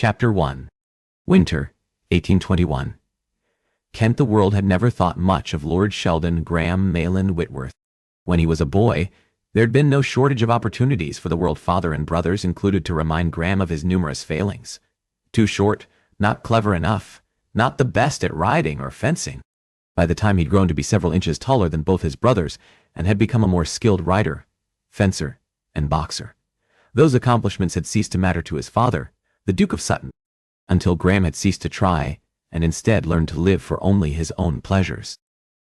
Chapter 1. Winter, 1821. Kent the world had never thought much of Lord Sheldon Graham Maitland Whitworth. When he was a boy, there had been no shortage of opportunities for the world father and brothers included to remind Graham of his numerous failings. Too short, not clever enough, not the best at riding or fencing. By the time he'd grown to be several inches taller than both his brothers and had become a more skilled rider, fencer, and boxer, those accomplishments had ceased to matter to his father, the Duke of Sutton, until Graham had ceased to try and instead learned to live for only his own pleasures.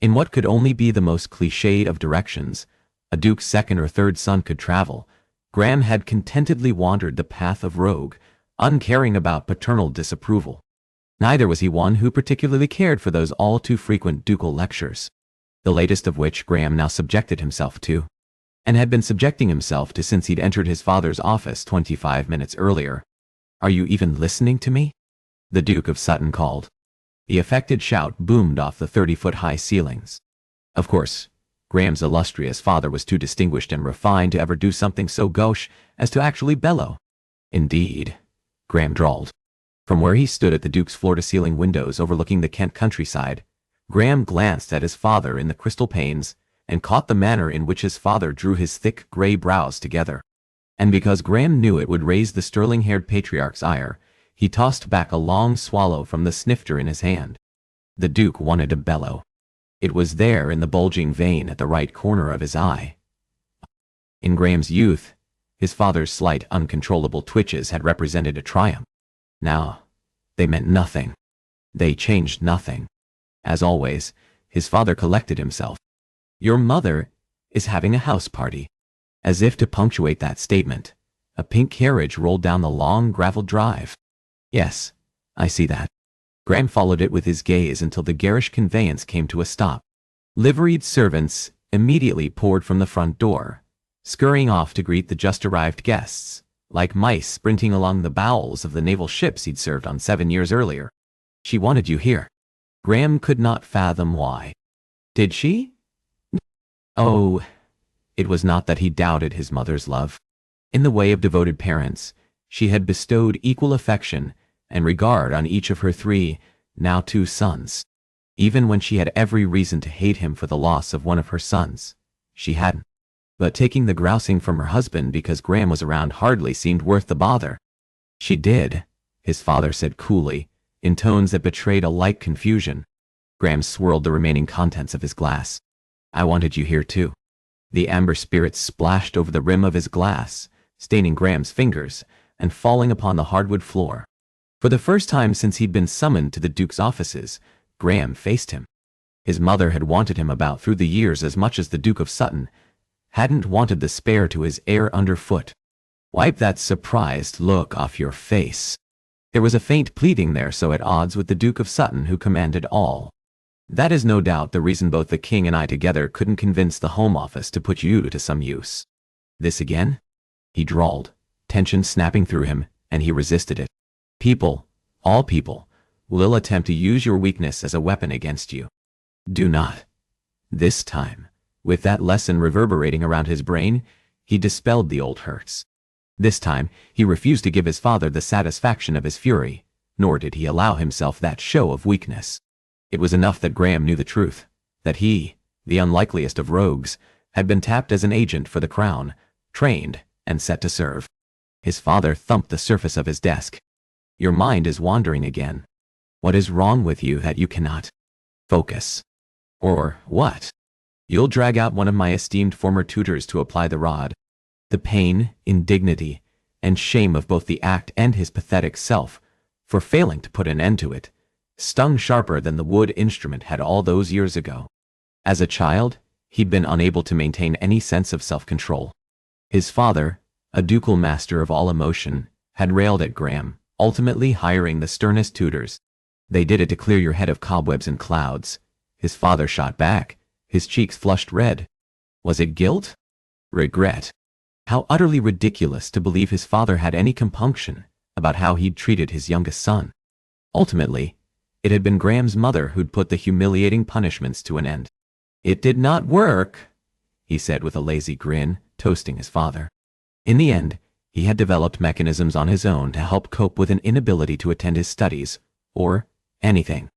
In what could only be the most cliched of directions a duke's second or third son could travel, Graham had contentedly wandered the path of rogue, uncaring about paternal disapproval. Neither was he one who particularly cared for those all too frequent ducal lectures, the latest of which Graham now subjected himself to, and had been subjecting himself to since he'd entered his father's office 25 minutes earlier. "Are you even listening to me?" the Duke of Sutton called. The affected shout boomed off the 30-foot-high ceilings. Of course, Graham's illustrious father was too distinguished and refined to ever do something so gauche as to actually bellow. "Indeed," Graham drawled. From where he stood at the Duke's floor-to-ceiling windows overlooking the Kent countryside, Graham glanced at his father in the crystal panes and caught the manner in which his father drew his thick gray brows together. And because Graham knew it would raise the sterling-haired patriarch's ire, he tossed back a long swallow from the snifter in his hand. The Duke wanted to bellow. It was there in the bulging vein at the right corner of his eye. In Graham's youth, his father's slight, uncontrollable twitches had represented a triumph. Now, they meant nothing. They changed nothing. As always, his father collected himself. "Your mother is having a house party." As if to punctuate that statement, a pink carriage rolled down the long graveled drive. "Yes, I see that." Graham followed it with his gaze until the garish conveyance came to a stop. Liveried servants immediately poured from the front door, scurrying off to greet the just-arrived guests, like mice sprinting along the bowels of the naval ships he'd served on 7 years earlier. "She wanted you here." Graham could not fathom why. Did she? Oh, it was not that he doubted his mother's love. In the way of devoted parents, she had bestowed equal affection and regard on each of her 3, now 2 sons. Even when she had every reason to hate him for the loss of one of her sons, she hadn't. But taking the grousing from her husband because Graham was around hardly seemed worth the bother. "She did," his father said coolly, in tones that betrayed a like confusion. Graham swirled the remaining contents of his glass. "I wanted you here too." The amber spirit splashed over the rim of his glass, staining Graham's fingers and falling upon the hardwood floor. For the first time since he'd been summoned to the Duke's offices, Graham faced him. His mother had wanted him about through the years as much as the Duke of Sutton hadn't wanted the spare to his heir underfoot. "Wipe that surprised look off your face." There was a faint pleading there, so at odds with the Duke of Sutton, who commanded all. "That is no doubt the reason both the King and I together couldn't convince the Home Office to put you to some use." "This again?" he drawled, tension snapping through him, and he resisted it. "People, all people, will attempt to use your weakness as a weapon against you. Do not." This time, with that lesson reverberating around his brain, he dispelled the old hurts. This time, he refused to give his father the satisfaction of his fury, nor did he allow himself that show of weakness. It was enough that Graham knew the truth, that he, the unlikeliest of rogues, had been tapped as an agent for the crown, trained, and set to serve. His father thumped the surface of his desk. "Your mind is wandering again. What is wrong with you that you cannot focus? Or what? You'll drag out one of my esteemed former tutors to apply the rod." The pain, indignity, and shame of both the act and his pathetic self, for failing to put an end to it, stung sharper than the wood instrument had all those years ago. As a child, he'd been unable to maintain any sense of self-control. His father, a ducal master of all emotion, had railed at Graham, ultimately hiring the sternest tutors. "They did it to clear your head of cobwebs and clouds." His father shot back, his cheeks flushed red. Was it guilt? Regret? How utterly ridiculous to believe his father had any compunction about how he'd treated his youngest son. Ultimately, it had been Graham's mother who'd put the humiliating punishments to an end. "It did not work," he said with a lazy grin, toasting his father. In the end, He had developed mechanisms on his own to help cope with an inability to attend his studies, or anything.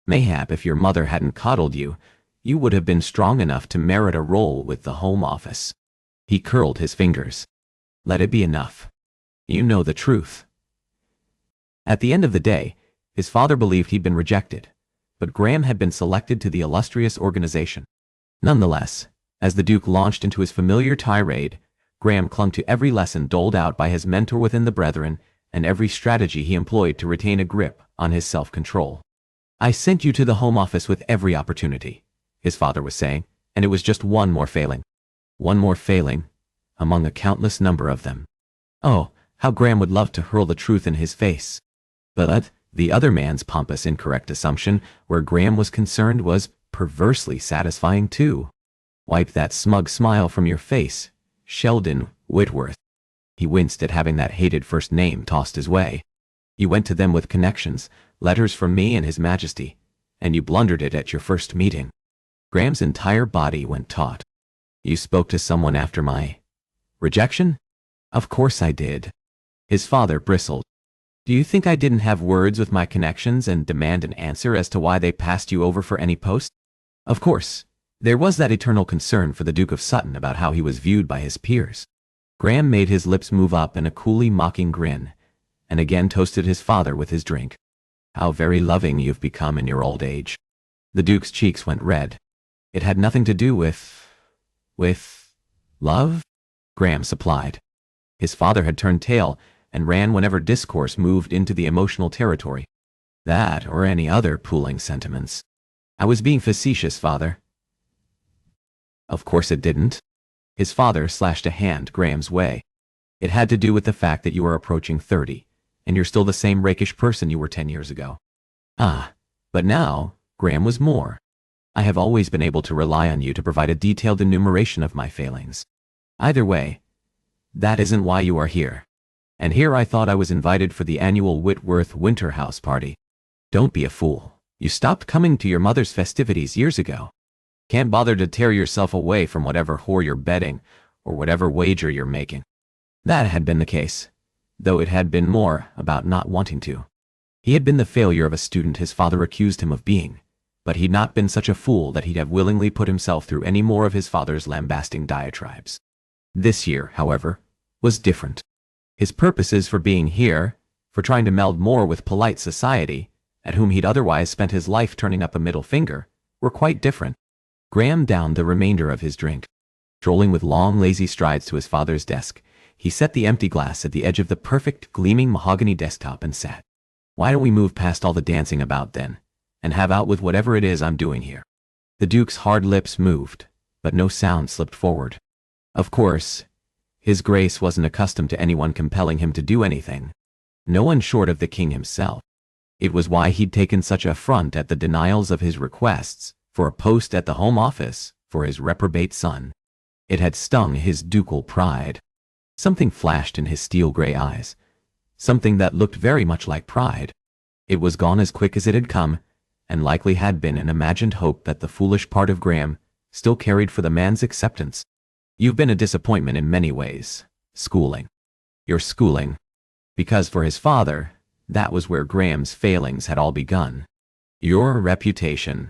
Mayhap if your mother hadn't coddled you, you would have been strong enough to merit a role with the Home Office. He curled his fingers. Let it be enough. You know the truth. At the end of the day, his father believed he'd been rejected, but Graham had been selected to the illustrious organization. Nonetheless, as the Duke launched into his familiar tirade, Graham clung to every lesson doled out by his mentor within the Brethren and every strategy he employed to retain a grip on his self-control. I sent you to the Home Office with every opportunity, his father was saying, and it was just one more failing. One more failing, among a countless number of them. Oh, how Graham would love to hurl the truth in his face. But the other man's pompous incorrect assumption, where Graham was concerned, was perversely satisfying too. Wipe that smug smile from your face, Sheldon Whitworth. He winced at having that hated first name tossed his way. You went to them with connections, letters from me and His Majesty, and you blundered it at your first meeting. Graham's entire body went taut. You spoke to someone after my rejection? Of course I did. His father bristled. Do you think I didn't have words with my connections and demand an answer as to why they passed you over for any post? Of course, there was that eternal concern for the Duke of Sutton about how he was viewed by his peers. Graham made his lips move up in a coolly mocking grin, and again toasted his father with his drink. How very loving you've become in your old age. The Duke's cheeks went red. It had nothing to do with love? Graham supplied. His father had turned tail and ran whenever discourse moved into the emotional territory. That or any other pooling sentiments. I was being facetious, father. Of course it didn't. His father slashed a hand Graham's way. It had to do with the fact that you are approaching 30, and you're still the same rakish person you were 10 years ago. Ah, but now, Graham was more. I have always been able to rely on you to provide a detailed enumeration of my failings. Either way, that isn't why you are here. And here I thought I was invited for the annual Whitworth Winter House party. Don't be a fool. You stopped coming to your mother's festivities years ago. Can't bother to tear yourself away from whatever whore you're betting or whatever wager you're making. That had been the case, though it had been more about not wanting to. He had been the failure of a student his father accused him of being, but he'd not been such a fool that he'd have willingly put himself through any more of his father's lambasting diatribes. This year, however, was different. His purposes for being here, for trying to meld more with polite society, at whom he'd otherwise spent his life turning up a middle finger, were quite different. Graham downed the remainder of his drink. Strolling with long, lazy strides to his father's desk, he set the empty glass at the edge of the perfect, gleaming mahogany desktop and sat. Why don't we move past all the dancing about then, and have out with whatever it is I'm doing here? The Duke's hard lips moved, but no sound slipped forward. Of course, His Grace wasn't accustomed to anyone compelling him to do anything. No one short of the king himself. It was why he'd taken such affront at the denials of his requests for a post at the Home Office for his reprobate son. It had stung his ducal pride. Something flashed in his steel-gray eyes, something that looked very much like pride. It was gone as quick as it had come, and likely had been an imagined hope that the foolish part of Graham still carried for the man's acceptance. You've been a disappointment in many ways. Schooling. Your schooling. Because for his father, that was where Graham's failings had all begun. Your reputation.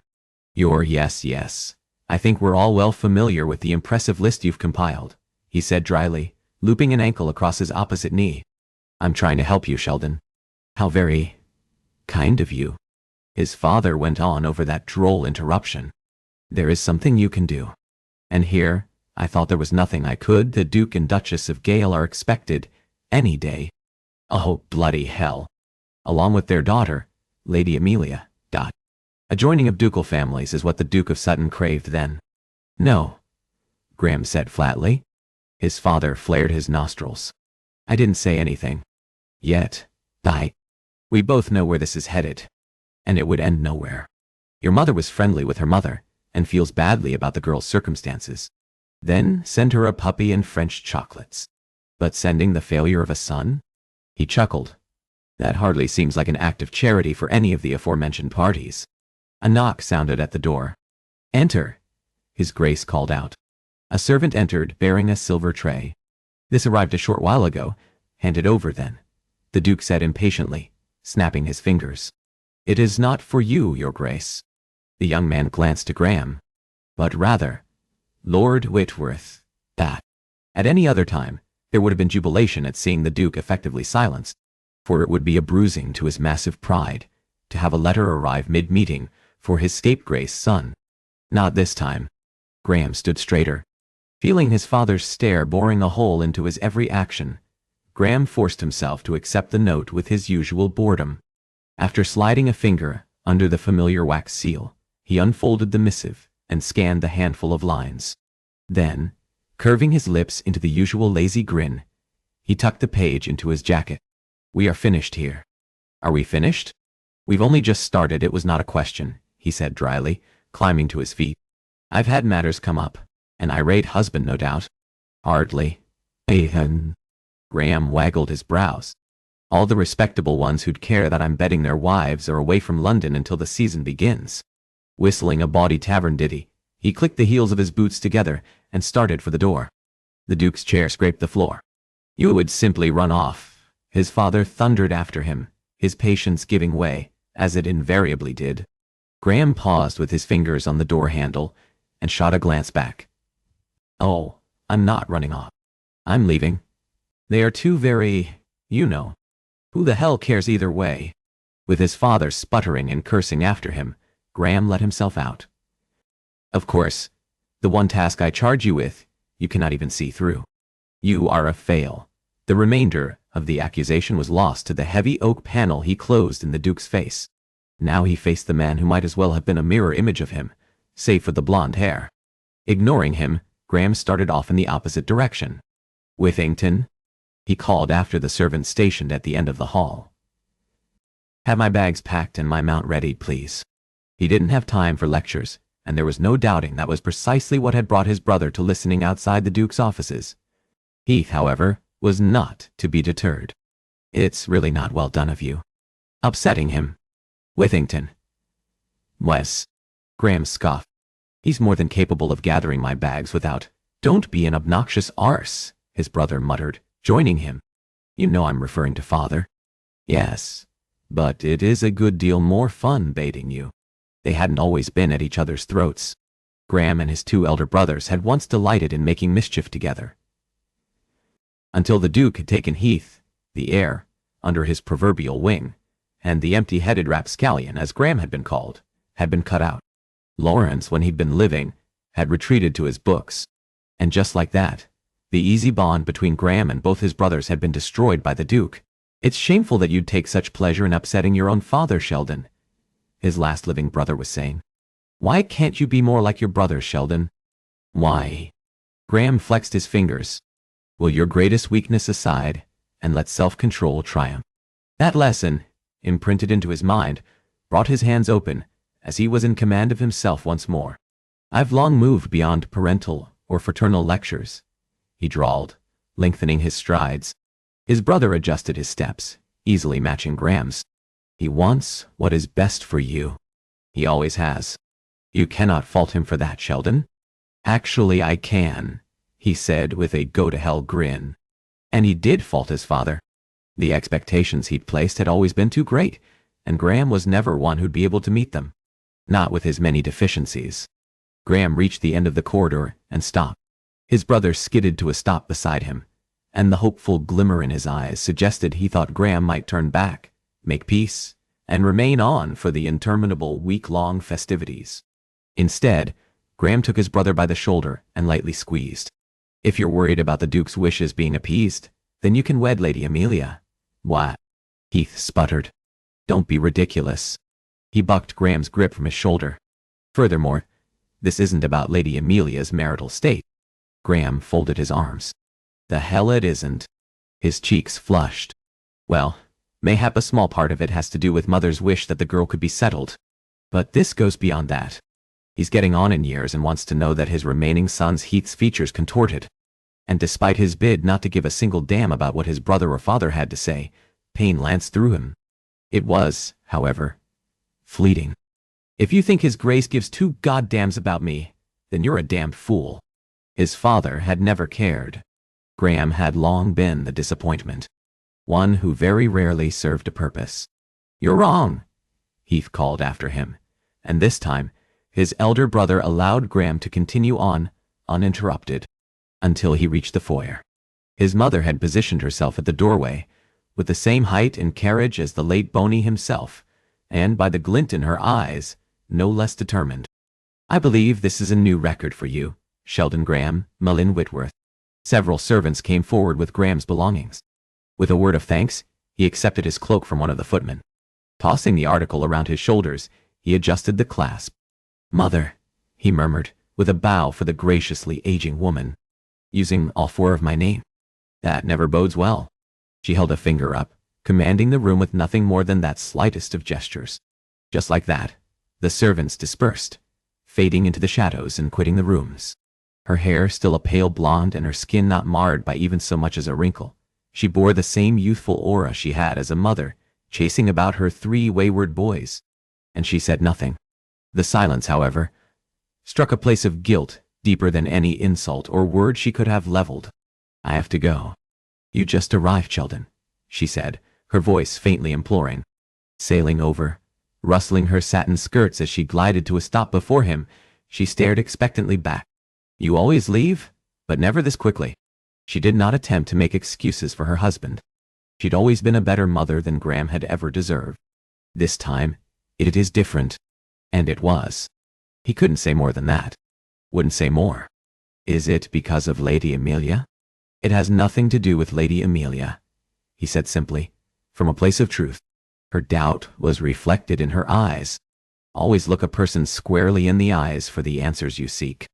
Yes. I think we're all well familiar with the impressive list you've compiled, he said dryly, looping an ankle across his opposite knee. I'm trying to help you, Sheldon. How very kind of you. His father went on over that droll interruption. There is something you can do. And here, I thought there was nothing I could. The Duke and Duchess of Gale are expected, any day. Oh, bloody hell. Along with their daughter, Lady Amelia. A joining of ducal families is what the Duke of Sutton craved then. No, Graham said flatly. His father flared his nostrils. I didn't say anything. Yet. We both know where this is headed. And it would end nowhere. Your mother was friendly with her mother, and feels badly about the girl's circumstances. Then send her a puppy and French chocolates. But sending the failure of a son? He chuckled. That hardly seems like an act of charity for any of the aforementioned parties. A knock sounded at the door. Enter, His Grace called out. A servant entered bearing a silver tray. This arrived a short while ago, Hand it over then, the Duke said impatiently, snapping his fingers. It is not for you, your grace. The young man glanced to Graham. But rather, Lord Whitworth, that. At any other time, there would have been jubilation at seeing the Duke effectively silenced, for it would be a bruising to his massive pride to have a letter arrive mid-meeting for his scapegrace son. Not this time. Graham stood straighter. Feeling his father's stare boring a hole into his every action, Graham forced himself to accept the note with his usual boredom. After sliding a finger under the familiar wax seal, he unfolded the missive and scanned the handful of lines. Then, curving his lips into the usual lazy grin, he tucked the page into his jacket. We are finished here. Are we finished? We've only just started, it was not a question, he said dryly, climbing to his feet. I've had matters come up. An irate husband, no doubt. Hardly. Graham waggled his brows. All the respectable ones who'd care that I'm betting their wives are away from London until the season begins. Whistling a bawdy tavern ditty, he clicked the heels of his boots together and started for the door. The Duke's chair scraped the floor. You would simply run off, his father thundered after him, his patience giving way, as it invariably did. Graham paused with his fingers on the door handle and shot a glance back. Oh, I'm not running off. I'm leaving. They are two very, you know. Who the hell cares either way? With his father sputtering and cursing after him, Graham let himself out. Of course, the one task I charge you with, you cannot even see through. You are a fail. The remainder of the accusation was lost to the heavy oak panel he closed in the Duke's face. Now he faced the man who might as well have been a mirror image of him, save for the blonde hair. Ignoring him, Graham started off in the opposite direction. Withington? He called after the servant stationed at the end of the hall. Have my bags packed and my mount ready, please. He didn't have time for lectures, and there was no doubting that was precisely what had brought his brother to listening outside the Duke's offices. Heath, however, was not to be deterred. It's really not well done of you. Upsetting him. Withington. Wes. Graham scoffed. He's more than capable of gathering my bags without. Don't be an obnoxious arse, his brother muttered, joining him. You know I'm referring to father. Yes, but it is a good deal more fun baiting you. They hadn't always been at each other's throats. Graham and his two elder brothers had once delighted in making mischief together. Until the Duke had taken Heath, the heir, under his proverbial wing, and the empty-headed rapscallion, as Graham had been called, had been cut out. Laurence, when he'd been living, had retreated to his books. And just like that, the easy bond between Graham and both his brothers had been destroyed by the Duke. It's shameful that you'd take such pleasure in upsetting your own father, Sheldon, his last living brother was saying. Why can't you be more like your brother, Sheldon? Why? Graham flexed his fingers. Will your greatest weakness aside, and let self-control triumph. That lesson, imprinted into his mind, brought his hands open, as he was in command of himself once more. I've long moved beyond parental or fraternal lectures, he drawled, lengthening his strides. His brother adjusted his steps, easily matching Graham's. He wants what is best for you. He always has. You cannot fault him for that, Sheldon. Actually, I can, he said with a go-to-hell grin. And he did fault his father. The expectations he'd placed had always been too great, and Graham was never one who'd be able to meet them. Not with his many deficiencies. Graham reached the end of the corridor and stopped. His brother skidded to a stop beside him, and the hopeful glimmer in his eyes suggested he thought Graham might turn back, make peace, and remain on for the interminable week-long festivities. Instead, Graham took his brother by the shoulder and lightly squeezed. If you're worried about the Duke's wishes being appeased, then you can wed Lady Amelia. What? Heath sputtered. Don't be ridiculous. He bucked Graham's grip from his shoulder. Furthermore, this isn't about Lady Amelia's marital state. Graham folded his arms. The hell it isn't. His cheeks flushed. Well, mayhap a small part of it has to do with Mother's wish that the girl could be settled. But this goes beyond that. He's getting on in years and wants to know that his remaining son's Heath's features contorted. And despite his bid not to give a single damn about what his brother or father had to say, pain lanced through him. It was, however, fleeting. If you think his grace gives two goddams about me, then you're a damned fool. His father had never cared. Graham had long been the disappointment. one who very rarely served a purpose. "You're wrong," Heath called after him, and this time his elder brother allowed Graham to continue on, uninterrupted, until he reached the foyer. His mother had positioned herself at the doorway, with the same height and carriage as the late Boney himself, and by the glint in her eyes, no less determined. "I believe this is a new record for you, Sheldon Graham, Malin Whitworth." Several servants came forward with Graham's belongings. With a word of thanks, he accepted his cloak from one of the footmen. Tossing the article around his shoulders, he adjusted the clasp. "Mother," he murmured, with a bow for the graciously aging woman. "Using all four of my name. That never bodes well." She held a finger up, commanding the room with nothing more than that slightest of gestures. Just like that, the servants dispersed, fading into the shadows and quitting the rooms. Her hair still a pale blonde and her skin not marred by even so much as a wrinkle. She bore the same youthful aura she had as a mother, chasing about her 3 wayward boys. And she said nothing. The silence, however, struck a place of guilt deeper than any insult or word she could have leveled. "I have to go." "You just arrived, Sheldon," she said, her voice faintly imploring. Sailing over, rustling her satin skirts as she glided to a stop before him, she stared expectantly back. "You always leave, but never this quickly." She did not attempt to make excuses for her husband. She'd always been a better mother than Graham had ever deserved. This time, it is different. And it was. He couldn't say more than that. Wouldn't say more. "Is it because of Lady Amelia?" "It has nothing to do with Lady Amelia," he said simply, from a place of truth. Her doubt was reflected in her eyes. Always look a person squarely in the eyes for the answers you seek.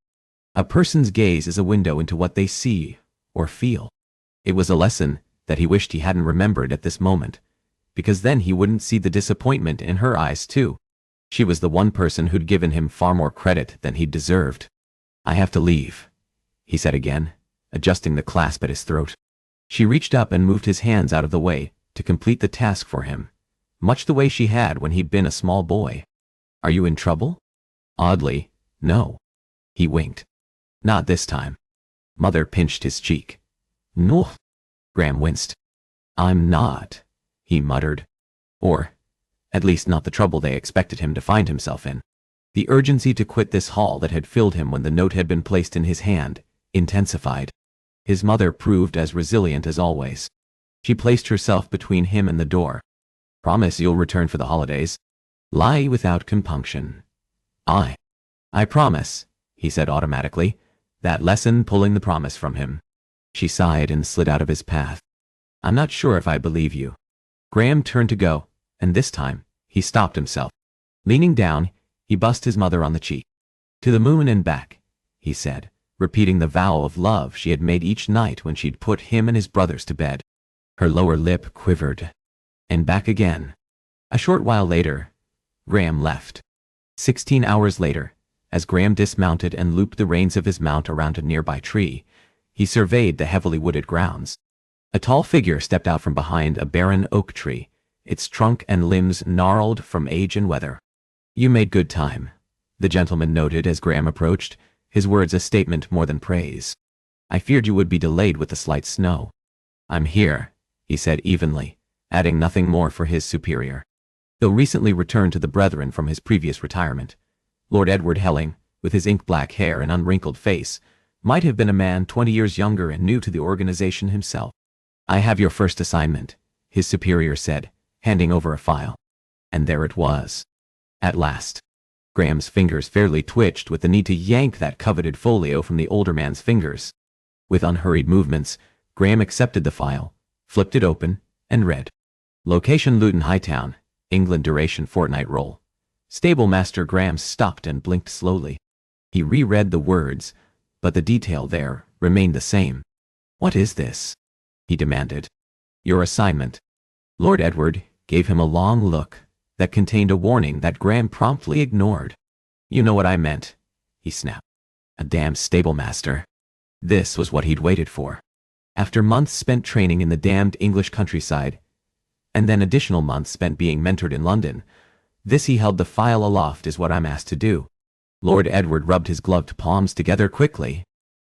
A person's gaze is a window into what they see or feel. It was a lesson that he wished he hadn't remembered at this moment, because then he wouldn't see the disappointment in her eyes too. She was the one person who'd given him far more credit than he'd deserved. "I have to leave," he said again, adjusting the clasp at his throat. She reached up and moved his hands out of the way to complete the task for him, much the way she had when he'd been a small boy. "Are you in trouble?" Oddly, no. He winked. "Not this time." Mother pinched his cheek. "No." Graham winced. "I'm not," he muttered. Or, at least not the trouble they expected him to find himself in. The urgency to quit this hall that had filled him when the note had been placed in his hand intensified. His mother proved as resilient as always. She placed herself between him and the door. "Promise you'll return for the holidays. Lie without compunction." I promise," he said automatically, that lesson pulling the promise from him. She sighed and slid out of his path. "I'm not sure if I believe you." Graham turned to go, and this time, he stopped himself. Leaning down, he bussed his mother on the cheek. "To the moon and back," he said, repeating the vow of love she had made each night when she'd put him and his brothers to bed. Her lower lip quivered. "And back again." A short while later, Graham left. 16 hours later, as Graham dismounted and looped the reins of his mount around a nearby tree, he surveyed the heavily wooded grounds. A tall figure stepped out from behind a barren oak tree, its trunk and limbs gnarled from age and weather. "You made good time," the gentleman noted as Graham approached, his words a statement more than praise. "I feared you would be delayed with the slight snow." "I'm here," he said evenly, adding nothing more for his superior. Though recently returned to the brethren from his previous retirement, Lord Edward Helling, with his ink-black hair and unwrinkled face, might have been a man 20 years younger and new to the organization himself. "I have your first assignment," his superior said, handing over a file. And there it was. At last. Graham's fingers fairly twitched with the need to yank that coveted folio from the older man's fingers. With unhurried movements, Graham accepted the file, flipped it open, and read. "Location Luton Hightown, England duration fortnight roll." Stable Master Graham stopped and blinked slowly. He reread the words, but the detail there remained the same. "What is this?" he demanded. "Your assignment." Lord Edward gave him a long look that contained a warning that Graham promptly ignored. "You know what I meant," he snapped. A damn stable master. This was what he'd waited for. After months spent training in the damned English countryside, and then additional months spent being mentored in London, this he held the file aloft is what I'm asked to do. Lord Edward rubbed his gloved palms together quickly.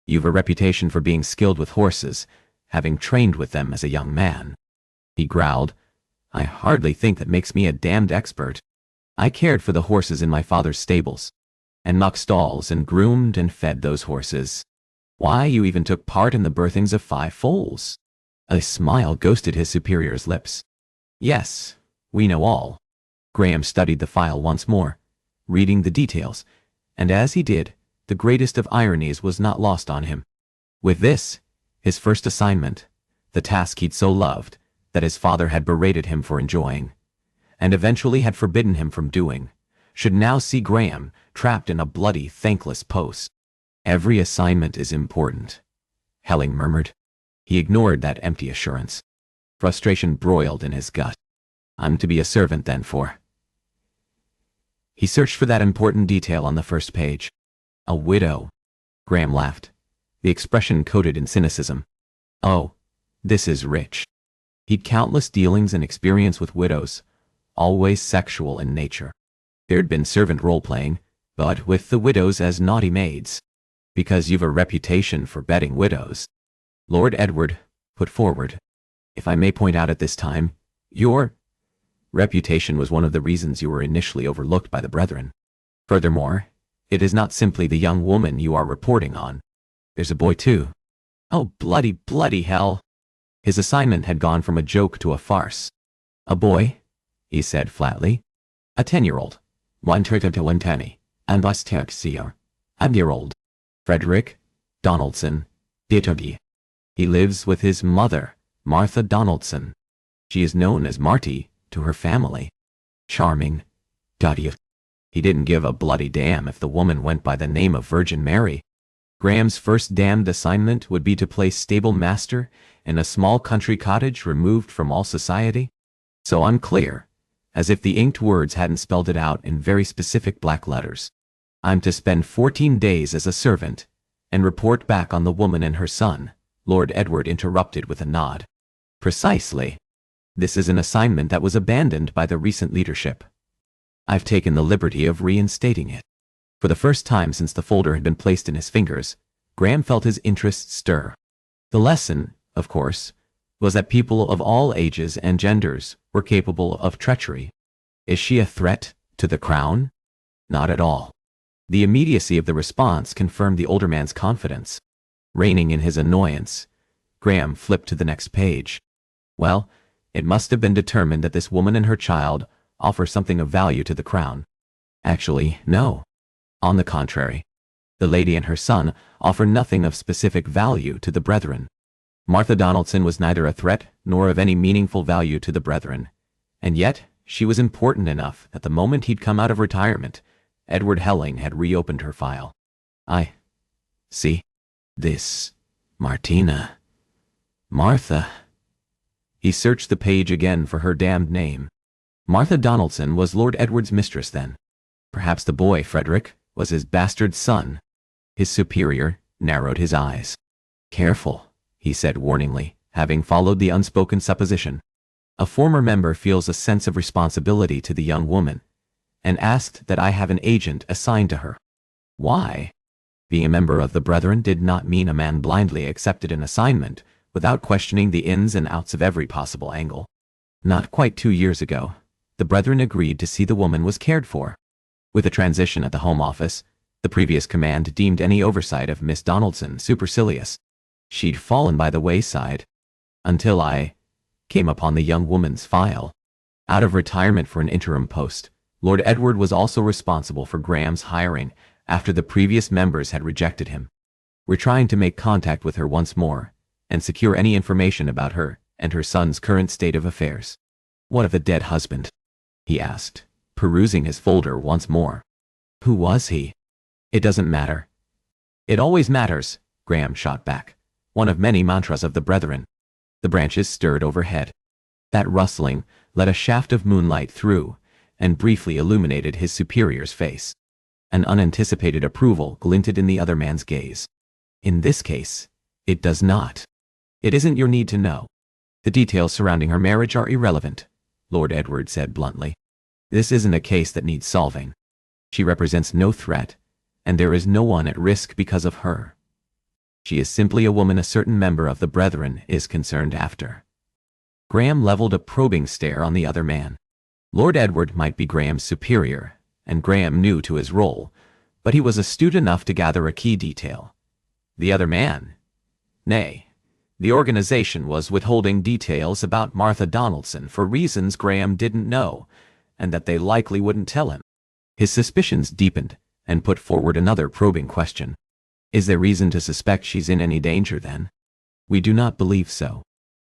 "You've a reputation for being skilled with horses, having trained with them as a young man." He growled. I hardly think that makes me a damned expert. I cared for the horses in my father's stables, and muck stalls, and groomed and fed those horses. Why, you even took part in the birthings of 5 foals. A smile ghosted his superior's lips. Yes, we know all. Graham studied the file once more, reading the details, and as he did, the greatest of ironies was not lost on him. With this, his first assignment, the task he'd so loved, that his father had berated him for enjoying, and eventually had forbidden him from doing, should now see Graham trapped in a bloody, thankless post. Every assignment is important, Helling murmured. He ignored that empty assurance. Frustration broiled in his gut. I'm to be a servant then for. He searched for that important detail on the first page. A widow. Graham laughed, the expression coated in cynicism. Oh, this is rich. He'd countless dealings and experience with widows, always sexual in nature. There'd been servant role-playing, but with the widows as naughty maids. Because you've a reputation for bedding widows. Lord Edward put forward. If I may point out at this time, your reputation was one of the reasons you were initially overlooked by the brethren. Furthermore, it is not simply the young woman you are reporting on. There's a boy too. Oh, bloody hell. His assignment had gone from a joke to a farce. A boy, he said flatly. A 10-year-old. 120, and was Terxier. A year-old. Frederick Donaldson, Ditterdy. He lives with his mother, Martha Donaldson. She is known as Marty to her family. Charming. Daddy. He didn't give a bloody damn if the woman went by the name of Virgin Mary. Graham's first damned assignment would be to play stable master in a small country cottage removed from all society. So unclear, as if the inked words hadn't spelled it out in very specific black letters. I'm to spend 14 days as a servant, and report back on the woman and her son, Lord Edward interrupted with a nod. Precisely. This is an assignment that was abandoned by the recent leadership. I've taken the liberty of reinstating it. For the first time since the folder had been placed in his fingers, Graham felt his interest stir. The lesson, of course, was that people of all ages and genders were capable of treachery. Is she a threat to the crown? Not at all. The immediacy of the response confirmed the older man's confidence. Reining in his annoyance, Graham flipped to the next page. Well, it must have been determined that this woman and her child offer something of value to the crown. Actually, no. On the contrary, the lady and her son offer nothing of specific value to the brethren. Martha Donaldson was neither a threat nor of any meaningful value to the brethren, and yet she was important enough that the moment he'd come out of retirement, Edward Helling had reopened her file. I see. This Martina. Martha. He searched the page again for her damned name. Martha Donaldson was Lord Edward's mistress then. Perhaps the boy, Frederick, was his bastard son. His superior narrowed his eyes. Careful, he said warningly, having followed the unspoken supposition. A former member feels a sense of responsibility to the young woman, and asked that I have an agent assigned to her. Why? Being a member of the brethren did not mean a man blindly accepted an assignment without questioning the ins and outs of every possible angle. Not quite 2 years ago, the brethren agreed to see the woman was cared for. With a transition at the Home Office, the previous command deemed any oversight of Miss Donaldson supercilious. She'd fallen by the wayside, until I came upon the young woman's file. Out of retirement for an interim post, Lord Edward was also responsible for Graham's hiring after the previous members had rejected him. We're trying to make contact with her once more, and secure any information about her and her son's current state of affairs. What of the dead husband? He asked, perusing his folder once more. Who was he? It doesn't matter. It always matters, Graham shot back, one of many mantras of the brethren. The branches stirred overhead. That rustling let a shaft of moonlight through and briefly illuminated his superior's face. An unanticipated approval glinted in the other man's gaze. In this case, it does not. It isn't your need to know. The details surrounding her marriage are irrelevant, Lord Edward said bluntly. This isn't a case that needs solving. She represents no threat, and there is no one at risk because of her. She is simply a woman a certain member of the brethren is concerned after. Graham leveled a probing stare on the other man. Lord Edward might be Graham's superior, and Graham new to his role, but he was astute enough to gather a key detail. The other man? Nay, the organization was withholding details about Martha Donaldson for reasons Graham didn't know, and that they likely wouldn't tell him. His suspicions deepened, and put forward another probing question. Is there reason to suspect she's in any danger, then? We do not believe so.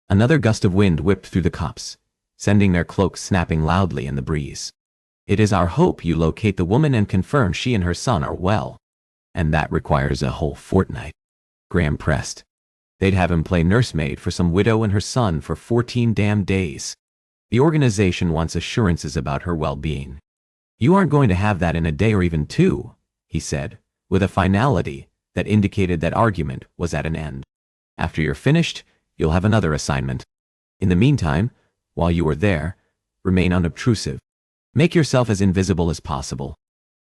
Another gust of wind whipped through the copse, sending their cloaks snapping loudly in the breeze. It is our hope you locate the woman and confirm she and her son are well. And that requires a whole fortnight. Graham pressed. They'd have him play nursemaid for some widow and her son for 14 damn days. The organization wants assurances about her well-being. You aren't going to have that in a day or even two, he said, with a finality that indicated that argument was at an end. After you're finished, you'll have another assignment. In the meantime, while you are there, remain unobtrusive. Make yourself as invisible as possible.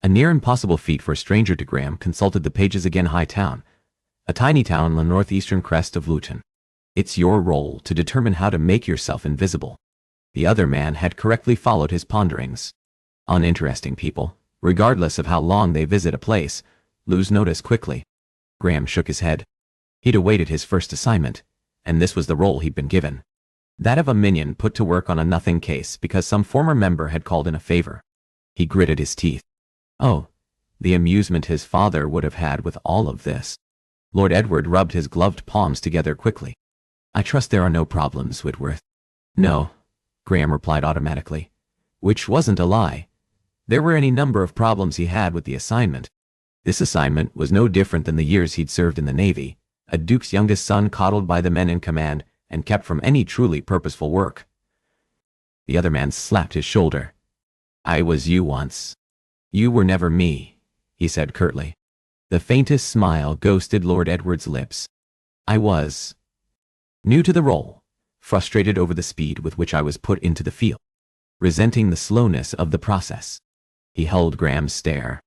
A near impossible feat for a stranger to Graham consulted the pages again. Hightown, a tiny town on the northeastern crest of Luton. It's your role to determine how to make yourself invisible. The other man had correctly followed his ponderings. Uninteresting people, regardless of how long they visit a place, lose notice quickly. Graham shook his head. He'd awaited his first assignment, and this was the role he'd been given. That of a minion put to work on a nothing case because some former member had called in a favor. He gritted his teeth. Oh, the amusement his father would have had with all of this. Lord Edward rubbed his gloved palms together quickly. I trust there are no problems, Whitworth. No, Graham replied automatically, which wasn't a lie. There were any number of problems he had with the assignment. This assignment was no different than the years he'd served in the Navy, a duke's youngest son coddled by the men in command and kept from any truly purposeful work. The other man slapped his shoulder. I was you once. You were never me, he said curtly. The faintest smile ghosted Lord Edward's lips. I was new to the role, frustrated over the speed with which I was put into the field, resenting the slowness of the process. He held Graham's stare.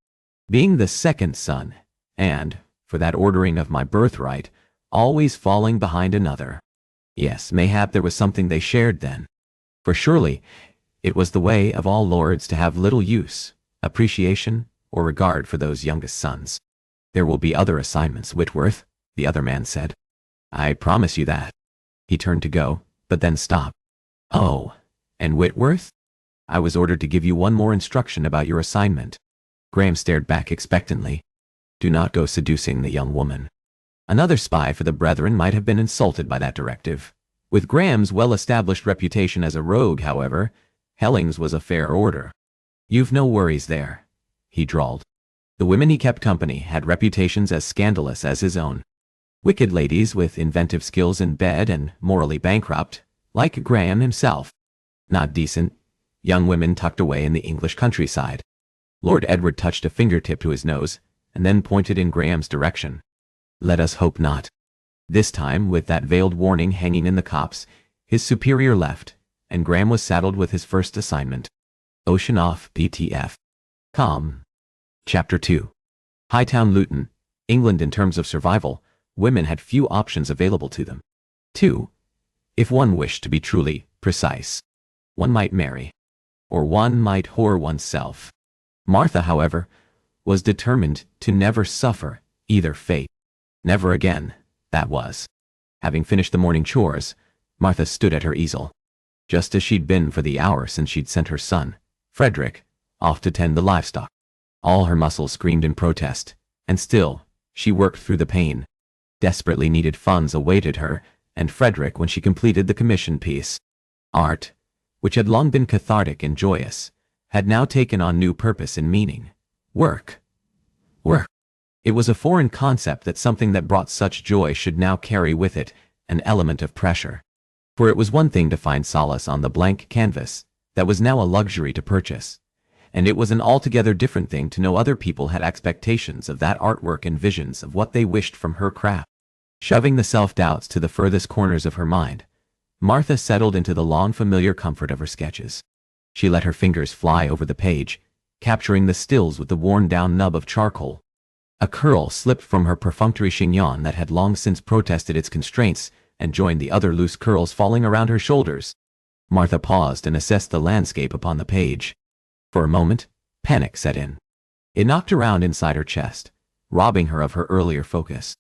Being the second son, and, for that ordering of my birthright, always falling behind another. Yes, mayhap there was something they shared then. For surely, it was the way of all lords to have little use, appreciation, or regard for those youngest sons. There will be other assignments, Whitworth, the other man said. I promise you that. He turned to go, but then stopped. Oh, and Whitworth? I was ordered to give you one more instruction about your assignment. Graham stared back expectantly. Do not go seducing the young woman. Another spy for the Brethren might have been insulted by that directive. With Graham's well-established reputation as a rogue, however, Helling's was a fair order. You've no worries there, he drawled. The women he kept company had reputations as scandalous as his own. Wicked ladies with inventive skills in bed and morally bankrupt, like Graham himself. Not decent, young women tucked away in the English countryside. Lord Edward touched a fingertip to his nose, and then pointed in Graham's direction. Let us hope not. This time, with that veiled warning hanging in the copse, his superior left, and Graham was saddled with his first assignment. Ocean off BTF. Calm. Chapter 2. Hightown Luton, England. In terms of survival, women had few options available to them. 2. If one wished to be truly precise, one might marry, or one might whore oneself. Martha, however, was determined to never suffer either fate. Never again, that was. Having finished the morning chores, Martha stood at her easel, just as she'd been for the hour since she'd sent her son, Frederick, off to tend the livestock. All her muscles screamed in protest, and still, she worked through the pain. Desperately needed funds awaited her, and Frederick when she completed the commission piece. Art, which had long been cathartic and joyous, had now taken on new purpose and meaning. Work. Work. It was a foreign concept that something that brought such joy should now carry with it an element of pressure. For it was one thing to find solace on the blank canvas that was now a luxury to purchase, and it was an altogether different thing to know other people had expectations of that artwork and visions of what they wished from her craft. Shoving the self-doubts to the furthest corners of her mind, Martha settled into the long-familiar comfort of her sketches. She let her fingers fly over the page, capturing the stills with the worn-down nub of charcoal. A curl slipped from her perfunctory chignon that had long since protested its constraints and joined the other loose curls falling around her shoulders. Martha paused and assessed the landscape upon the page. For a moment, panic set in. It knocked around inside her chest, robbing her of her earlier focus.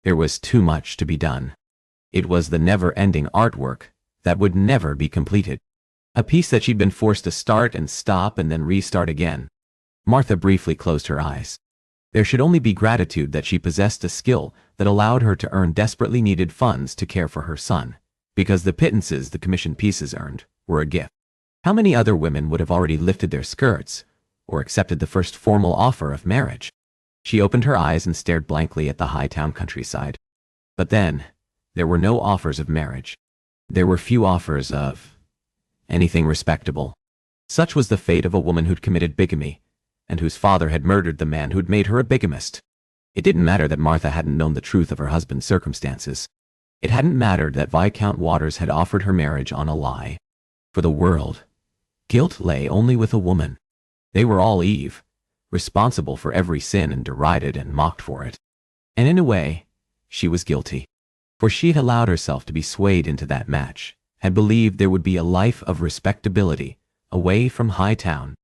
There was too much to be done. It was the never-ending artwork that would never be completed. A piece that she'd been forced to start and stop and then restart again. Martha briefly closed her eyes. There should only be gratitude that she possessed a skill that allowed her to earn desperately needed funds to care for her son, because the pittances the commissioned pieces earned were a gift. How many other women would have already lifted their skirts or accepted the first formal offer of marriage? She opened her eyes and stared blankly at the high-town countryside. But then, there were no offers of marriage. There were few offers of anything respectable. Such was the fate of a woman who'd committed bigamy, and whose father had murdered the man who'd made her a bigamist. It didn't matter that Martha hadn't known the truth of her husband's circumstances. It hadn't mattered that Viscount Waters had offered her marriage on a lie. For the world, guilt lay only with a woman. They were all Eve, responsible for every sin and derided and mocked for it. And in a way, she was guilty. For she had allowed herself to be swayed into that match, had believed there would be a life of respectability, away from high town.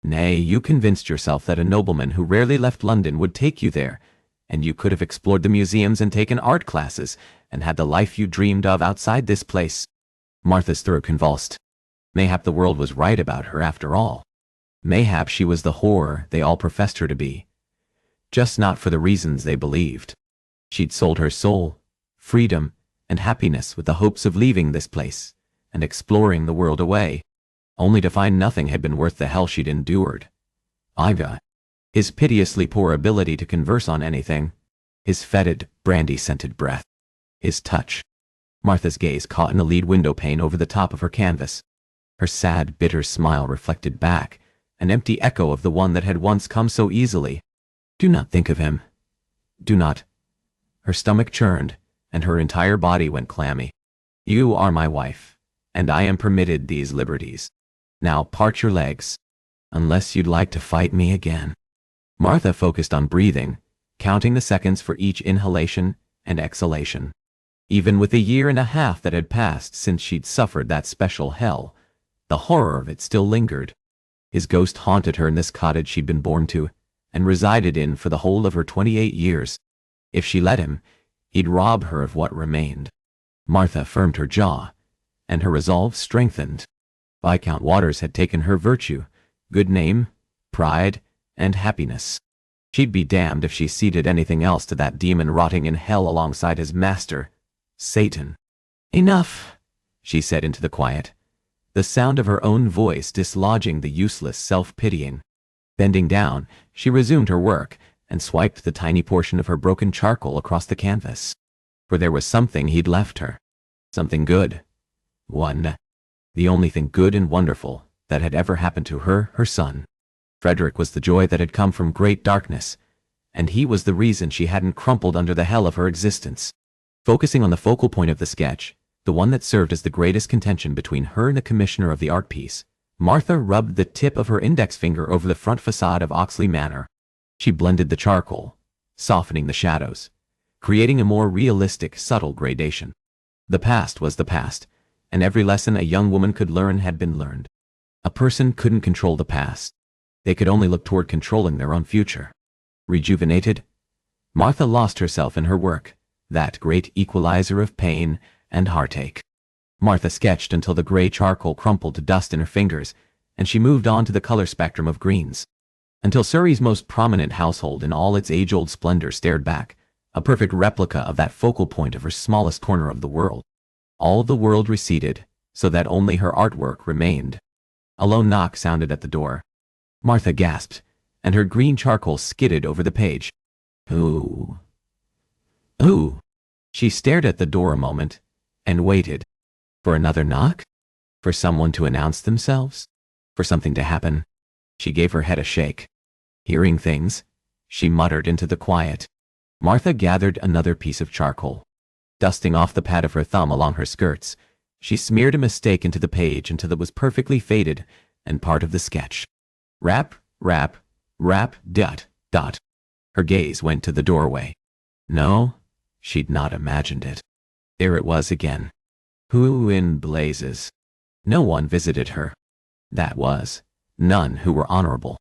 Nay, you convinced yourself that a nobleman who rarely left London would take you there, and you could have explored the museums and taken art classes, and had the life you dreamed of outside this place. Martha's throat convulsed. Mayhap the world was right about her after all. Mayhap she was the whore they all professed her to be. Just not for the reasons they believed. She'd sold her soul, freedom, and happiness with the hopes of leaving this place and exploring the world away, only to find nothing had been worth the hell she'd endured. Iva, his piteously poor ability to converse on anything, his fetid, brandy-scented breath, his touch. Martha's gaze caught in a lead window pane over the top of her canvas. Her sad, bitter smile reflected back, an empty echo of the one that had once come so easily. Do not think of him. Do not. Her stomach churned, and her entire body went clammy. You are my wife, and I am permitted these liberties. Now part your legs, unless you'd like to fight me again. Martha focused on breathing, counting the seconds for each inhalation and exhalation. Even with a year and a half that had passed since she'd suffered that special hell, the horror of it still lingered. His ghost haunted her in this cottage she'd been born to, and resided in for the whole of her 28 years. If she let him, he'd rob her of what remained. Martha firmed her jaw, and her resolve strengthened. Viscount Waters had taken her virtue, good name, pride, and happiness. She'd be damned if she ceded anything else to that demon rotting in hell alongside his master, Satan. Enough, she said into the quiet, the sound of her own voice dislodging the useless self-pitying. Bending down, she resumed her work and swiped the tiny portion of her broken charcoal across the canvas. For there was something he'd left her. Something good. The only thing good and wonderful that had ever happened to her son. Frederick was the joy that had come from great darkness, and he was the reason she hadn't crumpled under the hell of her existence. Focusing on the focal point of the sketch, the one that served as the greatest contention between her and the commissioner of the art piece, Martha rubbed the tip of her index finger over the front facade of Oxley Manor. She blended the charcoal, softening the shadows, creating a more realistic, subtle gradation. The past was the past, and every lesson a young woman could learn had been learned. A person couldn't control the past. They could only look toward controlling their own future. Rejuvenated, Martha lost herself in her work, that great equalizer of pain and heartache. Martha sketched until the gray charcoal crumpled to dust in her fingers, and she moved on to the color spectrum of greens. Until Surrey's most prominent household in all its age-old splendor stared back, a perfect replica of that focal point of her smallest corner of the world. All the world receded, so that only her artwork remained. A low knock sounded at the door. Martha gasped, and her green charcoal skidded over the page. Who? Who? She stared at the door a moment, and waited. For another knock? For someone to announce themselves? For something to happen? She gave her head a shake. Hearing things, she muttered into the quiet. Martha gathered another piece of charcoal. Dusting off the pad of her thumb along her skirts, she smeared a mistake into the page until it was perfectly faded and part of the sketch. Rap, rap, rap, dot, dot. Her gaze went to the doorway. No, she'd not imagined it. There it was again. Who in blazes? No one visited her. That was, none who were honorable.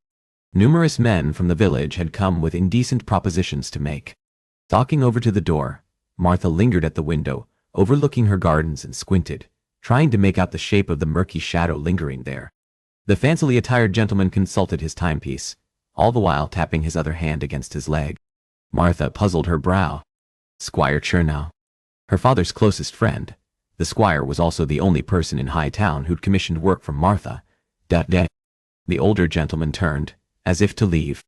Numerous men from the village had come with indecent propositions to make. Stalking over to the door, Martha lingered at the window, overlooking her gardens, and squinted, trying to make out the shape of the murky shadow lingering there. The fancily attired gentleman consulted his timepiece, all the while tapping his other hand against his leg. Martha puzzled her brow. Squire Chernow, her father's closest friend. The squire was also the only person in High Town who'd commissioned work from Martha. The older gentleman turned, as if to leave.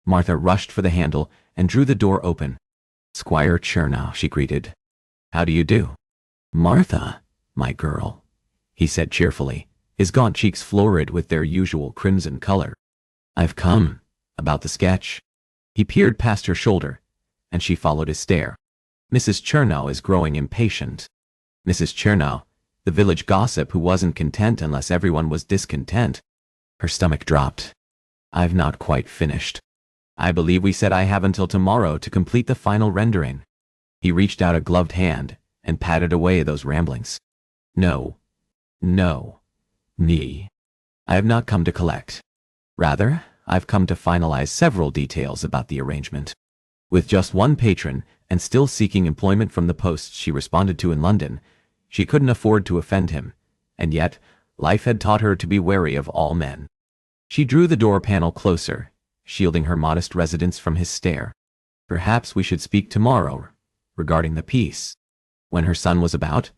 Martha rushed for the handle and drew the door open. Squire Chernow, she greeted. How do you do? Martha, my girl, he said cheerfully, his gaunt cheeks florid with their usual crimson color. I've come about the sketch. He peered past her shoulder, and she followed his stare. Mrs. Chernow is growing impatient. Mrs. Chernow, the village gossip who wasn't content unless everyone was discontent. Her stomach dropped. I've not quite finished. I believe we said I have until tomorrow to complete the final rendering. He reached out a gloved hand and patted away those ramblings. No. I have not come to collect. Rather, I've come to finalize several details about the arrangement. With just one patron and still seeking employment from the posts she responded to in London, she couldn't afford to offend him, and yet life had taught her to be wary of all men. She drew the door panel closer, shielding her modest residence from his stare. Perhaps we should speak tomorrow regarding the piece. When her son was about?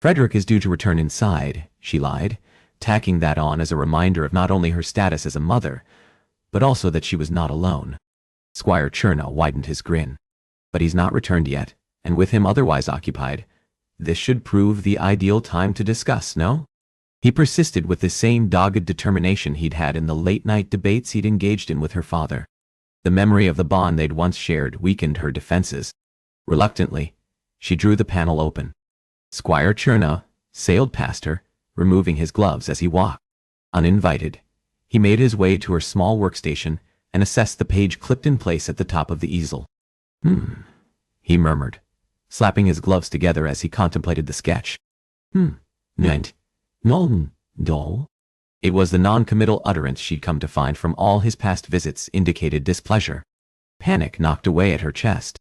Frederick is due to return inside, she lied, tacking that on as a reminder of not only her status as a mother, but also that she was not alone. Squire Chernow widened his grin. But he's not returned yet, and with him otherwise occupied, this should prove the ideal time to discuss, no? He persisted with the same dogged determination he'd had in the late-night debates he'd engaged in with her father. The memory of the bond they'd once shared weakened her defenses. Reluctantly, she drew the panel open. Squire Chernow sailed past her, removing his gloves as he walked. Uninvited, he made his way to her small workstation and assessed the page clipped in place at the top of the easel. He murmured, slapping his gloves together as he contemplated the sketch. Doll. It was the non-committal utterance she'd come to find from all his past visits indicated displeasure. Panic knocked away at her chest.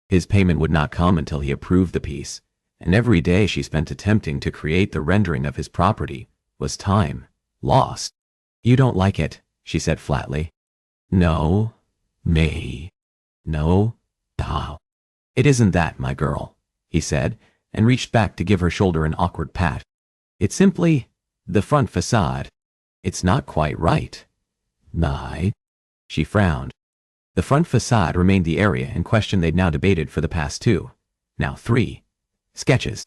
His payment would not come until he approved the piece, and every day she spent attempting to create the rendering of his property was time lost. You don't like it, she said flatly. No, me. No, how. It isn't that, my girl, he said, and reached back to give her shoulder an awkward pat. It's simply the front facade. It's not quite right. She frowned. The front facade remained the area in question they'd now debated for the past 2, now 3, sketches.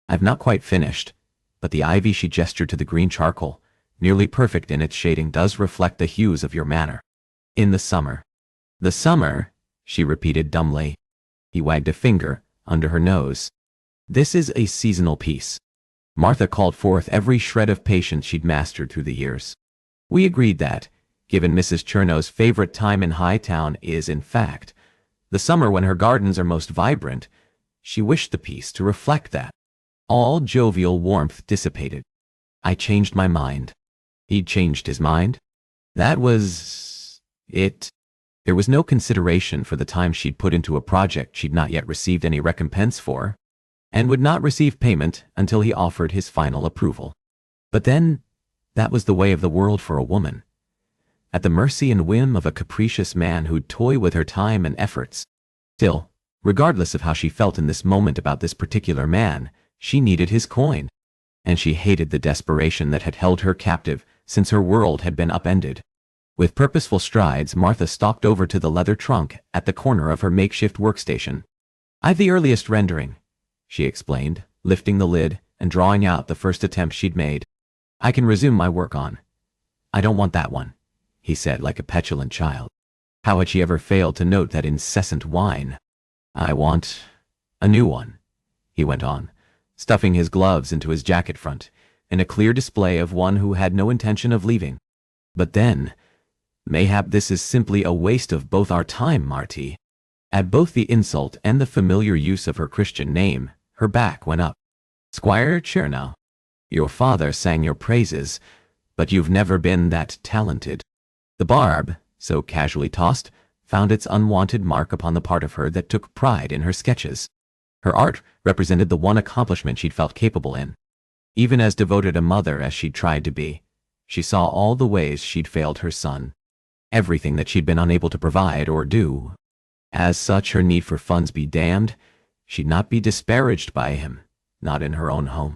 I've not quite finished, but the ivy, she gestured to the green charcoal, nearly perfect in its shading, does reflect the hues of your manner. In the summer. The summer, she repeated dumbly. He wagged a finger under her nose. This is a seasonal piece. Martha called forth every shred of patience she'd mastered through the years. We agreed that, given Mrs. Chernow's favorite time in High Town is, in fact, the summer when her gardens are most vibrant, she wished the piece to reflect that. All jovial warmth dissipated. I changed my mind. He'd changed his mind? That was it. There was no consideration for the time she'd put into a project she'd not yet received any recompense for, and would not receive payment until he offered his final approval. But then, that was the way of the world for a woman, at the mercy and whim of a capricious man who'd toy with her time and efforts. Still, regardless of how she felt in this moment about this particular man, she needed his coin, and she hated the desperation that had held her captive since her world had been upended. With purposeful strides, Martha stalked over to the leather trunk at the corner of her makeshift workstation. I've the earliest rendering, she explained, lifting the lid and drawing out the first attempt she'd made. I can resume my work on. I don't want that one, he said like a petulant child. How had she ever failed to note that incessant whine? I want a new one, he went on, stuffing his gloves into his jacket front, in a clear display of one who had no intention of leaving. But then, mayhap this is simply a waste of both our time, Marty. At both the insult and the familiar use of her Christian name, Her back went up. Squire Chernow, your father sang your praises, but you've never been that talented. The barb, so casually tossed, found its unwanted mark upon the part of her that took pride in her sketches. Her art represented the one accomplishment she'd felt capable in. Even as devoted a mother as she'd tried to be, she saw all the ways she'd failed her son. Everything that she'd been unable to provide or do. As such, her need for funds be damned, she'd not be disparaged by him, not in her own home.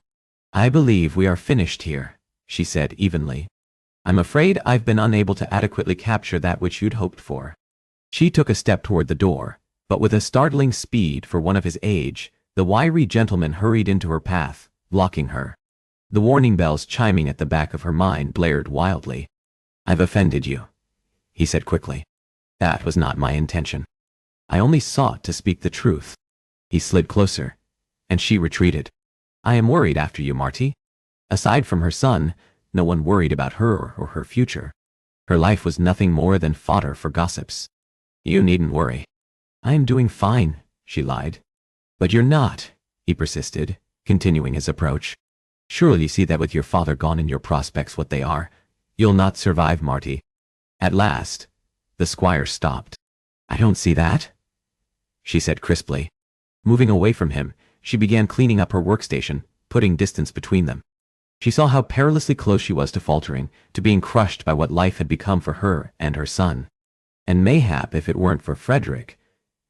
I believe we are finished here, she said evenly. I'm afraid I've been unable to adequately capture that which you'd hoped for. She took a step toward the door, but with a startling speed for one of his age, the wiry gentleman hurried into her path, blocking her. The warning bells chiming at the back of her mind blared wildly. I've offended you, he said quickly. That was not my intention. I only sought to speak the truth. He slid closer, and she retreated. I am worried after you, Marty. Aside from her son, no one worried about her or her future. Her life was nothing more than fodder for gossips. You needn't worry. I am doing fine, she lied. But you're not, he persisted, continuing his approach. Surely you see that with your father gone and your prospects what they are, you'll not survive, Marty. At last, the squire stopped. I don't see that, she said crisply. Moving away from him, she began cleaning up her workstation, putting distance between them. She saw how perilously close she was to faltering, to being crushed by what life had become for her and her son. And mayhap if it weren't for Frederick,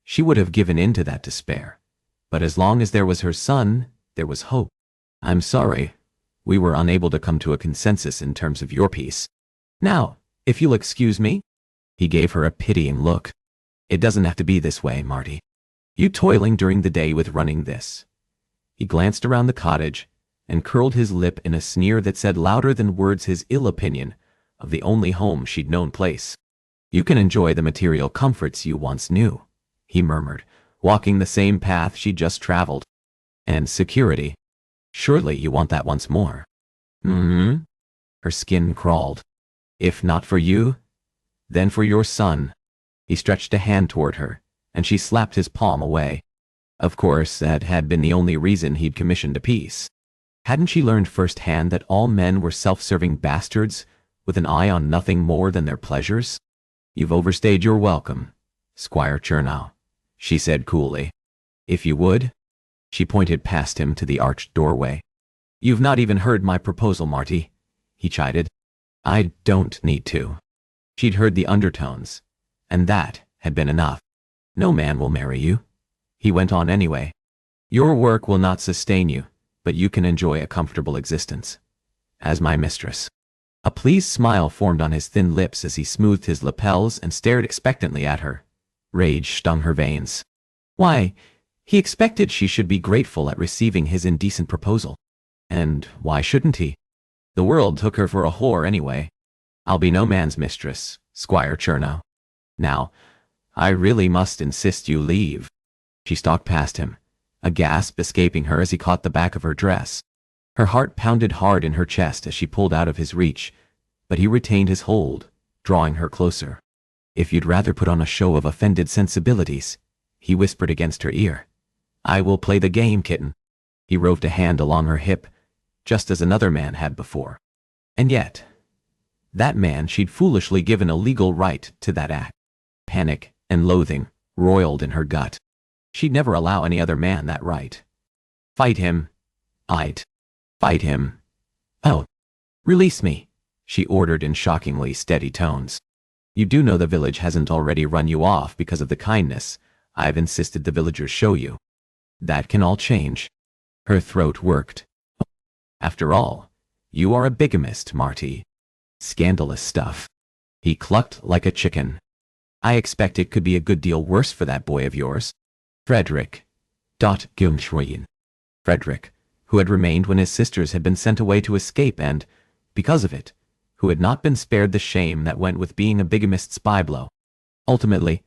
she would have given in to that despair. But as long as there was her son, there was hope. I'm sorry, we were unable to come to a consensus in terms of your piece. Now, if you'll excuse me, he gave her a pitying look. It doesn't have to be this way, Marty. You toiling during the day with running this. He glanced around the cottage and curled his lip in a sneer that said louder than words his ill opinion of the only home she'd known place. You can enjoy the material comforts you once knew, he murmured, walking the same path she'd just traveled. And security. Surely you want that once more. Mm-hmm. Her skin crawled. If not for you, then for your son. He stretched a hand toward her, and she slapped his palm away. Of course, that had been the only reason he'd commissioned a piece. Hadn't she learned firsthand that all men were self-serving bastards, with an eye on nothing more than their pleasures? You've overstayed your welcome, Squire Chernow, she said coolly. If you would, she pointed past him to the arched doorway. You've not even heard my proposal, Marty, he chided. I don't need to. She'd heard the undertones, and that had been enough. No man will marry you, he went on anyway. Your work will not sustain you, but you can enjoy a comfortable existence. As my mistress. A pleased smile formed on his thin lips as he smoothed his lapels and stared expectantly at her. Rage stung her veins. Why, he expected she should be grateful at receiving his indecent proposal. And why shouldn't he? The world took her for a whore anyway. I'll be no man's mistress, Squire Chernow. Now, I really must insist you leave. She stalked past him, a gasp escaping her as he caught the back of her dress. Her heart pounded hard in her chest as she pulled out of his reach, but he retained his hold, drawing her closer. If you'd rather put on a show of offended sensibilities, he whispered against her ear. I will play the game, kitten. He roved a hand along her hip, just as another man had before. And yet, that man she'd foolishly given a legal right to that act. Panic and loathing roiled in her gut. She'd never allow any other man that right. Fight him. I'd fight him. Oh, release me, she ordered in shockingly steady tones. You do know the village hasn't already run you off because of the kindness I've insisted the villagers show you. That can all change. Her throat worked. After all, you are a bigamist, Marty. Scandalous stuff. He clucked like a chicken. I expect it could be a good deal worse for that boy of yours. Frederick. Frederick, who had remained when his sisters had been sent away to escape and, because of it, who had not been spared the shame that went with being a bigamist's spy-blow. Ultimately,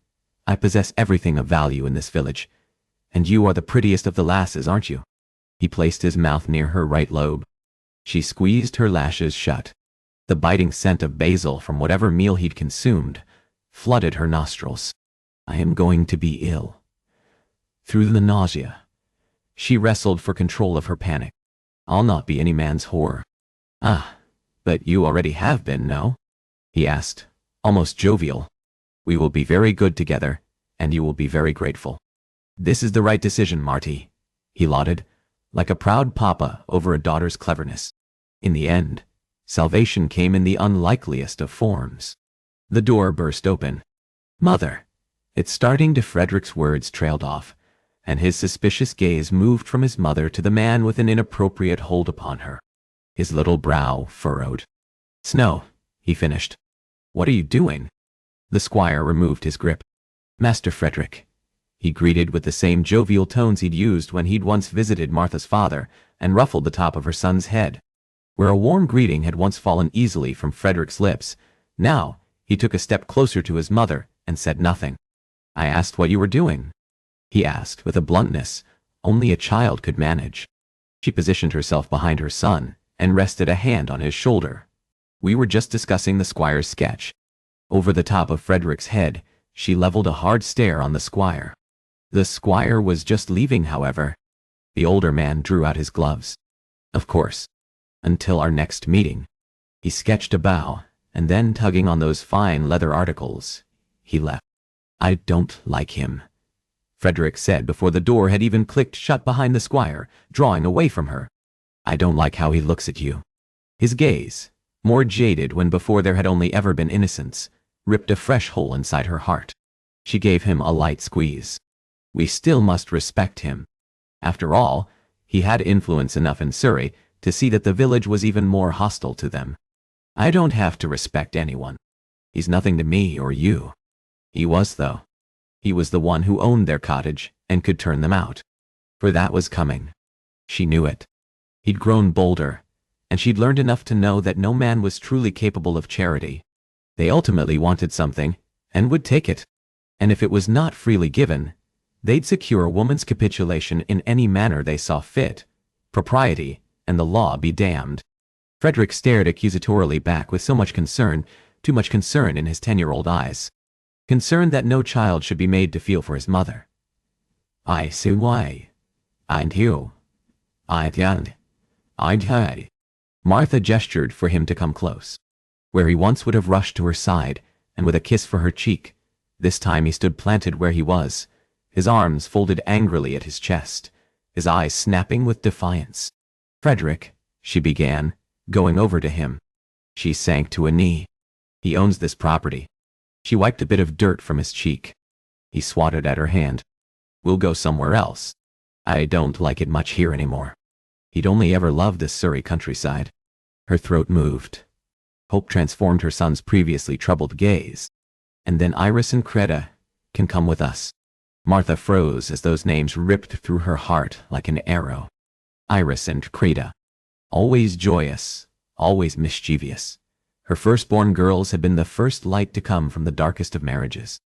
I possess everything of value in this village, and you are the prettiest of the lasses, aren't you? He placed his mouth near her right lobe. She squeezed her lashes shut. The biting scent of basil from whatever meal he'd consumed flooded her nostrils. I am going to be ill. Through the nausea. She wrestled for control of her panic. "I'll not be any man's whore." "Ah, but you already have been, no?" he asked, almost jovial. "We will be very good together, and you will be very grateful." "This is the right decision, Marty," he lauded, like a proud papa over a daughter's cleverness. In the end, salvation came in the unlikeliest of forms. The door burst open. "Mother!" It's starting to Frederick's words trailed off, and his suspicious gaze moved from his mother to the man with an inappropriate hold upon her. His little brow furrowed. "Snow," he finished. "What are you doing?" The squire removed his grip. "Master Frederick," he greeted with the same jovial tones he'd used when he'd once visited Martha's father and ruffled the top of her son's head. Where a warm greeting had once fallen easily from Frederick's lips, now he took a step closer to his mother and said nothing. "I asked what you were doing," he asked with a bluntness only a child could manage. She positioned herself behind her son and rested a hand on his shoulder. "We were just discussing the squire's sketch." Over the top of Frederick's head, she leveled a hard stare on the squire. The squire was just leaving, however. The older man drew out his gloves. "Of course. Until our next meeting." He sketched a bow, and then tugging on those fine leather articles, he left. "I don't like him," Frederick said before the door had even clicked shut behind the squire, drawing away from her. "I don't like how he looks at you." His gaze, more jaded when before there had only ever been innocence, ripped a fresh hole inside her heart. She gave him a light squeeze. "We still must respect him. After all, he had influence enough in Surrey to see that the village was even more hostile to them. I don't have to respect anyone. He's nothing to me or you." He was, though. He was the one who owned their cottage and could turn them out. For that was coming. She knew it. He'd grown bolder, and she'd learned enough to know that no man was truly capable of charity. They ultimately wanted something, and would take it. And if it was not freely given, they'd secure a woman's capitulation in any manner they saw fit. Propriety and the law be damned. Frederick stared accusatorily back with so much concern, too much concern in his 10-year-old eyes. Concern that no child should be made to feel for his mother. "I see why. And you. I'd heard." Martha gestured for him to come close. Where he once would have rushed to her side, and with a kiss for her cheek, this time he stood planted where he was, his arms folded angrily at his chest, his eyes snapping with defiance. "Frederick," she began, going over to him. She sank to a knee. "He owns this property." She wiped a bit of dirt from his cheek. He swatted at her hand. "We'll go somewhere else. I don't like it much here anymore." He'd only ever loved the Surrey countryside. Her throat moved. Hope transformed her son's previously troubled gaze. "And then Iris and Creta can come with us." Martha froze as those names ripped through her heart like an arrow. Iris and Creta. Always joyous, always mischievous. Her firstborn girls had been the first light to come from the darkest of marriages.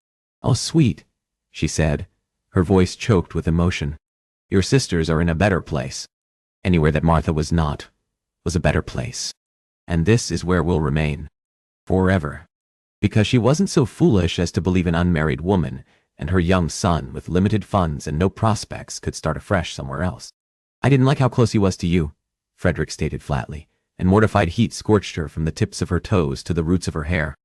"Oh, sweet," she said, her voice choked with emotion. "Your sisters are in a better place." Anywhere that Martha was not was a better place. "And this is where we'll remain. Forever." Because she wasn't so foolish as to believe an unmarried woman and her young son with limited funds and no prospects could start afresh somewhere else. "I didn't like how close he was to you," Frederick stated flatly, and mortified heat scorched her from the tips of her toes to the roots of her hair.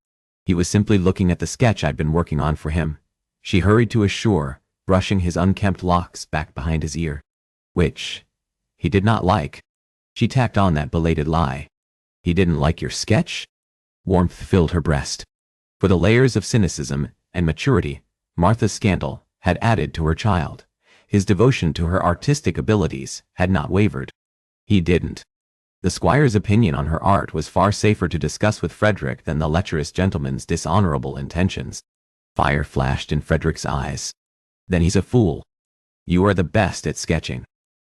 "He was simply looking at the sketch I'd been working on for him," she hurried to assure, brushing his unkempt locks back behind his ear. "Which he did not like." She tacked on that belated lie. "He didn't like your sketch?" Warmth filled her breast. For the layers of cynicism and maturity Martha's scandal had added to her child, his devotion to her artistic abilities had not wavered. He didn't. The squire's opinion on her art was far safer to discuss with Frederick than the lecherous gentleman's dishonorable intentions. Fire flashed in Frederick's eyes. "Then he's a fool. You are the best at sketching."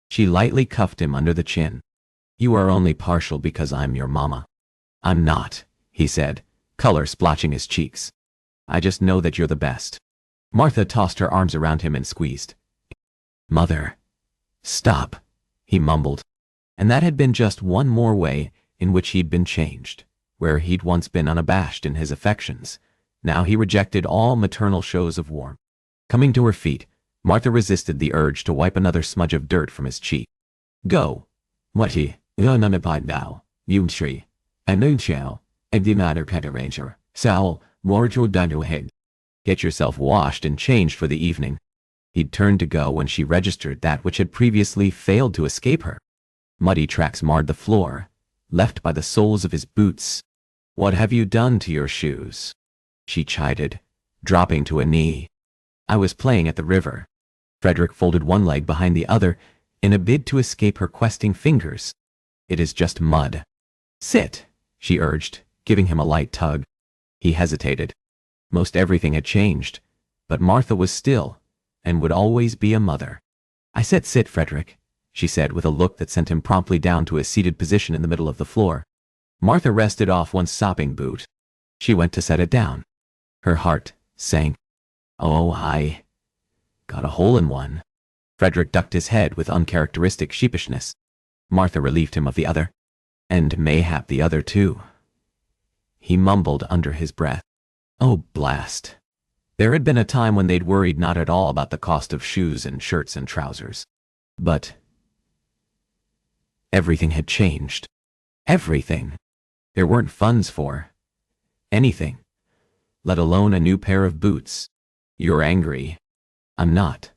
She lightly cuffed him under the chin. "You are only partial because I'm your mama." "I'm not," he said, color splotching his cheeks. "I just know that you're the best." Martha tossed her arms around him and squeezed. "Mother." "Stop," he mumbled. And that had been just one more way in which he'd been changed. Where he'd once been unabashed in his affections, now he rejected all maternal shows of warmth. Coming to her feet, Martha resisted the urge to wipe another smudge of dirt from his cheek. Go. What now, you tree. I know shall. I did not pet arranger. Sal, more to done head. Get yourself washed and changed for the evening. He'd turned to go when she registered that which had previously failed to escape her. Muddy tracks marred the floor, left by the soles of his boots. What have you done to your shoes? She chided, dropping to a knee. I was playing at the river. Frederick folded one leg behind the other in a bid to escape her questing fingers. It is just mud. Sit, she urged, giving him a light tug. He hesitated. Most everything had changed, but Martha was still, and would always be a mother. I said sit, Frederick, she said with a look that sent him promptly down to a seated position in the middle of the floor. Martha rested off one sopping boot. She went to set it down. Her heart sank. Oh, I got a hole in one. Frederick ducked his head with uncharacteristic sheepishness. Martha relieved him of the other. And mayhap the other too. He mumbled under his breath. Oh, blast. There had been a time when they'd worried not at all about the cost of shoes and shirts and trousers. But everything had changed. Everything. There weren't funds for anything, let alone a new pair of boots. You're angry. I'm not.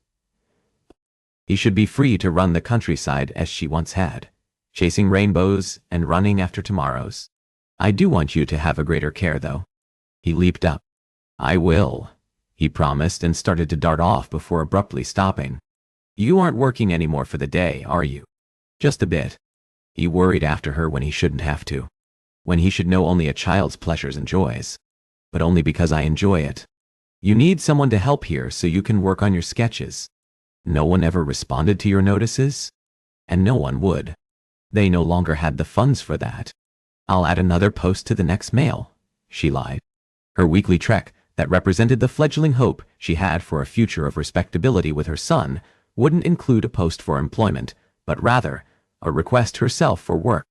He should be free to run the countryside as she once had, chasing rainbows and running after tomorrows. I do want you to have a greater care, though. He leaped up. I will, he promised and started to dart off before abruptly stopping. You aren't working anymore for the day, are you? Just a bit. He worried after her when he shouldn't have to. When he should know only a child's pleasures and joys. But only because I enjoy it. You need someone to help here so you can work on your sketches. No one ever responded to your notices? And no one would. They no longer had the funds for that. I'll add another post to the next mail, she lied. Her weekly trek, that represented the fledgling hope she had for a future of respectability with her son, wouldn't include a post for employment, but rather a request herself for work.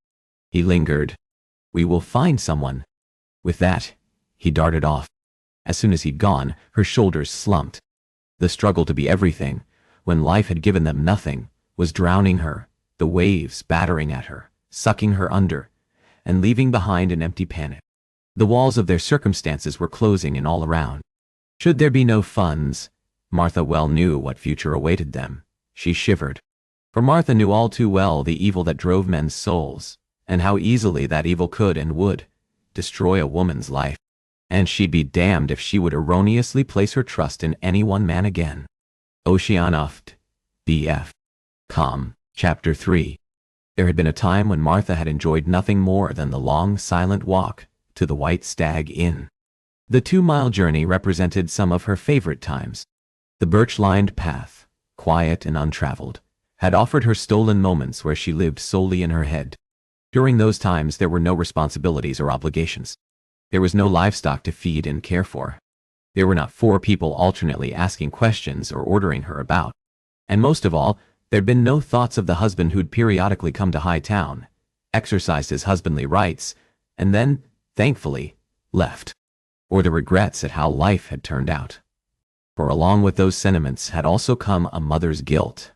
He lingered. We will find someone. With that, he darted off. As soon as he'd gone, her shoulders slumped. The struggle to be everything, when life had given them nothing, was drowning her, the waves battering at her, sucking her under, and leaving behind an empty panic. The walls of their circumstances were closing in all around. Should there be no funds, Martha well knew what future awaited them. She shivered. For Martha knew all too well the evil that drove men's souls, and how easily that evil could and would destroy a woman's life. And she'd be damned if she would erroneously place her trust in any one man again. Oceanoft, B.F. Com. Chapter 3. There had been a time when Martha had enjoyed nothing more than the long, silent walk to the White Stag Inn. The 2-mile journey represented some of her favorite times. The birch-lined path, quiet and untraveled, had offered her stolen moments where she lived solely in her head. During those times there were no responsibilities or obligations. There was no livestock to feed and care for. There were not 4 people alternately asking questions or ordering her about. And most of all, there'd been no thoughts of the husband who'd periodically come to High Town, exercised his husbandly rights, and then, thankfully, left. Or the regrets at how life had turned out. For along with those sentiments had also come a mother's guilt.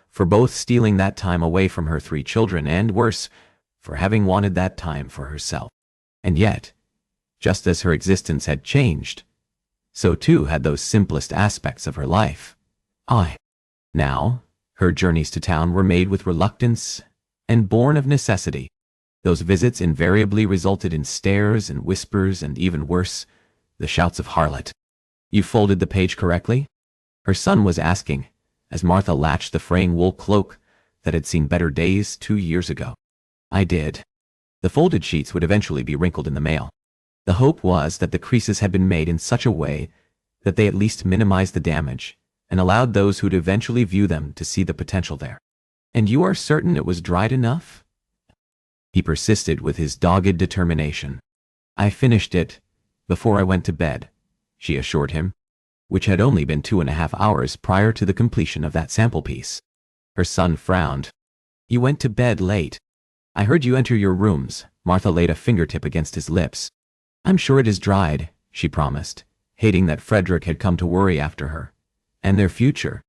For both stealing that time away from her 3 children and, worse, for having wanted that time for herself. And yet, just as her existence had changed, so too had those simplest aspects of her life. Now, her journeys to town were made with reluctance and born of necessity. Those visits invariably resulted in stares and whispers and, even worse, the shouts of harlot. You folded the page correctly? Her son was asking, as Martha latched the fraying wool cloak that had seen better days 2 years ago. I did. The folded sheets would eventually be wrinkled in the mail. The hope was that the creases had been made in such a way that they at least minimized the damage and allowed those who'd eventually view them to see the potential there. And you are certain it was dried enough? He persisted with his dogged determination. I finished it before I went to bed, she assured him, which had only been 2.5 hours prior to the completion of that sample piece. Her son frowned. You went to bed late. I heard you enter your rooms. Martha laid a fingertip against his lips. I'm sure it is dried, she promised, hating that Frederick had come to worry after her. And their future.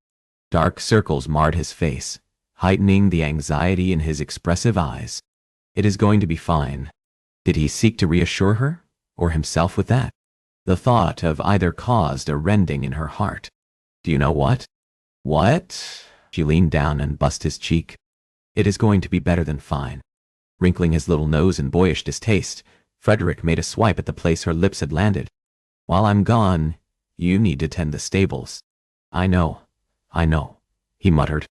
Dark circles marred his face, heightening the anxiety in his expressive eyes. It is going to be fine. Did he seek to reassure her, or himself with that? The thought of either caused a rending in her heart. Do you know what? What? She leaned down and bussed his cheek. It is going to be better than fine. Wrinkling his little nose in boyish distaste, Frederick made a swipe at the place her lips had landed. While I'm gone, you need to tend the stables. I know, he muttered.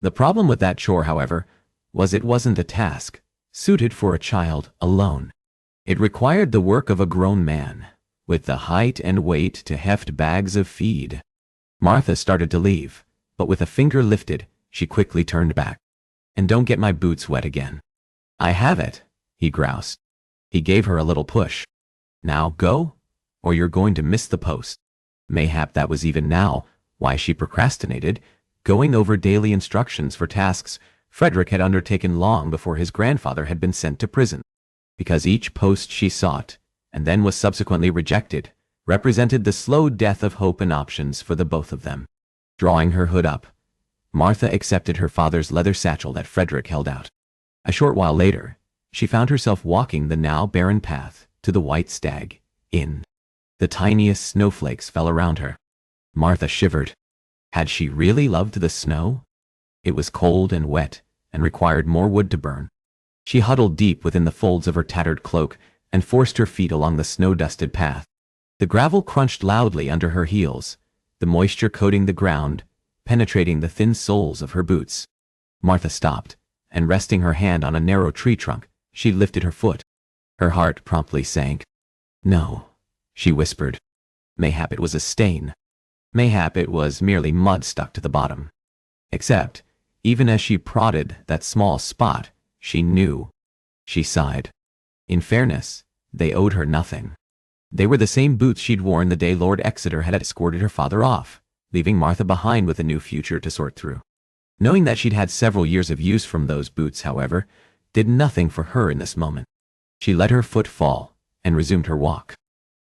The problem with that chore, however, was it wasn't a task suited for a child alone. It required the work of a grown man, with the height and weight to heft bags of feed. Martha started to leave, but with a finger lifted, she quickly turned back. And don't get my boots wet again. I have it, he groused. He gave her a little push. Now go, or you're going to miss the post. Mayhap that was even now why she procrastinated, going over daily instructions for tasks Frederick had undertaken long before his grandfather had been sent to prison. Because each post she sought, and then was subsequently rejected, represented the slow death of hope and options for the both of them. Drawing her hood up, Martha accepted her father's leather satchel that Frederick held out. A short while later, she found herself walking the now barren path to the White Stag Inn. The tiniest snowflakes fell around her. Martha shivered. Had she really loved the snow? It was cold and wet, and required more wood to burn. She huddled deep within the folds of her tattered cloak and forced her feet along the snow-dusted path. The gravel crunched loudly under her heels, the moisture coating the ground, penetrating the thin soles of her boots. Martha stopped, and resting her hand on a narrow tree trunk, she lifted her foot. Her heart promptly sank. No, she whispered. Mayhap it was a stain. Mayhap it was merely mud stuck to the bottom. Except, even as she prodded that small spot, she knew. She sighed. In fairness, they owed her nothing. They were the same boots she'd worn the day Lord Exeter had escorted her father off, leaving Martha behind with a new future to sort through. Knowing that she'd had several years of use from those boots, however, did nothing for her in this moment. She let her foot fall and resumed her walk.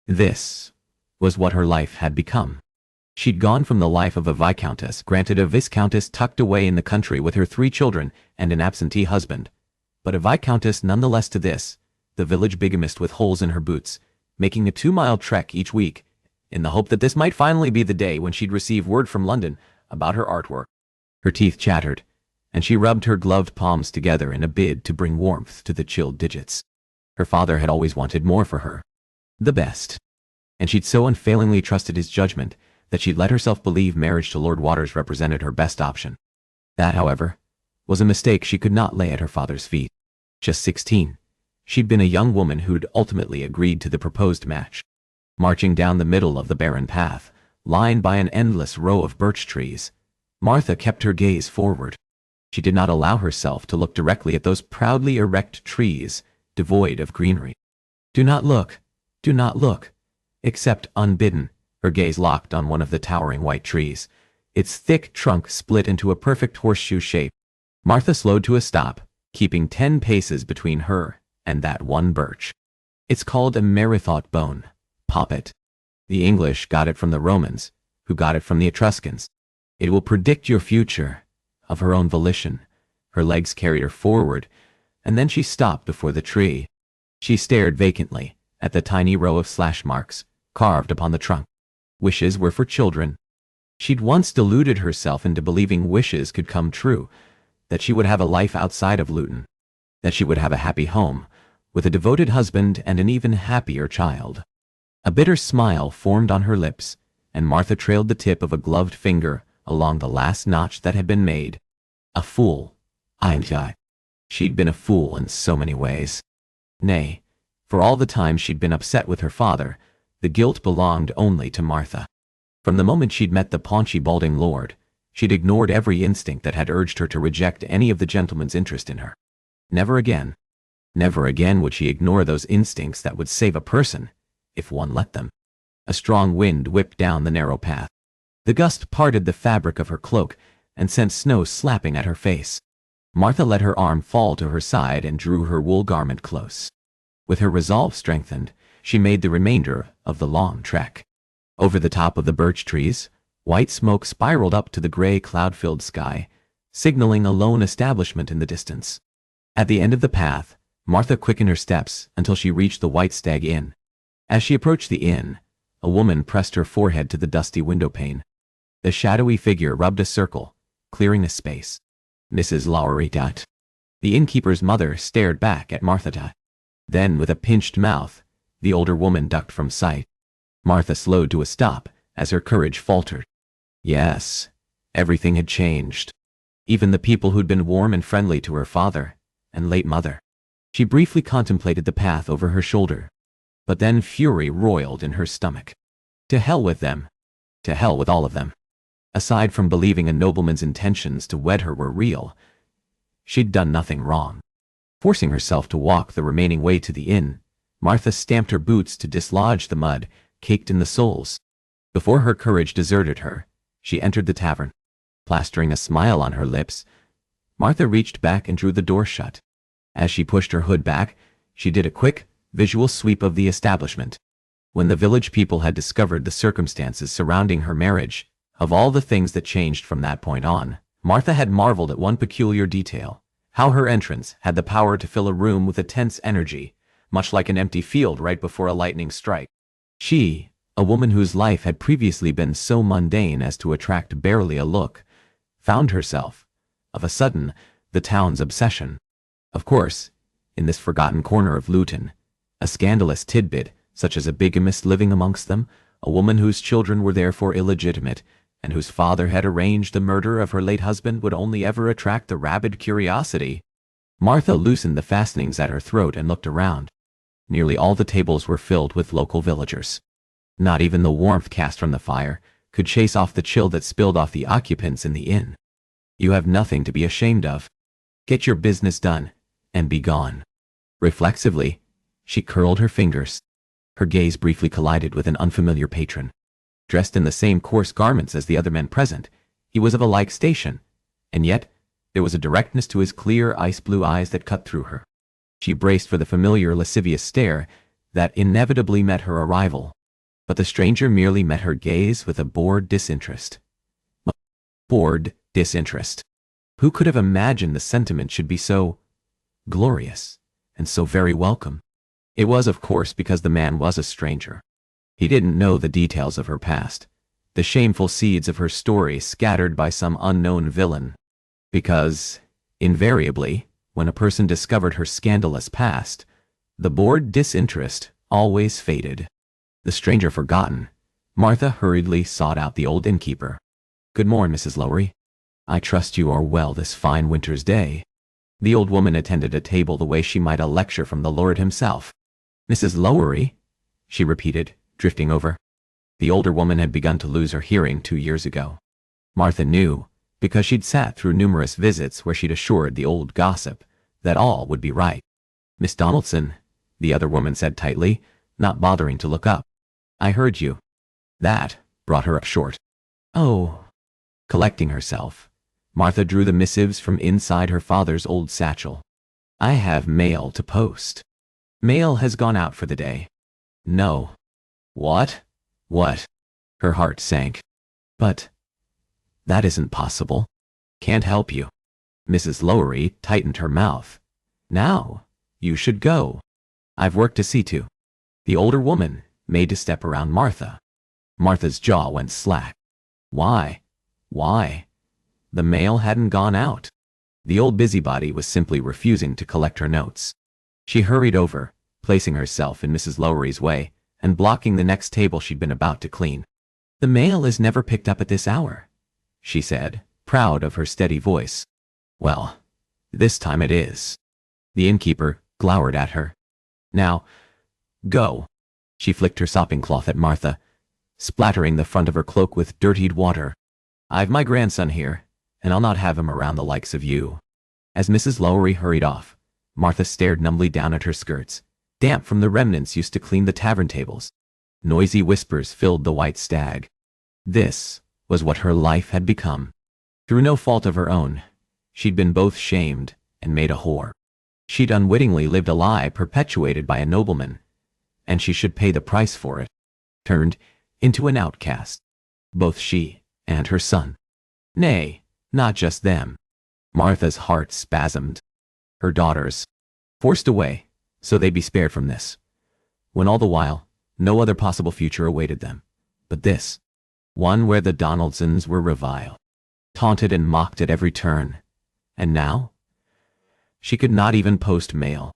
This was what her life had become. She'd gone from the life of a viscountess, granted a viscountess tucked away in the country with her 3 children and an absentee husband, but a viscountess nonetheless to this, the village bigamist with holes in her boots, making a 2-mile trek each week, in the hope that this might finally be the day when she'd receive word from London about her artwork. Her teeth chattered, and she rubbed her gloved palms together in a bid to bring warmth to the chilled digits. Her father had always wanted more for her. The best. And she'd so unfailingly trusted his judgment that she'd let herself believe marriage to Lord Waters represented her best option. That, however, was a mistake she could not lay at her father's feet. Just 16, she'd been a young woman who'd ultimately agreed to the proposed match. Marching down the middle of the barren path, lined by an endless row of birch trees, Martha kept her gaze forward. She did not allow herself to look directly at those proudly erect trees, devoid of greenery. Do not look, except unbidden. Her gaze locked on one of the towering white trees, its thick trunk split into a perfect horseshoe shape. Martha slowed to a stop, keeping 10 paces between her and that one birch. It's called a merithot bone. Pop it. The English got it from the Romans, who got it from the Etruscans. It will predict your future, of her own volition. Her legs carried her forward, and then she stopped before the tree. She stared vacantly at the tiny row of slash marks carved upon the trunk. Wishes were for children. She'd once deluded herself into believing wishes could come true, that she would have a life outside of Luton, that she would have a happy home, with a devoted husband and an even happier child. A bitter smile formed on her lips, and Martha trailed the tip of a gloved finger along the last notch that had been made. A fool, ain't I? She'd been a fool in so many ways. Nay, for all the time she'd been upset with her father, the guilt belonged only to Martha. From the moment she'd met the paunchy balding lord, she'd ignored every instinct that had urged her to reject any of the gentleman's interest in her. Never again would she ignore those instincts that would save a person, if one let them. A strong wind whipped down the narrow path. The gust parted the fabric of her cloak and sent snow slapping at her face. Martha let her arm fall to her side and drew her wool garment close. With her resolve strengthened, she made the remainder of the long trek. Over the top of the birch trees, White smoke spiraled up to the gray cloud-filled sky, signaling a lone establishment in the distance. At the end of the path, Martha quickened her steps until she reached the White Stag Inn. As she approached the inn, a woman pressed her forehead to the dusty windowpane. The shadowy figure rubbed a circle, clearing a space. Mrs. Lowry. The innkeeper's mother stared back at Martha. Then, with a pinched mouth, the older woman ducked from sight. Martha slowed to a stop as her courage faltered. Yes, everything had changed. Even the people who'd been warm and friendly to her father and late mother. She briefly contemplated the path over her shoulder. But then fury roiled in her stomach. To hell with them. To hell with all of them. Aside from believing a nobleman's intentions to wed her were real, she'd done nothing wrong. Forcing herself to walk the remaining way to the inn, Martha stamped her boots to dislodge the mud caked in the soles. Before her courage deserted her, she entered the tavern. Plastering a smile on her lips, Martha reached back and drew the door shut. As she pushed her hood back, she did a quick, visual sweep of the establishment. When the village people had discovered the circumstances surrounding her marriage, of all the things that changed from that point on, Martha had marveled at one peculiar detail: how her entrance had the power to fill a room with a tense energy, much like an empty field right before a lightning strike. She, a woman whose life had previously been so mundane as to attract barely a look, found herself, of a sudden, the town's obsession. Of course, in this forgotten corner of Luton, a scandalous tidbit, such as a bigamist living amongst them, a woman whose children were therefore illegitimate, and whose father had arranged the murder of her late husband, would only ever attract the rabid curiosity. Martha loosened the fastenings at her throat and looked around. Nearly all the tables were filled with local villagers. Not even the warmth cast from the fire could chase off the chill that spilled off the occupants in the inn. You have nothing to be ashamed of. Get your business done, and be gone. Reflexively, she curled her fingers. Her gaze briefly collided with an unfamiliar patron. Dressed in the same coarse garments as the other men present, he was of a like station, and yet there was a directness to his clear ice-blue eyes that cut through her. She braced for the familiar lascivious stare that inevitably met her arrival, but the stranger merely met her gaze with a bored disinterest. Bored disinterest. Who could have imagined the sentiment should be so glorious and so very welcome? It was, of course, because the man was a stranger. He didn't know the details of her past, the shameful seeds of her story scattered by some unknown villain. Because, invariably, when a person discovered her scandalous past, the bored disinterest always faded. The stranger forgotten, Martha hurriedly sought out the old innkeeper. "Good morn, Mrs. Lowry. I trust you are well this fine winter's day." The old woman attended a table the way she might a lecture from the Lord himself. "Mrs. Lowry?" she repeated, drifting over. The older woman had begun to lose her hearing 2 years ago. Martha knew, because she'd sat through numerous visits where she'd assured the old gossip that all would be right. "Miss Donaldson," the other woman said tightly, not bothering to look up. "I heard you." That brought her up short. "Oh." Collecting herself, Martha drew the missives from inside her father's old satchel. "I have mail to post." "Mail has gone out for the day." "No." "What? What?" Her heart sank. "But that isn't possible. Can't help you." Mrs. Lowry tightened her mouth. "Now, you should go. I've work to see to." The older woman made to step around Martha. Martha's jaw went slack. Why? Why? The mail hadn't gone out. The old busybody was simply refusing to collect her notes. She hurried over, placing herself in Mrs. Lowry's way and blocking the next table she'd been about to clean. "The mail is never picked up at this hour," she said, proud of her steady voice. "Well, this time it is." The innkeeper glowered at her. "Now, go." She flicked her sopping cloth at Martha, splattering the front of her cloak with dirtied water. "I've my grandson here, and I'll not have him around the likes of you." As Mrs. Lowry hurried off, Martha stared numbly down at her skirts, damp from the remnants used to clean the tavern tables. Noisy whispers filled the White Stag. This was what her life had become. Through no fault of her own, she'd been both shamed and made a whore. She'd unwittingly lived a lie perpetuated by a nobleman, and she should pay the price for it. Turned into an outcast. Both she And her son. Nay, not just them. Martha's heart spasmed. Her daughters. Forced away, so they'd be spared from this. When all the while, no other possible future awaited them. But this. One where the Donaldsons were reviled. Taunted and mocked at every turn. And now? She could not even post mail.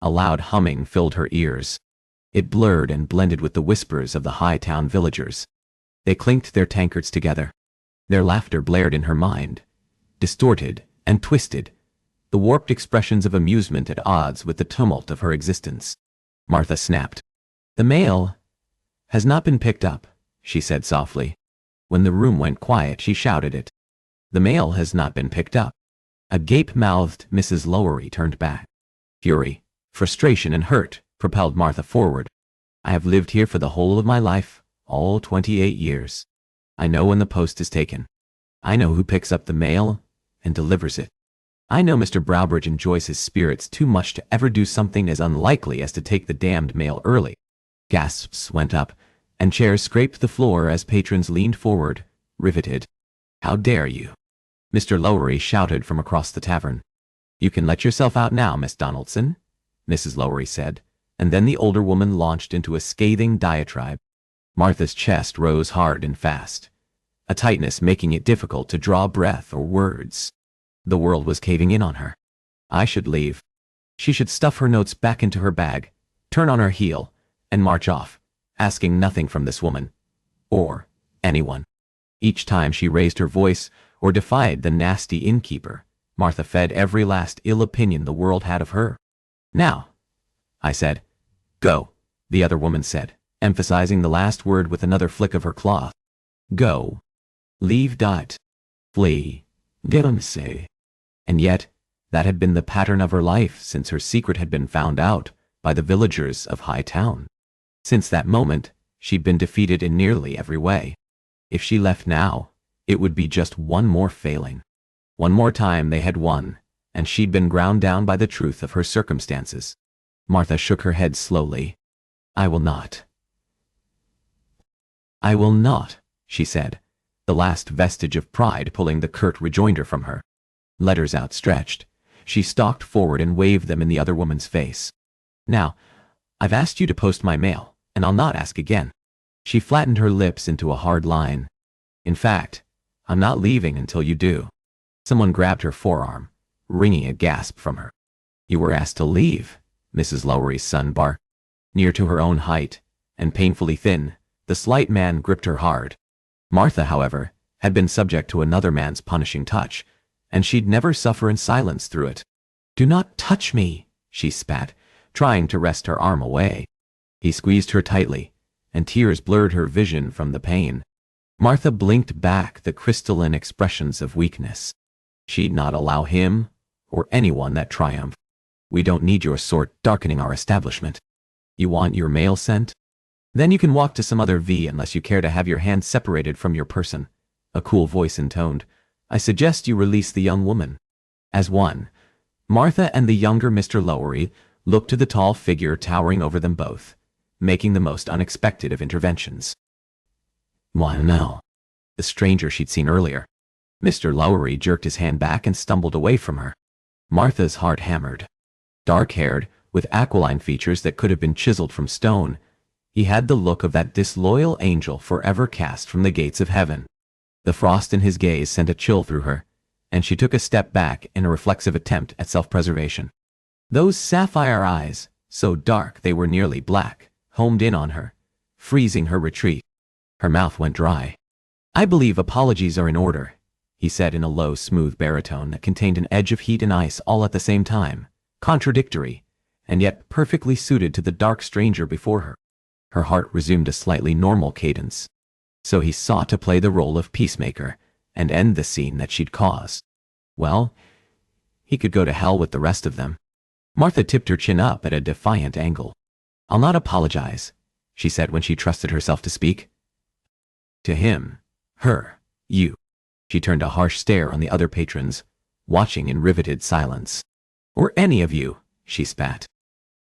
A loud humming filled her ears. It blurred and blended with the whispers of the high-town villagers. They clinked their tankards together. Their laughter blared in her mind. Distorted and twisted, the warped expressions of amusement at odds with the tumult of her existence. Martha snapped. "The mail has not been picked up," she said softly. When the room went quiet, she shouted it. "The mail has not been picked up." A gape-mouthed Mrs. Lowery turned back. Fury, frustration, and hurt propelled Martha forward. "I have lived here for the whole of my life, all 28 years. I know when the post is taken. I know who picks up the mail and delivers it. I know Mr. Browbridge enjoys his spirits too much to ever do something as unlikely as to take the damned mail early." Gasps went up, and chairs scraped the floor as patrons leaned forward, riveted. "How dare you?" Mr. Lowery shouted from across the tavern. "You can let yourself out now, Miss Donaldson," Mrs. Lowery said, and then the older woman launched into a scathing diatribe. Martha's chest rose hard and fast, a tightness making it difficult to draw breath or words. The world was caving in on her. I should leave. She should stuff her notes back into her bag, turn on her heel, and march off, asking nothing from this woman, or anyone. Each time she raised her voice or defied the nasty innkeeper, Martha fed every last ill opinion the world had of her. "Now," I said. "Go," the other woman said, emphasizing the last word with another flick of her cloth. "Go. Leave dot. Flee. Didn't say." And yet, that had been the pattern of her life since her secret had been found out by the villagers of High Town. Since that moment, she'd been defeated in nearly every way. If she left now, it would be just one more failing. One more time they had won, and she'd been ground down by the truth of her circumstances. Martha shook her head slowly. "I will not. I will not," she said, the last vestige of pride pulling the curt rejoinder from her. Letters outstretched, she stalked forward and waved them in the other woman's face. "Now, I've asked you to post my mail, and I'll not ask again." She flattened her lips into a hard line. "In fact, I'm not leaving until you do." Someone grabbed her forearm, wringing a gasp from her. "You were asked to leave," Mrs. Lowery's son barked. Near to her own height, and painfully thin, the slight man gripped her hard. Martha, however, had been subject to another man's punishing touch, and she'd never suffer in silence through it. "Do not touch me," she spat, trying to wrest her arm away. He squeezed her tightly, and tears blurred her vision from the pain. Martha blinked back the crystalline expressions of weakness. She'd not allow him, or anyone, that triumph. "We don't need your sort darkening our establishment. You want your mail sent? Then you can walk to some other V unless you care to have your hands separated from your person," a cool voice intoned. "I suggest you release the young woman." As one, Martha and the younger Mr. Lowery looked to the tall figure towering over them both, making the most unexpected of interventions. "Why no?" The stranger she'd seen earlier. Mr. Lowery jerked his hand back and stumbled away from her. Martha's heart hammered. Dark-haired, with aquiline features that could have been chiseled from stone, he had the look of that disloyal angel forever cast from the gates of heaven. The frost in his gaze sent a chill through her, and she took a step back in a reflexive attempt at self-preservation. Those sapphire eyes, so dark they were nearly black, homed in on her, freezing her retreat. Her mouth went dry. "I believe apologies are in order," he said in a low, smooth baritone that contained an edge of heat and ice all at the same time, contradictory, and yet perfectly suited to the dark stranger before her. Her heart resumed a slightly normal cadence. So he sought to play the role of peacemaker and end the scene that she'd caused. Well, he could go to hell with the rest of them. Martha tipped her chin up at a defiant angle. "I'll not apologize," she said when she trusted herself to speak. To him, her, you. She turned a harsh stare on the other patrons, watching in riveted silence. "Or any of you," she spat.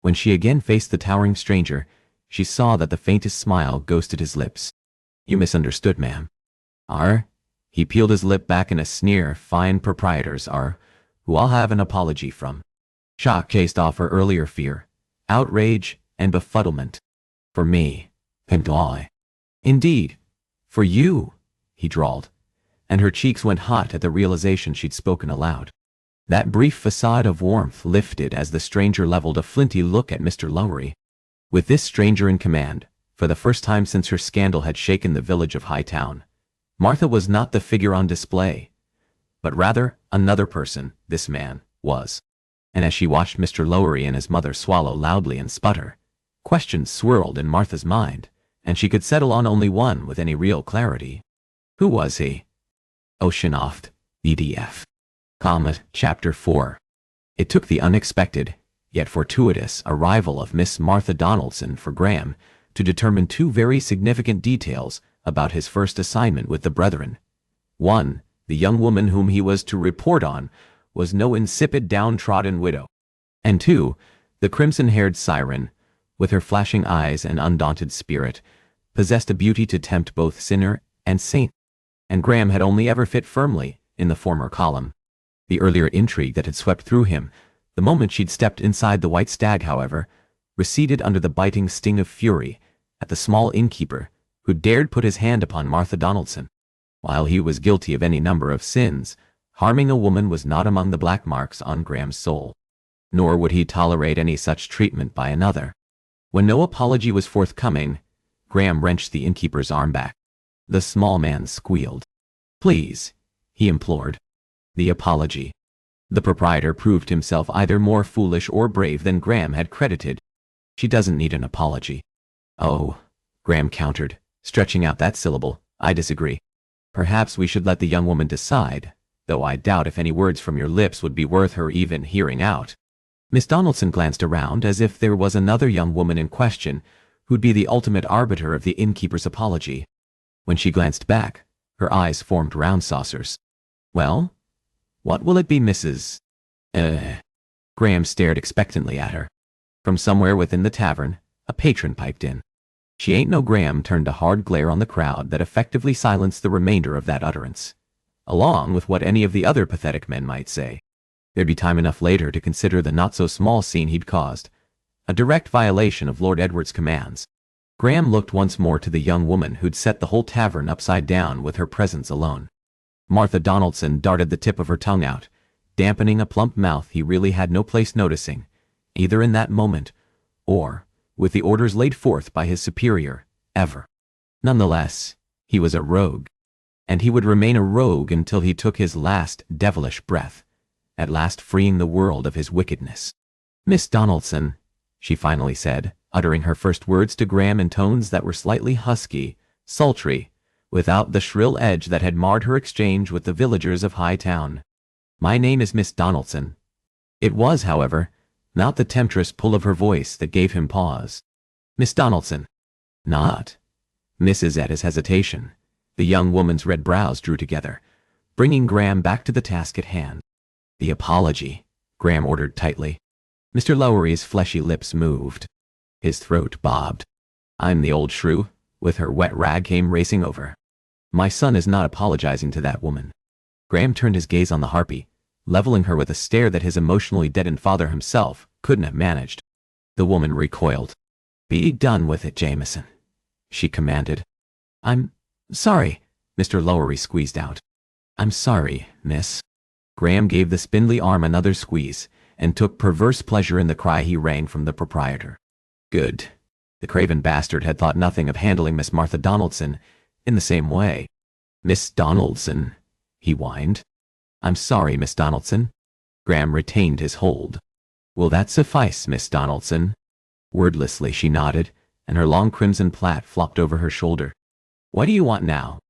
When she again faced the towering stranger, she saw that the faintest smile ghosted his lips. "You misunderstood, ma'am. Are He peeled his lip back in a sneer. Fine proprietors are, who I'll have an apology from. Shock chased off her earlier fear, outrage, and befuddlement. For me, and I. Indeed, for you, he drawled, and her cheeks went hot at the realization she'd spoken aloud. That brief facade of warmth lifted as the stranger leveled a flinty look at Mr. Lowry. With this stranger in command, for the first time since her scandal had shaken the village of Hightown, Martha was not the figure on display, but rather another person. This man was. And as she watched Mr. Lowry and his mother swallow loudly and sputter, questions swirled in Martha's mind, and she could settle on only one with any real clarity. Who was he? Oceanoft, EDF. Chapter 4. It took the unexpected, yet fortuitous, arrival of Miss Martha Donaldson for Graham to determine two very significant details about his first assignment with the brethren. One, the young woman whom he was to report on was no insipid downtrodden widow. And two, the crimson-haired siren, with her flashing eyes and undaunted spirit, possessed a beauty to tempt both sinner and saint, and Graham had only ever fit firmly in the former column. The earlier intrigue that had swept through him, the moment she'd stepped inside the White Stag, however, receded under the biting sting of fury at the small innkeeper who dared put his hand upon Martha Donaldson. While he was guilty of any number of sins, harming a woman was not among the black marks on Graham's soul. Nor would he tolerate any such treatment by another. When no apology was forthcoming, Graham wrenched the innkeeper's arm back. The small man squealed. "Please," he implored. The apology. The proprietor proved himself either more foolish or brave than Graham had credited. "She doesn't need an apology." "Oh," Graham countered, stretching out that syllable, "I disagree. Perhaps we should let the young woman decide, though I doubt if any words from your lips would be worth her even hearing out." Miss Donaldson glanced around as if there was another young woman in question who'd be the ultimate arbiter of the innkeeper's apology. When she glanced back, her eyes formed round saucers. "Well, what will it be, Mrs. Graham stared expectantly at her. From somewhere within the tavern, a patron piped in. "She ain't no." Graham turned a hard glare on the crowd that effectively silenced the remainder of that utterance, along with what any of the other pathetic men might say. There'd be time enough later to consider the not-so-small scene he'd caused, a direct violation of Lord Edward's commands. Graham looked once more to the young woman who'd set the whole tavern upside down with her presence alone. Martha Donaldson darted the tip of her tongue out, dampening a plump mouth he really had no place noticing, either in that moment or, with the orders laid forth by his superior, ever. Nonetheless, he was a rogue, and he would remain a rogue until he took his last devilish breath, at last freeing the world of his wickedness. "Miss Donaldson," she finally said, uttering her first words to Graham in tones that were slightly husky, sultry, without the shrill edge that had marred her exchange with the villagers of Hightown. "My name is Miss Donaldson." It was, however, not the temptress pull of her voice that gave him pause. "Miss Donaldson." Not Mrs. at his hesitation. The young woman's red brows drew together, bringing Graham back to the task at hand. "The apology," Graham ordered tightly. Mr. Lowry's fleshy lips moved. His throat bobbed. "I'm the old shrew," with her wet rag came racing over. "My son is not apologizing to that woman." Graham turned his gaze on the harpy, leveling her with a stare that his emotionally deadened father himself couldn't have managed. The woman recoiled. "Be done with it, Jameson," she commanded. "I'm sorry," Mr. Lowry squeezed out. "I'm sorry, miss." Graham gave the spindly arm another squeeze, and took perverse pleasure in the cry he wrang from the proprietor. Good. The craven bastard had thought nothing of handling Miss Martha Donaldson in the same way. "Miss Donaldson," he whined. "I'm sorry, Miss Donaldson." Graham retained his hold. "Will that suffice, Miss Donaldson?" Wordlessly she nodded, and her long crimson plait flopped over her shoulder. "What do you want now?"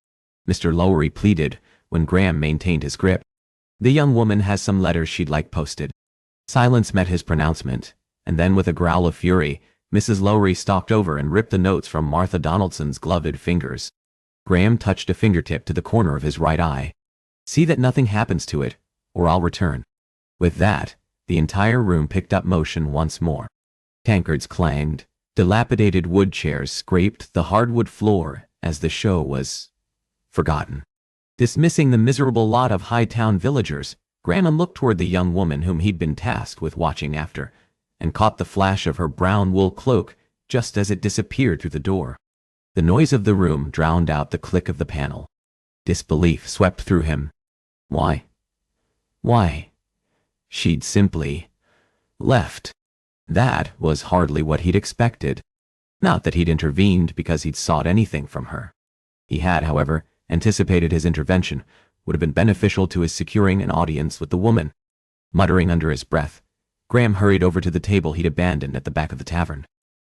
Mr. Lowry pleaded, when Graham maintained his grip. "The young woman has some letters she'd like posted." Silence met his pronouncement, and then with a growl of fury, Mrs. Lowry stalked over and ripped the notes from Martha Donaldson's gloved fingers. Graham touched a fingertip to the corner of his right eye. "See that nothing happens to it, or I'll return." With that, the entire room picked up motion once more. Tankards clanged, dilapidated wood chairs scraped the hardwood floor as the show was forgotten. Dismissing the miserable lot of high-town villagers, Graham looked toward the young woman whom he'd been tasked with watching after, and caught the flash of her brown wool cloak just as it disappeared through the door. The noise of the room drowned out the click of the panel. Disbelief swept through him. Why? She'd simply left. That was hardly what he'd expected. Not that he'd intervened because he'd sought anything from her. He had, however, anticipated his intervention would have been beneficial to his securing an audience with the woman. Muttering under his breath, Graham hurried over to the table he'd abandoned at the back of the tavern.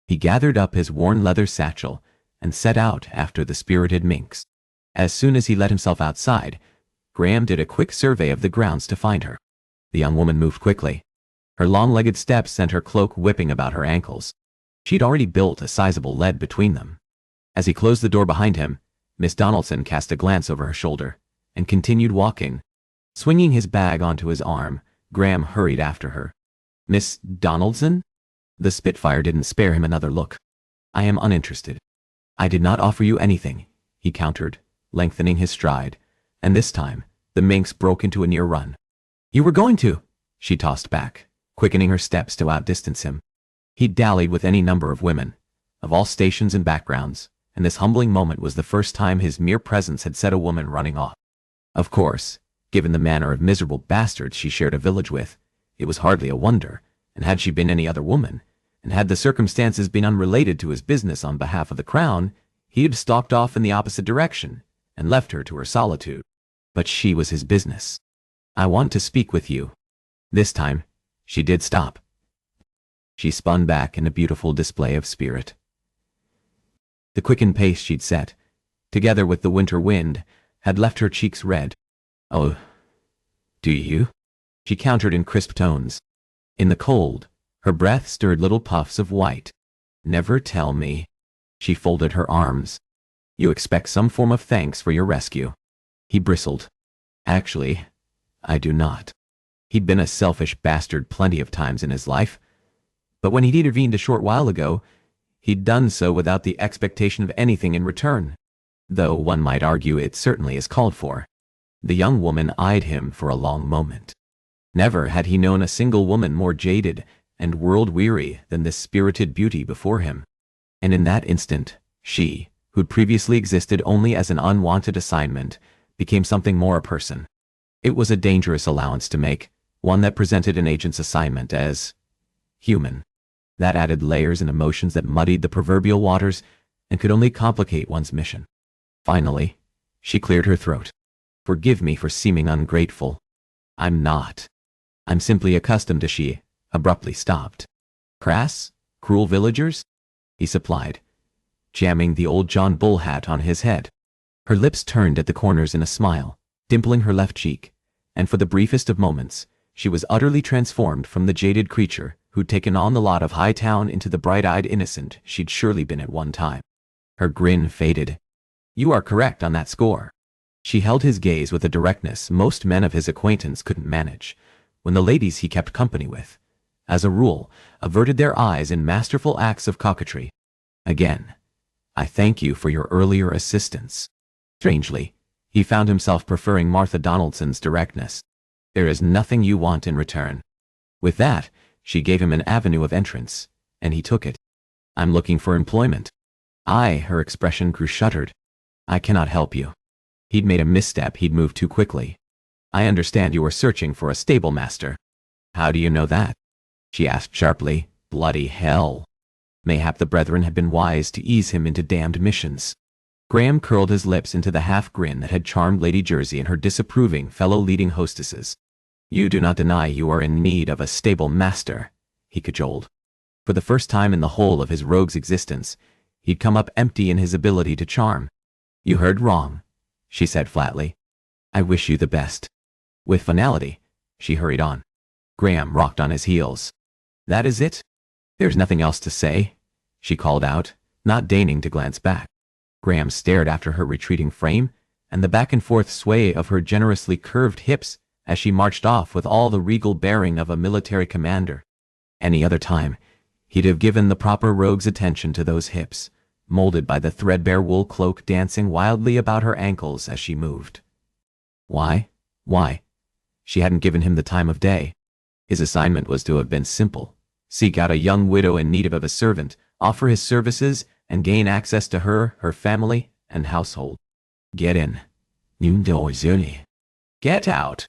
He gathered up his worn leather satchel and set out after the spirited minx. As soon as he let himself outside, Graham did a quick survey of the grounds to find her. The young woman moved quickly. Her long-legged steps sent her cloak whipping about her ankles. She'd already built a sizable lead between them. As he closed the door behind him, Miss Donaldson cast a glance over her shoulder and continued walking. Swinging his bag onto his arm, Graham hurried after her. Miss Donaldson? The Spitfire didn't spare him another look. I am uninterested. I did not offer you anything, he countered, lengthening his stride, and this time, the minx broke into a near run. You were going to, she tossed back, quickening her steps to outdistance him. He'd dallied with any number of women, of all stations and backgrounds, and this humbling moment was the first time his mere presence had set a woman running off. Of course, given the manner of miserable bastards she shared a village with, it was hardly a wonder, and had she been any other woman, and had the circumstances been unrelated to his business on behalf of the crown, he'd have stalked off in the opposite direction and left her to her solitude. But she was his business. I want to speak with you. This time, she did stop. She spun back in a beautiful display of spirit. The quickened pace she'd set, together with the winter wind, had left her cheeks red. Oh, do you? She countered in crisp tones. In the cold, her breath stirred little puffs of white. Never tell me. She folded her arms. You expect some form of thanks for your rescue. He bristled. Actually, I do not. He'd been a selfish bastard plenty of times in his life, but when he'd intervened a short while ago, he'd done so without the expectation of anything in return, though one might argue it certainly is called for. The young woman eyed him for a long moment. Never had he known a single woman more jaded and world-weary than this spirited beauty before him. And in that instant, she, who'd previously existed only as an unwanted assignment, became something more a person. It was a dangerous allowance to make, one that presented an agent's assignment as human. That added layers and emotions that muddied the proverbial waters and could only complicate one's mission. Finally, she cleared her throat. Forgive me for seeming ungrateful. I'm not. I'm simply accustomed to she abruptly stopped. Crass? Cruel villagers? He supplied, jamming the old John Bull hat on his head. Her lips turned at the corners in a smile, dimpling her left cheek, and for the briefest of moments, she was utterly transformed from the jaded creature who'd taken on the lot of Hightown into the bright-eyed innocent she'd surely been at one time. Her grin faded. You are correct on that score. She held his gaze with a directness most men of his acquaintance couldn't manage, when the ladies he kept company with, as a rule, averted their eyes in masterful acts of coquetry. Again, I thank you for your earlier assistance. Strangely, he found himself preferring Martha Donaldson's directness. There is nothing you want in return. With that, she gave him an avenue of entrance, and he took it. I'm looking for employment. Her expression grew shuttered. I cannot help you. He'd made a misstep, he'd moved too quickly. I understand you are searching for a stable master. How do you know that? She asked sharply. Bloody hell. Mayhap the brethren had been wise to ease him into damned missions. Graham curled his lips into the half-grin that had charmed Lady Jersey and her disapproving fellow leading hostesses. You do not deny you are in need of a stable master, he cajoled. For the first time in the whole of his rogue's existence, he'd come up empty in his ability to charm. You heard wrong, she said flatly. I wish you the best. With finality, she hurried on. Graham rocked on his heels. That is it? There's nothing else to say, she called out, not deigning to glance back. Graham stared after her retreating frame and the back-and-forth sway of her generously curved hips as she marched off with all the regal bearing of a military commander. Any other time, he'd have given the proper rogue's attention to those hips, molded by the threadbare wool cloak dancing wildly about her ankles as she moved. Why? Why? She hadn't given him the time of day. His assignment was to have been simple. Seek out a young widow in need of a servant, offer his services, and gain access to her, her family, and household. Get in. Get out.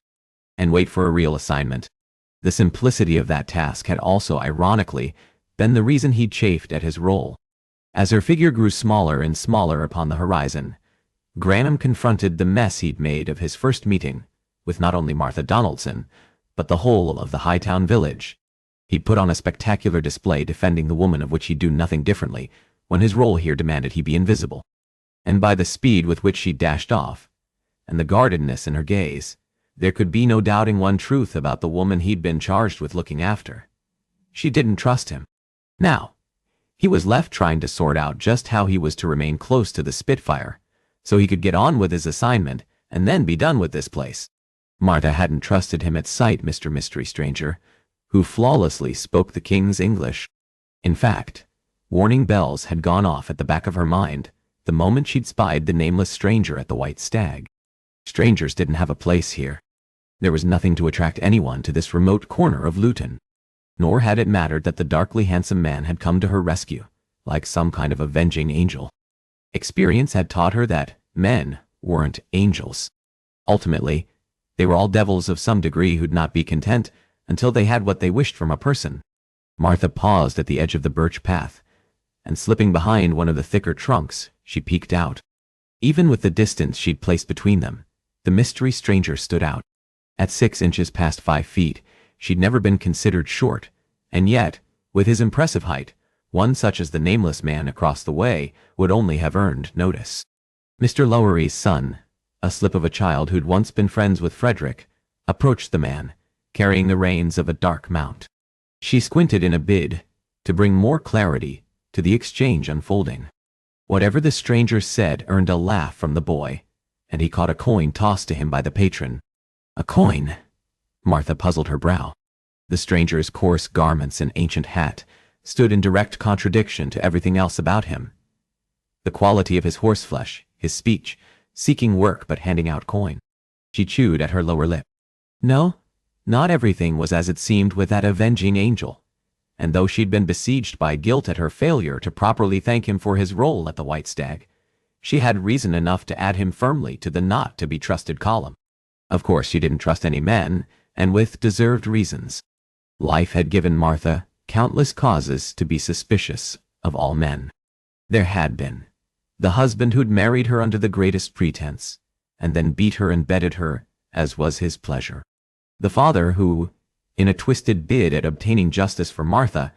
And wait for a real assignment. The simplicity of that task had also, ironically, been the reason he'd chafed at his role. As her figure grew smaller and smaller upon the horizon, Graham confronted the mess he'd made of his first meeting with not only Martha Donaldson, but the whole of the Hightown village. He'd put on a spectacular display defending the woman of which he'd do nothing differently when his role here demanded he be invisible. And by the speed with which she dashed off, and the guardedness in her gaze, there could be no doubting one truth about the woman he'd been charged with looking after. She didn't trust him. Now, he was left trying to sort out just how he was to remain close to the Spitfire, so he could get on with his assignment and then be done with this place. Martha hadn't trusted him at sight, Mr. Mystery Stranger, who flawlessly spoke the king's English. In fact, warning bells had gone off at the back of her mind the moment she'd spied the nameless stranger at the White Stag. Strangers didn't have a place here. There was nothing to attract anyone to this remote corner of Luton. Nor had it mattered that the darkly handsome man had come to her rescue, like some kind of avenging angel. Experience had taught her that men weren't angels. Ultimately, they were all devils of some degree who'd not be content until they had what they wished from a person. Martha paused at the edge of the birch path, and slipping behind one of the thicker trunks, she peeked out. Even with the distance she'd placed between them, the mystery stranger stood out. At 6 inches past 5 feet, she'd never been considered short, and yet, with his impressive height, one such as the nameless man across the way would only have earned notice. Mr. Lowery's son, a slip of a child who'd once been friends with Frederick, approached the man, carrying the reins of a dark mount. She squinted in a bid to bring more clarity to the exchange unfolding. Whatever the stranger said earned a laugh from the boy, and he caught a coin tossed to him by the patron. A coin? Martha puzzled her brow. The stranger's coarse garments and ancient hat stood in direct contradiction to everything else about him. The quality of his horseflesh, his speech, seeking work but handing out coin. She chewed at her lower lip. No, not everything was as it seemed with that avenging angel. And though she'd been besieged by guilt at her failure to properly thank him for his role at the White Stag, she had reason enough to add him firmly to the not-to-be-trusted column. Of course, she didn't trust any men, and with deserved reasons. Life had given Martha countless causes to be suspicious of all men. There had been the husband who'd married her under the greatest pretense, and then beat her and bedded her, as was his pleasure. The father who, in a twisted bid at obtaining justice for Martha,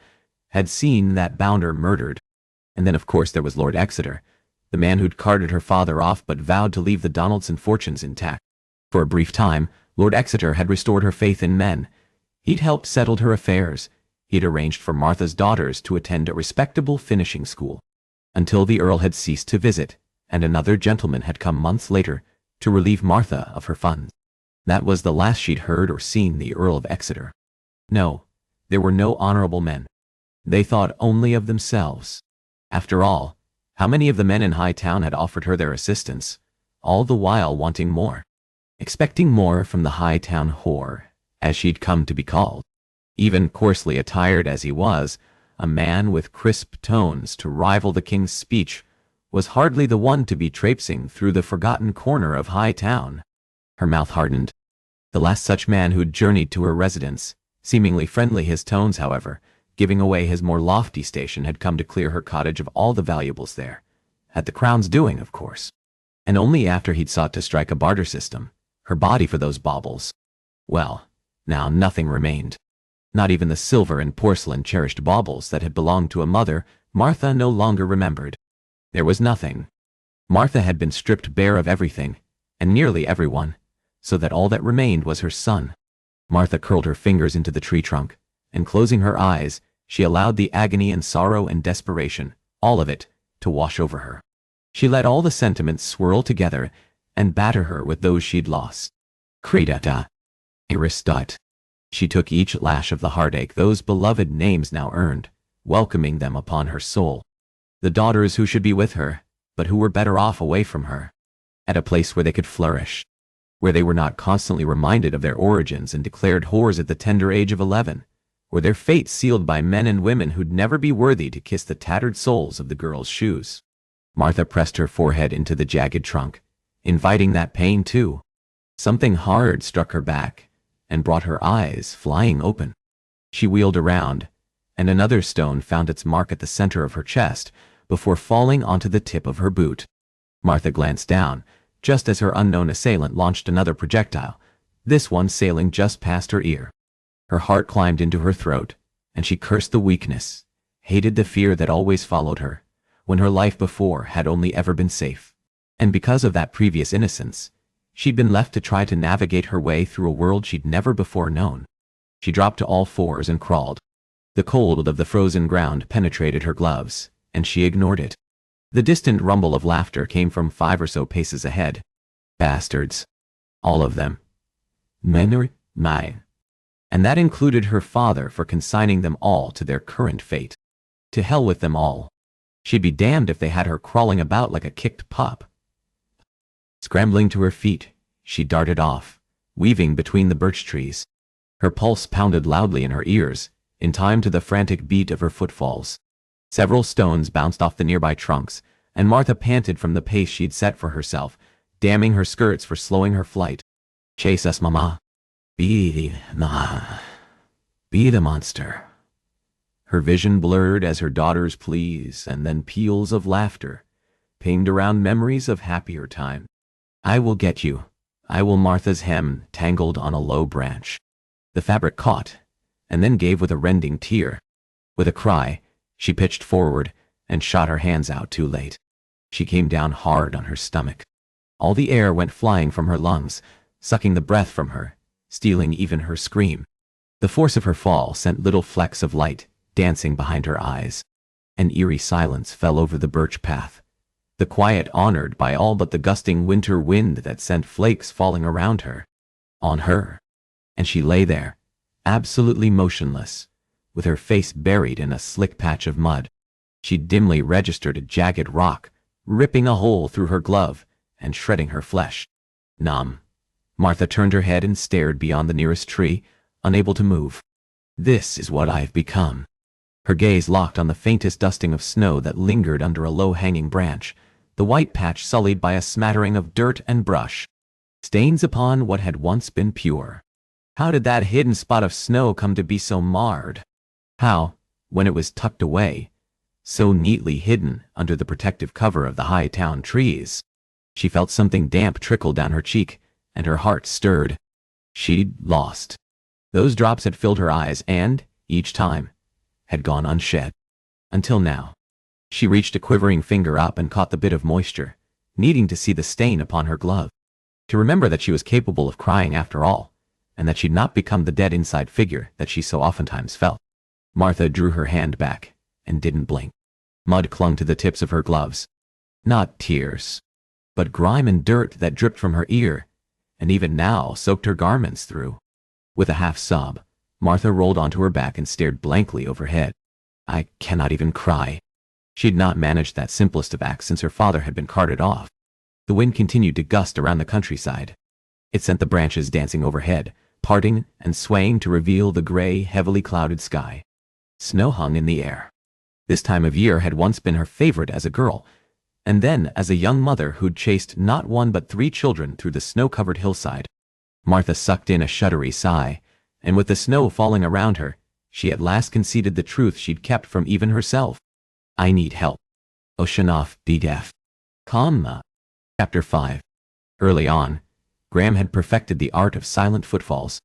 had seen that bounder murdered. And then, of course, there was Lord Exeter, the man who'd carted her father off but vowed to leave the Donaldson fortunes intact. For a brief time, Lord Exeter had restored her faith in men. He'd helped settle her affairs. He'd arranged for Martha's daughters to attend a respectable finishing school, until the Earl had ceased to visit, and another gentleman had come months later to relieve Martha of her funds. That was the last she'd heard or seen the Earl of Exeter. No, there were no honorable men. They thought only of themselves. After all, how many of the men in Hightown had offered her their assistance, all the while wanting more, expecting more from the Hightown whore, as she'd come to be called. Even coarsely attired as he was, a man with crisp tones to rival the king's speech was hardly the one to be traipsing through the forgotten corner of Hightown. Her mouth hardened. The last such man who'd journeyed to her residence, seemingly friendly his tones, however, giving away his more lofty station, had come to clear her cottage of all the valuables there. At the Crown's doing, of course. And only after he'd sought to strike a barter system, her body for those baubles. Well, now nothing remained. Not even the silver and porcelain cherished baubles that had belonged to a mother Martha no longer remembered. There was nothing. Martha had been stripped bare of everything, and nearly everyone, so that all that remained was her son. Martha curled her fingers into the tree trunk, and closing her eyes, she allowed the agony and sorrow and desperation, all of it, to wash over her. She let all the sentiments swirl together and batter her with those she'd lost. Credata. Aristot. She took each lash of the heartache those beloved names now earned, welcoming them upon her soul. The daughters who should be with her, but who were better off away from her, at a place where they could flourish. where they were not constantly reminded of their origins and declared whores at the tender age of 11, or their fates sealed by men and women who'd never be worthy to kiss the tattered soles of the girls' shoes. Martha pressed her forehead into the jagged trunk, inviting that pain too. Something hard struck her back and brought her eyes flying open. She wheeled around, and another stone found its mark at the center of her chest before falling onto the tip of her boot. Martha glanced down, just as her unknown assailant launched another projectile, this one sailing just past her ear. Her heart climbed into her throat, and she cursed the weakness, hated the fear that always followed her, when her life before had only ever been safe. And because of that previous innocence, she'd been left to try to navigate her way through a world she'd never before known. She dropped to all fours and crawled. The cold of the frozen ground penetrated her gloves, and she ignored it. The distant rumble of laughter came from 5 or so paces ahead. Bastards. All of them. Men or mine. And that included her father for consigning them all to their current fate. To hell with them all. She'd be damned if they had her crawling about like a kicked pup. Scrambling to her feet, she darted off, weaving between the birch trees. Her pulse pounded loudly in her ears, in time to the frantic beat of her footfalls. Several stones bounced off the nearby trunks, and Martha panted from the pace she'd set for herself, damning her skirts for slowing her flight. Chase us, Mama. Be the monster. Her vision blurred as her daughter's pleas and then peals of laughter pinged around memories of happier time. I will get you. I will. Martha's hem tangled on a low branch. The fabric caught, and then gave with a rending tear. With a cry, she pitched forward and shot her hands out too late. She came down hard on her stomach. All the air went flying from her lungs, sucking the breath from her, stealing even her scream. The force of her fall sent little flecks of light dancing behind her eyes. An eerie silence fell over the birch path, the quiet honored by all but the gusting winter wind that sent flakes falling around her. On her. And she lay there, absolutely motionless, with her face buried in a slick patch of mud. She dimly registered a jagged rock, ripping a hole through her glove and shredding her flesh. Numb. Martha turned her head and stared beyond the nearest tree, unable to move. This is what I've become. Her gaze locked on the faintest dusting of snow that lingered under a low-hanging branch, the white patch sullied by a smattering of dirt and brush. Stains upon what had once been pure. How did that hidden spot of snow come to be so marred? How, when it was tucked away, so neatly hidden under the protective cover of the high town trees? She felt something damp trickle down her cheek, and her heart stirred. She'd lost. Those drops had filled her eyes and, each time, had gone unshed. Until now. She reached a quivering finger up and caught the bit of moisture, needing to see the stain upon her glove. To remember that she was capable of crying after all, and that she'd not become the dead inside figure that she so oftentimes felt. Martha drew her hand back, and didn't blink. Mud clung to the tips of her gloves. Not tears, but grime and dirt that dripped from her ear, and even now soaked her garments through. With a half-sob, Martha rolled onto her back and stared blankly overhead. I cannot even cry. She'd not managed that simplest of acts since her father had been carted off. The wind continued to gust around the countryside. It sent the branches dancing overhead, parting and swaying to reveal the gray, heavily clouded sky. Snow hung in the air. This time of year had once been her favorite as a girl, and then as a young mother who'd chased not 1 but 3 children through the snow-covered hillside. Martha sucked in a shuddery sigh, and with the snow falling around her, she at last conceded the truth she'd kept from even herself. I need help. Oceanoff, be deaf. Comma. Chapter 5. Early on, Graham had perfected the art of silent footfalls.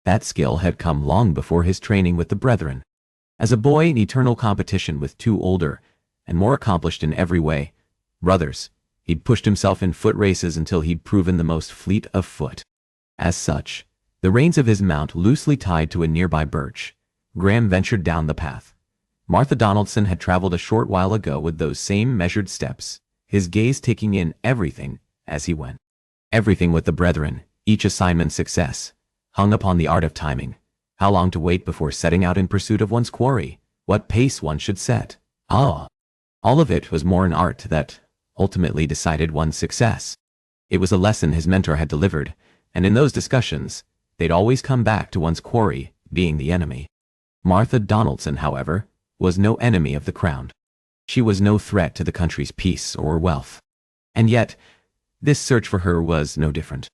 That skill had come long before his training with the Brethren. As a boy in eternal competition with 2 older, and more accomplished in every way, brothers, he'd pushed himself in foot races until he'd proven the most fleet of foot. As such, the reins of his mount loosely tied to a nearby birch, Graham ventured down the path. Martha Donaldson had traveled a short while ago with those same measured steps, his gaze taking in everything as he went. Everything with the Brethren, each assignment's success, hung upon the art of timing. How long to wait before setting out in pursuit of one's quarry, what pace one should set. All of it was more an art that ultimately decided one's success. It was a lesson his mentor had delivered, and in those discussions, they'd always come back to one's quarry being the enemy. Martha Donaldson, however, was no enemy of the crown. She was no threat to the country's peace or wealth. And yet, this search for her was no different.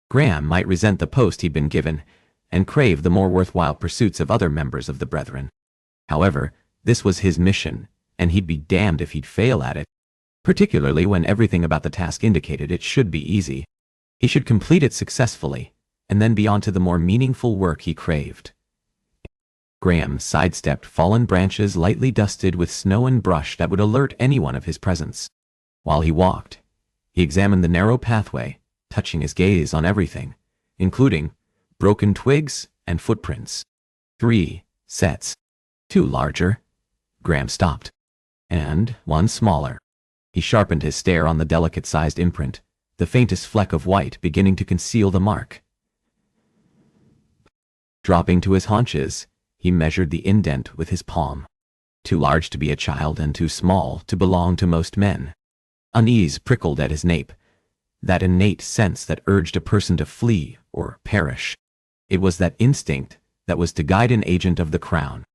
Graham might resent the post he'd been given and crave the more worthwhile pursuits of other members of the Brethren. However, this was his mission, and he'd be damned if he'd fail at it, particularly when everything about the task indicated it should be easy. He should complete it successfully, and then be on to the more meaningful work he craved. Graham sidestepped fallen branches lightly dusted with snow and brush that would alert anyone of his presence. While he walked, he examined the narrow pathway, touching his gaze on everything, including broken twigs and footprints. 3 sets. 2 larger. Graham stopped. And 1 smaller. He sharpened his stare on the delicate-sized imprint, the faintest fleck of white beginning to conceal the mark. Dropping to his haunches, he measured the indent with his palm. Too large to be a child and too small to belong to most men. Unease prickled at his nape, that innate sense that urged a person to flee or perish. It was that instinct that was to guide an agent of the crown,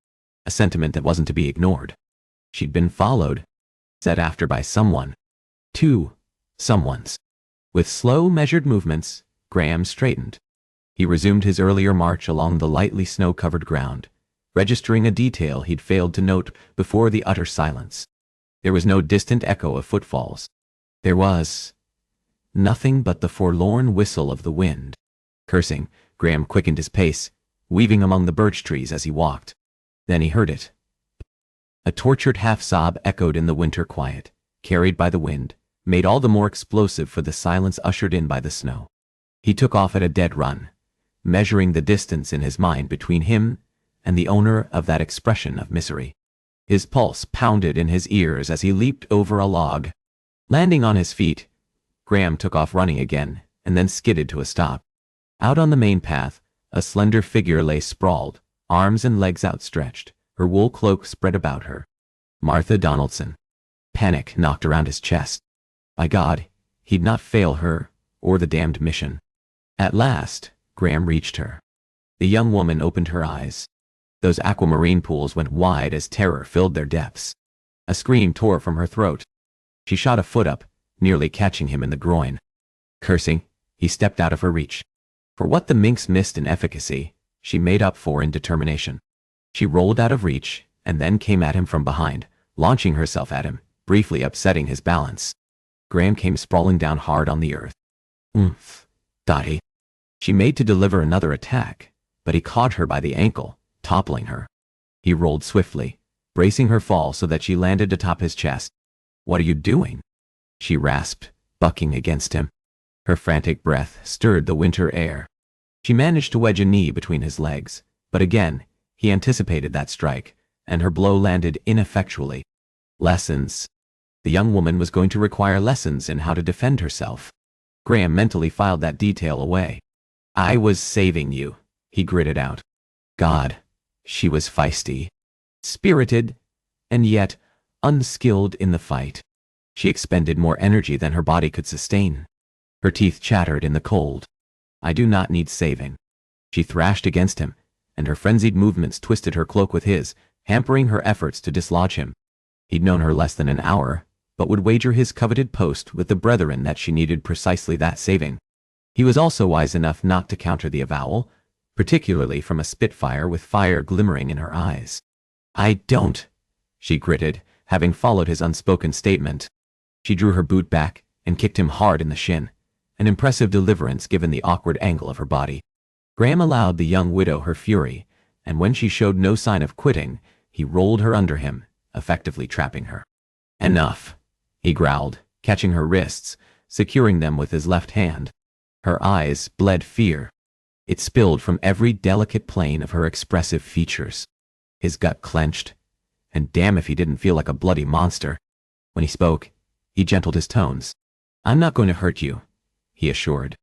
a sentiment that wasn't to be ignored. She'd been followed, set after by someone. 2 someones. With slow, measured movements, Graham straightened. He resumed his earlier march along the lightly snow-covered ground, registering a detail he'd failed to note before the utter silence. There was no distant echo of footfalls. There was nothing but the forlorn whistle of the wind. Cursing, Graham quickened his pace, weaving among the birch trees as he walked. Then he heard it. A tortured half-sob echoed in the winter quiet, carried by the wind, made all the more explosive for the silence ushered in by the snow. He took off at a dead run, measuring the distance in his mind between him and the owner of that expression of misery. His pulse pounded in his ears as he leaped over a log. Landing on his feet, Graham took off running again and then skidded to a stop. Out on the main path, a slender figure lay sprawled, arms and legs outstretched, her wool cloak spread about her. Martha Donaldson. Panic knocked around his chest. By God, he'd not fail her or the damned mission. At last, Graham reached her. The young woman opened her eyes. Those aquamarine pools went wide as terror filled their depths. A scream tore from her throat. She shot a foot up, nearly catching him in the groin. Cursing, he stepped out of her reach. For what the minx missed in efficacy, she made up for in determination. She rolled out of reach and then came at him from behind, launching herself at him, briefly upsetting his balance. Graham came sprawling down hard on the earth. "Oomph," thought he. She made to deliver another attack, but he caught her by the ankle, toppling her. He rolled swiftly, bracing her fall so that she landed atop his chest. "What are you doing?" she rasped, bucking against him. Her frantic breath stirred the winter air. She managed to wedge a knee between his legs, but again, he anticipated that strike, and her blow landed ineffectually. Lessons. The young woman was going to require lessons in how to defend herself. Graham mentally filed that detail away. "I was saving you," he gritted out. God, she was feisty, spirited, and yet unskilled in the fight. She expended more energy than her body could sustain. Her teeth chattered in the cold. "I do not need saving." She thrashed against him, and her frenzied movements twisted her cloak with his, hampering her efforts to dislodge him. He'd known her less than an hour, but would wager his coveted post with the Brethren that she needed precisely that saving. He was also wise enough not to counter the avowal, particularly from a spitfire with fire glimmering in her eyes. "I don't," she gritted, having followed his unspoken statement. She drew her boot back and kicked him hard in the shin, an impressive deliverance given the awkward angle of her body. Graham allowed the young widow her fury, and when she showed no sign of quitting, he rolled her under him, effectively trapping her. "Enough," he growled, catching her wrists, securing them with his left hand. Her eyes bled fear. It spilled from every delicate plane of her expressive features. His gut clenched, and damn if he didn't feel like a bloody monster. When he spoke, he gentled his tones. "I'm not going to hurt you," he assured.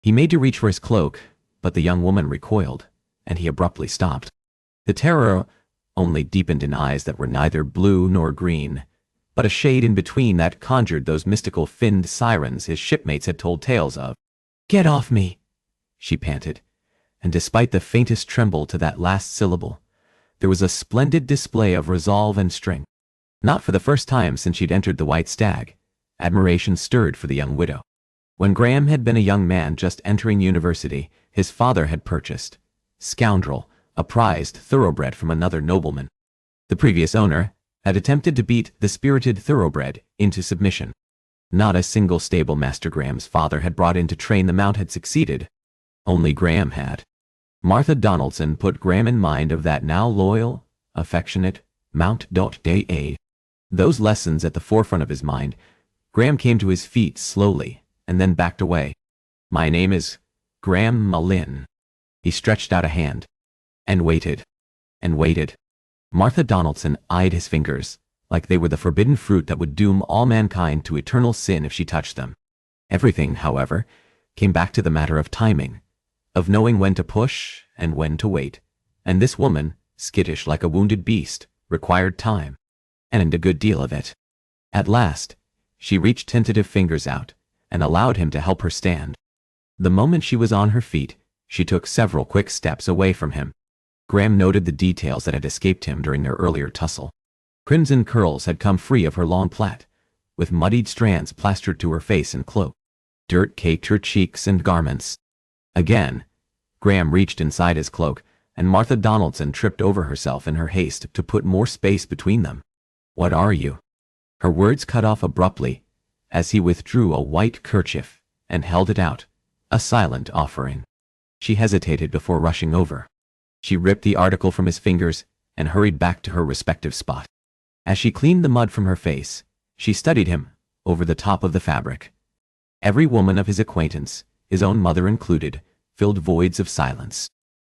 He made to reach for his cloak, but the young woman recoiled, and he abruptly stopped. The terror only deepened in eyes that were neither blue nor green, but a shade in between that conjured those mystical finned sirens his shipmates had told tales of. "Get off me!" she panted, and despite the faintest tremble to that last syllable, there was a splendid display of resolve and strength. Not for the first time since she'd entered the White Stag, admiration stirred for the young widow. When Graham had been a young man just entering university, his father had purchased, Scoundrel, a prized thoroughbred from another nobleman. The previous owner had attempted to beat the spirited thoroughbred into submission. Not a single stable master Graham's father had brought in to train the mount had succeeded. Only Graham had. Martha Donaldson put Graham in mind of that now loyal, affectionate Mount .da. Those lessons at the forefront of his mind, Graham came to his feet slowly and then backed away. "My name is Graham Mullin." He stretched out a hand and waited and waited. Martha Donaldson eyed his fingers like they were the forbidden fruit that would doom all mankind to eternal sin if she touched them. Everything, however, came back to the matter of timing, of knowing when to push and when to wait, and this woman, skittish like a wounded beast, required time, and a good deal of it. At last, she reached tentative fingers out and allowed him to help her stand. The moment she was on her feet, she took several quick steps away from him. Graham noted the details that had escaped him during their earlier tussle. Crimson curls had come free of her long plait, with muddied strands plastered to her face and cloak. Dirt caked her cheeks and garments. Again, Graham reached inside his cloak, and Martha Donaldson tripped over herself in her haste to put more space between them. "What are you?" Her words cut off abruptly as he withdrew a white kerchief and held it out, a silent offering. She hesitated before rushing over. She ripped the article from his fingers and hurried back to her respective spot. As she cleaned the mud from her face, she studied him over the top of the fabric. Every woman of his acquaintance, his own mother included, filled voids of silence.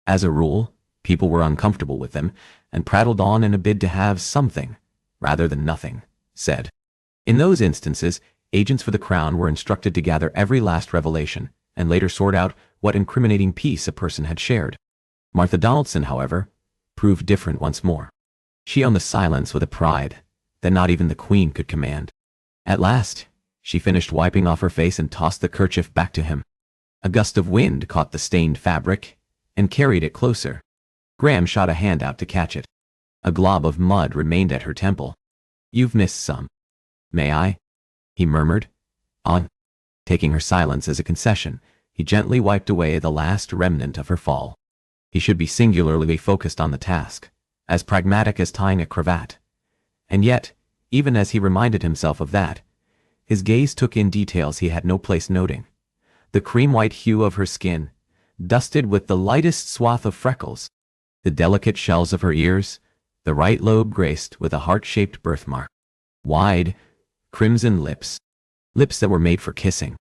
As a rule, people were uncomfortable with them and prattled on in a bid to have something, rather than nothing, said. In those instances, agents for the Crown were instructed to gather every last revelation and later sort out what incriminating piece a person had shared. Martha Donaldson, however, proved different once more. She owned the silence with a pride that not even the Queen could command. At last, she finished wiping off her face and tossed the kerchief back to him. A gust of wind caught the stained fabric and carried it closer. Graham shot a hand out to catch it. A glob of mud remained at her temple. "You've missed some." "May I?" he murmured. On. Taking her silence as a concession, he gently wiped away the last remnant of her fall. He should be singularly focused on the task, as pragmatic as tying a cravat. And yet, even as he reminded himself of that, his gaze took in details he had no place noting. The cream-white hue of her skin, dusted with the lightest swath of freckles, the delicate shells of her ears, the right lobe graced with a heart-shaped birthmark, wide, crimson lips, lips that were made for kissing.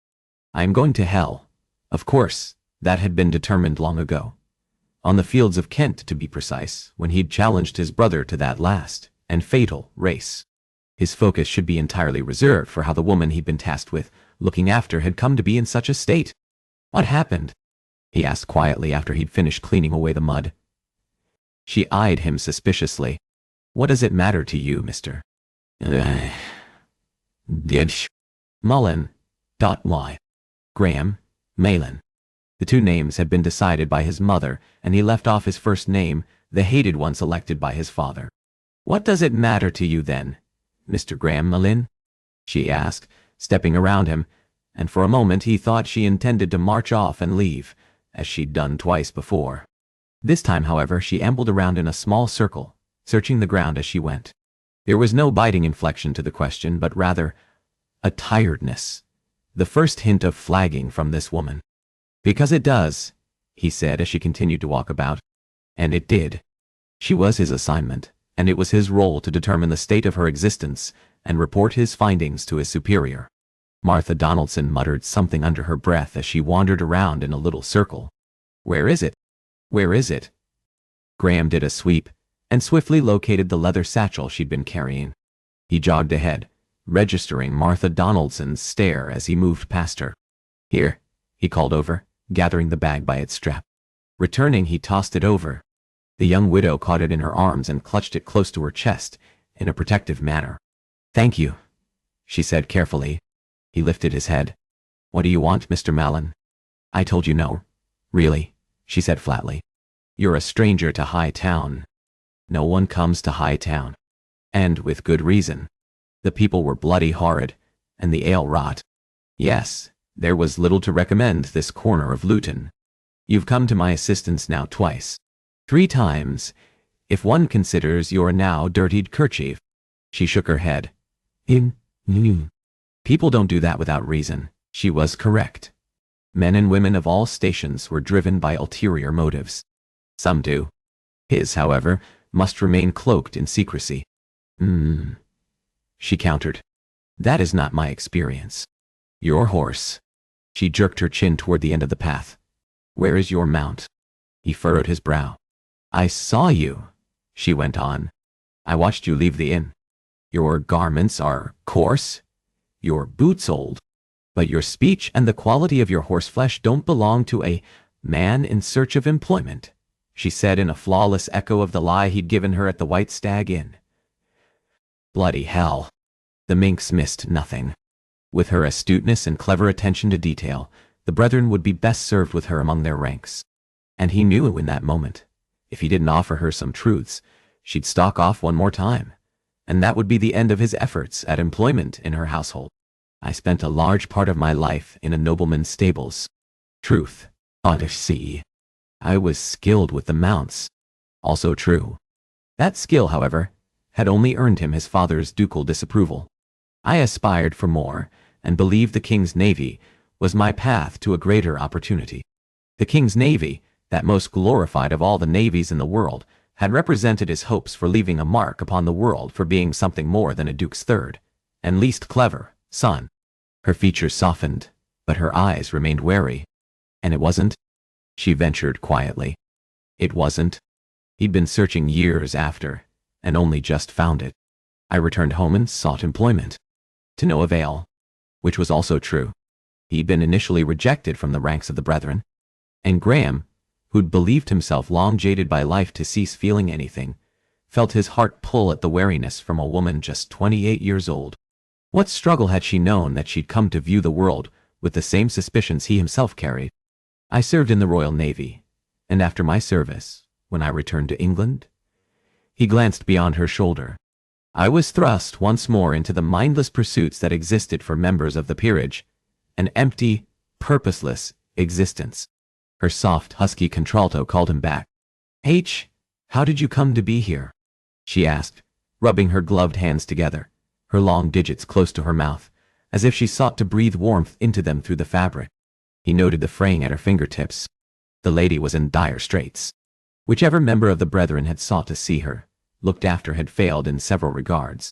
"I am going to hell." Of course, that had been determined long ago. On the fields of Kent, to be precise, when he'd challenged his brother to that last and fatal race. His focus should be entirely reserved for how the woman he'd been tasked with looking after had come to be in such a state. "What happened?" he asked quietly after he'd finished cleaning away the mud. She eyed him suspiciously. "What does it matter to you, Mr. Mullin. Why? Graham, Malin." The two names had been decided by his mother, and he left off his first name, the hated one selected by his father. "What does it matter to you then, Mr. Graham Mullin?" she asked, stepping around him, and for a moment he thought she intended to march off and leave, as she'd done twice before. This time, however, she ambled around in a small circle, searching the ground as she went. There was no biting inflection to the question, but rather a tiredness, the first hint of flagging from this woman. "Because it does," he said as she continued to walk about. And it did. She was his assignment, and it was his role to determine the state of her existence and report his findings to his superior. Martha Donaldson muttered something under her breath as she wandered around in a little circle. "Where is it? Where is it?" Graham did a sweep and swiftly located the leather satchel she'd been carrying. He jogged ahead, registering Martha Donaldson's stare as he moved past her. "Here," he called over, gathering the bag by its strap. Returning, he tossed it over. The young widow caught it in her arms and clutched it close to her chest in a protective manner. "Thank you," she said carefully. He lifted his head. "What do you want, Mr. Mallon?" "I told you no," Really? She said flatly. You're a stranger to High Town. No one comes to High Town. And with good reason. The people were bloody horrid, and the ale rot. Yes, there was little to recommend this corner of Luton. You've come to my assistance now twice. 3 times, if one considers your now dirtied kerchief. She shook her head. People don't do that without reason. She was correct. Men and women of all stations were driven by ulterior motives. Some do. His, however, must remain cloaked in secrecy. She countered. That is not my experience. Your horse. She jerked her chin toward the end of the path. Where is your mount? He furrowed his brow. I saw you, she went on. I watched you leave the inn. Your garments are coarse, your boots old, but your speech and the quality of your horseflesh don't belong to a man in search of employment, she said in a flawless echo of the lie he'd given her at the White Stag Inn. Bloody hell. The minx missed nothing. With her astuteness and clever attention to detail, the brethren would be best served with her among their ranks. And he knew in that moment, if he didn't offer her some truths, she'd stalk off one more time, and that would be the end of his efforts at employment in her household. I spent a large part of my life in a nobleman's stables. Truth. Odyssey. I was skilled with the mounts. Also true. That skill, however, had only earned him his father's ducal disapproval. I aspired for more, and believed the King's Navy was my path to a greater opportunity. The King's Navy, that most glorified of all the navies in the world, had represented his hopes for leaving a mark upon the world for being something more than a duke's third, and least clever, son. Her features softened, but her eyes remained wary. And it wasn't? She ventured quietly. It wasn't. He'd been searching years after, and only just found it. I returned home and sought employment. To no avail. Which was also true. He'd been initially rejected from the ranks of the brethren. And Graham, who'd believed himself long jaded by life to cease feeling anything, felt his heart pull at the wariness from a woman just 28 years old. What struggle had she known that she'd come to view the world with the same suspicions he himself carried? I served in the Royal Navy, and after my service, when I returned to England, he glanced beyond her shoulder. I was thrust once more into the mindless pursuits that existed for members of the peerage, an empty, purposeless existence. Her soft, husky contralto called him back. How did you come to be here? She asked, rubbing her gloved hands together, her long digits close to her mouth, as if she sought to breathe warmth into them through the fabric. He noted the fraying at her fingertips. The lady was in dire straits. Whichever member of the brethren had sought to see her, looked after had failed in several regards.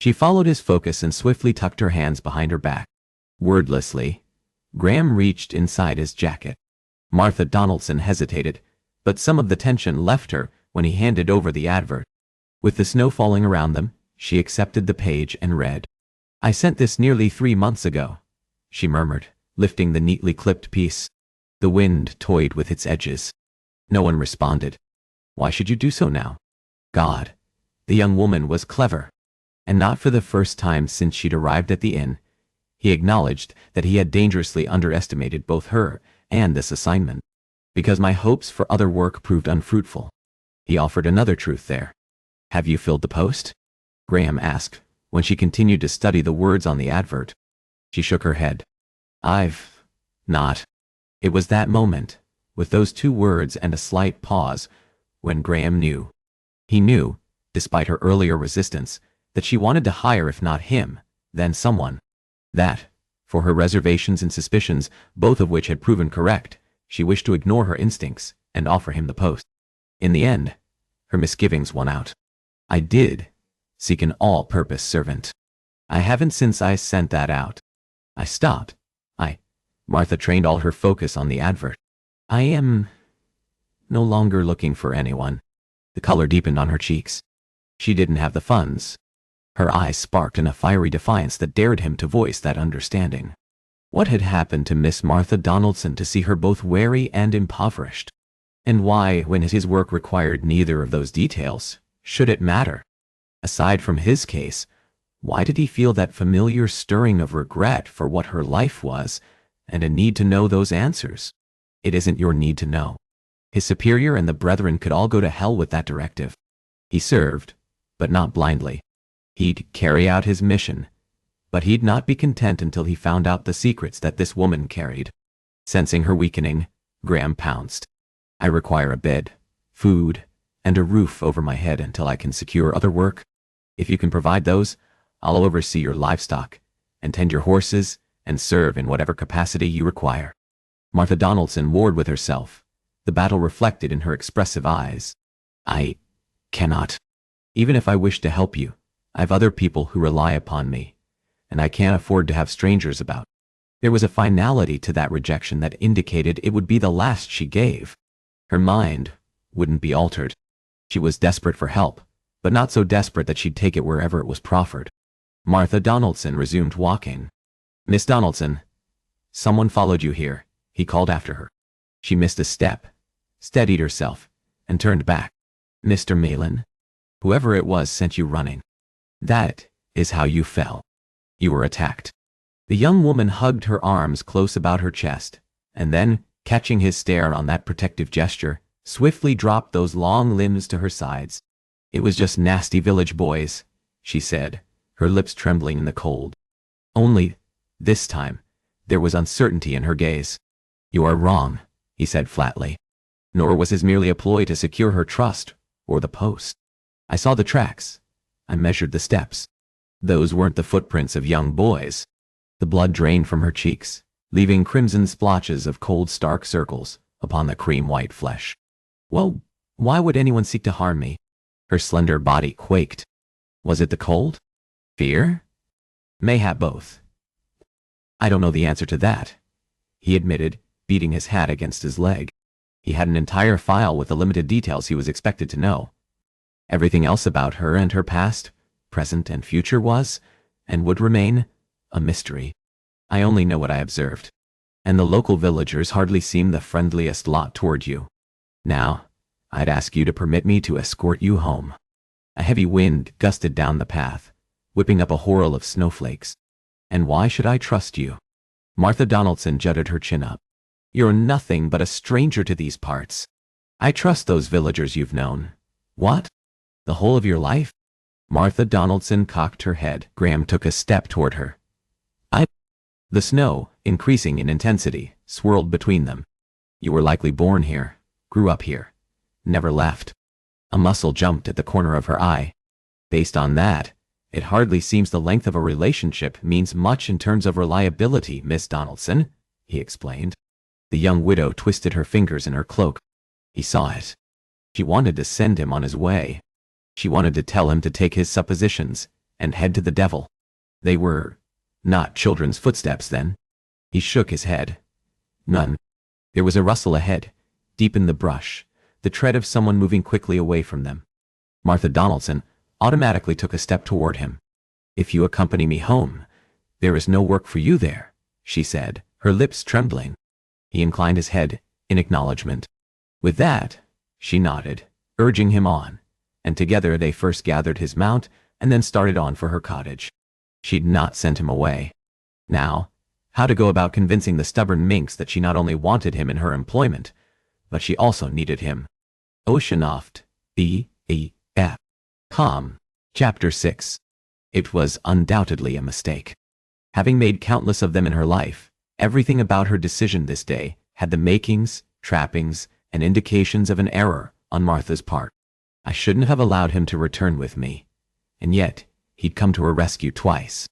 She followed his focus and swiftly tucked her hands behind her back. Wordlessly, Graham reached inside his jacket. Martha Donaldson hesitated, but some of the tension left her when he handed over the advert. With the snow falling around them, she accepted the page and read. I sent this nearly 3 months ago, she murmured, lifting the neatly clipped piece. The wind toyed with its edges. No one responded. Why should you do so now? God, the young woman was clever. And not for the first time since she'd arrived at the inn, he acknowledged that he had dangerously underestimated both her and this assignment. Because my hopes for other work proved unfruitful. He offered another truth there. Have you filled the post? Graham asked, when she continued to study the words on the advert. She shook her head. I've not. It was that moment, with those 2 words and a slight pause, when Graham knew. He knew, despite her earlier resistance, that she wanted to hire if not him, then someone. That, for her reservations and suspicions, both of which had proven correct, she wished to ignore her instincts and offer him the post. In the end, her misgivings won out. I did seek an all-purpose servant. I haven't since I sent that out. I stopped. Martha trained all her focus on the advert. I am no longer looking for anyone. The color deepened on her cheeks. She didn't have the funds. Her eyes sparked in a fiery defiance that dared him to voice that understanding. What had happened to Miss Martha Donaldson to see her both wary and impoverished? And why, when his work required neither of those details, should it matter? Aside from his case, why did he feel that familiar stirring of regret for what her life was, and a need to know those answers? It isn't your need to know. His superior and the brethren could all go to hell with that directive. He served, but not blindly. He'd carry out his mission, but he'd not be content until he found out the secrets that this woman carried. Sensing her weakening, Graham pounced. I require a bed, food, and a roof over my head until I can secure other work. If you can provide those, I'll oversee your livestock, and tend your horses, and serve in whatever capacity you require. Martha Donaldson warred with herself, the battle reflected in her expressive eyes. I cannot. Even if I wish to help you, I've other people who rely upon me, and I can't afford to have strangers about. There was a finality to that rejection that indicated it would be the last she gave. Her mind wouldn't be altered. She was desperate for help, but not so desperate that she'd take it wherever it was proffered. Martha Donaldson resumed walking. Miss Donaldson, someone followed you here, he called after her. She missed a step, steadied herself, and turned back. Mr. Malan, whoever it was sent you running. That is how you fell. You were attacked. The young woman hugged her arms close about her chest, and then, catching his stare on that protective gesture, swiftly dropped those long limbs to her sides. It was just nasty village boys, she said, her lips trembling in the cold. Only, this time, there was uncertainty in her gaze. You are wrong, he said flatly. Nor was his merely a ploy to secure her trust, or the post. I saw the tracks. I measured the steps. Those weren't the footprints of young boys. The blood drained from her cheeks, leaving crimson splotches of cold stark circles upon the cream-white flesh. Well, why would anyone seek to harm me? Her slender body quaked. Was it the cold? Fear? Mayhap both. I don't know the answer to that, he admitted, beating his hat against his leg. He had an entire file with the limited details he was expected to know. Everything else about her and her past, present and future was, and would remain, a mystery. I only know what I observed. And the local villagers hardly seem the friendliest lot toward you. Now, I'd ask you to permit me to escort you home. A heavy wind gusted down the path, whipping up a whirl of snowflakes. And why should I trust you? Martha Donaldson jutted her chin up. You're nothing but a stranger to these parts. I trust those villagers you've known. What? The whole of your life? Martha Donaldson cocked her head. Graham took a step toward her. The snow, increasing in intensity, swirled between them. You were likely born here, grew up here, never left. A muscle jumped at the corner of her eye. Based on that, it hardly seems the length of a relationship means much in terms of reliability, Miss Donaldson, he explained. The young widow twisted her fingers in her cloak. He saw it. She wanted to send him on his way. She wanted to tell him to take his suppositions and head to the devil. They were not children's footsteps, then. He shook his head. None. There was a rustle ahead, deep in the brush, the tread of someone moving quickly away from them. Martha Donaldson automatically took a step toward him. If you accompany me home, there is no work for you there, she said, her lips trembling. He inclined his head in acknowledgement. With that, she nodded, urging him on, and together they first gathered his mount and then started on for her cottage. She'd not sent him away. Now, how to go about convincing the stubborn minx that she not only wanted him in her employment, but she also needed him. Oceanoft, B.E.F. Com. Chapter 6. It was undoubtedly a mistake. Having made countless of them in her life, everything about her decision this day had the makings, trappings, and indications of an error on Martha's part. I shouldn't have allowed him to return with me. And yet, he'd come to her rescue twice.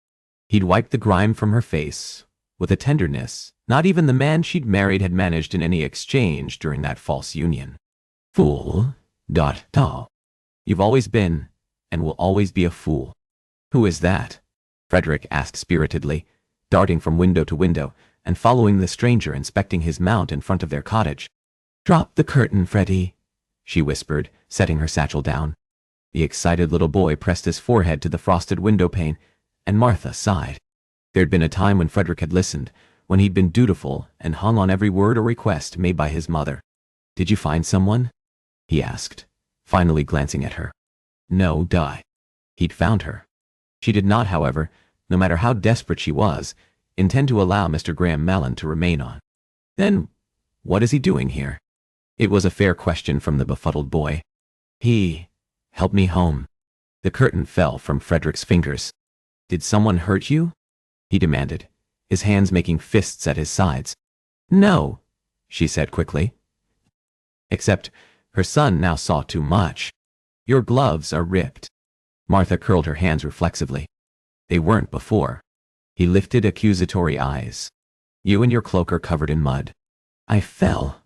He'd wiped the grime from her face with a tenderness not even the man she'd married had managed in any exchange during that false union. Fool. You've always been, and will always be a fool. Who is that? Frederick asked spiritedly, darting from window to window and following the stranger inspecting his mount in front of their cottage. Drop the curtain, Freddie, she whispered, setting her satchel down. The excited little boy pressed his forehead to the frosted window pane, and Martha sighed. There'd been a time when Frederick had listened, when he'd been dutiful and hung on every word or request made by his mother. Did you find someone? He asked, finally glancing at her. No, He'd found her. She did not, however, no matter how desperate she was, intend to allow Mr. Graham Mallon to remain on. Then, What is he doing here? It was a fair question from the befuddled boy. He helped me home. The curtain fell from Frederick's fingers. Did someone hurt you? He demanded, his hands making fists at his sides. No, she said quickly. Except her son now saw too much. Your gloves are ripped. Martha curled her hands reflexively. They weren't before. He lifted accusatory eyes. You and your cloak are covered in mud. I fell,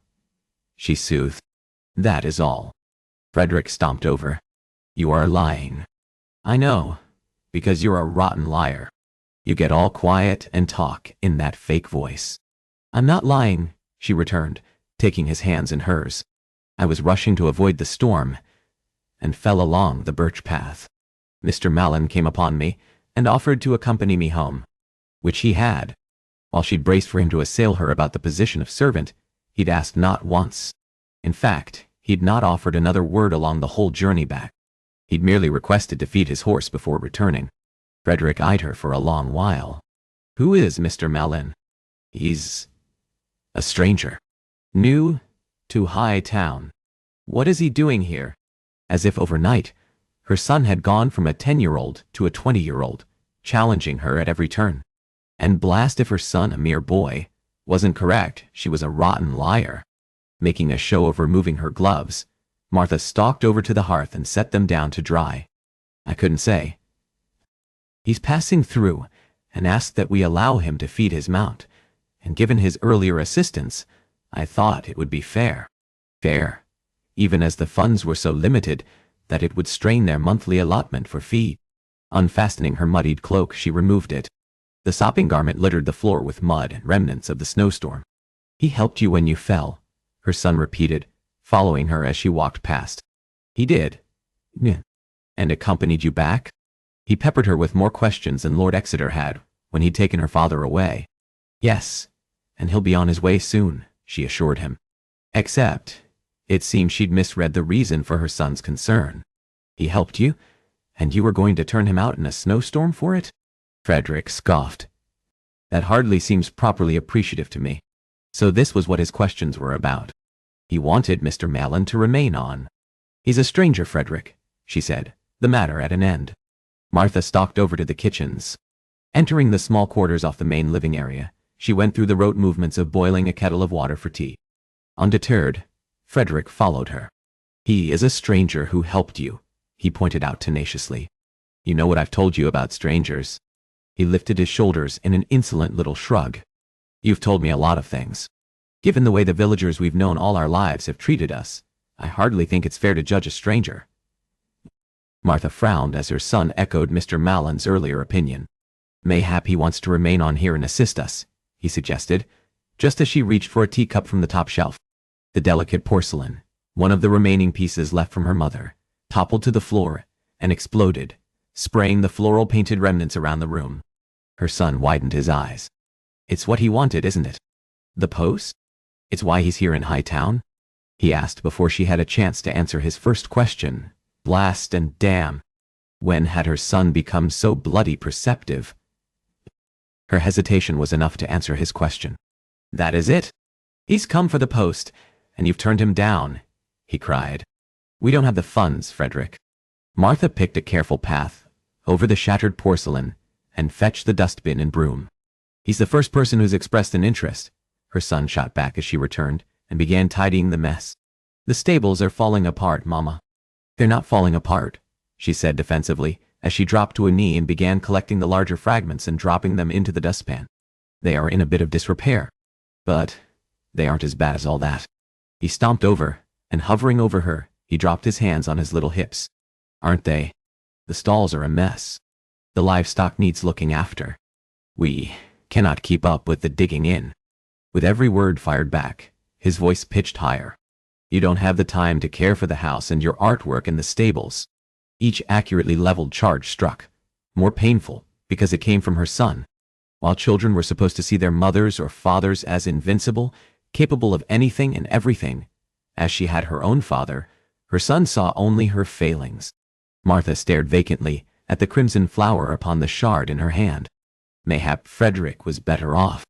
she soothed. That is all. Frederick stomped over. You are lying. I know, because you're a rotten liar. You get all quiet and talk in that fake voice. I'm not lying, she returned, taking his hands in hers. I was rushing to avoid the storm and fell along the birch path. Mr. Mallon came upon me and offered to accompany me home, which he had. While she'd braced for him to assail her about the position of servant, he'd asked not once. In fact, he'd not offered another word along the whole journey back. He'd merely requested to feed his horse before returning. Frederick eyed her for a long while. Who is Mr. Mallon? He's a stranger. New to High Town. What is he doing here? As if overnight, her son had gone from a 10-year-old to a 20-year-old, challenging her at every turn. And blast if her son, a mere boy, wasn't correct, she was a rotten liar. Making a show of removing her gloves, Martha stalked over to the hearth and set them down to dry. I couldn't say. He's passing through and asked that we allow him to feed his mount, and given his earlier assistance, I thought it would be fair. Fair, even as the funds were so limited that it would strain their monthly allotment for feed. Unfastening her muddied cloak, she removed it. The sopping garment littered the floor with mud and remnants of the snowstorm. He helped you when you fell, her son repeated, following her as she walked past. He did. And accompanied you back? He peppered her with more questions than Lord Exeter had when he'd taken her father away. Yes, and he'll be on his way soon, she assured him. Except, it seemed she'd misread the reason for her son's concern. He helped you, and you were going to turn him out in a snowstorm for it? Frederick scoffed. That hardly seems properly appreciative to me. So this was what his questions were about. He wanted Mr. Mallon to remain on. He's a stranger, Frederick, she said, the matter at an end. Martha stalked over to the kitchens. Entering the small quarters off the main living area, she went through the rote movements of boiling a kettle of water for tea. Undeterred, Frederick followed her. He is a stranger who helped you, he pointed out tenaciously. You know what I've told you about strangers. He lifted his shoulders in an insolent little shrug. You've told me a lot of things. Given the way the villagers we've known all our lives have treated us, I hardly think it's fair to judge a stranger. Martha frowned as her son echoed Mr. Mallon's earlier opinion. Mayhap he wants to remain on here and assist us, he suggested, just as she reached for a teacup from the top shelf. The delicate porcelain, one of the remaining pieces left from her mother, toppled to the floor and exploded, spraying the floral-painted remnants around the room. Her son widened his eyes. It's what he wanted, isn't it? The post? It's why he's here in High Town? He asked before she had a chance to answer his first question. Blast and damn. When had her son become so bloody perceptive? Her hesitation was enough to answer his question. That is it. He's come for the post, and you've turned him down, he cried. We don't have the funds, Frederick. Martha picked a careful path over the shattered porcelain and fetched the dustbin and broom. He's the first person who's expressed an interest, her son shot back as she returned and began tidying the mess. The stables are falling apart, Mama. They're not falling apart, she said defensively as she dropped to a knee and began collecting the larger fragments and dropping them into the dustpan. They are in a bit of disrepair, but they aren't as bad as all that. He stomped over, and hovering over her, he dropped his hands on his little hips. Aren't they? The stalls are a mess. The livestock needs looking after. We cannot keep up with the digging in. With every word fired back, his voice pitched higher. You don't have the time to care for the house and your artwork in the stables. Each accurately leveled charge struck, more painful because it came from her son. While children were supposed to see their mothers or fathers as invincible, capable of anything and everything, as she had her own father, her son saw only her failings. Martha stared vacantly at the crimson flower upon the shard in her hand. Mayhap Frederick was better off.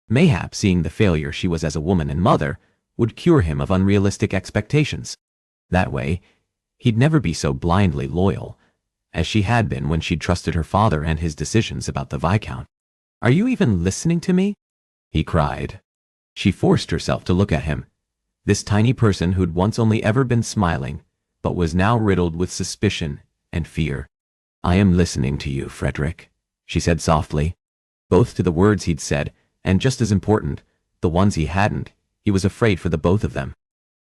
Mayhap, seeing the failure she was as a woman and mother, would cure him of unrealistic expectations. That way, he'd never be so blindly loyal as she had been when she'd trusted her father and his decisions about the Viscount. "Are you even listening to me?" he cried. She forced herself to look at him, this tiny person who'd once only ever been smiling, but was now riddled with suspicion and fear. "I am listening to you, Frederick," she said softly. Both to the words he'd said, and just as important, the ones he hadn't, he was afraid for the both of them.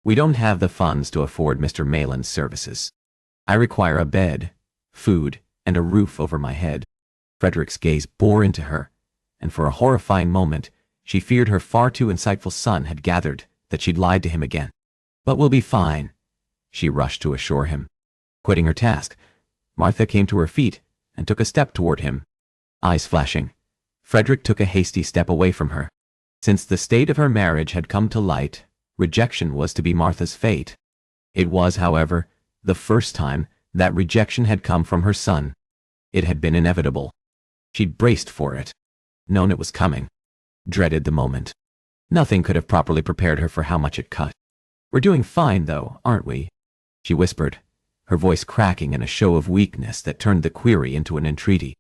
"We don't have the funds to afford Mr. Maitland's services. I require a bed, food, and a roof over my head." Frederick's gaze bore into her, and for a horrifying moment, she feared her far too insightful son had gathered that she'd lied to him again. "But we'll be fine," she rushed to assure him. Quitting her task, Martha came to her feet and took a step toward him. Eyes flashing, Frederick took a hasty step away from her. Since the state of her marriage had come to light, rejection was to be Martha's fate. It was, however, the first time that rejection had come from her son. It had been inevitable. She'd braced for it, known it was coming, dreaded the moment. Nothing could have properly prepared her for how much it cut. "We're doing fine, though, aren't we?" she whispered, her voice cracking in a show of weakness that turned the query into an entreaty.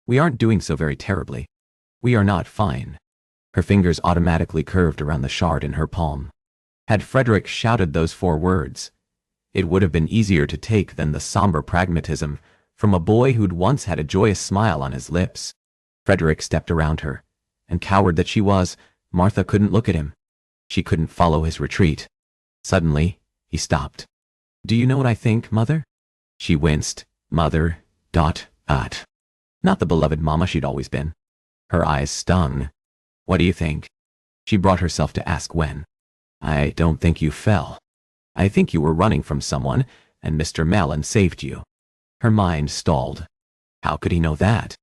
"We aren't doing so very terribly. We are not fine." Her fingers automatically curved around the shard in her palm. Had Frederick shouted those 4 words, it would have been easier to take than the somber pragmatism from a boy who'd once had a joyous smile on his lips. Frederick stepped around her, and coward that she was, Martha couldn't look at him. She couldn't follow his retreat. Suddenly, he stopped. "Do you know what I think, Mother?" She winced. Mother, ... Not the beloved mama she'd always been. Her eyes stung. "What do you think?" She brought herself to ask when. "I don't think you fell. I think you were running from someone, and Mr. Maitland saved you." Her mind stalled. How could he know that?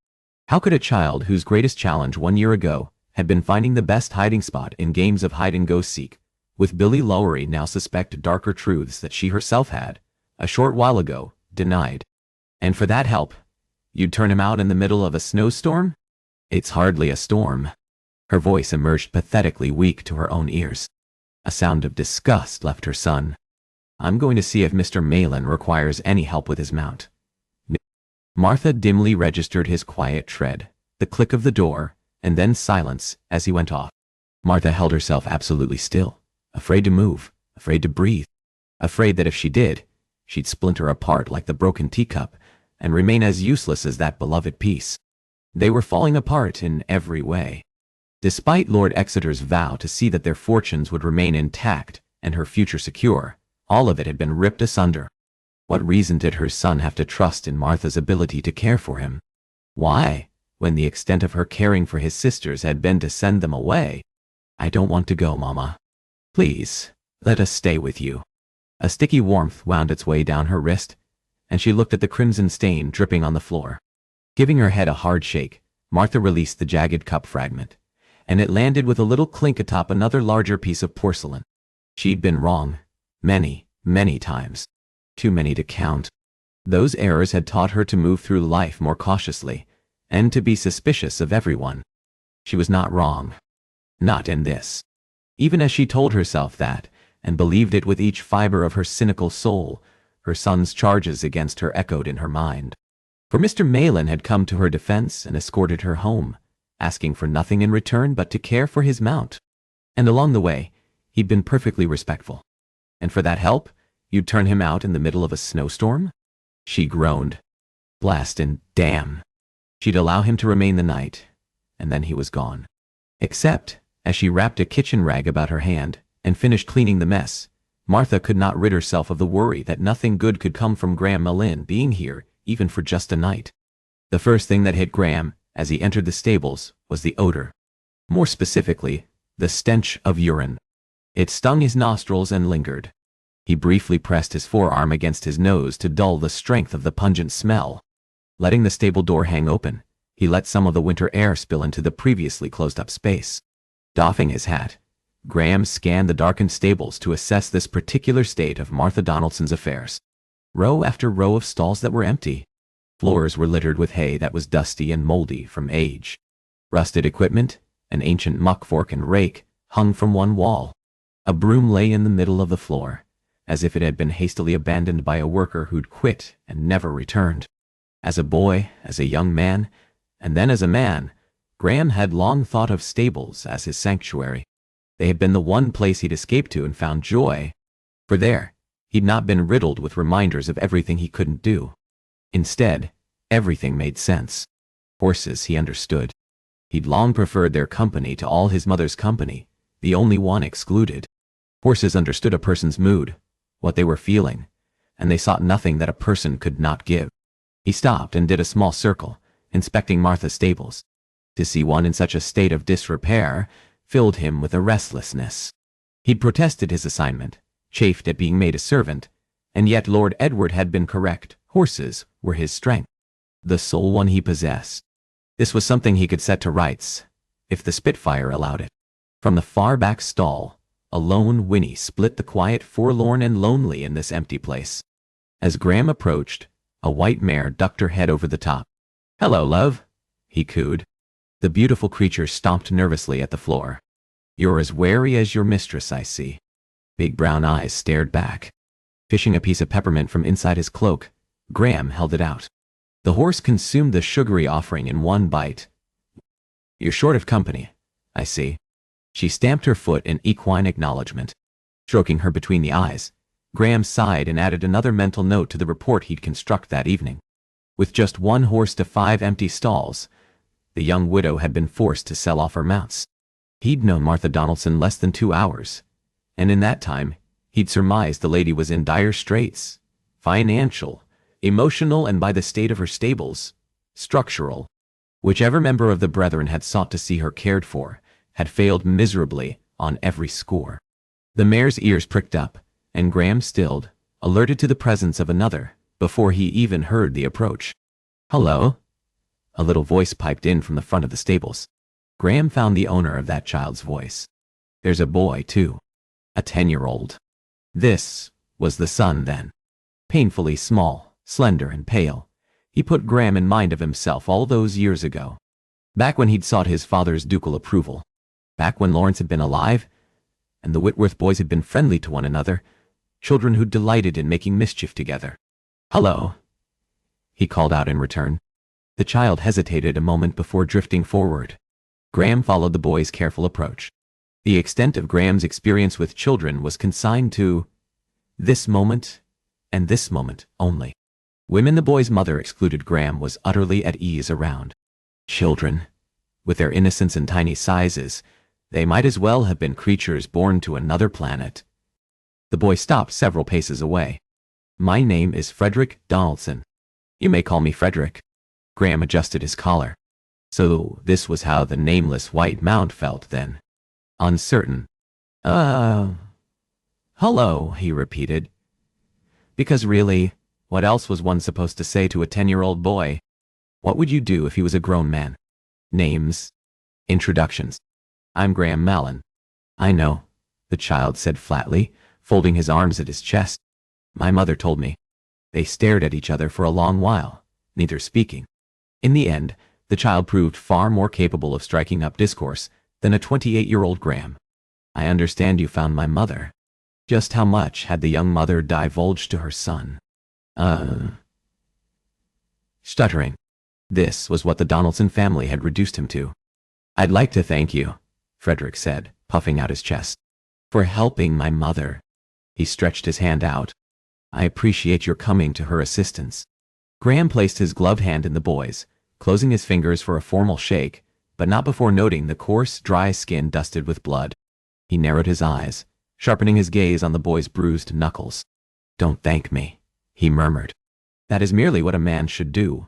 How could a child whose greatest challenge 1 year ago had been finding the best hiding spot in games of hide-and-go-seek with Billy Lowery now suspect darker truths that she herself had, a short while ago, denied? And for that help, you'd turn him out in the middle of a snowstorm? "It's hardly a storm." Her voice emerged pathetically weak to her own ears. A sound of disgust left her son. "I'm going to see if Mr. Maitland requires any help with his mount." Martha dimly registered his quiet tread, the click of the door, and then silence as he went off. Martha held herself absolutely still, afraid to move, afraid to breathe, afraid that if she did, she'd splinter apart like the broken teacup and remain as useless as that beloved piece. They were falling apart in every way. Despite Lord Exeter's vow to see that their fortunes would remain intact and her future secure, all of it had been ripped asunder. What reason did her son have to trust in Martha's ability to care for him? Why, when the extent of her caring for his sisters had been to send them away? "I don't want to go, Mama. Please, let us stay with you." A sticky warmth wound its way down her wrist, and she looked at the crimson stain dripping on the floor. Giving her head a hard shake, Martha released the jagged cup fragment, and it landed with a little clink atop another larger piece of porcelain. She'd been wrong. Many, many times. Too many to count. Those errors had taught her to move through life more cautiously, and to be suspicious of everyone. She was not wrong. Not in this. Even as she told herself that, and believed it with each fiber of her cynical soul, her son's charges against her echoed in her mind. For Mr. Maitland had come to her defense and escorted her home, asking for nothing in return but to care for his mount. And along the way, he'd been perfectly respectful. And for that help, you'd turn him out in the middle of a snowstorm? She groaned. Blast and damn. She'd allow him to remain the night, and then he was gone. Except, as she wrapped a kitchen rag about her hand and finished cleaning the mess, Martha could not rid herself of the worry that nothing good could come from Graham Malin being here, even for just a night. The first thing that hit Graham, as he entered the stables, was the odor. More specifically, the stench of urine. It stung his nostrils and lingered. He briefly pressed his forearm against his nose to dull the strength of the pungent smell. Letting the stable door hang open, he let some of the winter air spill into the previously closed-up space. Doffing his hat, Graham scanned the darkened stables to assess this particular state of Martha Donaldson's affairs. Row after row of stalls that were empty. Floors were littered with hay that was dusty and moldy from age. Rusted equipment, an ancient muck fork and rake, hung from one wall. A broom lay in the middle of the floor, as if it had been hastily abandoned by a worker who'd quit and never returned. As a boy, as a young man, and then as a man, Graham had long thought of stables as his sanctuary. They had been the one place he'd escaped to and found joy, for there, he'd not been riddled with reminders of everything he couldn't do. Instead, everything made sense. Horses, he understood. He'd long preferred their company to all his mother's company, the only one excluded. Horses understood a person's mood, what they were feeling, and they sought nothing that a person could not give. He stopped and did a small circle, inspecting Martha's stables. To see one in such a state of disrepair filled him with a restlessness. He'd protested his assignment, chafed at being made a servant, and yet Lord Edward had been correct. Horses were his strength, the sole one he possessed. This was something he could set to rights, if the Spitfire allowed it. From the far back stall, a lone whinny split the quiet, forlorn and lonely in this empty place. As Graham approached, a white mare ducked her head over the top. "Hello, love," he cooed. The beautiful creature stomped nervously at the floor. "You're as wary as your mistress, I see." Big brown eyes stared back. Fishing a piece of peppermint from inside his cloak, Graham held it out. The horse consumed the sugary offering in one bite. "You're short of company, I see." She stamped her foot in equine acknowledgement. Stroking her between the eyes, Graham sighed and added another mental note to the report he'd construct that evening. With just one horse to 5 empty stalls, the young widow had been forced to sell off her mounts. He'd known Martha Donaldson less than 2 hours, and in that time, he'd surmised the lady was in dire straits. Financial, emotional, and by the state of her stables, structural. Whichever member of the brethren had sought to see her cared for had failed miserably on every score. The mare's ears pricked up, and Graham stilled, alerted to the presence of another, before he even heard the approach. "Hello?" A little voice piped in from the front of the stables. Graham found the owner of that child's voice. There's a boy, too. A 10-year-old. This was the son, then. Painfully small, slender and pale, he put Graham in mind of himself all those years ago. Back when he'd sought his father's ducal approval. Back when Laurence had been alive, and the Whitworth boys had been friendly to one another, children who delighted in making mischief together. "Hello," he called out in return. The child hesitated a moment before drifting forward. Graham followed the boy's careful approach. The extent of Graham's experience with children was consigned to this moment and this moment only. Women the boy's mother excluded, Graham was utterly at ease around. Children, with their innocence and tiny sizes, they might as well have been creatures born to another planet. The boy stopped several paces away. "My name is Frederick Donaldson. You may call me Frederick." Graham adjusted his collar. So this was how the nameless white mount felt then. Uncertain. Hello," he repeated. Because really, what else was one supposed to say to a 10-year-old boy? What would you do if he was a grown man? Names. Introductions. "I'm Graham Mallon." "I know," the child said flatly, folding his arms at his chest. "My mother told me." They stared at each other for a long while, neither speaking. In the end, the child proved far more capable of striking up discourse than a 28-year-old Graham. "I understand you found my mother." Just how much had the young mother divulged to her son? Stuttering. This was what the Donaldson family had reduced him to. "I'd like to thank you," Frederick said, puffing out his chest, "for helping my mother." He stretched his hand out. "I appreciate your coming to her assistance." Graham placed his gloved hand in the boy's, closing his fingers for a formal shake, but not before noting the coarse, dry skin dusted with blood. He narrowed his eyes, sharpening his gaze on the boy's bruised knuckles. "Don't thank me," he murmured. "That is merely what a man should do.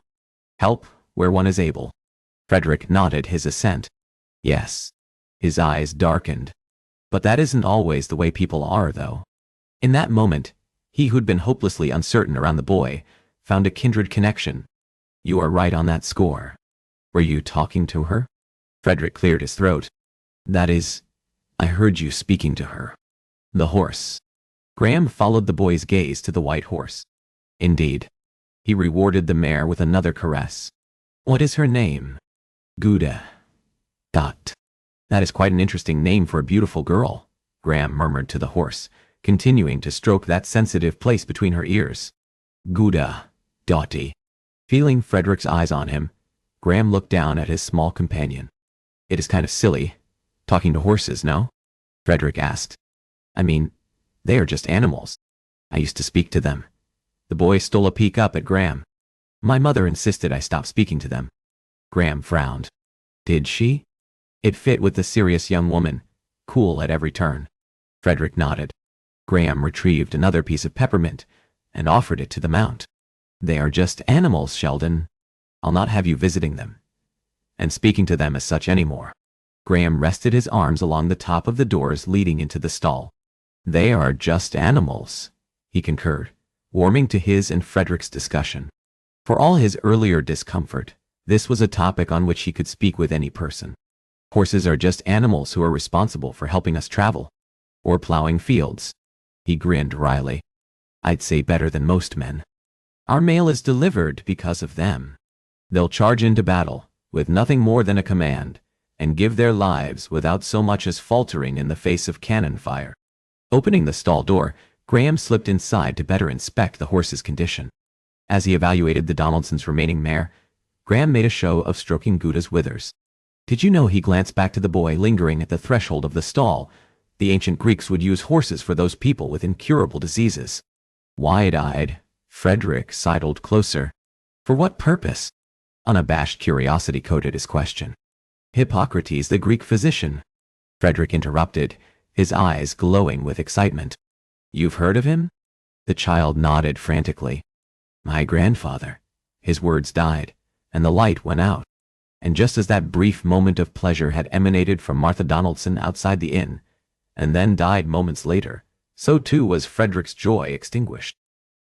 Help where one is able." Frederick nodded his assent. "Yes." His eyes darkened. "But that isn't always the way people are, though." In that moment, he who'd been hopelessly uncertain around the boy found a kindred connection. "You are right on that score. Were you talking to her?" Frederick cleared his throat. "That is, I heard you speaking to her." "The horse." Graham followed the boy's gaze to the white horse. "Indeed." He rewarded the mare with another caress. "What is her name?" "Gouda. Dot. That is quite an interesting name for a beautiful girl," Graham murmured to the horse, continuing to stroke that sensitive place between her ears. Gouda, Dotty. Feeling Frederick's eyes on him, Graham looked down at his small companion. It is kind of silly, talking to horses, no? Frederick asked. I mean, they are just animals. I used to speak to them. The boy stole a peek up at Graham. My mother insisted I stop speaking to them. Graham frowned. Did she? It fit with the serious young woman, cool at every turn. Frederick nodded. Graham retrieved another piece of peppermint and offered it to the Mount. They are just animals, Sheldon. I'll not have you visiting them and speaking to them as such anymore. Graham rested his arms along the top of the doors leading into the stall. They are just animals, he concurred, warming to his and Frederick's discussion. For all his earlier discomfort, this was a topic on which he could speak with any person. Horses are just animals who are responsible for helping us travel, or plowing fields. He grinned wryly. I'd say better than most men. Our mail is delivered because of them. They'll charge into battle with nothing more than a command, and give their lives without so much as faltering in the face of cannon fire. Opening the stall door, Graham slipped inside to better inspect the horse's condition. As he evaluated the Donaldsons' remaining mare, Graham made a show of stroking Gouda's withers. Did you know, he glanced back to the boy lingering at the threshold of the stall, the ancient Greeks would use horses for those people with incurable diseases? Wide-eyed, Frederick sidled closer. For what purpose? Unabashed curiosity coded his question. Hippocrates, the Greek physician. Frederick interrupted, his eyes glowing with excitement. You've heard of him? The child nodded frantically. My grandfather. His words died, and the light went out. And just as that brief moment of pleasure had emanated from Martha Donaldson outside the inn, and then died moments later, so too was Frederick's joy extinguished.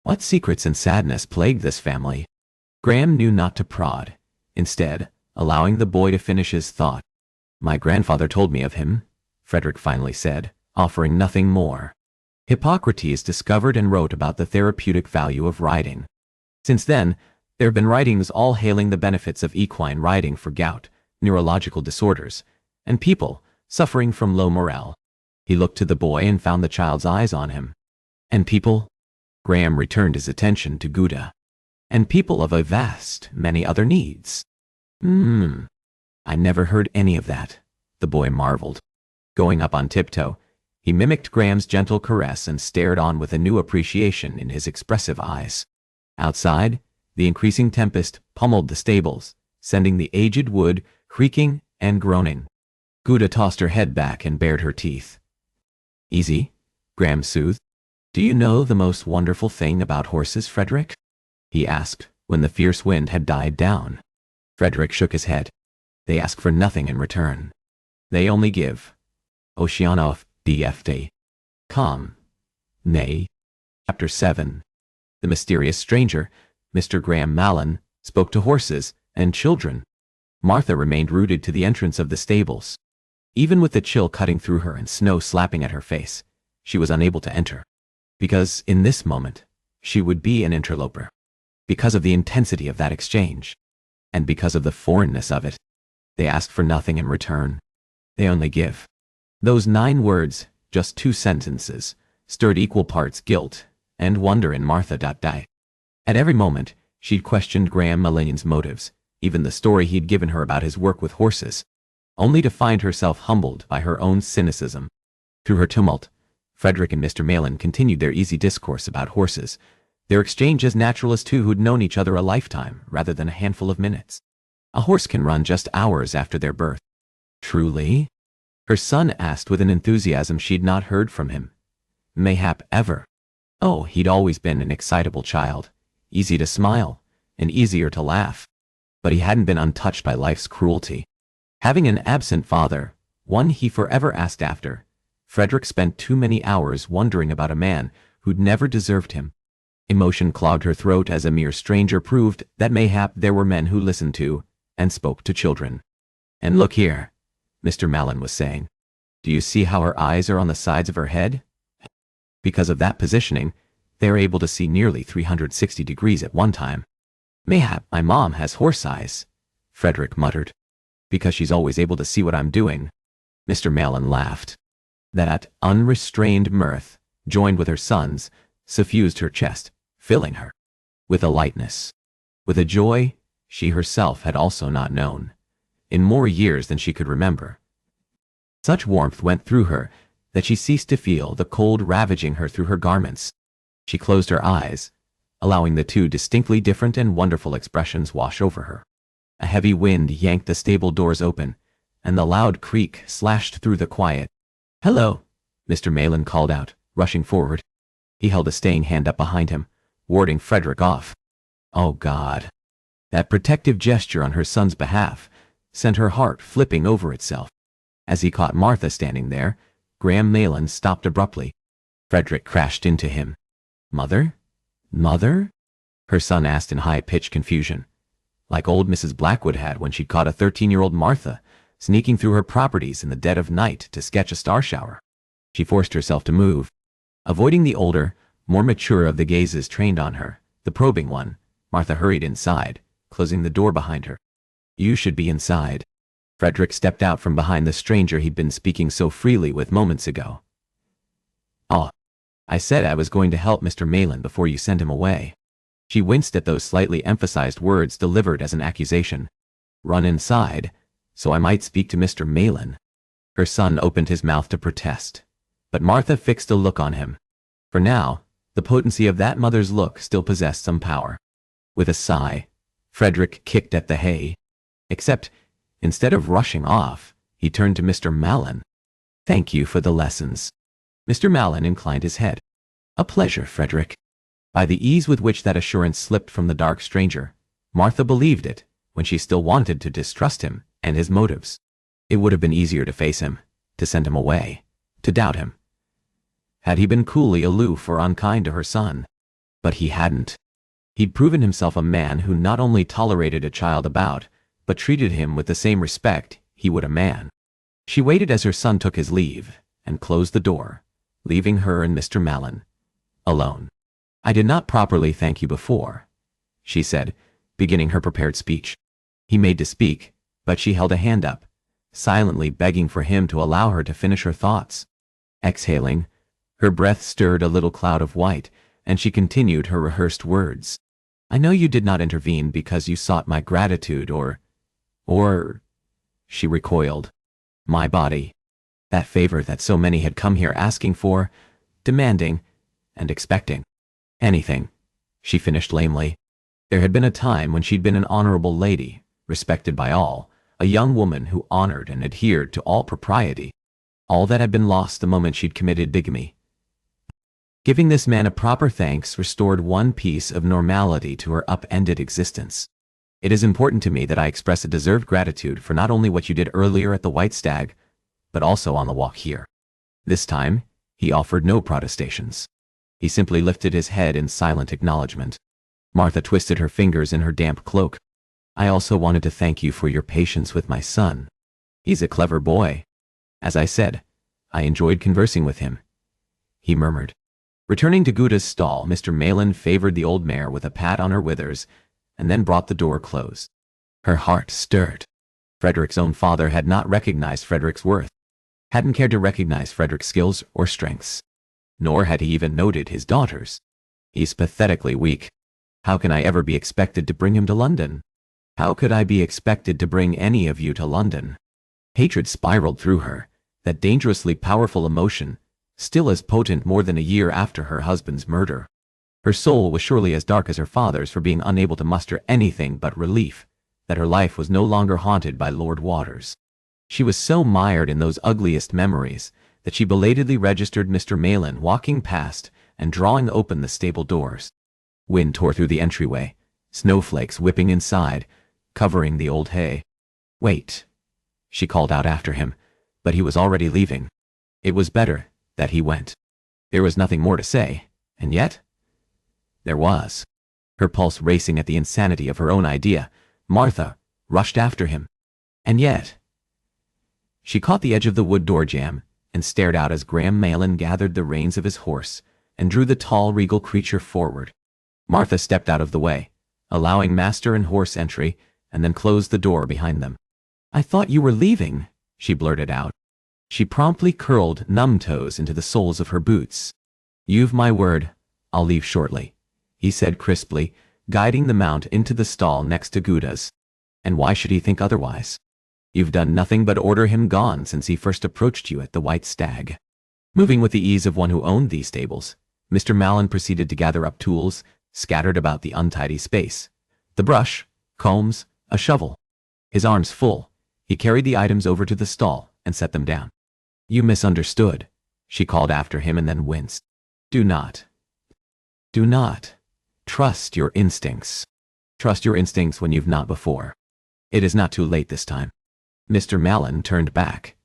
What secrets and sadness plagued this family? Graham knew not to prod, instead, allowing the boy to finish his thought. My grandfather told me of him, Frederick finally said, offering nothing more. Hippocrates discovered and wrote about the therapeutic value of riding. Since then, there have been writings all hailing the benefits of equine riding for gout, neurological disorders, and people suffering from low morale. He looked to the boy and found the child's eyes on him. And people? Graham returned his attention to Gouda. And people of a vast many other needs. I never heard any of that, the boy marveled. Going up on tiptoe, he mimicked Graham's gentle caress and stared on with a new appreciation in his expressive eyes. Outside, the increasing tempest pummeled the stables, sending the aged wood creaking and groaning. Gouda tossed her head back and bared her teeth. Easy, Graham soothed. Do you know the most wonderful thing about horses, Frederick? He asked, when the fierce wind had died down. Frederick shook his head. They ask for nothing in return. They only give. Oceanof DFD. Calm. Nay. Chapter 7. The mysterious stranger, Mr. Graham Mallon, spoke to horses and children. Martha remained rooted to the entrance of the stables. Even with the chill cutting through her and snow slapping at her face, she was unable to enter. Because, in this moment, she would be an interloper. Because of the intensity of that exchange. And because of the foreignness of it. They ask for nothing in return. They only give. Those 9 words, just 2 sentences, stirred equal parts guilt and wonder in Martha. At every moment, she'd questioned Graham Mallon's motives, even the story he'd given her about his work with horses, only to find herself humbled by her own cynicism. Through her tumult, Frederick and Mr. Mallon continued their easy discourse about horses, their exchange as natural as two who'd known each other a lifetime rather than a handful of minutes. A horse can run just hours after their birth. Truly? Her son asked with an enthusiasm she'd not heard from him. Mayhap ever. Oh, he'd always been an excitable child, easy to smile, and easier to laugh. But he hadn't been untouched by life's cruelty. Having an absent father, one he forever asked after, Frederick spent too many hours wondering about a man who'd never deserved him. Emotion clogged her throat as a mere stranger proved that mayhap there were men who listened to and spoke to children. And look here, Mr. Mallon was saying. Do you see how her eyes are on the sides of her head? Because of that positioning, they're able to see nearly 360 degrees at one time. Mayhap my mom has horse eyes, Frederick muttered. Because she's always able to see what I'm doing. Mr. Mallon laughed. That unrestrained mirth, joined with her son's, suffused her chest, filling her with a lightness, with a joy she herself had also not known, in more years than she could remember. Such warmth went through her that she ceased to feel the cold ravaging her through her garments. She closed her eyes, allowing the two distinctly different and wonderful expressions wash over her. A heavy wind yanked the stable doors open, and the loud creak slashed through the quiet. "Hello," Mr. Malin called out, rushing forward. He held a staying hand up behind him, warding Frederick off. Oh God! That protective gesture on her son's behalf sent her heart flipping over itself. As he caught Martha standing there, Graham Malin stopped abruptly. Frederick crashed into him. "Mother? Mother?" her son asked in high-pitched confusion, like old Mrs. Blackwood had when she caught a 13-year-old Martha sneaking through her properties in the dead of night to sketch a star shower. She forced herself to move, avoiding the older, more mature of the gazes trained on her, the probing one. Martha hurried inside, closing the door behind her. "You should be inside." Frederick stepped out from behind the stranger he'd been speaking so freely with moments ago. "Oh, I said I was going to help Mr. Malin before you send him away." She winced at those slightly emphasized words delivered as an accusation. "Run inside, so I might speak to Mr. Malin." Her son opened his mouth to protest, but Martha fixed a look on him. For now, the potency of that mother's look still possessed some power. With a sigh, Frederick kicked at the hay. Except, instead of rushing off, he turned to Mr. Malin. "Thank you for the lessons." Mr. Malin inclined his head. "A pleasure, Frederick." By the ease with which that assurance slipped from the dark stranger, Martha believed it when she still wanted to distrust him and his motives. It would have been easier to face him, to send him away, to doubt him, had he been coolly aloof or unkind to her son. But he hadn't. He'd proven himself a man who not only tolerated a child about, but treated him with the same respect he would a man. She waited as her son took his leave, and closed the door, leaving her and Mr. Malin alone. "I did not properly thank you before," she said, beginning her prepared speech. He made to speak, but she held a hand up, silently begging for him to allow her to finish her thoughts. Exhaling, her breath stirred a little cloud of white, and she continued her rehearsed words. "I know you did not intervene because you sought my gratitude or, she recoiled. "My body. That favor that so many had come here asking for, demanding, and expecting. Anything," she finished lamely. There had been a time when she'd been an honorable lady, respected by all, a young woman who honored and adhered to all propriety. All that had been lost the moment she'd committed bigamy. Giving this man a proper thanks restored one piece of normality to her upended existence. "It is important to me that I express a deserved gratitude for not only what you did earlier at the White Stag, but also on the walk here." This time, he offered no protestations. He simply lifted his head in silent acknowledgement. Martha twisted her fingers in her damp cloak. "I also wanted to thank you for your patience with my son. He's a clever boy. As I said, I enjoyed conversing with him," he murmured. Returning to Gouda's stall, Mr. Malin favored the old mare with a pat on her withers, and then brought the door close. Her heart stirred. Frederick's own father had not recognized Frederick's worth, hadn't cared to recognize Frederick's skills or strengths, nor had he even noted his daughter's. "He's pathetically weak. How can I ever be expected to bring him to London? How could I be expected to bring any of you to London?" Hatred spiraled through her, that dangerously powerful emotion, still as potent more than a year after her husband's murder. Her soul was surely as dark as her father's for being unable to muster anything but relief that her life was no longer haunted by Lord Waters. She was so mired in those ugliest memories that she belatedly registered Mr. Malin walking past and drawing open the stable doors. Wind tore through the entryway, snowflakes whipping inside, covering the old hay. "Wait," she called out after him, but he was already leaving. It was better that he went. There was nothing more to say, and yet there was. Her pulse racing at the insanity of her own idea, Martha rushed after him. And yet she caught the edge of the wood door jamb and stared out as Graham Malin gathered the reins of his horse and drew the tall, regal creature forward. Martha stepped out of the way, allowing master and horse entry, and then closed the door behind them. "I thought you were leaving," she blurted out. She promptly curled numb toes into the soles of her boots. "You've my word, I'll leave shortly," he said crisply, guiding the mount into the stall next to Gouda's. And why should he think otherwise? You've done nothing but order him gone since he first approached you at the White Stag. Moving with the ease of one who owned these stables, Mr. Mallon proceeded to gather up tools scattered about the untidy space. The brush, combs, a shovel. His arms full, he carried the items over to the stall and set them down. "You misunderstood," she called after him and then winced. Do not trust your instincts. Trust your instincts when you've not before. It is not too late this time." Mr. Mallon turned back.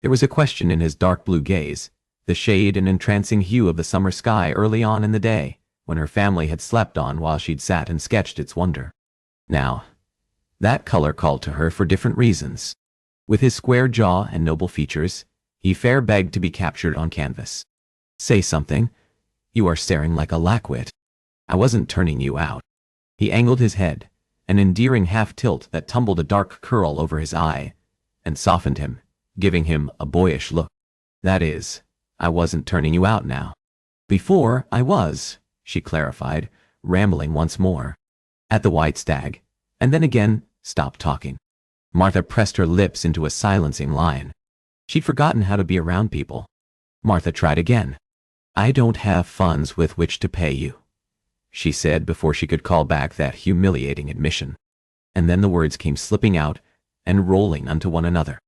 There was a question in his dark blue gaze, the shade and entrancing hue of the summer sky early on in the day, when her family had slept on while she'd sat and sketched its wonder. Now, that color called to her for different reasons. With his square jaw and noble features, he fair begged to be captured on canvas. "Say something. You are staring like a lackwit. I wasn't turning you out." He angled his head, an endearing half-tilt that tumbled a dark curl over his eye, and softened him, giving him a boyish look. "That is, I wasn't turning you out now. Before, I was," she clarified, rambling once more. "At the White Stag, and then again, stopped talking." Martha pressed her lips into a silencing line. She'd forgotten how to be around people. Martha tried again. "I don't have funds with which to pay you," she said before she could call back that humiliating admission. And then the words came slipping out and rolling unto one another.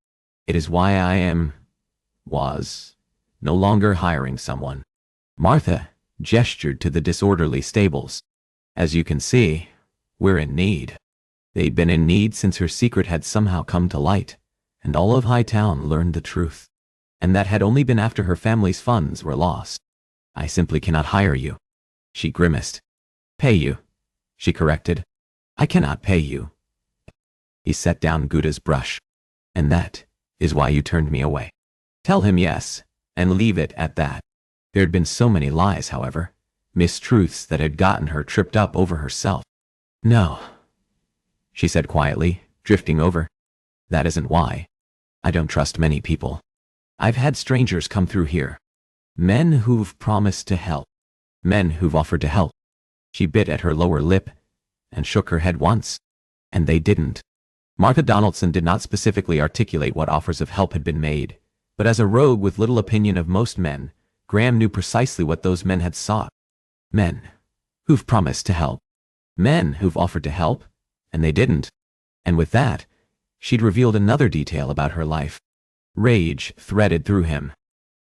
"It is why I was no longer hiring someone." Martha gestured to the disorderly stables. "As you can see, we're in need." They'd been in need since her secret had somehow come to light, and all of Hightown learned the truth. And that had only been after her family's funds were lost. "I simply cannot hire you," she grimaced. "Pay you," she corrected. "I cannot pay you." He set down Gouda's brush. "And that is why you turned me away." Tell him yes, and leave it at that. There had been so many lies, however, mistruths that had gotten her tripped up over herself. "No," she said quietly, drifting over. "That isn't why. I don't trust many people. I've had strangers come through here. Men who've promised to help. Men who've offered to help." She bit at her lower lip and shook her head once. "And they didn't." Martha Donaldson did not specifically articulate what offers of help had been made, but as a rogue with little opinion of most men, Graham knew precisely what those men had sought. Men who've promised to help. Men who've offered to help, and they didn't. And with that, she'd revealed another detail about her life. Rage threaded through him.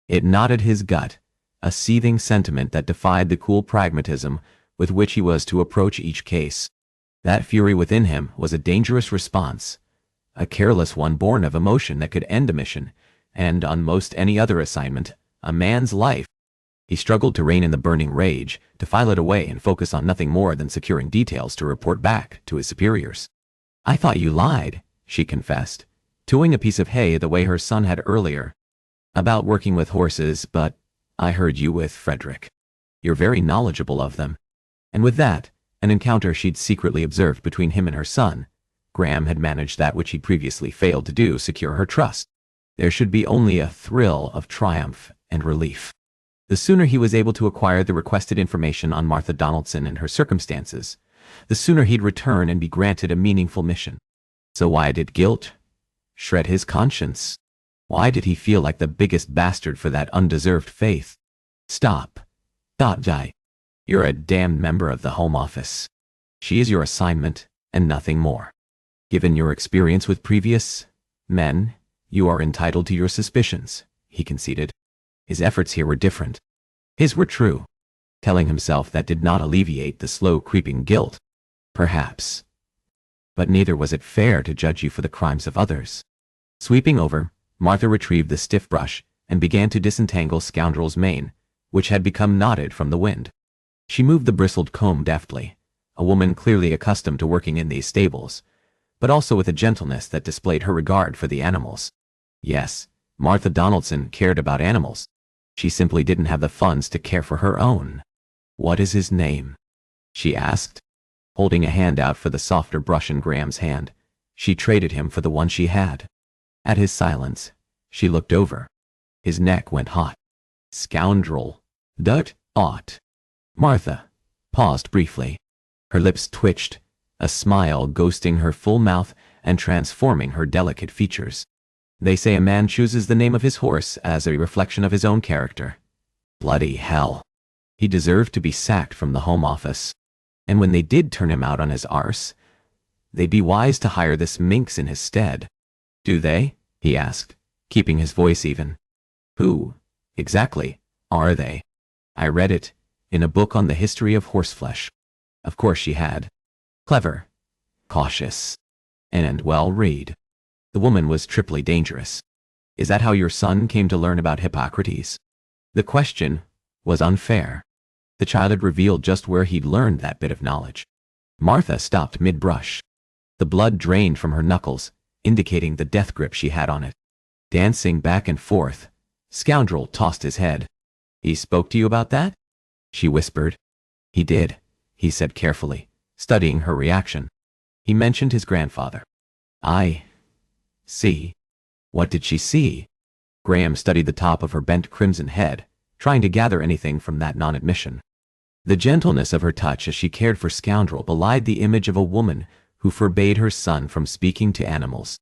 It knotted his gut, a seething sentiment that defied the cool pragmatism with which he was to approach each case. That fury within him was a dangerous response, a careless one born of emotion that could end a mission, and on most any other assignment, a man's life. He struggled to rein in the burning rage, to file it away and focus on nothing more than securing details to report back to his superiors. "I thought you lied," she confessed, chewing a piece of hay the way her son had earlier. "About working with horses, but I heard you with Frederick. You're very knowledgeable of them." And with that, an encounter she'd secretly observed between him and her son, Graham had managed that which he'd previously failed to do, secure her trust. There should be only a thrill of triumph and relief. The sooner he was able to acquire the requested information on Martha Donaldson and her circumstances, the sooner he'd return and be granted a meaningful mission. So why did guilt shred his conscience? Why did he feel like the biggest bastard for that undeserved faith? Stop. Die. You're a damned member of the Home Office. She is your assignment, and nothing more. Given your experience with previous men, you are entitled to your suspicions, he conceded. His efforts here were different. His were true. Telling himself that did not alleviate the slow creeping guilt. Perhaps. But neither was it fair to judge you for the crimes of others. Sweeping over, Martha retrieved the stiff brush and began to disentangle Scoundrel's mane, which had become knotted from the wind. She moved the bristled comb deftly, a woman clearly accustomed to working in these stables, but also with a gentleness that displayed her regard for the animals. Yes, Martha Donaldson cared about animals. She simply didn't have the funds to care for her own. "What is his name?" she asked, holding a hand out for the softer brush in Graham's hand. She traded him for the one she had. At his silence, she looked over. His neck went hot. Scoundrel. Dut ought. Martha paused briefly. Her lips twitched, a smile ghosting her full mouth and transforming her delicate features. They say a man chooses the name of his horse as a reflection of his own character. Bloody hell. He deserved to be sacked from the Home Office. And when they did turn him out on his arse, they'd be wise to hire this minx in his stead. Do they? He asked, keeping his voice even. Who, exactly, are they? I read it in a book on the history of horseflesh. Of course she had. Clever, cautious, and well-read. The woman was triply dangerous. Is that how your son came to learn about Hippocrates? The question was unfair. The child had revealed just where he'd learned that bit of knowledge. Martha stopped mid-brush. The blood drained from her knuckles, indicating the death grip she had on it. Dancing back and forth, Scoundrel tossed his head. He spoke to you about that? She whispered. He did, he said carefully, studying her reaction. He mentioned his grandfather. I see. What did she see? Graham studied the top of her bent crimson head, trying to gather anything from that non-admission. The gentleness of her touch as she cared for Scoundrel belied the image of a woman who forbade her son from speaking to animals.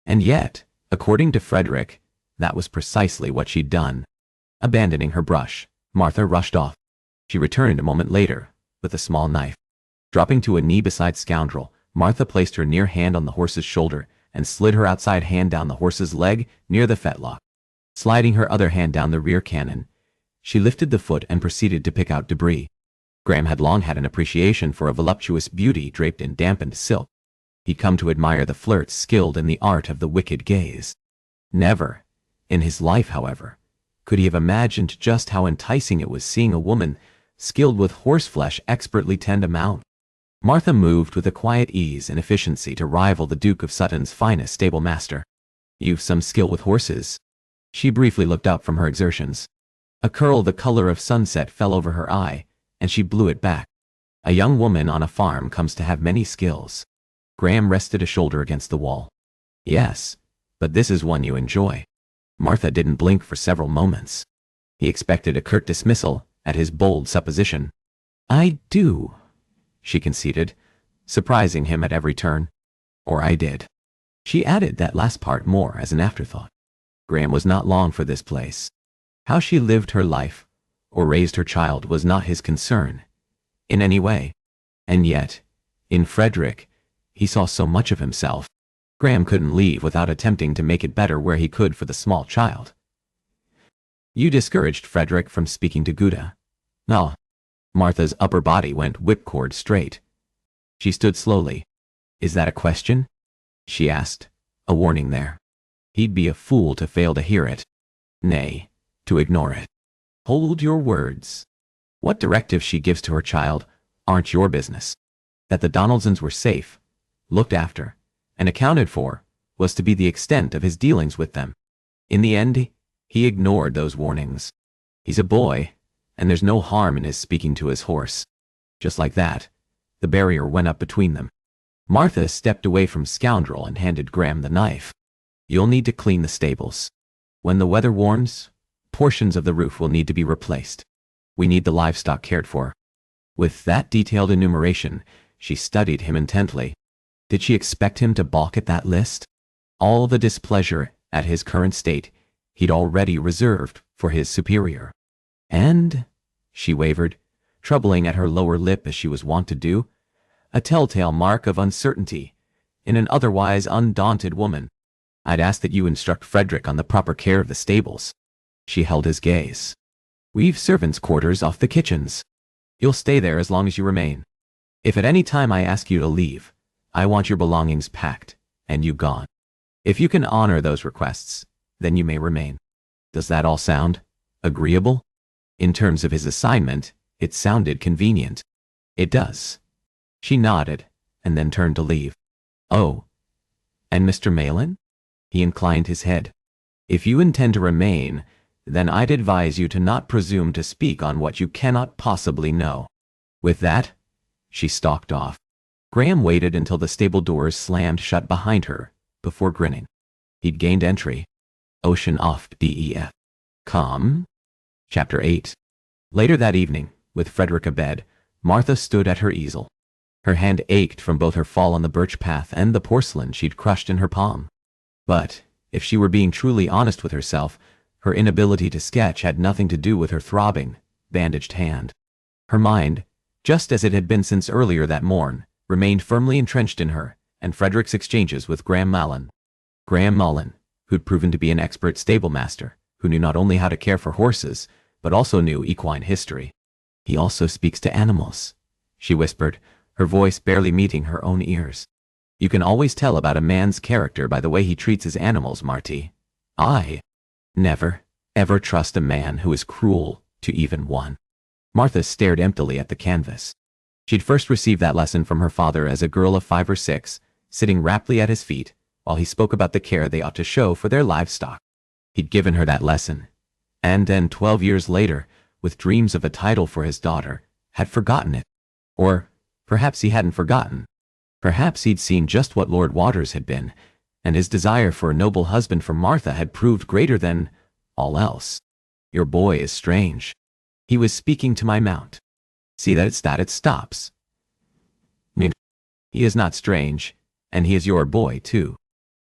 And yet, according to Frederick, that was precisely what she'd done. Abandoning her brush, Martha rushed off. She returned a moment later, with a small knife. Dropping to a knee beside Scoundrel, Martha placed her near hand on the horse's shoulder and slid her outside hand down the horse's leg near the fetlock. Sliding her other hand down the rear cannon, she lifted the foot and proceeded to pick out debris. Graham had long had an appreciation for a voluptuous beauty draped in dampened silk. He'd come to admire the flirts skilled in the art of the wicked gaze. Never, in his life, however, could he have imagined just how enticing it was seeing a woman skilled with horseflesh expertly tend a mount. Martha moved with a quiet ease and efficiency to rival the Duke of Sutton's finest stable master. You've some skill with horses. She briefly looked up from her exertions. A curl the color of sunset fell over her eye, and she blew it back. A young woman on a farm comes to have many skills. Graham rested a shoulder against the wall. Yes, but this is one you enjoy. Martha didn't blink for several moments. He expected a curt dismissal at his bold supposition. I do, she conceded, surprising him at every turn. Or I did. She added that last part more as an afterthought. Graham was not long for this place. How she lived her life, or raised her child, was not his concern, in any way. And yet, in Frederick, he saw so much of himself. Graham couldn't leave without attempting to make it better where he could for the small child. You discouraged Frederick from speaking to Gouda. No. Martha's upper body went whipcord straight. She stood slowly. Is that a question? She asked, a warning there. He'd be a fool to fail to hear it. Nay, to ignore it. Hold your words. What directives she gives to her child aren't your business. That the Donaldsons were safe, looked after, and accounted for, was to be the extent of his dealings with them. In the end, he ignored those warnings. He's a boy, and there's no harm in his speaking to his horse. Just like that, the barrier went up between them. Martha stepped away from Scoundrel and handed Graham the knife. You'll need to clean the stables. When the weather warms, portions of the roof will need to be replaced. We need the livestock cared for. With that detailed enumeration, she studied him intently. Did she expect him to balk at that list? All the displeasure at his current state he'd already reserved for his superior. And, she wavered, troubling at her lower lip as she was wont to do, a telltale mark of uncertainty in an otherwise undaunted woman. I'd ask that you instruct Frederick on the proper care of the stables. She held his gaze. We've servants' quarters off the kitchens. You'll stay there as long as you remain. If at any time I ask you to leave, I want your belongings packed, and you gone. If you can honor those requests, then you may remain. Does that all sound agreeable? In terms of his assignment, it sounded convenient. It does. She nodded, and then turned to leave. Oh, and Mr. Malin? He inclined his head. If you intend to remain, then I'd advise you to not presume to speak on what you cannot possibly know. With that, she stalked off. Graham waited until the stable doors slammed shut behind her, before grinning. He'd gained entry. Ocean off DEF. Chapter 8. Later that evening, with Frederick abed, Martha stood at her easel. Her hand ached from both her fall on the birch path and the porcelain she'd crushed in her palm. But, if she were being truly honest with herself, her inability to sketch had nothing to do with her throbbing, bandaged hand. Her mind, just as it had been since earlier that morn, remained firmly entrenched in her and Frederick's exchanges with Graham Mallon. Graham Mallon, who'd proven to be an expert stablemaster, who knew not only how to care for horses, but also knew equine history. "He also speaks to animals," she whispered, her voice barely meeting her own ears. "You can always tell about a man's character by the way he treats his animals, Marty. I never, ever trust a man who is cruel to even one." Martha stared emptily at the canvas. She'd first received that lesson from her father as a girl of 5 or 6, sitting raptly at his feet while he spoke about the care they ought to show for their livestock. He'd given her that lesson, and then 12 years later, with dreams of a title for his daughter, had forgotten it. Or perhaps he hadn't forgotten. Perhaps he'd seen just what Lord Waters had been, and his desire for a noble husband for Martha had proved greater than all else. "Your boy is strange. He was speaking to my mount. See that it stops. He is not strange, and he is your boy, too.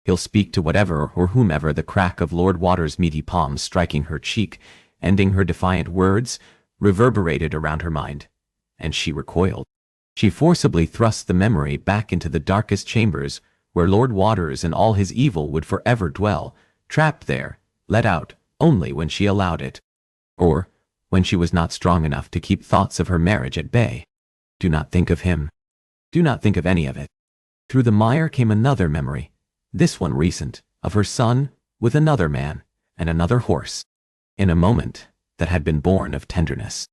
He'll speak to whatever or whomever." The crack of Lord Waters' meaty palm striking her cheek, ending her defiant words, reverberated around her mind, and she recoiled. She forcibly thrust the memory back into the darkest chambers where Lord Waters and all his evil would forever dwell, trapped there, let out only when she allowed it, or when she was not strong enough to keep thoughts of her marriage at bay. Do not think of him. Do not think of any of it. Through the mire came another memory, this one recent, of her son with another man and another horse. In a moment that had been born of tenderness,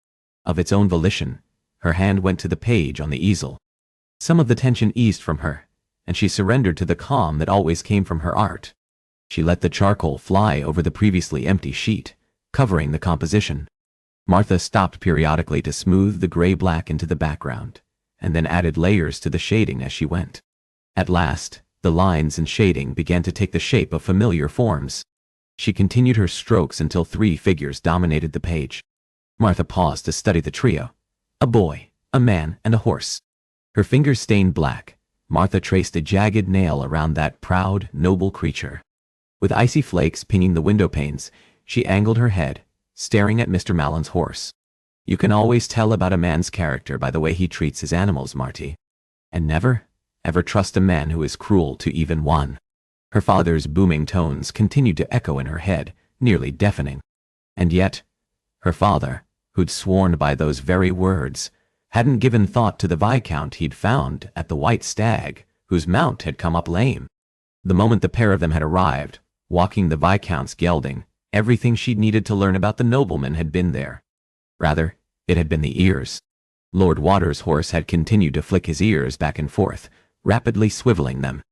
of its own volition, her hand went to the page on the easel. Some of the tension eased from her, and she surrendered to the calm that always came from her art. She let the charcoal fly over the previously empty sheet, covering the composition. Martha stopped periodically to smooth the gray-black into the background, and then added layers to the shading as she went. At last, the lines and shading began to take the shape of familiar forms. She continued her strokes until 3 figures dominated the page. Martha paused to study the trio: a boy, a man, and a horse. Her fingers stained black. Martha traced a jagged nail around that proud, noble creature. With icy flakes pinging the window panes, she angled her head, staring at Mr. Mallon's horse. "You can always tell about a man's character by the way he treats his animals, Marty. And never, ever trust a man who is cruel to even one." Her father's booming tones continued to echo in her head, nearly deafening. And yet, her father, who'd sworn by those very words, hadn't given thought to the Viscount he'd found at the White Stag, whose mount had come up lame. The moment the pair of them had arrived, walking the Viscount's gelding, everything she'd needed to learn about the nobleman had been there. Rather, it had been the ears. Lord Waters' horse had continued to flick his ears back and forth, rapidly swiveling them.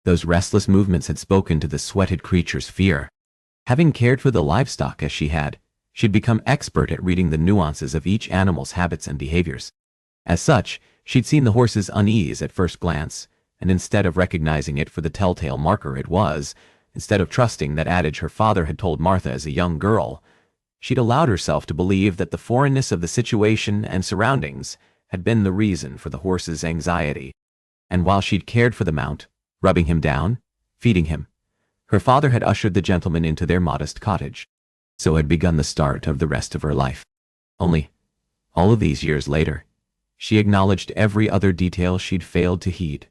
Those restless movements had spoken to the sweated creature's fear. Having cared for the livestock as she had, she'd become expert at reading the nuances of each animal's habits and behaviors. As such, she'd seen the horse's unease at first glance, and instead of recognizing it for the telltale marker it was, instead of trusting that adage her father had told Martha as a young girl, she'd allowed herself to believe that the foreignness of the situation and surroundings had been the reason for the horse's anxiety. And while she'd cared for the mount, rubbing him down, feeding him, her father had ushered the gentleman into their modest cottage. So had begun the start of the rest of her life. Only, all of these years later, she acknowledged every other detail she'd failed to heed.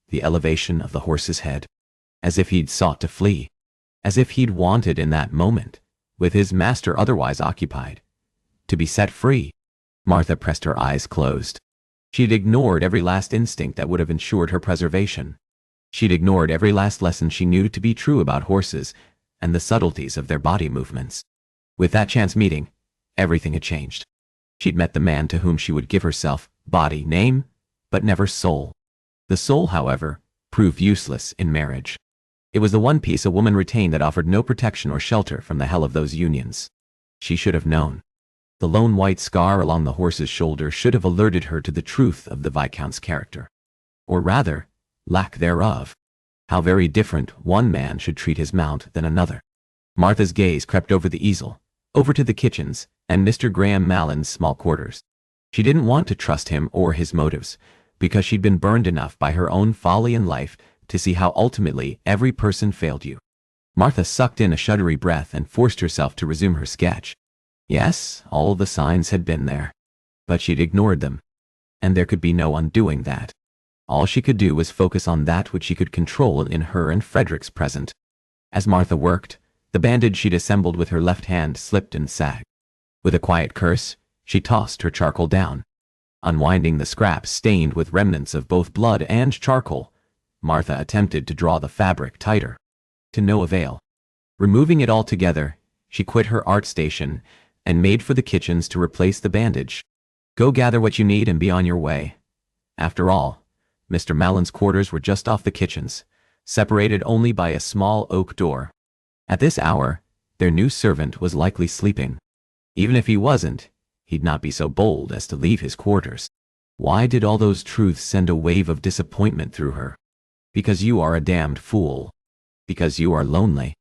The elevation of the horse's head, as if he'd sought to flee, as if he'd wanted in that moment, with his master otherwise occupied, to be set free. Martha pressed her eyes closed. She'd ignored every last instinct that would have ensured her preservation. She'd ignored every last lesson she knew to be true about horses and the subtleties of their body movements. With that chance meeting, everything had changed. She'd met the man to whom she would give herself, body, name, but never soul. The soul, however, proved useless in marriage. It was the one piece a woman retained that offered no protection or shelter from the hell of those unions. She should have known. The lone white scar along the horse's shoulder should have alerted her to the truth of the Viscount's character. Or rather, lack thereof. How very different one man should treat his mount than another. Martha's gaze crept over the easel, over to the kitchens, and Mr. Graham Mallon's small quarters. She didn't want to trust him or his motives, because she'd been burned enough by her own folly in life to see how ultimately every person failed you. Martha sucked in a shuddery breath and forced herself to resume her sketch. Yes, all the signs had been there, but she'd ignored them, and there could be no undoing that. All she could do was focus on that which she could control in her and Frederick's present. As Martha worked, the bandage she'd assembled with her left hand slipped and sagged. With a quiet curse, she tossed her charcoal down. Unwinding the scraps stained with remnants of both blood and charcoal, Martha attempted to draw the fabric tighter. To no avail. Removing it altogether, she quit her art station and made for the kitchens to replace the bandage. Go gather what you need and be on your way. After all, Mr. Mallon's quarters were just off the kitchens, separated only by a small oak door. At this hour, their new servant was likely sleeping. Even if he wasn't, he'd not be so bold as to leave his quarters. Why did all those truths send a wave of disappointment through her? Because you are a damned fool. Because you are lonely.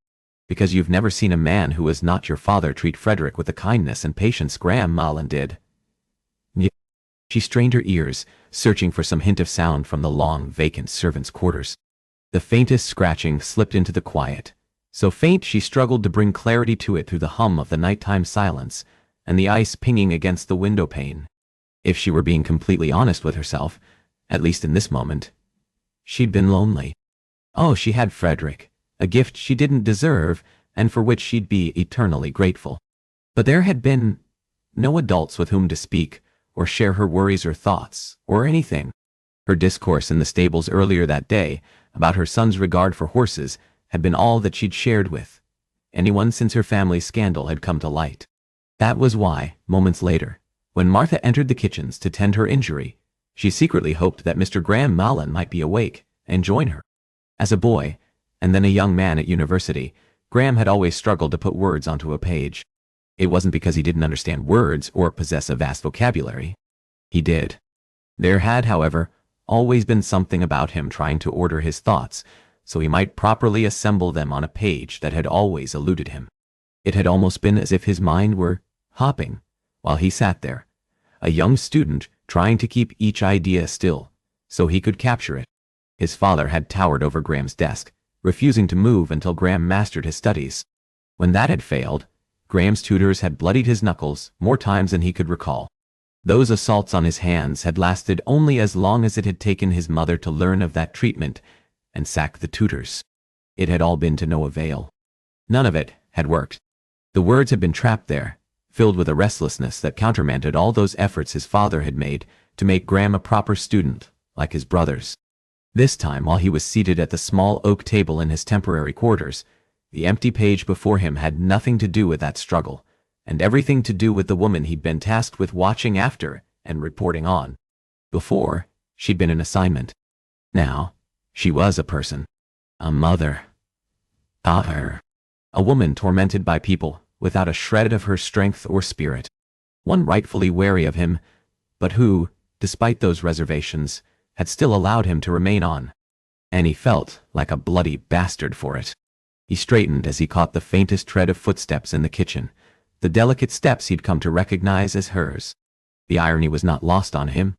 Because you've never seen a man who was not your father treat Frederick with the kindness and patience Graham Mallon did. She strained her ears, searching for some hint of sound from the long, vacant servants' quarters. The faintest scratching slipped into the quiet, so faint she struggled to bring clarity to it through the hum of the nighttime silence and the ice pinging against the window pane. If she were being completely honest with herself, at least in this moment, she'd been lonely. Oh, she had Frederick, a gift she didn't deserve and for which she'd be eternally grateful. But there had been no adults with whom to speak, or share her worries or thoughts, or anything. Her discourse in the stables earlier that day about her son's regard for horses had been all that she'd shared with anyone since her family's scandal had come to light. That was why, moments later, when Martha entered the kitchens to tend her injury, she secretly hoped that Mr. Graham Mallon might be awake and join her. As a boy, and then a young man at university, Graham had always struggled to put words onto a page. It wasn't because he didn't understand words or possess a vast vocabulary. He did. There had, however, always been something about him trying to order his thoughts, so he might properly assemble them on a page that had always eluded him. It had almost been as if his mind were hopping while he sat there, a young student trying to keep each idea still, so he could capture it. His father had towered over Graham's desk, refusing to move until Graham mastered his studies. When that had failed, Graham's tutors had bloodied his knuckles more times than he could recall. Those assaults on his hands had lasted only as long as it had taken his mother to learn of that treatment and sack the tutors. It had all been to no avail. None of it had worked. The words had been trapped there, filled with a restlessness that countermanded all those efforts his father had made to make Graham a proper student, like his brothers. This time, while he was seated at the small oak table in his temporary quarters, the empty page before him had nothing to do with that struggle, and everything to do with the woman he'd been tasked with watching after and reporting on. Before, she'd been an assignment. Now, she was a person. A mother. A woman tormented by people without a shred of her strength or spirit. One rightfully wary of him, but who, despite those reservations, had still allowed him to remain on. And he felt like a bloody bastard for it. He straightened as he caught the faintest tread of footsteps in the kitchen, the delicate steps he'd come to recognize as hers. The irony was not lost on him.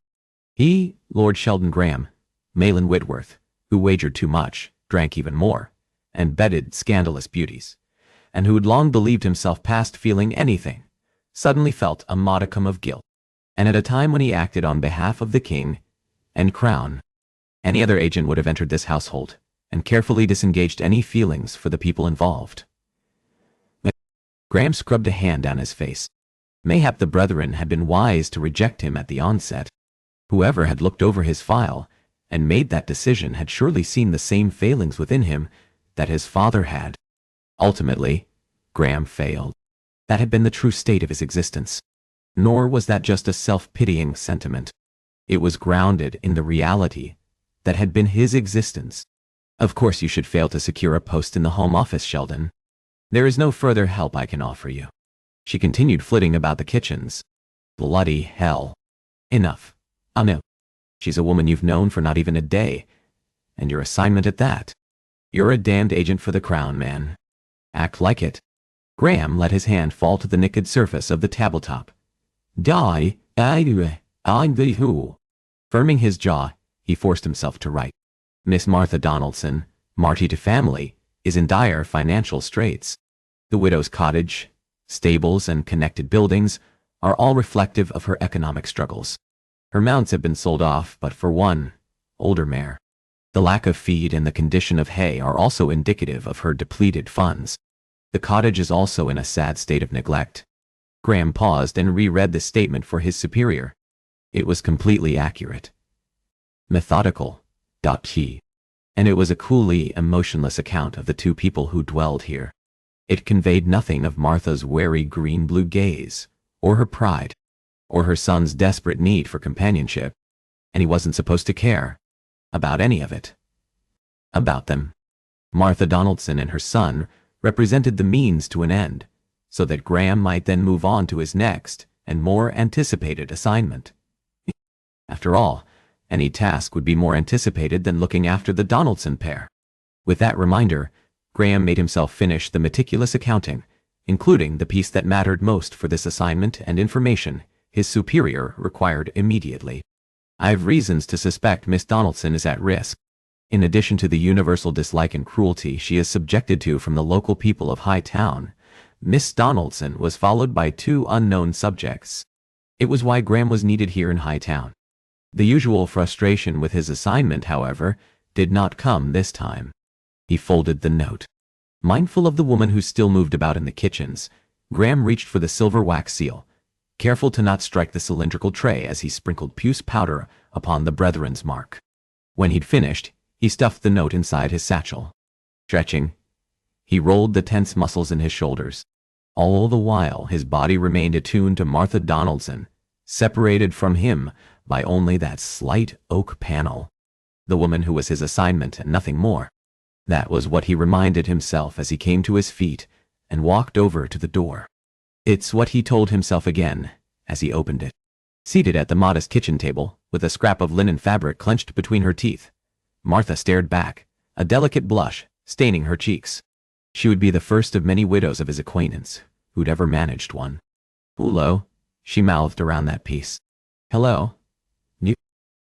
He, Lord Sheldon Graham, Mahlon Whitworth, who wagered too much, drank even more, and betted scandalous beauties, and who had long believed himself past feeling anything, suddenly felt a modicum of guilt, and at a time when he acted on behalf of the king and crown. Any other agent would have entered this household and carefully disengaged any feelings for the people involved. Graham scrubbed a hand down his face. Mayhap the brethren had been wise to reject him at the onset. Whoever had looked over his file and made that decision had surely seen the same failings within him that his father had. Ultimately, Graham failed. That had been the true state of his existence. Nor was that just a self-pitying sentiment. It was grounded in the reality that had been his existence. Of course you should fail to secure a post in the Home Office, Sheldon. There is no further help I can offer you. She continued flitting about the kitchens. Bloody hell. Enough. I know. She's a woman you've known for not even a day, and your assignment at that. You're a damned agent for the crown, man. Act like it. Graham let his hand fall to the naked surface of the tabletop. Die, I'm the who. Firming his jaw, he forced himself to write. Miss Martha Donaldson, Marty to family, is in dire financial straits. The widow's cottage, stables, and connected buildings are all reflective of her economic struggles. Her mounts have been sold off, but for one older mare. The lack of feed and the condition of hay are also indicative of her depleted funds. The cottage is also in a sad state of neglect. Graham paused and reread the statement for his superior. It was completely accurate. Methodical. He. And it was a coolly emotionless account of the two people who dwelled here. It conveyed nothing of Martha's wary green-blue gaze, or her pride, or her son's desperate need for companionship, and he wasn't supposed to care about any of it. About them. Martha Donaldson and her son represented the means to an end, so that Graham might then move on to his next and more anticipated assignment. After all, any task would be more anticipated than looking after the Donaldson pair. With that reminder, Graham made himself finish the meticulous accounting, including the piece that mattered most for this assignment and information his superior required immediately. I've reasons to suspect Miss Donaldson is at risk. In addition to the universal dislike and cruelty she is subjected to from the local people of High Town, Miss Donaldson was followed by two unknown subjects. It was why Graham was needed here in High Town. The usual frustration with his assignment, however, did not come this time. He folded the note. Mindful of the woman who still moved about in the kitchens, Graham reached for the silver wax seal, careful to not strike the cylindrical tray as he sprinkled puce powder upon the brethren's mark. When he'd finished, he stuffed the note inside his satchel. Stretching, he rolled the tense muscles in his shoulders. All the while, his body remained attuned to Martha Donaldson, separated from him by only that slight oak panel. The woman who was his assignment and nothing more. That was what he reminded himself as he came to his feet and walked over to the door. It's what he told himself again as he opened it. Seated at the modest kitchen table, with a scrap of linen fabric clenched between her teeth, Martha stared back, a delicate blush staining her cheeks. She would be the first of many widows of his acquaintance who'd ever managed one. "Hello," she mouthed around that piece. "Hello."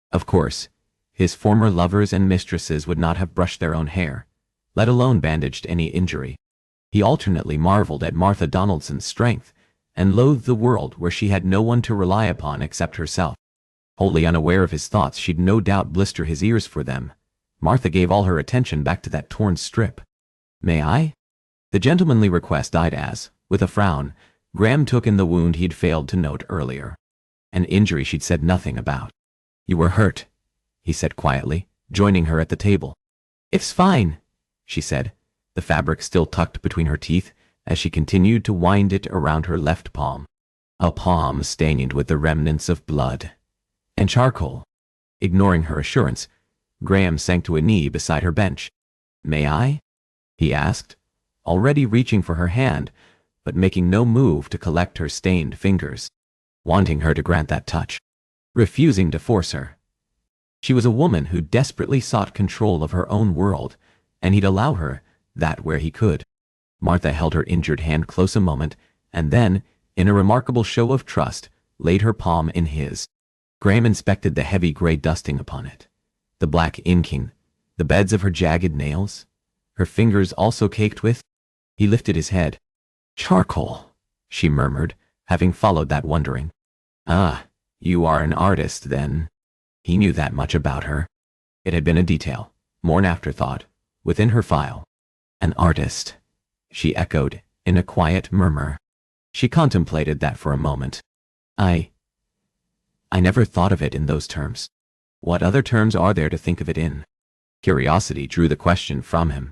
Of course, his former lovers and mistresses would not have brushed their own hair, let alone bandaged any injury. He alternately marveled at Martha Donaldson's strength and loathed the world where she had no one to rely upon except herself. Wholly unaware of his thoughts, she'd no doubt blister his ears for them. Martha gave all her attention back to that torn strip. "May I?" The gentlemanly request died as, with a frown, Graham took in the wound he'd failed to note earlier. An injury she'd said nothing about. "You were hurt," he said quietly, joining her at the table. "It's fine," she said, the fabric still tucked between her teeth as she continued to wind it around her left palm. A palm stained with the remnants of blood and charcoal. Ignoring her assurance, Graham sank to a knee beside her bench. "May I?" he asked, already reaching for her hand, but making no move to collect her stained fingers, wanting her to grant that touch, refusing to force her. She was a woman who desperately sought control of her own world, and he'd allow her that where he could. Martha held her injured hand close a moment, and then, in a remarkable show of trust, laid her palm in his. Graham inspected the heavy gray dusting upon it, the black inking, the beds of her jagged nails, her fingers also caked with. He lifted his head. "Charcoal," she murmured, having followed that wondering. "Ah, you are an artist, then." He knew that much about her. It had been a detail, more an afterthought, within her file. "An artist," she echoed in a quiet murmur. She contemplated that for a moment. I never thought of it in those terms. What other terms are there to think of it in?" Curiosity drew the question from him.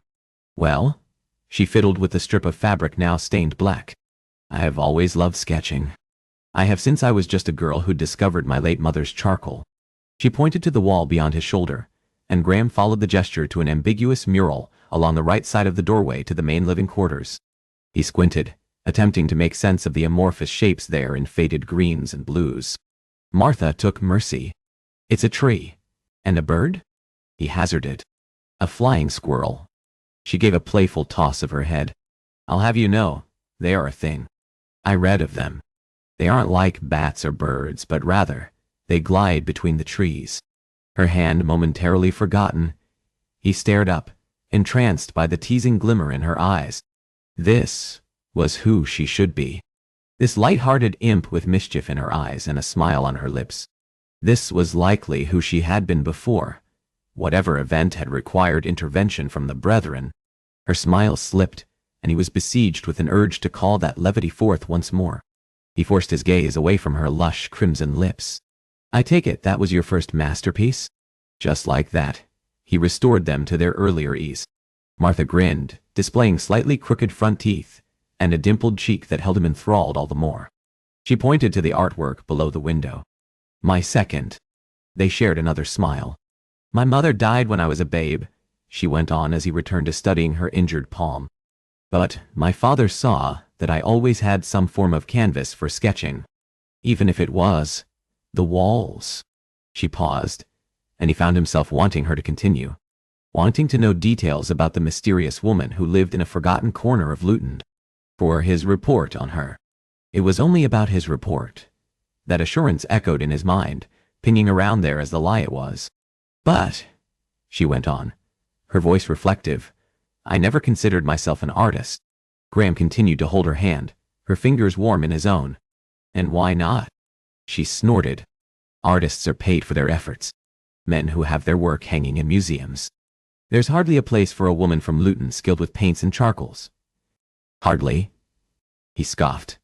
"Well," she fiddled with the strip of fabric now stained black. "I have always loved sketching. I have since I was just a girl who discovered my late mother's charcoal." She pointed to the wall beyond his shoulder, and Graham followed the gesture to an ambiguous mural along the right side of the doorway to the main living quarters. He squinted, attempting to make sense of the amorphous shapes there in faded greens and blues. Martha took mercy. "It's a tree. And a bird?" he hazarded. "A flying squirrel." She gave a playful toss of her head. I'll have you know, they are a thing. I read of them. They aren't like bats or birds, but rather, they glide between the trees. Her hand momentarily forgotten, he stared up, entranced by the teasing glimmer in her eyes. This was who she should be. This light-hearted imp with mischief in her eyes and a smile on her lips. This was likely who she had been before. Whatever event had required intervention from the brethren. Her smile slipped, and he was besieged with an urge to call that levity forth once more. He forced his gaze away from her lush crimson lips. I take it that was your first masterpiece? Just like that, he restored them to their earlier ease. Martha grinned, displaying slightly crooked front teeth, and a dimpled cheek that held him enthralled all the more. She pointed to the artwork below the window. My second. They shared another smile. My mother died when I was a babe, she went on as he returned to studying her injured palm. But my father saw that I always had some form of canvas for sketching, even if it was the walls. She paused, and he found himself wanting her to continue, wanting to know details about the mysterious woman who lived in a forgotten corner of Luton. For his report on her. It was only about his report. That assurance echoed in his mind, pinging around there as the lie it was. But, she went on, her voice reflective, I never considered myself an artist. Graham continued to hold her hand, her fingers warm in his own. And why not? She snorted. Artists are paid for their efforts. Men who have their work hanging in museums. There's hardly a place for a woman from Luton skilled with paints and charcoals. Hardly. He scoffed.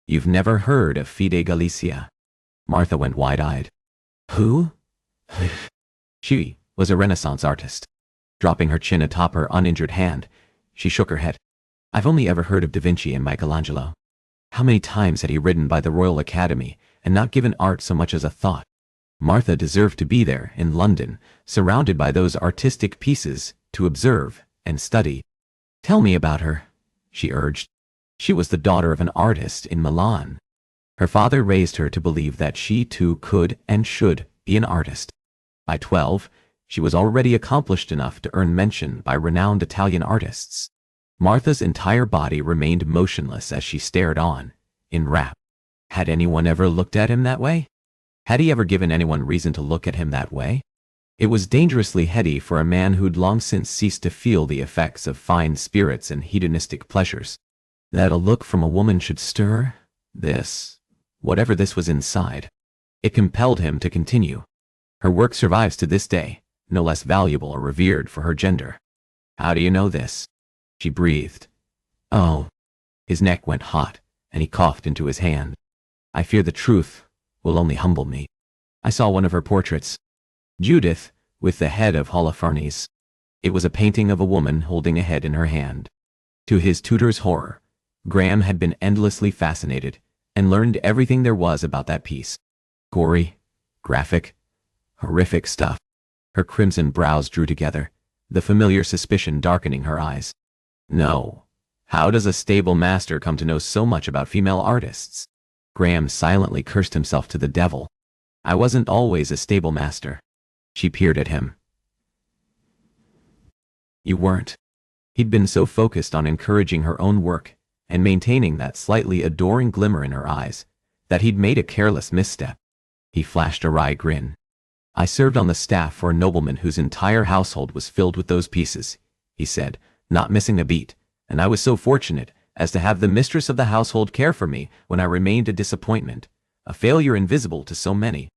You've never heard of Fide Galicia. Martha went wide-eyed. Who? She was a Renaissance artist. Dropping her chin atop her uninjured hand, she shook her head. I've only ever heard of Da Vinci and Michelangelo. How many times had he ridden by the Royal Academy and not given art so much as a thought? Martha deserved to be there, in London, surrounded by those artistic pieces, to observe and study. Tell me about her, she urged. She was the daughter of an artist in Milan. Her father raised her to believe that she too could and should be an artist. By 12, she was already accomplished enough to earn mention by renowned Italian artists. Martha's entire body remained motionless as she stared on, enwrapped. Had anyone ever looked at him that way? Had he ever given anyone reason to look at him that way? It was dangerously heady for a man who'd long since ceased to feel the effects of fine spirits and hedonistic pleasures. That a look from a woman should stir this, whatever this was inside. It compelled him to continue. Her work survives to this day, no less valuable or revered for her gender. How do you know this? She breathed. Oh. His neck went hot, and he coughed into his hand. I fear the truth will only humble me. I saw one of her portraits. Judith, with the head of Holofernes. It was a painting of a woman holding a head in her hand. To his tutor's horror, Graham had been endlessly fascinated and learned everything there was about that piece. Gory, graphic, horrific stuff. Her crimson brows drew together, the familiar suspicion darkening her eyes. No. How does a stable master come to know so much about female artists? Graham silently cursed himself to the devil. I wasn't always a stable master. She peered at him. You weren't. He'd been so focused on encouraging her own work and maintaining that slightly adoring glimmer in her eyes that he'd made a careless misstep. He flashed a wry grin. I served on the staff for a nobleman whose entire household was filled with those pieces, he said, not missing a beat, and I was so fortunate as to have the mistress of the household care for me when I remained a disappointment, a failure invisible to so many.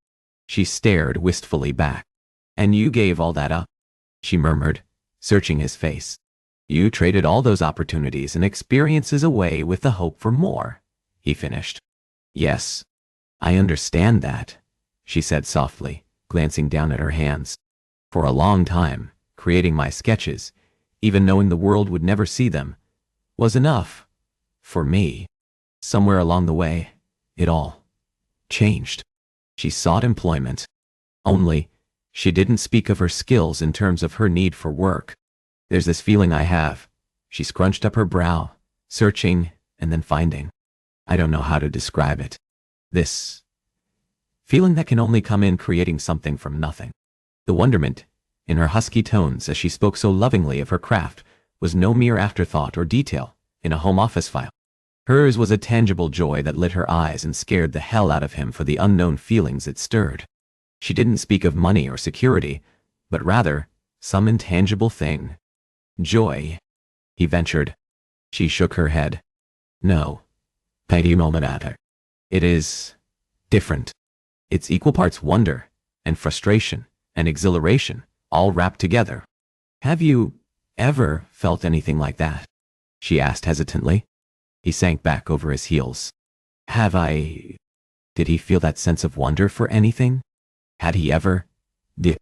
She stared wistfully back. And you gave all that up? She murmured, searching his face. You traded all those opportunities and experiences away with the hope for more, he finished. Yes, I understand that, she said softly, glancing down at her hands. For a long time, creating my sketches, even knowing the world would never see them, was enough. For me. Somewhere along the way, it all changed. She sought employment. Only, she didn't speak of her skills in terms of her need for work. There's this feeling I have. She scrunched up her brow, searching and then finding. I don't know how to describe it. This feeling that can only come in creating something from nothing. The wonderment in her husky tones as she spoke so lovingly of her craft was no mere afterthought or detail in a home office file. Hers was a tangible joy that lit her eyes and scared the hell out of him for the unknown feelings it stirred. She didn't speak of money or security, but rather some intangible thing. Joy, he ventured. She shook her head. No. Peggy moment at her. It is different. It's equal parts wonder and frustration and exhilaration, all wrapped together. Have you ever felt anything like that? She asked hesitantly. He sank back over his heels. Have I? Did he feel that sense of wonder for anything? Had he ever? Did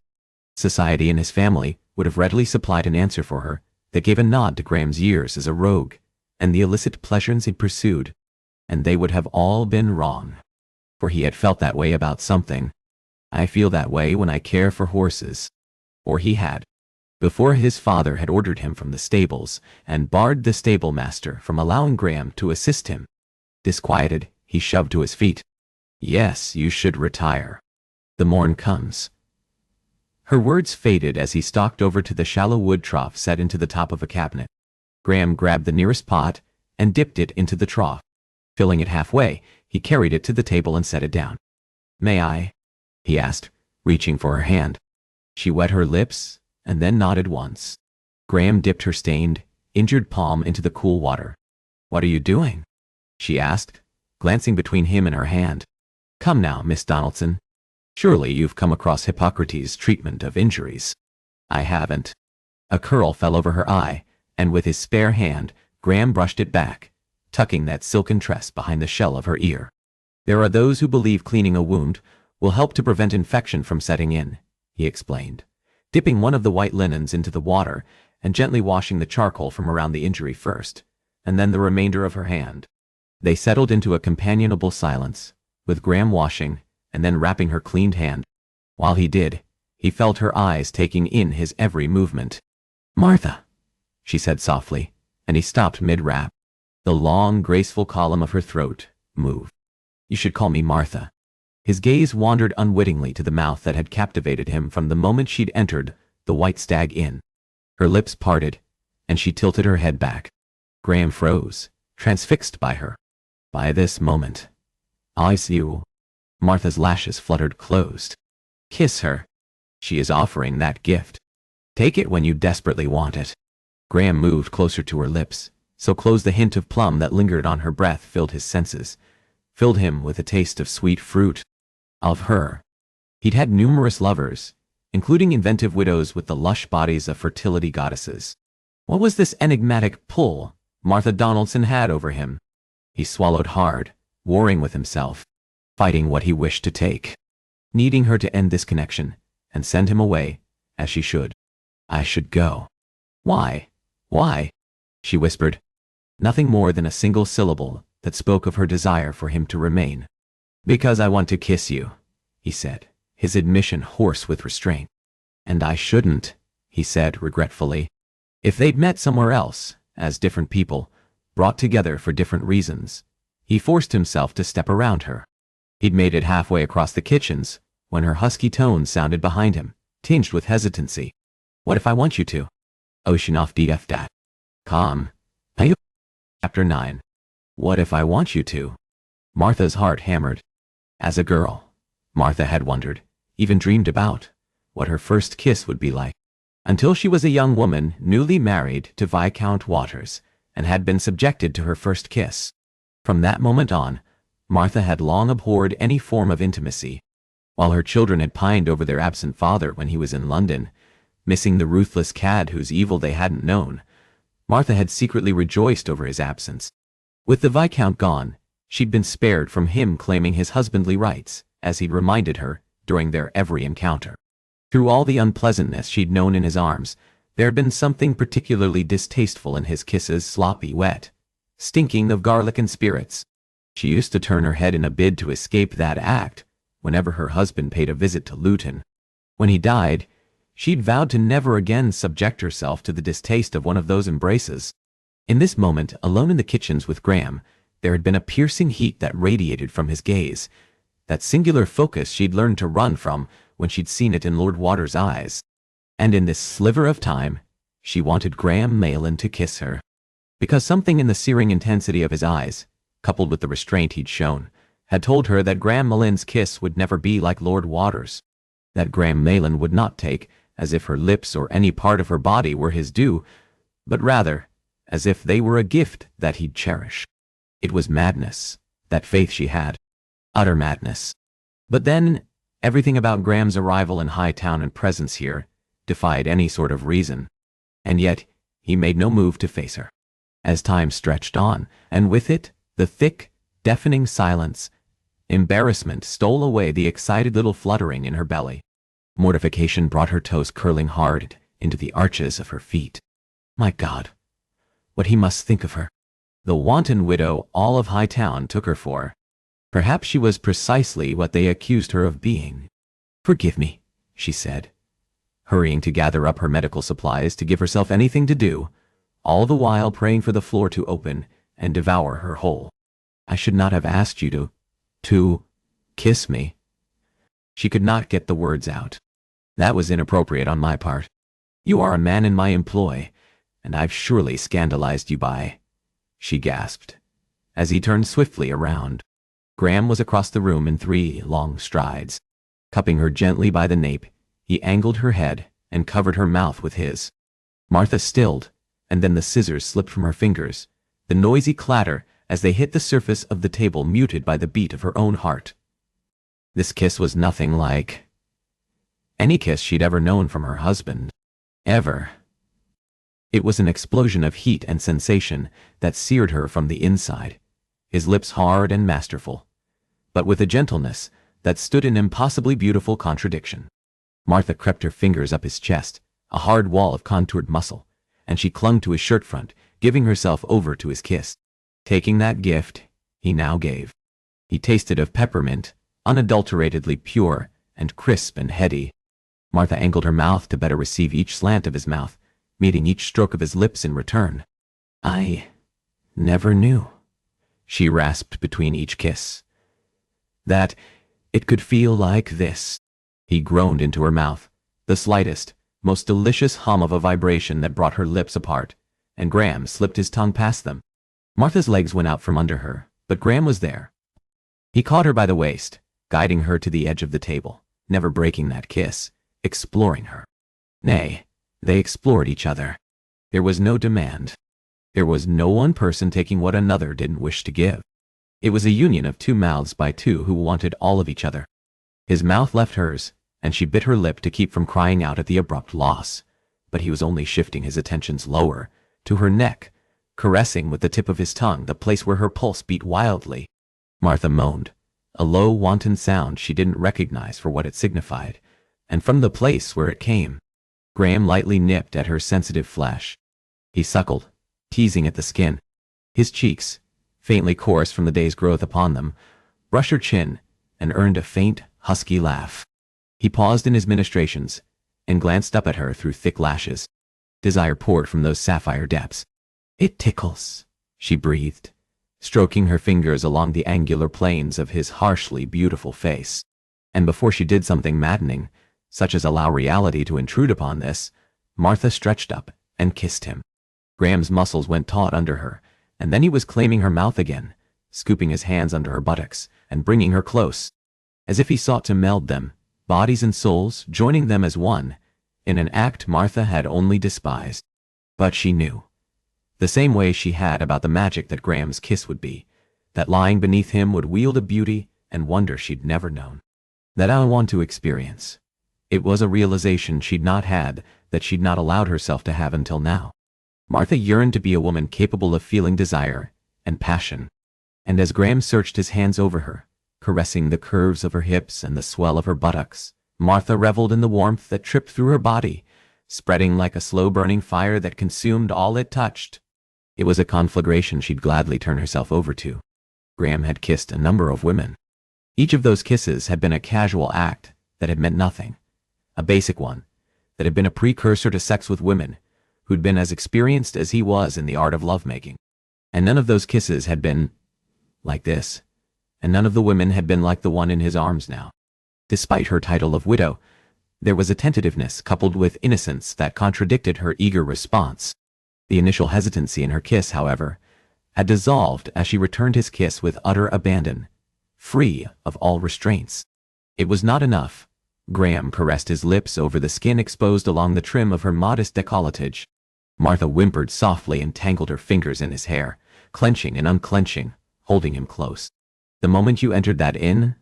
society and his family would have readily supplied an answer for her that gave a nod to Graham's years as a rogue and the illicit pleasures he pursued, and they would have all been wrong. For he had felt that way about something. I feel that way when I care for horses. Or he had, before his father had ordered him from the stables and barred the stable master from allowing Graham to assist him. Disquieted, he shoved to his feet. Yes, you should retire. The morn comes. Her words faded as he stalked over to the shallow wood trough set into the top of a cabinet. Graham grabbed the nearest pot and dipped it into the trough. Filling it halfway, he carried it to the table and set it down. May I? He asked, reaching for her hand. She wet her lips and then nodded once. Graham dipped her stained, injured palm into the cool water. What are you doing? She asked, glancing between him and her hand. Come now, Miss Donaldson. Surely you've come across Hippocrates' treatment of injuries. I haven't. A curl fell over her eye, and with his spare hand, Graham brushed it back, tucking that silken tress behind the shell of her ear. There are those who believe cleaning a wound will help to prevent infection from setting in, he explained, dipping one of the white linens into the water and gently washing the charcoal from around the injury first, and then the remainder of her hand. They settled into a companionable silence, with Graham washing and then wrapping her cleaned hand. While he did, he felt her eyes taking in his every movement. Martha, she said softly, and he stopped mid-wrap. The long, graceful column of her throat moved. You should call me Martha. His gaze wandered unwittingly to the mouth that had captivated him from the moment she'd entered the White Stag Inn. Her lips parted, and she tilted her head back. Graham froze, transfixed by her. By this moment, I see you. Martha's lashes fluttered closed. Kiss her. She is offering that gift. Take it when you desperately want it. Graham moved closer to her lips, so close the hint of plum that lingered on her breath filled his senses, filled him with a taste of sweet fruit. Of her. He'd had numerous lovers, including inventive widows with the lush bodies of fertility goddesses. What was this enigmatic pull Martha Donaldson had over him? He swallowed hard, warring with himself, fighting what he wished to take, needing her to end this connection and send him away, as she should. I should go. Why? Why? She whispered. Nothing more than a single syllable that spoke of her desire for him to remain. Because I want to kiss you, he said, his admission hoarse with restraint. And I shouldn't, he said regretfully. If they'd met somewhere else, as different people, brought together for different reasons, he forced himself to step around her. He'd made it halfway across the kitchens when her husky tones sounded behind him, tinged with hesitancy. What if I want you to? Ocean off DF dat. Calm. Chapter 9. What if I want you to? Martha's heart hammered. As a girl, Martha had wondered, even dreamed about, what her first kiss would be like. Until she was a young woman newly married to Viscount Waters and had been subjected to her first kiss. From that moment on, Martha had long abhorred any form of intimacy. While her children had pined over their absent father when he was in London, missing the ruthless cad whose evil they hadn't known, Martha had secretly rejoiced over his absence. With the Viscount gone, she'd been spared from him claiming his husbandly rights, as he'd reminded her during their every encounter. Through all the unpleasantness she'd known in his arms, there had been something particularly distasteful in his kisses, sloppy, wet, stinking of garlic and spirits. She used to turn her head in a bid to escape that act whenever her husband paid a visit to Luton. When he died, she'd vowed to never again subject herself to the distaste of one of those embraces. In this moment, alone in the kitchens with Graham, there had been a piercing heat that radiated from his gaze, that singular focus she'd learned to run from when she'd seen it in Lord Waters' eyes. And in this sliver of time, She wanted Graham Maitland to kiss her. Because something in the searing intensity of his eyes, coupled with the restraint he'd shown, had told her that Graham Maitland's kiss would never be like Lord Waters', that Graham Maitland would not take as if her lips or any part of her body were his due, but rather as if they were a gift that he'd cherish. It was madness, that faith she had. Utter madness. But then, everything about Graham's arrival in Hightown and presence here defied any sort of reason. And yet, he made no move to face her. As time stretched on, and with it, the thick, deafening silence, embarrassment stole away the excited little fluttering in her belly. Mortification brought her toes curling hard into the arches of her feet. My God, what he must think of her. The wanton widow all of Hightown took her for. Perhaps she was precisely what they accused her of being. "Forgive me," she said, hurrying to gather up her medical supplies to give herself anything to do, all the while praying for the floor to open and devour her whole. "I should not have asked you to kiss me." She could not get the words out. "That was inappropriate on my part. You are a man in my employ, and I've surely scandalized you by—" she gasped, as he turned swiftly around. Graham was across the room in 3 long strides. Cupping her gently by the nape, he angled her head and covered her mouth with his. Martha stilled, and then the scissors slipped from her fingers, the noisy clatter as they hit the surface of the table muted by the beat of her own heart. This kiss was nothing like any kiss she'd ever known from her husband. Ever. It was an explosion of heat and sensation that seared her from the inside, his lips hard and masterful, but with a gentleness that stood in impossibly beautiful contradiction. Martha crept her fingers up his chest, a hard wall of contoured muscle, and she clung to his shirt front, giving herself over to his kiss. Taking that gift he now gave. He tasted of peppermint, unadulteratedly pure and crisp and heady. Martha angled her mouth to better receive each slant of his mouth, meeting each stroke of his lips in return. "I never knew," she rasped between each kiss, "that it could feel like this." He groaned into her mouth, the slightest, most delicious hum of a vibration that brought her lips apart, and Graham slipped his tongue past them. Martha's legs went out from under her, but Graham was there. He caught her by the waist, guiding her to the edge of the table, never breaking that kiss, exploring her. Nay, they explored each other. There was no demand. There was no one person taking what another didn't wish to give. It was a union of 2 mouths by 2 who wanted all of each other. His mouth left hers, and she bit her lip to keep from crying out at the abrupt loss, but he was only shifting his attentions lower, to her neck, caressing with the tip of his tongue the place where her pulse beat wildly. Martha moaned, a low, wanton sound she didn't recognize for what it signified, and from the place where it came, Graham lightly nipped at her sensitive flesh. He suckled, teasing at the skin. His cheeks, faintly coarse from the day's growth upon them, brushed her chin and earned a faint, husky laugh. He paused in his ministrations and glanced up at her through thick lashes. Desire poured from those sapphire depths. "It tickles," she breathed, stroking her fingers along the angular planes of his harshly beautiful face. And before she did something maddening, such as allow reality to intrude upon this, Martha stretched up and kissed him. Graham's muscles went taut under her, and then he was claiming her mouth again, scooping his hands under her buttocks and bringing her close, as if he sought to meld them, bodies and souls, joining them as one, in an act Martha had only despised. But she knew, the same way she had about the magic that Graham's kiss would be, that lying beneath him would wield a beauty and wonder she'd never known. That I want to experience. It was a realization she'd not had, that she'd not allowed herself to have until now. Martha yearned to be a woman capable of feeling desire and passion, and as Graham searched his hands over her, caressing the curves of her hips and the swell of her buttocks, Martha reveled in the warmth that tripped through her body, spreading like a slow-burning fire that consumed all it touched. It was a conflagration she'd gladly turn herself over to. Graham had kissed a number of women. Each of those kisses had been a casual act that had meant nothing, a basic one that had been a precursor to sex with women who'd been as experienced as he was in the art of lovemaking. And none of those kisses had been like this, and none of the women had been like the one in his arms now. Despite her title of widow, There was a tentativeness coupled with innocence that contradicted her eager response. The initial hesitancy in her kiss, however, had dissolved as she returned his kiss with utter abandon, free of all restraints. It was not enough. Graham caressed his lips over the skin exposed along the trim of her modest décolletage. Martha whimpered softly and tangled her fingers in his hair, clenching and unclenching, holding him close. The moment you entered that inn,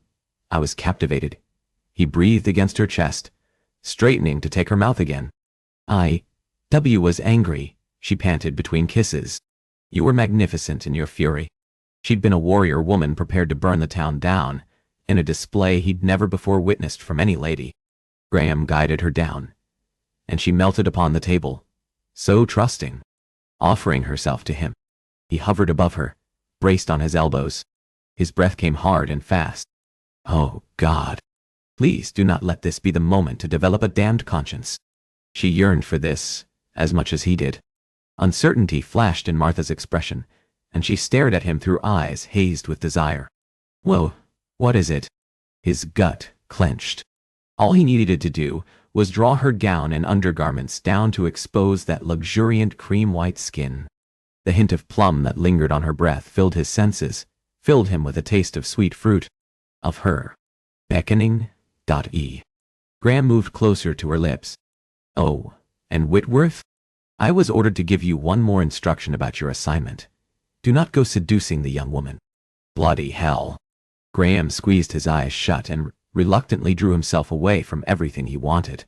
I was captivated. He breathed against her chest, straightening to take her mouth again. W was angry, she panted between kisses. You were magnificent in your fury. She'd been a warrior woman prepared to burn the town down, in a display he'd never before witnessed from any lady. Graham guided her down, and she melted upon the table, so trusting, offering herself to him. He hovered above her, braced on his elbows. His breath came hard and fast. Oh, God. Please do not let this be the moment to develop a damned conscience. She yearned for this as much as he did. Uncertainty flashed in Martha's expression, and she stared at him through eyes hazed with desire. Whoa, what is it? His gut clenched. All he needed to do was draw her gown and undergarments down to expose that luxuriant cream-white skin. The hint of plum that lingered on her breath filled his senses, filled him with a taste of sweet fruit. Of her. Beckoning. Graham moved closer to her lips. Oh, and Whitworth? I was ordered to give you one more instruction about your assignment. Do not go seducing the young woman. Bloody hell. Graham squeezed his eyes shut and reluctantly drew himself away from everything he wanted.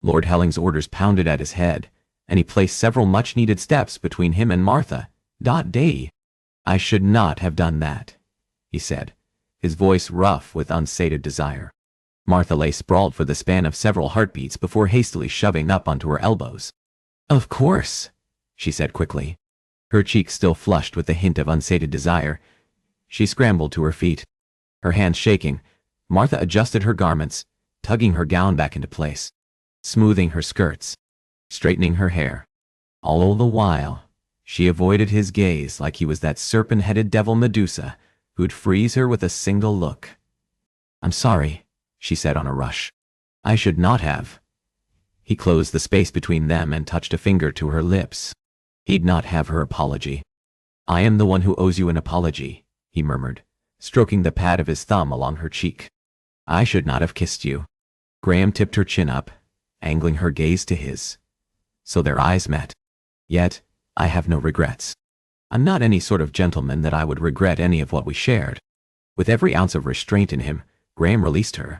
Lord Helling's orders pounded at his head, and he placed several much-needed steps between him and Martha. I should not have done that, he said, his voice rough with unsated desire. Martha lay sprawled for the span of several heartbeats before hastily shoving up onto her elbows. Of course, she said quickly. Her cheeks still flushed with the hint of unsated desire. She scrambled to her feet. Her hands shaking, Martha adjusted her garments, tugging her gown back into place, smoothing her skirts, straightening her hair. All the while, she avoided his gaze like he was that serpent-headed devil Medusa who'd freeze her with a single look. I'm sorry, she said on a rush. I should not have. He closed the space between them and touched a finger to her lips. He'd not have her apology. I am the one who owes you an apology, he murmured, stroking the pad of his thumb along her cheek. I should not have kissed you. Graham tipped her chin up, angling her gaze to his. So their eyes met. Yet, I have no regrets. I'm not any sort of gentleman that I would regret any of what we shared. With every ounce of restraint in him, Graham released her.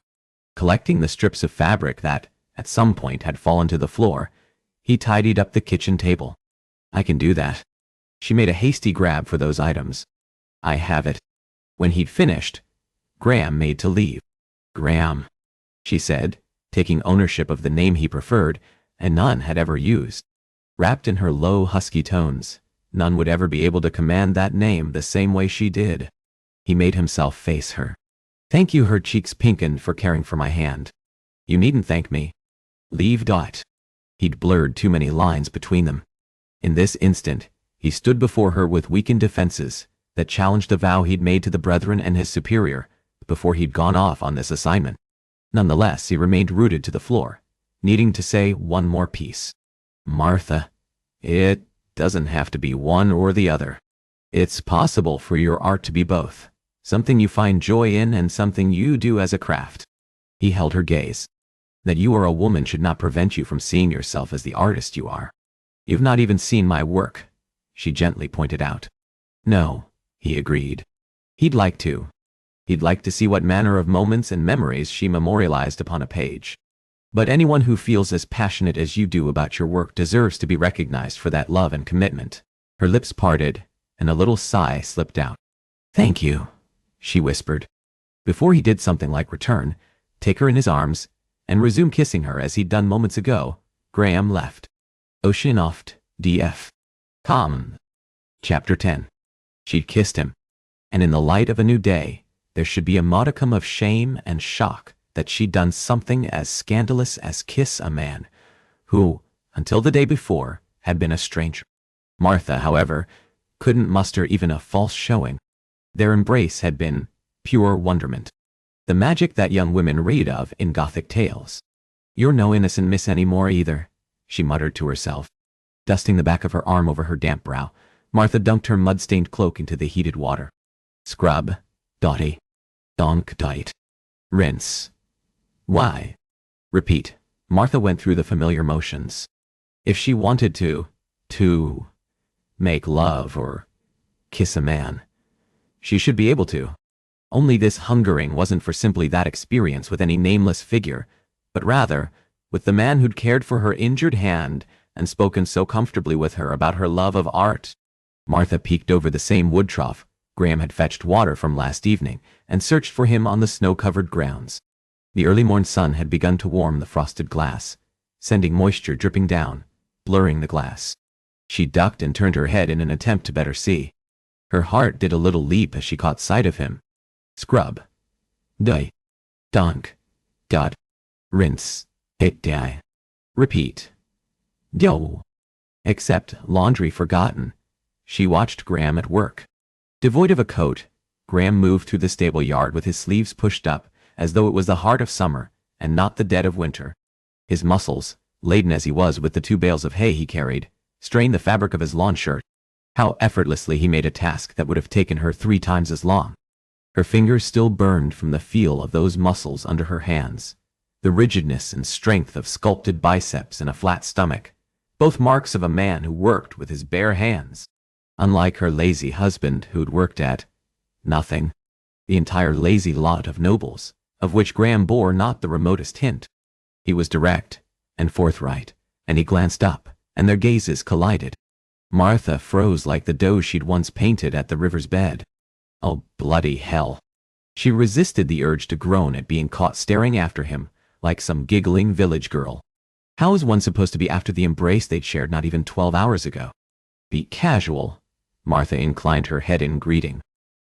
Collecting the strips of fabric that, at some point, had fallen to the floor, he tidied up the kitchen table. I can do that. She made a hasty grab for those items. I have it. When he'd finished, Graham made to leave. Graham, she said, taking ownership of the name he preferred and none had ever used. Wrapped in her low, husky tones, none would ever be able to command that name the same way she did. He made himself face her. Thank you, her cheeks pinkened for caring for my hand. You needn't thank me. Leave. He'd blurred too many lines between them. In this instant, he stood before her with weakened defenses that challenged the vow he'd made to the brethren and his superior before he'd gone off on this assignment. Nonetheless, he remained rooted to the floor, needing to say one more piece. Martha, it doesn't have to be one or the other. It's possible for your art to be both, something you find joy in and something you do as a craft. He held her gaze. That you are a woman should not prevent you from seeing yourself as the artist you are. You've not even seen my work, she gently pointed out. No, he agreed. He'd like to. He'd like to see what manner of moments and memories she memorialized upon a page. But anyone who feels as passionate as you do about your work deserves to be recognized for that love and commitment. Her lips parted, and a little sigh slipped out. Thank you, she whispered. Before he did something like return, take her in his arms, and resume kissing her as he'd done moments ago, Graham left. Oceanoft, D.F. Com. Chapter 10. She'd kissed him, and in the light of a new day, there should be a modicum of shame and shock that she'd done something as scandalous as kiss a man who, until the day before, had been a stranger. Martha, however, couldn't muster even a false showing. Their embrace had been pure wonderment. The magic that young women read of in Gothic tales. "You're no innocent miss anymore either," she muttered to herself. Dusting the back of her arm over her damp brow, Martha dunked her mud-stained cloak into the heated water. Scrub. Dotty. Donk dite. Rinse. Why? Repeat. Martha went through the familiar motions. If she wanted to make love or kiss a man, she should be able to. Only this hungering wasn't for simply that experience with any nameless figure, but rather with the man who'd cared for her injured hand and spoken so comfortably with her about her love of art. Martha peeked over the same wood trough Graham had fetched water from last evening and searched for him on the snow-covered grounds. The early morn sun had begun to warm the frosted glass, sending moisture dripping down, blurring the glass. She ducked and turned her head in an attempt to better see. Her heart did a little leap as she caught sight of him. Scrub. Die. Dunk. Dot. Rinse. Hit die. Repeat. Dio. Except laundry forgotten. She watched Graham at work. Devoid of a coat, Graham moved through the stable yard with his sleeves pushed up, as though it was the heart of summer and not the dead of winter. His muscles, laden as he was with the 2 bales of hay he carried, strained the fabric of his lawn shirt. How effortlessly he made a task that would have taken her 3 times as long. Her fingers still burned from the feel of those muscles under her hands, the rigidness and strength of sculpted biceps and a flat stomach, both marks of a man who worked with his bare hands. Unlike her lazy husband who'd worked at nothing, the entire lazy lot of nobles, of which Graham bore not the remotest hint. He was direct and forthright, and he glanced up, and their gazes collided. Martha froze like the doe she'd once painted at the river's bed. Oh, bloody hell. She resisted the urge to groan at being caught staring after him, like some giggling village girl. How was one supposed to be after the embrace they'd shared not even 12 hours ago? Be casual. Martha inclined her head in greeting.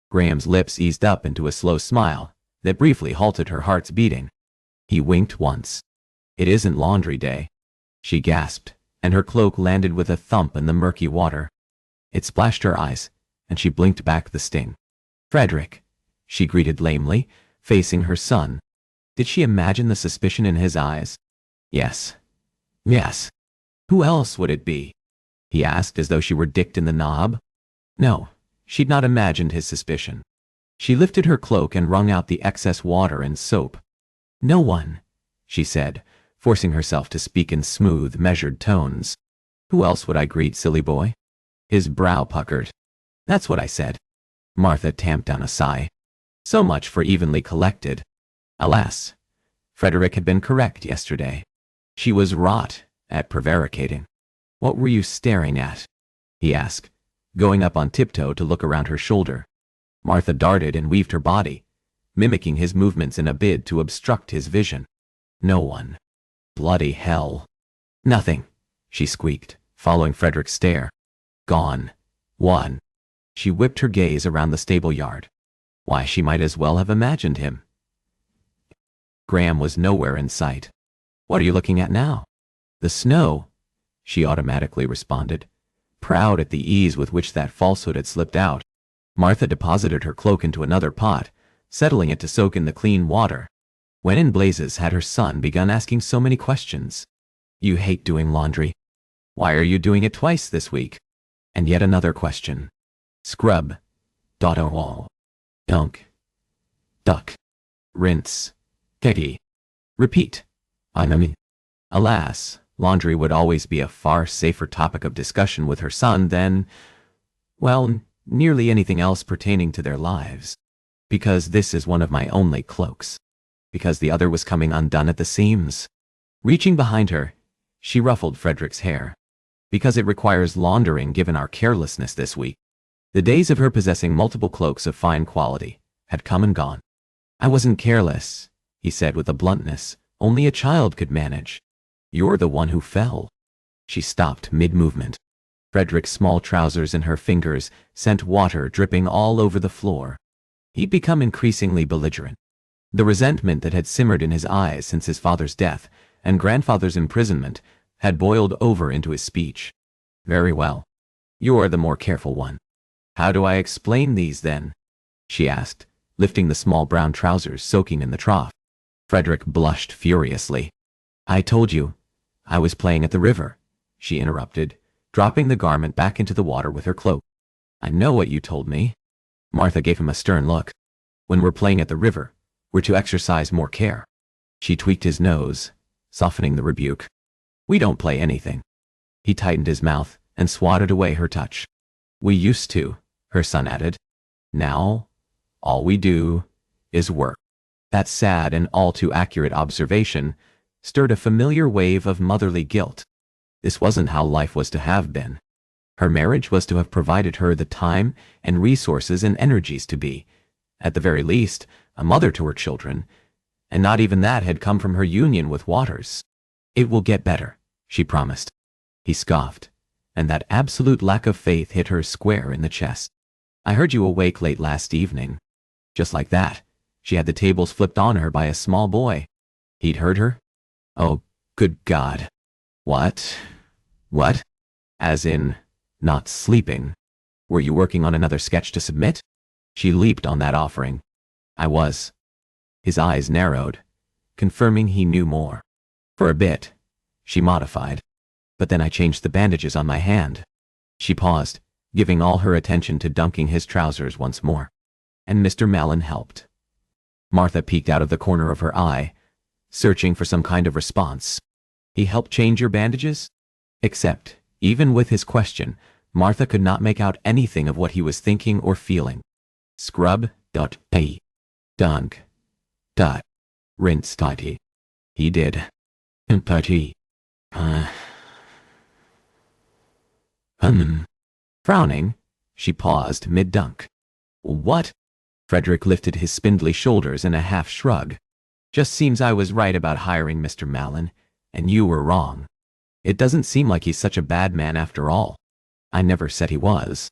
Graham's lips eased up into a slow smile that briefly halted her heart's beating. He winked once. "It isn't laundry day," she gasped, and her cloak landed with a thump in the murky water. It splashed her eyes, and she blinked back the sting. "Frederick," she greeted lamely, facing her son. Did she imagine the suspicion in his eyes? Yes. Yes. Who else would it be? He asked as though she were dicked in the knob. No, she'd not imagined his suspicion. She lifted her cloak and wrung out the excess water and soap. "No one," she said, forcing herself to speak in smooth, measured tones. "Who else would I greet, silly boy?" His brow puckered. "That's what I said." Martha tamped down a sigh. So much for evenly collected. Alas, Frederick had been correct yesterday. She was wrought at prevaricating. "What were you staring at?" he asked, going up on tiptoe to look around her shoulder. Martha darted and weaved her body, mimicking his movements in a bid to obstruct his vision. "No one." Bloody hell. "Nothing," she squeaked, following Frederick's stare. "Gone. One." She whipped her gaze around the stable yard. Why, she might as well have imagined him. Graham was nowhere in sight. "What are you looking at now?" "The snow," she automatically responded, proud at the ease with which that falsehood had slipped out. Martha deposited her cloak into another pot, settling it to soak in the clean water. When in blazes had her son begun asking so many questions? "You hate doing laundry. Why are you doing it twice this week?" And yet another question. Scrub. Dotto. Dunk. Duck. Rinse. Keggy. Repeat. Alas, laundry would always be a far safer topic of discussion with her son than, well, nearly anything else pertaining to their lives. Because this is one of my only cloaks. Because the other was coming undone at the seams. Reaching behind her, she ruffled Frederick's hair. Because it requires laundering given our carelessness this week. The days of her possessing multiple cloaks of fine quality had come and gone. "I wasn't careless," he said with a bluntness only a child could manage. "You're the one who fell." She stopped mid-movement. Frederick's small trousers and her fingers sent water dripping all over the floor. He'd become increasingly belligerent. The resentment that had simmered in his eyes since his father's death and grandfather's imprisonment had boiled over into his speech. "Very well. You're the more careful one." "How do I explain these, then?" she asked, lifting the small brown trousers soaking in the trough. Frederick blushed furiously. "I told you, I was playing at the river," she interrupted, dropping the garment back into the water with her cloak. "I know what you told me." Martha gave him a stern look. "When we're playing at the river, we're to exercise more care." She tweaked his nose, softening the rebuke. "We don't play anything." He tightened his mouth and swatted away her touch. "We used to," her son added. "Now, all we do is work." That sad and all too accurate observation stirred a familiar wave of motherly guilt. This wasn't how life was to have been. Her marriage was to have provided her the time and resources and energies to be, at the very least, a mother to her children, and not even that had come from her union with Waters. "It will get better," she promised. He scoffed, and that absolute lack of faith hit her square in the chest. "I heard you awake late last evening." Just like that, she had the tables flipped on her by a small boy. He'd heard her? Oh, good God. What? What? As in, not sleeping. Were you working on another sketch to submit? She leaped on that offering. I was. His eyes narrowed, confirming he knew more. For a bit, she modified. But then I changed the bandages on my hand. She paused, giving all her attention to dunking his trousers once more. And Mr. Mallon helped. Martha peeked out of the corner of her eye, searching for some kind of response. He helped change your bandages? Except, even with his question, Martha could not make out anything of what he was thinking or feeling. Scrub, pay, dunk, rinse tidy. He did. Party. Frowning, she paused mid-dunk. What? Frederick lifted his spindly shoulders in a half shrug. Just seems I was right about hiring Mr. Mallon, and you were wrong. It doesn't seem like he's such a bad man after all. I never said he was.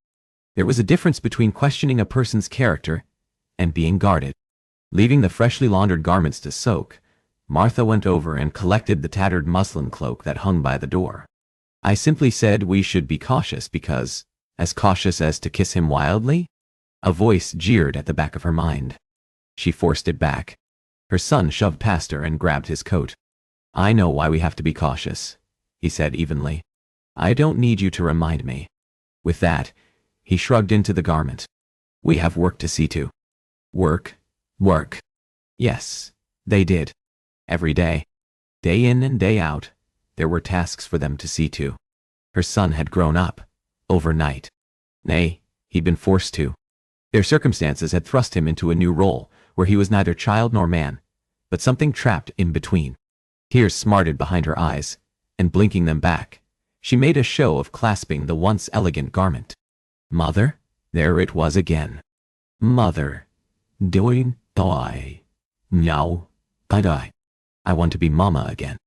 There was a difference between questioning a person's character and being guarded. Leaving the freshly laundered garments to soak, Martha went over and collected the tattered muslin cloak that hung by the door. I simply said we should be cautious because, as cautious as to kiss him wildly? A voice jeered at the back of her mind. She forced it back. Her son shoved past her and grabbed his coat. I know why we have to be cautious, he said evenly. I don't need you to remind me. With that, he shrugged into the garment. We have work to see to. Work. Work. Yes, they did. Every day. Day in and day out, there were tasks for them to see to. Her son had grown up. Overnight. Nay, he'd been forced to. Their circumstances had thrust him into a new role, where he was neither child nor man, but something trapped in between. Tears smarted behind her eyes, and blinking them back, she made a show of clasping the once elegant garment. Mother? There it was again. Mother. Doing, die. Now, die. I want to be mama again.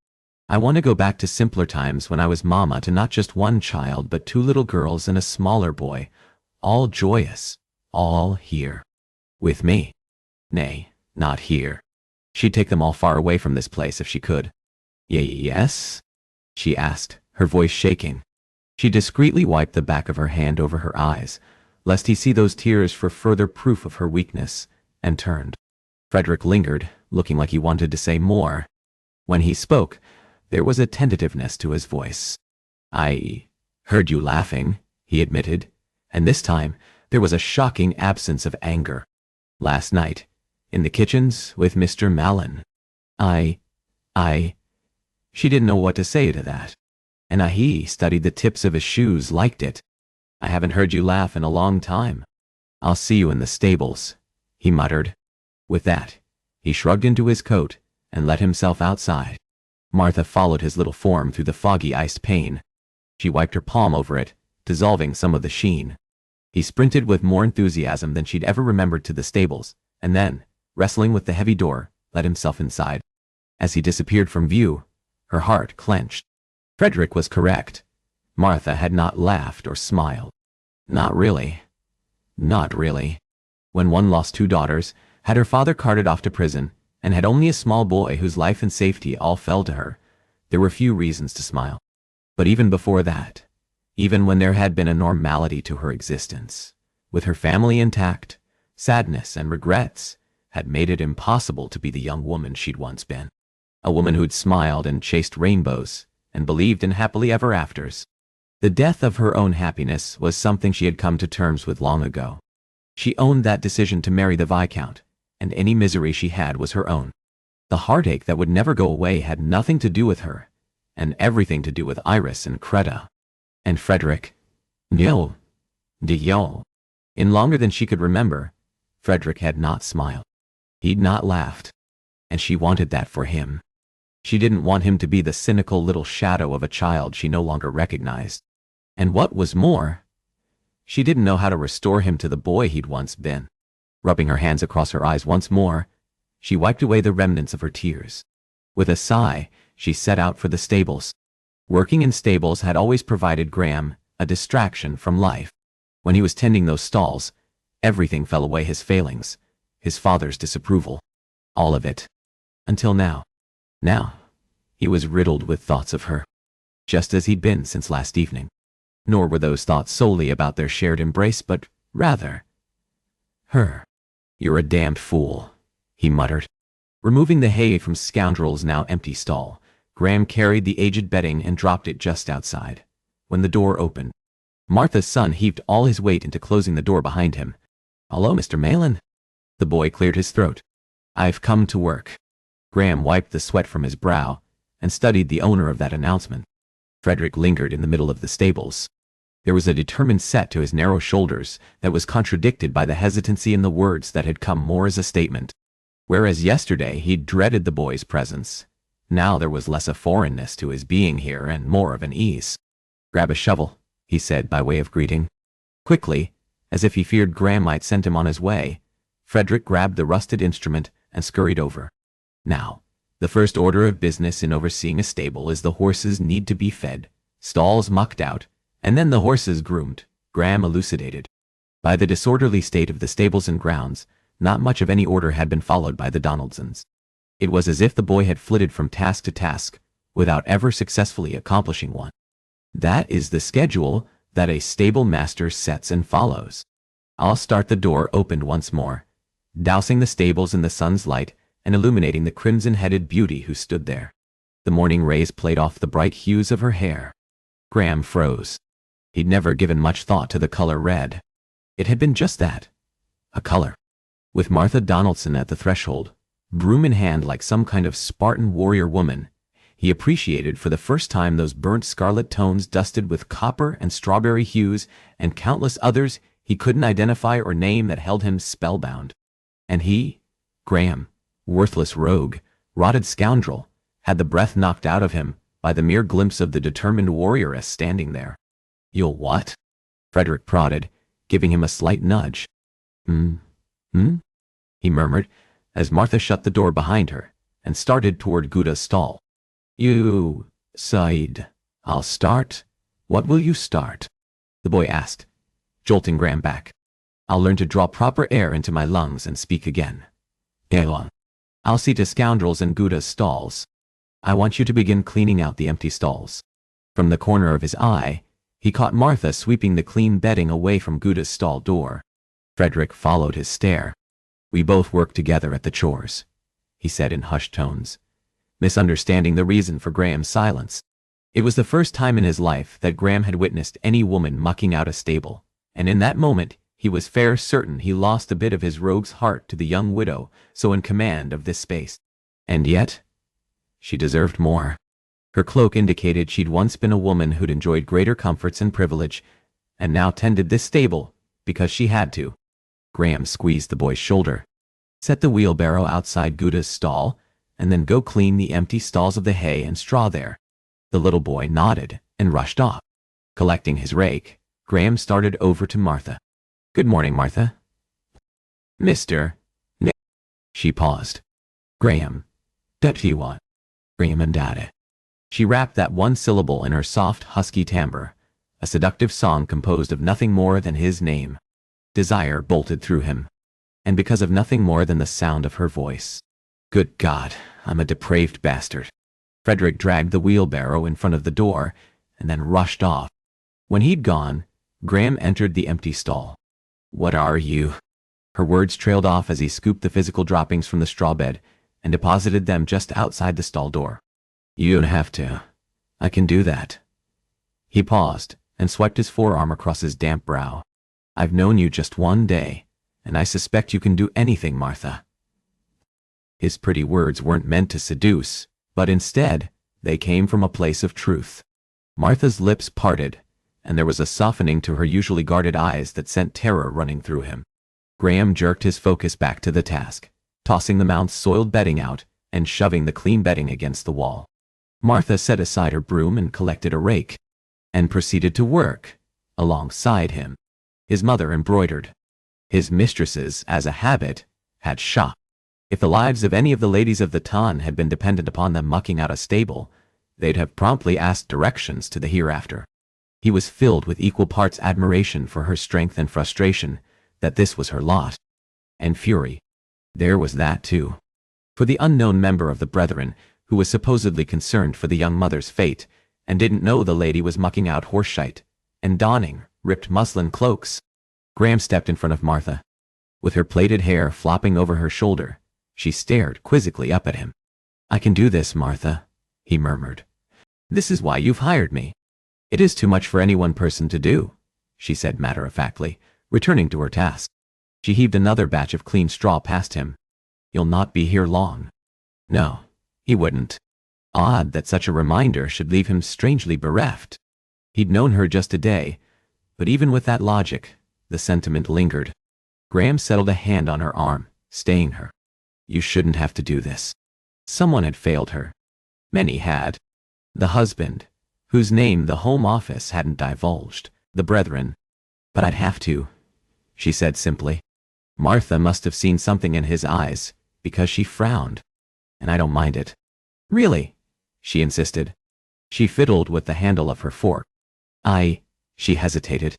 I want to go back to simpler times when I was mama to not just one child but 2 little girls and a smaller boy, all joyous, all here. With me. Nay, not here. She'd take them all far away from this place if she could. Yes? She asked, her voice shaking. She discreetly wiped the back of her hand over her eyes, lest he see those tears for further proof of her weakness, and turned. Frederick lingered, looking like he wanted to say more. When he spoke, there was a tentativeness to his voice. I heard you laughing, he admitted, and this time there was a shocking absence of anger. Last night, in the kitchens with Mr. Mallon. She didn't know what to say to that. And he studied the tips of his shoes, liked it. I haven't heard you laugh in a long time. I'll see you in the stables, he muttered. With that, he shrugged into his coat and let himself outside. Martha followed his little form through the foggy iced pane. She wiped her palm over it, dissolving some of the sheen. He sprinted with more enthusiasm than she'd ever remembered to the stables, and then, wrestling with the heavy door, let himself inside. As he disappeared from view, her heart clenched. Frederick was correct. Martha had not laughed or smiled. Not really. Not really. When one lost 2 daughters, had her father carted off to prison, and had only a small boy whose life and safety all fell to her, there were few reasons to smile. But even before that, even when there had been a normality to her existence, with her family intact, sadness, and regrets had made it impossible to be the young woman she'd once been. A woman who'd smiled and chased rainbows and believed in happily ever afters. The death of her own happiness was something she had come to terms with long ago. She owned that decision to marry the Viscount, and any misery she had was her own. The heartache that would never go away had nothing to do with her, and everything to do with Iris and Creta. And Frederick. No. In longer than she could remember, Frederick had not smiled. He'd not laughed. And she wanted that for him. She didn't want him to be the cynical little shadow of a child she no longer recognized. And what was more, she didn't know how to restore him to the boy he'd once been. Rubbing her hands across her eyes once more, she wiped away the remnants of her tears. With a sigh, she set out for the stables. Working in stables had always provided Graham a distraction from life. When he was tending those stalls, everything fell away: his failings, his father's disapproval, all of it. Until now. Now, he was riddled with thoughts of her, just as he'd been since last evening. Nor were those thoughts solely about their shared embrace, but rather her. "You're a damned fool," he muttered. Removing the hay from Scoundrel's now empty stall, Graham carried the aged bedding and dropped it just outside. When the door opened, Martha's son heaved all his weight into closing the door behind him. "Hello, Mr. Malin." The boy cleared his throat. "I've come to work." Graham wiped the sweat from his brow and studied the owner of that announcement. Frederick lingered in the middle of the stables. There was a determined set to his narrow shoulders that was contradicted by the hesitancy in the words that had come more as a statement. Whereas yesterday he'd dreaded the boy's presence, now there was less of foreignness to his being here and more of an ease. "Grab a shovel," he said by way of greeting. Quickly, as if he feared Graham might send him on his way, Frederick grabbed the rusted instrument and scurried over. "Now, the first order of business in overseeing a stable is the horses need to be fed, stalls mucked out, and then the horses groomed," Graham elucidated. By the disorderly state of the stables and grounds, not much of any order had been followed by the Donaldsons. It was as if the boy had flitted from task to task without ever successfully accomplishing one. That is the schedule that a stable master sets and follows. "I'll start." The door opened once more, dousing the stables in the sun's light and illuminating the crimson-headed beauty who stood there. The morning rays played off the bright hues of her hair. Graham froze. He'd never given much thought to the color red. It had been just that, a color. With Martha Donaldson at the threshold, broom in hand like some kind of Spartan warrior woman, he appreciated for the first time those burnt scarlet tones dusted with copper and strawberry hues and countless others he couldn't identify or name that held him spellbound. And he, Graham, worthless rogue, rotted scoundrel, had the breath knocked out of him by the mere glimpse of the determined warrioress standing there. "You'll what?" Frederick prodded, giving him a slight nudge. He murmured, as Martha shut the door behind her and started toward Gouda's stall. "You said I'll start? What will you start?" the boy asked, jolting Graham back. "I'll learn to draw proper air into my lungs and speak again. Elon. I'll see to Scoundrel's and Gouda's stalls. I want you to begin cleaning out the empty stalls." From the corner of his eye, he caught Martha sweeping the clean bedding away from Gouda's stall door. Frederick followed his stare. "We both work together at the chores," he said in hushed tones, misunderstanding the reason for Graham's silence. It was the first time in his life that Graham had witnessed any woman mucking out a stable, and in that moment he was fair certain he lost a bit of his rogue's heart to the young widow so in command of this space. And yet, she deserved more. Her cloak indicated she'd once been a woman who'd enjoyed greater comforts and privilege, and now tended this stable because she had to. Graham squeezed the boy's shoulder. "Set the wheelbarrow outside Gouda's stall, and then go clean the empty stalls of the hay and straw there." The little boy nodded and rushed off. Collecting his rake, Graham started over to Martha. "Good morning, Martha." "Mr. Nick." She paused. "Graham. Dirty what?" "Graham and Daddy." She rapped that one syllable in her soft, husky timbre, a seductive song composed of nothing more than his name. Desire bolted through him, and because of nothing more than the sound of her voice. "Good God, I'm a depraved bastard." Frederick dragged the wheelbarrow in front of the door and then rushed off. When he'd gone, Graham entered the empty stall. "What are you?" Her words trailed off as he scooped the physical droppings from the straw bed and deposited them just outside the stall door. You don't have to. I can do that. He paused and swiped his forearm across his damp brow. I've known you just one day, and I suspect you can do anything, Martha. His pretty words weren't meant to seduce, but instead, they came from a place of truth. Martha's lips parted, and there was a softening to her usually guarded eyes that sent terror running through him. Graham jerked his focus back to the task, tossing the mount's soiled bedding out and shoving the clean bedding against the wall. Martha set aside her broom and collected a rake, and proceeded to work alongside him. His mother embroidered. His mistresses, as a habit, had shopped. If the lives of any of the ladies of the ton had been dependent upon them mucking out a stable, they'd have promptly asked directions to the hereafter. He was filled with equal parts admiration for her strength and frustration that this was her lot. And fury. There was that too. For the unknown member of the brethren, who was supposedly concerned for the young mother's fate, and didn't know the lady was mucking out horseshite, and donning ripped muslin cloaks. Graham stepped in front of Martha. With her plaited hair flopping over her shoulder, she stared quizzically up at him. I can do this, Martha, he murmured. This is why you've hired me. It is too much for any one person to do, she said matter-of-factly, returning to her task. She heaved another batch of clean straw past him. You'll not be here long. No, he wouldn't. Odd that such a reminder should leave him strangely bereft. He'd known her just a day, but even with that logic, the sentiment lingered. Graham settled a hand on her arm, staying her. You shouldn't have to do this. Someone had failed her. Many had. The husband, whose name the Home Office hadn't divulged, the brethren. But I'd have to, she said simply. Martha must have seen something in his eyes, because she frowned. And I don't mind it. Really? She insisted. She fiddled with the handle of her fork. She hesitated.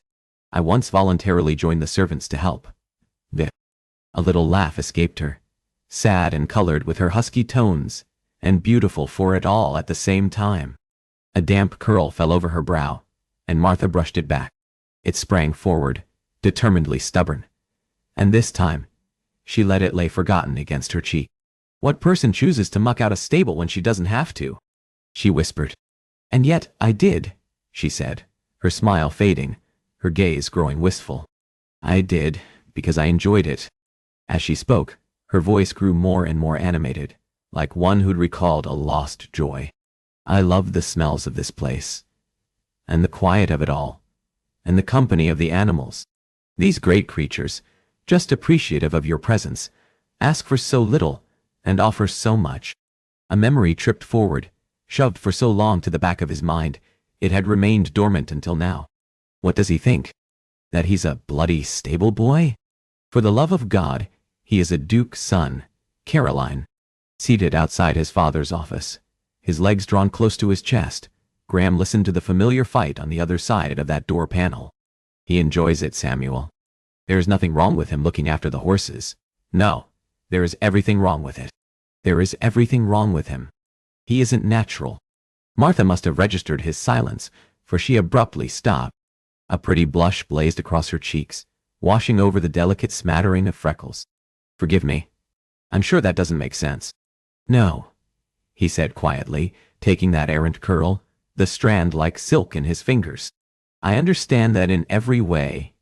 I once voluntarily joined the servants to help. Vip. A little laugh escaped her, sad and colored with her husky tones, and beautiful for it all at the same time. A damp curl fell over her brow, and Martha brushed it back. It sprang forward, determinedly stubborn. And this time, she let it lay forgotten against her cheek. What person chooses to muck out a stable when she doesn't have to? She whispered. And yet I did, she said, her smile fading, her gaze growing wistful. I did, because I enjoyed it. As she spoke, her voice grew more and more animated, like one who'd recalled a lost joy. I loved the smells of this place, and the quiet of it all, and the company of the animals. These great creatures, just appreciative of your presence, ask for so little and offer so much. A memory tripped forward, shoved for so long to the back of his mind, it had remained dormant until now. What does he think? That he's a bloody stable boy? For the love of God, he is a duke's son, Caroline. Seated outside his father's office, his legs drawn close to his chest, Graham listened to the familiar fight on the other side of that door panel. He enjoys it, Samuel. There is nothing wrong with him looking after the horses. No, there is everything wrong with it. There is everything wrong with him. He isn't natural. Martha must have registered his silence, for she abruptly stopped. A pretty blush blazed across her cheeks, washing over the delicate smattering of freckles. Forgive me. I'm sure that doesn't make sense. No, he said quietly, taking that errant curl, the strand like silk in his fingers. I understand that in every way,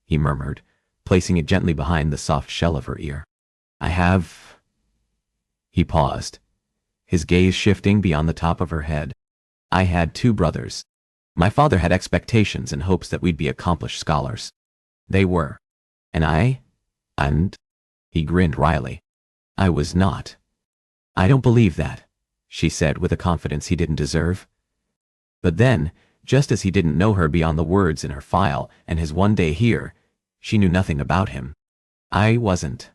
he murmured, placing it gently behind the soft shell of her ear. I have... He paused, his gaze shifting beyond the top of her head. I had 2 brothers. My father had expectations and hopes that we'd be accomplished scholars. They were. And he grinned wryly. I was not. I don't believe that, she said with a confidence he didn't deserve. But then, just as he didn't know her beyond the words in her file and his one day here, she knew nothing about him. I wasn't.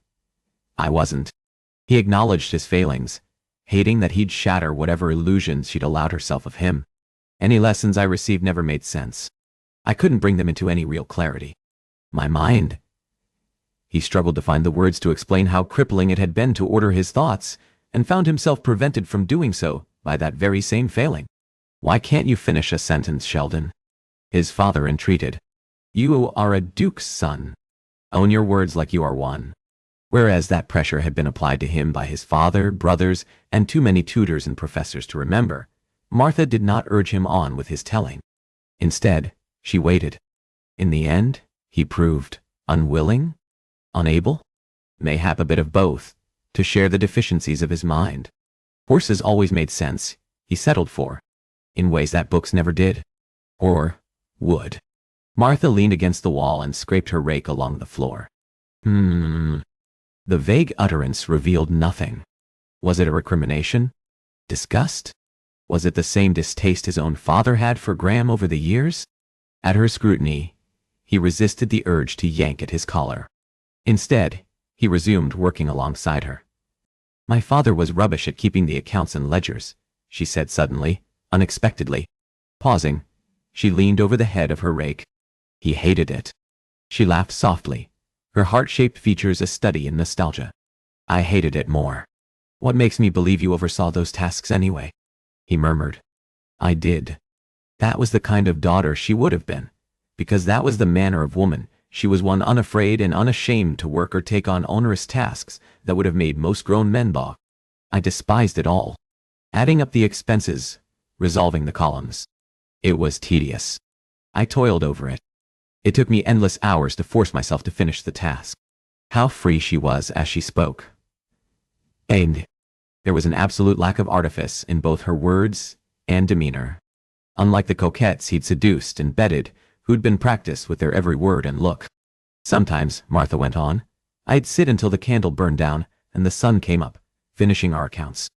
He acknowledged his failings, hating that he'd shatter whatever illusions she'd allowed herself of him. Any lessons I received never made sense. I couldn't bring them into any real clarity. My mind. He struggled to find the words to explain how crippling it had been to order his thoughts, and found himself prevented from doing so by that very same failing. Why can't you finish a sentence, Sheldon? His father entreated. You are a duke's son. Own your words like you are one. Whereas that pressure had been applied to him by his father, brothers, and too many tutors and professors to remember, Martha did not urge him on with his telling. Instead, she waited. In the end, he proved unwilling, unable, mayhap a bit of both, to share the deficiencies of his mind. Horses always made sense, he settled for, in ways that books never did. Or would. Martha leaned against the wall and scraped her rake along the floor. The vague utterance revealed nothing. Was it a recrimination? Disgust? Was it the same distaste his own father had for Graham over the years? At her scrutiny, he resisted the urge to yank at his collar. Instead, he resumed working alongside her. My father was rubbish at keeping the accounts and ledgers, she said suddenly, unexpectedly. Pausing, she leaned over the head of her rake. He hated it. She laughed softly, her heart-shaped features a study in nostalgia. I hated it more. What makes me believe you oversaw those tasks anyway? He murmured. I did. That was the kind of daughter she would have been, because that was the manner of woman. She was one unafraid and unashamed to work or take on onerous tasks that would have made most grown men balk. I despised it all. Adding up the expenses, resolving the columns. It was tedious. I toiled over it. It took me endless hours to force myself to finish the task. How free she was as she spoke. And there was an absolute lack of artifice in both her words and demeanor. Unlike the coquettes he'd seduced and bedded, who'd been practiced with their every word and look. Sometimes, Martha went on, I'd sit until the candle burned down and the sun came up, finishing our accounts.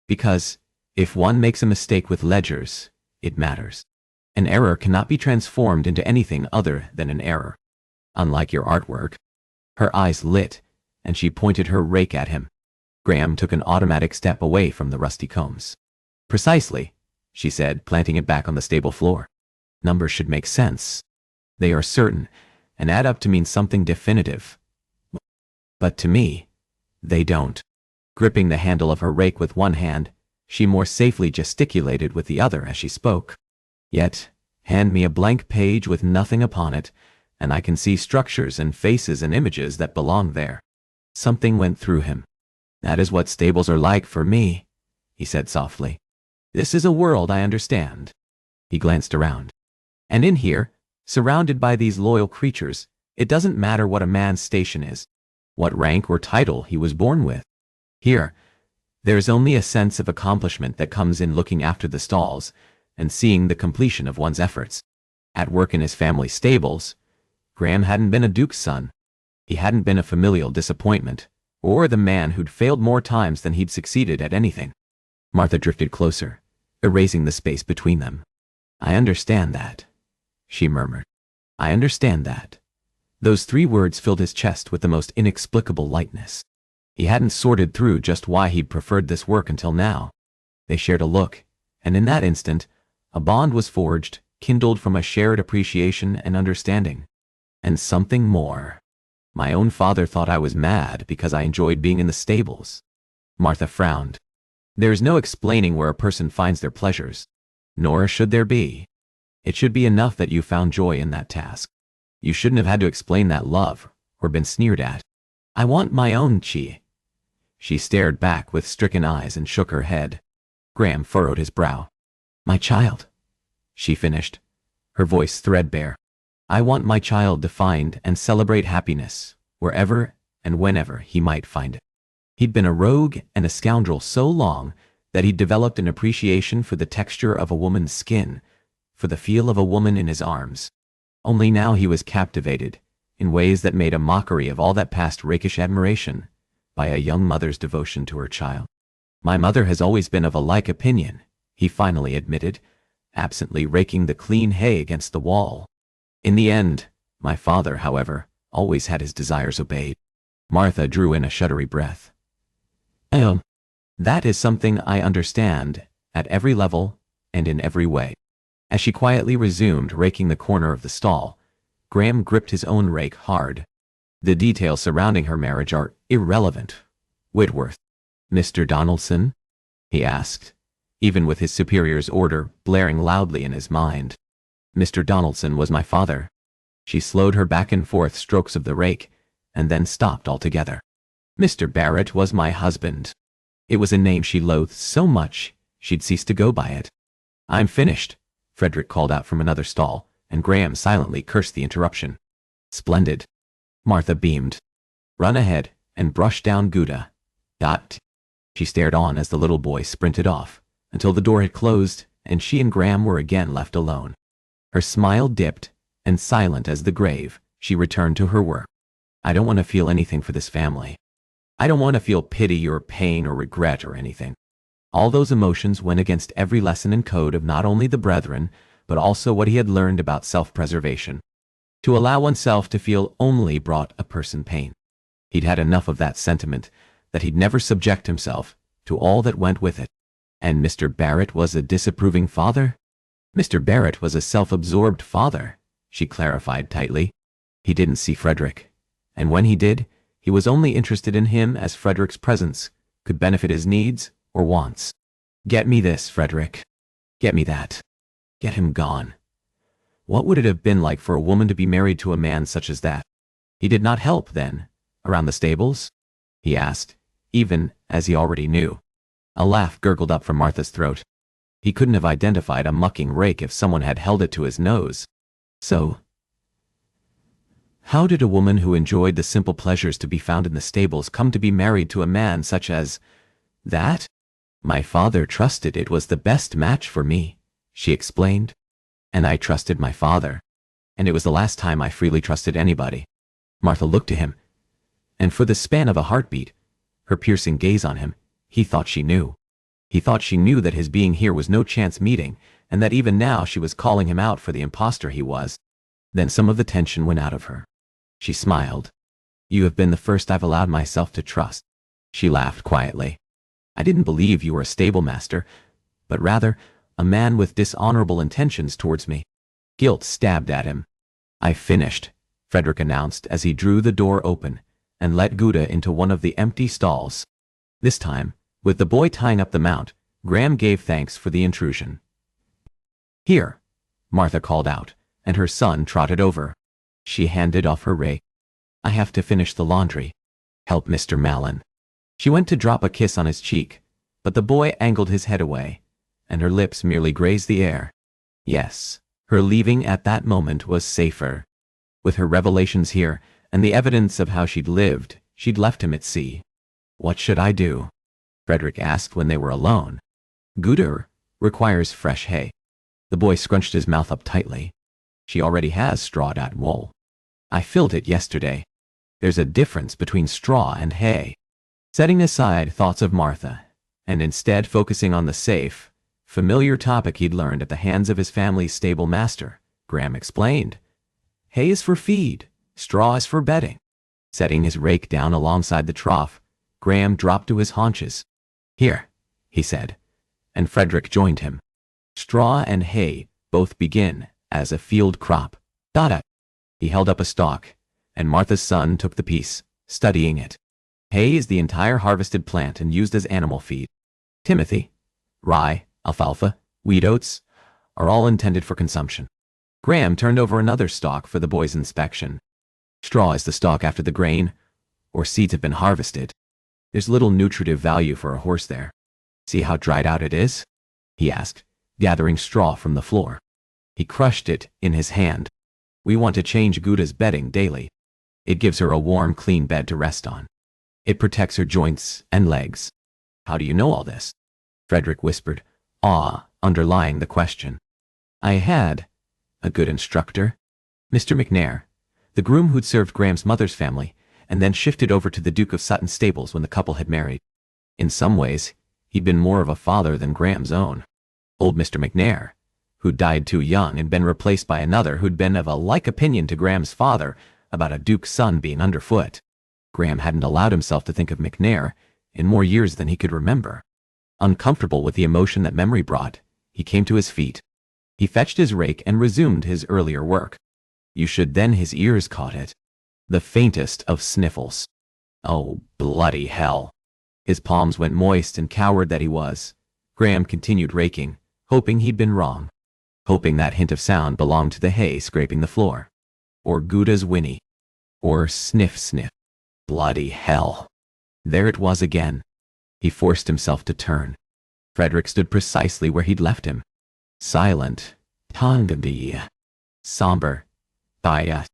Because, if one makes a mistake with ledgers, it matters. An error cannot be transformed into anything other than an error. Unlike your artwork. Her eyes lit, and she pointed her rake at him. Graham took an automatic step away from the rusty combs. Precisely, she said, planting it back on the stable floor. Numbers should make sense. They are certain, and add up to mean something definitive. But to me, they don't. Gripping the handle of her rake with one hand, she more safely gesticulated with the other as she spoke. Yet, hand me a blank page with nothing upon it, and I can see structures and faces and images that belong there. Something went through him. That is what stables are like for me, he said softly. This is a world I understand. He glanced around. And in here, surrounded by these loyal creatures, it doesn't matter what a man's station is, what rank or title he was born with. Here, there's only a sense of accomplishment that comes in looking after the stalls and seeing the completion of one's efforts. At work in his family stables, Graham hadn't been a duke's son. He hadn't been a familial disappointment, or the man who'd failed more times than he'd succeeded at anything. Martha drifted closer, erasing the space between them. I understand that, she murmured. I understand that. Those 3 words filled his chest with the most inexplicable lightness. He hadn't sorted through just why he'd preferred this work until now. They shared a look, and in that instant, a bond was forged, kindled from a shared appreciation and understanding. And something more. My own father thought I was mad because I enjoyed being in the stables. Martha frowned. There's no explaining where a person finds their pleasures. Nor should there be. It should be enough that you found joy in that task. You shouldn't have had to explain that love, or been sneered at. I want my own chi. She stared back with stricken eyes and shook her head. Graham furrowed his brow. My child, she finished, her voice threadbare. I want my child to find and celebrate happiness, wherever and whenever he might find it. He'd been a rogue and a scoundrel so long that he'd developed an appreciation for the texture of a woman's skin, for the feel of a woman in his arms. Only now he was captivated, in ways that made a mockery of all that past rakish admiration, by a young mother's devotion to her child. My mother has always been of a like opinion, he finally admitted, absently raking the clean hay against the wall. In the end, my father, however, always had his desires obeyed. Martha drew in a shuddery breath. That is something I understand, at every level and in every way. As she quietly resumed raking the corner of the stall, Graham gripped his own rake hard. The details surrounding her marriage are irrelevant. Whitworth. Mr. Donaldson? He asked, even with his superior's order blaring loudly in his mind. Mr. Donaldson was my father. She slowed her back and forth strokes of the rake, and then stopped altogether. Mr. Barrett was my husband. It was a name she loathed so much she'd ceased to go by it. I'm finished, Frederick called out from another stall, and Graham silently cursed the interruption. Splendid. Martha beamed. Run ahead and brush down Gouda. Dot. She stared on as the little boy sprinted off, until the door had closed and she and Graham were again left alone. Her smile dipped, and silent as the grave, she returned to her work. I don't want to feel anything for this family. I don't want to feel pity or pain or regret or anything. All those emotions went against every lesson and code of not only the brethren, but also what he had learned about self-preservation. To allow oneself to feel only brought a person pain. He'd had enough of that sentiment, that he'd never subject himself to all that went with it. And Mr. Barrett was a disapproving father? Mr. Barrett was a self-absorbed father, she clarified tightly. He didn't see Frederick, and when he did, he was only interested in him as Frederick's presence could benefit his needs or wants. Get me this, Frederick. Get me that. Get him gone. What would it have been like for a woman to be married to a man such as that? He did not help, then, around the stables? He asked, even as he already knew. A laugh gurgled up from Martha's throat. He couldn't have identified a mucking rake if someone had held it to his nose. So, how did a woman who enjoyed the simple pleasures to be found in the stables come to be married to a man such as that? My father trusted it was the best match for me, she explained. And I trusted my father. And it was the last time I freely trusted anybody. Martha looked to him, and for the span of a heartbeat, her piercing gaze on him, he thought she knew. He thought she knew that his being here was no chance meeting, and that even now she was calling him out for the impostor he was. Then some of the tension went out of her. She smiled. You have been the first I've allowed myself to trust. She laughed quietly. I didn't believe you were a stable master, but rather a man with dishonorable intentions towards me. Guilt stabbed at him. I finished, Frederick announced as he drew the door open and let Gouda into one of the empty stalls. This time, with the boy tying up the mount, Graham gave thanks for the intrusion. Here, Martha called out, and her son trotted over. She handed off her rake. I have to finish the laundry. Help Mr. Mallon. She went to drop a kiss on his cheek, but the boy angled his head away, and her lips merely grazed the air. Yes, her leaving at that moment was safer. With her revelations here, and the evidence of how she'd lived, she'd left him at sea. What should I do? Frederick asked when they were alone. Gouda requires fresh hay. The boy scrunched his mouth up tightly. She already has straw-that wool. I filled it yesterday. There's a difference between straw and hay. Setting aside thoughts of Martha, and instead focusing on the safe, familiar topic he'd learned at the hands of his family's stable master, Graham explained. Hay is for feed, straw is for bedding. Setting his rake down alongside the trough, Graham dropped to his haunches. Here, he said, and Frederick joined him. Straw and hay both begin as a field crop. Dada. He held up a stalk, and Martha's son took the piece, studying it. Hay is the entire harvested plant and used as animal feed. Timothy, rye, alfalfa, wheat oats are all intended for consumption. Graham turned over another stalk for the boy's inspection. Straw is the stalk after the grain or seeds have been harvested. There's little nutritive value for a horse there. See how dried out it is? He asked, gathering straw from the floor. He crushed it in his hand. We want to change Gouda's bedding daily. It gives her a warm, clean bed to rest on. It protects her joints and legs. How do you know all this? Frederick whispered, awe underlying the question. I had a good instructor, Mr. McNair, the groom who'd served Graham's mother's family, and then shifted over to the Duke of Sutton's stables when the couple had married. In some ways, he'd been more of a father than Graham's own. Old Mr. McNair, who'd died too young and been replaced by another who'd been of a like opinion to Graham's father about a duke's son being underfoot. Graham hadn't allowed himself to think of McNair in more years than he could remember. Uncomfortable with the emotion that memory brought, he came to his feet. He fetched his rake and resumed his earlier work. You should then his ears caught it. The faintest of sniffles. Oh, bloody hell. His palms went moist and coward that he was. Graham continued raking, hoping he'd been wrong. Hoping that hint of sound belonged to the hay scraping the floor. Or Gouda's whinny. Or sniff sniff. Bloody hell. There it was again. He forced himself to turn. Frederick stood precisely where he'd left him. Silent, tongue-in-cheek, somber, biased.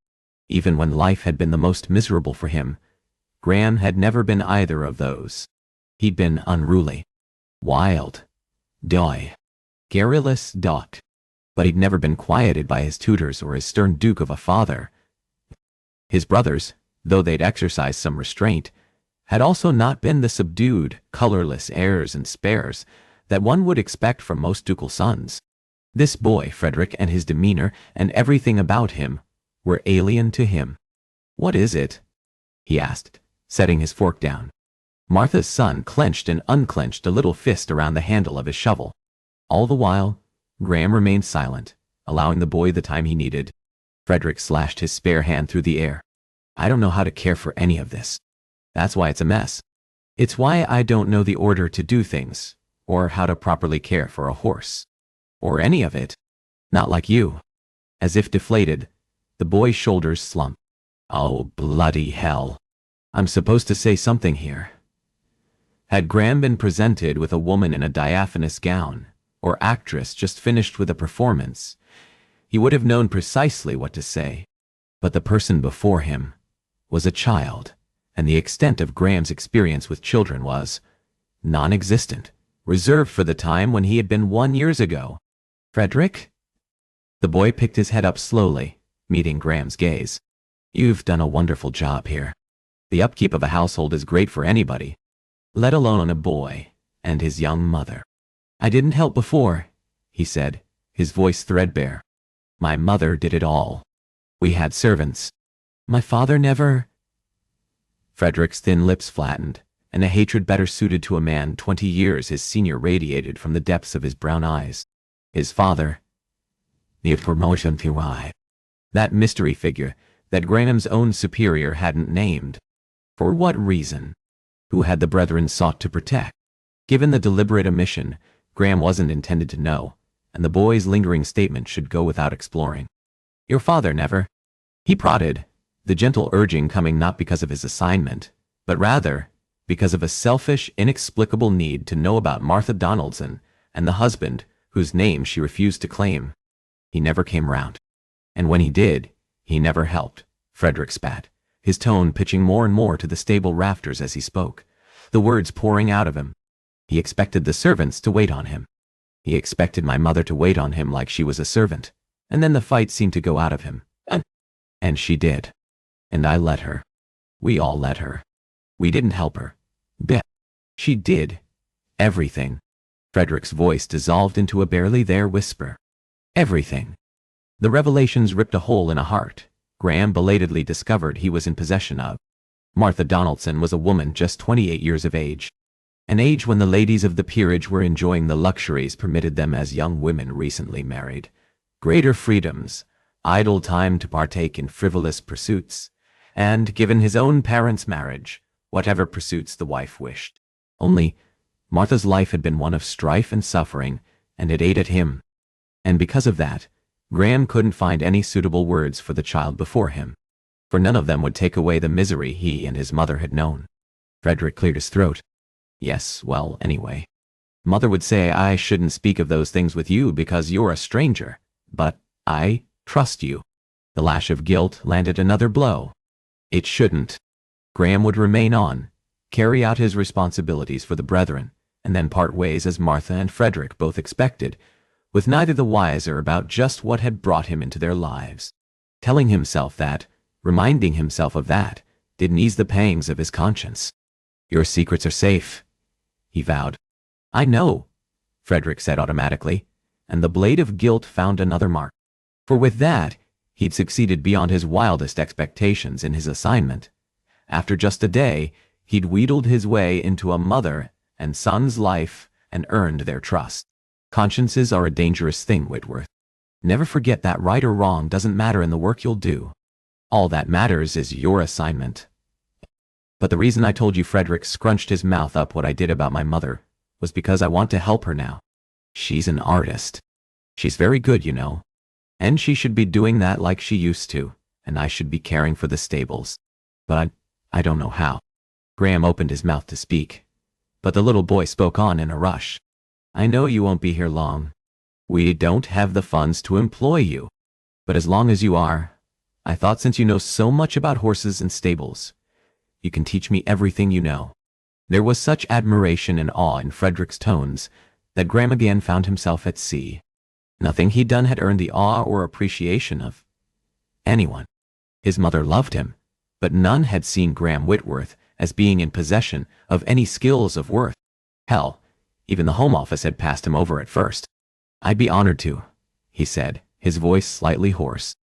Even when life had been the most miserable for him, Graham had never been either of those. He'd been unruly, wild, garrulous, but he'd never been quieted by his tutors or his stern duke of a father. His brothers, though they'd exercised some restraint, had also not been the subdued, colorless heirs and spares that one would expect from most ducal sons. This boy, Frederick, and his demeanor and everything about him were alien to him. "What is it?" he asked, setting his fork down. Martha's son clenched and unclenched a little fist around the handle of his shovel. All the while, Graham remained silent, allowing the boy the time he needed. Frederick slashed his spare hand through the air. "I don't know how to care for any of this. That's why it's a mess. It's why I don't know the order to do things, or how to properly care for a horse. Or any of it. Not like you." As if deflated, the boy's shoulders slumped. "Oh, bloody hell. I'm supposed to say something here." Had Graham been presented with a woman in a diaphanous gown, or actress just finished with a performance, he would have known precisely what to say. But the person before him was a child, and the extent of Graham's experience with children was non-existent, reserved for the time when he had been 1 year ago. "Frederick?" The boy picked his head up slowly, meeting Graham's gaze. "You've done a wonderful job here. The upkeep of a household is great for anybody, let alone a boy and his young mother." "I didn't help before," he said, his voice threadbare. "My mother did it all. We had servants. My father never—" Frederick's thin lips flattened, and a hatred better suited to a man 20 years his senior radiated from the depths of his brown eyes. His father. The promotion to why. That mystery figure that Graham's own superior hadn't named. For what reason? Who had the brethren sought to protect? Given the deliberate omission, Graham wasn't intended to know, and the boy's lingering statement should go without exploring. "Your father never." He prodded, the gentle urging coming not because of his assignment, but rather because of a selfish, inexplicable need to know about Martha Donaldson and the husband whose name she refused to claim. "He never came round. And when he did, he never helped," Frederick spat, his tone pitching more and more to the stable rafters as he spoke, the words pouring out of him. "He expected the servants to wait on him. He expected my mother to wait on him like she was a servant, and then the fight seemed to go out of him. And she did. And I let her. We all let her. We didn't help her. But she did everything." Frederick's voice dissolved into a barely there whisper. "Everything." The revelations ripped a hole in a heart Graham belatedly discovered he was in possession of. Martha Donaldson was a woman just 28 years of age, an age when the ladies of the peerage were enjoying the luxuries permitted them as young women recently married. Greater freedoms, idle time to partake in frivolous pursuits, and, given his own parents' marriage, whatever pursuits the wife wished. Only, Martha's life had been one of strife and suffering, and it ate at him. And because of that, Graham couldn't find any suitable words for the child before him, for none of them would take away the misery he and his mother had known. Frederick cleared his throat. "Yes, well, anyway. Mother would say I shouldn't speak of those things with you because you're a stranger, but I trust you." The lash of guilt landed another blow. It shouldn't. Graham would remain on, carry out his responsibilities for the brethren, and then part ways as Martha and Frederick both expected, with neither the wiser about just what had brought him into their lives. Telling himself that, reminding himself of that, didn't ease the pangs of his conscience. "Your secrets are safe," he vowed. "I know," Frederick said automatically, and the blade of guilt found another mark. For with that, he'd succeeded beyond his wildest expectations in his assignment. After just a day, he'd wheedled his way into a mother and son's life and earned their trust. Consciences are a dangerous thing, Whitworth. Never forget that right or wrong doesn't matter in the work you'll do. All that matters is your assignment. But the reason I told you Frederick scrunched his mouth up what I did about my mother was because I want to help her now. She's an artist. She's very good, you know. And she should be doing that like she used to, and I should be caring for the stables. But I don't know how. Graham opened his mouth to speak, but the little boy spoke on in a rush. I know you won't be here long. We don't have the funds to employ you. But as long as you are, I thought since you know so much about horses and stables, you can teach me everything you know. There was such admiration and awe in Frederick's tones that Graham again found himself at sea. Nothing he'd done had earned the awe or appreciation of anyone. His mother loved him, but none had seen Graham Whitworth as being in possession of any skills of worth. Hell, even the Home Office had passed him over at first. I'd be honored to, he said, his voice slightly hoarse.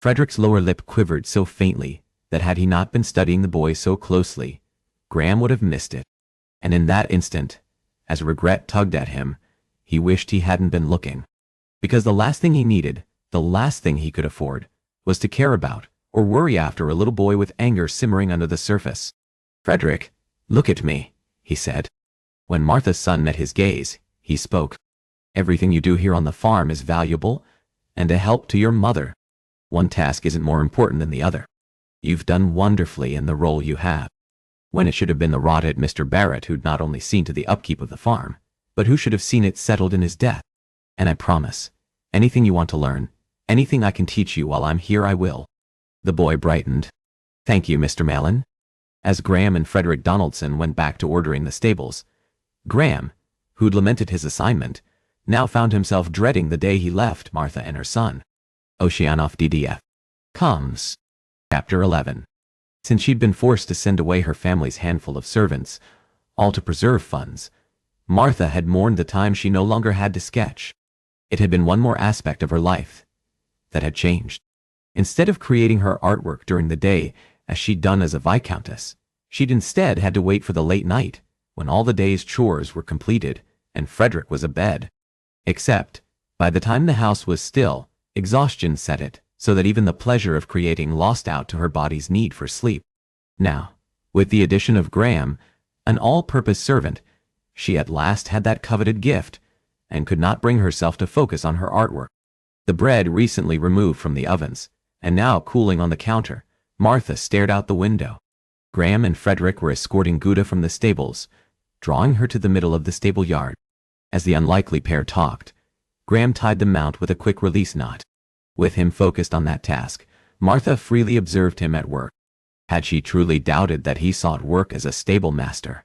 Frederick's lower lip quivered so faintly that had he not been studying the boy so closely, Graham would have missed it. And in that instant, as regret tugged at him, he wished he hadn't been looking. Because the last thing he needed, the last thing he could afford, was to care about or worry after a little boy with anger simmering under the surface. Frederick, look at me, he said. When Martha's son met his gaze, he spoke. Everything you do here on the farm is valuable and a help to your mother. One task isn't more important than the other. You've done wonderfully in the role you have. When it should have been the rotted Mr. Barrett who'd not only seen to the upkeep of the farm, but who should have seen it settled in his death. And I promise, anything you want to learn, anything I can teach you while I'm here, I will. The boy brightened. Thank you, Mr. Malin. As Graham and Frederick Donaldson went back to ordering the stables, Graham, who'd lamented his assignment, now found himself dreading the day he left Martha and her son. Oceanoff DDF. Comes. Chapter 11. Since she'd been forced to send away her family's handful of servants, all to preserve funds, Martha had mourned the time she no longer had to sketch. It had been one more aspect of her life that had changed. Instead of creating her artwork during the day as she'd done as a viscountess, she'd instead had to wait for the late night when all the day's chores were completed and Frederick was abed. Except, by the time the house was still, exhaustion set it, so that even the pleasure of creating lost out to her body's need for sleep. Now, with the addition of Graham, an all-purpose servant, she at last had that coveted gift, and could not bring herself to focus on her artwork. The bread recently removed from the ovens, and now cooling on the counter, Martha stared out the window. Graham and Frederick were escorting Gouda from the stables, drawing her to the middle of the stable yard. As the unlikely pair talked, Graham tied the mount with a quick release knot. With him focused on that task, Martha freely observed him at work. Had she truly doubted that he sought work as a stable master?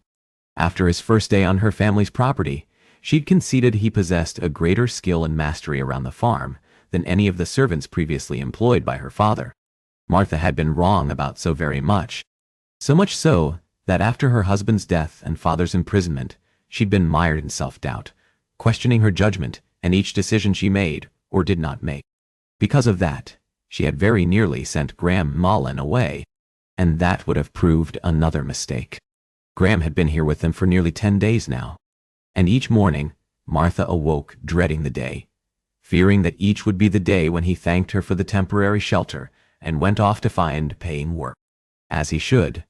After his first day on her family's property, she'd conceded he possessed a greater skill and mastery around the farm than any of the servants previously employed by her father. Martha had been wrong about so very much. So much so that after her husband's death and father's imprisonment, she'd been mired in self-doubt, questioning her judgment and each decision she made or did not make. Because of that, she had very nearly sent Graham Malin away, and that would have proved another mistake. Graham had been here with them for nearly 10 days now, and each morning Martha awoke dreading the day, fearing that each would be the day when he thanked her for the temporary shelter and went off to find paying work. As he should.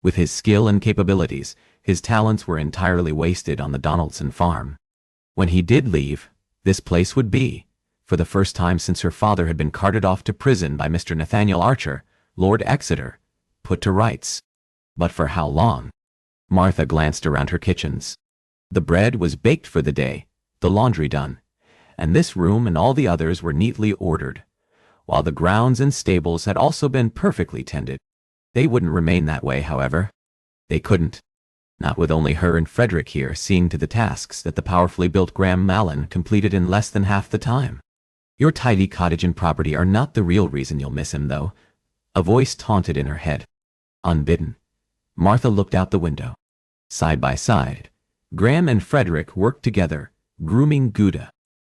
With his skill and capabilities, his talents were entirely wasted on the Donaldson farm. When he did leave, this place would be, for the first time since her father had been carted off to prison by Mr. Nathaniel Archer, Lord Exeter, put to rights. But for how long? Martha glanced around her kitchens. The bread was baked for the day, the laundry done, and this room and all the others were neatly ordered, while the grounds and stables had also been perfectly tended. They wouldn't remain that way, however. They couldn't. Not with only her and Frederick here seeing to the tasks that the powerfully built Graham Malin completed in less than half the time. Your tidy cottage and property are not the real reason you'll miss him, though. A voice taunted in her head. Unbidden, Martha looked out the window. Side by side, Graham and Frederick worked together, grooming Gouda.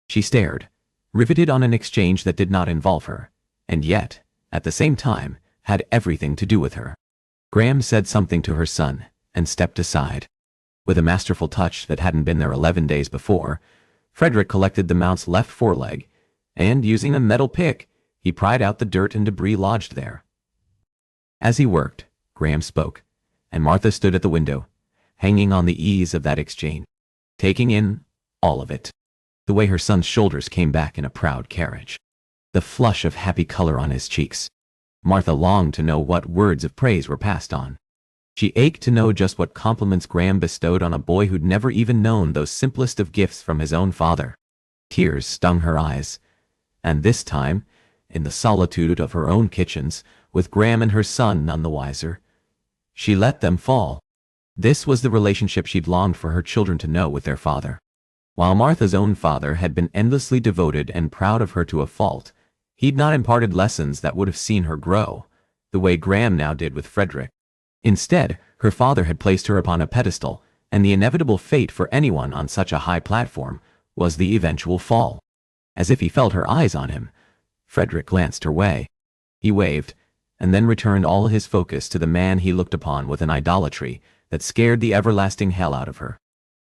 She stared, riveted on an exchange that did not involve her, and yet, at the same time, had everything to do with her. Graham said something to her son and stepped aside. With a masterful touch that hadn't been there 11 days before, Frederick collected the mount's left foreleg, and using a metal pick, he pried out the dirt and debris lodged there. As he worked, Graham spoke, and Martha stood at the window, hanging on the ease of that exchange, taking in all of it. The way her son's shoulders came back in a proud carriage. The flush of happy color on his cheeks. Martha longed to know what words of praise were passed on. She ached to know just what compliments Graham bestowed on a boy who'd never even known those simplest of gifts from his own father. Tears stung her eyes, and this time, in the solitude of her own kitchens, with Graham and her son none the wiser, she let them fall. This was the relationship she'd longed for her children to know with their father. While Martha's own father had been endlessly devoted and proud of her to a fault, he'd not imparted lessons that would have seen her grow, the way Graham now did with Frederick. Instead, her father had placed her upon a pedestal, and the inevitable fate for anyone on such a high platform was the eventual fall. As if he felt her eyes on him, Frederick glanced her way. He waved, and then returned all his focus to the man he looked upon with an idolatry that scared the everlasting hell out of her.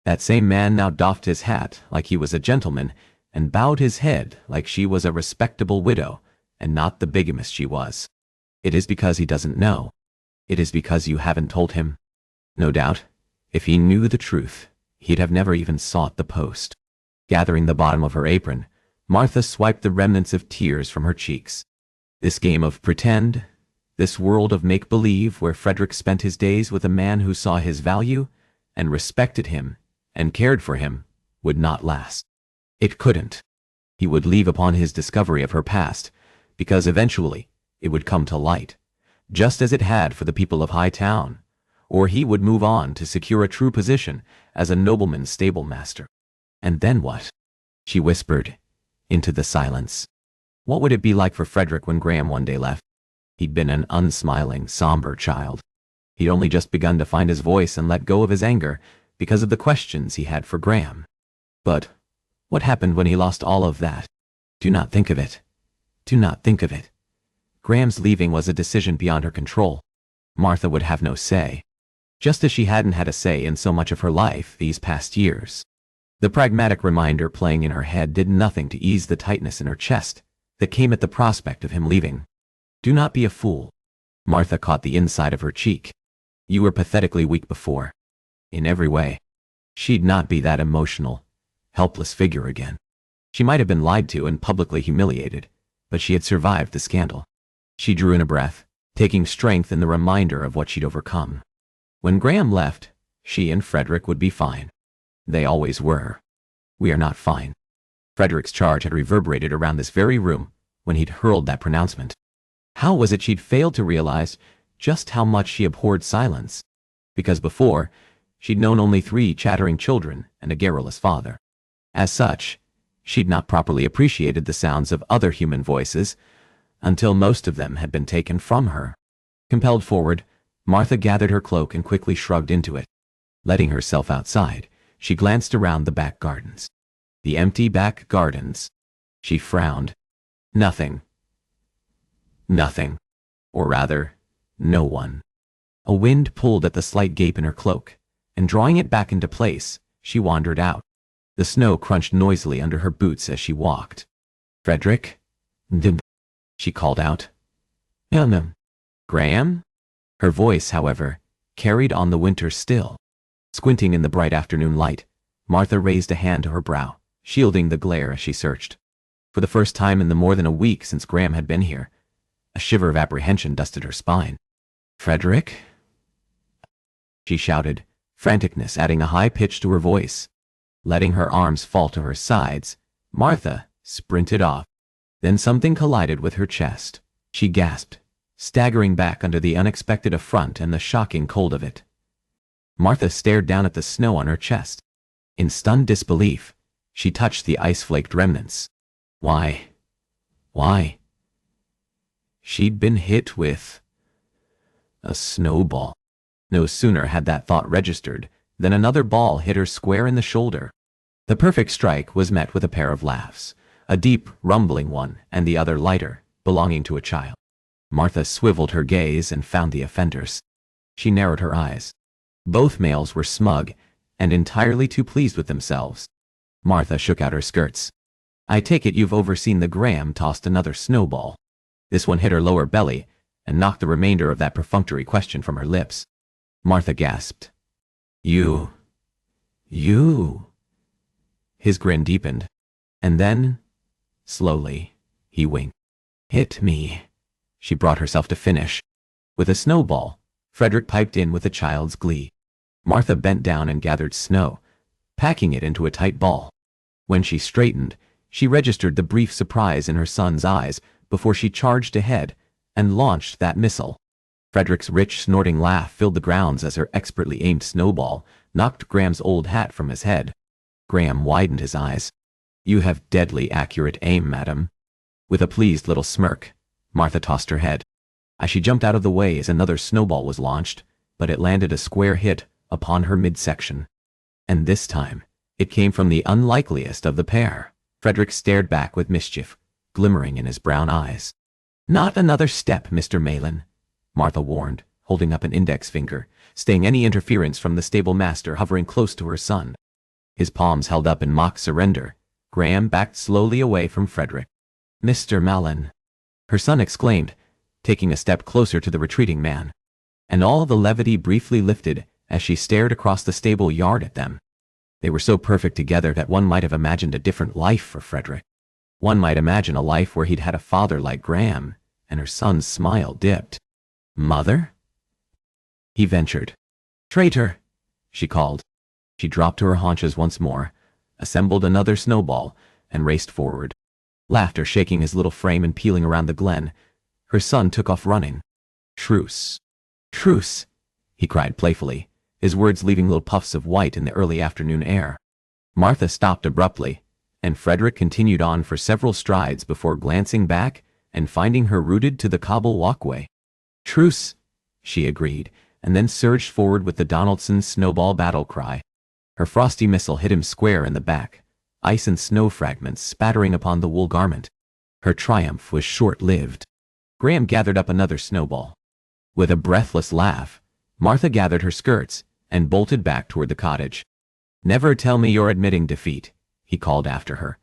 That same man now doffed his hat like he was a gentleman, and bowed his head like she was a respectable widow, and not the bigamist she was. It is because he doesn't know. It is because you haven't told him. No doubt, if he knew the truth, he'd have never even sought the post. Gathering the bottom of her apron, Martha swiped the remnants of tears from her cheeks. This game of pretend, this world of make-believe where Frederick spent his days with a man who saw his value and respected him and cared for him, would not last. It couldn't. He would leave upon his discovery of her past, because eventually it would come to light, just as it had for the people of High Town, or he would move on to secure a true position as a nobleman's stable master. And then what? She whispered into the silence. What would it be like for Frederick when Graham one day left? He'd been an unsmiling, somber child. He'd only just begun to find his voice and let go of his anger because of the questions he had for Graham. But what happened when he lost all of that? Do not think of it. Do not think of it. Graham's leaving was a decision beyond her control. Martha would have no say, just as she hadn't had a say in so much of her life these past years. The pragmatic reminder playing in her head did nothing to ease the tightness in her chest that came at the prospect of him leaving. Do not be a fool. Martha caught the inside of her cheek. You were pathetically weak before. In every way. She'd not be that emotional, helpless figure again. She might have been lied to and publicly humiliated, but she had survived the scandal. She drew in a breath, taking strength in the reminder of what she'd overcome. When Graham left, she and Frederick would be fine. They always were. We are not fine. Frederick's charge had reverberated around this very room when he'd hurled that pronouncement. How was it she'd failed to realize just how much she abhorred silence? Because before, she'd known only 3 chattering children and a garrulous father. As such, she'd not properly appreciated the sounds of other human voices until most of them had been taken from her. Compelled forward, Martha gathered her cloak and quickly shrugged into it. Letting herself outside, she glanced around the back gardens. The empty back gardens. She frowned. Nothing. Nothing. Or rather, no one. A wind pulled at the slight gape in her cloak, and drawing it back into place, she wandered out. The snow crunched noisily under her boots as she walked. Frederick? She called out. Graham? Her voice, however, carried on the winter still. Squinting in the bright afternoon light, Martha raised a hand to her brow, shielding the glare as she searched. For the first time in the more than a week since Graham had been here, a shiver of apprehension dusted her spine. Frederick? She shouted, franticness adding a high pitch to her voice. Letting her arms fall to her sides, Martha sprinted off. Then something collided with her chest. She gasped, staggering back under the unexpected affront and the shocking cold of it. Martha stared down at the snow on her chest. In stunned disbelief, she touched the ice-flaked remnants. Why? She'd been hit with a snowball. No sooner had that thought registered than another ball hit her square in the shoulder. The perfect strike was met with a pair of laughs, a deep, rumbling one and the other lighter, belonging to a child. Martha swiveled her gaze and found the offenders. She narrowed her eyes. Both males were smug and entirely too pleased with themselves. Martha shook out her skirts. I take it you've overseen the Graham tossed another snowball. This one hit her lower belly and knocked the remainder of that perfunctory question from her lips. Martha gasped. You. His grin deepened, and then, slowly, he winked. Hit me, she brought herself to finish. With a snowball, Frederick piped in with a child's glee. Martha bent down and gathered snow, packing it into a tight ball. When she straightened, she registered the brief surprise in her son's eyes before she charged ahead and launched that missile. Frederick's rich, snorting laugh filled the grounds as her expertly aimed snowball knocked Graham's old hat from his head. Graham widened his eyes. "You have deadly accurate aim, madam." With a pleased little smirk, Martha tossed her head. As she jumped out of the way as another snowball was launched, but it landed a square hit upon her midsection. And this time, it came from the unlikeliest of the pair. Frederick stared back with mischief glimmering in his brown eyes. "Not another step, Mr. Malin," Martha warned, holding up an index finger, staying any interference from the stable master hovering close to her son. His palms held up in mock surrender, Graham backed slowly away from Frederick. "Mr. Malin," her son exclaimed, taking a step closer to the retreating man. And all the levity briefly lifted as she stared across the stable yard at them. They were so perfect together that one might have imagined a different life for Frederick. One might imagine a life where he'd had a father like Graham, and her son's smile dipped. "Mother?" he ventured. "Traitor," she called. She dropped to her haunches once more, assembled another snowball, and raced forward. Laughter shaking his little frame and pealing around the glen, her son took off running. "Truce! Truce!" he cried playfully, his words leaving little puffs of white in the early afternoon air. Martha stopped abruptly, and Frederick continued on for several strides before glancing back and finding her rooted to the cobble walkway. "Truce!" she agreed, and then surged forward with the Donaldson's snowball battle cry. Her frosty missile hit him square in the back, ice and snow fragments spattering upon the wool garment. Her triumph was short-lived. Graham gathered up another snowball. With a breathless laugh, Martha gathered her skirts and bolted back toward the cottage. "Never tell me you're admitting defeat," he called after her,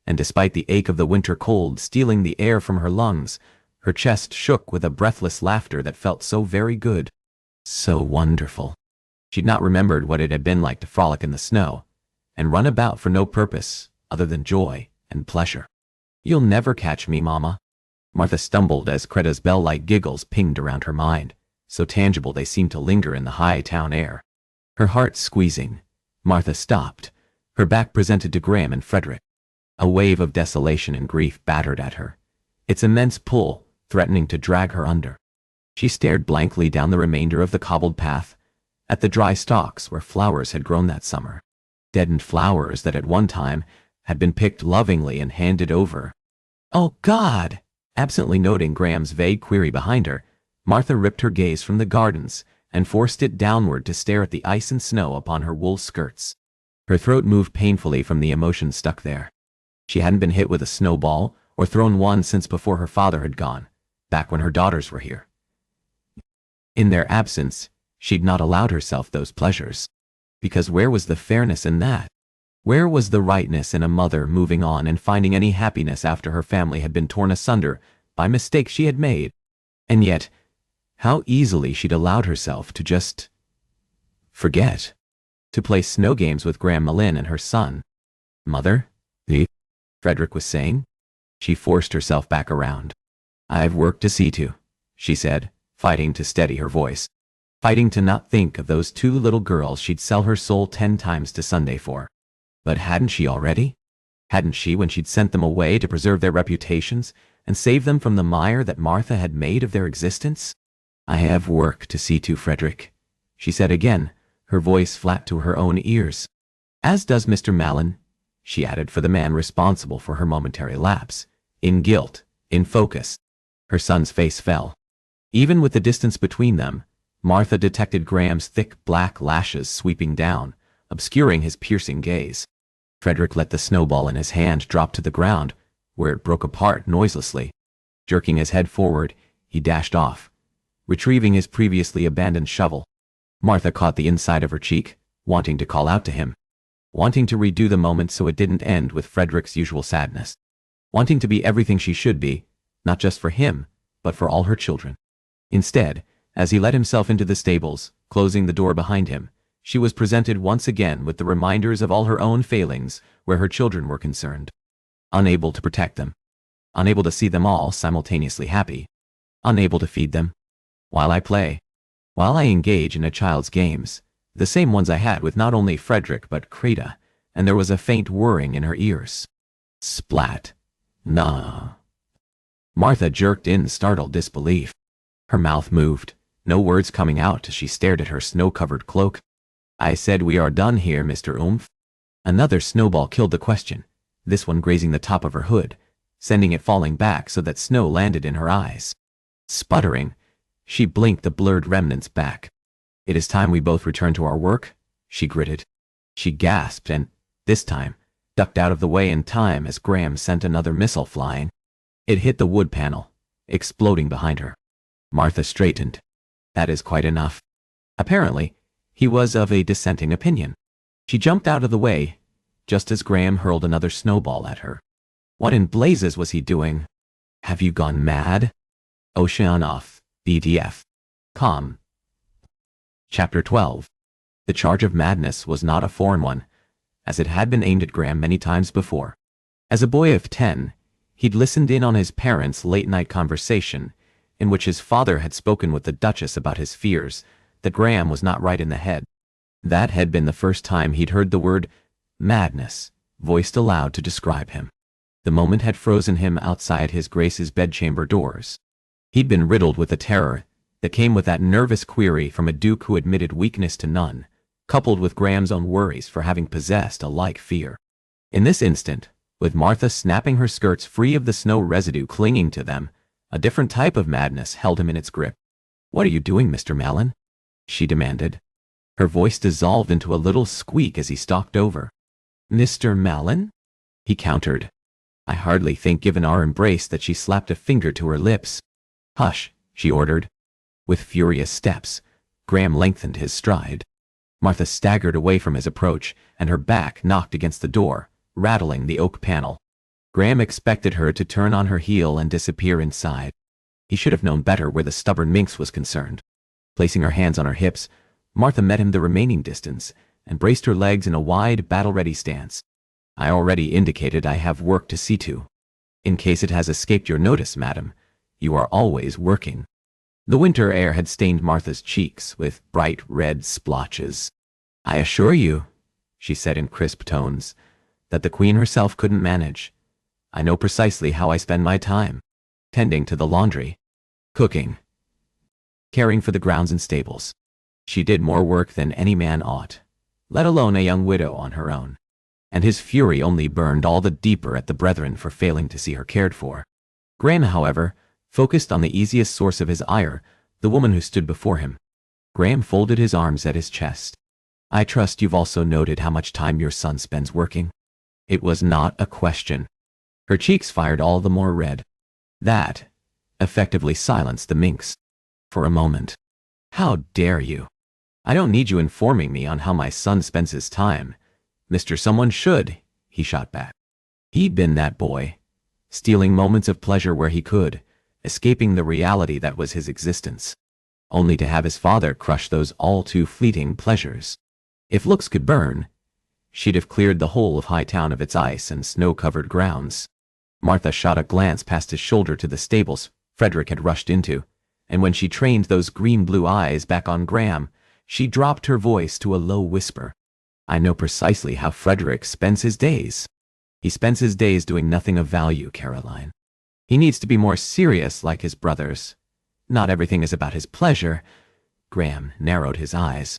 and despite the ache of the winter cold stealing the air from her lungs, her chest shook with a breathless laughter that felt so very good, so wonderful. She'd not remembered what it had been like to frolic in the snow and run about for no purpose other than joy and pleasure. "You'll never catch me, Mama." Martha stumbled as Cretta's bell-like giggles pinged around her mind, so tangible they seemed to linger in the high town air. Her heart squeezing, Martha stopped, her back presented to Graham and Frederick. A wave of desolation and grief battered at her, its immense pull threatening to drag her under. She stared blankly down the remainder of the cobbled path, at the dry stalks where flowers had grown that summer, deadened flowers that at one time had been picked lovingly and handed over. "Oh, God!" Absently noting Graham's vague query behind her, Martha ripped her gaze from the gardens and forced it downward to stare at the ice and snow upon her wool skirts. Her throat moved painfully from the emotion stuck there. She hadn't been hit with a snowball or thrown one since before her father had gone, back when her daughters were here. In their absence, she'd not allowed herself those pleasures. Because where was the fairness in that? Where was the rightness in a mother moving on and finding any happiness after her family had been torn asunder by mistakes she had made? And yet, how easily she'd allowed herself to just forget, to play snow games with Graham Malin and her son. "Mother?" Frederick was saying. She forced herself back around. "I've work to see to," she said, fighting to steady her voice, fighting to not think of those two little girls she'd sell her soul 10 times to Sunday for. But hadn't she already? Hadn't she when she'd sent them away to preserve their reputations and save them from the mire that Martha had made of their existence? "I have work to see to, Frederick," she said again, her voice flat to her own ears. "As does Mr. Malin," she added for the man responsible for her momentary lapse, in guilt, in focus. Her son's face fell. Even with the distance between them, Martha detected Graham's thick black lashes sweeping down, obscuring his piercing gaze. Frederick let the snowball in his hand drop to the ground, where it broke apart noiselessly. Jerking his head forward, he dashed off, retrieving his previously abandoned shovel. Martha caught the inside of her cheek, wanting to call out to him, wanting to redo the moment so it didn't end with Frederick's usual sadness, wanting to be everything she should be, not just for him, but for all her children. Instead, as he let himself into the stables, closing the door behind him, she was presented once again with the reminders of all her own failings where her children were concerned. Unable to protect them. Unable to see them all simultaneously happy. unable to feed them. While I play, while I engage in a child's games, the same ones I had with not only Frederick but Creta, and there was a faint whirring in her ears. Splat. Nah. Martha jerked in startled disbelief. Her mouth moved, no words coming out as she stared at her snow-covered cloak. I said we are done here, Mr. Oomph. Another snowball killed the question, this one grazing the top of her hood, sending it falling back so that snow landed in her eyes. Sputtering, she blinked the blurred remnants back. It is time we both return to our work, she gritted. She gasped and, this time, ducked out of the way in time as Graham sent another missile flying. It hit the wood panel, exploding behind her. Martha straightened. That is quite enough. Apparently, he was of a dissenting opinion. She jumped out of the way, just as Graham hurled another snowball at her. What in blazes was he doing? Have you gone mad? Oceanoff, BDF. Com. Chapter 12. The charge of madness was not a foreign one, as it had been aimed at Graham many times before. As a boy of 10, he'd listened in on his parents' late-night conversation, in which his father had spoken with the Duchess about his fears that Graham was not right in the head. That had been the first time he'd heard the word madness voiced aloud to describe him. The moment had frozen him outside his Grace's bedchamber doors. He'd been riddled with a terror that came with that nervous query from a duke who admitted weakness to none, coupled with Graham's own worries for having possessed a like fear. In this instant, with Martha snapping her skirts free of the snow residue clinging to them, a different type of madness held him in its grip. "What are you doing, Mr. Mallon?" she demanded. Her voice dissolved into a little squeak as he stalked over. "Mr. Mallon?" he countered. I hardly think, given our embrace, that she slapped a finger to her lips. "Hush," she ordered. With furious steps, Graham lengthened his stride. Martha staggered away from his approach, and her back knocked against the door, rattling the oak panel. Graham expected her to turn on her heel and disappear inside. He should have known better where the stubborn minx was concerned. Placing her hands on her hips, Martha met him the remaining distance and braced her legs in a wide, battle-ready stance. "I already indicated I have work to see to. In case it has escaped your notice, madam, you are always working." The winter air had stained Martha's cheeks with bright red splotches. "I assure you," she said in crisp tones, "that the Queen herself couldn't manage. I know precisely how I spend my time. Tending to the laundry, cooking, caring for the grounds and stables. She did more work than any man ought, let alone a young widow on her own." And his fury only burned all the deeper at the brethren for failing to see her cared for. Graham, however, focused on the easiest source of his ire, the woman who stood before him. Graham folded his arms at his chest. "I trust you've also noted how much time your son spends working?" It was not a question. Her cheeks fired all the more red. That effectively silenced the minx. For a moment. "How dare you? I don't need you informing me on how my son spends his time. Mr. Someone should," he shot back. He'd been that boy, stealing moments of pleasure where he could, escaping the reality that was his existence, only to have his father crush those all-too-fleeting pleasures. If looks could burn, she'd have cleared the whole of Hightown of its ice and snow-covered grounds. Martha shot a glance past his shoulder to the stables Frederick had rushed into, and when she trained those green-blue eyes back on Graham, she dropped her voice to a low whisper. "I know precisely how Frederick spends his days. He spends his days doing nothing of value, Caroline. He needs to be more serious like his brothers. Not everything is about his pleasure." Graham narrowed his eyes.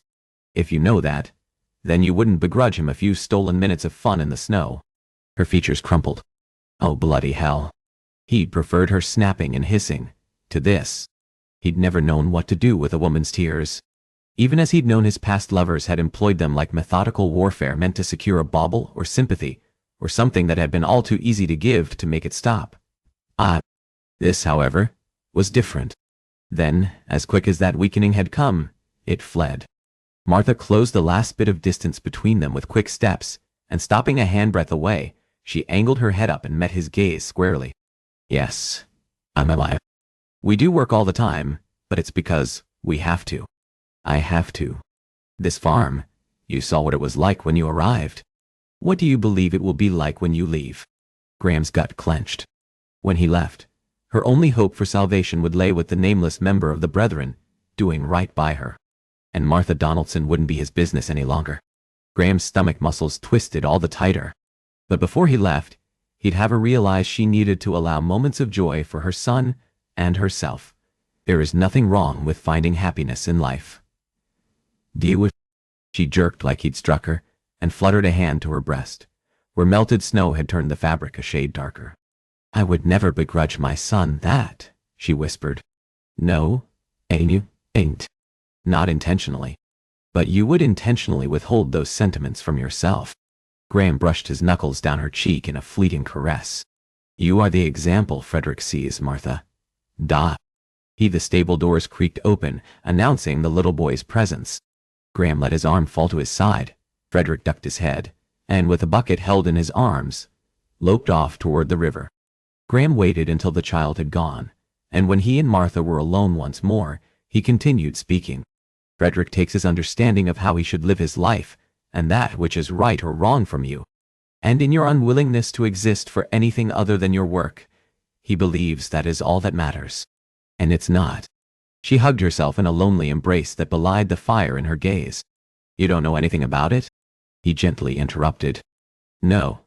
"If you know that, then you wouldn't begrudge him a few stolen minutes of fun in the snow." Her features crumpled. Oh, bloody hell. He'd preferred her snapping and hissing to this. He'd never known what to do with a woman's tears. Even as he'd known his past lovers had employed them like methodical warfare meant to secure a bauble or sympathy, or something that had been all too easy to give to make it stop. This, however, was different. Then, as quick as that weakening had come, it fled. Martha closed the last bit of distance between them with quick steps, and stopping a handbreadth away, she angled her head up and met his gaze squarely. "Yes, I'm alive. We do work all the time, but it's because we have to. I have to. This farm, you saw what it was like when you arrived. What do you believe it will be like when you leave?" Graham's gut clenched. When he left, Her only hope for salvation would lay with the nameless member of the Brethren, doing right by her. And Martha Donaldson wouldn't be his business any longer. Graham's stomach muscles twisted all the tighter. But before he left, he'd have her realize she needed to allow moments of joy for her son and herself. There is nothing wrong with finding happiness in life. Deal with. She jerked like he'd struck her, and fluttered a hand to her breast, where melted snow had turned the fabric a shade darker. I would never begrudge my son that, she whispered. No, ain't. Not intentionally. But you would intentionally withhold those sentiments from yourself. Graham brushed his knuckles down her cheek in a fleeting caress. You are the example Frederick sees, Martha. The stable doors creaked open, announcing the little boy's presence. Graham let his arm fall to his side. Frederick ducked his head, and with a bucket held in his arms, loped off toward the river. Graham waited until the child had gone, and when he and Martha were alone once more, he continued speaking. Frederick takes his understanding of how he should live his life, and that which is right or wrong from you. And in your unwillingness to exist for anything other than your work, he believes that is all that matters. And it's not. She hugged herself in a lonely embrace that belied the fire in her gaze. You don't know anything about it? He gently interrupted. No,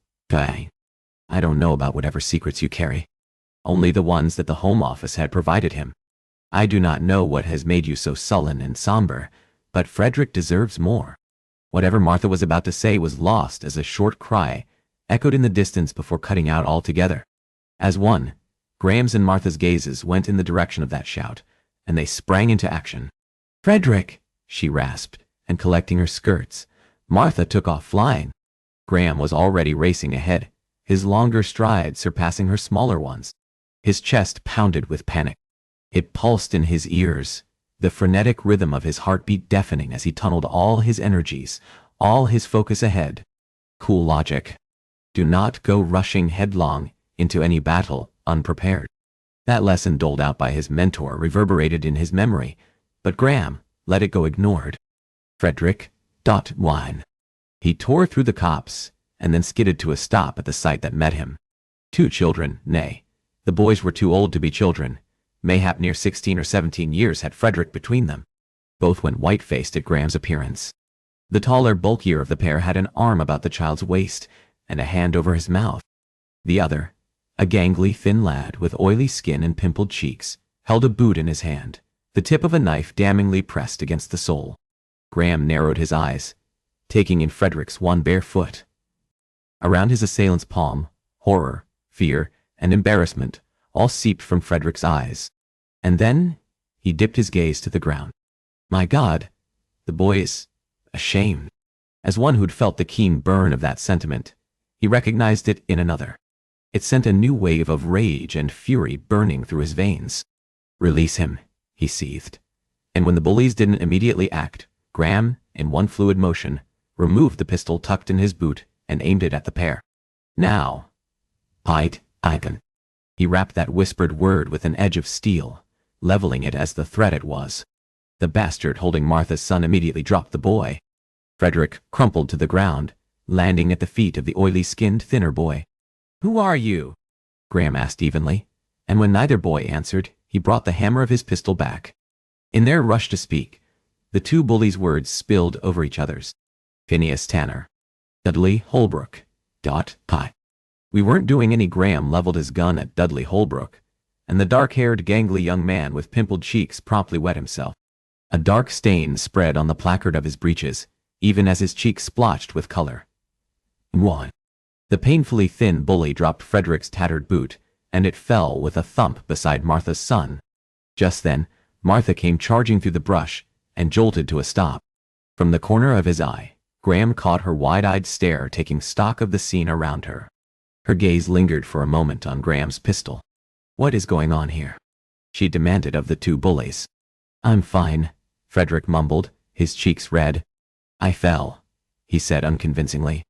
I don't know about whatever secrets you carry. Only the ones that the Home Office had provided him. I do not know what has made you so sullen and somber, but Frederick deserves more. Whatever Martha was about to say was lost as a short cry echoed in the distance before cutting out altogether. As one, Graham's and Martha's gazes went in the direction of that shout, and they sprang into action. Frederick, she rasped, and collecting her skirts, Martha took off flying. Graham was already racing ahead, his longer strides surpassing her smaller ones. His chest pounded with panic. It pulsed in his ears, the frenetic rhythm of his heartbeat deafening as he tunneled all his energies, all his focus ahead. Cool logic. Do not go rushing headlong into any battle unprepared. That lesson doled out by his mentor reverberated in his memory, but Graham let it go ignored. Frederick, whine. He tore through the copse, and then skidded to a stop at the sight that met him. Two children, nay, the boys were too old to be children. Mayhap near 16 or 17 years had Frederick between them. Both went white-faced at Graham's appearance. The taller, bulkier of the pair had an arm about the child's waist and a hand over his mouth. The other, a gangly, thin lad with oily skin and pimpled cheeks, held a boot in his hand, the tip of a knife damningly pressed against the sole. Graham narrowed his eyes, taking in Frederick's one bare foot. Around his assailant's palm, horror, fear, and embarrassment all seeped from Frederick's eyes. And then he dipped his gaze to the ground. My God, the boy is ashamed. As one who'd felt the keen burn of that sentiment, he recognized it in another. It sent a new wave of rage and fury burning through his veins. Release him, he seethed. And when the bullies didn't immediately act, Graham, in one fluid motion, removed the pistol tucked in his boot and aimed it at the pair. Now, Icon. He rapped that whispered word with an edge of steel, leveling it as the threat it was. The bastard holding Martha's son immediately dropped the boy. Frederick crumpled to the ground, landing at the feet of the oily-skinned, thinner boy. Who are you? Graham asked evenly, and when neither boy answered, he brought the hammer of his pistol back. In their rush to speak, the two bullies' words spilled over each other's. Phineas Tanner. Dudley Holbrook. Pi. We weren't doing any. Graham leveled his gun at Dudley Holbrook, and the dark-haired, gangly young man with pimpled cheeks promptly wet himself. A dark stain spread on the placard of his breeches, even as his cheeks splotched with color. One. The painfully thin bully dropped Frederick's tattered boot, and it fell with a thump beside Martha's son. Just then, Martha came charging through the brush and jolted to a stop. From the corner of his eye, Graham caught her wide-eyed stare taking stock of the scene around her. Her gaze lingered for a moment on Graham's pistol. What is going on here? She demanded of the two bullies. I'm fine, Frederick mumbled, his cheeks red. I fell, he said unconvincingly.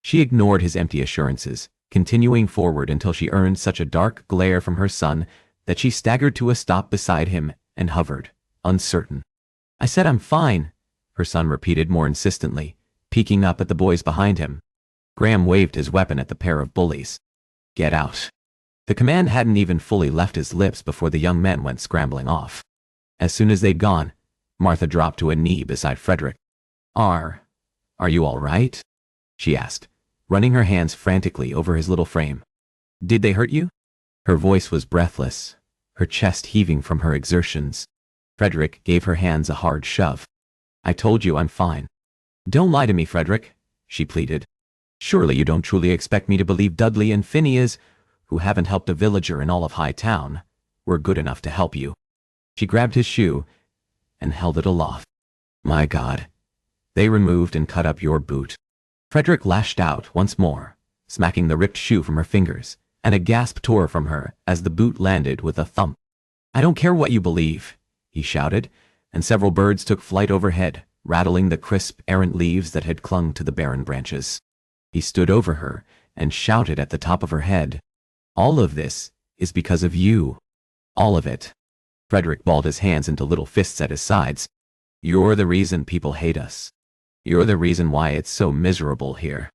She ignored his empty assurances, continuing forward until she earned such a dark glare from her son that she staggered to a stop beside him and hovered, uncertain. I said I'm fine, her son repeated more insistently, peeking up at the boys behind him. Graham waved his weapon at the pair of bullies. Get out. The command hadn't even fully left his lips before the young men went scrambling off. As soon as they'd gone, Martha dropped to a knee beside Frederick. Are you all right? She asked, running her hands frantically over his little frame. Did they hurt you? Her voice was breathless, her chest heaving from her exertions. Frederick gave her hands a hard shove. I told you I'm fine. Don't lie to me, Frederick, she pleaded. Surely you don't truly expect me to believe Dudley and Phineas, who haven't helped a villager in all of High Town, were good enough to help you. She grabbed his shoe and held it aloft. My God. They removed and cut up your boot. Frederick lashed out once more, smacking the ripped shoe from her fingers, and a gasp tore from her as the boot landed with a thump. I don't care what you believe, he shouted, and several birds took flight overhead, rattling the crisp, errant leaves that had clung to the barren branches. He stood over her and shouted at the top of her head, All of this is because of you. All of it. Frederick balled his hands into little fists at his sides. You're the reason people hate us. You're the reason why it's so miserable here.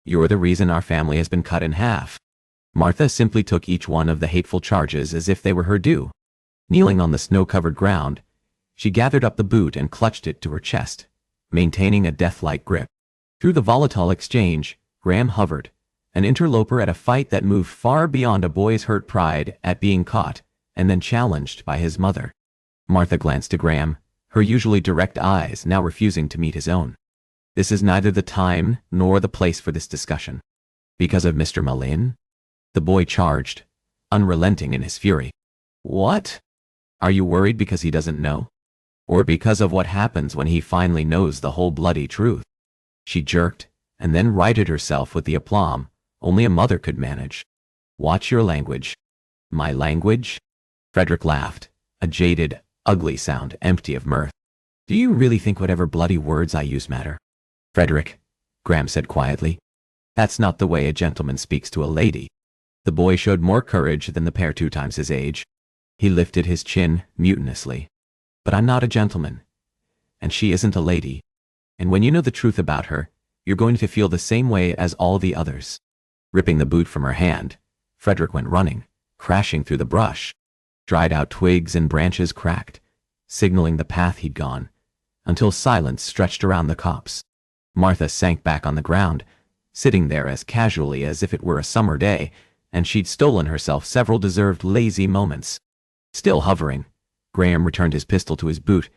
You're the reason our family has been cut in half. Martha simply took each one of the hateful charges as if they were her due. Kneeling on the snow-covered ground, she gathered up the boot and clutched it to her chest, maintaining a death-like grip. Through the volatile exchange, Graham hovered, an interloper at a fight that moved far beyond a boy's hurt pride at being caught and then challenged by his mother. Martha glanced to Graham, her usually direct eyes now refusing to meet his own. This is neither the time nor the place for this discussion. Because of Mr. Mullin? The boy charged, unrelenting in his fury. What? Are you worried because he doesn't know? Or because of what happens when he finally knows the whole bloody truth? She jerked, and then righted herself with the aplomb only a mother could manage. Watch your language. My language? Frederick laughed, a jaded, ugly sound empty of mirth. Do you really think whatever bloody words I use matter? Frederick, Graham said quietly, that's not the way a gentleman speaks to a lady. The boy showed more courage than the pair 2 times his age. He lifted his chin mutinously. But I'm not a gentleman, and she isn't a lady. And when you know the truth about her, you're going to feel the same way as all the others. Ripping the boot from her hand, Frederick went running, crashing through the brush. Dried-out twigs and branches cracked, signaling the path he'd gone, until silence stretched around the copse. Martha sank back on the ground, sitting there as casually as if it were a summer day, and she'd stolen herself several deserved lazy moments. Still hovering, Graham returned his pistol to his boot,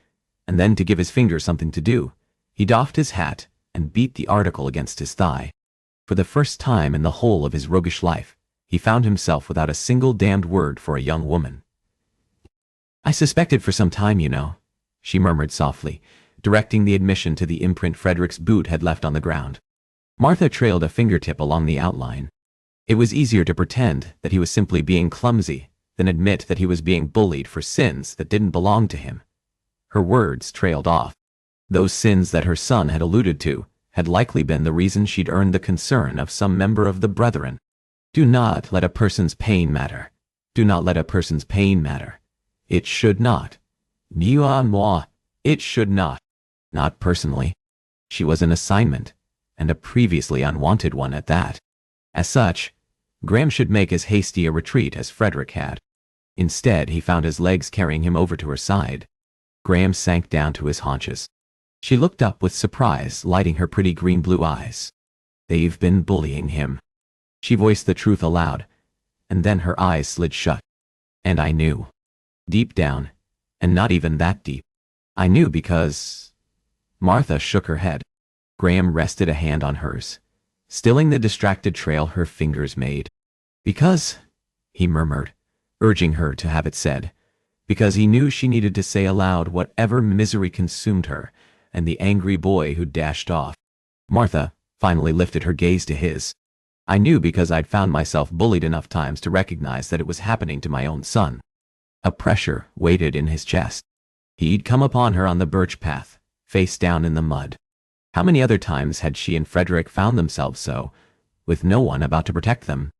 and then to give his finger something to do, he doffed his hat and beat the article against his thigh. For the first time in the whole of his roguish life, he found himself without a single damned word for a young woman. I suspected for some time, you know, she murmured softly, directing the admission to the imprint Frederick's boot had left on the ground. Martha trailed a fingertip along the outline. It was easier to pretend that he was simply being clumsy than admit that he was being bullied for sins that didn't belong to him. Her words trailed off. Those sins that her son had alluded to had likely been the reason she'd earned the concern of some member of the brethren. Do not let a person's pain matter. Do not let a person's pain matter. It should not. Ni en moi. It should not. Not personally. She was an assignment, and a previously unwanted one at that. As such, Graham should make as hasty a retreat as Frederick had. Instead, he found his legs carrying him over to her side. Graham sank down to his haunches. She looked up with surprise, lighting her pretty green-blue eyes. They've been bullying him. She voiced the truth aloud, and then her eyes slid shut. And I knew. Deep down, and not even that deep. I knew because... Martha shook her head. Graham rested a hand on hers, stilling the distracted trail her fingers made. Because, he murmured, urging her to have it said, because he knew she needed to say aloud whatever misery consumed her, and the angry boy who dashed off. Martha finally lifted her gaze to his. I knew because I'd found myself bullied enough times to recognize that it was happening to my own son. A pressure weighted in his chest. He'd come upon her on the birch path, face down in the mud. How many other times had she and Frederick found themselves so, with no one about to protect them,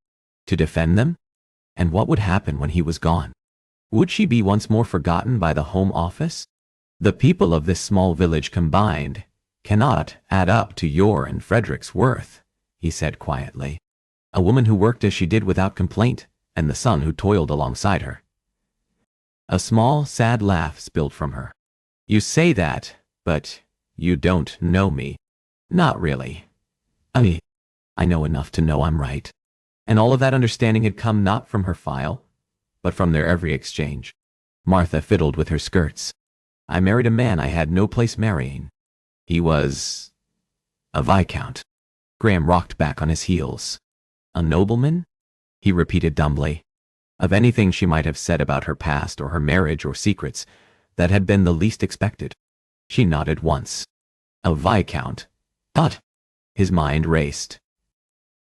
to defend them? And what would happen when he was gone? Would she be once more forgotten by the Home Office? The people of this small village combined cannot add up to your and Frederick's worth, he said quietly. A woman who worked as she did without complaint, and the son who toiled alongside her. A small, sad laugh spilled from her. You say that, but you don't know me. Not really. I know enough to know I'm right. And all of that understanding had come not from her file, but from their every exchange. Martha fiddled with her skirts. I married a man I had no place marrying. He was a viscount. Graham rocked back on his heels. A nobleman? He repeated dumbly. Of anything she might have said about her past or her marriage or secrets, that had been the least expected. She nodded once. A viscount. But his mind raced.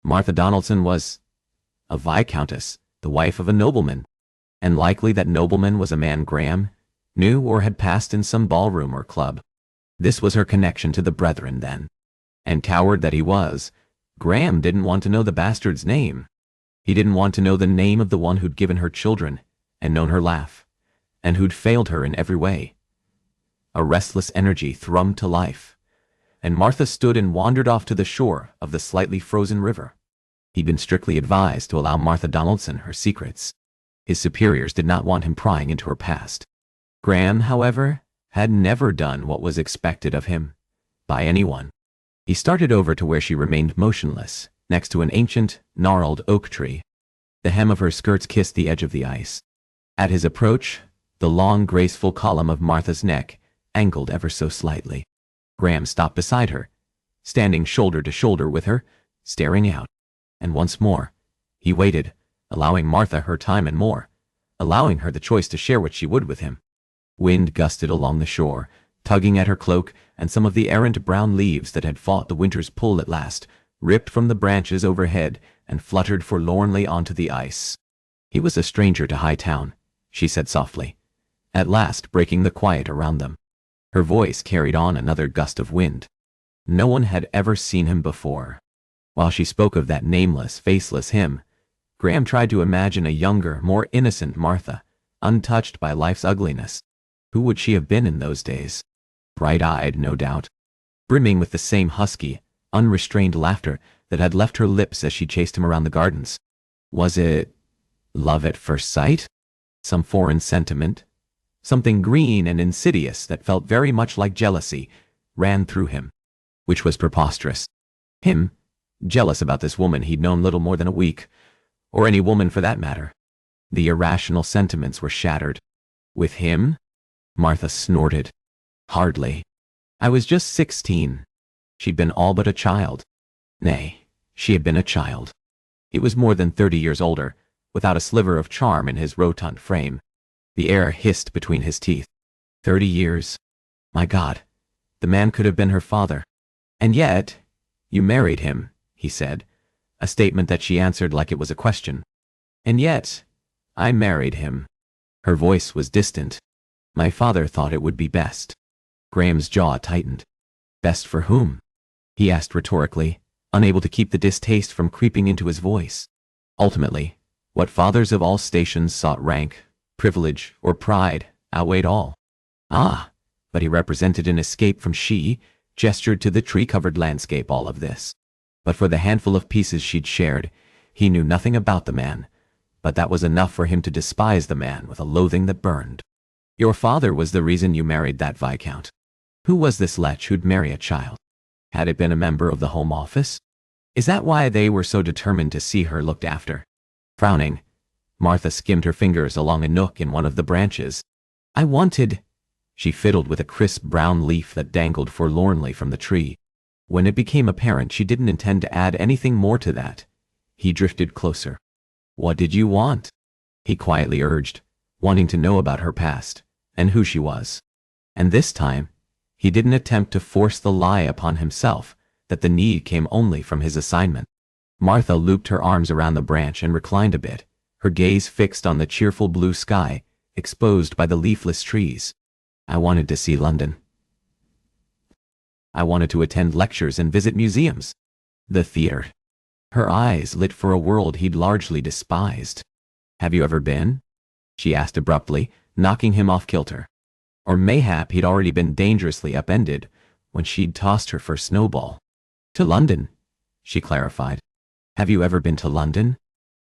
Martha Donaldson was a viscountess, the wife of a nobleman, and likely that nobleman was a man Graham knew or had passed in some ballroom or club. This was her connection to the brethren then. And coward that he was, Graham didn't want to know the bastard's name. He didn't want to know the name of the one who'd given her children and known her laugh, and who'd failed her in every way. A restless energy thrummed to life, and Martha stood and wandered off to the shore of the slightly frozen river. He'd been strictly advised to allow Martha Donaldson her secrets. His superiors did not want him prying into her past. Graham, however, had never done what was expected of him by anyone. He started over to where she remained motionless, next to an ancient, gnarled oak tree. The hem of her skirts kissed the edge of the ice. At his approach, the long, graceful column of Martha's neck angled ever so slightly. Graham stopped beside her, standing shoulder to shoulder with her, staring out. And once more, he waited, allowing Martha her time and more, allowing her the choice to share what she would with him. Wind gusted along the shore, tugging at her cloak, and some of the errant brown leaves that had fought the winter's pull at last ripped from the branches overhead and fluttered forlornly onto the ice. He was a stranger to High Town, she said softly, at last breaking the quiet around them. Her voice carried on another gust of wind. No one had ever seen him before. While she spoke of that nameless, faceless him, Graham tried to imagine a younger, more innocent Martha, untouched by life's ugliness. Who would she have been in those days? Bright-eyed, no doubt, brimming with the same husky, unrestrained laughter that had left her lips as she chased him around the gardens. Was it love at first sight? Some foreign sentiment? Something green and insidious that felt very much like jealousy ran through him, which was preposterous. Him, jealous about this woman he'd known little more than a week, or any woman for that matter. The irrational sentiments were shattered. With him? Martha snorted. Hardly. I was just 16. She'd been all but a child. Nay, she had been a child. He was more than 30 years older, without a sliver of charm in his rotund frame. The air hissed between his teeth. 30 years. My God, the man could have been her father. And yet, you married him, he said, a statement that she answered like it was a question. And yet, I married him. Her voice was distant. My father thought it would be best. Graham's jaw tightened. Best for whom? He asked rhetorically, unable to keep the distaste from creeping into his voice. Ultimately, what fathers of all stations sought rank, privilege, or pride outweighed all. Ah, but he represented an escape from she, gestured to the tree-covered landscape all of this. But for the handful of pieces she'd shared, he knew nothing about the man, but that was enough for him to despise the man with a loathing that burned. Your father was the reason you married that viscount. Who was this lech who'd marry a child? Had it been a member of the Home Office? Is that why they were so determined to see her looked after? Frowning, Martha skimmed her fingers along a nook in one of the branches. I wanted... She fiddled with a crisp brown leaf that dangled forlornly from the tree. When it became apparent she didn't intend to add anything more to that, he drifted closer. What did you want? He quietly urged, wanting to know about her past, and who she was. And this time, he didn't attempt to force the lie upon himself that the need came only from his assignment. Martha looped her arms around the branch and reclined a bit, her gaze fixed on the cheerful blue sky, exposed by the leafless trees. I wanted to see London. I wanted to attend lectures and visit museums. The theater. Her eyes lit for a world he'd largely despised. Have you ever been? She asked abruptly, knocking him off kilter. Or mayhap he'd already been dangerously upended when she'd tossed her first snowball. To London, she clarified. Have you ever been to London?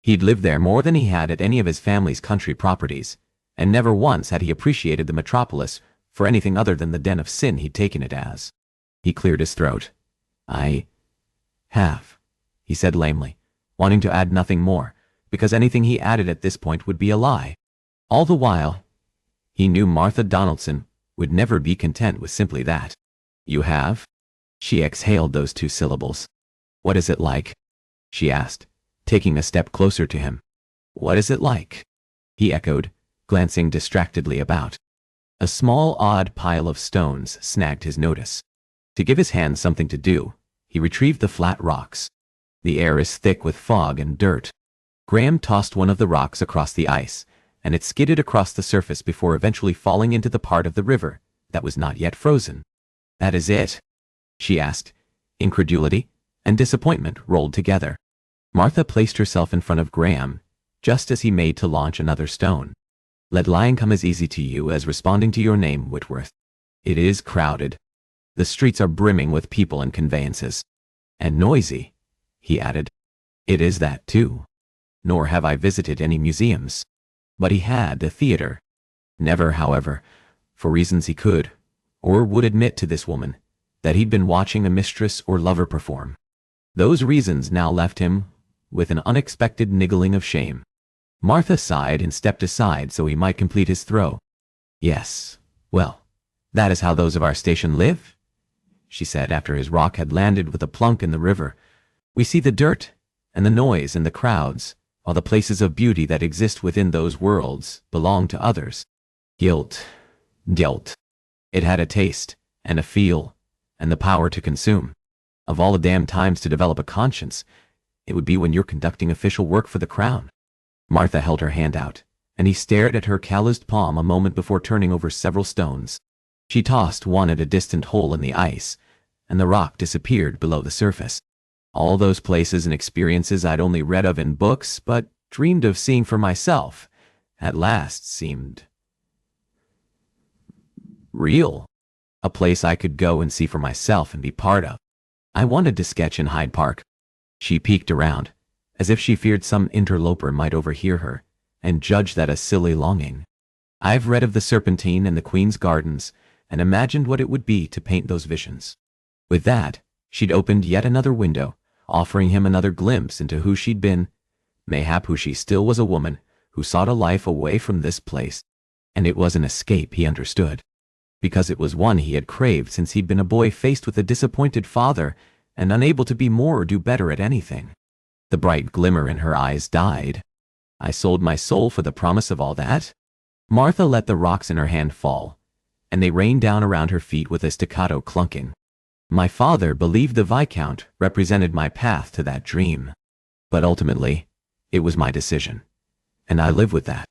He'd lived there more than he had at any of his family's country properties, and never once had he appreciated the metropolis for anything other than the den of sin he'd taken it as. He cleared his throat. "I have," he said lamely, wanting to add nothing more, because anything he added at this point would be a lie. All the while, he knew Martha Donaldson would never be content with simply that. "You have?" She exhaled those two syllables. "What is it like?" she asked, taking a step closer to him. "What is it like?" he echoed, glancing distractedly about. A small, odd pile of stones snagged his notice. To give his hands something to do, he retrieved the flat rocks. The air is thick with fog and dirt. Graham tossed one of the rocks across the ice, and it skidded across the surface before eventually falling into the part of the river that was not yet frozen. "That is it?" she asked. Incredulity and disappointment rolled together. Martha placed herself in front of Graham, just as he made to launch another stone. "Let lying come as easy to you as responding to your name, Whitworth. It is crowded. The streets are brimming with people and conveyances. And noisy," he added. "It is that, too. Nor have I visited any museums." But he had a theater. Never, however, for reasons he could, or would admit to this woman, that he'd been watching a mistress or lover perform. Those reasons now left him with an unexpected niggling of shame. Martha sighed and stepped aside so he might complete his throw. "Yes, well, that is how those of our station live," she said after his rock had landed with a plunk in the river. "We see the dirt and the noise and the crowds, while the places of beauty that exist within those worlds belong to others. Guilt. It had a taste and a feel and the power to consume. Of all the damn times to develop a conscience, it would be when you're conducting official work for the crown." Martha held her hand out, and he stared at her calloused palm a moment before turning over several stones. She tossed one at a distant hole in the ice, and the rock disappeared below the surface. All those places and experiences I'd only read of in books, but dreamed of seeing for myself, at last seemed real. A place I could go and see for myself and be part of. I wanted to sketch in Hyde Park. She peeked around, as if she feared some interloper might overhear her, and judge that a silly longing. I've read of the Serpentine and the Queen's Gardens, and imagined what it would be to paint those visions. With that, she'd opened yet another window, offering him another glimpse into who she'd been, mayhap who she still was, a woman who sought a life away from this place. And it was an escape, he understood, because it was one he had craved since he'd been a boy faced with a disappointed father and unable to be more or do better at anything. The bright glimmer in her eyes died. "I sold my soul for the promise of all that?" Martha let the rocks in her hand fall, and they rained down around her feet with a staccato clunking. "My father believed the Viscount represented my path to that dream. But ultimately, it was my decision, and I live with that."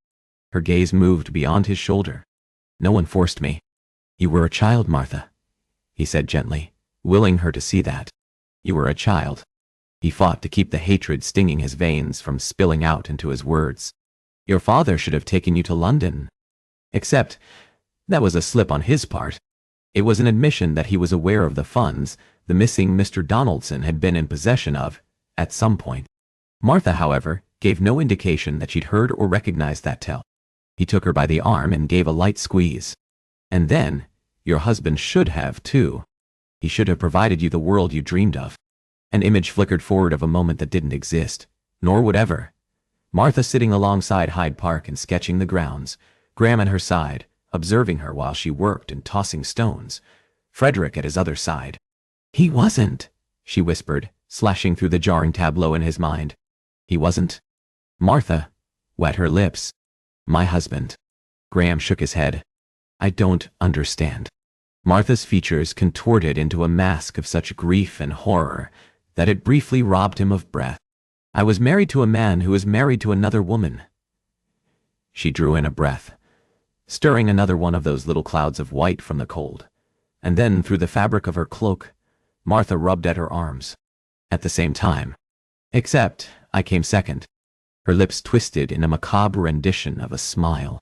Her gaze moved beyond his shoulder. "No one forced me." "You were a child, Martha," he said gently, willing her to see that. "You were a child." He fought to keep the hatred stinging his veins from spilling out into his words. "Your father should have taken you to London." Except, that was a slip on his part. It was an admission that he was aware of the funds the missing Mr. Donaldson had been in possession of at some point. Martha, however, gave no indication that she'd heard or recognized that tale. He took her by the arm and gave a light squeeze. "And then, your husband should have, too. He should have provided you the world you dreamed of." An image flickered forward of a moment that didn't exist, nor would ever. Martha sitting alongside Hyde Park and sketching the grounds, Graham at her side, observing her while she worked and tossing stones, Frederick at his other side. "He wasn't," she whispered, slashing through the jarring tableau in his mind. "He wasn't?" Martha wet her lips. "My husband." Graham shook his head. "I don't understand." Martha's features contorted into a mask of such grief and horror that it briefly robbed him of breath. "I was married to a man who was married to another woman." She drew in a breath, stirring another one of those little clouds of white from the cold, and then through the fabric of her cloak, Martha rubbed at her arms. "At the same time. Except I came second." Her lips twisted in a macabre rendition of a smile.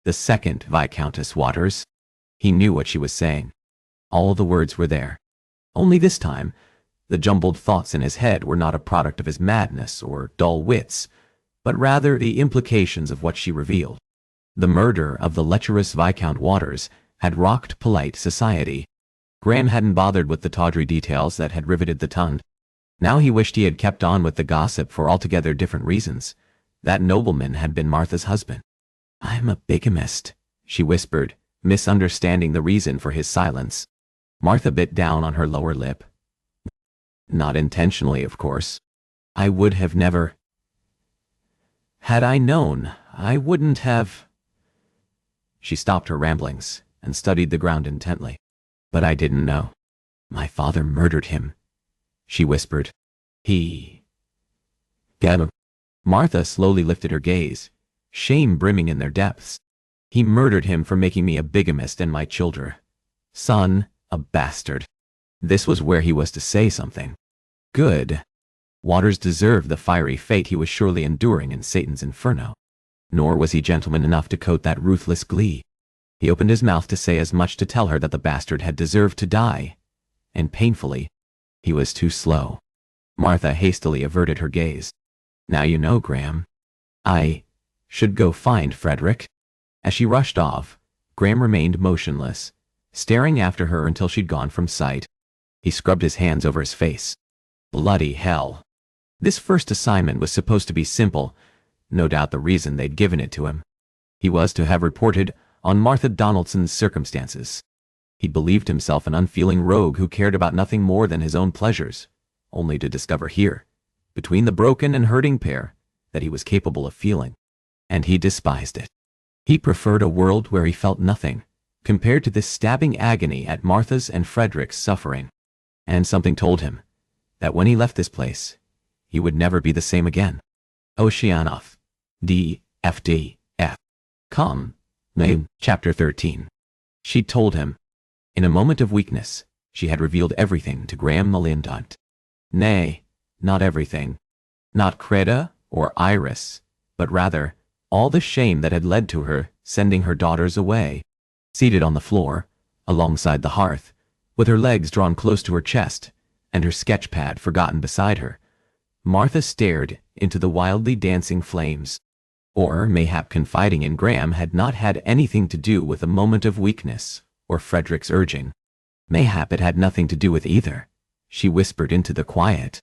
"The second Viscountess Waters." He knew what she was saying. All the words were there. Only this time, the jumbled thoughts in his head were not a product of his madness or dull wits, but rather the implications of what she revealed. The murder of the lecherous Viscount Waters had rocked polite society. Graham hadn't bothered with the tawdry details that had riveted the tongue. Now he wished he had kept on with the gossip for altogether different reasons. That nobleman had been Martha's husband. "I'm a bigamist," she whispered, misunderstanding the reason for his silence. Martha bit down on her lower lip. "Not intentionally, of course. I would have never. Had I known, I wouldn't have." She stopped her ramblings and studied the ground intently. "But I didn't know. My father murdered him," she whispered. "He. Get him." Martha slowly lifted her gaze, shame brimming in their depths. "He murdered him for making me a bigamist and my children. Son, a bastard." This was where he was to say something. Good. Waters deserved the fiery fate he was surely enduring in Satan's inferno. Nor was he gentleman enough to coat that ruthless glee. He opened his mouth to say as much to tell her that the bastard had deserved to die. And painfully, he was too slow. Martha hastily averted her gaze. "Now you know, Graham. I should go find Frederick." As she rushed off, Graham remained motionless, staring after her until she'd gone from sight. He scrubbed his hands over his face. Bloody hell. This first assignment was supposed to be simple, no doubt the reason they'd given it to him. He was to have reported on Martha Donaldson's circumstances. He'd believed himself an unfeeling rogue who cared about nothing more than his own pleasures, only to discover here, between the broken and hurting pair, that he was capable of feeling. And he despised it. He preferred a world where he felt nothing, compared to this stabbing agony at Martha's and Frederick's suffering. And something told him that when he left this place, he would never be the same again. Oceanoff. D.F.D.F. Come. Name. Chapter 13. She told him. In a moment of weakness, she had revealed everything to Graham Malignant. Nay, not everything. Not Creda or Iris, but rather all the shame that had led to her sending her daughters away. Seated on the floor, alongside the hearth, with her legs drawn close to her chest and her sketch pad forgotten beside her, Martha stared into the wildly dancing flames. Or mayhap confiding in Graham had not had anything to do with a moment of weakness or Frederick's urging. Mayhap it had nothing to do with either, she whispered into the quiet.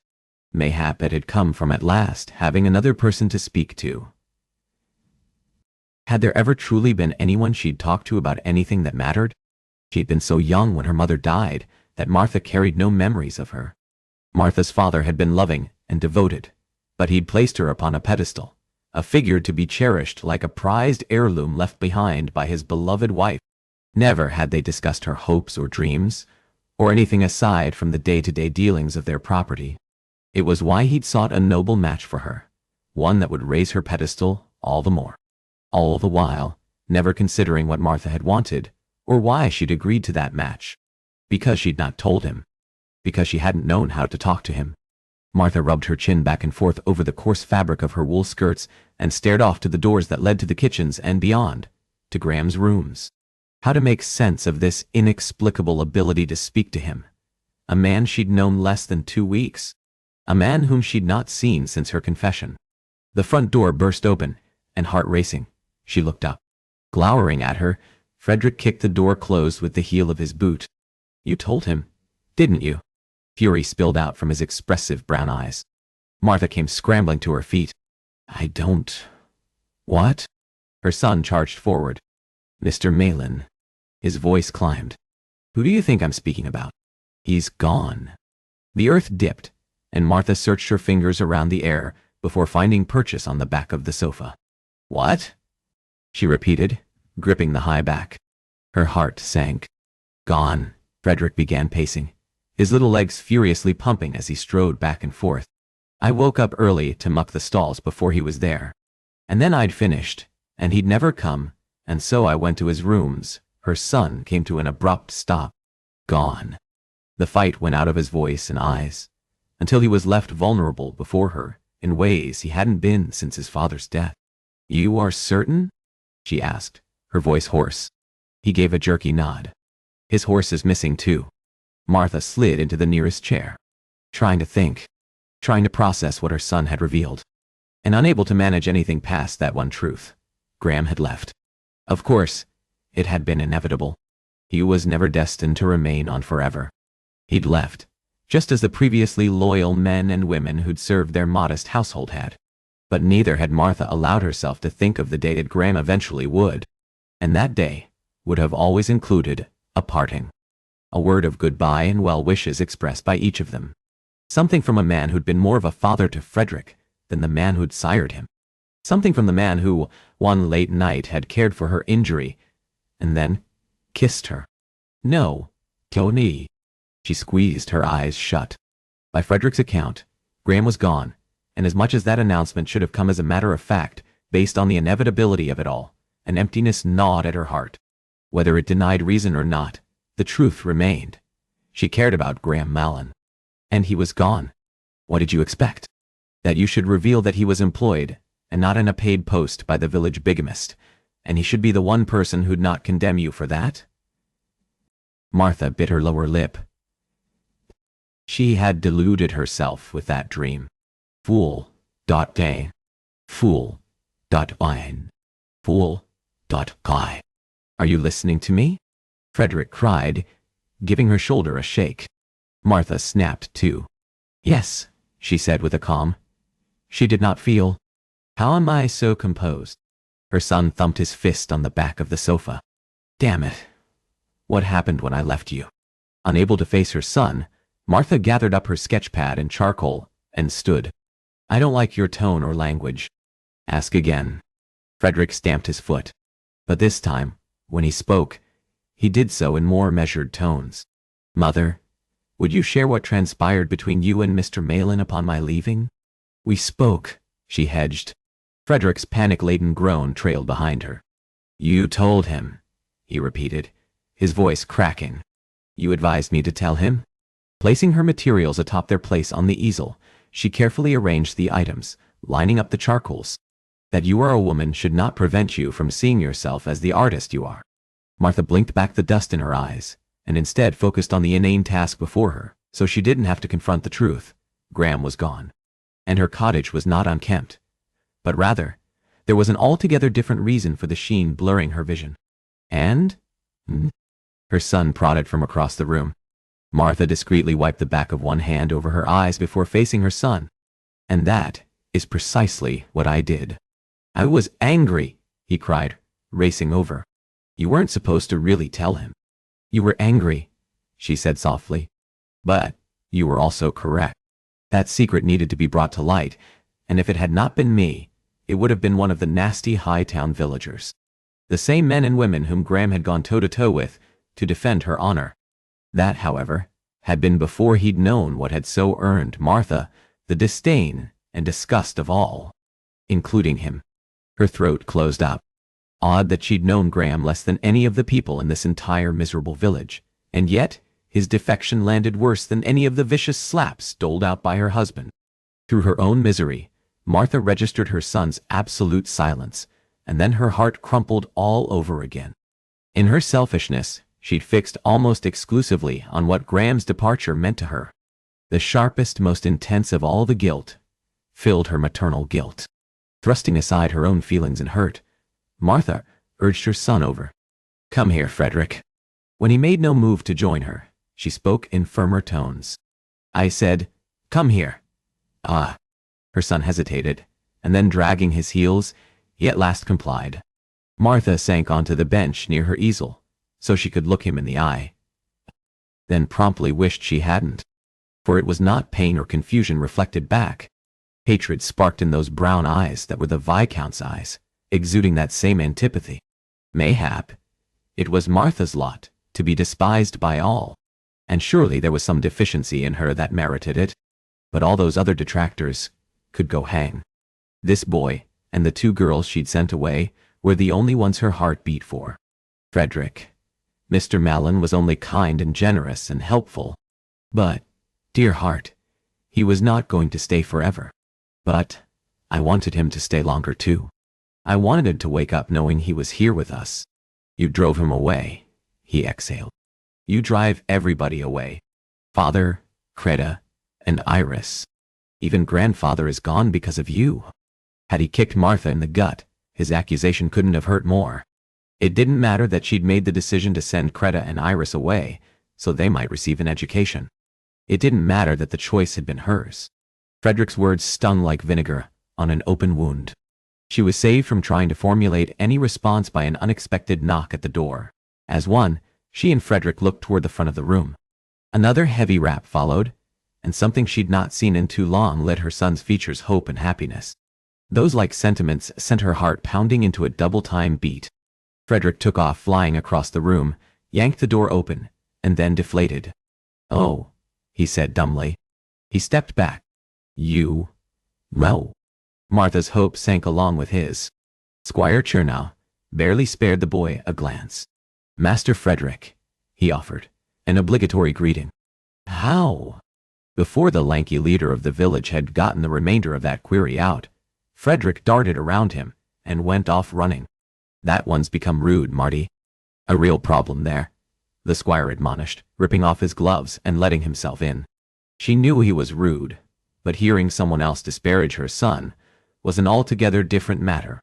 Mayhap it had come from at last having another person to speak to. Had there ever truly been anyone she'd talked to about anything that mattered? She'd been so young when her mother died that Martha carried no memories of her. Martha's father had been loving and devoted, but he'd placed her upon a pedestal, a figure to be cherished like a prized heirloom left behind by his beloved wife. Never had they discussed her hopes or dreams, or anything aside from the day-to-day dealings of their property. It was why he'd sought a noble match for her, one that would raise her pedestal all the more. All the while, never considering what Martha had wanted, or why she'd agreed to that match. Because she'd not told him. Because she hadn't known how to talk to him. Martha rubbed her chin back and forth over the coarse fabric of her wool skirts and stared off to the doors that led to the kitchens and beyond, to Graham's rooms. How to make sense of this inexplicable ability to speak to him. A man she'd known less than 2 weeks. A man whom she'd not seen since her confession. The front door burst open, and heart racing, she looked up. Glowering at her, Frederick kicked the door closed with the heel of his boot. "You told him, didn't you?" Fury spilled out from his expressive brown eyes. Martha came scrambling to her feet. "I don't." "What?" Her son charged forward. "Mr. Malin." His voice climbed. "Who do you think I'm speaking about? He's gone." The earth dipped, and Martha searched her fingers around the air before finding purchase on the back of the sofa. "What?" she repeated, gripping the high back. Her heart sank. "Gone." Frederick began pacing, his little legs furiously pumping as he strode back and forth. "I woke up early to muck the stalls before he was there. And then I'd finished, and he'd never come, and so I went to his rooms." Her son came to an abrupt stop. "Gone." The fight went out of his voice and eyes, until he was left vulnerable before her in ways he hadn't been since his father's death. "You are certain?" she asked, her voice hoarse. He gave a jerky nod. "His horse is missing too." Martha slid into the nearest chair, trying to think, trying to process what her son had revealed. and unable to manage anything past that one truth. Graham had left. Of course, it had been inevitable. He was never destined to remain on forever. He'd left, just as the previously loyal men and women who'd served their modest household had. But neither had Martha allowed herself to think of the day that Graham eventually would. And that day would have always included a parting. A word of goodbye and well wishes expressed by each of them. Something from a man who'd been more of a father to Frederick than the man who'd sired him. Something from the man who, one late night, had cared for her injury and then kissed her. No, Tony. She squeezed her eyes shut. By Frederick's account, Graham was gone, and as much as that announcement should have come as a matter of fact, based on the inevitability of it all, an emptiness gnawed at her heart. Whether it denied reason or not, the truth remained. She cared about Graham Mallon. And he was gone. What did you expect? That you should reveal that he was employed, and not in a paid post by the village bigamist, and he should be the one person who'd not condemn you for that? Martha bit her lower lip. She had deluded herself with that dream. Fool.day. Fool.wine. Fool.guy. Are you listening to me? Frederick cried, giving her shoulder a shake. Martha snapped too. Yes, she said with a calm. She did not feel. How am I so composed? Her son thumped his fist on the back of the sofa. Damn it. What happened when I left you? Unable to face her son, Martha gathered up her sketchpad and charcoal and stood. I don't like your tone or language. Ask again. Frederick stamped his foot. But this time, when he spoke, he did so in more measured tones. Mother, would you share what transpired between you and Mr. Malin upon my leaving? We spoke, she hedged. Frederick's panic-laden groan trailed behind her. You told him, he repeated, his voice cracking. You advised me to tell him? Placing her materials atop their place on the easel, she carefully arranged the items, lining up the charcoals. That you are a woman should not prevent you from seeing yourself as the artist you are. Martha blinked back the dust in her eyes, and instead focused on the inane task before her, so she didn't have to confront the truth. Graham was gone. And her cottage was not unkempt. But rather, there was an altogether different reason for the sheen blurring her vision. And? Her son prodded from across the room. Martha discreetly wiped the back of one hand over her eyes before facing her son. And that is precisely what I did. I was angry, he cried, racing over. You weren't supposed to really tell him. You were angry, she said softly. But you were also correct. That secret needed to be brought to light, and if it had not been me, it would have been one of the nasty Hightown villagers. The same men and women whom Graham had gone toe-to-toe with to defend her honor. That, however, had been before he'd known what had so earned Martha the disdain and disgust of all, including him. Her throat closed up. Odd that she'd known Graham less than any of the people in this entire miserable village, and yet his defection landed worse than any of the vicious slaps doled out by her husband. Through her own misery, Martha registered her son's absolute silence, and then her heart crumpled all over again. In her selfishness, she'd fixed almost exclusively on what Graham's departure meant to her. The sharpest, most intense of all the guilt filled her maternal guilt. Thrusting aside her own feelings and hurt, Martha urged her son over. Come here, Frederick. When he made no move to join her, she spoke in firmer tones. I said, come here. Ah. Her son hesitated, and then dragging his heels, he at last complied. Martha sank onto the bench near her easel, so she could look him in the eye. Then promptly wished she hadn't. For it was not pain or confusion reflected back. Hatred sparked in those brown eyes that were the Viscount's eyes, exuding that same antipathy. Mayhap, it was Martha's lot to be despised by all, and surely there was some deficiency in her that merited it. But all those other detractors could go hang. This boy and the two girls she'd sent away were the only ones her heart beat for. Frederick. Mr. Mallon was only kind and generous and helpful. But, dear heart, he was not going to stay forever. But I wanted him to stay longer too. I wanted him to wake up knowing he was here with us. You drove him away, he exhaled. You drive everybody away. Father, Creda, and Iris. Even grandfather is gone because of you. Had he kicked Martha in the gut, his accusation couldn't have hurt more. It didn't matter that she'd made the decision to send Creta and Iris away, so they might receive an education. It didn't matter that the choice had been hers. Frederick's words stung like vinegar on an open wound. She was saved from trying to formulate any response by an unexpected knock at the door. As one, she and Frederick looked toward the front of the room. Another heavy rap followed, and something she'd not seen in too long lit her son's features hope and happiness. Those like sentiments sent her heart pounding into a double-time beat. Frederick took off flying across the room, yanked the door open, and then deflated. "Oh," he said dumbly. He stepped back. "You? No." Martha's hope sank along with his. Squire Chernow barely spared the boy a glance. "Master Frederick," he offered, an obligatory greeting. "How?" Before the lanky leader of the village had gotten the remainder of that query out, Frederick darted around him and went off running. "That one's become rude, Marty. A real problem there," the squire admonished, ripping off his gloves and letting himself in. She knew he was rude, but hearing someone else disparage her son was an altogether different matter.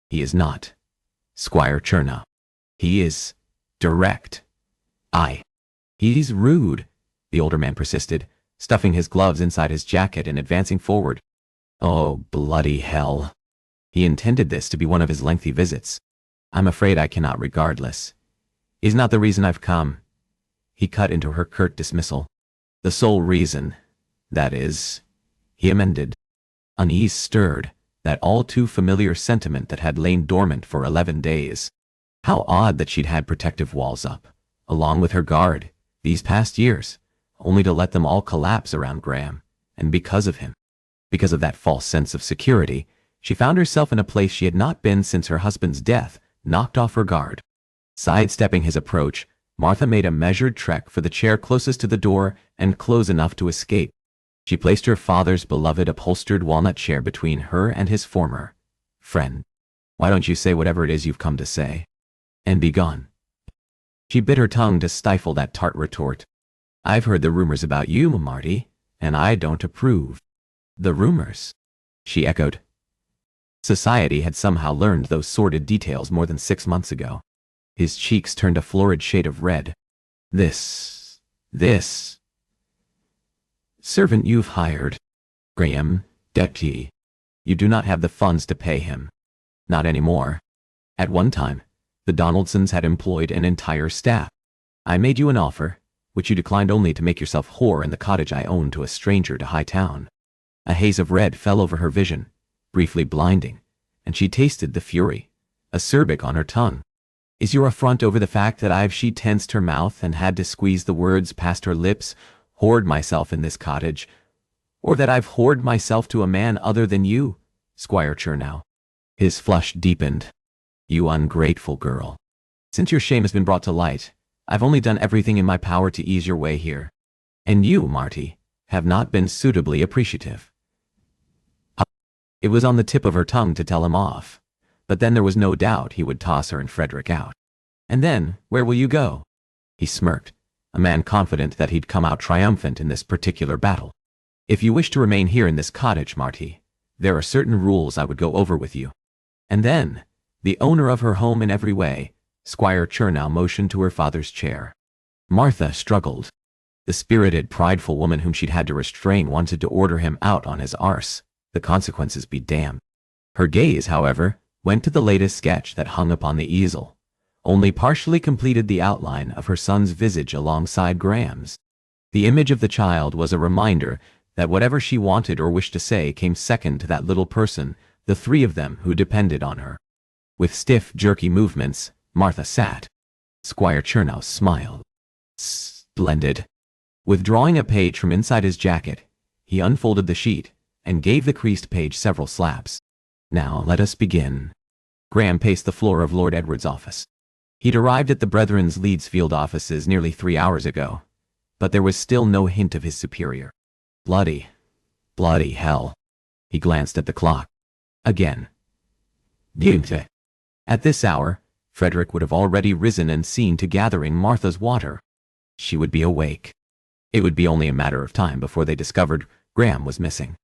"He is not Squire Chernow. He is direct. He's rude," the older man persisted, stuffing his gloves inside his jacket and advancing forward. "Oh, bloody hell. He intended this to be one of his lengthy visits. I'm afraid I cannot regardless. Is not the reason I've come." He cut into her curt dismissal. "The sole reason, that is," he amended. Unease stirred that all too familiar sentiment that had lain dormant for 11 days. How odd that she'd had protective walls up, along with her guard, these past years, only to let them all collapse around Graham, and because of him. Because of that false sense of security, she found herself in a place she had not been since her husband's death knocked off her guard. Sidestepping his approach, Martha made a measured trek for the chair closest to the door and close enough to escape. She placed her father's beloved upholstered walnut chair between her and his former friend. "Why don't you say whatever it is you've come to say, and be gone?" She bit her tongue to stifle that tart retort. "I've heard the rumors about you, Marty, and I don't approve." "The rumors?" she echoed. Society had somehow learned those sordid details more than 6 months ago. His cheeks turned a florid shade of red. This servant you've hired, Graham, deputy. You do not have the funds to pay him. Not anymore. At one time, the Donaldsons had employed an entire staff. I made you an offer, which you declined only to make yourself whore in the cottage I owned to a stranger to High Town. A haze of red fell over her vision, briefly blinding, and she tasted the fury, acerbic on her tongue. "Is your affront over the fact that she tensed her mouth and had to squeeze the words past her lips, whored myself in this cottage, or that I've whored myself to a man other than you, Squire Chernow?" His flush deepened. "You ungrateful girl. Since your shame has been brought to light, I've only done everything in my power to ease your way here. And you, Marty, have not been suitably appreciative." It was on the tip of her tongue to tell him off, but then there was no doubt he would toss her and Frederick out. "And then, where will you go?" He smirked, a man confident that he'd come out triumphant in this particular battle. "If you wish to remain here in this cottage, Marty, there are certain rules I would go over with you." And then, the owner of her home in every way, Squire Chernow motioned to her father's chair. Martha struggled. The spirited, prideful woman whom she'd had to restrain wanted to order him out on his arse. The consequences be damned. Her gaze, however, went to the latest sketch that hung upon the easel, only partially completed the outline of her son's visage alongside Graham's. The image of the child was a reminder that whatever she wanted or wished to say came second to that little person, the three of them who depended on her. With stiff, jerky movements, Martha sat. Squire Chernow smiled. "Splendid." Withdrawing a page from inside his jacket, he unfolded the sheet and gave the creased page several slaps. "Now let us begin." Graham paced the floor of Lord Edward's office. He'd arrived at the Brethren's Leedsfield offices nearly 3 hours ago, but there was still no hint of his superior. Bloody hell. He glanced at the clock. Again. Duty. At this hour, Frederick would have already risen and seen to gathering Martha's water. She would be awake. It would be only a matter of time before they discovered Graham was missing.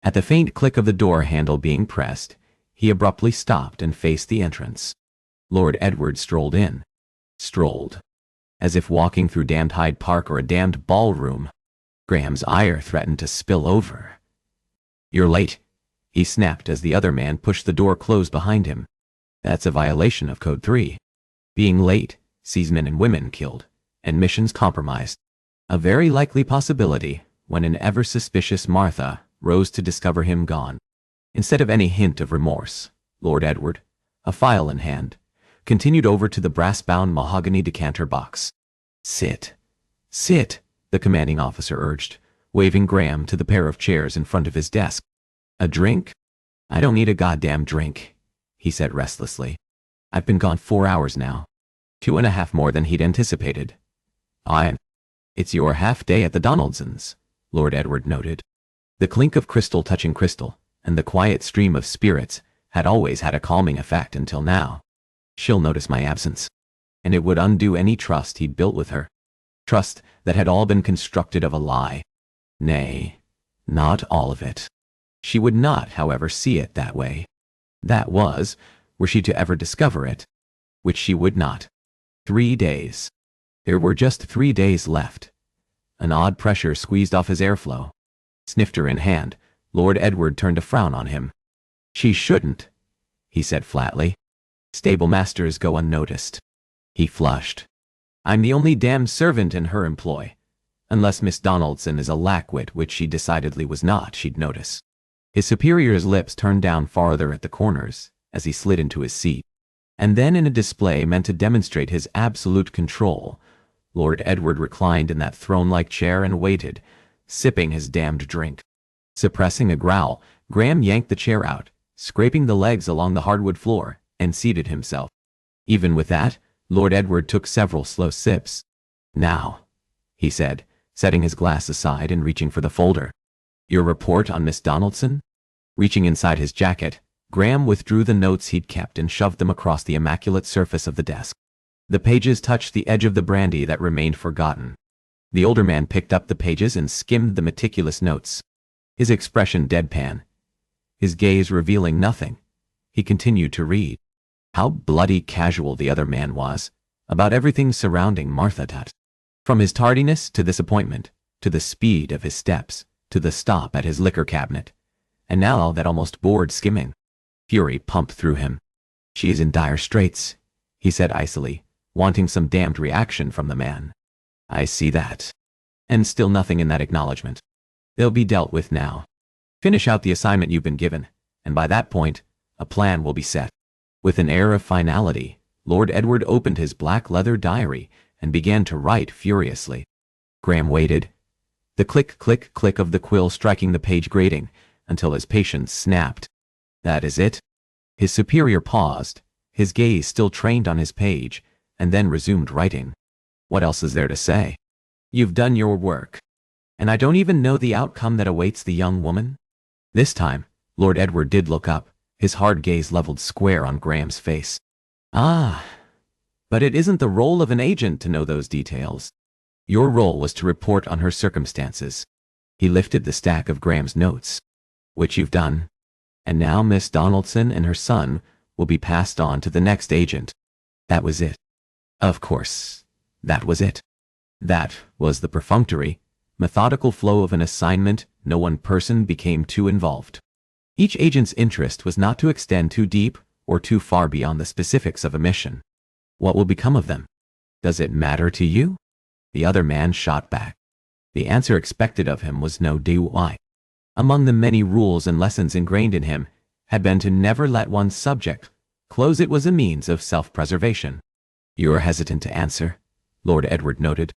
At the faint click of the door handle being pressed, he abruptly stopped and faced the entrance. Lord Edward strolled in. Strolled. As if walking through damned Hyde Park or a damned ballroom. Graham's ire threatened to spill over. "You're late," he snapped as the other man pushed the door closed behind him. "That's a violation of Code 3. Being late sees men and women killed, and missions compromised. A very likely possibility when an ever-suspicious Martha rose to discover him gone." Instead of any hint of remorse, Lord Edward, a file in hand, continued over to the brass-bound mahogany decanter box. "Sit. Sit," the commanding officer urged, waving Graham to the pair of chairs in front of his desk. "A drink? I don't need a goddamn drink," he said restlessly. "I've been gone 4 hours now." 2.5 more than he'd anticipated. It's your half-day at the Donaldsons'," Lord Edward noted. The clink of crystal touching crystal, and the quiet stream of spirits had always had a calming effect until now. She'll notice my absence, and it would undo any trust he'd built with her. Trust that had all been constructed of a lie. Nay, not all of it. She would not, however, see it that way. That was, were she to ever discover it, which she would not. 3 days. There were just 3 days left. An odd pressure squeezed off his airflow. Snifter in hand, Lord Edward turned a frown on him. "She shouldn't," he said flatly. "Stable masters go unnoticed." He flushed. "I'm the only damned servant in her employ. Unless Miss Donaldson is a lackwit, which she decidedly was not, she'd notice." His superior's lips turned down farther at the corners as he slid into his seat. And then in a display meant to demonstrate his absolute control, Lord Edward reclined in that throne-like chair and waited, sipping his damned drink. Suppressing a growl, Graham yanked the chair out, scraping the legs along the hardwood floor, and seated himself. Even with that, Lord Edward took several slow sips. "Now," he said, setting his glass aside and reaching for the folder. "Your report on Miss Donaldson?" Reaching inside his jacket, Graham withdrew the notes he'd kept and shoved them across the immaculate surface of the desk. The pages touched the edge of the brandy that remained forgotten. The older man picked up the pages and skimmed the meticulous notes. His expression deadpan, his gaze revealing nothing. He continued to read. How bloody casual the other man was about everything surrounding Martha Tutt. From his tardiness to disappointment, to the speed of his steps, to the stop at his liquor cabinet, and now that almost bored skimming. Fury pumped through him. "She is in dire straits," he said icily, wanting some damned reaction from the man. "I see that." And still nothing in that acknowledgement. "They'll be dealt with now. Finish out the assignment you've been given, and by that point, a plan will be set." With an air of finality, Lord Edward opened his black leather diary and began to write furiously. Graham waited, the click-click-click of the quill striking the page grating, until his patience snapped. "That is it?" His superior paused, his gaze still trained on his page, and then resumed writing. "What else is there to say? You've done your work. And I don't even know the outcome that awaits the young woman?" This time, Lord Edward did look up, his hard gaze leveled square on Graham's face. "Ah, but it isn't the role of an agent to know those details. Your role was to report on her circumstances." He lifted the stack of Graham's notes. "Which you've done. And now Miss Donaldson and her son will be passed on to the next agent." That was it. Of course, that was it. That was the perfunctory, methodical flow of an assignment. No one person became too involved. Each agent's interest was not to extend too deep or too far beyond the specifics of a mission. "What will become of them? Does it matter to you?" The other man shot back. The answer expected of him was no DUI. Among the many rules and lessons ingrained in him had been to never let one's subject close it was a means of self-preservation. "You're hesitant to answer," Lord Edward noted.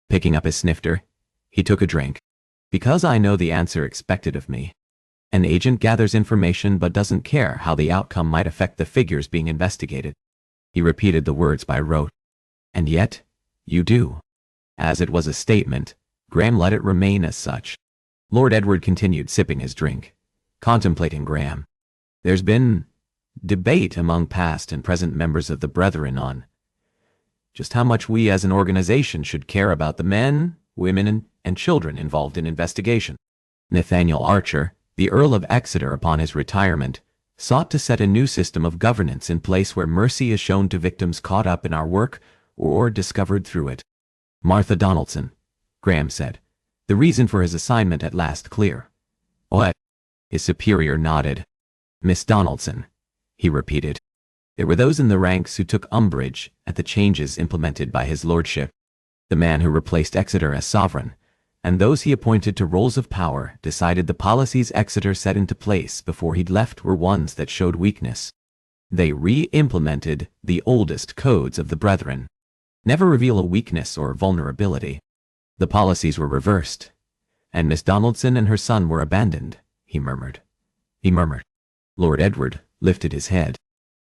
Picking up his snifter, he took a drink. "Because I know the answer expected of me. An agent gathers information but doesn't care how the outcome might affect the figures being investigated." He repeated the words by rote. "And yet, you do." As it was a statement, Graham let it remain as such. Lord Edward continued sipping his drink, contemplating Graham. "There's been debate among past and present members of the Brethren on just how much we as an organization should care about the men, women, and children involved in investigation." Nathaniel Archer, The Earl of Exeter, upon his retirement, sought to set a new system of governance in place where mercy is shown to victims caught up in our work or discovered through it. Martha Donaldson, Graham said, the reason for his assignment at last clear. What? His superior nodded. Miss Donaldson, he repeated. There were those in the ranks who took umbrage at the changes implemented by his lordship, the man who replaced Exeter as sovereign, and those he appointed to roles of power decided the policies Exeter set into place before he'd left were ones that showed weakness. They re-implemented the oldest codes of the Brethren. Never reveal a weakness or vulnerability. The policies were reversed, and Miss Donaldson and her son were abandoned, he murmured. Lord Edward lifted his head.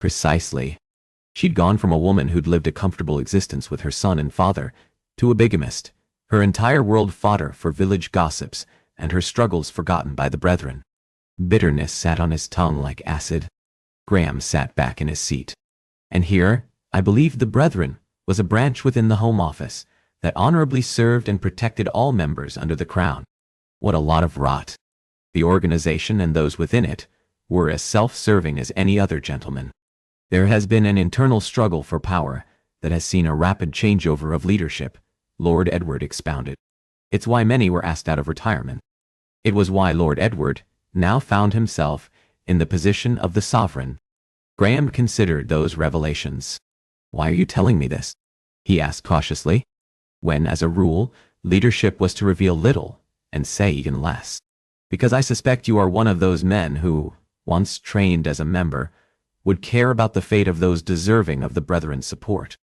Precisely. She'd gone from a woman who'd lived a comfortable existence with her son and father to a bigamist, her entire world fodder for village gossips, and her struggles forgotten by the Brethren. Bitterness sat on his tongue like acid. Graham sat back in his seat. And here, I believed the Brethren was a branch within the Home Office that honorably served and protected all members under the Crown. What a lot of rot. The organization and those within it were as self-serving as any other gentleman. There has been an internal struggle for power that has seen a rapid changeover of leadership, Lord Edward expounded. It's why many were asked out of retirement. It was why Lord Edward now found himself in the position of the sovereign. Graham considered those revelations. Why are you telling me this? He asked cautiously. When, as a rule, leadership was to reveal little and say even less. Because I suspect you are one of those men who, once trained as a member, would care about the fate of those deserving of the Brethren's support.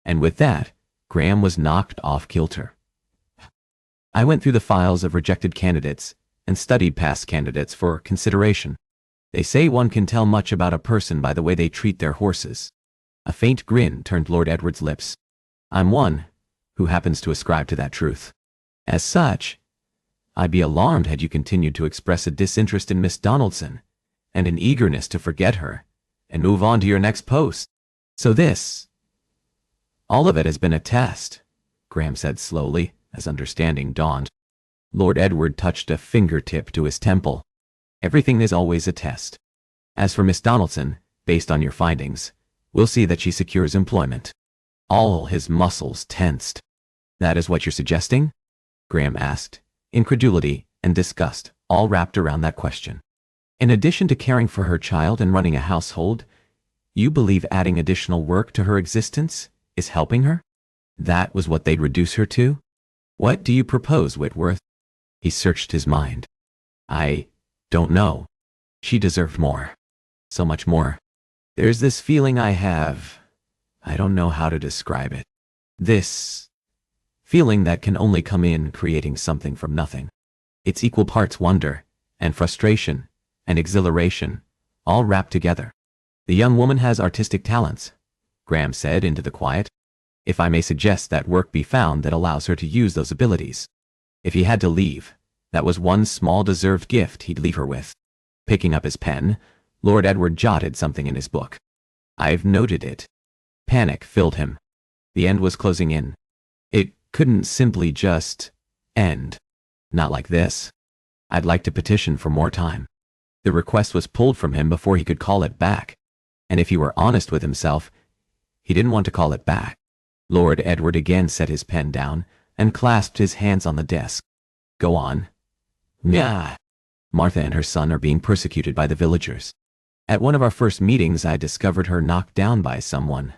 And with that, Graham was knocked off kilter. I went through the files of rejected candidates and studied past candidates for consideration. They say one can tell much about a person by the way they treat their horses. A faint grin turned Lord Edward's lips. I'm one who happens to ascribe to that truth. As such, I'd be alarmed had you continued to express a disinterest in Miss Donaldson and an eagerness to forget her and move on to your next post. So all of it has been a test, Graham said slowly, as understanding dawned. Lord Edward touched a fingertip to his temple. Everything is always a test. As for Miss Donaldson, based on your findings, we'll see that she secures employment. All his muscles tensed. That is what you're suggesting? Graham asked, incredulity and disgust all wrapped around that question. In addition to caring for her child and running a household, you believe adding additional work to her existence is helping her? That was what they'd reduce her to? What do you propose, Whitworth? He searched his mind. I don't know. She deserved more. So much more. There's this feeling I have. I don't know how to describe it. This feeling that can only come in creating something from nothing. It's equal parts wonder and frustration and exhilaration, all wrapped together. The young woman has artistic talents, Graham said into the quiet. If I may suggest that work be found that allows her to use those abilities. If he had to leave, that was one small deserved gift he'd leave her with. Picking up his pen, Lord Edward jotted something in his book. I've noted it. Panic filled him. The end was closing in. It couldn't simply just end. Not like this. I'd like to petition for more time. The request was pulled from him before he could call it back. And if he were honest with himself, he didn't want to call it back. Lord Edward again set his pen down and clasped his hands on the desk. Go on. Yeah. Martha and her son are being persecuted by the villagers. At one of our first meetings, I discovered her knocked down by someone.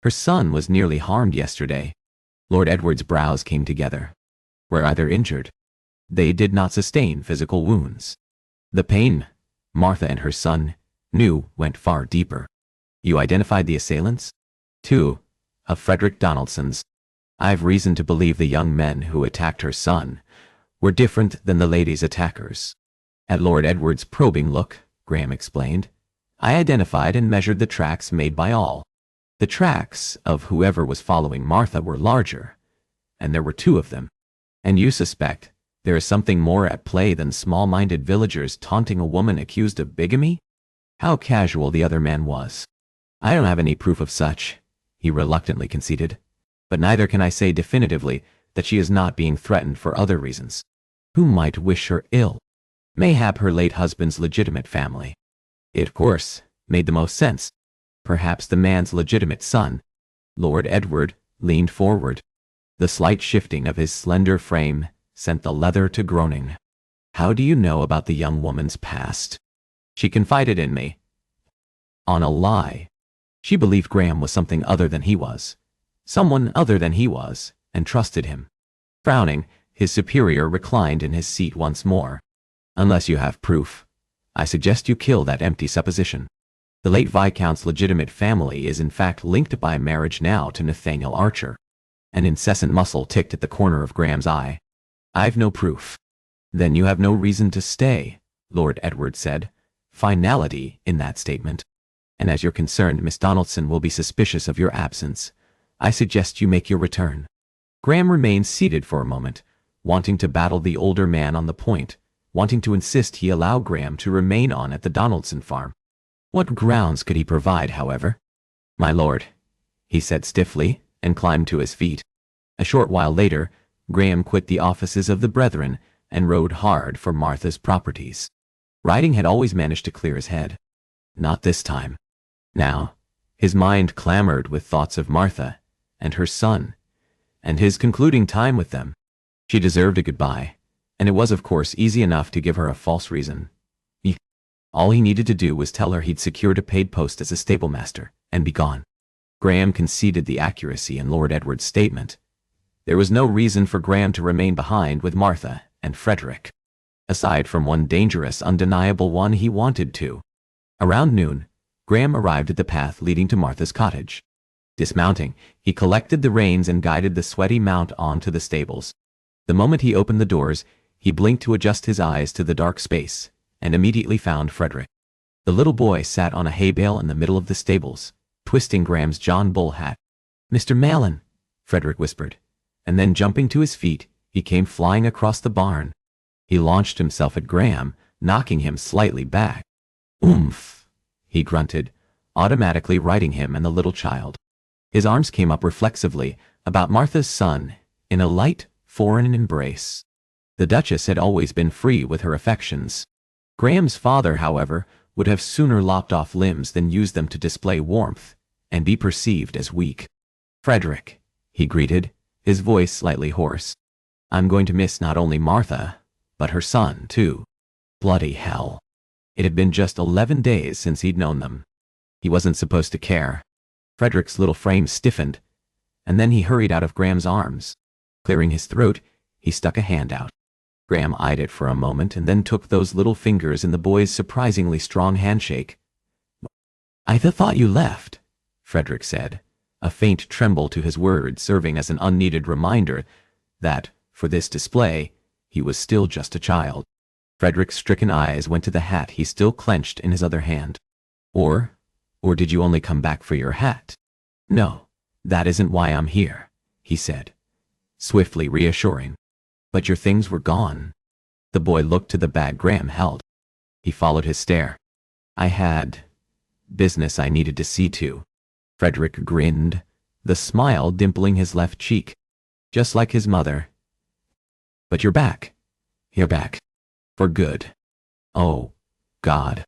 Her son was nearly harmed yesterday. Lord Edward's brows came together. Were either injured? They did not sustain physical wounds. The pain, Martha and her son knew, went far deeper. You identified the assailants? 2 of Frederick Donaldson's. I've reason to believe the young men who attacked her son were different than the lady's attackers. At Lord Edward's probing look, Graham explained, I identified and measured the tracks made by all. The tracks of whoever was following Martha were larger, and there were 2 of them. And you suspect there is something more at play than small-minded villagers taunting a woman accused of bigamy? How casual the other man was. I don't have any proof of such, he reluctantly conceded, but neither can I say definitively that she is not being threatened for other reasons. Who might wish her ill? Mayhap her late husband's legitimate family. It, of course, made the most sense. Perhaps the man's legitimate son. Lord Edward leaned forward. The slight shifting of his slender frame sent the leather to groaning. How do you know about the young woman's past? She confided in me. On a lie. She believed Graham was something other than he was. Someone other than he was, and trusted him. Frowning, his superior reclined in his seat once more. Unless you have proof, I suggest you kill that empty supposition. The late Viscount's legitimate family is in fact linked by marriage now to Nathaniel Archer. An incessant muscle ticked at the corner of Graham's eye. I've no proof. Then you have no reason to stay, Lord Edward said. Finality in that statement. And as you're concerned Miss Donaldson will be suspicious of your absence, I suggest you make your return. Graham remained seated for a moment, wanting to battle the older man on the point, wanting to insist he allow Graham to remain on at the Donaldson farm. What grounds could he provide, however? My lord, he said stiffly, and climbed to his feet. A short while later, Graham quit the offices of the Brethren and rode hard for Martha's properties. Riding had always managed to clear his head. Not this time. Now, his mind clamored with thoughts of Martha, and her son, and his concluding time with them. She deserved a goodbye, and it was of course easy enough to give her a false reason. All he needed to do was tell her he'd secured a paid post as a stablemaster, and be gone. Graham conceded the accuracy in Lord Edward's statement. There was no reason for Graham to remain behind with Martha and Frederick. Aside from one dangerous, undeniable one he wanted to. Around noon, Graham arrived at the path leading to Martha's cottage. Dismounting, he collected the reins and guided the sweaty mount on to the stables. The moment he opened the doors, he blinked to adjust his eyes to the dark space, and immediately found Frederick. The little boy sat on a hay bale in the middle of the stables, twisting Graham's John Bull hat. Mr. Malin, Frederick whispered, and then jumping to his feet, he came flying across the barn. He launched himself at Graham, knocking him slightly back. Oomph, he grunted, automatically righting him and the little child. His arms came up reflexively about Martha's son in a light, foreign embrace. The Duchess had always been free with her affections. Graham's father, however, would have sooner lopped off limbs than use them to display warmth and be perceived as weak. Frederick, he greeted, his voice slightly hoarse. I'm going to miss not only Martha, but her son, too. Bloody hell. It had been just 11 days since he'd known them. He wasn't supposed to care. Frederick's little frame stiffened, and then he hurried out of Graham's arms. Clearing his throat, he stuck a hand out. Graham eyed it for a moment and then took those little fingers in the boy's surprisingly strong handshake. I thought you left, Frederick said, a faint tremble to his words serving as an unneeded reminder that, for this display, he was still just a child. Frederick's stricken eyes went to the hat he still clenched in his other hand. Or did you only come back for your hat? No, that isn't why I'm here, he said, swiftly reassuring. But your things were gone. The boy looked to the bag Graham held. He followed his stare. I had business I needed to see to. Frederick grinned, the smile dimpling his left cheek, just like his mother. But you're back. You're back. For good. Oh, God.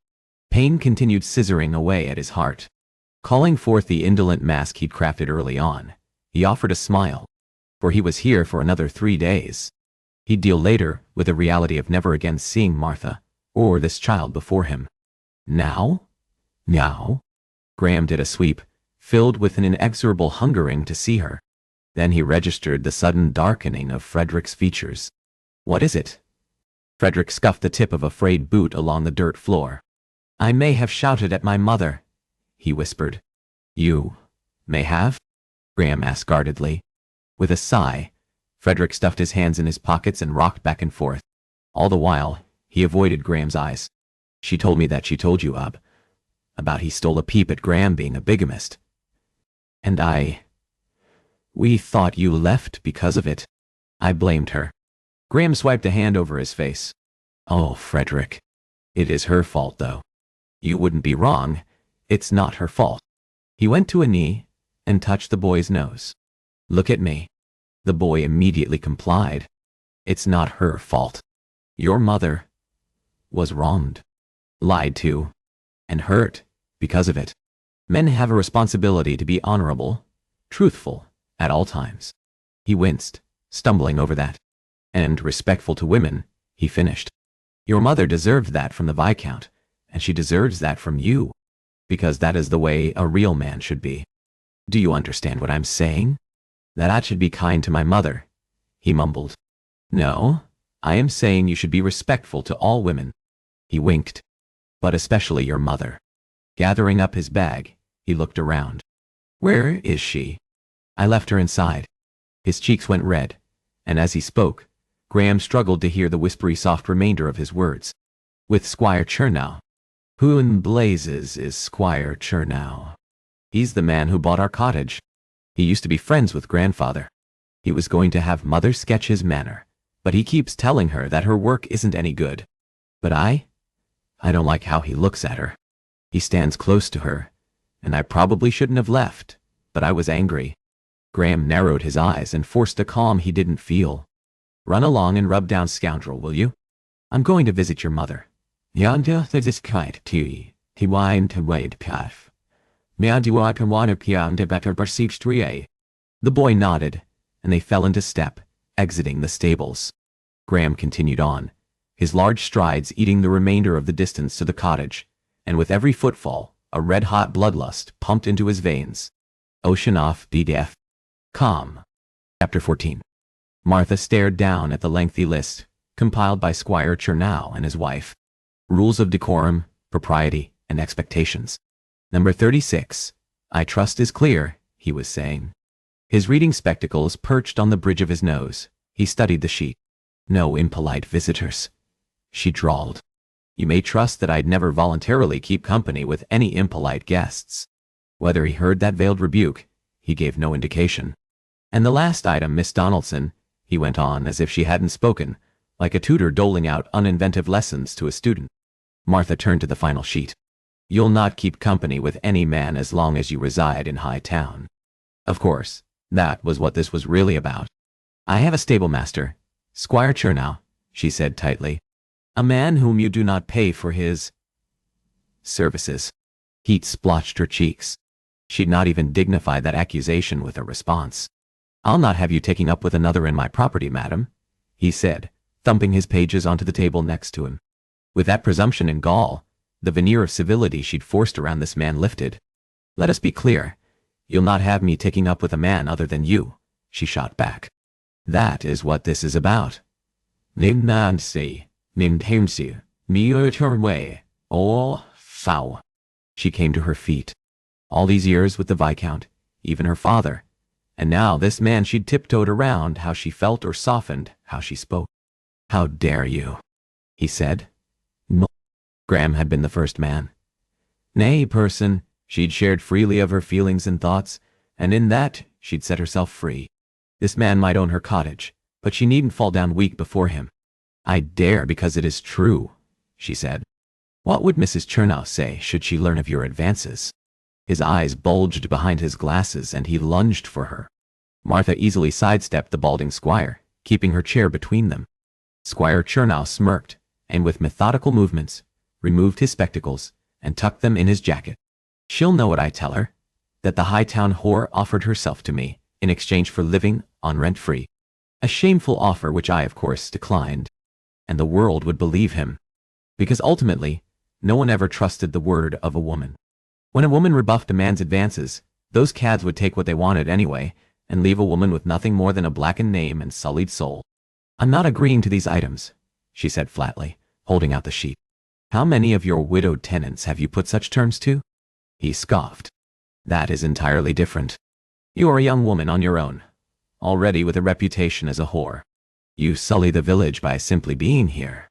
Pain continued scissoring away at his heart. Calling forth the indolent mask he'd crafted early on, he offered a smile, for he was here for another 3 days. He'd deal later with the reality of never again seeing Martha, or this child before him. Now? Now? Graham did a sweep, filled with an inexorable hungering to see her. Then he registered the sudden darkening of Frederick's features. What is it? Frederick scuffed the tip of a frayed boot along the dirt floor. I may have shouted at my mother, he whispered. You may have? Graham asked guardedly. With a sigh, Frederick stuffed his hands in his pockets and rocked back and forth. All the while, he avoided Graham's eyes. She told me that she told you, about he stole a peep at Graham being a bigamist. And we thought you left because of it. I blamed her. Graham swiped a hand over his face. Oh, Frederick. It is her fault, though. You wouldn't be wrong. It's not her fault. He went to a knee and touched the boy's nose. Look at me. The boy immediately complied. It's not her fault. Your mother was wronged, lied to, and hurt because of it. Men have a responsibility to be honorable, truthful, at all times. He winced, stumbling over that. And respectful to women, he finished. Your mother deserved that from the Viscount, and she deserves that from you, because that is the way a real man should be. Do you understand what I'm saying? That I should be kind to my mother, he mumbled. No, I am saying you should be respectful to all women. He winked. But especially your mother. Gathering up his bag, he looked around. Where is she? I left her inside. His cheeks went red, and as he spoke, Graham struggled to hear the whispery soft remainder of his words. With Squire Chernow. Who in blazes is Squire Chernow? He's the man who bought our cottage. He used to be friends with grandfather. He was going to have mother sketch his manor, but he keeps telling her that her work isn't any good. But I don't like how he looks at her. He stands close to her, and I probably shouldn't have left, but I was angry. Graham narrowed his eyes and forced a calm he didn't feel. Run along and rub down, scoundrel, will you? I'm going to visit your mother. Yonder this kite he whined to wade path. The boy nodded, and they fell into step, exiting the stables. Graham continued on, his large strides eating the remainder of the distance to the cottage, and with every footfall, a red-hot bloodlust pumped into his veins. Ocean off, BDF. Calm. Chapter 14. Martha stared down at the lengthy list, compiled by Squire Chernow and his wife. Rules of decorum, propriety, and expectations. Number 36. I trust is clear, he was saying. His reading spectacles perched on the bridge of his nose. He studied the sheet. No impolite visitors, she drawled. You may trust that I'd never voluntarily keep company with any impolite guests. Whether he heard that veiled rebuke, he gave no indication. And the last item, Miss Donaldson, he went on as if she hadn't spoken, like a tutor doling out uninventive lessons to a student. Martha turned to the final sheet. You'll not keep company with any man as long as you reside in High Town. Of course, that was what this was really about. I have a stable master, Squire Chernow, she said tightly. A man whom you do not pay for his services. Heat splotched her cheeks. She'd not even dignified that accusation with a response. I'll not have you taking up with another in my property, madam, he said, thumping his pages onto the table next to him. With that presumption and gall, the veneer of civility she'd forced around this man lifted. Let us be clear. You'll not have me taking up with a man other than you, she shot back. That is what this is about. Nim Nancy, Nim Tamsi, me her way, oh, foul. She came to her feet. All these years with the Viscount, even her father, and now this man she'd tiptoed around, how she felt or softened, how she spoke. How dare you, he said. No. Graham had been the first man. Nay, person, she'd shared freely of her feelings and thoughts, and in that she'd set herself free. This man might own her cottage, but she needn't fall down weak before him. I dare because it is true, she said. What would Mrs. Chernow say should she learn of your advances? His eyes bulged behind his glasses and he lunged for her. Martha easily sidestepped the balding squire, keeping her chair between them. Squire Chernow smirked, and with methodical movements, removed his spectacles and tucked them in his jacket. She'll know what I tell her, that the Hightown whore offered herself to me in exchange for living on rent-free. A shameful offer which I, of course, declined. And the world would believe him. Because ultimately, no one ever trusted the word of a woman. When a woman rebuffed a man's advances, those cads would take what they wanted anyway, and leave a woman with nothing more than a blackened name and sullied soul. I'm not agreeing to these items, she said flatly, holding out the sheet. How many of your widowed tenants have you put such terms to? He scoffed. That is entirely different. You are a young woman on your own, already with a reputation as a whore. You sully the village by simply being here.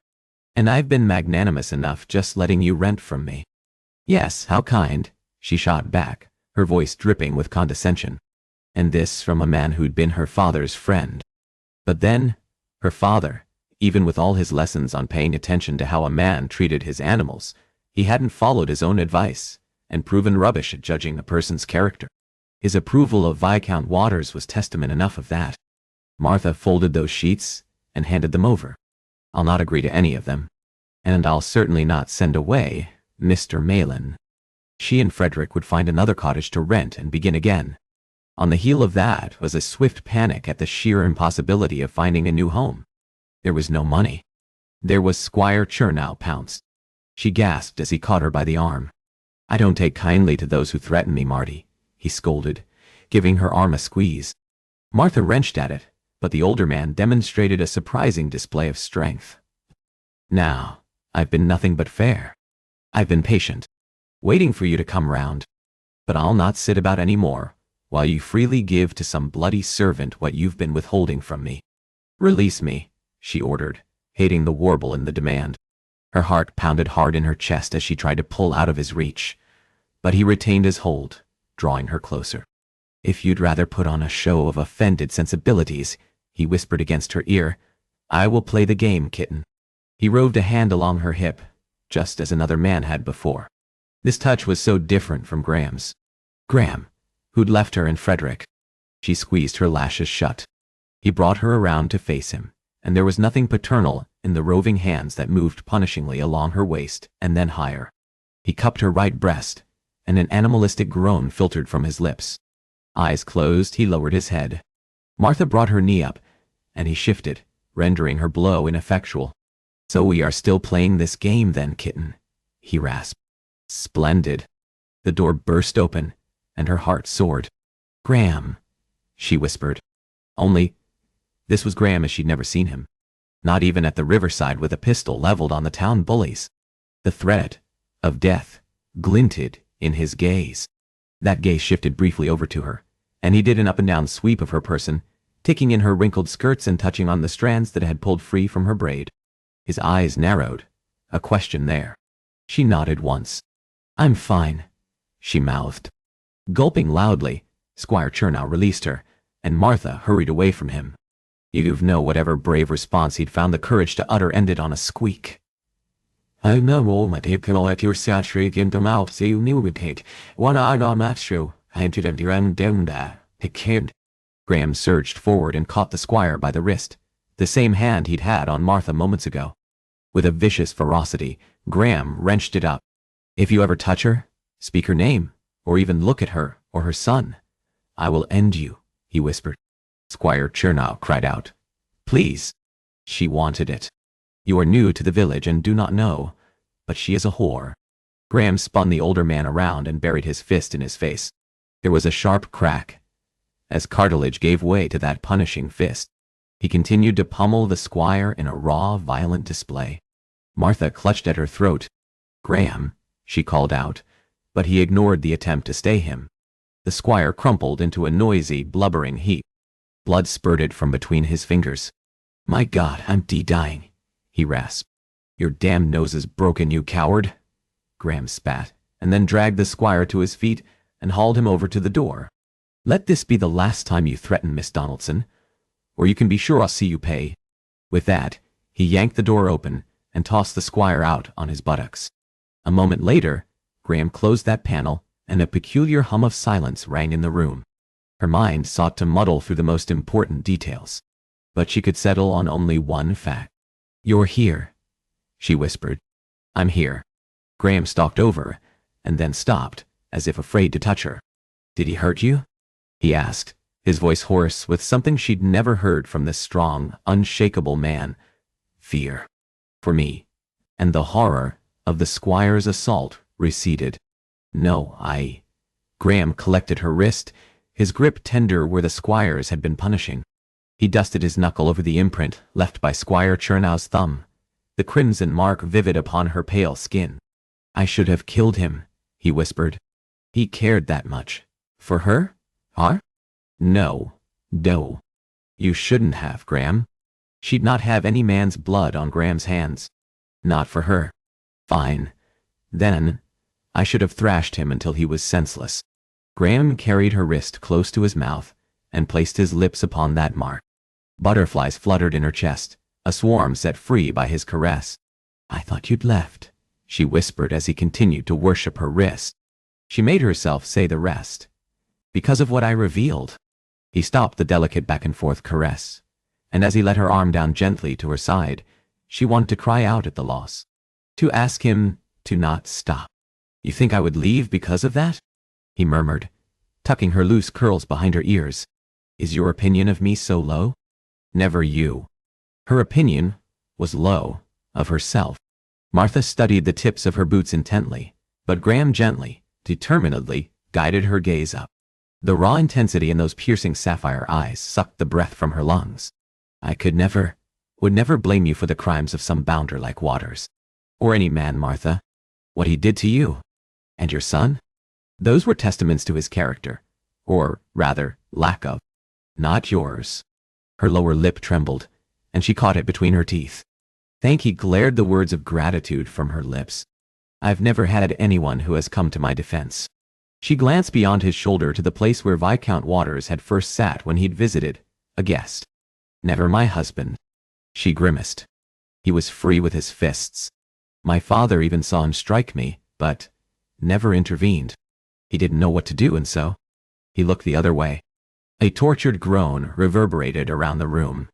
And I've been magnanimous enough just letting you rent from me. Yes, how kind, she shot back, her voice dripping with condescension. And this from a man who'd been her father's friend. But then, her father, even with all his lessons on paying attention to how a man treated his animals, he hadn't followed his own advice, and proven rubbish at judging a person's character. His approval of Viscount Waters was testament enough of that. Martha folded those sheets and handed them over. I'll not agree to any of them. And I'll certainly not send away Mr. Malin. She and Frederick would find another cottage to rent and begin again. On the heel of that was a swift panic at the sheer impossibility of finding a new home. There was no money. There was Squire Chernow pounced. She gasped as he caught her by the arm. "I don't take kindly to those who threaten me, Marty," he scolded, giving her arm a squeeze. Martha wrenched at it, but the older man demonstrated a surprising display of strength. "Now, I've been nothing but fair. I've been patient, waiting for you to come round. But I'll not sit about any more, while you freely give to some bloody servant what you've been withholding from me. Release me," she ordered, hating the warble in the demand. Her heart pounded hard in her chest as she tried to pull out of his reach, but he retained his hold, drawing her closer. "If you'd rather put on a show of offended sensibilities," he whispered against her ear, "I will play the game, kitten." He roved a hand along her hip, just as another man had before. This touch was so different from Graham's. Graham, who'd left her and Frederick. She squeezed her lashes shut. He brought her around to face him, and there was nothing paternal in the roving hands that moved punishingly along her waist and then higher. He cupped her right breast, and an animalistic groan filtered from his lips. Eyes closed, he lowered his head. Martha brought her knee up, and he shifted, rendering her blow ineffectual. "So we are still playing this game then, kitten," he rasped. "Splendid." The door burst open, and her heart soared. "Graham," she whispered. Only, this was Graham as she'd never seen him. Not even at the riverside with a pistol leveled on the town bullies. The threat of death glinted in his gaze. That gaze shifted briefly over to her, and he did an up-and-down sweep of her person, taking in her wrinkled skirts and touching on the strands that had pulled free from her braid. His eyes narrowed, a question there. She nodded once. "I'm fine," she mouthed. Gulping loudly, Squire Chernow released her, and Martha hurried away from him. You'd know whatever brave response he'd found the courage to utter ended on a squeak. "I know all my people at your saturated in the mouth, so you knew we'd take one eye on that show. I didn't run down there, the kid." Graham surged forward and caught the Squire by the wrist, the same hand he'd had on Martha moments ago. With a vicious ferocity, Graham wrenched it up. "If you ever touch her, speak her name, or even look at her or her son, I will end you," he whispered. Squire Chernow cried out. "Please." She wanted it. "You are new to the village and do not know, but she is a whore." Graham spun the older man around and buried his fist in his face. There was a sharp crack, as cartilage gave way to that punishing fist. He continued to pummel the Squire in a raw, violent display. Martha clutched at her throat. "Graham," she called out, but he ignored the attempt to stay him. The Squire crumpled into a noisy, blubbering heap. Blood spurted from between his fingers. "My God, I'm dying," he rasped. "Your damn nose is broken, you coward." Graham spat, and then dragged the Squire to his feet and hauled him over to the door. "Let this be the last time you threaten Miss Donaldson, or you can be sure I'll see you pay." With that, he yanked the door open and tossed the Squire out on his buttocks. A moment later, Graham closed that panel, and a peculiar hum of silence rang in the room. Her mind sought to muddle through the most important details, but she could settle on only one fact. "You're here," she whispered. "I'm here." Graham stalked over, and then stopped, as if afraid to touch her. "Did he hurt you?" he asked, his voice hoarse with something she'd never heard from this strong, unshakable man. Fear. For me. And the horror of the Squire's assault receded. "No, Graham collected her wrist, his grip tender where the Squire's had been punishing. He dusted his knuckle over the imprint left by Squire Chernow's thumb, the crimson mark vivid upon her pale skin. "I should have killed him," he whispered. "He cared that much. For her? Huh? No. You shouldn't have, Graham." She'd not have any man's blood on Graham's hands. Not for her. Fine. Then, I should have thrashed him until he was senseless. Graham carried her wrist close to his mouth and placed his lips upon that mark. Butterflies fluttered in her chest, a swarm set free by his caress. "I thought you'd left," she whispered as he continued to worship her wrist. She made herself say the rest. "Because of what I revealed." He stopped the delicate back-and-forth caress, and as he let her arm down gently to her side, she wanted to cry out at the loss. to ask him to not stop. You think I would leave because of that? He murmured, tucking her loose curls behind her ears. Is your opinion of me so low? Never you. Her opinion was low of herself. Martha studied the tips of her boots intently, but Graham gently, determinedly, guided her gaze up. The raw intensity in those piercing sapphire eyes sucked the breath from her lungs. I would never blame you for the crimes of some bounder like Waters. Or any man, Martha. What he did to you. And your son? Those were testaments to his character. Or, rather, lack of. Not yours. Her lower lip trembled, and she caught it between her teeth. He glared the words of gratitude from her lips. I've never had anyone who has come to my defense. She glanced beyond his shoulder to the place where Viscount Waters had first sat when he'd visited, a guest. Never my husband. She grimaced. He was free with his fists. My father even saw him strike me, but never intervened. He didn't know what to do, and so he looked the other way. A tortured groan reverberated around the room.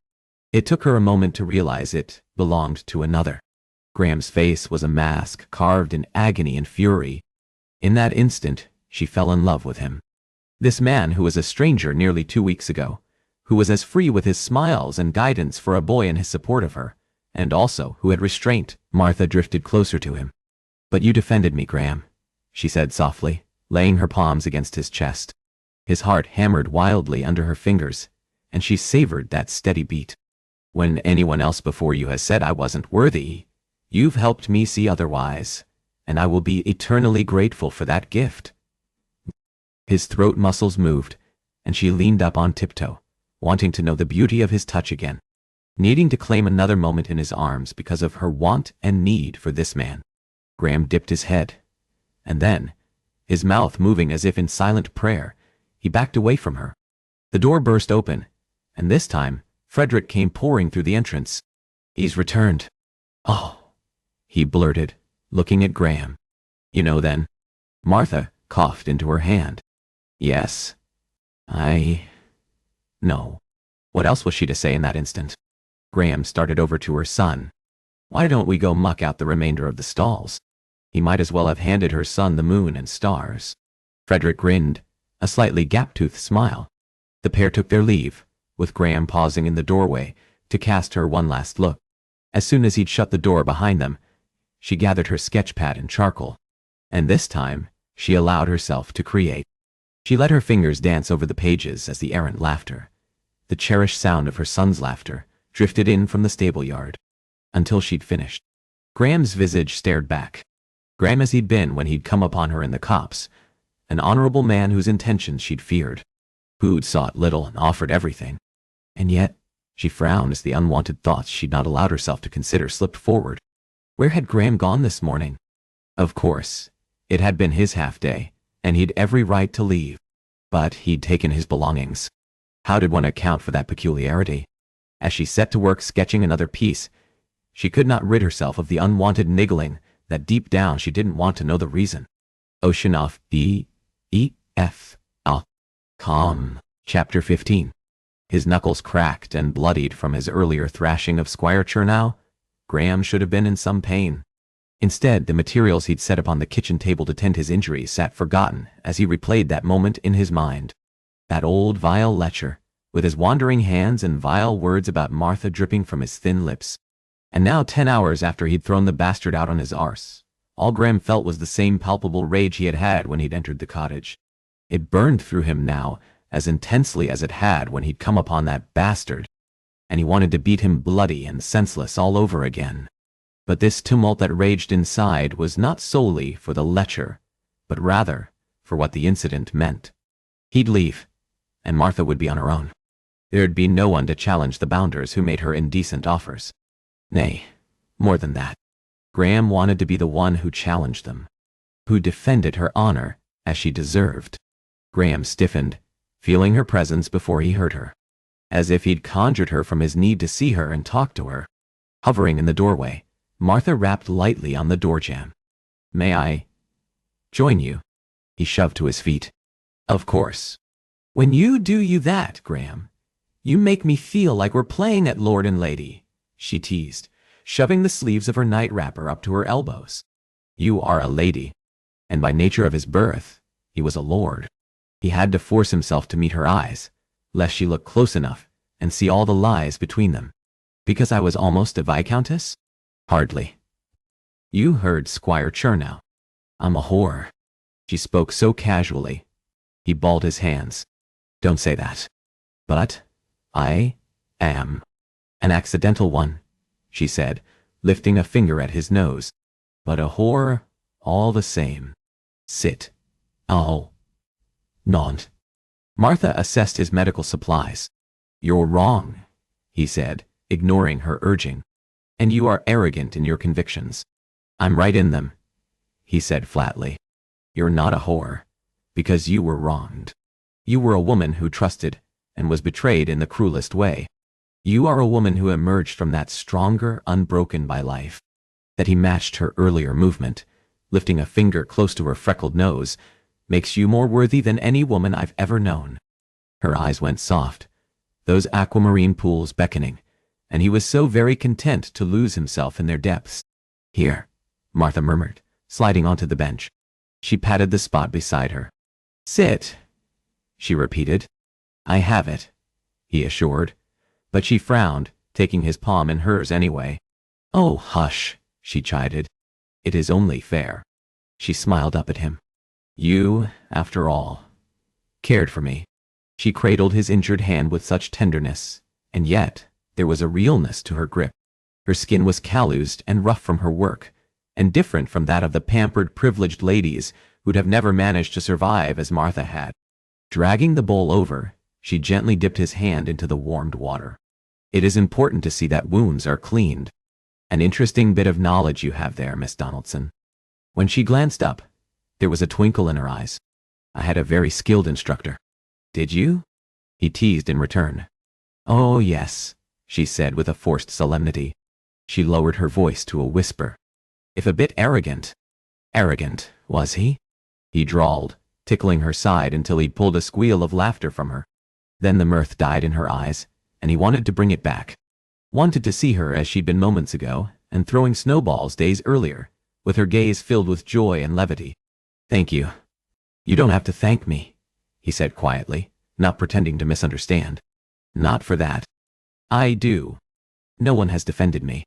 It took her a moment to realize it belonged to another. Graham's face was a mask carved in agony and fury. In that instant, she fell in love with him. This man who was a stranger nearly 2 weeks ago, who was as free with his smiles and guidance for a boy in his support of her, and also who had restraint. Martha drifted closer to him. But you defended me, Graham, she said softly, laying her palms against his chest. His heart hammered wildly under her fingers, and she savored that steady beat. When anyone else before you has said I wasn't worthy, you've helped me see otherwise, and I will be eternally grateful for that gift. His throat muscles moved, and she leaned up on tiptoe, wanting to know the beauty of his touch again, needing to claim another moment in his arms because of her want and need for this man. Graham dipped his head, and then, his mouth moving as if in silent prayer, he backed away from her. The door burst open, and this time, Frederick came pouring through the entrance. He's returned. Oh, he blurted, looking at Graham. You know then? Martha coughed into her hand. Yes. No. What else was she to say in that instant? Graham started over to her son. Why don't we go muck out the remainder of the stalls? He might as well have handed her son the moon and stars. Frederick grinned, a slightly gap-toothed smile. The pair took their leave, with Graham pausing in the doorway to cast her one last look. As soon as he'd shut the door behind them, she gathered her sketch pad and charcoal, and this time she allowed herself to create. She let her fingers dance over the pages as the errant laughter, the cherished sound of her son's laughter, drifted in from the stable yard, until she'd finished. Graham's visage stared back. Graham as he'd been when he'd come upon her in the copse, an honorable man whose intentions she'd feared, who'd sought little and offered everything. And yet, she frowned as the unwanted thoughts she'd not allowed herself to consider slipped forward. Where had Graham gone this morning? Of course, it had been his half-day, and he'd every right to leave. But he'd taken his belongings. How did one account for that peculiarity? As she set to work sketching another piece, she could not rid herself of the unwanted niggling that deep down she didn't want to know the reason. Oceanoff D-E-F-L. Calm. Chapter 15. His knuckles cracked and bloodied from his earlier thrashing of Squire Chernow. Graham should have been in some pain. Instead, the materials he'd set upon the kitchen table to tend his injuries sat forgotten as he replayed that moment in his mind. That old vile lecher, with his wandering hands and vile words about Martha dripping from his thin lips. And now 10 hours after he'd thrown the bastard out on his arse, all Graham felt was the same palpable rage he had had when he'd entered the cottage. It burned through him now as intensely as it had when he'd come upon that bastard, and he wanted to beat him bloody and senseless all over again. But this tumult that raged inside was not solely for the lecher, but rather for what the incident meant. He'd leave, and Martha would be on her own. There'd be no one to challenge the bounders who made her indecent offers. Nay, more than that. Graham wanted to be the one who challenged them, who defended her honor as she deserved. Graham stiffened, feeling her presence before he heard her, as if he'd conjured her from his need to see her and talk to her. Hovering in the doorway, Martha rapped lightly on the door jamb. May I join you? He shoved to his feet. Of course. When you do that, Graham, you make me feel like we're playing at Lord and Lady, she teased, shoving the sleeves of her night wrapper up to her elbows. "You are a lady." And by nature of his birth, he was a lord. He had to force himself to meet her eyes, lest she look close enough and see all the lies between them. "Because I was almost a viscountess?" "Hardly." "You heard Squire Chernow. I'm a whore." She spoke so casually. He balled his hands. "Don't say that." "But I am an accidental one," she said, lifting a finger at his nose. "But a whore all the same. Sit." "Oh. Not." Martha assessed his medical supplies. "You're wrong," he said, ignoring her urging. "And you are arrogant in your convictions." "I'm right in them," he said flatly. "You're not a whore, because you were wronged. You were a woman who trusted and was betrayed in the cruelest way. You are a woman who emerged from that stronger, unbroken by life." That he matched her earlier movement, lifting a finger close to her freckled nose, "makes you more worthy than any woman I've ever known." Her eyes went soft, those aquamarine pools beckoning, and he was so very content to lose himself in their depths. "Here," Martha murmured, sliding onto the bench. She patted the spot beside her. "Sit," she repeated. "I have it," he assured, but she frowned, taking his palm in hers anyway. "Oh, hush," she chided. "It is only fair." She smiled up at him. "You, after all, cared for me." She cradled his injured hand with such tenderness, and yet there was a realness to her grip. Her skin was calloused and rough from her work, and different from that of the pampered, privileged ladies who'd have never managed to survive as Martha had. Dragging the bowl over, she gently dipped his hand into the warmed water. "It is important to see that wounds are cleaned. An interesting bit of knowledge you have there, Miss Donaldson." When she glanced up, there was a twinkle in her eyes. "I had a very skilled instructor." "Did you?" he teased in return. "Oh, yes," she said with a forced solemnity. She lowered her voice to a whisper. "If a bit arrogant." "Arrogant, was he?" he drawled, tickling her side until he pulled a squeal of laughter from her. Then the mirth died in her eyes, and he wanted to bring it back. Wanted to see her as she'd been moments ago, and throwing snowballs days earlier, with her gaze filled with joy and levity. "Thank you." "You don't have to thank me," he said quietly, not pretending to misunderstand. "Not for that. I do. No one has defended me.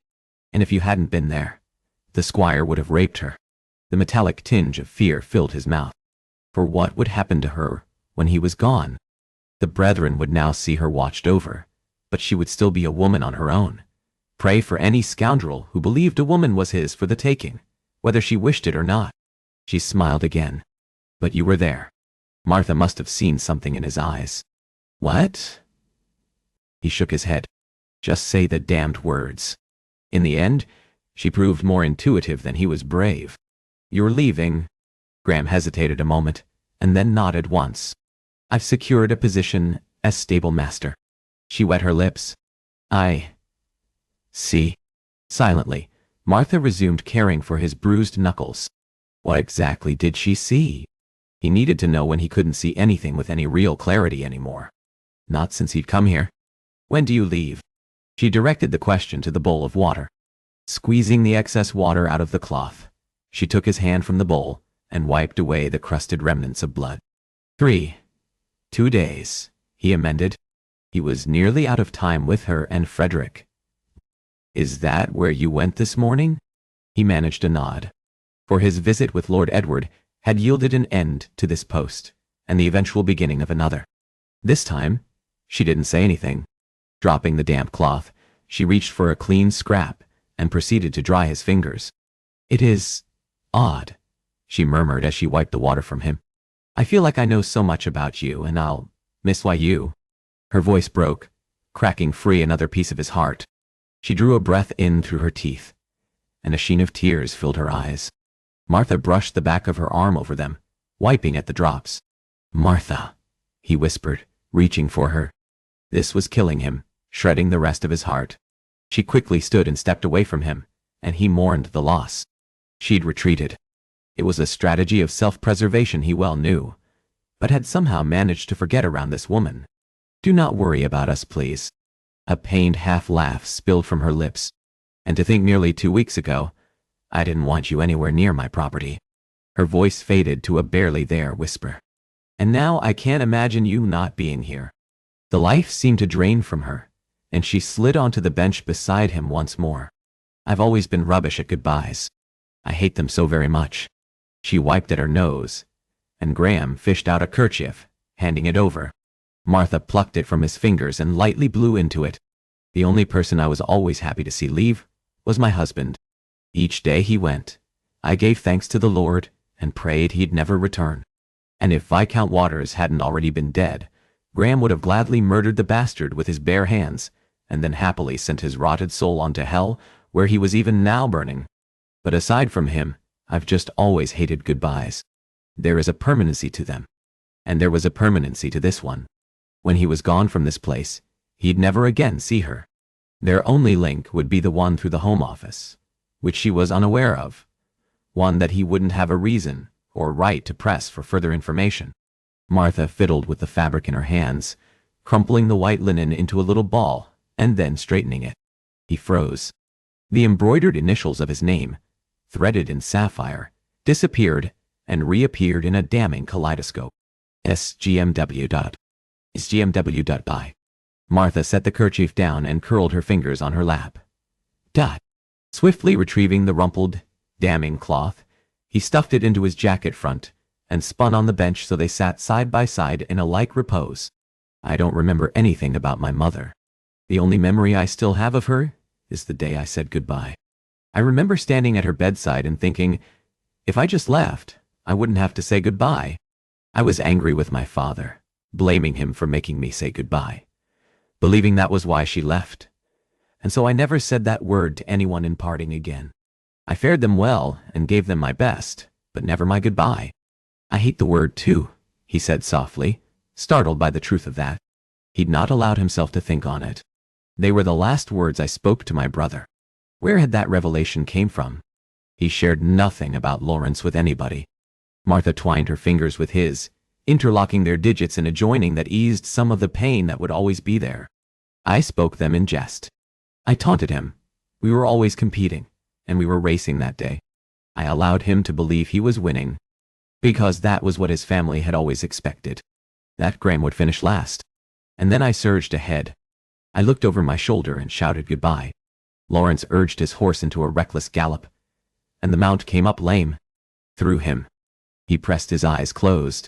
And if you hadn't been there, the Squire would have raped her." The metallic tinge of fear filled his mouth. For what would happen to her when he was gone? The brethren would now see her watched over, but she would still be a woman on her own. Prey for any scoundrel who believed a woman was his for the taking, whether she wished it or not. She smiled again. "But you were there." Martha must have seen something in his eyes. "What?" He shook his head. "Just say the damned words." In the end, she proved more intuitive than he was brave. "You're leaving." Graham hesitated a moment, and then nodded once. "I've secured a position as stable master." She wet her lips. "I see." Silently, Martha resumed caring for his bruised knuckles. What exactly did she see? He needed to know when he couldn't see anything with any real clarity anymore. Not since he'd come here. "When do you leave?" She directed the question to the bowl of water. Squeezing the excess water out of the cloth, she took his hand from the bowl and wiped away the crusted remnants of blood. 2 days, he amended. He was nearly out of time with her and Frederick. "Is that where you went this morning?" He managed a nod. For his visit with Lord Edward had yielded an end to this post, and the eventual beginning of another. This time, she didn't say anything. Dropping the damp cloth, she reached for a clean scrap and proceeded to dry his fingers. "It is odd," she murmured as she wiped the water from him. "I feel like I know so much about you, and I'll miss why you." Her voice broke, cracking free another piece of his heart. She drew a breath in through her teeth, and a sheen of tears filled her eyes. Martha brushed the back of her arm over them, wiping at the drops. "Martha," he whispered, reaching for her. This was killing him, shredding the rest of his heart. She quickly stood and stepped away from him, and he mourned the loss. She'd retreated. It was a strategy of self-preservation he well knew, but had somehow managed to forget around this woman. "Do not worry about us, please." A pained half-laugh spilled from her lips. And to think nearly 2 weeks ago, I didn't want you anywhere near my property. Her voice faded to a barely there whisper. And now I can't imagine you not being here. The life seemed to drain from her, and she slid onto the bench beside him once more. I've always been rubbish at goodbyes. I hate them so very much. She wiped at her nose, and Graham fished out a kerchief, handing it over. Martha plucked it from his fingers and lightly blew into it. The only person I was always happy to see leave was my husband. Each day he went, I gave thanks to the Lord and prayed he'd never return. And if Viscount Waters hadn't already been dead, Graham would have gladly murdered the bastard with his bare hands, and then happily sent his rotted soul on to hell, where he was even now burning. But aside from him, I've just always hated goodbyes. There is a permanency to them. And there was a permanency to this one. When he was gone from this place, he'd never again see her. Their only link would be the one through the Home Office, which she was unaware of, one that he wouldn't have a reason or right to press for further information. Martha fiddled with the fabric in her hands, crumpling the white linen into a little ball and then straightening it. He froze. The embroidered initials of his name, threaded in sapphire, disappeared and reappeared in a damning kaleidoscope. SGMW. SGMW.by. Martha set the kerchief down and curled her fingers on her lap. Dot. Swiftly retrieving the rumpled, damning cloth, he stuffed it into his jacket front and spun on the bench so they sat side by side in a like repose. I don't remember anything about my mother. The only memory I still have of her is the day I said goodbye. I remember standing at her bedside and thinking, if I just left, I wouldn't have to say goodbye. I was angry with my father, blaming him for making me say goodbye, believing that was why she left. And so I never said that word to anyone in parting again. I fared them well and gave them my best, but never my goodbye. I hate the word too, he said softly, startled by the truth of that. He'd not allowed himself to think on it. They were the last words I spoke to my brother. Where had that revelation came from? He shared nothing about Laurence with anybody. Martha twined her fingers with his, interlocking their digits in a joining that eased some of the pain that would always be there. I spoke them in jest. I taunted him. We were always competing, and we were racing that day. I allowed him to believe he was winning, because that was what his family had always expected, that Graham would finish last. And then I surged ahead. I looked over my shoulder and shouted goodbye. Laurence urged his horse into a reckless gallop, and the mount came up lame. Through him. He pressed his eyes closed.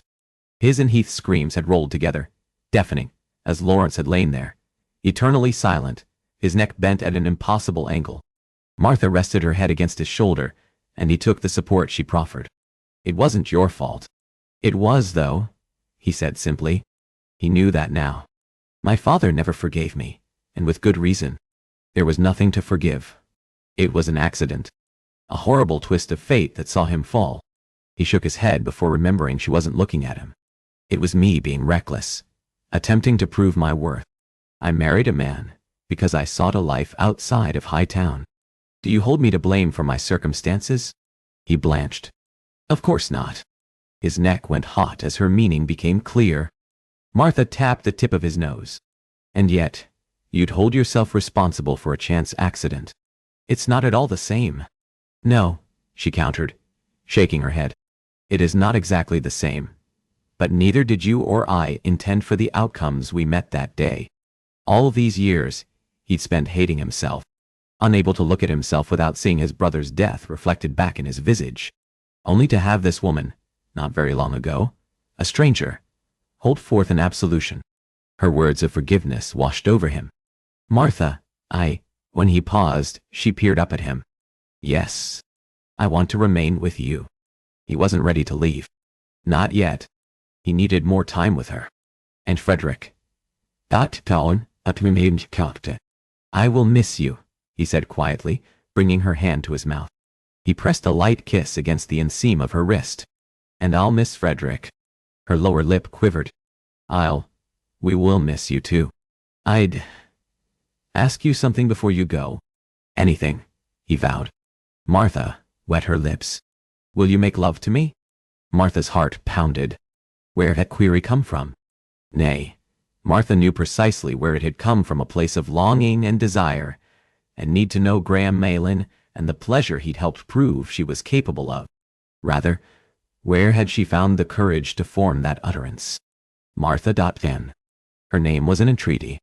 His and Heath's screams had rolled together, deafening, as Laurence had lain there, eternally silent, his neck bent at an impossible angle. Martha rested her head against his shoulder, and he took the support she proffered. It wasn't your fault. It was, though, he said simply. He knew that now. My father never forgave me, and with good reason. There was nothing to forgive. It was an accident. A horrible twist of fate that saw him fall. He shook his head before remembering she wasn't looking at him. It was me being reckless, attempting to prove my worth. I married a man because I sought a life outside of Hightown. Do you hold me to blame for my circumstances? He blanched. Of course not. His neck went hot as her meaning became clear. Martha tapped the tip of his nose. And yet, you'd hold yourself responsible for a chance accident. It's not at all the same. No, she countered, shaking her head. It is not exactly the same. But neither did you or I intend for the outcomes we met that day. All these years, he'd spent hating himself, unable to look at himself without seeing his brother's death reflected back in his visage, only to have this woman, not very long ago, a stranger, hold forth an absolution. Her words of forgiveness washed over him. Martha, when he paused, she peered up at him. Yes, I want to remain with you. He wasn't ready to leave. Not yet. He needed more time with her. And Frederick. I will miss you, he said quietly, bringing her hand to his mouth. He pressed a light kiss against the inseam of her wrist. And I'll miss Frederick. Her lower lip quivered. We will miss you too. I'd ask you something before you go. Anything, he vowed. Martha wet her lips. Will you make love to me? Martha's heart pounded. Where had that query come from? Nay, Martha knew precisely where it had come from, a place of longing and desire, and need to know Graham Malin and the pleasure he'd helped prove she was capable of. Rather, where had she found the courage to form that utterance? Martha.N. Her name was an entreaty.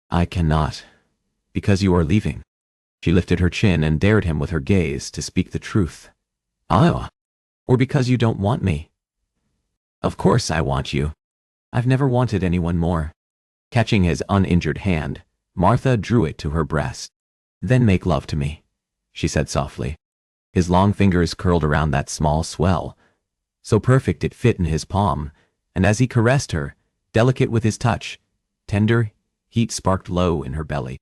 I cannot, because you are leaving. She lifted her chin and dared him with her gaze to speak the truth. Ah, or because you don't want me. Of course I want you. I've never wanted anyone more. Catching his uninjured hand, Martha drew it to her breast. Then make love to me, she said softly. His long fingers curled around that small swell, so perfect it fit in his palm, and as he caressed her, delicate with his touch, tender, heat sparked low in her belly.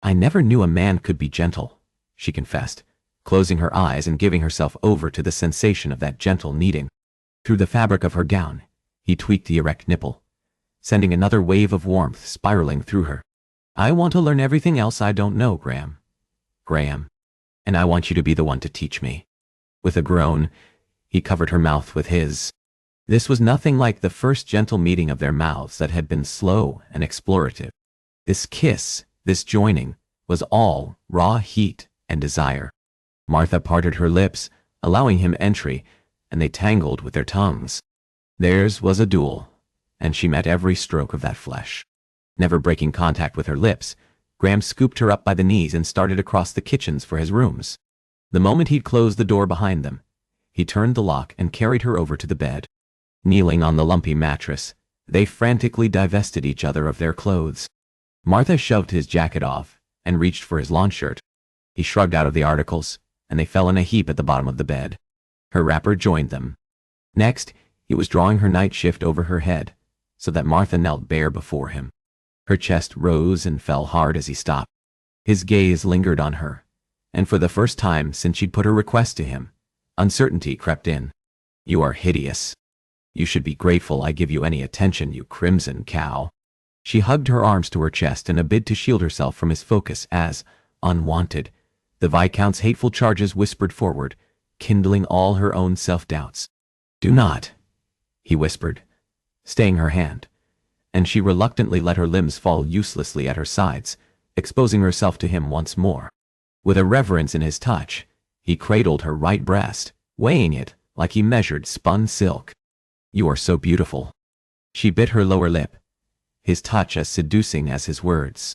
I never knew a man could be gentle, she confessed, closing her eyes and giving herself over to the sensation of that gentle kneading. Through the fabric of her gown, he tweaked the erect nipple, sending another wave of warmth spiraling through her. I want to learn everything else I don't know, Graham. Graham. And I want you to be the one to teach me. With a groan, he covered her mouth with his. This was nothing like the first gentle meeting of their mouths that had been slow and explorative. This kiss, this joining, was all raw heat and desire. Martha parted her lips, allowing him entry, and they tangled with their tongues. Theirs was a duel, and she met every stroke of that flesh. Never breaking contact with her lips, Graham scooped her up by the knees and started across the kitchens for his rooms. The moment he'd closed the door behind them, he turned the lock and carried her over to the bed. Kneeling on the lumpy mattress, they frantically divested each other of their clothes. Martha shoved his jacket off and reached for his lawn shirt. He shrugged out of the articles, and they fell in a heap at the bottom of the bed. Her wrapper joined them. Next, he was drawing her night shift over her head, so that Martha knelt bare before him. Her chest rose and fell hard as he stopped. His gaze lingered on her, and for the first time since she'd put her request to him, uncertainty crept in. You are hideous. You should be grateful I give you any attention, you crimson cow. She hugged her arms to her chest in a bid to shield herself from his focus as, unwanted, the Viscount's hateful charges whispered forward, kindling all her own self-doubts. Do not, he whispered, staying her hand, and she reluctantly let her limbs fall uselessly at her sides, exposing herself to him once more. With a reverence in his touch, he cradled her right breast, weighing it like he measured spun silk. You are so beautiful. She bit her lower lip, his touch as seducing as his words.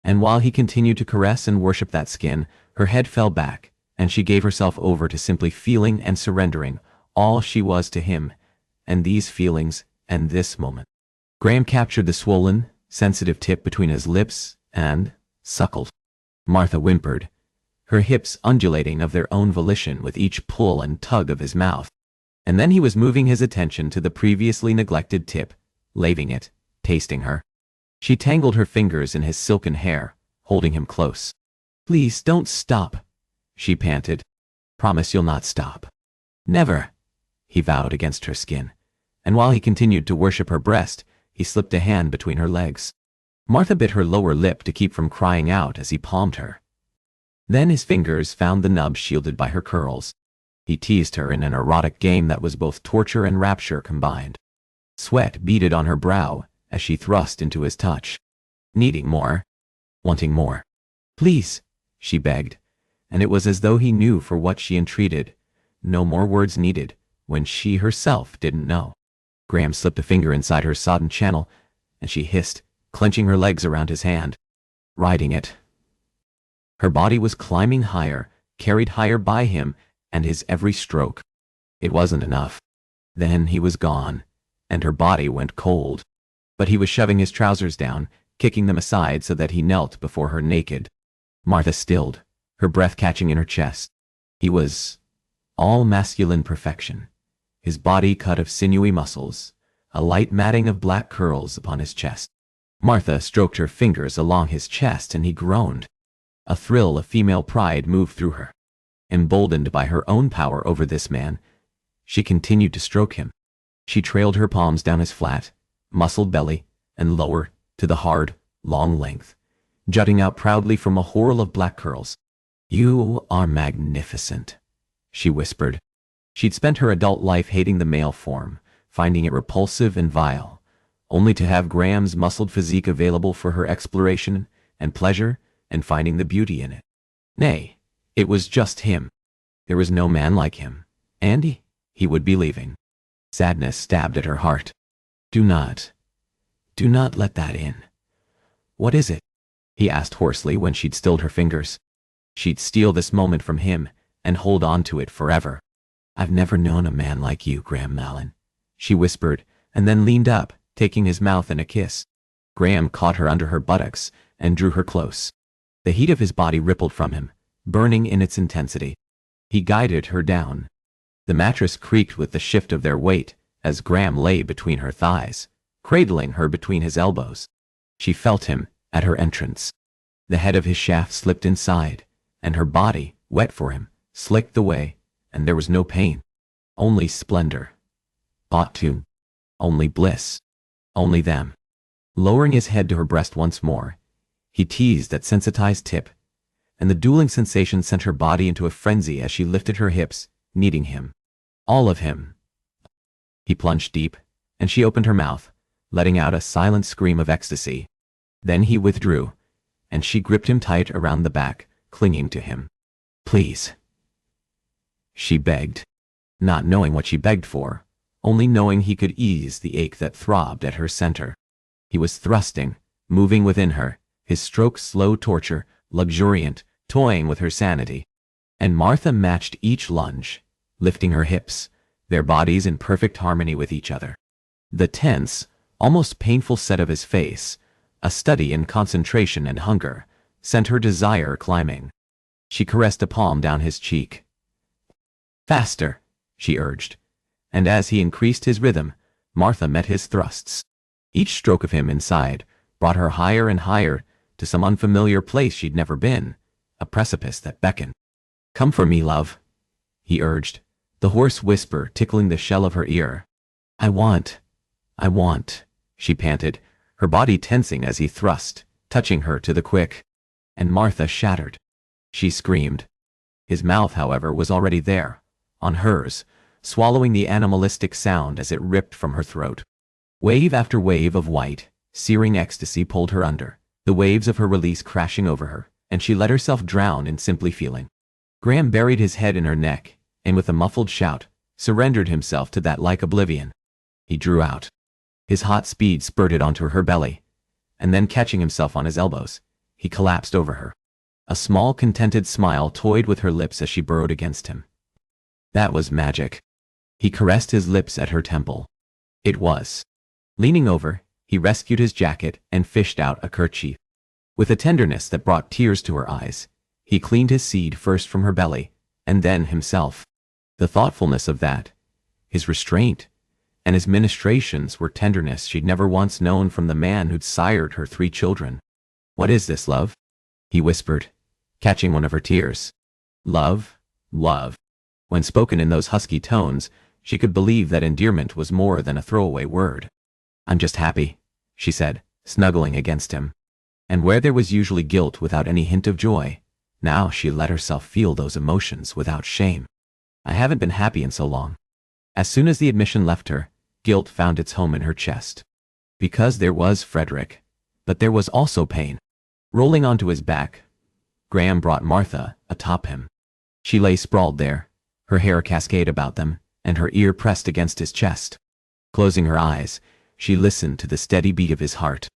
And while he continued to caress and worship that skin, her head fell back, and she gave herself over to simply feeling and surrendering all she was to him, and these feelings, and this moment. Graham captured the swollen, sensitive tip between his lips and suckled. Martha whimpered, her hips undulating of their own volition with each pull and tug of his mouth. And then he was moving his attention to the previously neglected tip, laving it, tasting her. She tangled her fingers in his silken hair, holding him close. Please don't stop, she panted. Promise you'll not stop. Never, he vowed against her skin, and while he continued to worship her breast, he slipped a hand between her legs. Martha bit her lower lip to keep from crying out as he palmed her. Then his fingers found the nub shielded by her curls. He teased her in an erotic game that was both torture and rapture combined. Sweat beaded on her brow as she thrust into his touch. Needing more. Wanting more. Please, she begged, and it was as though he knew for what she entreated. No more words needed, when she herself didn't know. Graham slipped a finger inside her sodden channel, and she hissed, clenching her legs around his hand. Riding it. Her body was climbing higher, carried higher by him, and his every stroke. It wasn't enough. Then he was gone, and her body went cold. But he was shoving his trousers down, kicking them aside so that he knelt before her naked. Martha stilled, her breath catching in her chest. He was all masculine perfection, his body cut of sinewy muscles, a light matting of black curls upon his chest. Martha stroked her fingers along his chest and he groaned. A thrill of female pride moved through her. Emboldened by her own power over this man, she continued to stroke him. She trailed her palms down his flat, muscled belly, and lower to the hard, long length, jutting out proudly from a whorl of black curls. You are magnificent, she whispered. She'd spent her adult life hating the male form, finding it repulsive and vile, only to have Graham's muscled physique available for her exploration and pleasure and finding the beauty in it. Nay, it was just him. There was no man like him. And he would be leaving. Sadness stabbed at her heart. Do not let that in. What is it? He asked hoarsely when she'd stilled her fingers. She'd steal this moment from him and hold on to it forever. I've never known a man like you, Graham Mallon, she whispered, and then leaned up, taking his mouth in a kiss. Graham caught her under her buttocks and drew her close. The heat of his body rippled from him, burning in its intensity. He guided her down. The mattress creaked with the shift of their weight as Graham lay between her thighs, cradling her between his elbows. She felt him at her entrance. The head of his shaft slipped inside, and her body, wet for him, slicked away, and there was no pain. Only splendor. Bought to. Only bliss. Only them. Lowering his head to her breast once more, he teased that sensitized tip, and the dueling sensation sent her body into a frenzy as she lifted her hips, needing him. All of him. He plunged deep, and she opened her mouth, letting out a silent scream of ecstasy. Then he withdrew, and she gripped him tight around the back, clinging to him. Please, she begged, not knowing what she begged for, only knowing he could ease the ache that throbbed at her center. He was thrusting, moving within her, his strokes slow torture, luxuriant, toying with her sanity. And Martha matched each lunge, lifting her hips, their bodies in perfect harmony with each other. The tense, almost painful set of his face, a study in concentration and hunger, sent her desire climbing. She caressed a palm down his cheek. Faster, she urged, and as he increased his rhythm, Martha met his thrusts. Each stroke of him inside brought her higher and higher to some unfamiliar place she'd never been, a precipice that beckoned. Come for me, love, he urged, the hoarse whisper tickling the shell of her ear. I want, she panted, her body tensing as he thrust, touching her to the quick. And Martha shattered. She screamed. His mouth, however, was already there, on hers, swallowing the animalistic sound as it ripped from her throat. Wave after wave of white, searing ecstasy pulled her under, the waves of her release crashing over her, and she let herself drown in simply feeling. Graham buried his head in her neck, and with a muffled shout, surrendered himself to that like oblivion. He drew out. His hot speed spurted onto her belly, and then catching himself on his elbows, he collapsed over her. A small contented smile toyed with her lips as she burrowed against him. That was magic. He caressed his lips at her temple. It was. Leaning over, he rescued his jacket and fished out a kerchief. With a tenderness that brought tears to her eyes, he cleaned his seed first from her belly, and then himself. The thoughtfulness of that, his restraint, and his ministrations were tenderness she'd never once known from the man who'd sired her 3 children. What is this, love? He whispered, catching one of her tears. Love, love. When spoken in those husky tones, she could believe that endearment was more than a throwaway word. I'm just happy, she said, snuggling against him. And where there was usually guilt without any hint of joy, now she let herself feel those emotions without shame. I haven't been happy in so long. As soon as the admission left her, guilt found its home in her chest. Because there was Frederick, but there was also pain. Rolling onto his back, Graham brought Martha atop him. She lay sprawled there, her hair cascade about them, and her ear pressed against his chest. Closing her eyes, she listened to the steady beat of his heart.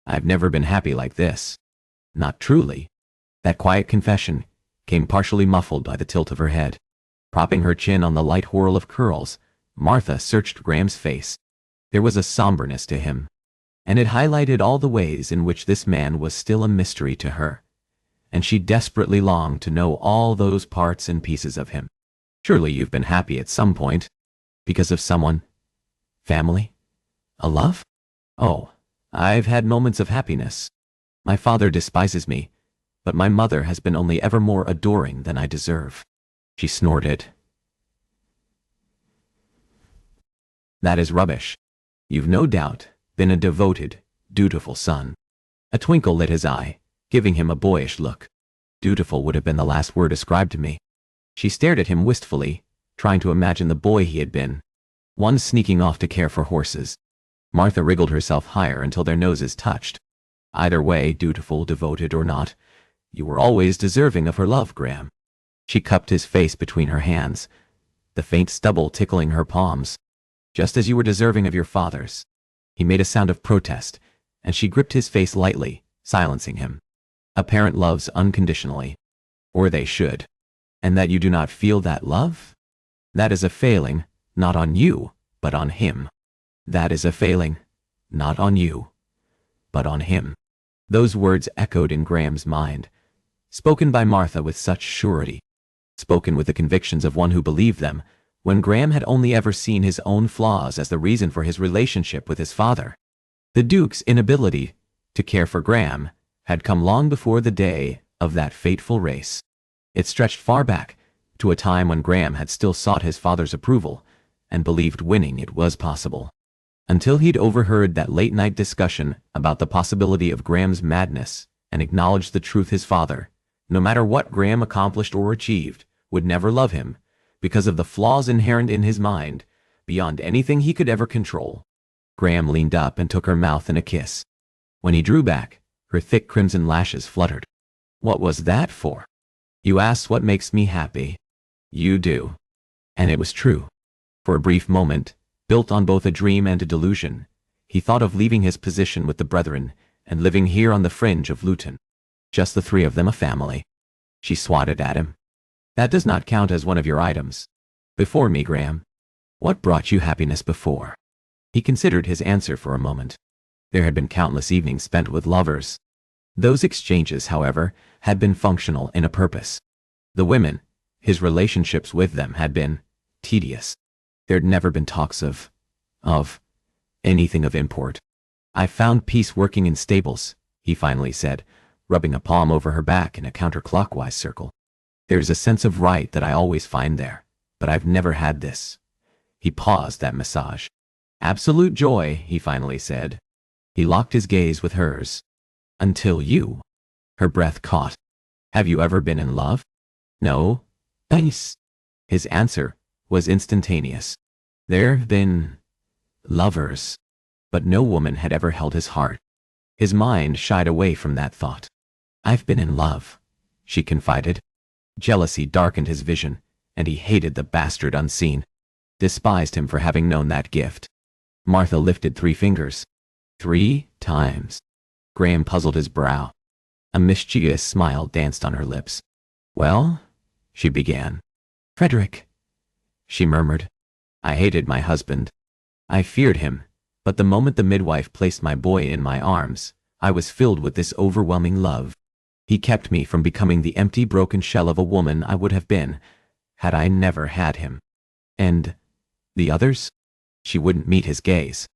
I've never been happy like this. Not truly. That quiet confession came partially muffled by the tilt of her head. Propping her chin on the light whorl of curls, Martha searched Graham's face. There was a somberness to him, and it highlighted all the ways in which this man was still a mystery to her, and she desperately longed to know all those parts and pieces of him. Surely you've been happy at some point, because of someone, family, a love? Oh, I've had moments of happiness. My father despises me, but my mother has been only ever more adoring than I deserve. She snorted. That is rubbish. You've no doubt been a devoted, dutiful son. A twinkle lit his eye, giving him a boyish look. Dutiful would have been the last word ascribed to me. She stared at him wistfully, trying to imagine the boy he had been, one sneaking off to care for horses. Martha wriggled herself higher until their noses touched. Either way, dutiful, devoted, or not, You were always deserving of her love, Graham. She cupped his face between her hands, the faint stubble tickling her palms. Just as you were deserving of your father's. He made a sound of protest, and she gripped his face lightly, silencing him. A parent loves unconditionally. Or they should. And that you do not feel that love? That is a failing, not on you, but on him. That is a failing, not on you, but on him. Those words echoed in Graham's mind, spoken by Martha with such surety, spoken with the convictions of one who believed them, when Graham had only ever seen his own flaws as the reason for his relationship with his father. The Duke's inability to care for Graham had come long before the day of that fateful race. It stretched far back, to a time when Graham had still sought his father's approval, and believed winning it was possible. Until he'd overheard that late-night discussion about the possibility of Graham's madness, and acknowledged the truth his father, no matter what Graham accomplished or achieved, would never love him, because of the flaws inherent in his mind, beyond anything he could ever control. Graham leaned up and took her mouth in a kiss. When he drew back, her thick crimson lashes fluttered. What was that for? You asked what makes me happy. You do. And it was true. For a brief moment, built on both a dream and a delusion, he thought of leaving his position with the brethren and living here on the fringe of Luton. Just the three of them, a family. She swatted at him. That does not count as one of your items. Before me, Graham. What brought you happiness before? He considered his answer for a moment. There had been countless evenings spent with lovers. Those exchanges, however, had been functional in a purpose. The women, his relationships with them had been tedious. There'd never been talks of anything of import. I found peace working in stables, he finally said, rubbing a palm over her back in a counterclockwise circle. There's a sense of right that I always find there, but I've never had this. He paused that massage. Absolute joy, he finally said. He locked his gaze with hers. Until you. Her breath caught. Have you ever been in love? No. Nice. His answer was instantaneous. There have been lovers, but no woman had ever held his heart. His mind shied away from that thought. I've been in love, she confided. Jealousy darkened his vision, and he hated the bastard unseen, despised him for having known that gift. Martha lifted 3 fingers. 3 times. Graham puzzled his brow. A mischievous smile danced on her lips. Well, she began. Frederick, she murmured. I hated my husband. I feared him, but the moment the midwife placed my boy in my arms, I was filled with this overwhelming love. He kept me from becoming the empty, broken shell of a woman I would have been, had I never had him. And the others? She wouldn't meet his gaze.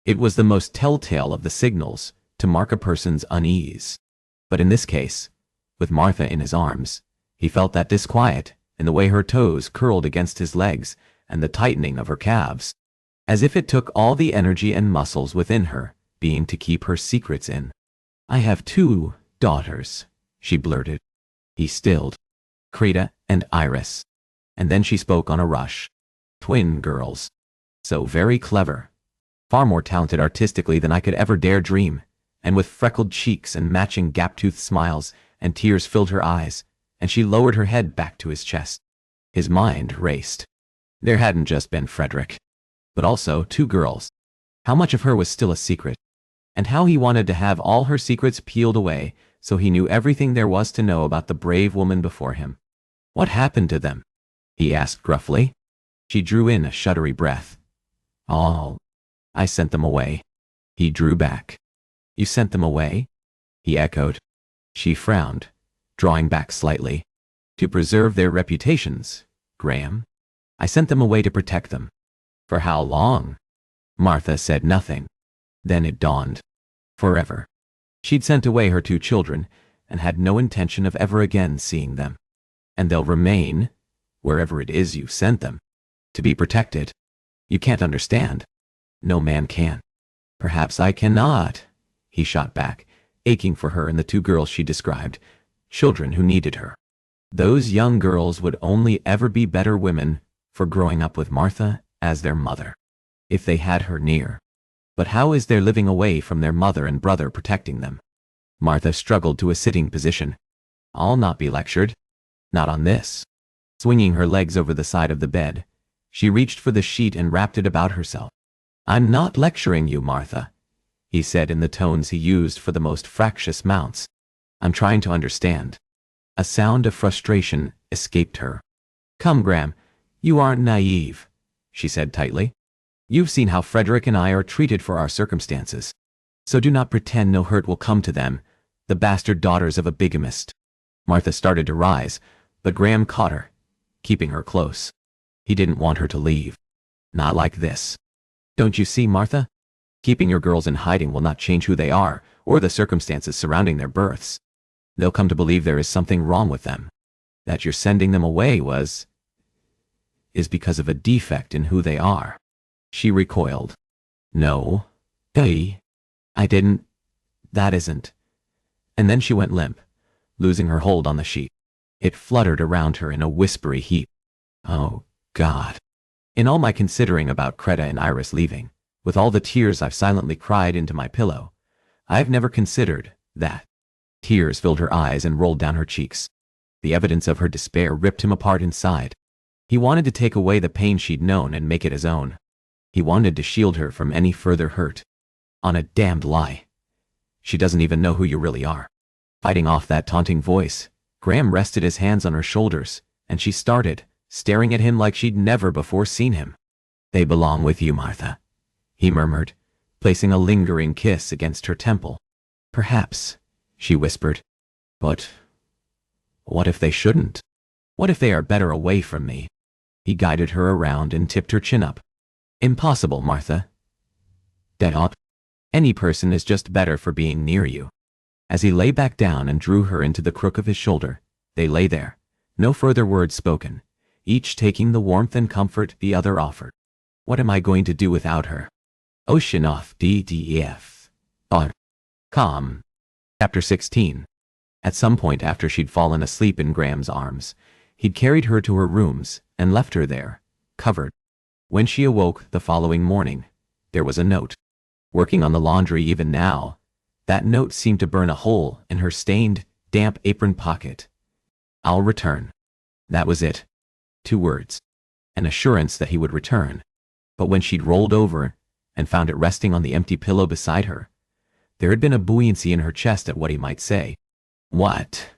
It was the most telltale of the signals to mark a person's unease. But in this case, with Martha in his arms, he felt that disquiet in the way her toes curled against his legs and the tightening of her calves, as if it took all the energy and muscles within her being to keep her secrets in. I have 2 daughters, she blurted. He stilled. Creta and Iris. And then she spoke on a rush. Twin girls. So very clever. Far more talented artistically than I could ever dare dream, and with freckled cheeks and matching gap-toothed smiles, and tears filled her eyes, and she lowered her head back to his chest. His mind raced. There hadn't just been Frederick, but also 2 girls. How much of her was still a secret, and how he wanted to have all her secrets peeled away so he knew everything there was to know about the brave woman before him. What happened to them? He asked gruffly. She drew in a shuddery breath. All. I sent them away. He drew back. You sent them away? He echoed. She frowned, drawing back slightly. To preserve their reputations, Graham. I sent them away to protect them. For how long? Martha said nothing. Then it dawned. Forever. She'd sent away her 2 children and had no intention of ever again seeing them. And they'll remain, wherever it is you sent them, to be protected. You can't understand. No man can. Perhaps I cannot, he shot back, aching for her and the 2 girls she described, children who needed her. Those young girls would only ever be better women for growing up with Martha as their mother, if they had her near. But how is their living away from their mother and brother protecting them? Martha struggled to a sitting position. I'll not be lectured. Not on this. Swinging her legs over the side of the bed, she reached for the sheet and wrapped it about herself. I'm not lecturing you, Martha, he said in the tones he used for the most fractious mounts. I'm trying to understand. A sound of frustration escaped her. Come, Graham, you aren't naive, she said tightly. You've seen how Frederick and I are treated for our circumstances. So do not pretend no hurt will come to them, the bastard daughters of a bigamist. Martha started to rise, but Graham caught her, keeping her close. He didn't want her to leave. Not like this. Don't you see, Martha? Keeping your girls in hiding will not change who they are or the circumstances surrounding their births. They'll come to believe there is something wrong with them. That you're sending them away is because of a defect in who they are. She recoiled. No. I didn't. That isn't. And then she went limp, losing her hold on the sheet. It fluttered around her in a whispery heap. Oh, God. In all my considering about Creta and Iris leaving, with all the tears I've silently cried into my pillow, I've never considered that. Tears filled her eyes and rolled down her cheeks. The evidence of her despair ripped him apart inside. He wanted to take away the pain she'd known and make it his own. He wanted to shield her from any further hurt. On a damned lie. She doesn't even know who you really are. Fighting off that taunting voice, Graham rested his hands on her shoulders, and she started, staring at him like she'd never before seen him. They belong with you, Martha, he murmured, placing a lingering kiss against her temple. Perhaps, she whispered. But what if they shouldn't? What if they are better away from me? He guided her around and tipped her chin up. Impossible, Martha. Dead ought. Any person is just better for being near you. As he lay back down and drew her into the crook of his shoulder, they lay there, no further words spoken, each taking the warmth and comfort the other offered. What am I going to do without her? Ocean off DDF. Calm. Chapter 16. At some point after she'd fallen asleep in Graham's arms, he'd carried her to her rooms and left her there, covered. When she awoke the following morning, there was a note. Working on the laundry even now, that note seemed to burn a hole in her stained, damp apron pocket. I'll return. That was it. 2 words. An assurance that he would return. But when she'd rolled over and found it resting on the empty pillow beside her, there had been a buoyancy in her chest at what he might say. What?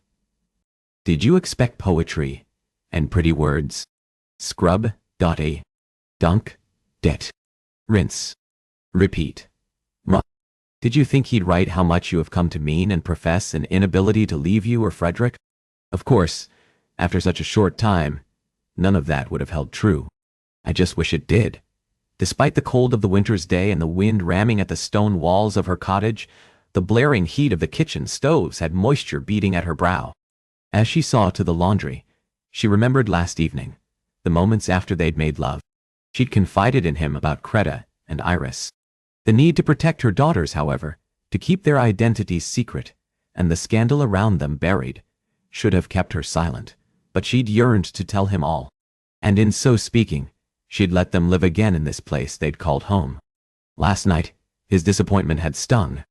Did you expect poetry and pretty words? Scrub, a, dunk, det, rinse, repeat. Did you think he'd write how much you have come to mean and profess an inability to leave you or Frederick? Of course, after such a short time, none of that would have held true. I just wish it did. Despite the cold of the winter's day and the wind ramming at the stone walls of her cottage, the blaring heat of the kitchen stoves had moisture beating at her brow. As she saw to the laundry, she remembered last evening, the moments after they'd made love. She'd confided in him about Creta and Iris. The need to protect her daughters, however, to keep their identities secret, and the scandal around them buried, should have kept her silent, but she'd yearned to tell him all. And in so speaking, she'd let them live again in this place they'd called home. Last night, his disappointment had stung.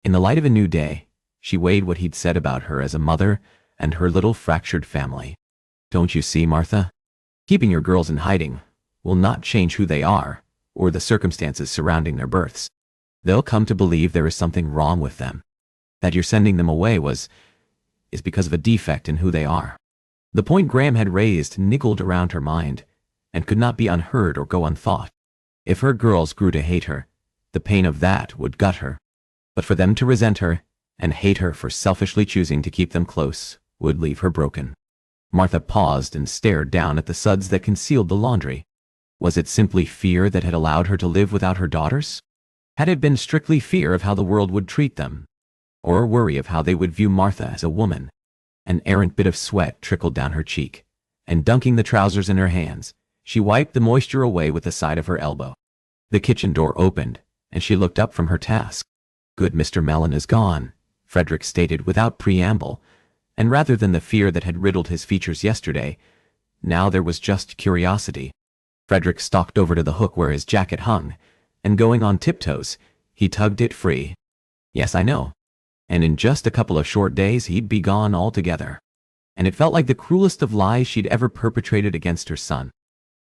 In the light of a new day, she weighed what he'd said about her as a mother and her little fractured family. Don't you see, Martha? Keeping your girls in hiding will not change who they are, or the circumstances surrounding their births. They'll come to believe there is something wrong with them. That you're sending them away is because of a defect in who they are. The point Graham had raised niggled around her mind, and could not be unheard or go unthought. If her girls grew to hate her, the pain of that would gut her. But for them to resent her, and hate her for selfishly choosing to keep them close, would leave her broken. Martha paused and stared down at the suds that concealed the laundry. Was it simply fear that had allowed her to live without her daughters? Had it been strictly fear of how the world would treat them? Or worry of how they would view Martha as a woman? An errant bit of sweat trickled down her cheek, and dunking the trousers in her hands, she wiped the moisture away with the side of her elbow. The kitchen door opened, and she looked up from her task. Good Mr. Mellon is gone, Frederick stated without preamble, and rather than the fear that had riddled his features yesterday, now there was just curiosity. Frederick stalked over to the hook where his jacket hung, and going on tiptoes, he tugged it free. Yes, I know. And in just a couple of short days he'd be gone altogether. and it felt like the cruelest of lies she'd ever perpetrated against her son,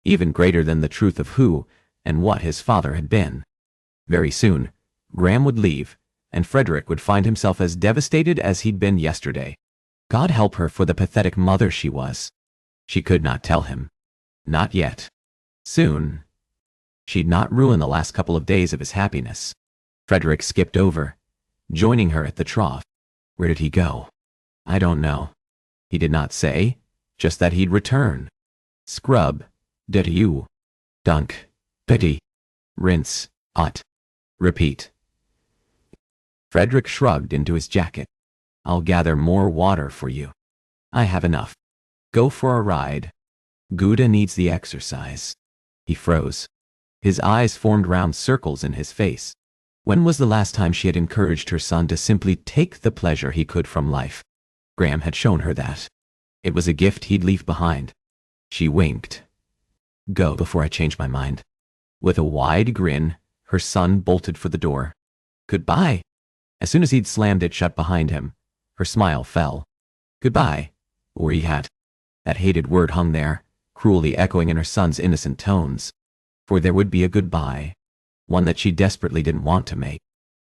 even greater than the truth of who and what his father had been. Very soon, Graham would leave, and Frederick would find himself as devastated as he'd been yesterday. God help her for the pathetic mother she was. She could not tell him. Not yet. Soon. She'd not ruin the last couple of days of his happiness. Frederick skipped over, joining her at the trough. Where did he go? I don't know. He did not say, just that he'd return. Scrub. Did you? Dunk. Pity. Rinse. Hot. Repeat. Frederick shrugged into his jacket. I'll gather more water for you. I have enough. Go for a ride. Gouda needs the exercise. He froze. His eyes formed round circles in his face. When was the last time she had encouraged her son to simply take the pleasure he could from life? Graham had shown her that. It was a gift he'd leave behind. She winked. Go before I change my mind. With a wide grin, her son bolted for the door. Goodbye. As soon as he'd slammed it shut behind him, her smile fell. Goodbye. Or he had. That hated word hung there, cruelly echoing in her son's innocent tones. For there would be a goodbye, one that she desperately didn't want to make.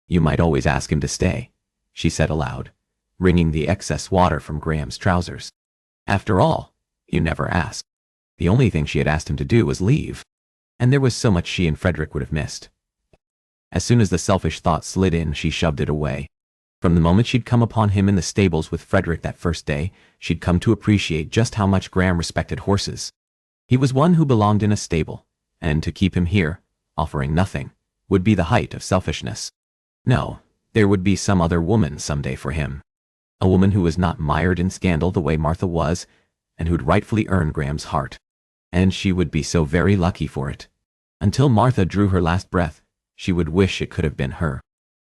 You might always ask him to stay, she said aloud, wringing the excess water from Graham's trousers. After all, you never asked. The only thing she had asked him to do was leave. And there was so much she and Frederick would have missed. As soon as the selfish thought slid in, she shoved it away. From the moment she'd come upon him in the stables with Frederick that first day, she'd come to appreciate just how much Graham respected horses. He was one who belonged in a stable, and to keep him here, offering nothing, would be the height of selfishness. No, there would be some other woman someday for him. A woman who was not mired in scandal the way Martha was, and who'd rightfully earned Graham's heart. And she would be so very lucky for it. Until Martha drew her last breath, she would wish it could have been her.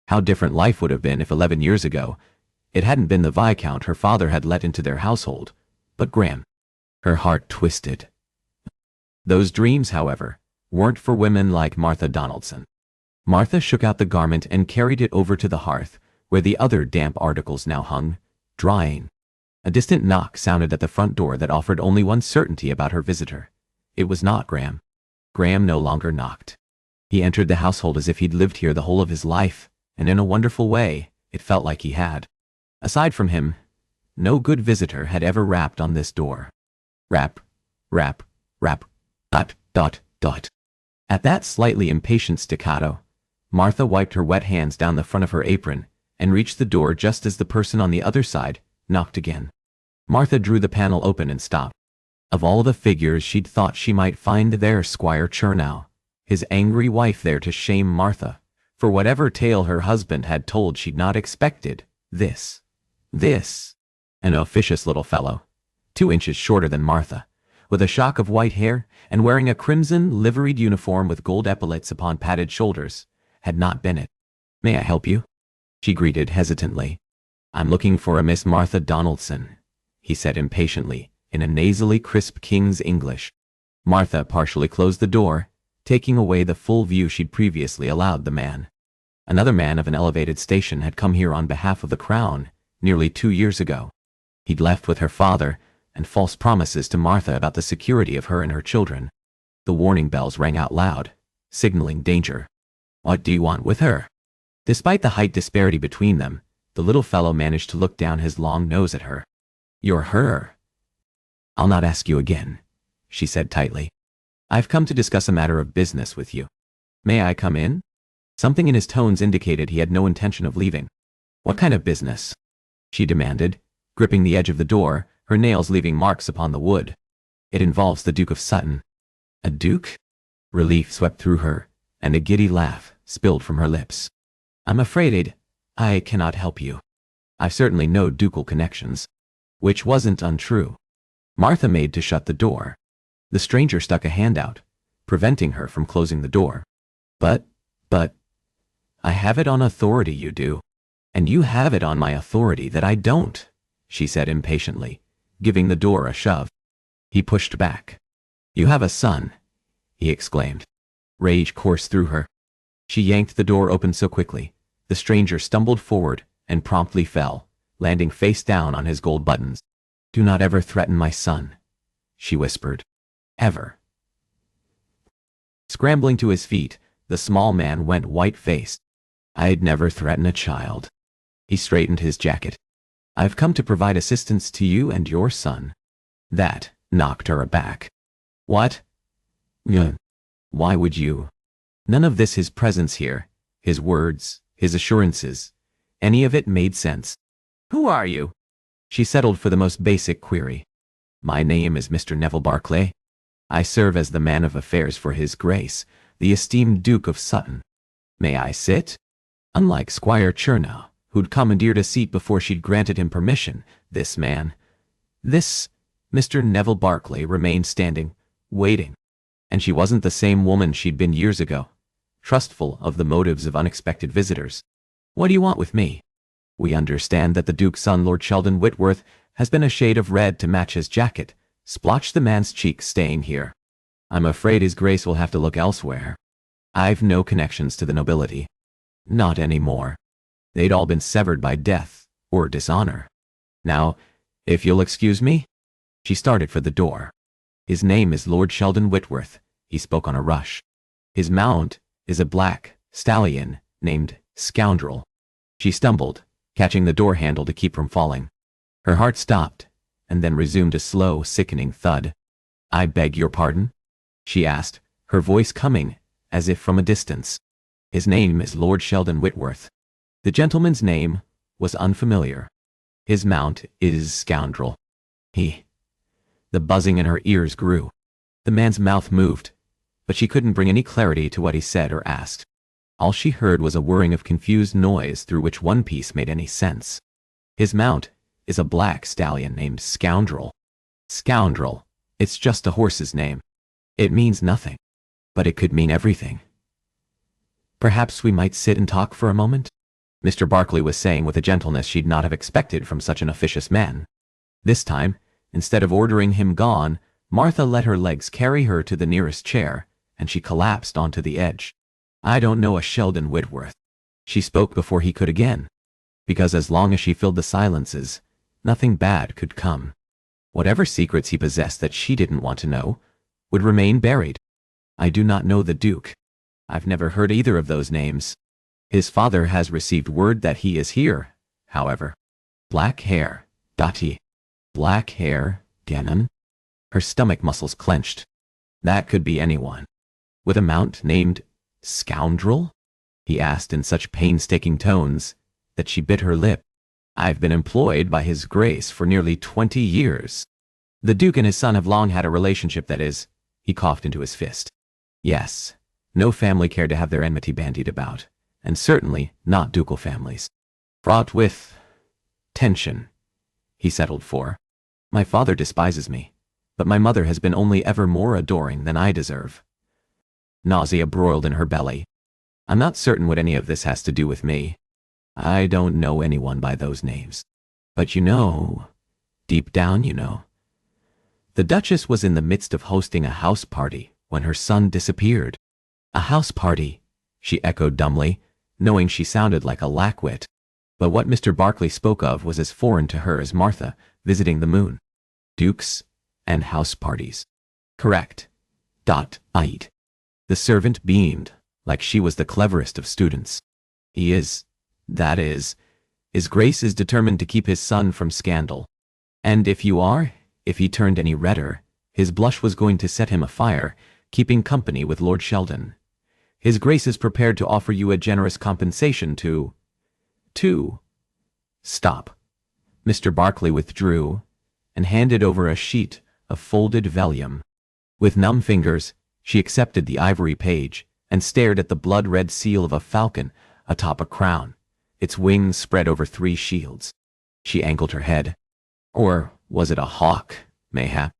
How different life would have been if 11 years ago it hadn't been the Viscount her father had let into their household, but Graham. Her heart twisted. Those dreams, however, weren't for women like Martha Donaldson. Martha shook out the garment and carried it over to the hearth, where the other damp articles now hung, drying. A distant knock sounded at the front door that offered only one certainty about her visitor. It was not Graham. Graham no longer knocked. He entered the household as if he'd lived here the whole of his life, and in a wonderful way, it felt like he had. Aside from him, no good visitor had ever rapped on this door. Rap, rap, rap, dot, dot, dot. At that slightly impatient staccato, Martha wiped her wet hands down the front of her apron and reached the door just as the person on the other side knocked again. Martha drew the panel open and stopped. Of all the figures she'd thought she might find there, Squire Chernow, his angry wife there to shame Martha, for whatever tale her husband had told she'd not expected. This. An officious little fellow, 2 inches shorter than Martha, with a shock of white hair and wearing a crimson liveried uniform with gold epaulets upon padded shoulders, had not been it. May I help you? She greeted hesitantly. I'm looking for a Miss Martha Donaldson, he said impatiently, in a nasally crisp King's English. Martha partially closed the door, taking away the full view she'd previously allowed the man. Another man of an elevated station had come here on behalf of the Crown nearly 2 years ago. He'd left with her father and false promises to Martha about the security of her and her children. The warning bells rang out loud, signaling danger. What do you want with her? Despite the height disparity between them, the little fellow managed to look down his long nose at her. You're her. I'll not ask you again, she said tightly. I've come to discuss a matter of business with you. May I come in? Something in his tones indicated he had no intention of leaving. What kind of business? She demanded, gripping the edge of the door, her nails leaving marks upon the wood. It involves the Duke of Sutton. A duke? Relief swept through her, and a giddy laugh spilled from her lips. I'm afraid I cannot help you. I've certainly no ducal connections. Which wasn't untrue. Martha made to shut the door. The stranger stuck a hand out, preventing her from closing the door. But, I have it on authority you do. And you have it on my authority that I don't, she said impatiently, giving the door a shove. He pushed back. You have a son, he exclaimed. Rage coursed through her. She yanked the door open so quickly, the stranger stumbled forward and promptly fell, landing face down on his gold buttons. "Do not ever threaten my son," she whispered. "Ever." Scrambling to his feet, the small man went white-faced. "I'd never threaten a child." He straightened his jacket. "I've come to provide assistance to you and your son." That knocked her aback. "What? Why would you?" None of this, his presence here, his words, his assurances, any of it made sense. "Who are you?" She settled for the most basic query. "My name is Mr. Neville Barclay. I serve as the man of affairs for His Grace, the esteemed Duke of Sutton. May I sit?" Unlike Squire Chernow, who'd commandeered a seat before she'd granted him permission, this Mr. Neville Barclay remained standing, waiting. And she wasn't the same woman she'd been years ago, trustful of the motives of unexpected visitors. "What do you want with me?" "We understand that the Duke's son, Lord Sheldon Whitworth, has been a shade of red to match his jacket," splotched the man's cheek, "staying here. I'm afraid His Grace will have to look elsewhere. I've no connections to the nobility. Not anymore. They'd all been severed by death or dishonor. Now, if you'll excuse me." She started for the door. "His name is Lord Sheldon Whitworth," he spoke on a rush. "His mount is a black stallion named Scoundrel." She stumbled, catching the door handle to keep from falling. Her heart stopped, and then resumed a slow, sickening thud. "I beg your pardon?" she asked, her voice coming as if from a distance. "His name is Lord Sheldon Whitworth." The gentleman's name was unfamiliar. "His mount is Scoundrel. The buzzing in her ears grew. The man's mouth moved, but she couldn't bring any clarity to what he said or asked. All she heard was a whirring of confused noise through which one piece made any sense. "His mount is a black stallion named Scoundrel." Scoundrel. It's just a horse's name. It means nothing, but it could mean everything. "Perhaps we might sit and talk for a moment?" Mr. Barclay was saying with a gentleness she'd not have expected from such an officious man. This time, instead of ordering him gone, Martha let her legs carry her to the nearest chair, and she collapsed onto the edge. "I don't know a Sheldon Whitworth." She spoke before he could again, because as long as she filled the silences, nothing bad could come. Whatever secrets he possessed that she didn't want to know would remain buried. "I do not know the Duke. I've never heard either of those names. His father has received word that he is here, however." "Black hair, Dottie. Black hair, Gannon." Her stomach muscles clenched. That could be anyone. "With a mount named Scoundrel?" he asked in such painstaking tones that she bit her lip. "I've been employed by His Grace for nearly 20 years. The Duke and his son have long had a relationship that is—" he coughed into his fist. "Yes, no family cared to have their enmity bandied about, and certainly not ducal families. Fraught with tension," he settled for. "My father despises me, but my mother has been only ever more adoring than I deserve." Nausea broiled in her belly. "I'm not certain what any of this has to do with me. I don't know anyone by those names. But you know, deep down you know." The Duchess was in the midst of hosting a house party when her son disappeared. "A house party," she echoed dumbly, knowing she sounded like a lackwit. But what Mr. Barclay spoke of was as foreign to her as Martha visiting the moon. Dukes and house parties. Correct. Ite. The servant beamed, like she was the cleverest of students. "That is, His Grace is determined to keep his son from scandal. And if he turned any redder, his blush was going to set him afire, keeping company with Lord Sheldon. His Grace is prepared to offer you a generous compensation to... Stop." Mr. Barclay withdrew and handed over a sheet of folded vellum. With numb fingers, she accepted the ivory page and stared at the blood-red seal of a falcon atop a crown, its wings spread over 3 shields. She angled her head. Or was it a hawk, mayhap?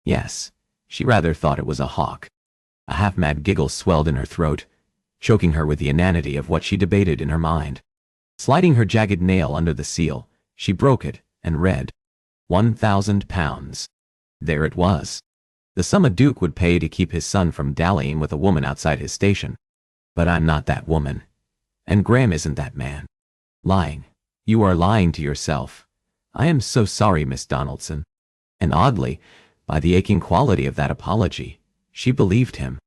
Yes, she rather thought it was a hawk. A half-mad giggle swelled in her throat, choking her with the inanity of what she debated in her mind. Sliding her jagged nail under the seal, she broke it and read, £1,000. There it was. The sum a duke would pay to keep his son from dallying with a woman outside his station. But I'm not that woman. And Graham isn't that man. Lying. You are lying to yourself. I am so sorry, Miss Donaldson. And oddly, by the aching quality of that apology, she believed him.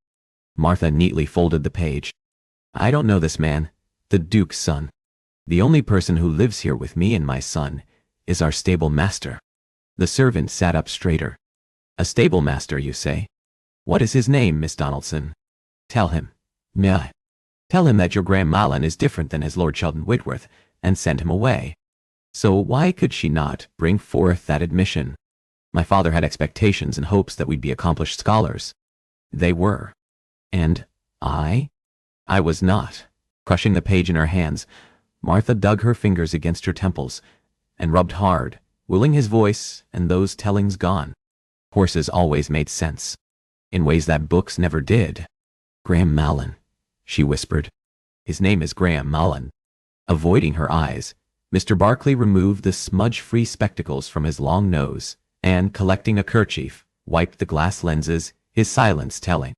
Martha neatly folded the page. I don't know this man, the Duke's son. The only person who lives here with me and my son is our stable master. The servant sat up straighter. A stable master, you say? What is his name, Miss Donaldson? Tell him. Meh. Tell him that your Graham Mallon is different than his Lord Sheldon Whitworth, and send him away. So why could she not bring forth that admission? My father had expectations and hopes that we'd be accomplished scholars. They were. And I was not. Crushing the page in her hands, Martha dug her fingers against her temples and rubbed hard, willing his voice and those tellings gone. Horses always made sense, in ways that books never did. Graham Mallon, she whispered. His name is Graham Mallon. Avoiding her eyes, Mr. Barclay removed the smudge-free spectacles from his long nose and, collecting a kerchief, wiped the glass lenses, his silence telling.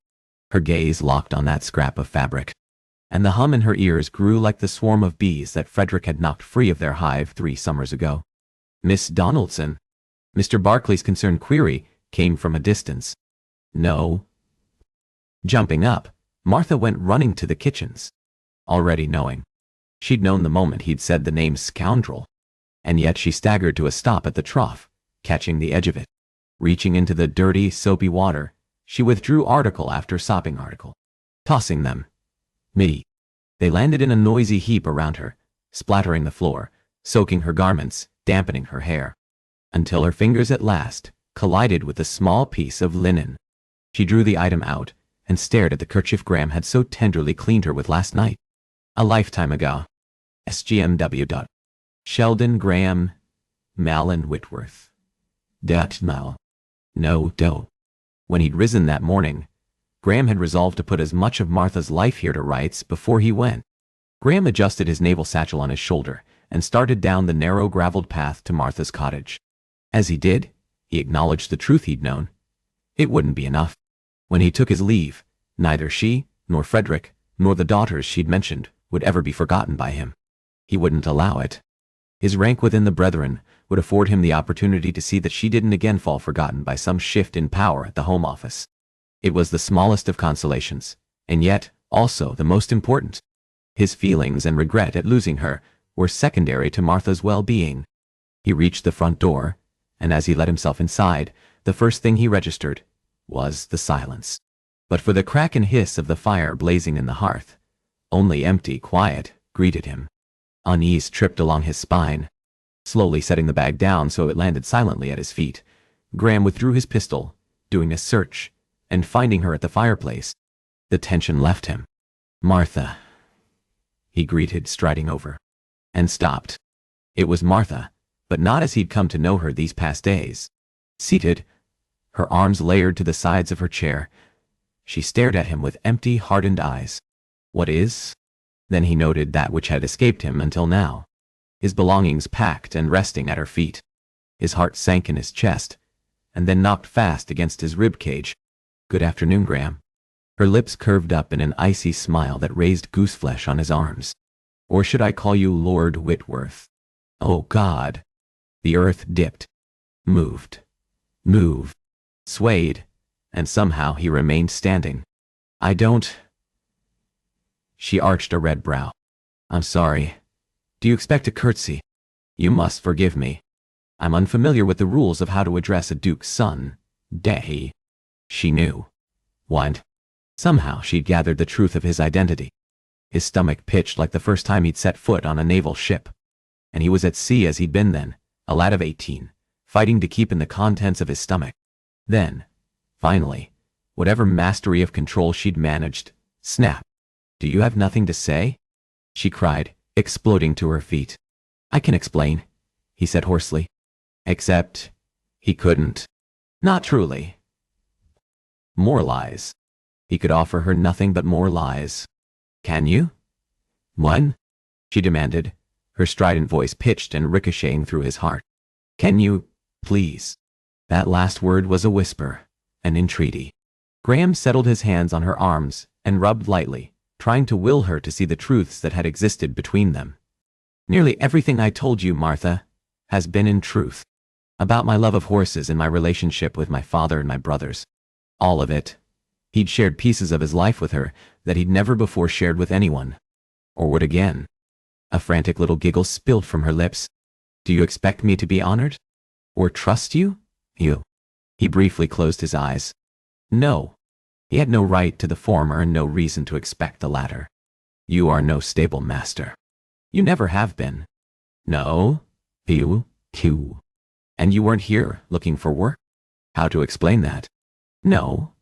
Her gaze locked on that scrap of fabric, and the hum in her ears grew like the swarm of bees that Frederick had knocked free of their hive 3 summers ago. Miss Donaldson? Mr. Barclay's concerned query came from a distance. No. Jumping up, Martha went running to the kitchens, already knowing. She'd known the moment he'd said the name scoundrel, and yet she staggered to a stop at the trough, catching the edge of it. Reaching into the dirty, soapy water, she withdrew article after sopping article, tossing them. Me. They landed in a noisy heap around her, splattering the floor, soaking her garments, dampening her hair, until her fingers at last collided with a small piece of linen. She drew the item out and stared at the kerchief Graham had so tenderly cleaned her with last night. A lifetime ago. SGMW. Sheldon Graham Mallon Whitworth. Mal. No, do. When he'd risen that morning, Graham had resolved to put as much of Martha's life here to rights before he went. Graham adjusted his naval satchel on his shoulder and started down the narrow graveled path to Martha's cottage. As he did, he acknowledged the truth he'd known. It wouldn't be enough. When he took his leave, neither she, nor Frederick, nor the daughters she'd mentioned would ever be forgotten by him. He wouldn't allow it. His rank within the Brethren would afford him the opportunity to see that she didn't again fall forgotten by some shift in power at the Home Office. It was the smallest of consolations, and yet also the most important. His feelings and regret at losing her were secondary to Martha's well-being. He reached the front door, and as he let himself inside, the first thing he registered was the silence. But for the crack and hiss of the fire blazing in the hearth, only empty quiet greeted him. Unease tripped along his spine. Slowly setting the bag down so it landed silently at his feet, Graham withdrew his pistol, doing a search, and finding her at the fireplace. The tension left him. Martha, he greeted, striding over, and stopped. It was Martha, but not as he'd come to know her these past days. Seated, her arms layered to the sides of her chair, she stared at him with empty, hardened eyes. What is? Then he noted that which had escaped him until now. His belongings packed and resting at her feet. His heart sank in his chest, and then knocked fast against his rib cage. Good afternoon, Graham. Her lips curved up in an icy smile that raised gooseflesh on his arms. Or should I call you Lord Whitworth? Oh, God. The earth dipped, moved, swayed, and somehow he remained standing. I don't... She arched a red brow. I'm sorry. Do you expect a curtsy? You must forgive me. I'm unfamiliar with the rules of how to address a duke's son. Dehi. She knew. What? Somehow she'd gathered the truth of his identity. His stomach pitched like the first time he'd set foot on a naval ship. And he was at sea as he'd been then, a lad of 18, fighting to keep in the contents of his stomach. Then, finally, whatever mastery of control she'd managed, snapped. Do you have nothing to say? She cried, exploding to her feet. I can explain, he said hoarsely. Except, he couldn't. Not truly. More lies. He could offer her nothing but more lies. Can you? What? She demanded, her strident voice pitched and ricocheting through his heart. Can you, please? That last word was a whisper, an entreaty. Graham settled his hands on her arms and rubbed lightly, trying to will her to see the truths that had existed between them. Nearly everything I told you, Martha, has been in truth. About my love of horses and my relationship with my father and my brothers. All of it. He'd shared pieces of his life with her that he'd never before shared with anyone. Or would again. A frantic little giggle spilled from her lips. Do you expect me to be honored? Or trust you? You. He briefly closed his eyes. No. He had no right to the former and no reason to expect the latter. You are no stable master. You never have been. No. You. And you weren't here looking for work? How to explain that? No,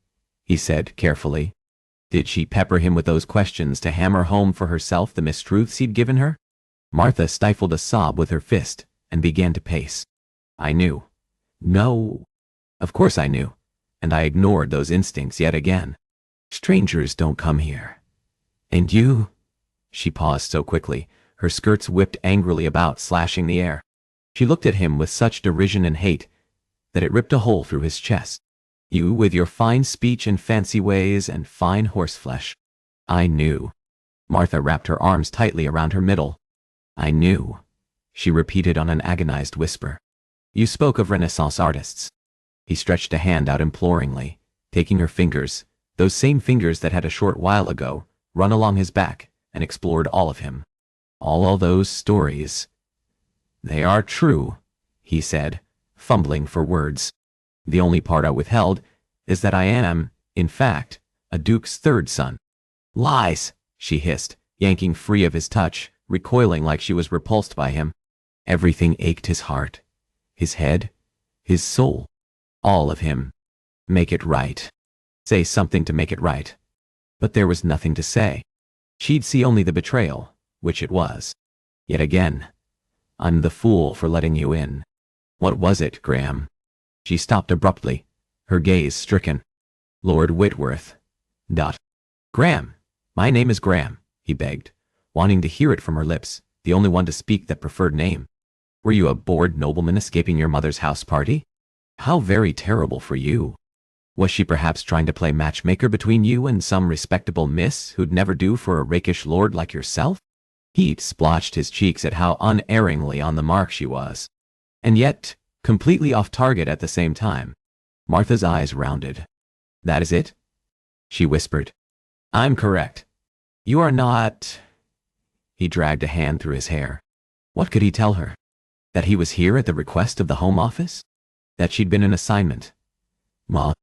he said carefully. Did she pepper him with those questions to hammer home for herself the mistruths he'd given her? Martha stifled a sob with her fist and began to pace. I knew. No. Of course I knew. And I ignored those instincts yet again. Strangers don't come here. And you? She paused so quickly, her skirts whipped angrily about, slashing the air. She looked at him with such derision and hate that it ripped a hole through his chest. You with your fine speech and fancy ways and fine horseflesh. I knew. Martha wrapped her arms tightly around her middle. I knew, she repeated on an agonized whisper. You spoke of Renaissance artists. He stretched a hand out imploringly, taking her fingers, those same fingers that had a short while ago run along his back and explored all of him. All those stories. They are true, he said, fumbling for words. The only part I withheld is that I am, in fact, a duke's third son. Lies, she hissed, yanking free of his touch, recoiling like she was repulsed by him. Everything ached his heart, his head, his soul, all of him. Make it right. Say something to make it right. But there was nothing to say. She'd see only the betrayal, which it was. Yet again, I'm the fool for letting you in. What was it, Graham? She stopped abruptly, her gaze stricken. Lord Whitworth. Graham. My name is Graham, he begged, wanting to hear it from her lips, the only one to speak that preferred name. Were you a bored nobleman escaping your mother's house party? How very terrible for you. Was she perhaps trying to play matchmaker between you and some respectable miss who'd never do for a rakish lord like yourself? Heat splotched his cheeks at how unerringly on the mark she was. And yet, completely off target at the same time. Martha's eyes rounded. That is it? She whispered. I'm correct. You are not... He dragged a hand through his hair. What could he tell her? That he was here at the request of the Home Office? That she'd been an assignment? Well,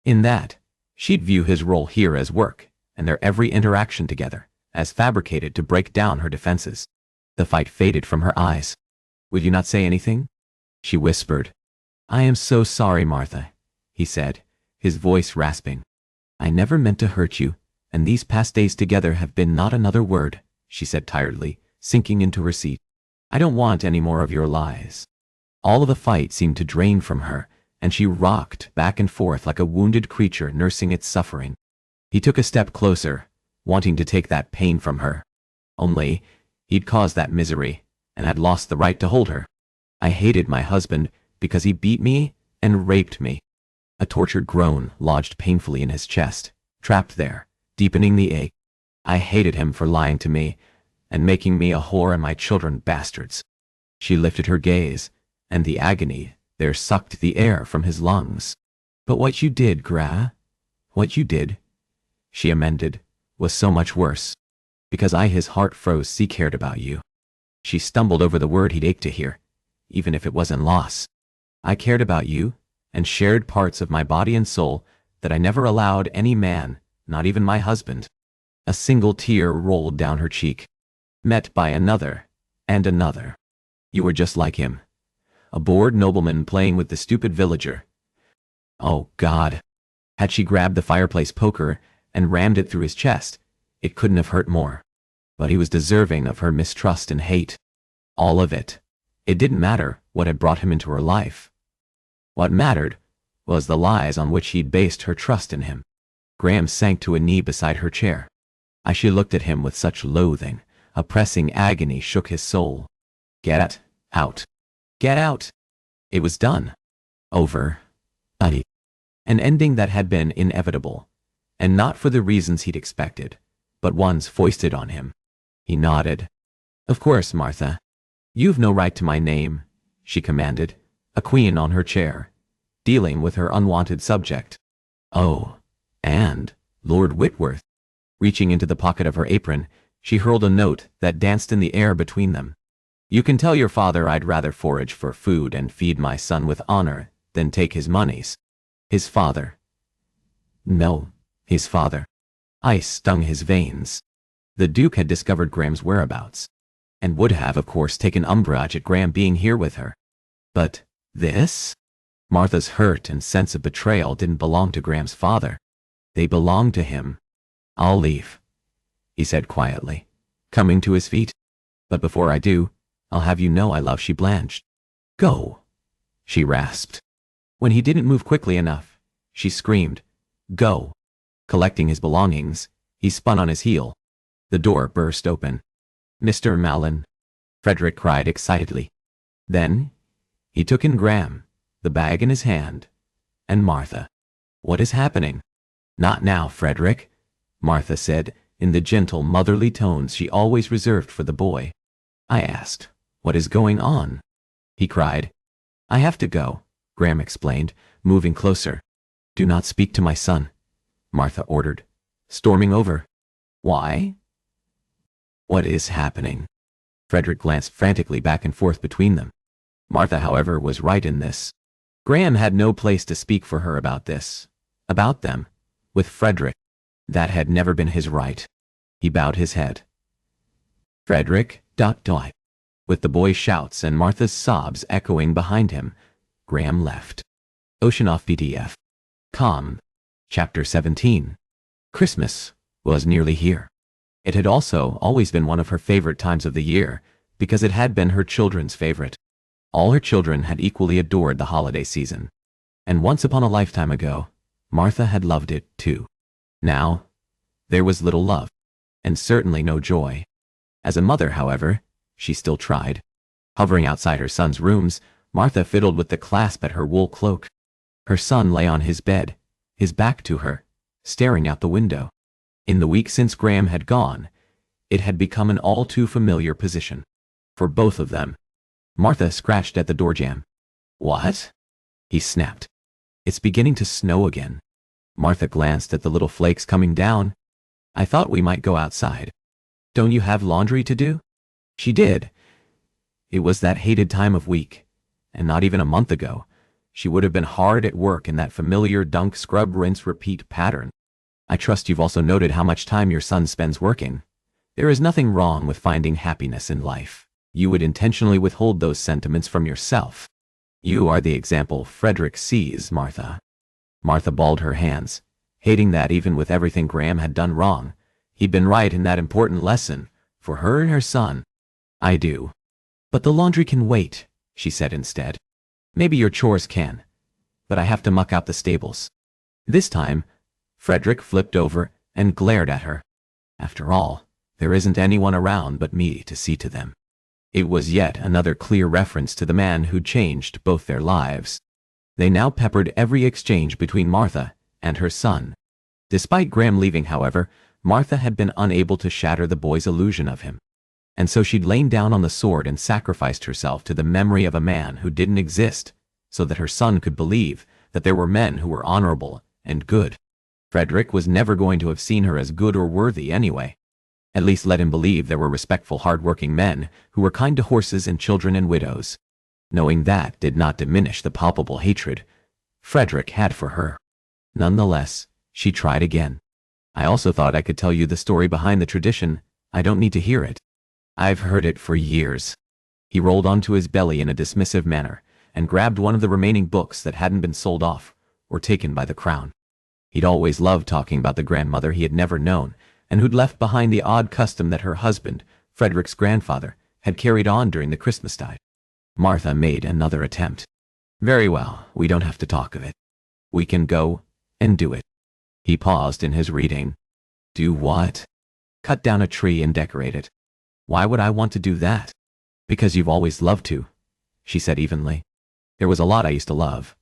in that, she'd view his role here as work, and their every interaction together as fabricated to break down her defenses. The fight faded from her eyes. Would you not say anything? She whispered. I am so sorry, Martha, he said, his voice rasping. I never meant to hurt you, and these past days together have been not another word, she said tiredly, sinking into her seat. I don't want any more of your lies. All of the fight seemed to drain from her, and she rocked back and forth like a wounded creature nursing its suffering. He took a step closer, wanting to take that pain from her. Only, he'd caused that misery, and had lost the right to hold her. I hated my husband because he beat me and raped me. A tortured groan lodged painfully in his chest, trapped there, deepening the ache. I hated him for lying to me and making me a whore and my children bastards. She lifted her gaze, and the agony there sucked the air from his lungs. But what you did, what you did, she amended, was so much worse. Because his heart froze, cared about you. She stumbled over the word he'd ached to hear, even if it wasn't loss. I cared about you, and shared parts of my body and soul that I never allowed any man, not even my husband. A single tear rolled down her cheek, met by another, and another. You were just like him. A bored nobleman playing with the stupid villager. Oh, God. Had she grabbed the fireplace poker and rammed it through his chest, it couldn't have hurt more. But he was deserving of her mistrust and hate. All of it. It didn't matter what had brought him into her life. What mattered was the lies on which he'd based her trust in him. Graham sank to a knee beside her chair. As she looked at him with such loathing, a pressing agony shook his soul. Get out. Get out. It was done. Over. An ending that had been inevitable, and not for the reasons he'd expected, but ones foisted on him. He nodded. Of course, Martha. You've no right to my name, she commanded, a queen on her chair, dealing with her unwanted subject. Oh, and Lord Whitworth. Reaching into the pocket of her apron, she hurled a note that danced in the air between them. You can tell your father I'd rather forage for food and feed my son with honor than take his monies. His father. No, his father. Ice stung his veins. The Duke had discovered Graham's whereabouts, and would have, of course, taken umbrage at Graham being here with her. But this? Martha's hurt and sense of betrayal didn't belong to Graham's father. They belonged to him. I'll leave, he said quietly, coming to his feet. But before I do, I'll have you know I love. She blanched. Go, she rasped. When he didn't move quickly enough, she screamed, Go. Collecting his belongings, he spun on his heel. The door burst open. Mr. Mallon, Frederick cried excitedly. Then, he took in Graham, the bag in his hand, and Martha. What is happening? Not now, Frederick, Martha said, in the gentle, motherly tones she always reserved for the boy. I asked, What is going on? He cried. I have to go, Graham explained, moving closer. Do not speak to my son, Martha ordered, storming over. Why? What is happening? Frederick glanced frantically back and forth between them. Martha, however, was right in this. Graham had no place to speak for her about this. About them. With Frederick. That had never been his right. He bowed his head. Frederick, ... With the boy's shouts and Martha's sobs echoing behind him, Graham left. Ocean off PDF. Calm. Chapter 17. Christmas was nearly here. It had also always been one of her favorite times of the year, because it had been her children's favorite. All her children had equally adored the holiday season. And once upon a lifetime ago, Martha had loved it too. Now, there was little love, and certainly no joy. As a mother, however, she still tried. Hovering outside her son's rooms, Martha fiddled with the clasp at her wool cloak. Her son lay on his bed, his back to her, staring out the window. In the week since Graham had gone, it had become an all too familiar position. For both of them. Martha scratched at the door jamb. What? He snapped. It's beginning to snow again. Martha glanced at the little flakes coming down. I thought we might go outside. Don't you have laundry to do? She did. It was that hated time of week, and not even a month ago. She would have been hard at work in that familiar dunk, scrub, rinse, repeat pattern. I trust you've also noted how much time your son spends working. There is nothing wrong with finding happiness in life. You would intentionally withhold those sentiments from yourself. You are the example Frederick sees, Martha. Martha balled her hands, hating that even with everything Graham had done wrong, he'd been right in that important lesson, for her and her son. I do. But the laundry can wait, she said instead. Maybe your chores can, but I have to muck out the stables. This time, Frederick flipped over and glared at her. After all, there isn't anyone around but me to see to them. It was yet another clear reference to the man who'd changed both their lives. They now peppered every exchange between Martha and her son. Despite Graham leaving, however, Martha had been unable to shatter the boy's illusion of him. And so she'd lain down on the sword and sacrificed herself to the memory of a man who didn't exist, so that her son could believe that there were men who were honorable and good. Frederick was never going to have seen her as good or worthy anyway. At least let him believe there were respectful, hard-working men who were kind to horses and children and widows. Knowing that did not diminish the palpable hatred Frederick had for her. Nonetheless, she tried again. I also thought I could tell you the story behind the tradition. I don't need to hear it. I've heard it for years. He rolled onto his belly in a dismissive manner and grabbed one of the remaining books that hadn't been sold off or taken by the crown. He'd always loved talking about the grandmother he had never known and who'd left behind the odd custom that her husband, Frederick's grandfather, had carried on during the Christmastide. Martha made another attempt. Very well, we don't have to talk of it. We can go and do it. He paused in his reading. Do what? Cut down a tree and decorate it. Why would I want to do that? Because you've always loved to, she said evenly. There was a lot I used to love.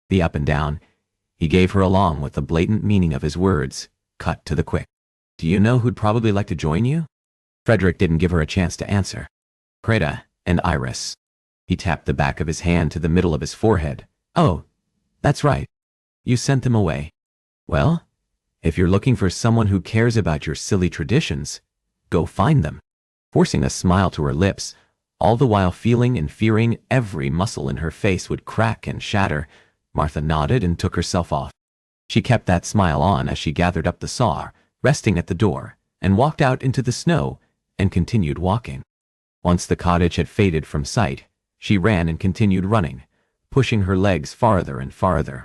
The up and down. He gave her along with the blatant meaning of his words, cut to the quick. Do you know who'd probably like to join you? Frederick didn't give her a chance to answer. Creda and Iris. He tapped the back of his hand to the middle of his forehead. "Oh, that's right. You sent them away. Well, if you're looking for someone who cares about your silly traditions, go find them." Forcing a smile to her lips, all the while feeling and fearing every muscle in her face would crack and shatter, Martha nodded and took herself off. She kept that smile on as she gathered up the saw, resting at the door, and walked out into the snow and continued walking. Once the cottage had faded from sight, she ran and continued running, pushing her legs farther and farther.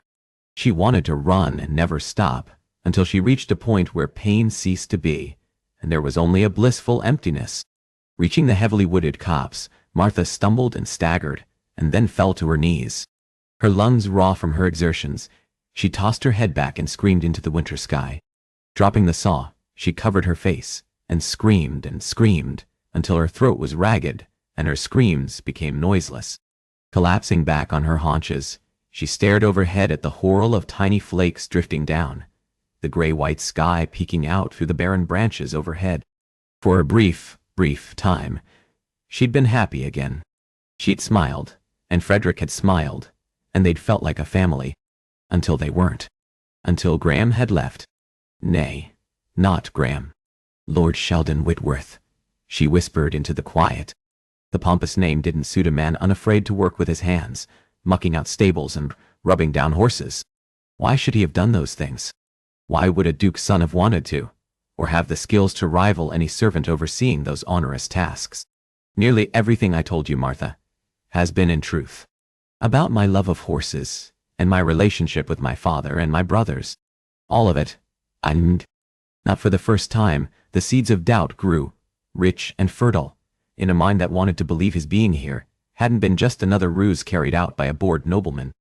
She wanted to run and never stop until she reached a point where pain ceased to be, and there was only a blissful emptiness. Reaching the heavily wooded copse, Martha stumbled and staggered, and then fell to her knees. Her lungs raw from her exertions, she tossed her head back and screamed into the winter sky. Dropping the saw, she covered her face and screamed until her throat was ragged and her screams became noiseless. Collapsing back on her haunches, she stared overhead at the whirl of tiny flakes drifting down, the gray-white sky peeking out through the barren branches overhead. For a brief time, she'd been happy again. She'd smiled, and Frederick had smiled, and they'd felt like a family. Until they weren't. Until Graham had left. Nay, not Graham. Lord Sheldon Whitworth, she whispered into the quiet. The pompous name didn't suit a man unafraid to work with his hands, mucking out stables and rubbing down horses. Why should he have done those things? Why would a duke's son have wanted to, or have the skills to rival any servant overseeing those onerous tasks? Nearly everything I told you, Martha, has been in truth. About my love of horses, and my relationship with my father and my brothers. All of it. And not for the first time, the seeds of doubt grew, rich and fertile, in a mind that wanted to believe his being here hadn't been just another ruse carried out by a bored nobleman.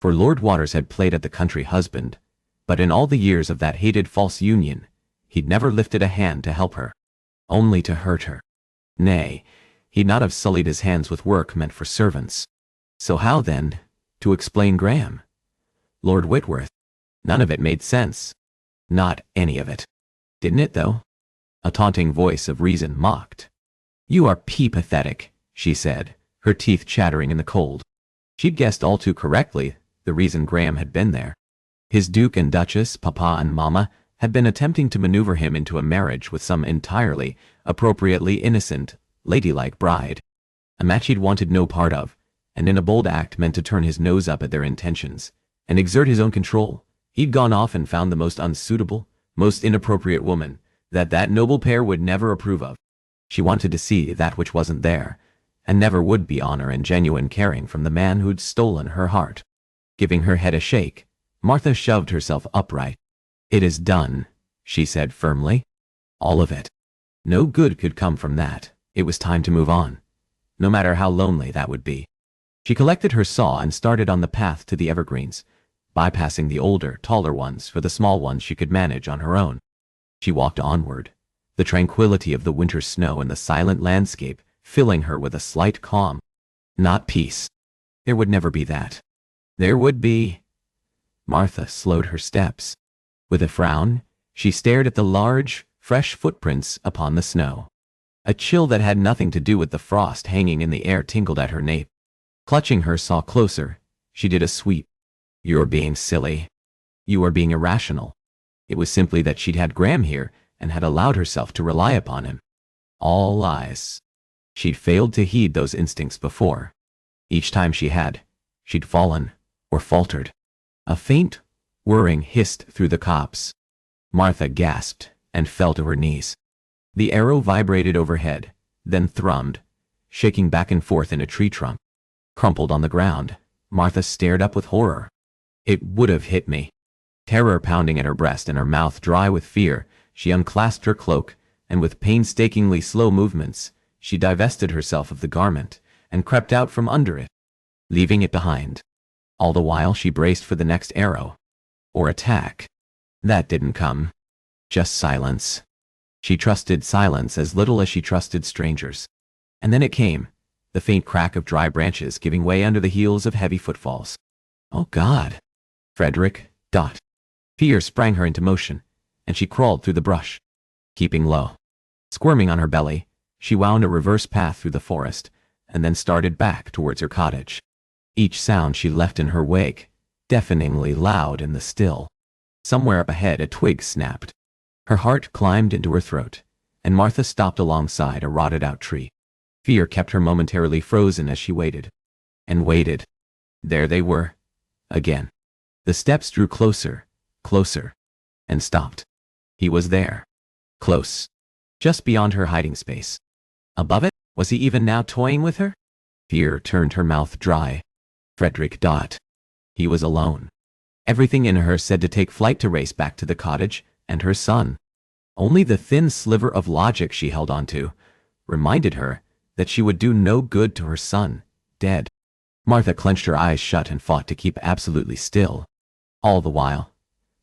For Lord Waters had played at the country husband, but in all the years of that hated false union, he'd never lifted a hand to help her, only to hurt her. Nay, he'd not have sullied his hands with work meant for servants. So how, then, to explain Graham? Lord Whitworth? None of it made sense. Not any of it. Didn't it, though? A taunting voice of reason mocked. "You are pathetic," she said, her teeth chattering in the cold. She'd guessed all too correctly the reason Graham had been there. His Duke and Duchess, Papa and Mama, had been attempting to maneuver him into a marriage with some entirely, appropriately innocent, ladylike bride. A match he'd wanted no part of, and in a bold act meant to turn his nose up at their intentions and exert his own control, he'd gone off and found the most unsuitable, most inappropriate woman that noble pair would never approve of. She wanted to see that which wasn't there, and never would be honor and genuine caring from the man who'd stolen her heart. Giving her head a shake, Martha shoved herself upright. "It is done," she said firmly. "All of it. No good could come from that. It was time to move on, no matter how lonely that would be." She collected her saw and started on the path to the evergreens, bypassing the older, taller ones for the small ones she could manage on her own. She walked onward, the tranquility of the winter snow and the silent landscape filling her with a slight calm. Not peace. There would never be that. There would be... Martha slowed her steps. With a frown, she stared at the large, fresh footprints upon the snow. A chill that had nothing to do with the frost hanging in the air tingled at her nape. Clutching her saw closer, she did a sweep. "You're being silly. You are being irrational." It was simply that she'd had Graham here and had allowed herself to rely upon him. All lies. She'd failed to heed those instincts before. Each time she'd fallen or faltered. A faint, whirring hissed through the copse. Martha gasped and fell to her knees. The arrow vibrated overhead, then thrummed, shaking back and forth in a tree trunk. Crumpled on the ground, Martha stared up with horror. It would have hit me. Terror pounding at her breast and her mouth dry with fear, she unclasped her cloak, and with painstakingly slow movements, she divested herself of the garment and crept out from under it, leaving it behind. All the while she braced for the next arrow. Or attack. That didn't come. Just silence. She trusted silence as little as she trusted strangers. And then it came, the faint crack of dry branches giving way under the heels of heavy footfalls. Oh God! Frederick, Dot. Fear sprang her into motion, and she crawled through the brush. Keeping low. Squirming on her belly, she wound a reverse path through the forest, and then started back towards her cottage. Each sound she left in her wake, deafeningly loud in the still. Somewhere up ahead a twig snapped. Her heart climbed into her throat, and Martha stopped alongside a rotted-out tree. Fear kept her momentarily frozen as she waited. And waited. There they were. Again. The steps drew closer, closer, and stopped. He was there. Close. Just beyond her hiding space. Above it? Was he even now toying with her? Fear turned her mouth dry. Frederick Dot. He was alone. Everything in her said to take flight to race back to the cottage and her son. Only the thin sliver of logic she held onto reminded her that she would do no good to her son, dead. Martha clenched her eyes shut and fought to keep absolutely still. All the while,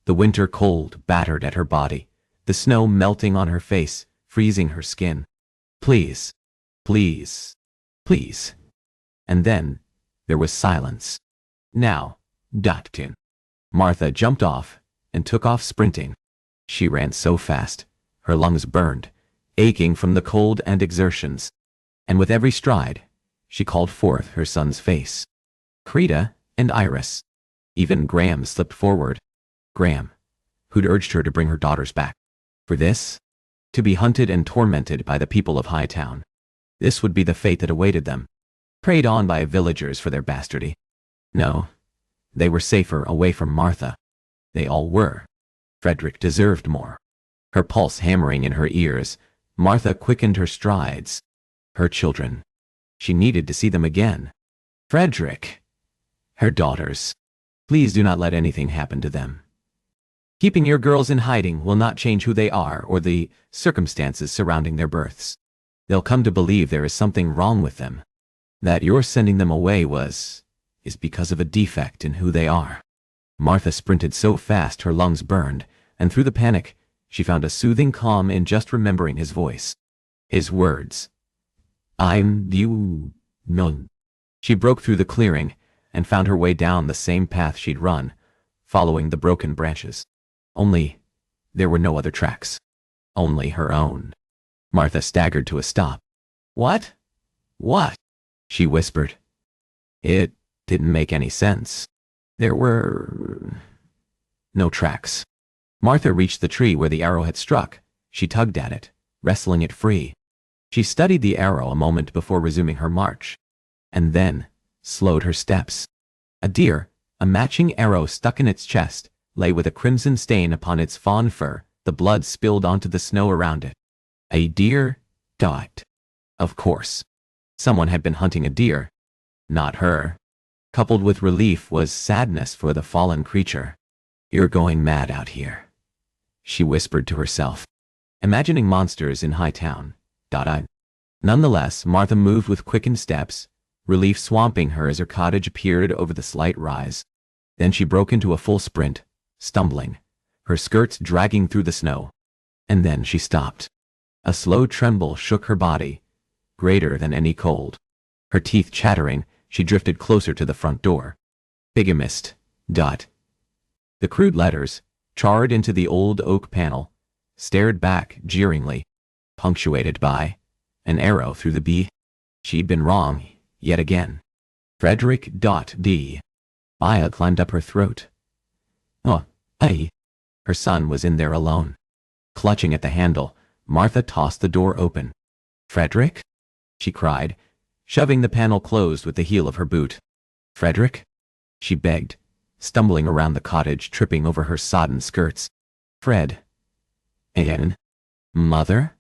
the winter cold battered at her body, the snow melting on her face, freezing her skin. Please, please, please. And then there was silence. Now, Dotkin. Martha jumped off and took off sprinting. She ran so fast, her lungs burned, aching from the cold and exertions. And with every stride, she called forth her son's face. Creta and Iris. Even Graham slipped forward. Graham, who'd urged her to bring her daughters back. For this? To be hunted and tormented by the people of Hightown. This would be the fate that awaited them. Preyed on by villagers for their bastardy. No, they were safer away from Martha. They all were. Frederick deserved more. Her pulse hammering in her ears, Martha quickened her strides. Her children. She needed to see them again. Frederick. Her daughters. Please do not let anything happen to them. Keeping your girls in hiding will not change who they are or the circumstances surrounding their births. They'll come to believe there is something wrong with them. That your sending them away is because of a defect in who they are. Martha sprinted so fast her lungs burned, and through the panic, she found a soothing calm in just remembering his voice. His words. I'm you. No. She broke through the clearing and found her way down the same path she'd run, following the broken branches. Only, there were no other tracks. Only her own. Martha staggered to a stop. What? What? She whispered. It didn't make any sense. There were no tracks. Martha reached the tree where the arrow had struck. She tugged at it, wrestling it free. She studied the arrow a moment before resuming her march, and then slowed her steps. A deer, a matching arrow stuck in its chest, lay with a crimson stain upon its fawn fur. The blood spilled onto the snow around it. A deer. Dot. Of course. Someone had been hunting a deer. Not her. Coupled with relief was sadness for the fallen creature. You're going mad out here, she whispered to herself, imagining monsters in Hightown. Nonetheless, Martha moved with quickened steps, relief swamping her as her cottage appeared over the slight rise. Then she broke into a full sprint, stumbling, her skirts dragging through the snow. And then she stopped. A slow tremble shook her body, greater than any cold. Her teeth chattering, she drifted closer to the front door. Bigamist. The crude letters, charred into the old oak panel, stared back jeeringly, punctuated by an arrow through the B. She'd been wrong, yet again. Frederick D. Aya climbed up her throat. Oh, aye. Her son was in there alone. Clutching at the handle, Martha tossed the door open. Frederick? She cried, shoving the panel closed with the heel of her boot. Frederick? She begged, stumbling around the cottage, tripping over her sodden skirts. Fred. Again? Mother?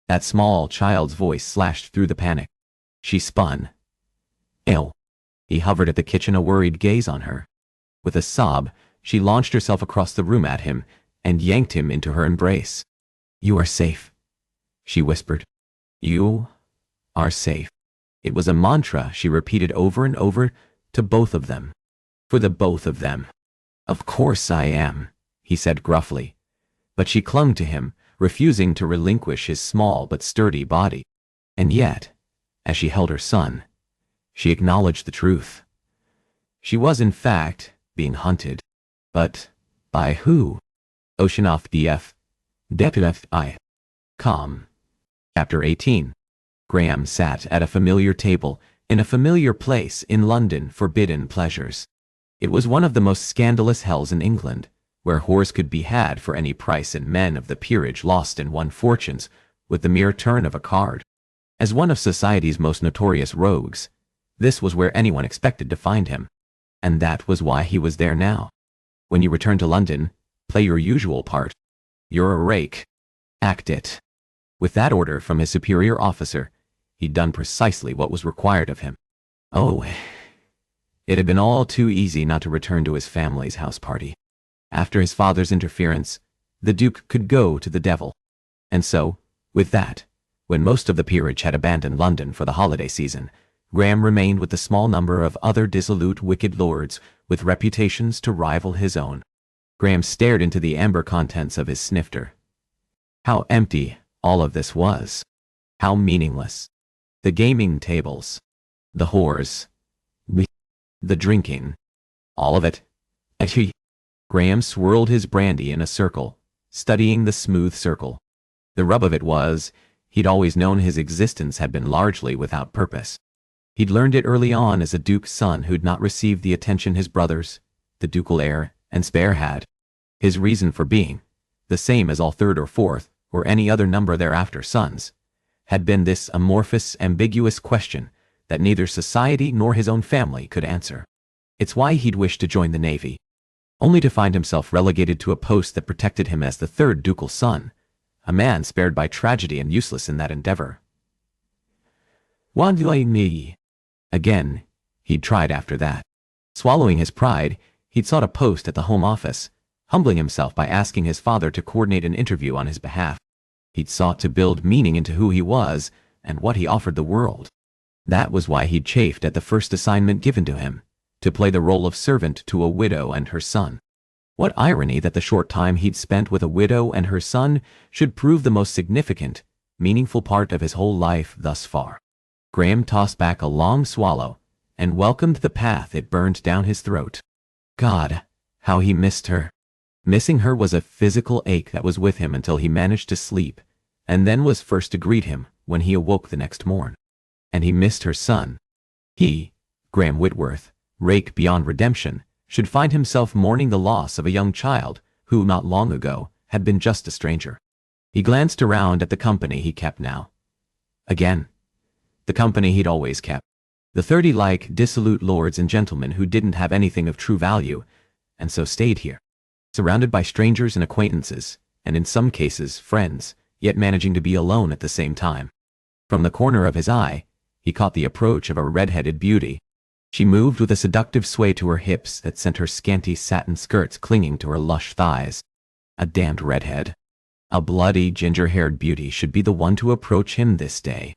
That small child's voice slashed through the panic. She spun. Ew. He hovered at the kitchen, a worried gaze on her. With a sob, she launched herself across the room at him and yanked him into her embrace. You are safe, she whispered. You are safe. It was a mantra she repeated over and over to both of them. For the both of them. Of course I am, he said gruffly. But she clung to him, refusing to relinquish his small but sturdy body. And yet, as she held her son, she acknowledged the truth. She was, in fact, being hunted. But by who? Oceanoff DF. Deputy. Chapter 18. Graham sat at a familiar table in a familiar place in London. Forbidden pleasures. It was one of the most scandalous hells in England, where whores could be had for any price and men of the peerage lost and won fortunes with the mere turn of a card. As one of society's most notorious rogues, this was where anyone expected to find him. And that was why he was there now. When you return to London, play your usual part. You're a rake. Act it. With that order from his superior officer, he'd done precisely what was required of him. Oh, it had been all too easy not to return to his family's house party. After his father's interference, the Duke could go to the devil. And so, with that, when most of the peerage had abandoned London for the holiday season, Graham remained with the small number of other dissolute wicked lords with reputations to rival his own. Graham stared into the amber contents of his snifter. How empty all of this was. How meaningless. The gaming tables. The whores. The drinking. All of it. Graham swirled his brandy in a circle, studying the smooth circle. The rub of it was, he'd always known his existence had been largely without purpose. He'd learned it early on as a duke's son who'd not received the attention his brothers, the ducal heir, and spare had. His reason for being, the same as all third or fourth, or any other number thereafter sons, had been this amorphous, ambiguous question that neither society nor his own family could answer. It's why he'd wished to join the Navy, only to find himself relegated to a post that protected him as the third ducal son, a man spared by tragedy and useless in that endeavor. Again, he'd tried after that. Swallowing his pride, he'd sought a post at the Home Office, humbling himself by asking his father to coordinate an interview on his behalf. He'd sought to build meaning into who he was and what he offered the world. That was why he'd chafed at the first assignment given to him, to play the role of servant to a widow and her son. What irony that the short time he'd spent with a widow and her son should prove the most significant, meaningful part of his whole life thus far. Graham tossed back a long swallow and welcomed the path it burned down his throat. God, how he missed her. Missing her was a physical ache that was with him until he managed to sleep, and then was first to greet him when he awoke the next morn. And he missed her son. He, Graham Whitworth, rake beyond redemption, should find himself mourning the loss of a young child who, not long ago, had been just a stranger. He glanced around at the company he kept now. Again. The company he'd always kept. The 30 dissolute lords and gentlemen who didn't have anything of true value, and so stayed here. Surrounded by strangers and acquaintances, and in some cases friends, yet managing to be alone at the same time. From the corner of his eye, he caught the approach of a red-headed beauty. She moved with a seductive sway to her hips that sent her scanty satin skirts clinging to her lush thighs. A damned redhead. A bloody, ginger-haired beauty should be the one to approach him this day.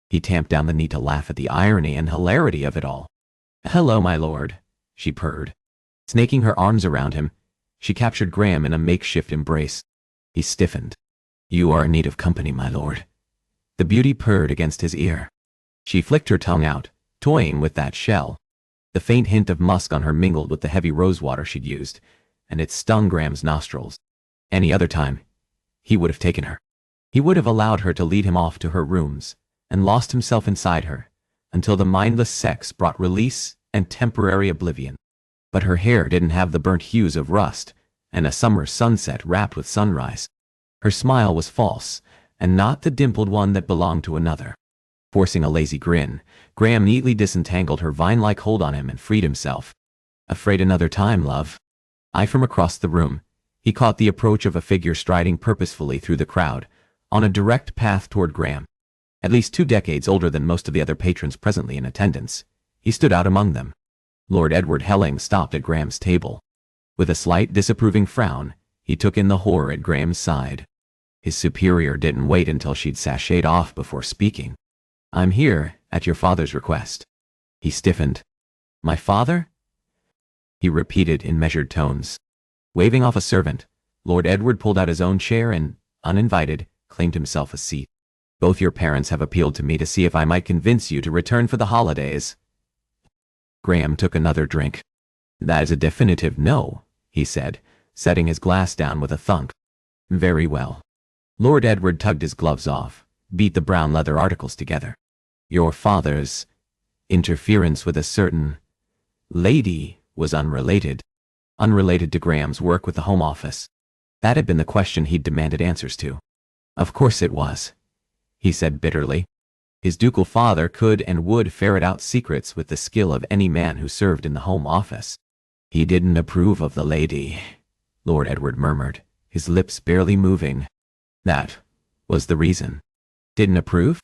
He tamped down the need to laugh at the irony and hilarity of it all. "Hello, my lord," she purred. Snaking her arms around him, she captured Graham in a makeshift embrace. He stiffened. "You are in need of company, my lord." The beauty purred against his ear. She flicked her tongue out, toying with that shell. The faint hint of musk on her mingled with the heavy rosewater she'd used, and it stung Graham's nostrils. Any other time, he would have taken her. He would have allowed her to lead him off to her rooms, and lost himself inside her, until the mindless sex brought release and temporary oblivion. But her hair didn't have the burnt hues of rust, and a summer sunset wrapped with sunrise. Her smile was false, and not the dimpled one that belonged to another. Forcing a lazy grin, Graham neatly disentangled her vine-like hold on him and freed himself. "Afraid another time, love." From across the room, he caught the approach of a figure striding purposefully through the crowd, on a direct path toward Graham. At least 2 decades older than most of the other patrons presently in attendance, he stood out among them. Lord Edward Helling stopped at Graham's table. With a slight disapproving frown, he took in the whore at Graham's side. His superior didn't wait until she'd sashayed off before speaking. "I'm here, at your father's request." He stiffened. "My father?" he repeated in measured tones. Waving off a servant, Lord Edward pulled out his own chair and, uninvited, claimed himself a seat. "Both your parents have appealed to me to see if I might convince you to return for the holidays." Graham took another drink. "That is a definitive no," he said, setting his glass down with a thunk. "Very well." Lord Edward tugged his gloves off, beat the brown leather articles together. Your father's interference with a certain lady was unrelated to Graham's work with the Home Office. That had been the question he'd demanded answers to. Of course it was, he said bitterly. His ducal father could and would ferret out secrets with the skill of any man who served in the Home Office. He didn't approve of the lady, Lord Edward murmured, his lips barely moving. That was the reason. Didn't approve?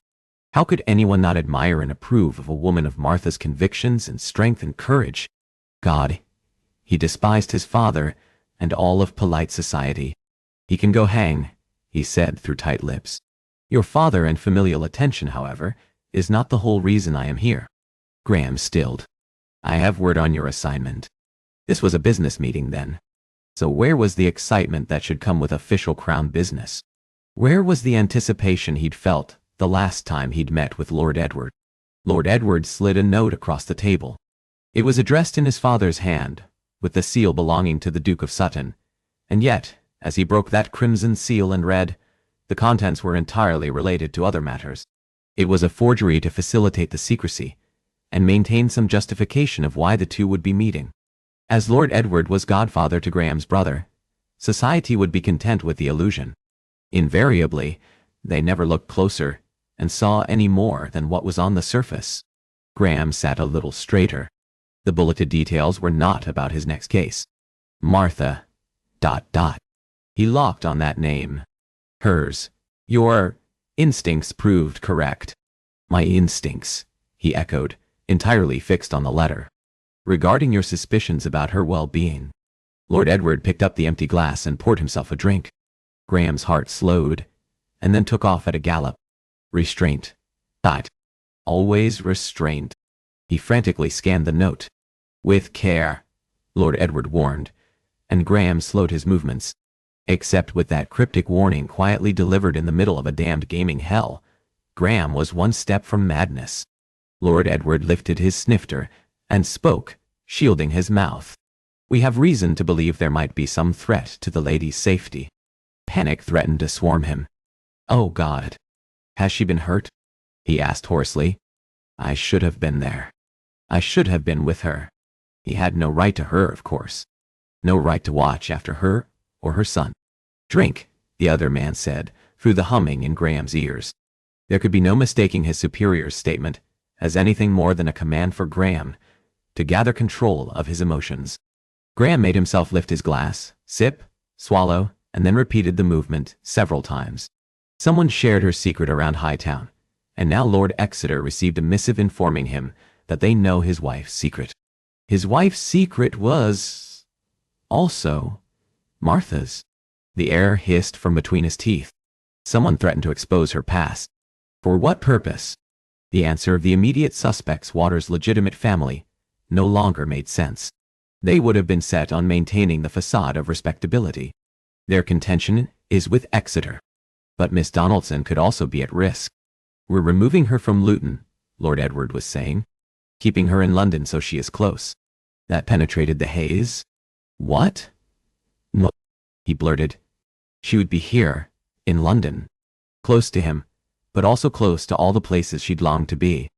How could anyone not admire and approve of a woman of Martha's convictions and strength and courage? God, he despised his father and all of polite society. He can go hang, he said through tight lips. Your father and familial attention, however, is not the whole reason I am here. Graham stilled. I have word on your assignment. This was a business meeting then. So where was the excitement that should come with official Crown business? Where was the anticipation he'd felt the last time he'd met with Lord Edward? Lord Edward slid a note across the table. It was addressed in his father's hand, with the seal belonging to the Duke of Sutton, and yet, as he broke that crimson seal and read, the contents were entirely related to other matters. It was a forgery to facilitate the secrecy, and maintain some justification of why the two would be meeting. As Lord Edward was godfather to Graham's brother, society would be content with the illusion. Invariably, they never looked closer and saw any more than what was on the surface. Graham sat a little straighter. The bulleted details were not about his next case. Martha... He locked on that name. Hers. Your instincts proved correct. My instincts, he echoed, entirely fixed on the letter. Regarding your suspicions about her well-being. Lord Edward picked up the empty glass and poured himself a drink. Graham's heart slowed, and then took off at a gallop. Restraint. Always restraint. He frantically scanned the note. With care, Lord Edward warned, and Graham slowed his movements. Except with that cryptic warning quietly delivered in the middle of a damned gaming hell, Graham was one step from madness. Lord Edward lifted his snifter and spoke, shielding his mouth. We have reason to believe there might be some threat to the lady's safety. Panic threatened to swarm him. Oh God. Has she been hurt? He asked hoarsely. I should have been there. I should have been with her. He had no right to her, of course. No right to watch after her or her son. Drink, the other man said, through the humming in Graham's ears. There could be no mistaking his superior's statement as anything more than a command for Graham to gather control of his emotions. Graham made himself lift his glass, sip, swallow, and then repeated the movement several times. Someone shared her secret around Hightown, and now Lord Exeter received a missive informing him that they know his wife's secret. His wife's secret was also Martha's. The air hissed from between his teeth. Someone threatened to expose her past. For what purpose? The answer of the immediate suspects, Waters' legitimate family, no longer made sense. They would have been set on maintaining the facade of respectability. Their contention is with Exeter. But Miss Donaldson could also be at risk. We're removing her from Luton, Lord Edward was saying. Keeping her in London so she is close. That penetrated the haze. What? No, he blurted. She would be here, in London. Close to him, but also close to all the places she'd longed to be.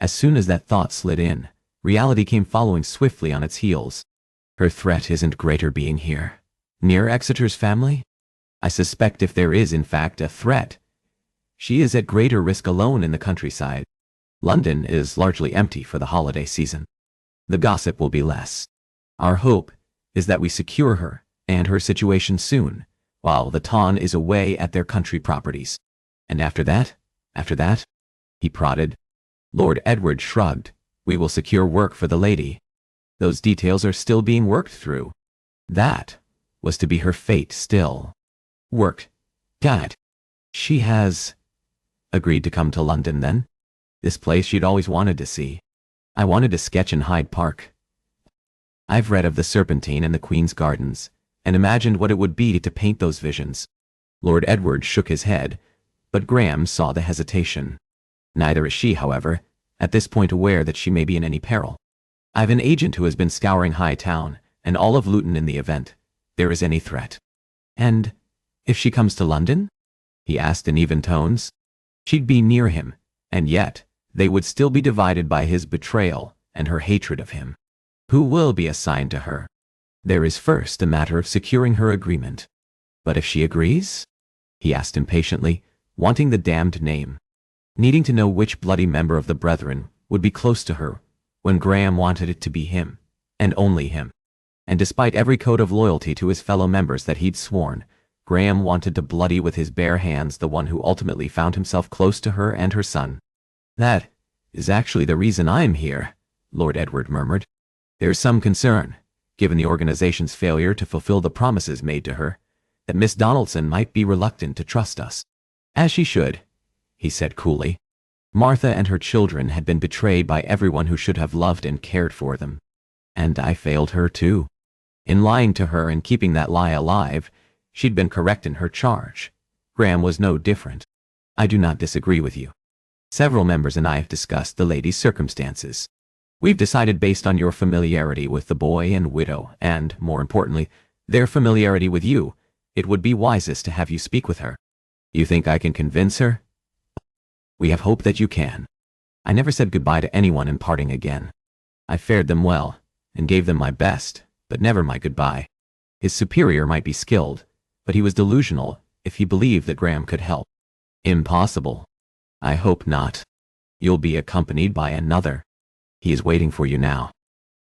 As soon as that thought slid in, reality came following swiftly on its heels. Her threat isn't greater being here, near Exeter's family? I suspect if there is in fact a threat, she is at greater risk alone in the countryside. London is largely empty for the holiday season. The gossip will be less. Our hope is that we secure her and her situation soon, while the Ton is away at their country properties. And after that, he prodded. Lord Edward shrugged. We will secure work for the lady. Those details are still being worked through. That was to be her fate still. Worked. God. She has agreed to come to London then? This place she'd always wanted to see. I wanted to sketch in Hyde Park. I've read of the Serpentine and the Queen's Gardens, and imagined what it would be to paint those visions. Lord Edward shook his head, but Graham saw the hesitation. Neither is she, however, at this point aware that she may be in any peril. I've an agent who has been scouring Hightown and all of Luton in the event there is any threat. And if she comes to London? He asked in even tones. She'd be near him, and yet they would still be divided by his betrayal and her hatred of him. Who will be assigned to her? There is first a matter of securing her agreement. But if she agrees? He asked impatiently, wanting the damned name. Needing to know which bloody member of the brethren would be close to her when Graham wanted it to be him, and only him. And despite every code of loyalty to his fellow members that he'd sworn, Graham wanted to bloody with his bare hands the one who ultimately found himself close to her and her son. "That is actually the reason I'm here," Lord Edward murmured. "There's some concern, given the organization's failure to fulfill the promises made to her, that Miss Donaldson might be reluctant to trust us." "As she should," he said coolly. Martha and her children had been betrayed by everyone who should have loved and cared for them. And I failed her too. In lying to her and keeping that lie alive, she'd been correct in her charge. Graham was no different. I do not disagree with you. Several members and I have discussed the lady's circumstances. We've decided based on your familiarity with the boy and widow, and, more importantly, their familiarity with you, it would be wisest to have you speak with her. You think I can convince her? We have hope that you can. I never said goodbye to anyone in parting again. I fared them well, and gave them my best, but never my goodbye. His superior might be skilled, but he was delusional if he believed that Graham could help. Impossible. I hope not. You'll be accompanied by another. He is waiting for you now.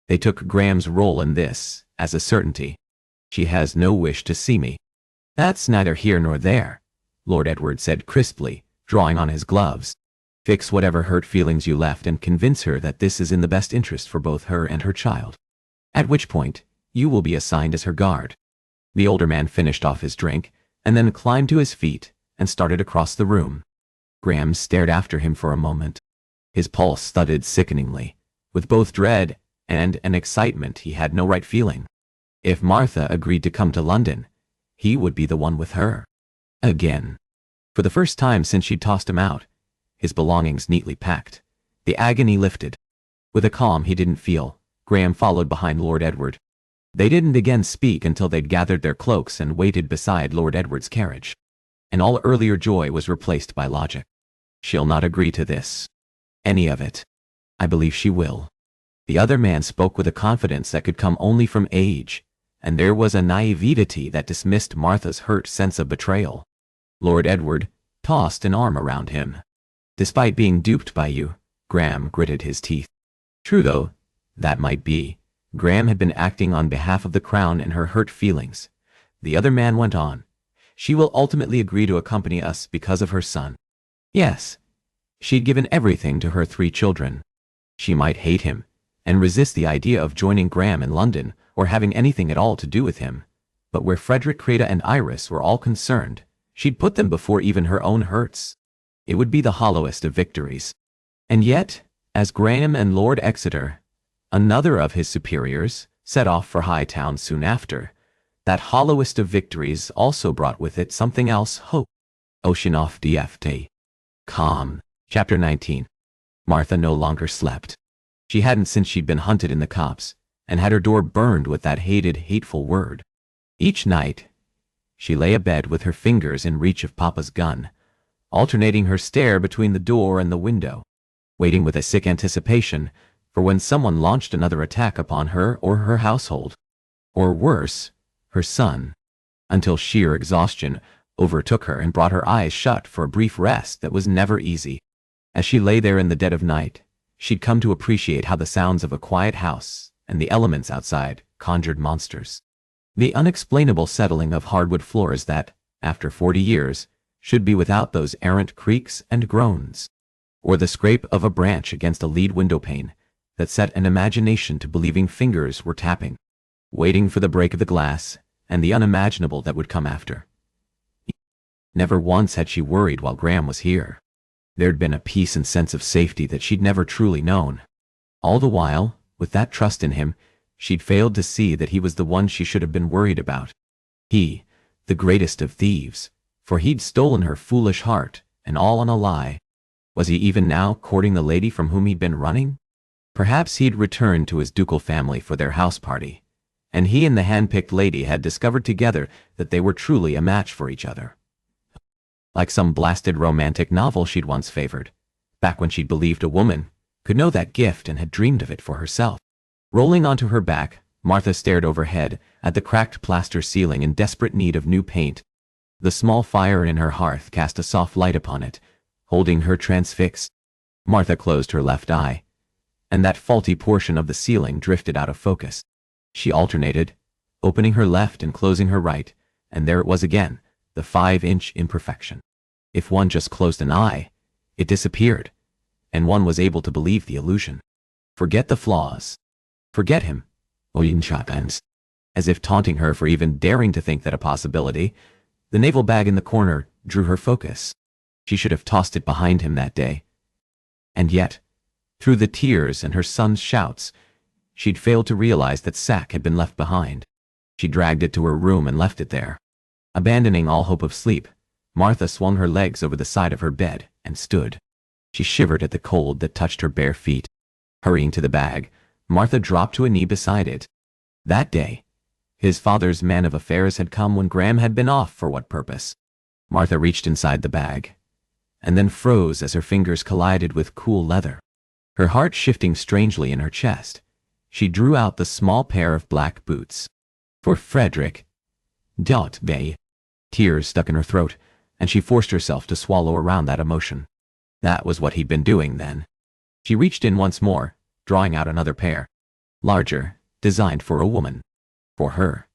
They took Graham's role in this as a certainty. She has no wish to see me. That's neither here nor there, Lord Edward said crisply, drawing on his gloves. Fix whatever hurt feelings you left and convince her that this is in the best interest for both her and her child. At which point, you will be assigned as her guard. The older man finished off his drink and then climbed to his feet and started across the room. Graham stared after him for a moment. His pulse thudded sickeningly, with both dread and an excitement he had no right feeling. If Martha agreed to come to London, he would be the one with her. Again. For the first time since she'd tossed him out, his belongings neatly packed, the agony lifted. With a calm he didn't feel, Graham followed behind Lord Edward. They didn't again speak until they'd gathered their cloaks and waited beside Lord Edward's carriage. And all earlier joy was replaced by logic. She'll not agree to this. Any of it. I believe she will. The other man spoke with a confidence that could come only from age, and there was a naivety that dismissed Martha's hurt sense of betrayal. Lord Edward tossed an arm around him. Despite being duped by you, Graham gritted his teeth. True though, that might be. Graham had been acting on behalf of the crown and her hurt feelings. The other man went on. She will ultimately agree to accompany us because of her son. Yes, she'd given everything to her 3 children. She might hate him and resist the idea of joining Graham in London or having anything at all to do with him. But where Frederick, Creta, and Iris were all concerned, she'd put them before even her own hurts. It would be the hollowest of victories. And yet, as Graham and Lord Exeter, another of his superiors, set off for Hightown soon after, that hollowest of victories also brought with it something else: hope. Oceanoff DFT. Calm. Chapter 19. Martha no longer slept. She hadn't since she'd been hunted in the copse, and had her door burned with that hated, hateful word. Each night, she lay abed with her fingers in reach of Papa's gun, alternating her stare between the door and the window, waiting with a sick anticipation for when someone launched another attack upon her or her household, or worse, her son, until sheer exhaustion overtook her and brought her eyes shut for a brief rest that was never easy. As she lay there in the dead of night, she'd come to appreciate how the sounds of a quiet house and the elements outside conjured monsters. The unexplainable settling of hardwood floors that, after 40 years, should be without those errant creaks and groans, or the scrape of a branch against a lead window pane that set an imagination to believing fingers were tapping, waiting for the break of the glass and the unimaginable that would come after. Never once had she worried while Graham was here. There'd been a peace and sense of safety that she'd never truly known. All the while, with that trust in him, she'd failed to see that he was the one she should have been worried about. He, the greatest of thieves, for he'd stolen her foolish heart, and all on a lie. Was he even now courting the lady from whom he'd been running? Perhaps he'd returned to his ducal family for their house party, and he and the hand-picked lady had discovered together that they were truly a match for each other. like some blasted romantic novel she'd once favored, back when she'd believed a woman could know that gift and had dreamed of it for herself. Rolling onto her back, Martha stared overhead at the cracked plaster ceiling in desperate need of new paint. The small fire in her hearth cast a soft light upon it, holding her transfixed. Martha closed her left eye, and that faulty portion of the ceiling drifted out of focus. She alternated, opening her left and closing her right, and there it was again, the 5-inch imperfection. If one just closed an eye, it disappeared, and one was able to believe the illusion. Forget the flaws. Forget him. As if taunting her for even daring to think that a possibility, the navel bag in the corner drew her focus. She should have tossed it behind him that day. And yet, through the tears and her son's shouts, she'd failed to realize that sack had been left behind. She dragged it to her room and left it there. Abandoning all hope of sleep, Martha swung her legs over the side of her bed and stood. She shivered at the cold that touched her bare feet. Hurrying to the bag, Martha dropped to a knee beside it. That day, his father's man of affairs had come when Graham had been off for what purpose. Martha reached inside the bag, and then froze as her fingers collided with cool leather. Her heart shifting strangely in her chest, she drew out the small pair of black boots. For Frederick. Bay. Tears stuck in her throat, and she forced herself to swallow around that emotion. That was what he'd been doing then. She reached in once more, drawing out another pair. Larger, designed for a woman. For her.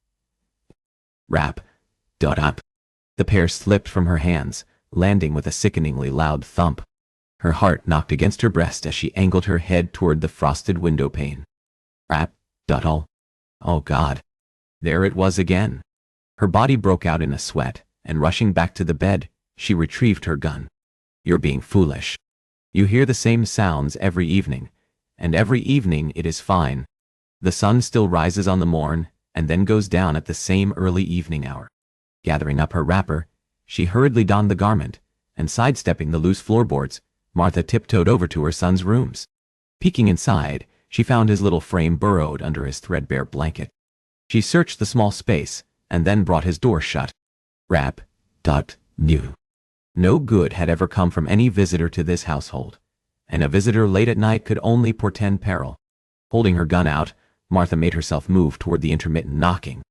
Rap. Up. The pair slipped from her hands, landing with a sickeningly loud thump. Her heart knocked against her breast as she angled her head toward the frosted window pane. Rap. All. Oh God. There it was again. Her body broke out in a sweat, and rushing back to the bed, she retrieved her gun. You're being foolish. You hear the same sounds every evening, and every evening it is fine. The sun still rises on the morn, and then goes down at the same early evening hour. Gathering up her wrapper, she hurriedly donned the garment, and sidestepping the loose floorboards, Martha tiptoed over to her son's rooms. Peeking inside, she found his little frame burrowed under his threadbare blanket. She searched the small space, and then brought his door shut. Rap. New. No good had ever come from any visitor to this household, and a visitor late at night could only portend peril. Holding her gun out, Martha made herself move toward the intermittent knocking.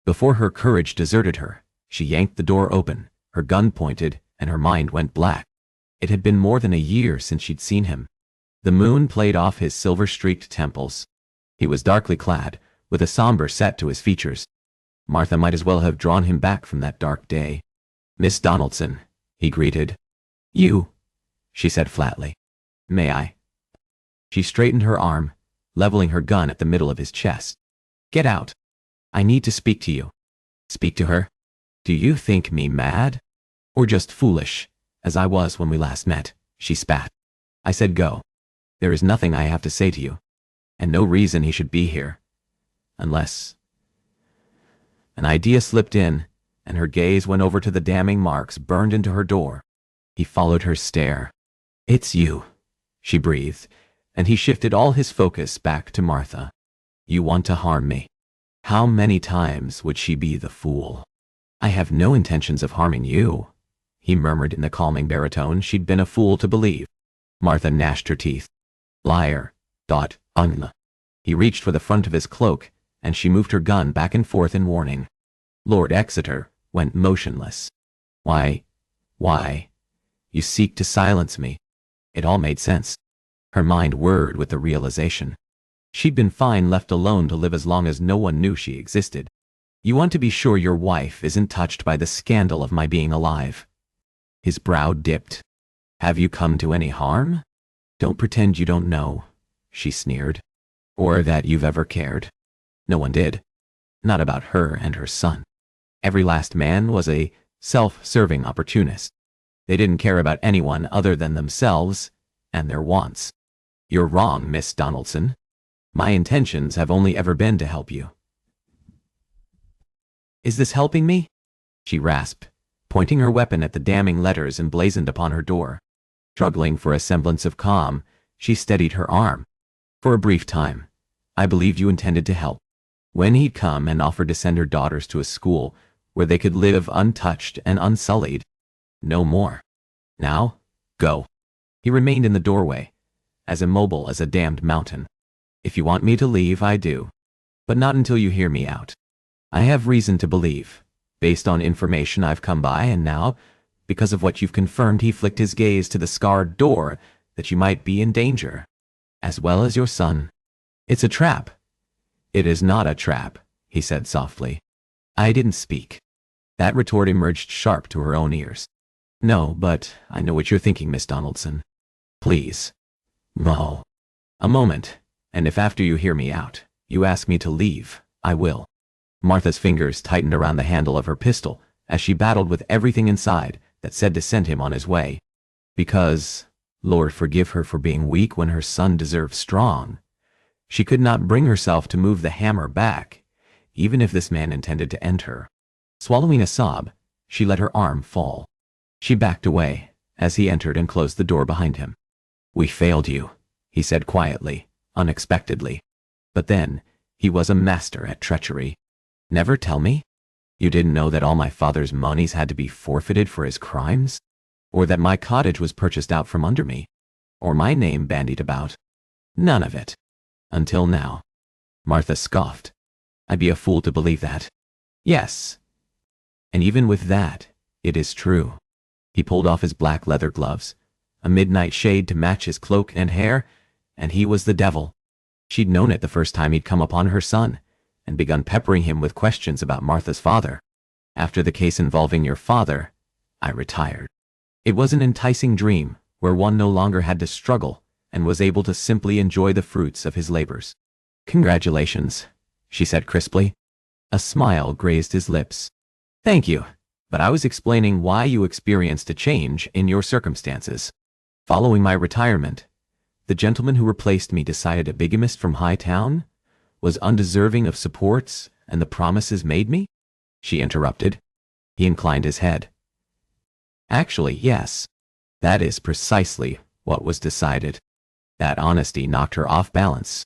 Before her courage deserted her, she yanked the door open, her gun pointed, and her mind went black. It had been more than a year since she'd seen him. The moon played off his silver-streaked temples. He was darkly clad, with a somber set to his features. Martha might as well have drawn him back from that dark day. Miss Donaldson, he greeted. You, she said flatly. May I? She straightened her arm, leveling her gun at the middle of his chest. Get out. I need to speak to you. Speak to her? Do you think me mad? Or just foolish, as I was when we last met? She spat. I said go. There is nothing I have to say to you, and no reason he should be here. Unless... An idea slipped in, and her gaze went over to the damning marks burned into her door. He followed her stare. It's you, she breathed, and he shifted all his focus back to Martha. You want to harm me. How many times would she be the fool? I have no intentions of harming you, he murmured in the calming baritone she'd been a fool to believe. Martha gnashed her teeth. Liar. He reached for the front of his cloak, and she moved her gun back and forth in warning. Lord Exeter went motionless. Why, you seek to silence me. It all made sense. Her mind whirred with the realization. She'd been fine left alone to live as long as no one knew she existed. You want to be sure your wife isn't touched by the scandal of my being alive. His brow dipped. Have you come to any harm? Don't pretend you don't know, she sneered. Or that you've ever cared. No one did. Not about her and her son. Every last man was a self-serving opportunist. They didn't care about anyone other than themselves and their wants. You're wrong, Miss Donaldson. My intentions have only ever been to help you. Is this helping me? She rasped, pointing her weapon at the damning letters emblazoned upon her door. Struggling for a semblance of calm, she steadied her arm. For a brief time, I believed you intended to help. When he'd come and offered to send her daughters to a school where they could live untouched and unsullied, No more. Now, go. He remained in the doorway, as immobile as a damned mountain. If you want me to leave, I do. But not until you hear me out. I have reason to believe, based on information I've come by, and now, because of what you've confirmed, he flicked his gaze to the scarred door, that you might be in danger, as well as your son. It's a trap. It is not a trap, he said softly. I didn't speak. That retort emerged sharp to her own ears. No, but I know what you're thinking, Miss Donaldson. Please. No. A moment, and if after you hear me out, you ask me to leave, I will. Martha's fingers tightened around the handle of her pistol as she battled with everything inside that said to send him on his way. Because, Lord forgive her for being weak when her son deserved strong, she could not bring herself to move the hammer back, even if this man intended to end her. Swallowing a sob, she let her arm fall. She backed away as he entered and closed the door behind him. We failed you, he said quietly, unexpectedly. But then, he was a master at treachery. Never tell me? You didn't know that all my father's monies had to be forfeited for his crimes? Or that my cottage was purchased out from under me? Or my name bandied about? None of it. Until now. Martha scoffed. I'd be a fool to believe that. Yes. And even with that, it is true. He pulled off his black leather gloves, a midnight shade to match his cloak and hair, and he was the devil. She'd known it the first time he'd come upon her son, and begun peppering him with questions about Martha's father. After the case involving your father, I retired. It was an enticing dream, where one no longer had to struggle, and was able to simply enjoy the fruits of his labors. Congratulations, she said crisply. A smile grazed his lips. Thank you, but I was explaining why you experienced a change in your circumstances. Following my retirement, the gentleman who replaced me decided a bigamist from High Town was undeserving of supports and the promises made me? She interrupted. He inclined his head. Actually, yes. That is precisely what was decided. That honesty knocked her off balance.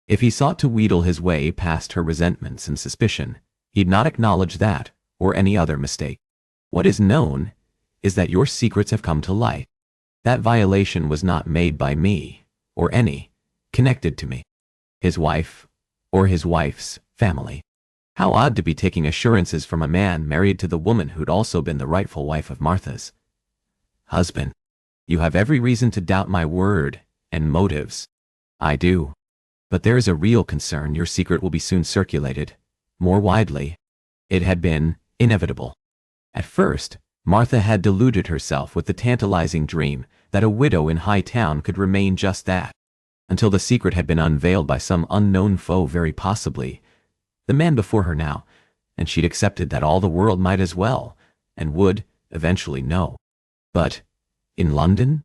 If he sought to wheedle his way past her resentments and suspicion, he'd not acknowledge that or any other mistake. What is known is that your secrets have come to light. That violation was not made by me or any connected to me. His wife or his wife's family. How odd to be taking assurances from a man married to the woman who'd also been the rightful wife of Martha's husband. You have every reason to doubt my word and motives. I do. But there is a real concern your secret will be soon circulated, more widely. It had been inevitable. At first, Martha had deluded herself with the tantalizing dream that a widow in High Town could remain just that, until the secret had been unveiled by some unknown foe, very possibly the man before her now, and she'd accepted that all the world might as well, and would eventually know. But in London,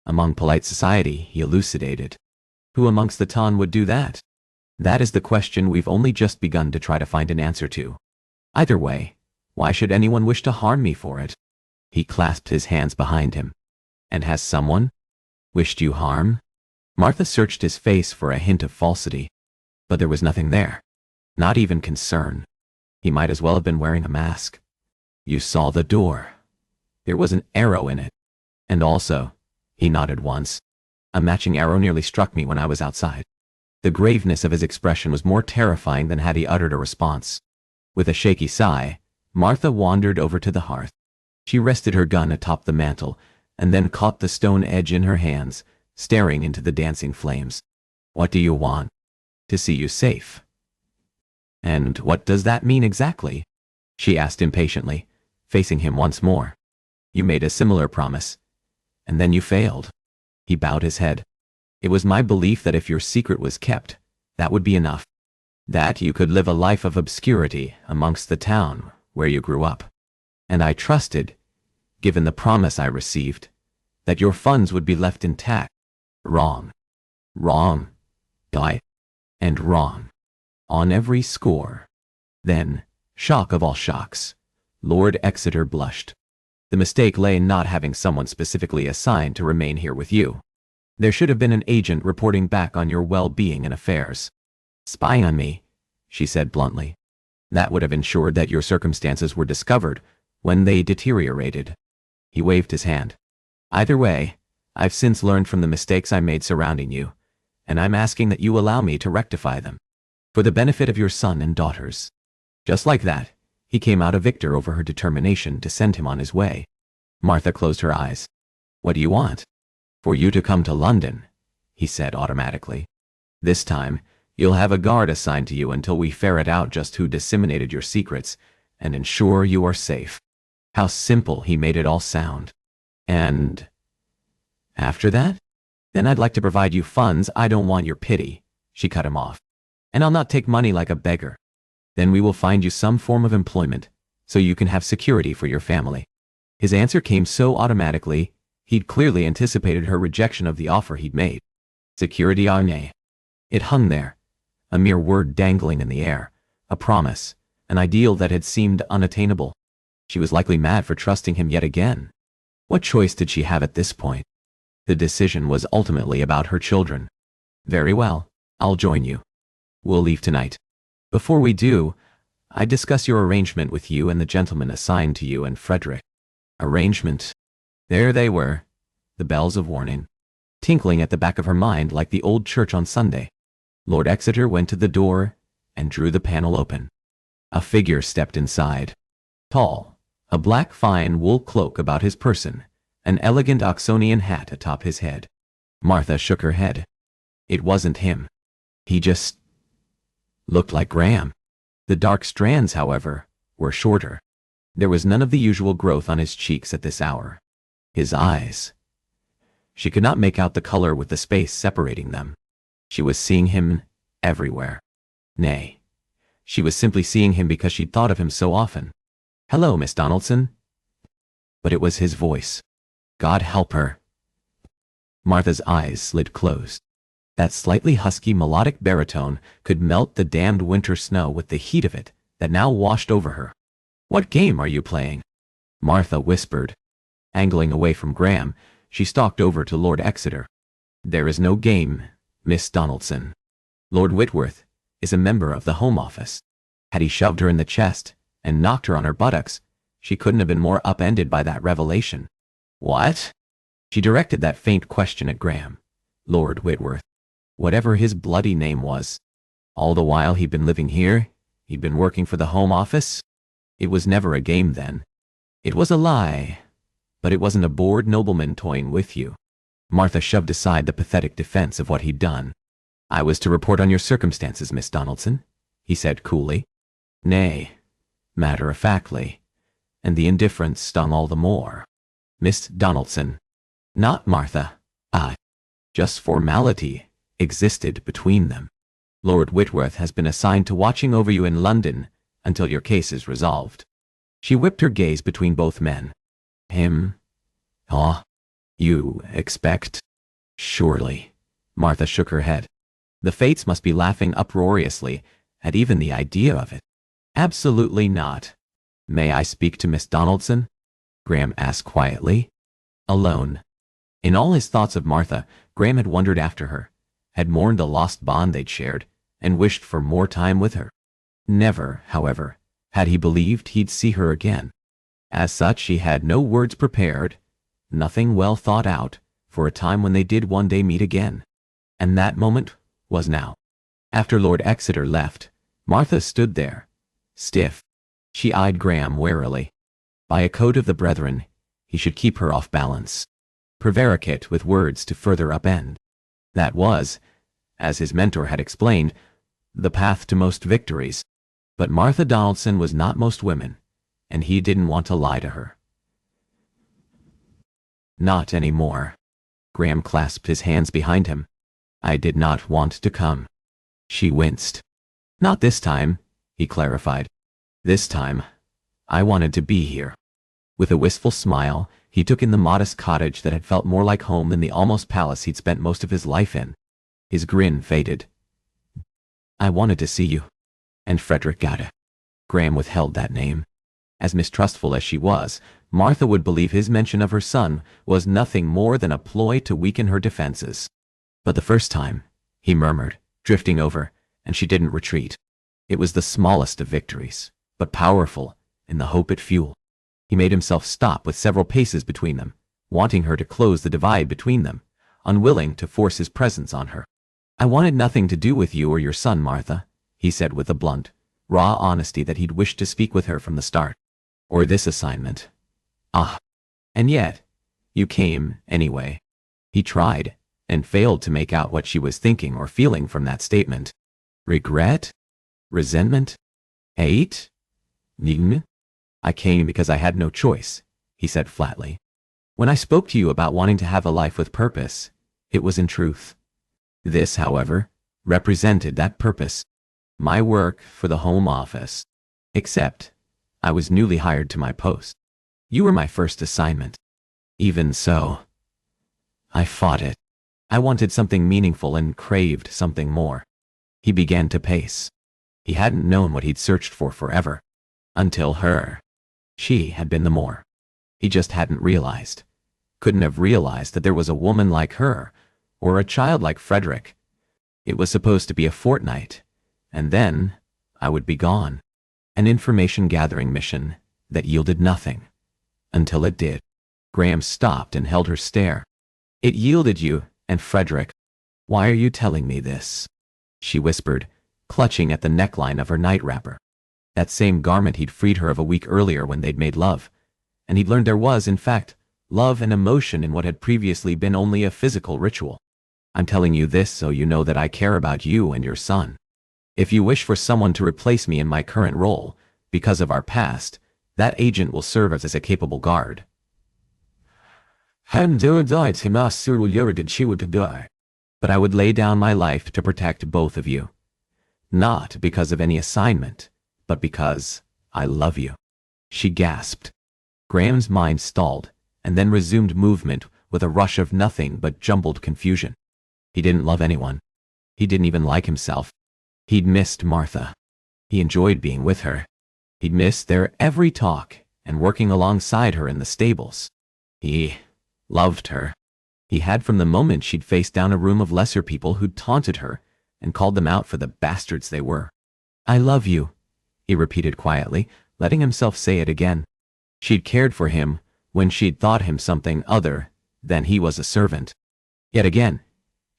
among polite society, he elucidated. Who amongst the ton would do that? That is the question we've only just begun to try to find an answer to. Either way, why should anyone wish to harm me for it? He clasped his hands behind him. And has someone wished you harm? Martha searched his face for a hint of falsity, but there was nothing there. Not even concern. He might as well have been wearing a mask. You saw the door. There was an arrow in it. And also, he nodded once. A matching arrow nearly struck me when I was outside. The graveness of his expression was more terrifying than had he uttered a response. With a shaky sigh, Martha wandered over to the hearth. She rested her gun atop the mantel, and then caught the stone edge in her hands, staring into the dancing flames. What do you want? To see you safe. And what does that mean exactly? She asked impatiently, facing him once more. You made a similar promise, and then you failed. He bowed his head. It was my belief that if your secret was kept, that would be enough. That you could live a life of obscurity amongst the town where you grew up. And I trusted, given the promise I received, that your funds would be left intact. Wrong. Wrong. And wrong. On every score. Then, shock of all shocks, Lord Exeter blushed. The mistake lay in not having someone specifically assigned to remain here with you. There should have been an agent reporting back on your well-being and affairs. Spying on me, she said bluntly. That would have ensured that your circumstances were discovered when they deteriorated. He waved his hand. Either way, I've since learned from the mistakes I made surrounding you, and I'm asking that you allow me to rectify them, for the benefit of your son and daughters. Just like that, he came out a victor over her determination to send him on his way. Martha closed her eyes. What do you want? For you to come to London, he said automatically. This time, you'll have a guard assigned to you until we ferret out just who disseminated your secrets and ensure you are safe. How simple he made it all sound. And after that? Then I'd like to provide you funds. I don't want your pity, she cut him off. And I'll not take money like a beggar. Then we will find you some form of employment, so you can have security for your family. His answer came so automatically, he'd clearly anticipated her rejection of the offer he'd made. Security or nay? It hung there, a mere word dangling in the air, a promise, an ideal that had seemed unattainable. She was likely mad for trusting him yet again. What choice did she have at this point? The decision was ultimately about her children. Very well, I'll join you. We'll leave tonight. Before we do, I discuss your arrangement with you and the gentleman assigned to you and Frederick. Arrangement. There they were, the bells of warning, tinkling at the back of her mind like the old church on Sunday. Lord Exeter went to the door and drew the panel open. A figure stepped inside. Tall, a black fine wool cloak about his person, an elegant Oxonian hat atop his head. Martha shook her head. It wasn't him. He just looked like Graham. The dark strands, however, were shorter. There was none of the usual growth on his cheeks at this hour. His eyes. She could not make out the color with the space separating them. She was seeing him everywhere. Nay, she was simply seeing him because she'd thought of him so often. Hello, Miss Donaldson. But it was his voice. God help her. Martha's eyes slid closed. That slightly husky melodic baritone could melt the damned winter snow with the heat of it that now washed over her. What game are you playing? Martha whispered. Angling away from Graham, she stalked over to Lord Exeter. There is no game, Miss Donaldson. Lord Whitworth is a member of the Home Office. Had he shoved her in the chest and knocked her on her buttocks, she couldn't have been more upended by that revelation. What? She directed that faint question at Graham. Lord Whitworth. Whatever his bloody name was. All the while he'd been living here, he'd been working for the Home Office. It was never a game then. It was a lie, but it wasn't a bored nobleman toying with you. Martha shoved aside the pathetic defense of what he'd done. I was to report on your circumstances, Miss Donaldson, he said coolly. Nay, matter-of-factly, and the indifference stung all the more. Miss Donaldson, not Martha. Just formality existed between them. Lord Whitworth has been assigned to watching over you in London until your case is resolved. She whipped her gaze between both men. Him? You expect? Surely. Martha shook her head. The fates must be laughing uproariously at even the idea of it. Absolutely not. May I speak to Miss Donaldson? Graham asked quietly. Alone. In all his thoughts of Martha, Graham had wondered after her, had mourned the lost bond they'd shared, and wished for more time with her. Never, however, had he believed he'd see her again. As such, he had no words prepared, nothing well thought out, for a time when they did one day meet again. And that moment was now. After Lord Exeter left, Martha stood there, stiff. She eyed Graham warily. By a code of the brethren, he should keep her off balance. Prevaricate with words to further upend. That was, as his mentor had explained, the path to most victories. But Martha Donaldson was not most women, and he didn't want to lie to her. Not anymore. Graham clasped his hands behind him. I did not want to come. She winced. Not this time, he clarified. This time, I wanted to be here. With a wistful smile, he took in the modest cottage that had felt more like home than the almost palace he'd spent most of his life in. His grin faded. I wanted to see you. And Frederick Gada. Graham withheld that name. As mistrustful as she was, Martha would believe his mention of her son was nothing more than a ploy to weaken her defenses. But the first time, he murmured, drifting over, and she didn't retreat. It was the smallest of victories, but powerful in the hope it fueled. He made himself stop with several paces between them, wanting her to close the divide between them, unwilling to force his presence on her. "I wanted nothing to do with you or your son, Martha," he said with a blunt, raw honesty that he'd wished to speak with her from the start. "Or this assignment. Ah. And yet, you came anyway." He tried, and failed to make out what she was thinking or feeling from that statement. Regret? Resentment? Hate? Nign? "I came because I had no choice," he said flatly. "When I spoke to you about wanting to have a life with purpose, it was in truth. This, however, represented that purpose. My work for the Home Office. Except, I was newly hired to my post. You were my first assignment. Even so, I fought it. I wanted something meaningful and craved something more." He began to pace. He hadn't known what he'd searched for forever. Until her. She had been the more. He just hadn't realized. Couldn't have realized that there was a woman like her, or a child like Frederick. It was supposed to be a fortnight, and then I would be gone. An information-gathering mission that yielded nothing. Until it did. Graham stopped and held her stare. "It yielded you, and Frederick. Why are you telling me this?" she whispered, clutching at the neckline of her night wrapper. That same garment he'd freed her of a week earlier when they'd made love. And he'd learned there was, in fact, love and emotion in what had previously been only a physical ritual. "I'm telling you this so you know that I care about you and your son. If you wish for someone to replace me in my current role, because of our past, that agent will serve as a capable guard." "But I would lay down my life to protect both of you. Not because of any assignment, but because I love you." She gasped. Graham's mind stalled, and then resumed movement with a rush of nothing but jumbled confusion. He didn't love anyone. He didn't even like himself. He'd missed Martha. He enjoyed being with her. He'd missed their every talk and working alongside her in the stables. He loved her. He had from the moment she'd faced down a room of lesser people who'd taunted her and called them out for the bastards they were. "I love you," he repeated quietly, letting himself say it again. She'd cared for him when she'd thought him something other than he was a servant. Yet again,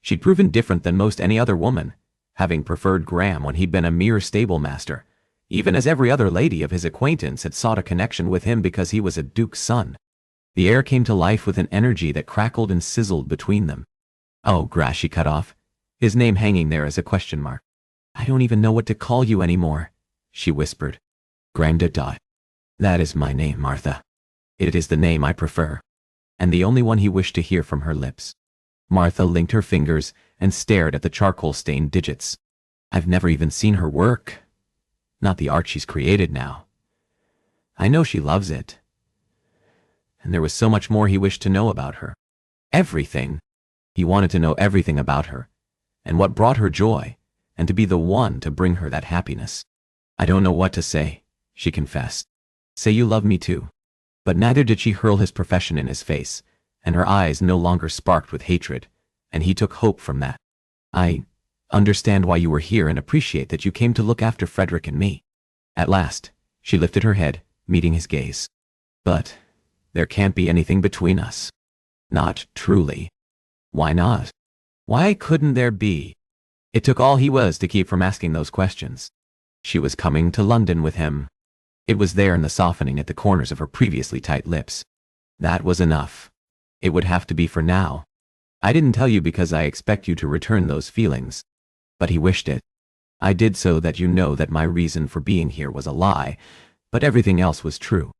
she'd proven different than most any other woman, having preferred Graham when he'd been a mere stable master, even as every other lady of his acquaintance had sought a connection with him because he was a duke's son. The air came to life with an energy that crackled and sizzled between them. "Oh, Grass," she cut off, his name hanging there as a question mark. "I don't even know what to call you anymore," she whispered. "Grandadot. That is my name, Martha. It is the name I prefer." And the only one he wished to hear from her lips. Martha linked her fingers and stared at the charcoal-stained digits. "I've never even seen her work. Not the art she's created now. I know she loves it." And there was so much more he wished to know about her. Everything. He wanted to know everything about her, and what brought her joy, and to be the one to bring her that happiness. "I don't know what to say," she confessed. "Say you love me too." But neither did she hurl his profession in his face, and her eyes no longer sparked with hatred, and he took hope from that. "I understand why you were here and appreciate that you came to look after Frederick and me." At last, she lifted her head, meeting his gaze. "But there can't be anything between us. Not truly." "Why not? Why couldn't there be?" It took all he was to keep from asking those questions. She was coming to London with him. It was there in the softening at the corners of her previously tight lips. That was enough. It would have to be for now. "I didn't tell you because I expect you to return those feelings." But he wished it. "I did so that you know that my reason for being here was a lie, but everything else was true.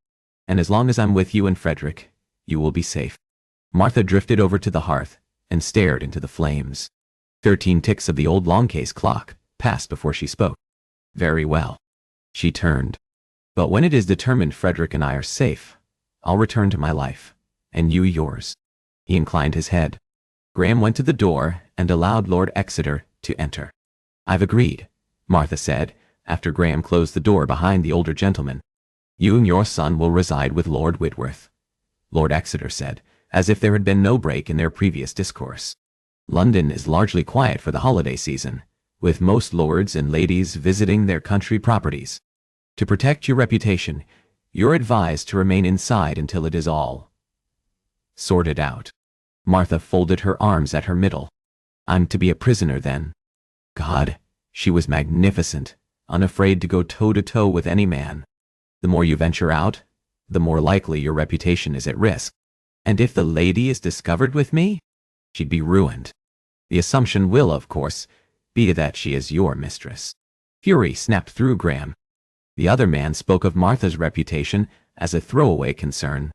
And as long as I'm with you and Frederick, you will be safe." Martha drifted over to the hearth and stared into the flames. 13 ticks of the old long-case clock passed before she spoke. "Very well." She turned. "But when it is determined Frederick and I are safe, I'll return to my life, and you yours." He inclined his head. Graham went to the door and allowed Lord Exeter to enter. "I've agreed," Martha said, after Graham closed the door behind the older gentleman. "You and your son will reside with Lord Whitworth," Lord Exeter said, as if there had been no break in their previous discourse. "London is largely quiet for the holiday season, with most lords and ladies visiting their country properties. To protect your reputation, You're advised to remain inside until it is all sorted out. Martha folded her arms at her middle. I'm to be a prisoner then? God, she was magnificent, unafraid to go toe-to-toe with any man. The more you venture out, the more likely your reputation is at risk. And if the lady is discovered with me, she'd be ruined. The assumption will, of course, be that she is your mistress. Fury snapped through Graham. The other man spoke of Martha's reputation as a throwaway concern.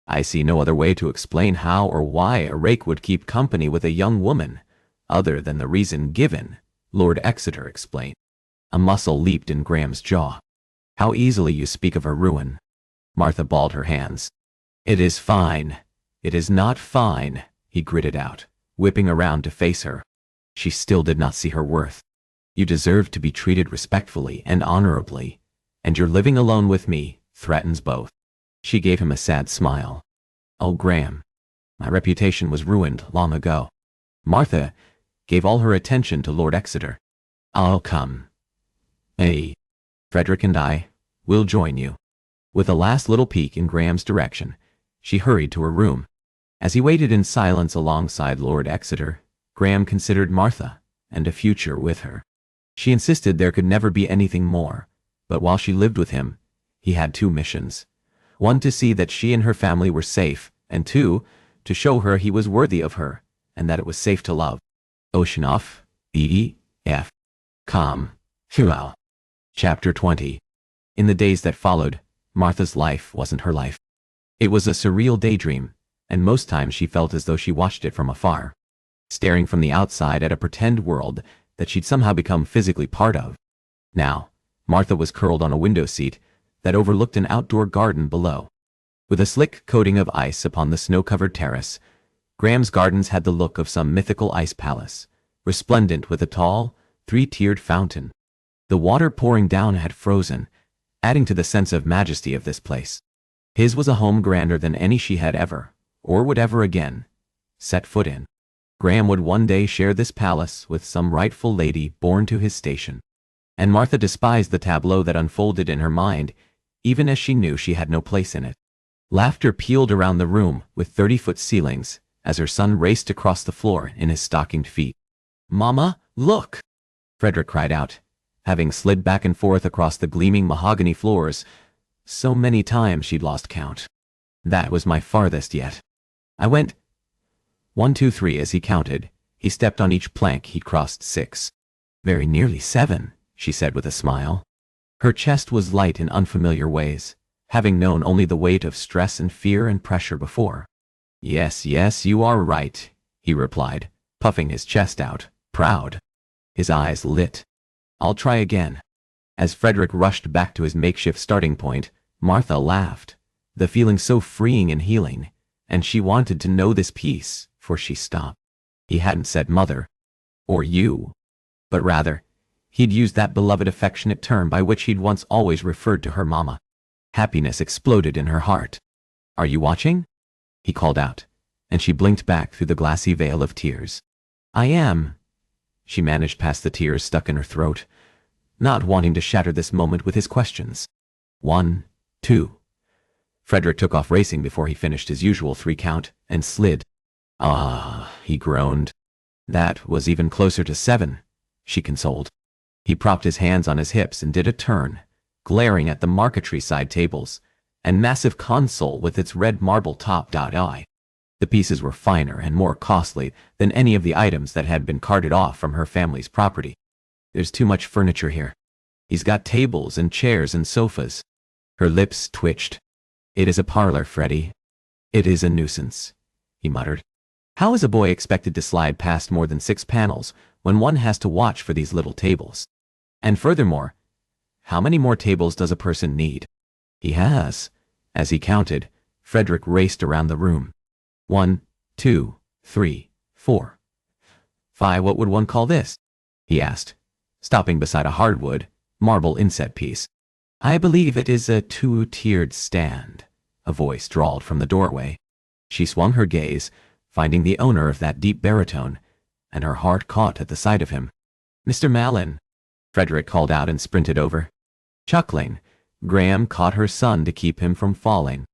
I see no other way to explain how or why a rake would keep company with a young woman, other than the reason given, Lord Exeter explained. A muscle leaped in Graham's jaw. How easily you speak of her ruin. Martha balled her hands. It is fine. It is not fine, he gritted out, whipping around to face her. She still did not see her worth. You deserve to be treated respectfully and honorably, and your living alone with me threatens both. She gave him a sad smile. Oh, Graham, my reputation was ruined long ago. Martha gave all her attention to Lord Exeter. I'll come. Hey, Frederick and I will join you. With a last little peek in Graham's direction, she hurried to her room. As he waited in silence alongside Lord Exeter, Graham considered Martha and a future with her. She insisted there could never be anything more, but while she lived with him, he had two missions. One, to see that she and her family were safe, and two, to show her he was worthy of her, and that it was safe to love. Oceanoff, E.E.F. Com. Well. Chapter 20. In the days that followed, Martha's life wasn't her life. It was a surreal daydream, and most times she felt as though she watched it from afar, staring from the outside at a pretend world that she'd somehow become physically part of. Now, Martha was curled on a window seat that overlooked an outdoor garden below. With a slick coating of ice upon the snow-covered terrace, Graham's Gardens had the look of some mythical ice palace, resplendent with a tall, three-tiered fountain. The water pouring down had frozen, adding to the sense of majesty of this place. His was a home grander than any she had ever, or would ever again, set foot in. Graham would one day share this palace with some rightful lady born to his station. And Martha despised the tableau that unfolded in her mind, even as she knew she had no place in it. Laughter pealed around the room with 30-foot ceilings as her son raced across the floor in his stockinged feet. "Mama, look!" Frederick cried out, having slid back and forth across the gleaming mahogany floors so many times she'd lost count. That was my farthest yet. I went 1, 2, 3 as he counted. He stepped on each plank he'd crossed 6. Very nearly 7, she said with a smile. Her chest was light in unfamiliar ways, having known only the weight of stress and fear and pressure before. Yes, you are right, he replied, puffing his chest out, proud. His eyes lit. I'll try again. As Frederick rushed back to his makeshift starting point, Martha laughed, the feeling so freeing and healing, and she wanted to know this peace, for she stopped. He hadn't said mother, or you, but rather, he'd used that beloved affectionate term by which he'd once always referred to her mama. Happiness exploded in her heart. Are you watching? He called out, and she blinked back through the glassy veil of tears. I am. She managed past the tears stuck in her throat, not wanting to shatter this moment with his questions. 1, 2. Frederick took off racing before he finished his usual 3 count and slid. Ah, he groaned. That was even closer to 7, she consoled. He propped his hands on his hips and did a turn, glaring at the marquetry side tables and massive console with its red marble top. The pieces were finer and more costly than any of the items that had been carted off from her family's property. There's too much furniture here. He's got tables and chairs and sofas. Her lips twitched. It is a parlor, Freddie. It is a nuisance, he muttered. How is a boy expected to slide past more than 6 panels when one has to watch for these little tables? And furthermore, how many more tables does a person need? He has. As he counted, Frederick raced around the room. 1, 2, 3, 4, 5. What would one call this? He asked, stopping beside a hardwood, marble inset piece. I believe it is a 2-tiered stand, a voice drawled from the doorway. She swung her gaze, finding the owner of that deep baritone, and her heart caught at the sight of him. Mr. Mallon, Frederick called out and sprinted over. Chuckling, Graham caught her son to keep him from falling.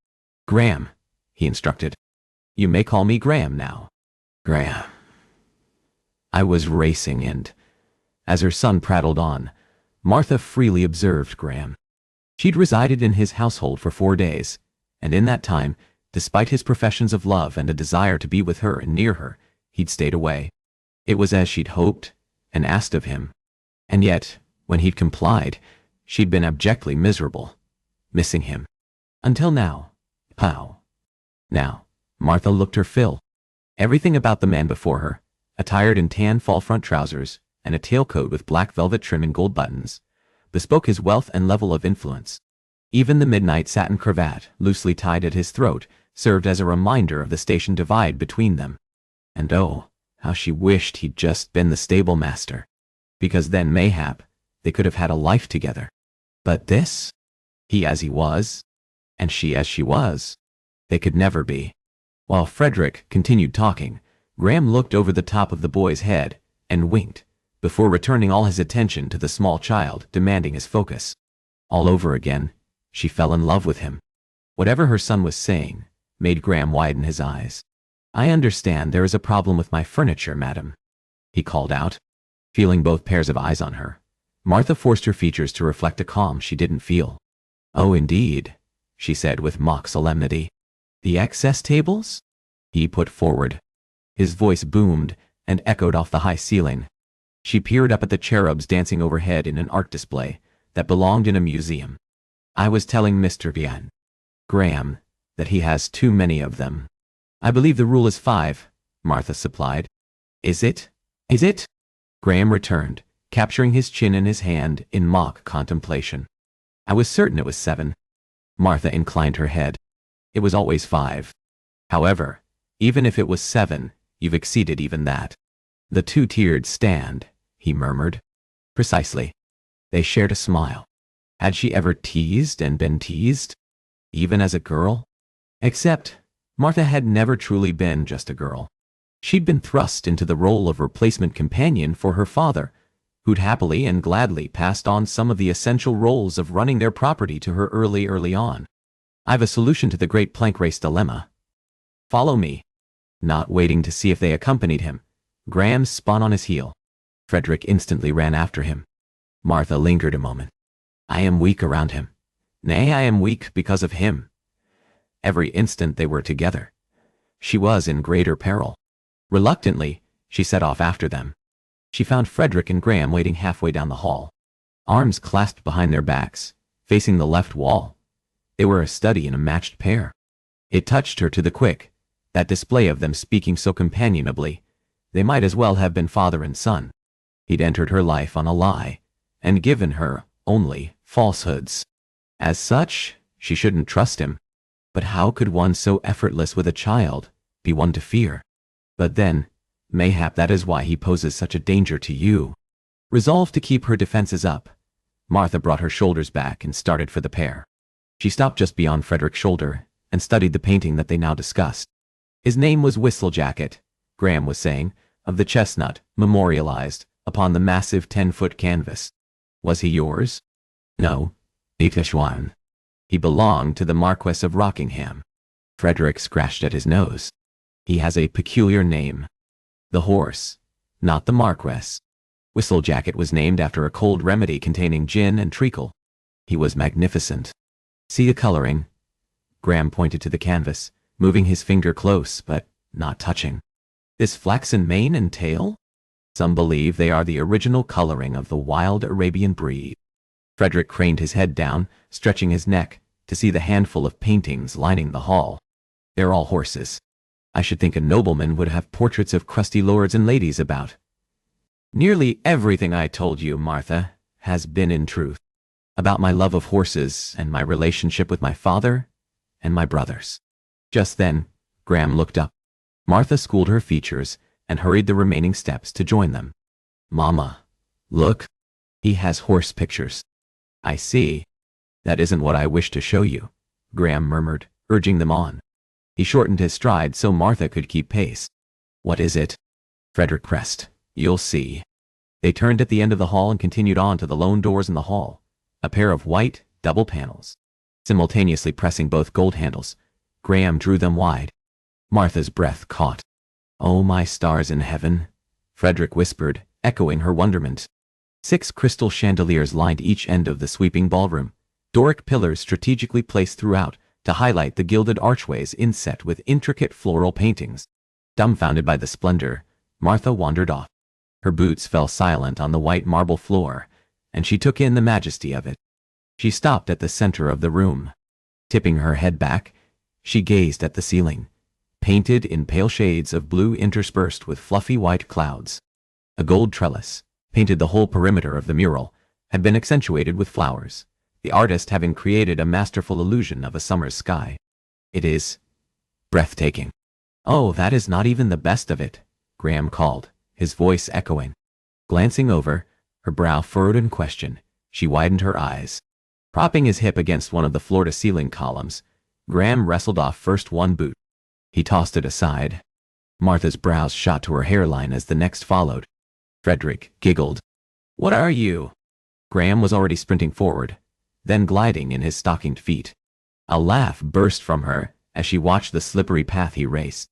"Graham," he instructed. "You may call me Graham now." "Graham." I was racing, and as her son prattled on, Martha freely observed Graham. She'd resided in his household for 4 days, and in that time, despite his professions of love and a desire to be with her and near her, he'd stayed away. It was as she'd hoped and asked of him. And yet, when he'd complied, she'd been abjectly miserable, missing him. Until now. How? Now, Martha looked her fill. Everything about the man before her, attired in tan fall-front trousers and a tailcoat with black velvet trim and gold buttons, bespoke his wealth and level of influence. Even the midnight satin cravat, loosely tied at his throat, served as a reminder of the station divide between them. And oh, how she wished he'd just been the stable master, because then mayhap they could have had a life together. But this? He as he was, and she as she was. They could never be. While Frederick continued talking, Graham looked over the top of the boy's head and winked, before returning all his attention to the small child, demanding his focus. All over again, she fell in love with him. Whatever her son was saying made Graham widen his eyes. "I understand there is a problem with my furniture, madam," he called out. Feeling both pairs of eyes on her, Martha forced her features to reflect a calm she didn't feel. "Oh, indeed," she said with mock solemnity. "The excess tables?" he put forward. His voice boomed and echoed off the high ceiling. She peered up at the cherubs dancing overhead in an art display that belonged in a museum. "I was telling Mr. Graham that he has too many of them." "I believe the rule is 5, Martha supplied. "Is it? Is it?" Graham returned, capturing his chin in his hand in mock contemplation. "I was certain it was 7. Martha inclined her head. "It was always 5. However, even if it was 7, you've exceeded even that." "The two-tiered stand," he murmured. "Precisely." They shared a smile. Had she ever teased and been teased? Even as a girl? Except Martha had never truly been just a girl. She'd been thrust into the role of replacement companion for her father, who'd happily and gladly passed on some of the essential roles of running their property to her early on. "I've a solution to the great plank race dilemma. Follow me." Not waiting to see if they accompanied him, Graham spun on his heel. Frederick instantly ran after him. Martha lingered a moment. "I am weak around him. Nay, I am weak because of him." Every instant they were together, she was in greater peril. Reluctantly, she set off after them. She found Frederick and Graham waiting halfway down the hall, arms clasped behind their backs, facing the left wall. They were a study in a matched pair. It touched her to the quick, that display of them speaking so companionably. They might as well have been father and son. He'd entered her life on a lie, and given her only falsehoods. As such, she shouldn't trust him. But how could one so effortless with a child be one to fear? But then, mayhap that is why he poses such a danger to you. Resolved to keep her defenses up, Martha brought her shoulders back and started for the pair. She stopped just beyond Frederick's shoulder and studied the painting that they now discussed. His name was Whistlejacket, Graham was saying, of the chestnut, memorialized upon the massive 10-foot canvas. "Was he yours?" "No, Itashwan. He belonged to the Marquess of Rockingham." Frederick scratched at his nose. "He has a peculiar name. The horse, not the Marquess." Whistlejacket was named after a cold remedy containing gin and treacle. He was magnificent. "See the coloring?" Graham pointed to the canvas, moving his finger close, but not touching. "This flaxen mane and tail? Some believe they are the original coloring of the wild Arabian breed." Frederick craned his head down, stretching his neck, to see the handful of paintings lining the hall. "They're all horses. I should think a nobleman would have portraits of crusty lords and ladies about." "Nearly everything I told you, Martha, has been in truth. About my love of horses and my relationship with my father and my brothers." Just then, Graham looked up. Martha schooled her features and hurried the remaining steps to join them. "Mama, look. He has horse pictures." "I see. That isn't what I wish to show you," Graham murmured, urging them on. He shortened his stride so Martha could keep pace. "What is it?" Frederick pressed. "You'll see." They turned at the end of the hall and continued on to the lone doors in the hall, a pair of white, double panels. Simultaneously pressing both gold handles, Graham drew them wide. Martha's breath caught. "Oh, my stars in heaven," Frederick whispered, echoing her wonderment. 6 crystal chandeliers lined each end of the sweeping ballroom, Doric pillars strategically placed throughout to highlight the gilded archways inset with intricate floral paintings. Dumbfounded by the splendor, Martha wandered off. Her boots fell silent on the white marble floor, and she took in the majesty of it. She stopped at the center of the room. Tipping her head back, she gazed at the ceiling, painted in pale shades of blue interspersed with fluffy white clouds. A gold trellis, painted the whole perimeter of the mural, had been accentuated with flowers, the artist having created a masterful illusion of a summer's sky. "It is breathtaking." "Oh, that is not even the best of it," Graham called, his voice echoing. Glancing over, her brow furrowed in question, she widened her eyes. Propping his hip against one of the floor-to-ceiling columns, Graham wrestled off first one boot. He tossed it aside. Martha's brows shot to her hairline as the next followed. Frederick giggled. "What are you?" Graham was already sprinting forward, then gliding in his stockinged feet. A laugh burst from her as she watched the slippery path he raced.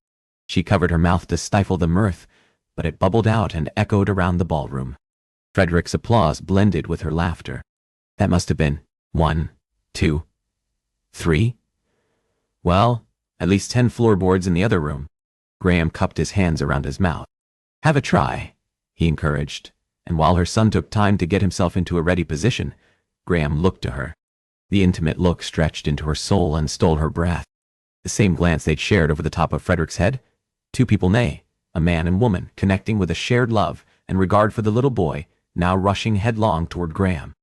She covered her mouth to stifle the mirth, but it bubbled out and echoed around the ballroom. Frederick's applause blended with her laughter. "That must have been 1, 2, 3. Well, at least 10 floorboards in the other room." Graham cupped his hands around his mouth. "Have a try," he encouraged, and while her son took time to get himself into a ready position, Graham looked to her. The intimate look stretched into her soul and stole her breath. The same glance they'd shared over the top of Frederick's head. 2 people, nay, a man and woman, connecting with a shared love and regard for the little boy, now rushing headlong toward Graham.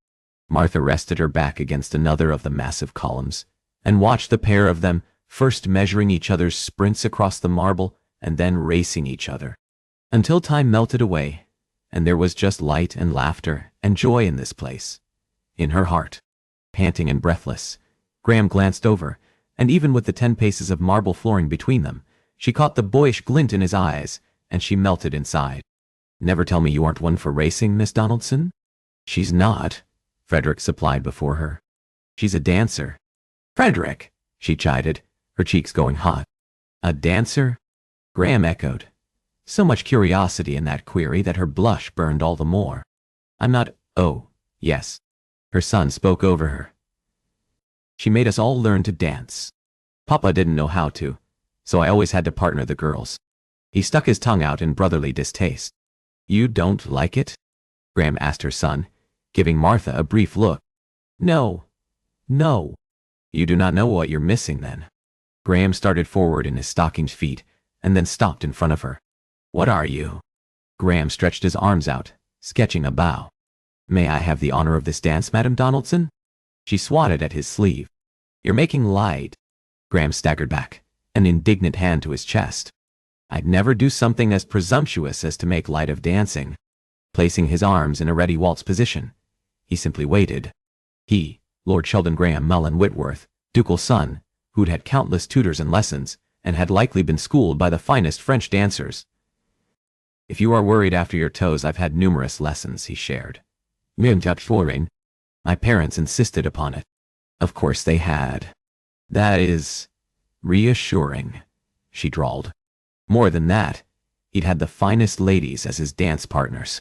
Martha rested her back against another of the massive columns and watched the pair of them first measuring each other's sprints across the marble and then racing each other, until time melted away, and there was just light and laughter and joy in this place. In her heart, panting and breathless, Graham glanced over, and even with the 10 paces of marble flooring between them, she caught the boyish glint in his eyes, and she melted inside. "Never tell me you aren't one for racing, Miss Donaldson?" "She's not," Frederick supplied before her. "She's a dancer." "Frederick," she chided, her cheeks going hot. "A dancer?" Graham echoed, so much curiosity in that query that her blush burned all the more. "I'm not—" "Oh, yes." Her son spoke over her. "She made us all learn to dance. Papa didn't know how to, so I always had to partner the girls." He stuck his tongue out in brotherly distaste. "You don't like it?" Graham asked her son, giving Martha a brief look. "No. No. You do not know what you're missing then." Graham started forward in his stockinged feet and then stopped in front of her. "What are you?" Graham stretched his arms out, sketching a bow. "May I have the honor of this dance, Madam Donaldson?" She swatted at his sleeve. "You're making light." Graham staggered back, an indignant hand to his chest. "I'd never do something as presumptuous as to make light of dancing." Placing his arms in a ready waltz position, he simply waited. He, Lord Sheldon Graham Mullen Whitworth, ducal son, who'd had countless tutors and lessons, and had likely been schooled by the finest French dancers. "If you are worried after your toes, I've had numerous lessons," he shared. "My parents insisted upon it." "Of course they had." "That is reassuring," she drawled. More than that, he'd had the finest ladies as his dance partners.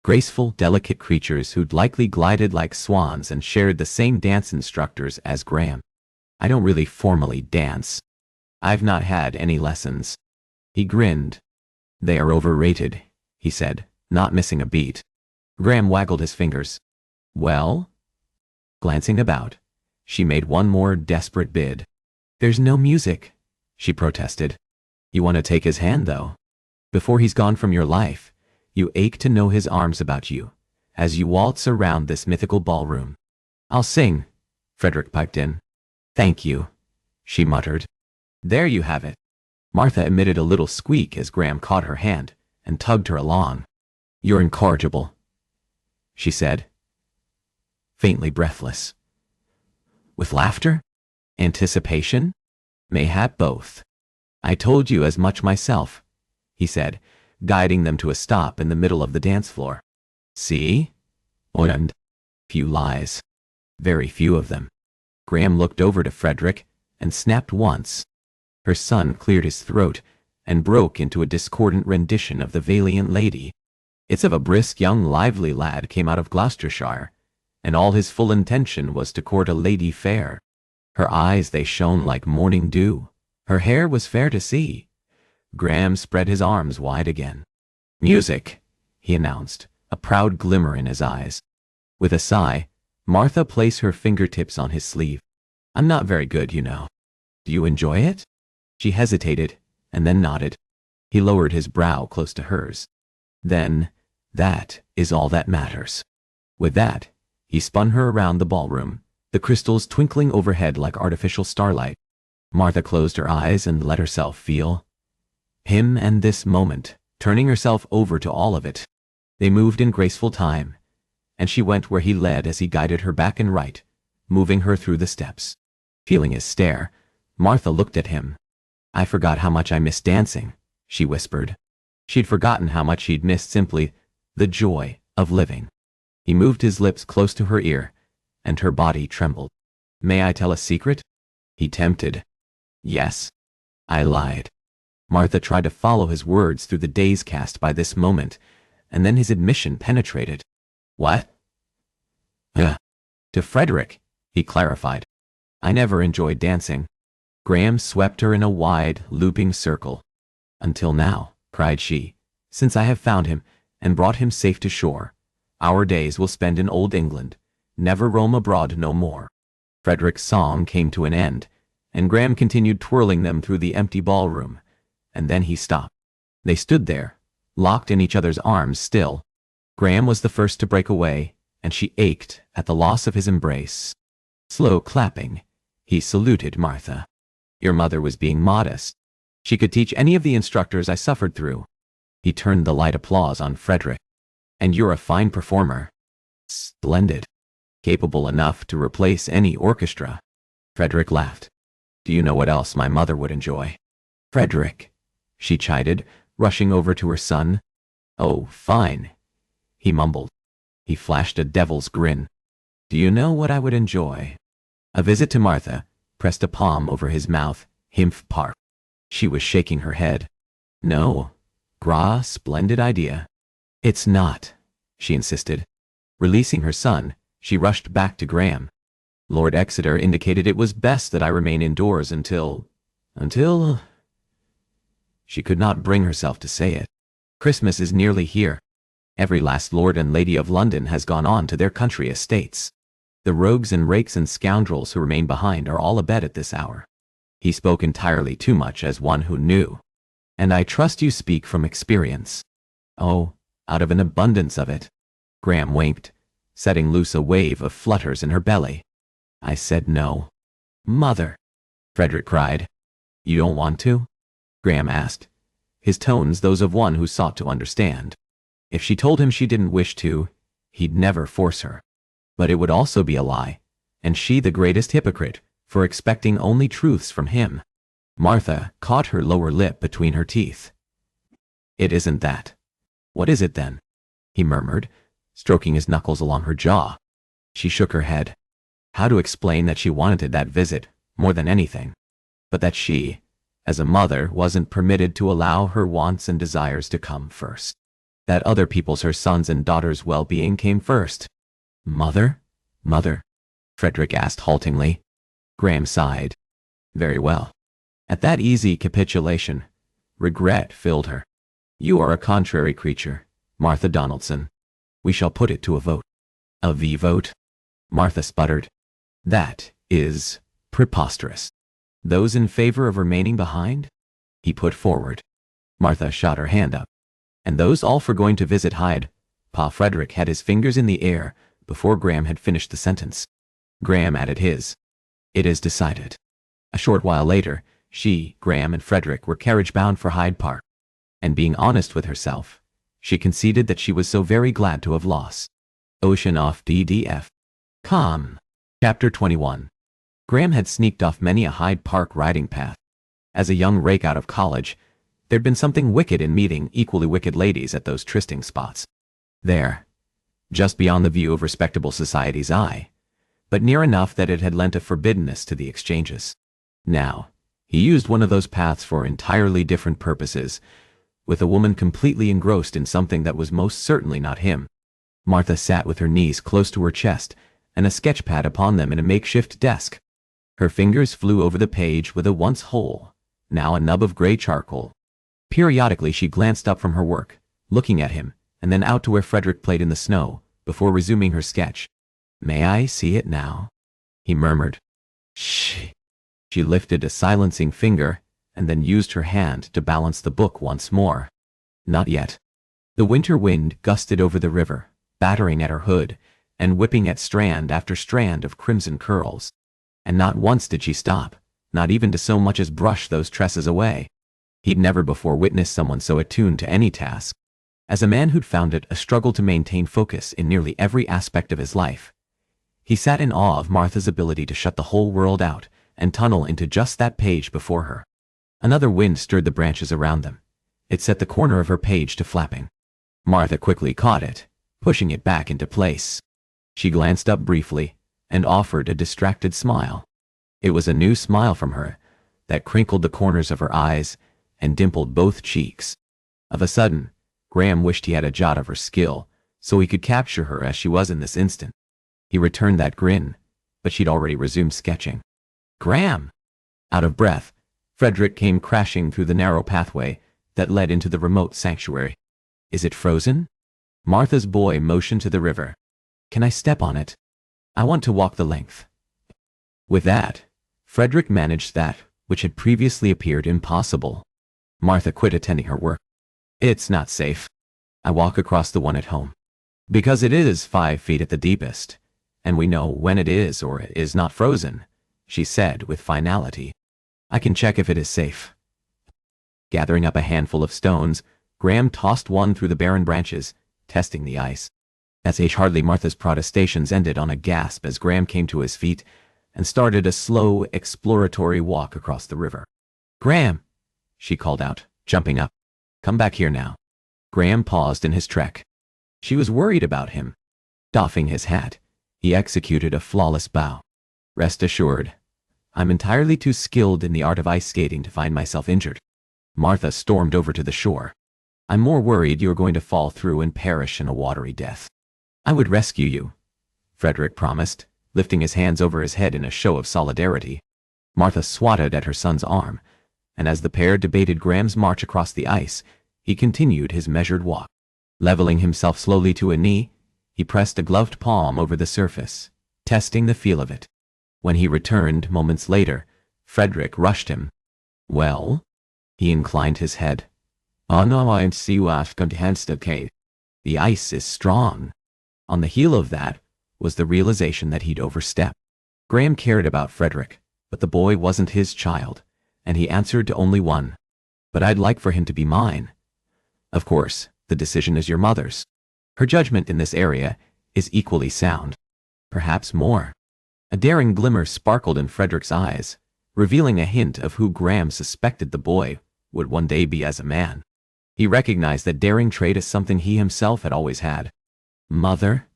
Graceful, delicate creatures who'd likely glided like swans and shared the same dance instructors as Graham. "I don't really formally dance. I've not had any lessons." He grinned. "They are overrated," he said, not missing a beat. Graham waggled his fingers. "Well?" Glancing about, she made one more desperate bid. "There's no music," she protested. "You want to take his hand, though? Before he's gone from your life, you ache to know his arms about you, as you waltz around this mythical ballroom." "I'll sing," Frederick piped in. "Thank you," she muttered. "There you have it." Martha emitted a little squeak as Graham caught her hand and tugged her along. "You're incorrigible," she said, faintly breathless. "With laughter? Anticipation? Mayhap both." "I told you as much myself," he said, guiding them to a stop in the middle of the dance floor. "See? And few lies." Very few of them. Graham looked over to Frederick and snapped once. Her son cleared his throat and broke into a discordant rendition of the Valiant Lady. It's of a brisk young lively lad came out of Gloucestershire, and all his full intention was to court a lady fair. Her eyes they shone like morning dew, her hair was fair to see. Graham spread his arms wide again. "Music," he announced, a proud glimmer in his eyes. With a sigh, Martha placed her fingertips on his sleeve. "I'm not very good, you know. Do you enjoy it?" She hesitated, and then nodded. He lowered his brow close to hers. "Then, that is all that matters." With that, he spun her around the ballroom, the crystals twinkling overhead like artificial starlight. Martha closed her eyes and let herself feel him and this moment, turning herself over to all of it. They moved in graceful time, and she went where he led as he guided her back and right, moving her through the steps. Feeling his stare, Martha looked at him. "I forgot how much I missed dancing," she whispered. She'd forgotten how much she'd missed simply the joy of living. He moved his lips close to her ear, and her body trembled. "May I tell a secret?" he tempted. "Yes." I lied. Martha tried to follow his words through the daze cast by this moment, and then his admission penetrated. "What?" To Frederick, he clarified. "I never enjoyed dancing." Graham swept her in a wide, looping circle. "Until now," cried she, "since I have found him and brought him safe to shore. Our days we'll spend in old England, never roam abroad no more." Frederick's song came to an end, and Graham continued twirling them through the empty ballroom, and then he stopped. They stood there, locked in each other's arms still. Graham was the first to break away, and she ached at the loss of his embrace. Slow clapping, he saluted Martha. "Your mother was being modest. She could teach any of the instructors I suffered through." He turned the light applause on Frederick. "And you're a fine performer." "Splendid. Capable enough to replace any orchestra." Frederick laughed. "Do you know what else my mother would enjoy?" "Frederick," she chided, rushing over to her son. "Oh, fine," he mumbled. He flashed a devil's grin. "Do you know what I would enjoy?" A visit to Martha pressed a palm over his mouth. Hyde Park. She was shaking her head. "No. Splendid idea." "It's not," she insisted. Releasing her son, she rushed back to Graham. "Lord Exeter indicated it was best that I remain indoors until... She could not bring herself to say it. "Christmas is nearly here. Every last lord and lady of London has gone on to their country estates. The rogues and rakes and scoundrels who remain behind are all abed at this hour." He spoke entirely too much as one who knew. "And I trust you speak from experience." "Oh, out of an abundance of it." Graham winked, setting loose a wave of flutters in her belly. "I said no." "Mother!" Frederick cried. "You don't want to?" Graham asked, his tones those of one who sought to understand. If she told him she didn't wish to, he'd never force her. But it would also be a lie, and she the greatest hypocrite for expecting only truths from him. Martha caught her lower lip between her teeth. "It isn't that." "What is it then?" he murmured, stroking his knuckles along her jaw. She shook her head. How to explain that she wanted that visit more than anything, but that she, as a mother, wasn't permitted to allow her wants and desires to come first. That other people's, her sons' and daughters' well-being came first. "Mother? Mother?" Frederick asked haltingly. Graham sighed. "Very well." At that easy capitulation, regret filled her. "You are a contrary creature, Martha Donaldson. We shall put it to a vote." "A vote?" Martha sputtered. "That is preposterous." "Those in favor of remaining behind?" he put forward. Martha shot her hand up. "And those all for going to visit Hyde?" Pa Frederick had his fingers in the air before Graham had finished the sentence. Graham added his. "It is decided." A short while later, she, Graham, and Frederick were carriage-bound for Hyde Park. And being honest with herself, she conceded that she was so very glad to have lost. Ocean off DDF. Calm. Chapter 21. Graham had sneaked off many a Hyde Park riding path. As a young rake out of college, there'd been something wicked in meeting equally wicked ladies at those trysting spots. There, just beyond the view of respectable society's eye, but near enough that it had lent a forbiddenness to the exchanges. Now, he used one of those paths for entirely different purposes, with a woman completely engrossed in something that was most certainly not him. Martha sat with her knees close to her chest and a sketch pad upon them in a makeshift desk. Her fingers flew over the page with a once whole, now a nub of gray charcoal. Periodically she glanced up from her work, looking at him, and then out to where Frederick played in the snow, before resuming her sketch. "May I see it now?" he murmured. "Shh." She lifted a silencing finger and then used her hand to balance the book once more. Not yet. The winter wind gusted over the river, battering at her hood and whipping at strand after strand of crimson curls. And not once did she stop, not even to so much as brush those tresses away. He'd never before witnessed someone so attuned to any task. As a man who'd found it a struggle to maintain focus in nearly every aspect of his life, he sat in awe of Martha's ability to shut the whole world out and tunnel into just that page before her. Another wind stirred the branches around them. It set the corner of her page to flapping. Martha quickly caught it, pushing it back into place. She glanced up briefly and offered a distracted smile. It was a new smile from her that crinkled the corners of her eyes and dimpled both cheeks. Of a sudden, Graham wished he had a jot of her skill so he could capture her as she was in this instant. He returned that grin, but she'd already resumed sketching. "Graham!" Out of breath, Frederick came crashing through the narrow pathway that led into the remote sanctuary. "Is it frozen?" Martha's boy motioned to the river. "Can I step on it? I want to walk the length." With that, Frederick managed that which had previously appeared impossible. Martha quit attending her work. "It's not safe. I walk across the one at home. Because it is 5 feet at the deepest, and we know when it is or is not frozen," she said with finality. "I can check if it is safe." Gathering up a handful of stones, Graham tossed one through the barren branches, testing the ice. Hardly Martha's protestations ended on a gasp as Graham came to his feet and started a slow, exploratory walk across the river. "Graham!" she called out, jumping up. "Come back here now." Graham paused in his trek. She was worried about him. Doffing his hat, he executed a flawless bow. "Rest assured, I'm entirely too skilled in the art of ice skating to find myself injured." Martha stormed over to the shore. "I'm more worried you're going to fall through and perish in a watery death." "I would rescue you," Frederick promised, lifting his hands over his head in a show of solidarity. Martha swatted at her son's arm, and as the pair debated Graham's march across the ice, he continued his measured walk. Leveling himself slowly to a knee, he pressed a gloved palm over the surface, testing the feel of it. When he returned moments later, Frederick rushed him. "Well?" He inclined his head. "Oh no, I see what's going to happen. The ice is strong." On the heel of that was the realization that he'd overstepped. Graham cared about Frederick, but the boy wasn't his child, and he answered to only one. "But I'd like for him to be mine." "Of course, the decision is your mother's. Her judgment in this area is equally sound. Perhaps more." A daring glimmer sparkled in Frederick's eyes, revealing a hint of who Graham suspected the boy would one day be as a man. He recognized that daring trait as something he himself had always had. "Mother?"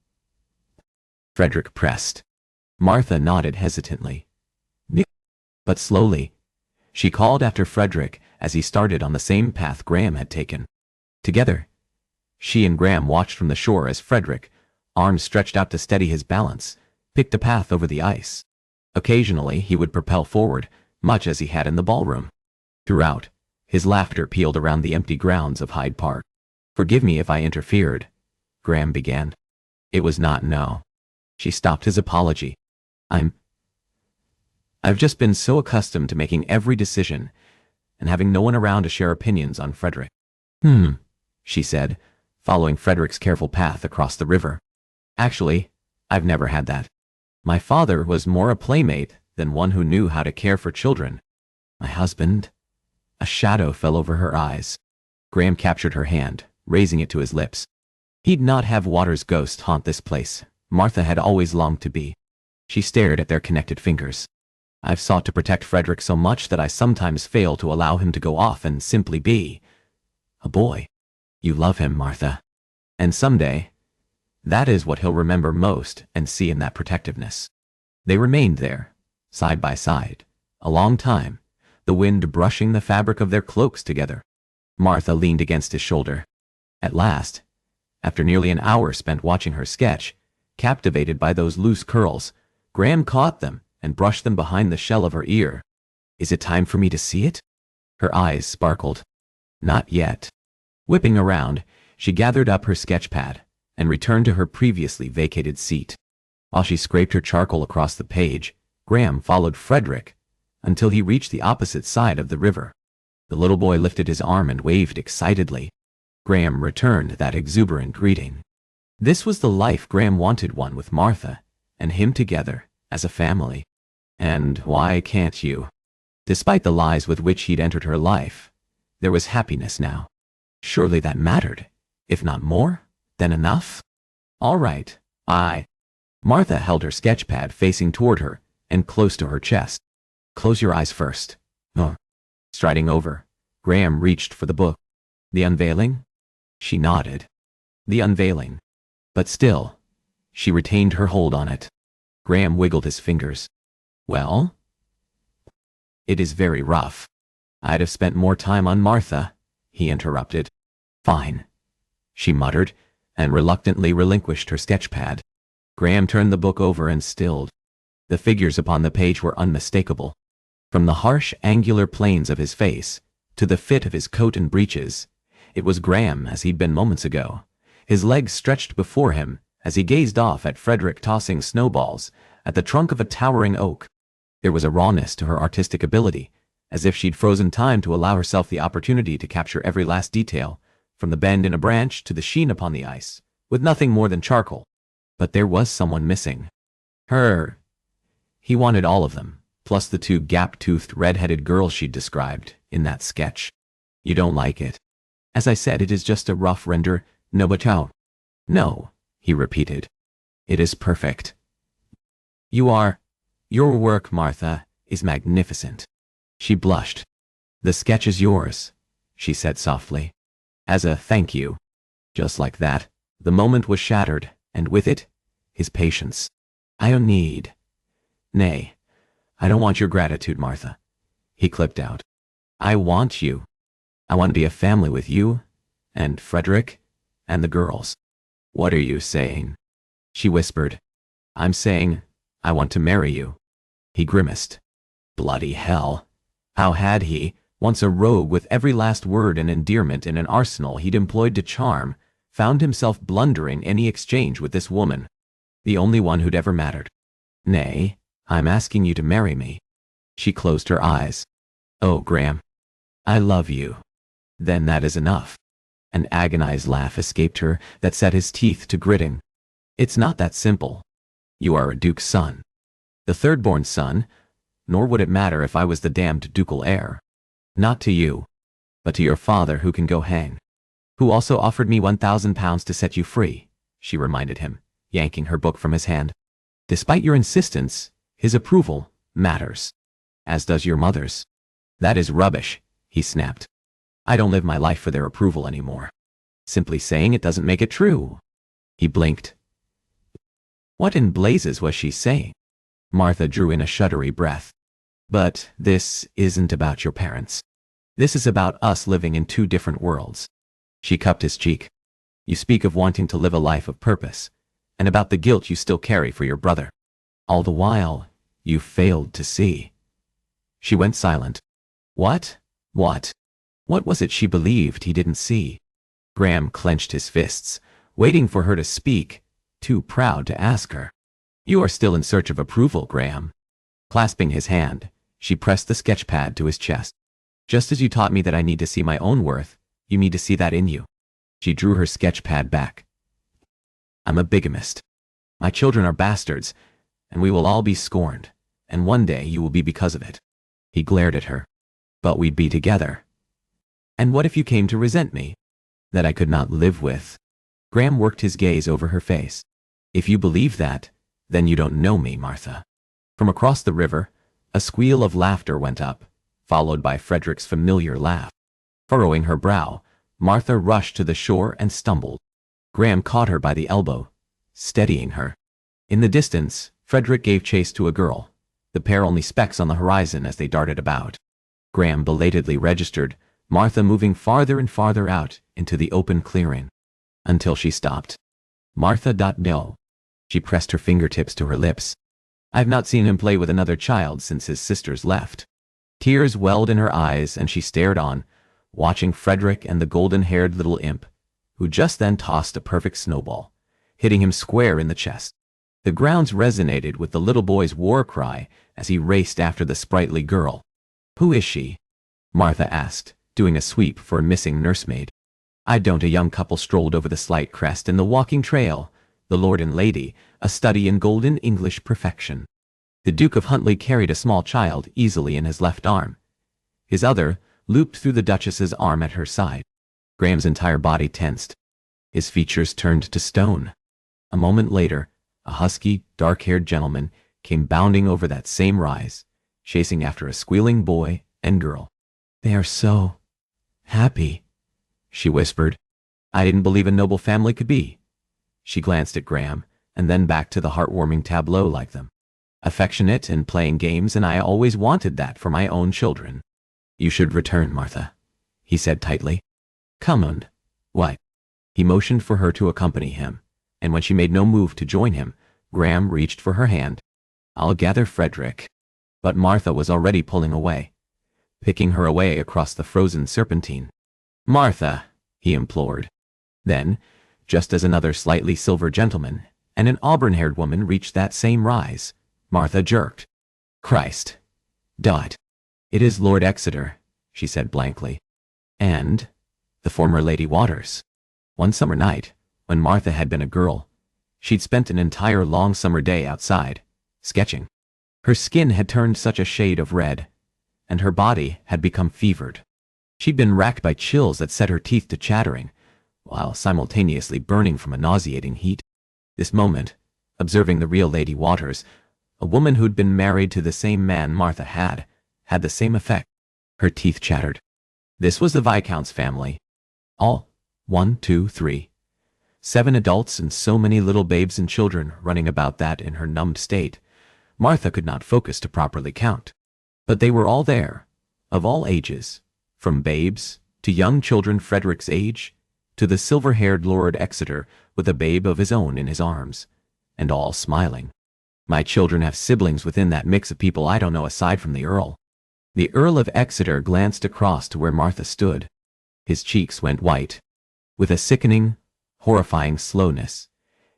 Frederick pressed. Martha nodded hesitantly. But slowly, she called after Frederick as he started on the same path Graham had taken. Together, she and Graham watched from the shore as Frederick, arms stretched out to steady his balance, picked a path over the ice. Occasionally, he would propel forward, much as he had in the ballroom. Throughout, his laughter pealed around the empty grounds of Hyde Park. "Forgive me if I interfered," Graham began. It was not no. She stopped his apology. I've just been so accustomed to making every decision and having no one around to share opinions on Frederick." She said, following Frederick's careful path across the river. "Actually, I've never had that. My father was more a playmate than one who knew how to care for children. My husband..." A shadow fell over her eyes. Graham captured her hand, raising it to his lips. He'd not have Water's ghost haunt this place. Martha had always longed to be. She stared at their connected fingers. "I've sought to protect Frederick so much that I sometimes fail to allow him to go off and simply be a boy. You love him, Martha. And someday, that is what he'll remember most and see in that protectiveness." They remained there, side by side, a long time, the wind brushing the fabric of their cloaks together. Martha leaned against his shoulder. At last, after nearly an hour spent watching her sketch, captivated by those loose curls, Graham caught them and brushed them behind the shell of her ear. "Is it time for me to see it?" Her eyes sparkled. "Not yet." Whipping around, she gathered up her sketch pad and returned to her previously vacated seat. While she scraped her charcoal across the page, Graham followed Frederick until he reached the opposite side of the river. The little boy lifted his arm and waved excitedly. Graham returned that exuberant greeting. This was the life Graham wanted, one with Martha and him together as a family. And why can't you? Despite the lies with which he'd entered her life, there was happiness now. Surely that mattered, if not more than enough. All right, Martha held her sketch pad facing toward her and close to her chest. "Close your eyes first." Striding over, Graham reached for the book. "The Unveiling?" She nodded. "The Unveiling." But still, she retained her hold on it. Graham wiggled his fingers. "Well?" "It is very rough." "I'd have spent more time on Martha," he interrupted. "Fine," she muttered, and reluctantly relinquished her sketch pad. Graham turned the book over and stilled. The figures upon the page were unmistakable. From the harsh, angular planes of his face to the fit of his coat and breeches, it was Graham as he'd been moments ago, his legs stretched before him as he gazed off at Frederick tossing snowballs at the trunk of a towering oak. There was a rawness to her artistic ability, as if she'd frozen time to allow herself the opportunity to capture every last detail, from the bend in a branch to the sheen upon the ice, with nothing more than charcoal. But there was someone missing. Her. He wanted all of them, plus the two gap-toothed red-headed girls she'd described in that sketch. "You don't like it?" "As I said, it is just a rough render, no but how?" "No," he repeated. "It is perfect. Your work, Martha, is magnificent." She blushed. "The sketch is yours," she said softly. "As a thank you." Just like that, the moment was shattered, and with it, his patience. "I don't need. Nay, I don't want your gratitude, Martha," he clipped out. "I want you. I want to be a family with you, and Frederick, and the girls." "What are you saying?" she whispered. "I'm saying, I want to marry you." He grimaced. Bloody hell. How had he, once a rogue with every last word and endearment in an arsenal he'd employed to charm, found himself blundering any exchange with this woman, the only one who'd ever mattered? "Nay, I'm asking you to marry me." She closed her eyes. "Oh, Graham, I love you." "Then that is enough." An agonized laugh escaped her that set his teeth to gritting. "It's not that simple. You are a duke's son. The third-born son, nor would it matter if I was the damned ducal heir. Not to you, but to your father who can go hang. Who also offered me £1,000 to set you free," she reminded him, yanking her book from his hand. "Despite your insistence, his approval matters. As does your mother's." "That is rubbish," he snapped. "I don't live my life for their approval anymore. Simply saying it doesn't make it true." He blinked. What in blazes was she saying? Martha drew in a shuddery breath. "But this isn't about your parents. This is about us living in two different worlds." She cupped his cheek. "You speak of wanting to live a life of purpose, and about the guilt you still carry for your brother. All the while, you failed to see." She went silent. What? What was it she believed he didn't see? Graham clenched his fists, waiting for her to speak, too proud to ask her. "You are still in search of approval, Graham." Clasping his hand, she pressed the sketch pad to his chest. "Just as you taught me that I need to see my own worth, you need to see that in you." She drew her sketch pad back. "I'm a bigamist. My children are bastards, and we will all be scorned, and one day you will be because of it." He glared at her. "But we'd be together." "And what if you came to resent me? That I could not live with?" Graham worked his gaze over her face. "If you believe that, then you don't know me, Martha." From across the river, a squeal of laughter went up, followed by Frederick's familiar laugh. Furrowing her brow, Martha rushed to the shore and stumbled. Graham caught her by the elbow, steadying her. In the distance, Frederick gave chase to a girl, the pair only specks on the horizon as they darted about. Graham belatedly registered, Martha moving farther and farther out into the open clearing, until she stopped. Martha. No. She pressed her fingertips to her lips. I've not seen him play with another child since his sisters left. Tears welled in her eyes and she stared on, watching Frederick and the golden-haired little imp, who just then tossed a perfect snowball, hitting him square in the chest. The grounds resonated with the little boy's war cry as he raced after the sprightly girl. Who is she? Martha asked, doing a sweep for a missing nursemaid. I don't. A young couple strolled over the slight crest in the walking trail, the lord and lady, a study in golden English perfection. The Duke of Huntley carried a small child easily in his left arm. His other looped through the Duchess's arm at her side. Graham's entire body tensed. His features turned to stone. A moment later, a husky, dark-haired gentleman came bounding over that same rise, chasing after a squealing boy and girl. They are so happy, she whispered. I didn't believe a noble family could be. She glanced at Graham, and then back to the heartwarming tableau like them. Affectionate and playing games, and I always wanted that for my own children. You should return, Martha, he said tightly. Come on. What? He motioned for her to accompany him, and when she made no move to join him, Graham reached for her hand. I'll gather Frederick. But Martha was already pulling away, picking her away across the frozen serpentine. Martha, he implored. Then, just as another slightly silver gentleman and an auburn-haired woman reached that same rise, Martha jerked. Christ. It is Lord Exeter, she said blankly. And the former Lady Waters. One summer night, when Martha had been a girl, she'd spent an entire long summer day outside, sketching. Her skin had turned such a shade of red, and her body had become fevered. She'd been racked by chills that set her teeth to chattering, while simultaneously burning from a nauseating heat. This moment, observing the real Lady Waters, a woman who'd been married to the same man Martha had the same effect. Her teeth chattered. This was the Viscount's family. All, 1, 2, 3, 7 adults and so many little babes and children running about that in her numbed state. Martha could not focus to properly count. But they were all there, of all ages, from babes to young children Frederick's age, to the silver-haired Lord Exeter with a babe of his own in his arms, and all smiling. My children have siblings within that mix of people I don't know aside from the Earl. The Earl of Exeter glanced across to where Martha stood. His cheeks went white. With a sickening, horrifying slowness,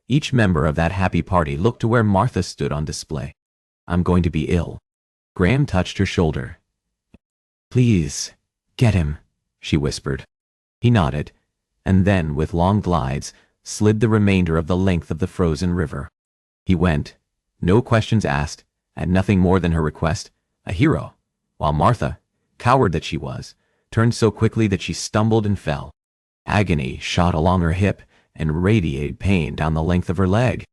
each member of that happy party looked to where Martha stood on display. I'm going to be ill. Graham touched her shoulder. Please, get him, she whispered. He nodded, and then, with long glides, slid the remainder of the length of the frozen river. He went, no questions asked, at nothing more than her request, a hero, while Martha, coward that she was, turned so quickly that she stumbled and fell. Agony shot along her hip and radiated pain down the length of her leg.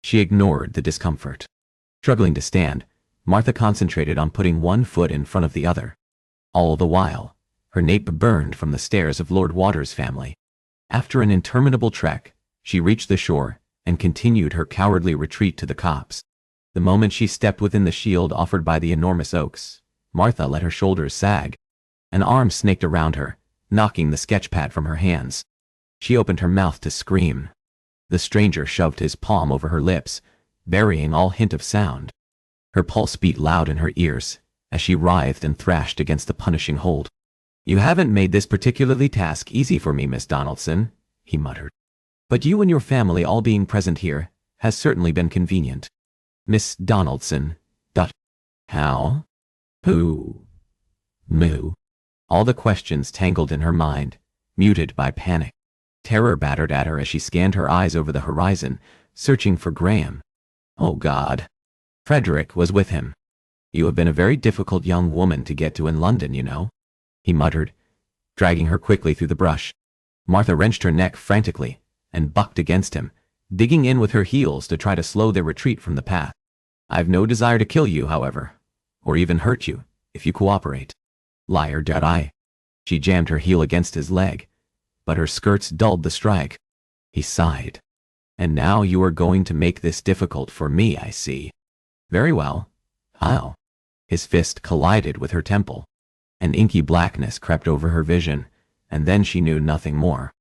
She ignored the discomfort. Struggling to stand, Martha concentrated on putting one foot in front of the other. All the while, her nape burned from the stares of Lord Waters' family. After an interminable trek, she reached the shore and continued her cowardly retreat to the copse. The moment she stepped within the shield offered by the enormous oaks, Martha let her shoulders sag. An arm snaked around her, knocking the sketch-pad from her hands. She opened her mouth to scream. The stranger shoved his palm over her lips, burying all hint of sound. Her pulse beat loud in her ears as she writhed and thrashed against the punishing hold. You haven't made this particularly task easy for me, Miss Donaldson, he muttered. But you and your family all being present here has certainly been convenient. Miss Donaldson. How? Who? Moo. All the questions tangled in her mind, muted by panic. Terror battered at her as she scanned her eyes over the horizon, searching for Graham. Oh God. Frederick was with him. You have been a very difficult young woman to get to in London, you know, he muttered, dragging her quickly through the brush. Martha wrenched her neck frantically and bucked against him, digging in with her heels to try to slow their retreat from the path. I've no desire to kill you, however, or even hurt you, if you cooperate. Liar. She jammed her heel against his leg, but her skirts dulled the strike. He sighed. And now you are going to make this difficult for me, I see. Very well. I'll. His fist collided with her temple. An inky blackness crept over her vision, and then she knew nothing more.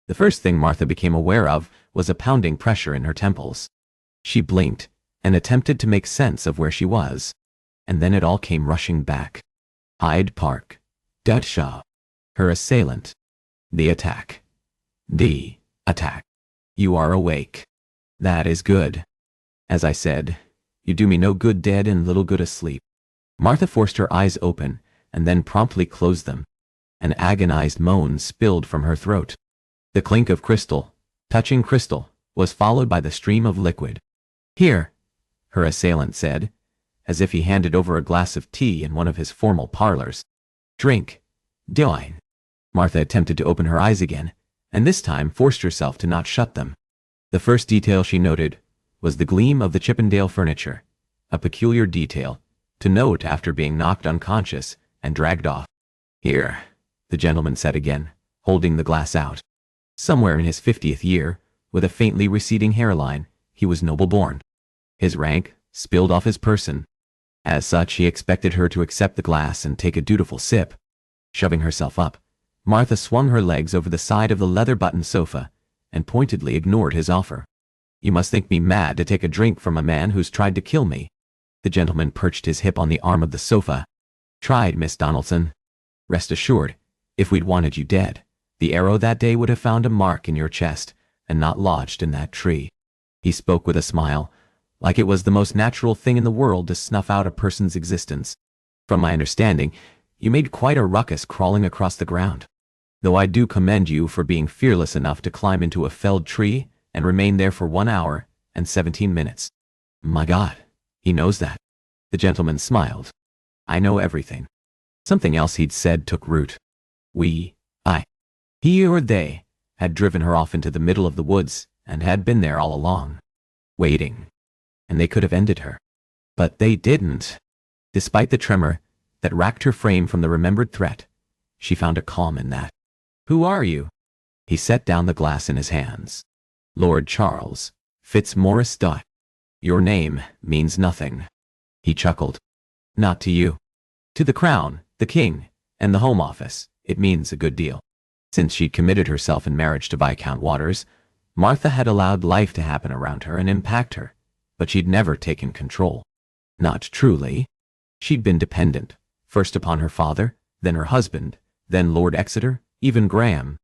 The first thing Martha became aware of was a pounding pressure in her temples. She blinked and attempted to make sense of where she was, and then it all came rushing back. Hyde Park. Dutshaw. Her assailant. The attack. The attack. You are awake. That is good. As I said, you do me no good dead and little good asleep. Martha forced her eyes open and then promptly closed them. An agonized moan spilled from her throat. The clink of crystal, touching crystal, was followed by the stream of liquid. Here, her assailant said, as if he handed over a glass of tea in one of his formal parlors. Drink. Dine. Martha attempted to open her eyes again, and this time forced herself to not shut them. The first detail she noted was the gleam of the Chippendale furniture, a peculiar detail to note after being knocked unconscious and dragged off. Here, the gentleman said again, holding the glass out. Somewhere in his 50th year, with a faintly receding hairline, he was noble-born. His rank spilled off his person. As such, he expected her to accept the glass and take a dutiful sip. Shoving herself up, Martha swung her legs over the side of the leather-buttoned sofa and pointedly ignored his offer. You must think me mad to take a drink from a man who's tried to kill me. The gentleman perched his hip on the arm of the sofa. Tried, Miss Donaldson. Rest assured, if we'd wanted you dead, the arrow that day would have found a mark in your chest and not lodged in that tree. He spoke with a smile, like it was the most natural thing in the world to snuff out a person's existence. From my understanding, you made quite a ruckus crawling across the ground. Though I do commend you for being fearless enough to climb into a felled tree and remain there for 1 hour and 17 minutes. My God, he knows that. The gentleman smiled. I know everything. Something else he'd said took root. He or they had driven her off into the middle of the woods and had been there all along, waiting, and they could have ended her. But they didn't. Despite the tremor that racked her frame from the remembered threat, she found a calm in that. Who are you? He set down the glass in his hands. Lord Charles Fitzmaurice. Your name means nothing. He chuckled. Not to you. To the Crown, the King, and the Home Office, it means a good deal. Since she'd committed herself in marriage to Viscount Waters, Martha had allowed life to happen around her and impact her, but she'd never taken control. Not truly. She'd been dependent, first upon her father, then her husband, then Lord Exeter, even Graham.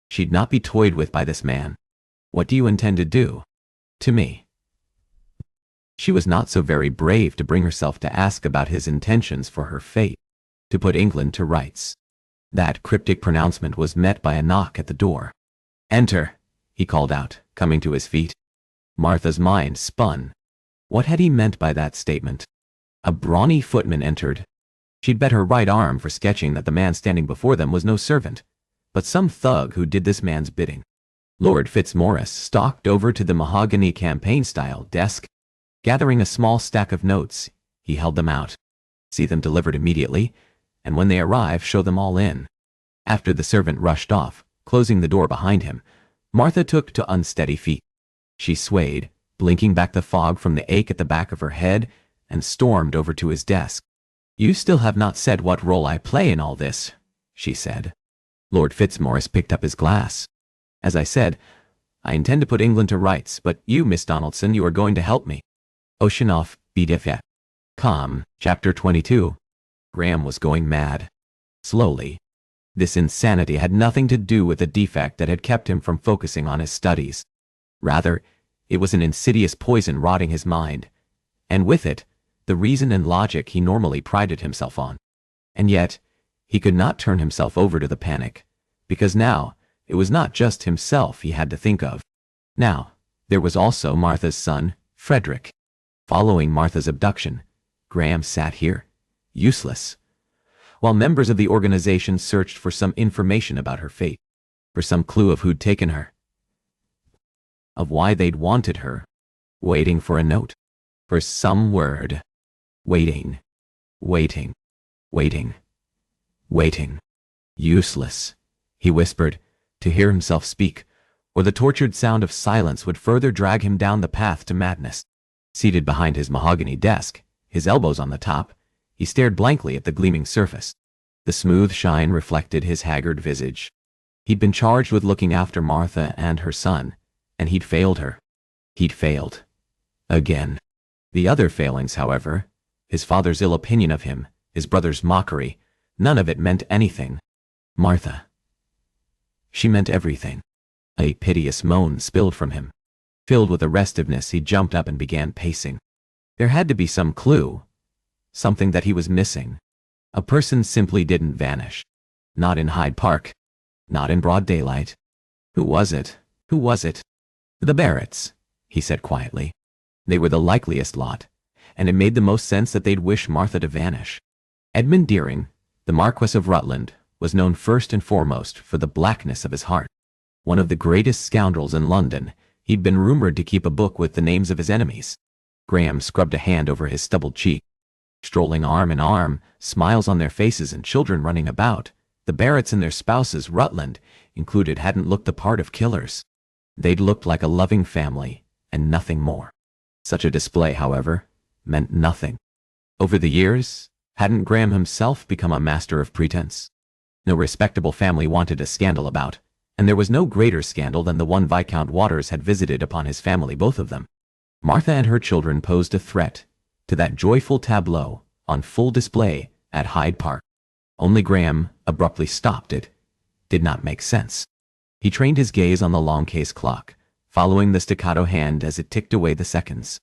She'd not be toyed with by this man. What do you intend to do? To me. She was not so very brave to bring herself to ask about his intentions for her fate, to put England to rights. That cryptic pronouncement was met by a knock at the door. Enter, he called out, coming to his feet. Martha's mind spun. What had he meant by that statement? A brawny footman entered. She'd bet her right arm for sketching that the man standing before them was no servant, but some thug who did this man's bidding. Lord Fitzmaurice stalked over to the mahogany campaign-style desk. Gathering a small stack of notes, he held them out. See them delivered immediately, and when they arrive, show them all in. After the servant rushed off, closing the door behind him, Martha took to unsteady feet. She swayed, blinking back the fog from the ache at the back of her head, and stormed over to his desk. You still have not said what role I play in all this, she said. Lord Fitzmaurice picked up his glass. As I said, I intend to put England to rights, but you, Miss Donaldson, you are going to help me. Oceanoff, Bdf. Calm, Chapter 22. Graham was going mad. Slowly. This insanity had nothing to do with a defect that had kept him from focusing on his studies. Rather, it was an insidious poison rotting his mind, and with it, the reason and logic he normally prided himself on. And yet, he could not turn himself over to the panic, because now, it was not just himself he had to think of. Now, there was also Martha's son, Frederick. Following Martha's abduction, Graham sat here, useless, while members of the organization searched for some information about her fate, for some clue of who'd taken her, of why they'd wanted her, waiting for a note, for some word. Waiting, waiting, waiting, waiting. Useless, he whispered, to hear himself speak. or the tortured sound of silence would further drag him down the path to madness. Seated behind his mahogany desk, his elbows on the top, he stared blankly at the gleaming surface. The smooth shine reflected his haggard visage. He'd been charged with looking after Martha and her son, and he'd failed her. He'd failed. Again. The other failings, however, his father's ill opinion of him, his brother's mockery, none of it meant anything. Martha. She meant everything. A piteous moan spilled from him. Filled with a restiveness, he jumped up and began pacing. There had to be some clue. Something that he was missing. A person simply didn't vanish. Not in Hyde Park. Not in broad daylight. Who was it? Who was it? The Barretts, he said quietly. They were the likeliest lot, and it made the most sense that they'd wish Martha to vanish. Edmund Deering, the Marquess of Rutland, was known first and foremost for the blackness of his heart. One of the greatest scoundrels in London, he'd been rumored to keep a book with the names of his enemies. Graham scrubbed a hand over his stubbled cheek. Strolling arm in arm, smiles on their faces and children running about, the Barretts and their spouses, Rutland included, hadn't looked the part of killers. They'd looked like a loving family, and nothing more. Such a display, however, meant nothing. Over the years, hadn't Graham himself become a master of pretense? No respectable family wanted a scandal about, and there was no greater scandal than the one Viscount Waters had visited upon his family, both of them. Martha and her children posed a threat to that joyful tableau on full display at Hyde Park. Only Graham abruptly stopped. It did not make sense. He trained his gaze on the long case clock, following the staccato hand as it ticked away the seconds.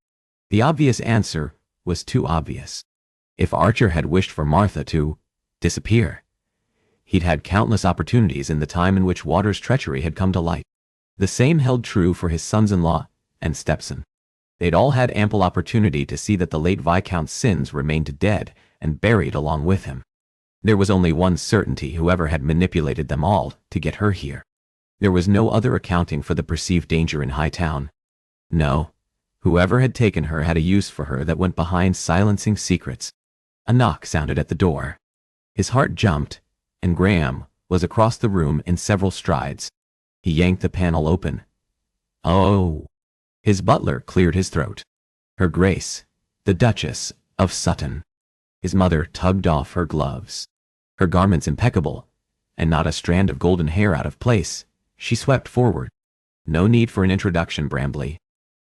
The obvious answer was too obvious. If Archer had wished for Martha to disappear, he'd had countless opportunities in the time in which Waters' treachery had come to light. The same held true for his sons-in-law and stepson. They'd all had ample opportunity to see that the late Viscount's sins remained dead and buried along with him. There was only one certainty: whoever had manipulated them all to get her here. There was no other accounting for the perceived danger in Hightown. No, whoever had taken her had a use for her that went behind silencing secrets. A knock sounded at the door. His heart jumped, and Graham was across the room in several strides. He yanked the panel open. Oh! His butler cleared his throat. Her Grace, the Duchess of Sutton. His mother tugged off her gloves. Her garments impeccable, and not a strand of golden hair out of place, she swept forward. No need for an introduction, Brambley.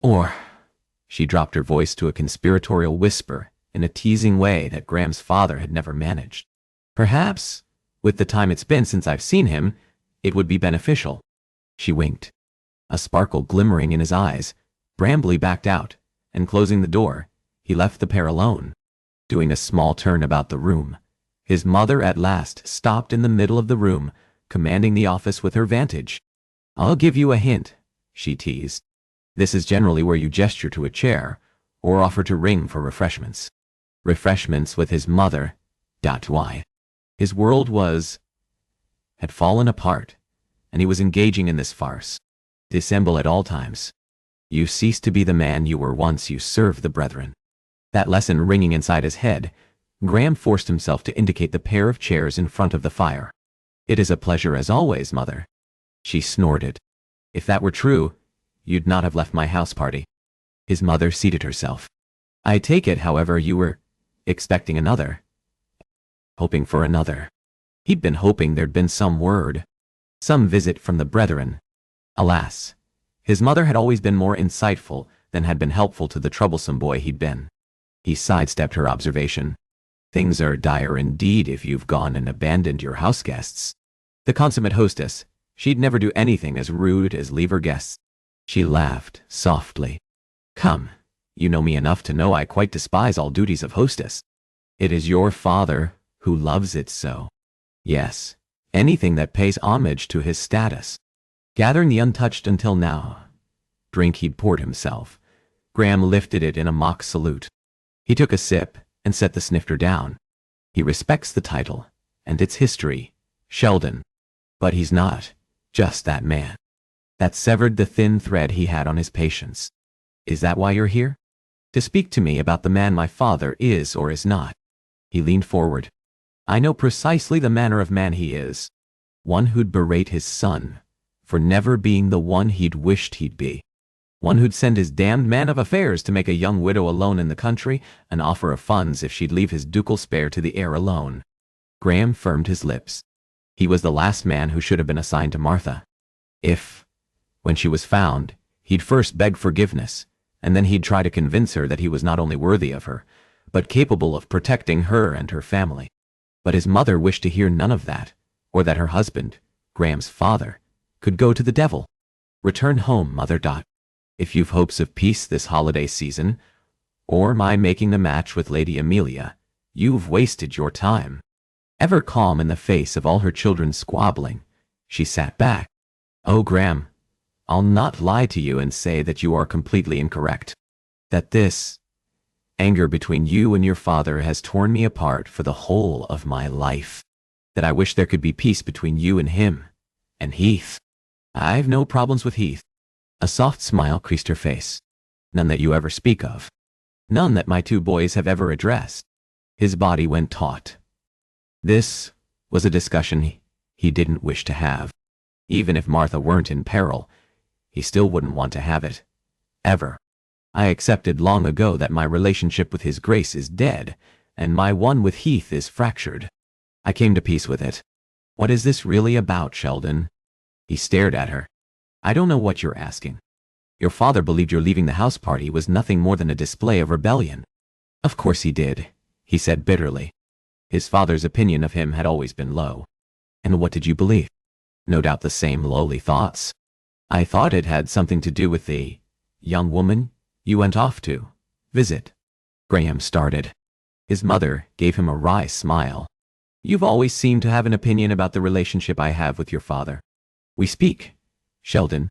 Or, she dropped her voice to a conspiratorial whisper in a teasing way that Graham's father had never managed. Perhaps, with the time it's been since I've seen him, it would be beneficial. She winked. A sparkle glimmering in his eyes, Brambley backed out, and closing the door, he left the pair alone. Doing a small turn about the room, his mother at last stopped in the middle of the room, commanding the office with her vantage. I'll give you a hint, she teased. This is generally where you gesture to a chair, or offer to ring for refreshments. Refreshments with his mother. Why? His world had fallen apart, and he was engaging in this farce. Dissemble at all times. You cease to be the man you were once. You serve the brethren. That lesson ringing inside his head, Graham forced himself to indicate the pair of chairs in front of the fire. It is a pleasure as always, Mother. She snorted. If that were true, you'd not have left my house party. His mother seated herself. I take it, however, you were expecting another. Hoping for another. He'd been hoping there'd been some word. Some visit from the brethren. Alas, his mother had always been more insightful than had been helpful to the troublesome boy he'd been. He sidestepped her observation. Things are dire indeed if you've gone and abandoned your house guests. The consummate hostess, she'd never do anything as rude as leave her guests. She laughed softly. Come, you know me enough to know I quite despise all duties of hostess. It is your father who loves it so. Yes, anything that pays homage to his status. Gathering the untouched until now drink he'd poured himself, Graham lifted it in a mock salute. He took a sip and set the snifter down. He respects the title and its history, Sheldon. But he's not just that man. That severed the thin thread he had on his patience. Is that why you're here? To speak to me about the man my father is or is not. He leaned forward. I know precisely the manner of man he is. One who'd berate his son, for never being the one he'd wished he'd be. One who'd send his damned man of affairs to make a young widow alone in the country an offer of funds if she'd leave his ducal spare to the heir alone. Graham firmed his lips. He was the last man who should have been assigned to Martha. If, when she was found, he'd first beg forgiveness, and then he'd try to convince her that he was not only worthy of her, but capable of protecting her and her family. But his mother wished to hear none of that, or that her husband, Graham's father, could go to the devil. Return home, Mother. If you've hopes of peace this holiday season, or my making the match with Lady Amelia, you've wasted your time. Ever calm in the face of all her children's squabbling, she sat back. Oh, Graham, I'll not lie to you and say that you are completely incorrect. That this anger between you and your father has torn me apart for the whole of my life. That I wish there could be peace between you and him, and Heath. I've no problems with Heath. A soft smile creased her face. None that you ever speak of. None that my two boys have ever addressed. His body went taut. This was a discussion he didn't wish to have. Even if Martha weren't in peril, he still wouldn't want to have it. Ever. I accepted long ago that my relationship with His Grace is dead, and my one with Heath is fractured. I came to peace with it. What is this really about, Sheldon? He stared at her. I don't know what you're asking. Your father believed your leaving the house party was nothing more than a display of rebellion. Of course he did, he said bitterly. His father's opinion of him had always been low. And what did you believe? No doubt the same lowly thoughts. I thought it had something to do with the young woman you went off to visit. Graham started. His mother gave him a wry smile. You've always seemed to have an opinion about the relationship I have with your father. We speak, Sheldon,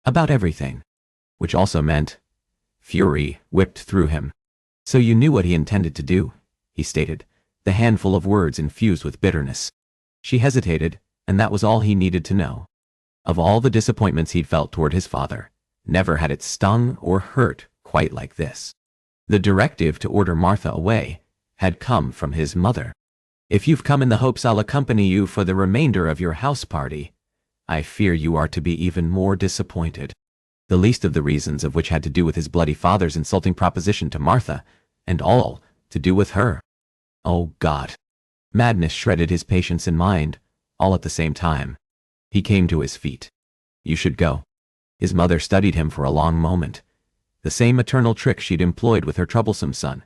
about everything. Which also meant fury whipped through him. So you knew what he intended to do, he stated, the handful of words infused with bitterness. She hesitated, and that was all he needed to know. Of all the disappointments he'd felt toward his father, never had it stung or hurt quite like this. The directive to order Martha away had come from his mother. If you've come in the hopes I'll accompany you for the remainder of your house party, I fear you are to be even more disappointed. The least of the reasons of which had to do with his bloody father's insulting proposition to Martha, and all to do with her. Oh God. Madness shredded his patience and mind, all at the same time. He came to his feet. You should go. His mother studied him for a long moment. The same maternal trick she'd employed with her troublesome son,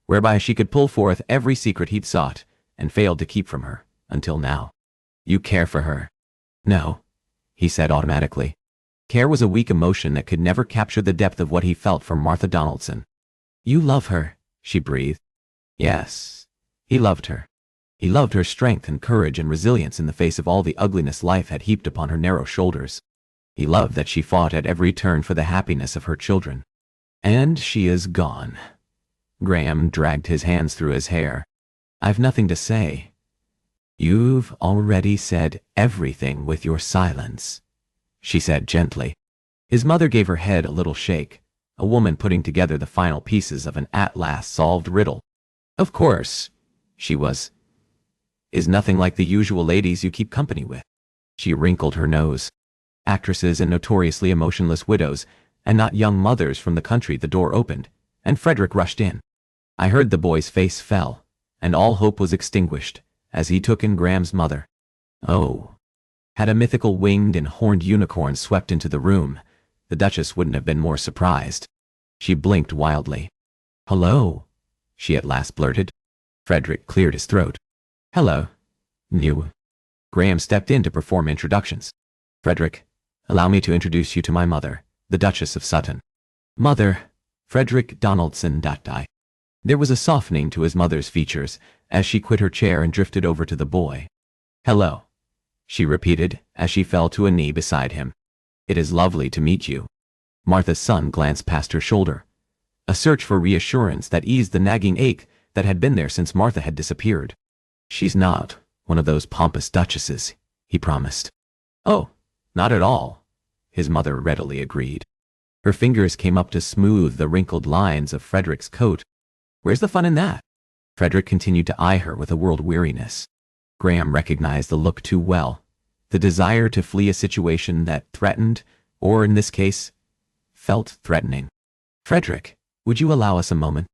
whereby she could pull forth every secret he'd sought and failed to keep from her, until now. You care for her. No, he said automatically. Care was a weak emotion that could never capture the depth of what he felt for Martha Donaldson. You love her, she breathed. Yes, he loved her. He loved her strength and courage and resilience in the face of all the ugliness life had heaped upon her narrow shoulders. He loved that she fought at every turn for the happiness of her children. And she is gone. Graham dragged his hands through his hair. I've nothing to say. You've already said everything with your silence, she said gently. His mother gave her head a little shake, a woman putting together the final pieces of an at-last solved riddle. Of course, she is nothing like the usual ladies you keep company with. She wrinkled her nose. Actresses and notoriously emotionless widows, and not young mothers from the country. The door opened, and Frederick rushed in. I heard the boy's face fell, and all hope was extinguished, as he took in Graham's mother. Oh. Had a mythical winged and horned unicorn swept into the room, the Duchess wouldn't have been more surprised. She blinked wildly. Hello, she at last blurted. Frederick cleared his throat. Hello. You. Graham stepped in to perform introductions. Frederick, allow me to introduce you to my mother, the Duchess of Sutton. Mother, Frederick Donaldson. There was a softening to his mother's features as she quit her chair and drifted over to the boy. Hello, she repeated as she fell to a knee beside him. It is lovely to meet you. Martha's son glanced past her shoulder. A search for reassurance that eased the nagging ache that had been there since Martha had disappeared. She's not one of those pompous duchesses, he promised. Oh, not at all, his mother readily agreed. Her fingers came up to smooth the wrinkled lines of Frederick's coat. Where's the fun in that? Frederick continued to eye her with a world weariness. Graham recognized the look too well. the desire to flee a situation that threatened, or in this case, felt threatening. "Frederick, would you allow us a moment?"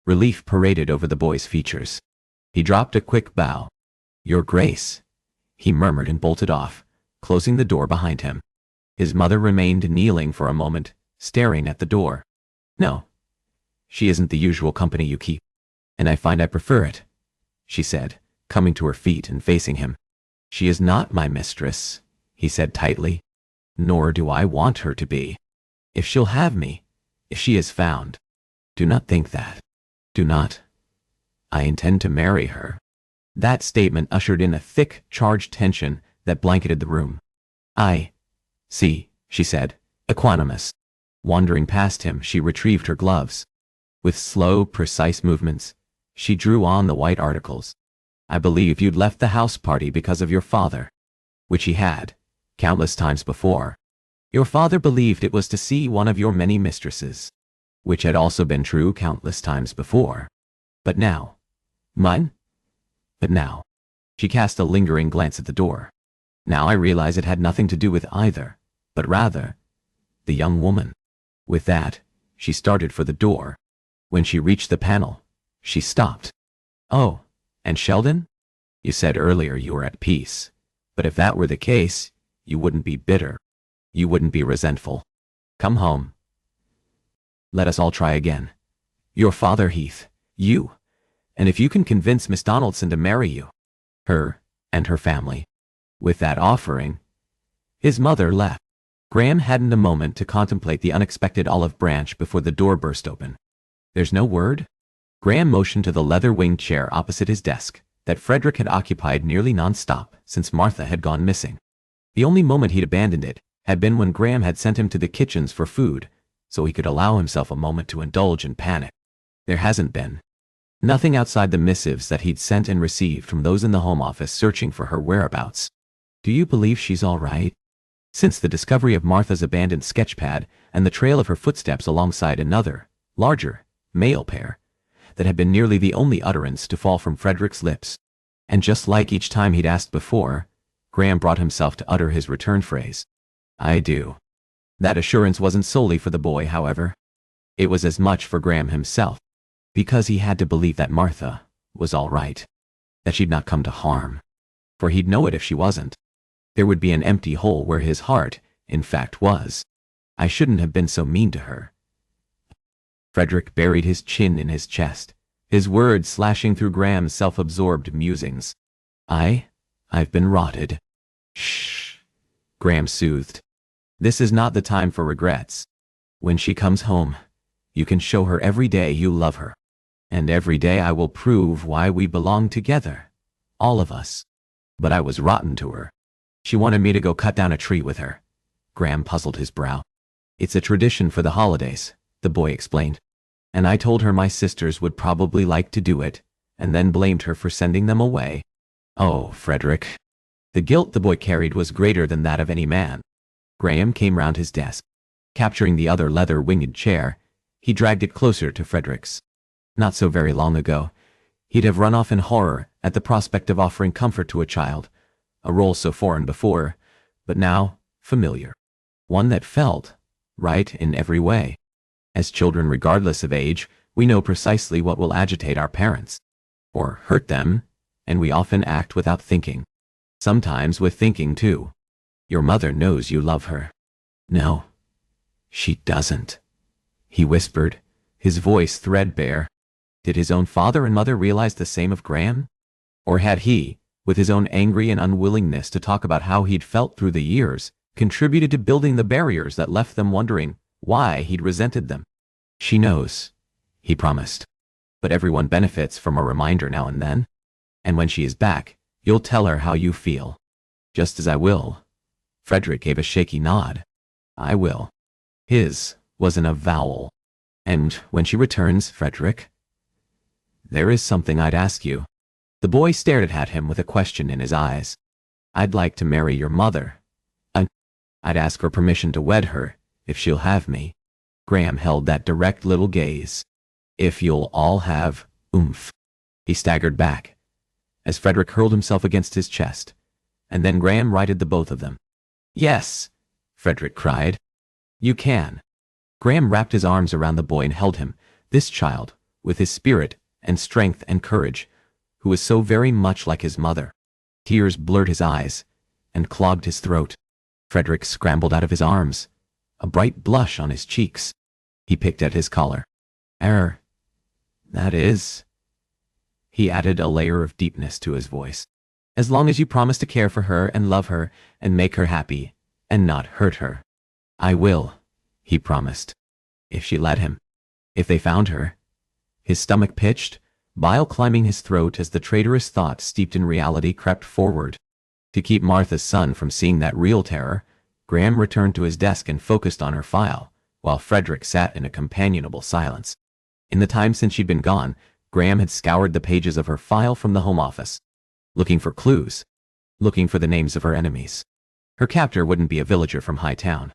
Relief paraded over the boy's features. He dropped a quick bow. "Your Grace," he murmured and bolted off, closing the door behind him. His mother remained kneeling for a moment, staring at the door. "No, she isn't the usual company you keep, and I find I prefer it," she said, coming to her feet and facing him. "She is not my mistress," he said tightly, "nor do I want her to be. If she'll have me, if she is found, do not think that. Do not. I intend to marry her." That statement ushered in a thick, charged tension that blanketed the room. "I see," she said, equanimous. Wandering past him, she retrieved her gloves. With slow, precise movements, she drew on the white articles. "I believe you'd left the house party because of your father," which he had, countless times before. "Your father believed it was to see one of your many mistresses," which had also been true countless times before. But now, mine? But now, she cast a lingering glance at the door. Now I realize it had nothing to do with either, but rather, the young woman. With that, she started for the door. When she reached the panel, she stopped. "Oh, and Sheldon? You said earlier you were at peace, but if that were the case, you wouldn't be bitter. You wouldn't be resentful. Come home. Let us all try again. Your father, Heath, you, and if you can convince Miss Donaldson to marry you, her and her family." With that offering, his mother left. Graham hadn't a moment to contemplate the unexpected olive branch before the door burst open. "There's no word?" Graham motioned to the leather-winged chair opposite his desk that Frederick had occupied nearly non-stop since Martha had gone missing. The only moment he'd abandoned it had been when Graham had sent him to the kitchens for food, so he could allow himself a moment to indulge in panic. There hasn't been. Nothing outside the missives that he'd sent and received from those in the Home Office searching for her whereabouts. "Do you believe she's all right?" Since the discovery of Martha's abandoned sketchpad and the trail of her footsteps alongside another, larger, male pair, that had been nearly the only utterance to fall from Frederick's lips. And just like each time he'd asked before, Graham brought himself to utter his return phrase. "I do." That assurance wasn't solely for the boy, however. It was as much for Graham himself, because he had to believe that Martha was all right, that she'd not come to harm. For he'd know it if she wasn't. There would be an empty hole where his heart, in fact, was. "I shouldn't have been so mean to her." Frederick buried his chin in his chest, his words slashing through Graham's self-absorbed musings. I've been rotted." "Shh," Graham soothed. "This is not the time for regrets. When she comes home, you can show her every day you love her. And every day I will prove why we belong together. All of us. But I was rotten to her. She wanted me to go cut down a tree with her." Graham puzzled his brow. "It's a tradition for the holidays," the boy explained. "And I told her my sisters would probably like to do it, and then blamed her for sending them away." "Oh, Frederick." The guilt the boy carried was greater than that of any man. Graham came round his desk. Capturing the other leather-winged chair, he dragged it closer to Frederick's. Not so very long ago, he'd have run off in horror at the prospect of offering comfort to a child, a role so foreign before, but now familiar. One that felt right in every way. As children, regardless of age, we know precisely what will agitate our parents, or hurt them, and we often act without thinking. Sometimes with thinking, too. Your mother knows you love her." "No, she doesn't," he whispered, his voice threadbare. Did his own father and mother realize the same of Graham? Or had he, with his own angry and unwillingness to talk about how he'd felt through the years, contributed to building the barriers that left them wondering why he'd resented them? "She knows," he promised. "But everyone benefits from a reminder now and then. And when she is back, you'll tell her how you feel." "Just as I will." Frederick gave a shaky nod. "I will." His was an avowal. "And when she returns, Frederick, there is something I'd ask you." The boy stared at him with a question in his eyes. "I'd like to marry your mother. I'd ask her permission to wed her, if she'll have me." Graham held that direct little gaze. "If you'll all have oomph." He staggered back, as Frederick hurled himself against his chest, and then Graham righted the both of them. "Yes," Frederick cried. "You can." Graham wrapped his arms around the boy and held him, this child, with his spirit and strength and courage, who was so very much like his mother. Tears blurred his eyes and clogged his throat. Frederick scrambled out of his arms, a bright blush on his cheeks. He picked at his collar. That is," he added, a layer of deepness to his voice. "As long as you promise to care for her and love her and make her happy and not hurt her." "I will," he promised. If she let him. If they found her. His stomach pitched, bile climbing his throat as the traitorous thought steeped in reality crept forward. To keep Martha's son from seeing that real terror, Graham returned to his desk and focused on her file, while Frederick sat in a companionable silence. In the time since she'd been gone, Graham had scoured the pages of her file from the Home Office, looking for clues, looking for the names of her enemies. Her captor wouldn't be a villager from Hightown.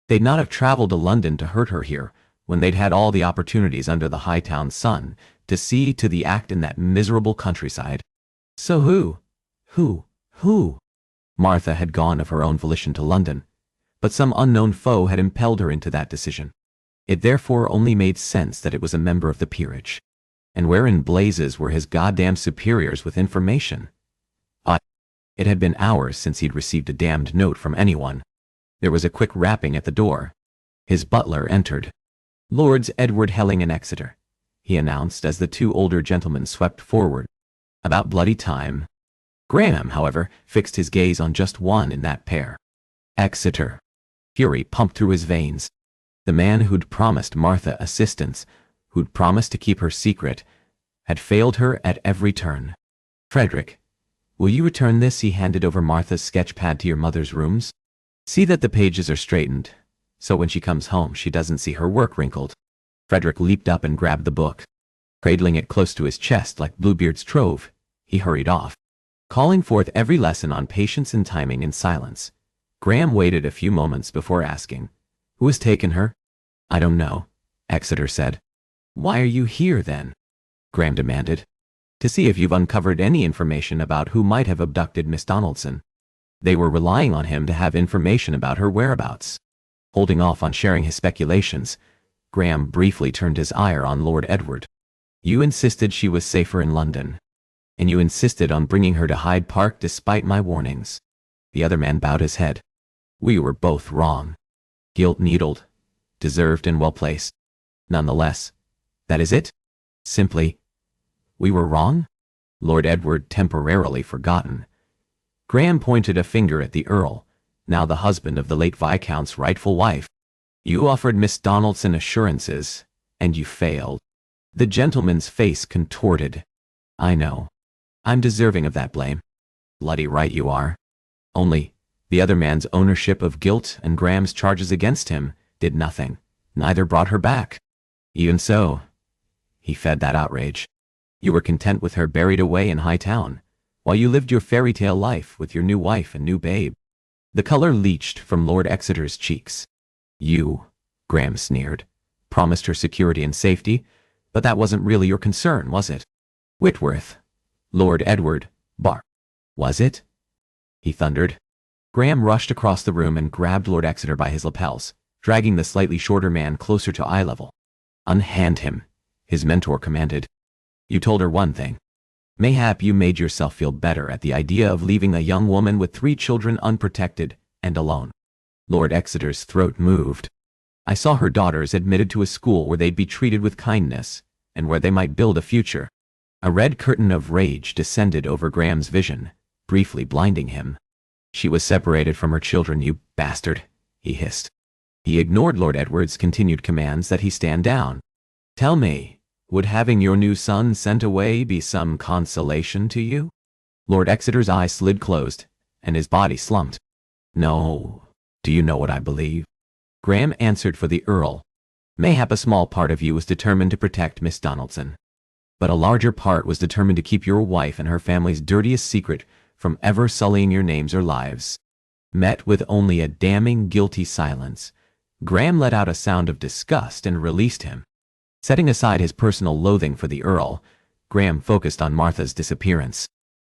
They'd not have traveled to London to hurt her here, when they'd had all the opportunities under the Hightown sun to see to the act in that miserable countryside. So who? Martha had gone of her own volition to London, but some unknown foe had impelled her into that decision. It therefore only made sense that it was a member of the peerage. And where in blazes were his goddamn superiors with information? It had been hours since he'd received a damned note from anyone. There was a quick rapping at the door. His butler entered. "Lords Edward Helling and Exeter," he announced as the two older gentlemen swept forward. "About bloody time." Graham, however, fixed his gaze on just one in that pair. Exeter. Fury pumped through his veins. The man who'd promised Martha assistance, who'd promised to keep her secret, had failed her at every turn. "Frederick, will you return this?" He handed over Martha's sketch pad to your mother's rooms. "See that the pages are straightened, so when she comes home she doesn't see her work wrinkled." Frederick leaped up and grabbed the book. Cradling it close to his chest like Bluebeard's trove, he hurried off, calling forth every lesson on patience and timing in silence. Graham waited a few moments before asking, "Who has taken her?" "I don't know," Exeter said. "Why are you here, then?" Graham demanded. "To see if you've uncovered any information about who might have abducted Miss Donaldson." They were relying on him to have information about her whereabouts. Holding off on sharing his speculations, Graham briefly turned his ire on Lord Edward. "You insisted she was safer in London, and you insisted on bringing her to Hyde Park despite my warnings." The other man bowed his head. "We were both wrong. Guilt-needled, deserved and well-placed. Nonetheless, that is it? Simply, we were wrong?" Lord Edward temporarily forgotten. Graham pointed a finger at the Earl, now the husband of the late Viscount's rightful wife. "You offered Miss Donaldson assurances, and you failed." The gentleman's face contorted. "I know. I'm deserving of that blame." "Bloody right you are. Only, the other man's ownership of guilt and Graham's charges against him did nothing. Neither brought her back. Even so, he fed that outrage. You were content with her buried away in Hightown, while you lived your fairy tale life with your new wife and new babe." The color leached from Lord Exeter's cheeks. "You," Graham sneered, "promised her security and safety, but that wasn't really your concern, was it?" "Whitworth, Lord Edward, Was it?" he thundered. Graham rushed across the room and grabbed Lord Exeter by his lapels, dragging the slightly shorter man closer to eye level. "Unhand him," his mentor commanded. "You told her one thing. Mayhap you made yourself feel better at the idea of leaving a young woman with 3 children unprotected and alone." Lord Exeter's throat moved. "I saw her daughters admitted to a school where they'd be treated with kindness, and where they might build a future." A red curtain of rage descended over Graham's vision, briefly blinding him. "She was separated from her children, you bastard," he hissed. He ignored Lord Edward's continued commands that he stand down. "Tell me, would having your new son sent away be some consolation to you?" Lord Exeter's eyes slid closed, and his body slumped. "No. Do you know what I believe?" Graham answered for the Earl. "Mayhap a small part of you was determined to protect Miss Donaldson, but a larger part was determined to keep your wife and her family's dirtiest secret from ever sullying your names or lives." Met with only a damning, guilty silence, Graham let out a sound of disgust and released him. Setting aside his personal loathing for the Earl, Graham focused on Martha's disappearance.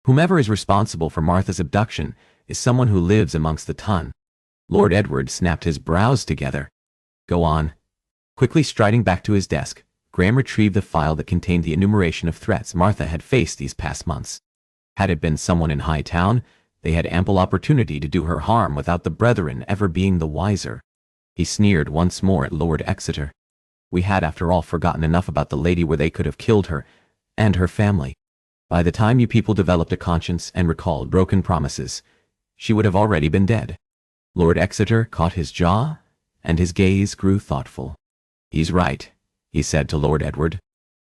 Whomever is responsible for Martha's abduction is someone who lives amongst the ton. Lord Edward snapped his brows together. Go on. Quickly striding back to his desk, Graham retrieved the file that contained the enumeration of threats Martha had faced these past months. Had it been someone in Hightown, they had ample opportunity to do her harm without the brethren ever being the wiser. He sneered once more at Lord Exeter. We had, after all, forgotten enough about the lady where they could have killed her and her family. By the time you people developed a conscience and recalled broken promises, she would have already been dead. Lord Exeter caught his jaw, and his gaze grew thoughtful. He's right, he said to Lord Edward.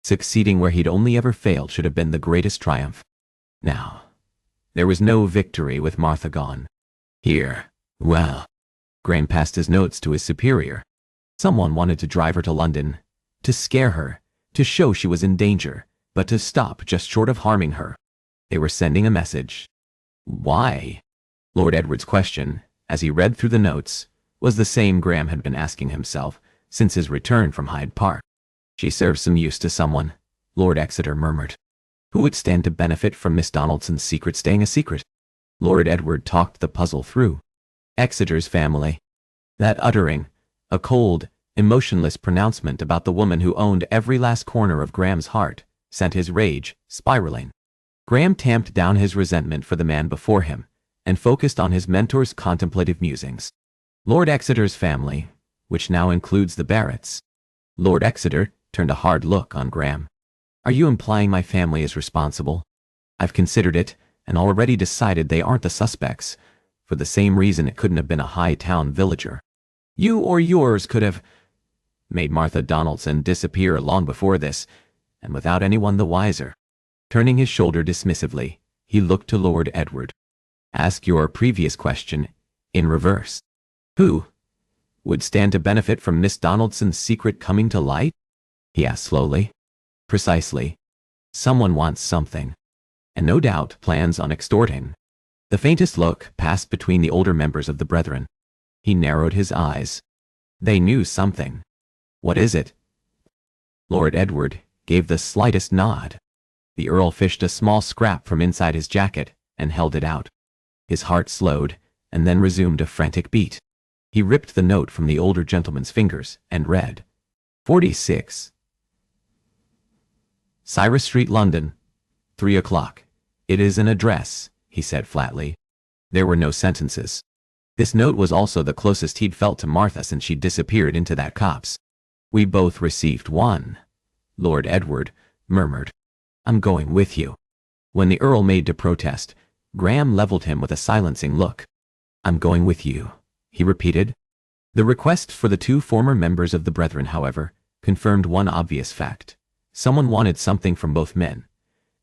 Succeeding where he'd only ever failed should have been the greatest triumph. Now, there was no victory with Martha gone. Here, well. Graham passed his notes to his superior. Someone wanted to drive her to London, to scare her, to show she was in danger, but to stop just short of harming her. They were sending a message. Why? Lord Edward's question, as he read through the notes, was the same Graham had been asking himself since his return from Hyde Park. She serves some use to someone, Lord Exeter murmured. Who would stand to benefit from Miss Donaldson's secret staying a secret? Lord Edward talked the puzzle through. Exeter's family. That uttering, a cold, emotionless pronouncement about the woman who owned every last corner of Graham's heart, sent his rage spiraling. Graham tamped down his resentment for the man before him, and focused on his mentor's contemplative musings. Lord Exeter's family, which now includes the Barretts. Lord Exeter turned a hard look on Graham. Are you implying my family is responsible? I've considered it, and already decided they aren't the suspects, for the same reason it couldn't have been a Hightown villager. You or yours could have made Martha Donaldson disappear long before this, and without anyone the wiser. Turning his shoulder dismissively, he looked to Lord Edward. Ask your previous question in reverse. Who would stand to benefit from Miss Donaldson's secret coming to light? He asked slowly. Precisely. Someone wants something, and no doubt plans on extorting. The faintest look passed between the older members of the brethren. He narrowed his eyes. They knew something. What is it? Lord Edward gave the slightest nod. The Earl fished a small scrap from inside his jacket and held it out. His heart slowed and then resumed a frantic beat. He ripped the note from the older gentleman's fingers and read, 46. Cyrus Street, London, 3 o'clock. It is an address, he said flatly. There were no sentences. This note was also the closest he'd felt to Martha since she'd disappeared into that copse. We both received one, Lord Edward murmured. I'm going with you. When the Earl made to protest, Graham leveled him with a silencing look. I'm going with you, he repeated. The request for the two former members of the Brethren, however, confirmed one obvious fact. Someone wanted something from both men.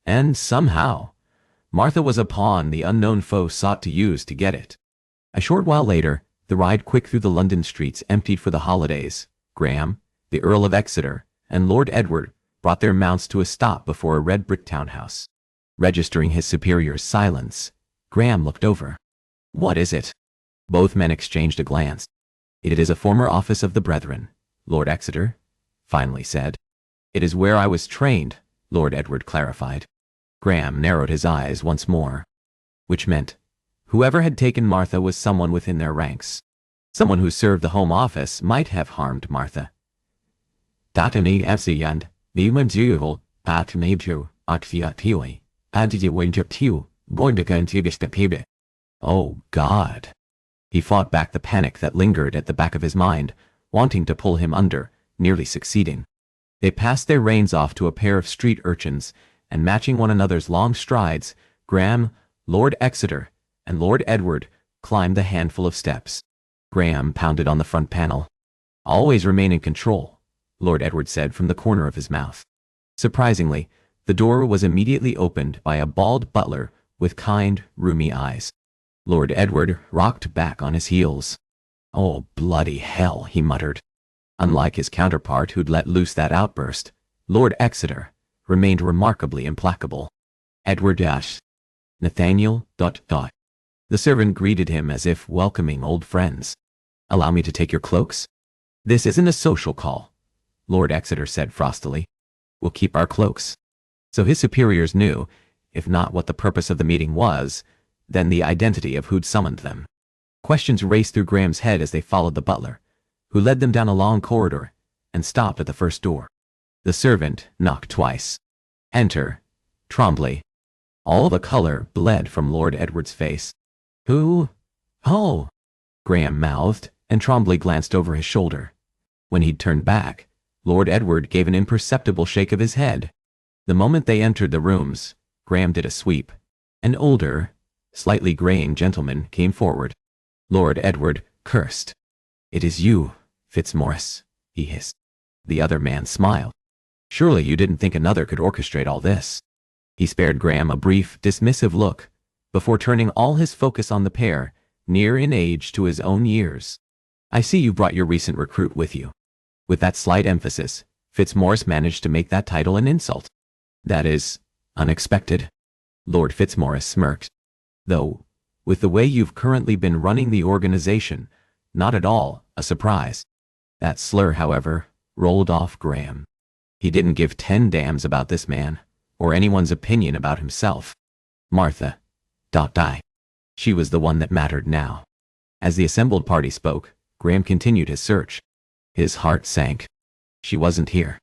And somehow, Martha was a pawn the unknown foe sought to use to get it. A short while later, the ride quick through the London streets emptied for the holidays. Graham, the Earl of Exeter, and Lord Edward brought their mounts to a stop before a red brick townhouse. Registering his superior's silence, Graham looked over. What is it? Both men exchanged a glance. It is a former office of the Brethren, Lord Exeter finally said. It is where I was trained, Lord Edward clarified. Graham narrowed his eyes once more. Which meant, whoever had taken Martha was someone within their ranks. Someone who served the Home Office might have harmed Martha. Tatani Efsiyand, Vimanjuval, Pat Major, Atfiatiwi, Adjiwinjaptiu, Boindagantibistapibe. Oh, God. He fought back the panic that lingered at the back of his mind, wanting to pull him under, nearly succeeding. They passed their reins off to a pair of street urchins, and matching one another's long strides, Graham, Lord Exeter, and Lord Edward climbed the handful of steps. Graham pounded on the front panel. Always remain in control, Lord Edward said from the corner of his mouth. Surprisingly, the door was immediately opened by a bald butler with kind, rheumy eyes. Lord Edward rocked back on his heels. Oh, bloody hell, he muttered. Unlike his counterpart who'd let loose that outburst, Lord Exeter remained remarkably implacable. Edward dash. Nathaniel ... The servant greeted him as if welcoming old friends. Allow me to take your cloaks? This isn't a social call, Lord Exeter said frostily. We'll keep our cloaks. So his superiors knew, if not what the purpose of the meeting was, then the identity of who'd summoned them. Questions raced through Graham's head as they followed the butler, who led them down a long corridor and stopped at the first door. The servant knocked twice. "Enter, Tremblay." All the color bled from Lord Edward's face. "Who? Oh," Graham mouthed, and Tremblay glanced over his shoulder. When he'd turned back, Lord Edward gave an imperceptible shake of his head. The moment they entered the rooms, Graham did a sweep. An older, slightly graying gentleman came forward. Lord Edward cursed. "It is you, Fitzmaurice," he hissed. The other man smiled. "Surely you didn't think another could orchestrate all this." He spared Graham a brief, dismissive look, before turning all his focus on the pair, near in age to his own years. "I see you brought your recent recruit with you." With that slight emphasis, Fitzmaurice managed to make that title an insult. "That is unexpected." Lord Fitzmaurice smirked. "Though, with the way you've currently been running the organization, not at all a surprise." That slur, however, rolled off Graham. He didn't give 10 damns about this man, or anyone's opinion about himself. Martha. She was the one that mattered now. As the assembled party spoke, Graham continued his search. His heart sank. She wasn't here.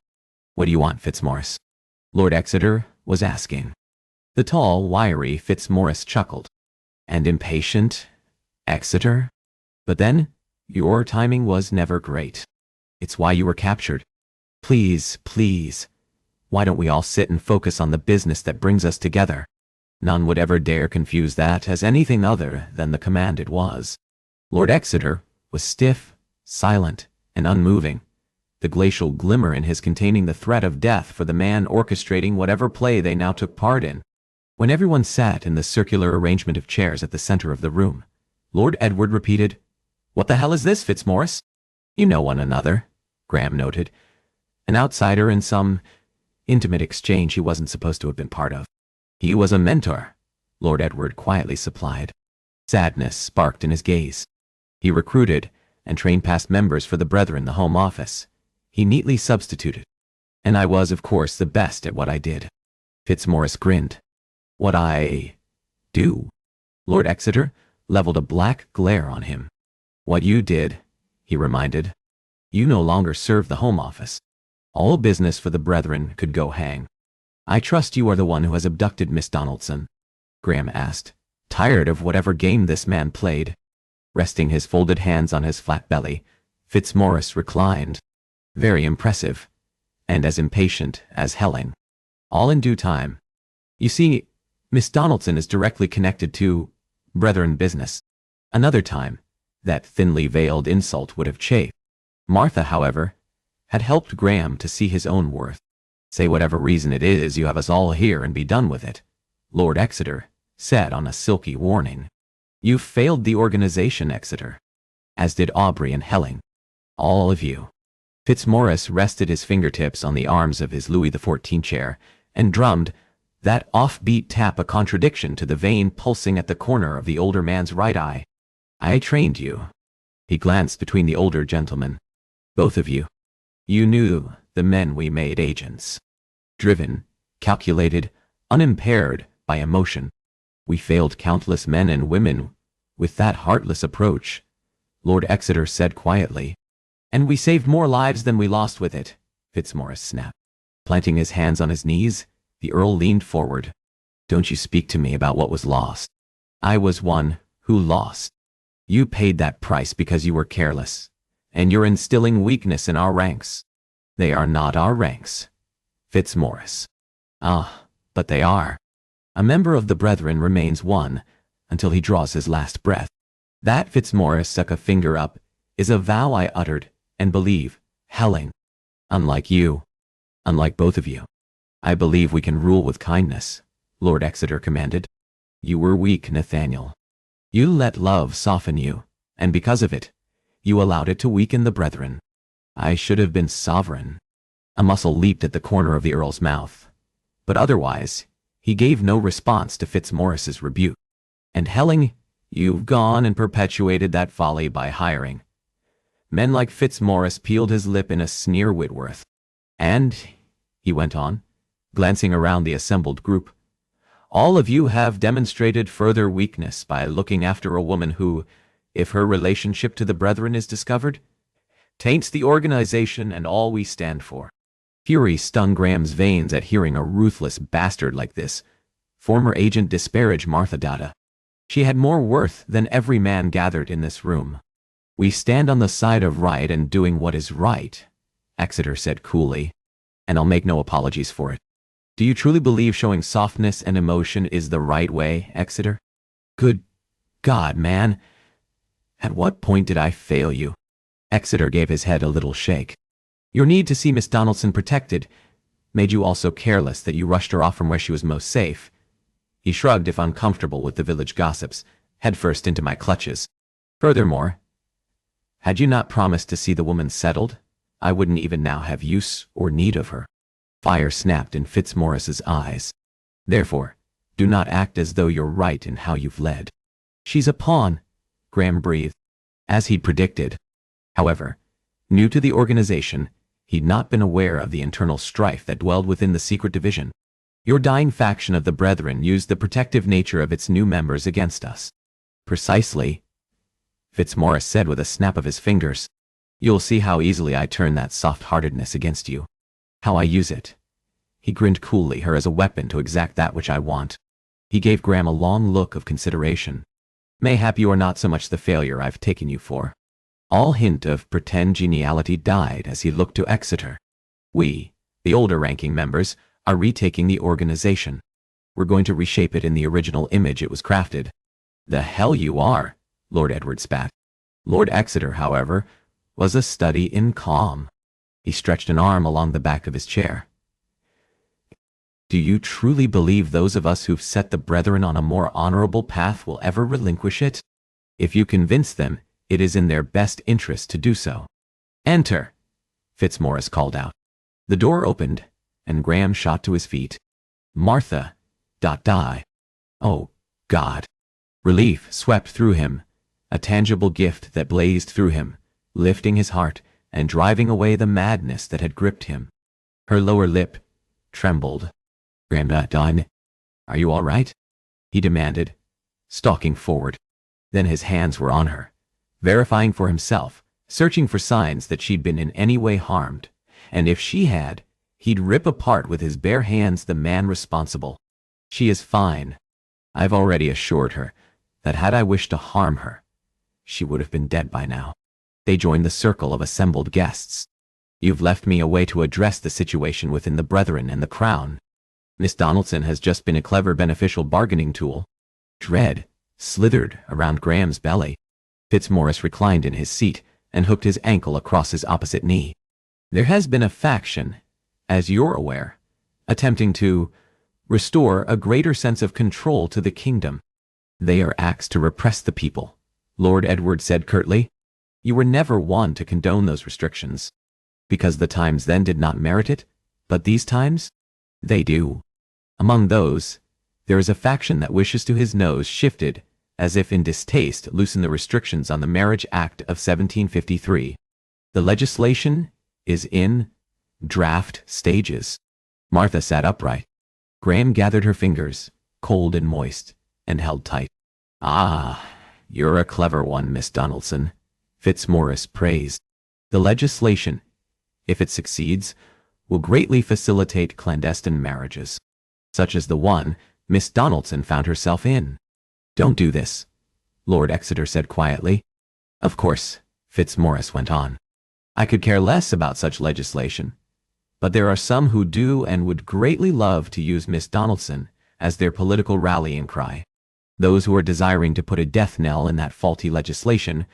"What do you want, Fitzmaurice?" Lord Exeter was asking. The tall, wiry Fitzmaurice chuckled. "And impatient, Exeter? But then, your timing was never great. It's why you were captured. Please, please, why don't we all sit and focus on the business that brings us together?" None would ever dare confuse that as anything other than the command it was. Lord Exeter was stiff, silent, and unmoving, the glacial glimmer in his containing the threat of death for the man orchestrating whatever play they now took part in. When everyone sat in the circular arrangement of chairs at the center of the room, Lord Edward repeated, "What the hell is this, Fitzmaurice?" "You know one another," Graham noted. An outsider in some intimate exchange he wasn't supposed to have been part of. "He was a mentor," Lord Edward quietly supplied. Sadness sparked in his gaze. "He recruited and trained past members for the Brethren, the Home Office," he neatly substituted. "And I was, of course, the best at what I did." Fitzmaurice grinned. "What I do?" Lord Exeter leveled a black glare on him. "What you did," he reminded. "You no longer serve the Home Office. All business for the Brethren could go hang." "I trust you are the one who has abducted Miss Donaldson?" Graham asked, tired of whatever game this man played. Resting his folded hands on his flat belly, Fitzmaurice reclined. "Very impressive, and as impatient as Helen. All in due time. You see, Miss Donaldson is directly connected to Brethren business. Another time, that thinly veiled insult would have chafed. Martha, however, had helped Graham to see his own worth. Say whatever reason it is you have us all here and be done with it," Lord Exeter said on a silky warning. "You've failed the organization, Exeter. As did Aubrey and Helling. All of you." Fitzmaurice rested his fingertips on the arms of his Louis XIV chair and drummed that offbeat tap, a contradiction to the vein pulsing at the corner of the older man's right eye. "I trained you." He glanced between the older gentlemen. "Both of you. You knew the men we made agents. Driven, calculated, unimpaired by emotion. We failed countless men and women with that heartless approach," Lord Exeter said quietly. "And we saved more lives than we lost with it," Fitzmaurice snapped. Planting his hands on his knees, the Earl leaned forward. "Don't you speak to me about what was lost. I was one who lost. You paid that price because you were careless, and you're instilling weakness in our ranks." "They are not our ranks, Fitzmaurice." "Ah, but they are. A member of the Brethren remains one until he draws his last breath. That," Fitzmaurice stuck a finger up, "is a vow I uttered and believe, Helling. Unlike you, unlike both of you. I believe we can rule with kindness," Lord Exeter commanded. "You were weak, Nathaniel. You let love soften you, and because of it, you allowed it to weaken the Brethren. I should have been sovereign." A muscle leaped at the corner of the Earl's mouth, but otherwise, he gave no response to Fitzmaurice's rebuke. "And Helling, you've gone and perpetuated that folly by hiring." Men like Fitzmaurice peeled his lip in a sneer. "Whitworth. And," he went on, glancing around the assembled group, All of you have demonstrated further weakness by looking after a woman who, if her relationship to the Brethren is discovered, taints the organization and all we stand for. Fury stung Graham's veins at hearing a ruthless bastard like this former agent disparage Martha Dada. She had more worth than every man gathered in this room. We stand on the side of right and doing what is right, Exeter said coolly, and I'll make no apologies for it. Do you truly believe showing softness and emotion is the right way, Exeter? Good God, man. At what point did I fail you? Exeter gave his head a little shake. Your need to see Miss Donaldson protected made you also careless that you rushed her off from where she was most safe. He shrugged, if uncomfortable with the village gossips, headfirst into my clutches. Furthermore, had you not promised to see the woman settled, I wouldn't even now have use or need of her. Fire snapped in Fitzmaurice's eyes. Therefore, do not act as though you're right in how you've led. She's a pawn, Graham breathed, as he'd predicted. However, new to the organization, he'd not been aware of the internal strife that dwelled within the secret division. Your dying faction of the Brethren used the protective nature of its new members against us. Precisely, Fitzmaurice said with a snap of his fingers. You'll see how easily I turn that soft-heartedness against you. How I use it. He grinned coolly, her as a weapon to exact that which I want. He gave Graham a long look of consideration. Mayhap you are not so much the failure I've taken you for. All hint of pretend geniality died as he looked to Exeter. We, the older-ranking members, are retaking the organization. We're going to reshape it in the original image it was crafted. The hell you are, Lord Edward spat. Lord Exeter, however, was a study in calm. He stretched an arm along the back of his chair. Do you truly believe those of us who've set the Brethren on a more honorable path will ever relinquish it? If you convince them, it is in their best interest to do so. Enter, Fitzmaurice called out. The door opened, and Graham shot to his feet. Martha, die. Oh, God. Relief swept through him, a tangible gift that blazed through him, lifting his heart and driving away the madness that had gripped him. Her lower lip trembled. Graham, are you all right? He demanded, stalking forward. Then his hands were on her, verifying for himself, searching for signs that she'd been in any way harmed, and if she had, he'd rip apart with his bare hands the man responsible. She is fine. I've already assured her that had I wished to harm her, she would have been dead by now. They joined the circle of assembled guests. You've left me a way to address the situation within the Brethren and the Crown. Miss Donaldson has just been a clever beneficial bargaining tool. Dread slithered around Graham's belly. Fitzmaurice reclined in his seat and hooked his ankle across his opposite knee. There has been a faction, as you're aware, attempting to restore a greater sense of control to the kingdom. They are acts to repress the people, Lord Edward said curtly. You were never one to condone those restrictions, because the times then did not merit it, but these times, they do. Among those, there is a faction that wishes to his nose shifted, as if in distaste, loosen the restrictions on the Marriage Act of 1753. The legislation is in draft stages. Martha sat upright. Graham gathered her fingers, cold and moist, and held tight. Ah, you're a clever one, Miss Donaldson, Fitzmaurice praised. The legislation, if it succeeds, will greatly facilitate clandestine marriages, such as the one Miss Donaldson found herself in. Don't do this, Lord Exeter said quietly. Of course, Fitzmaurice went on. I could care less about such legislation, but there are some who do and would greatly love to use Miss Donaldson as their political rallying cry. Those who are desiring to put a death knell in that faulty legislation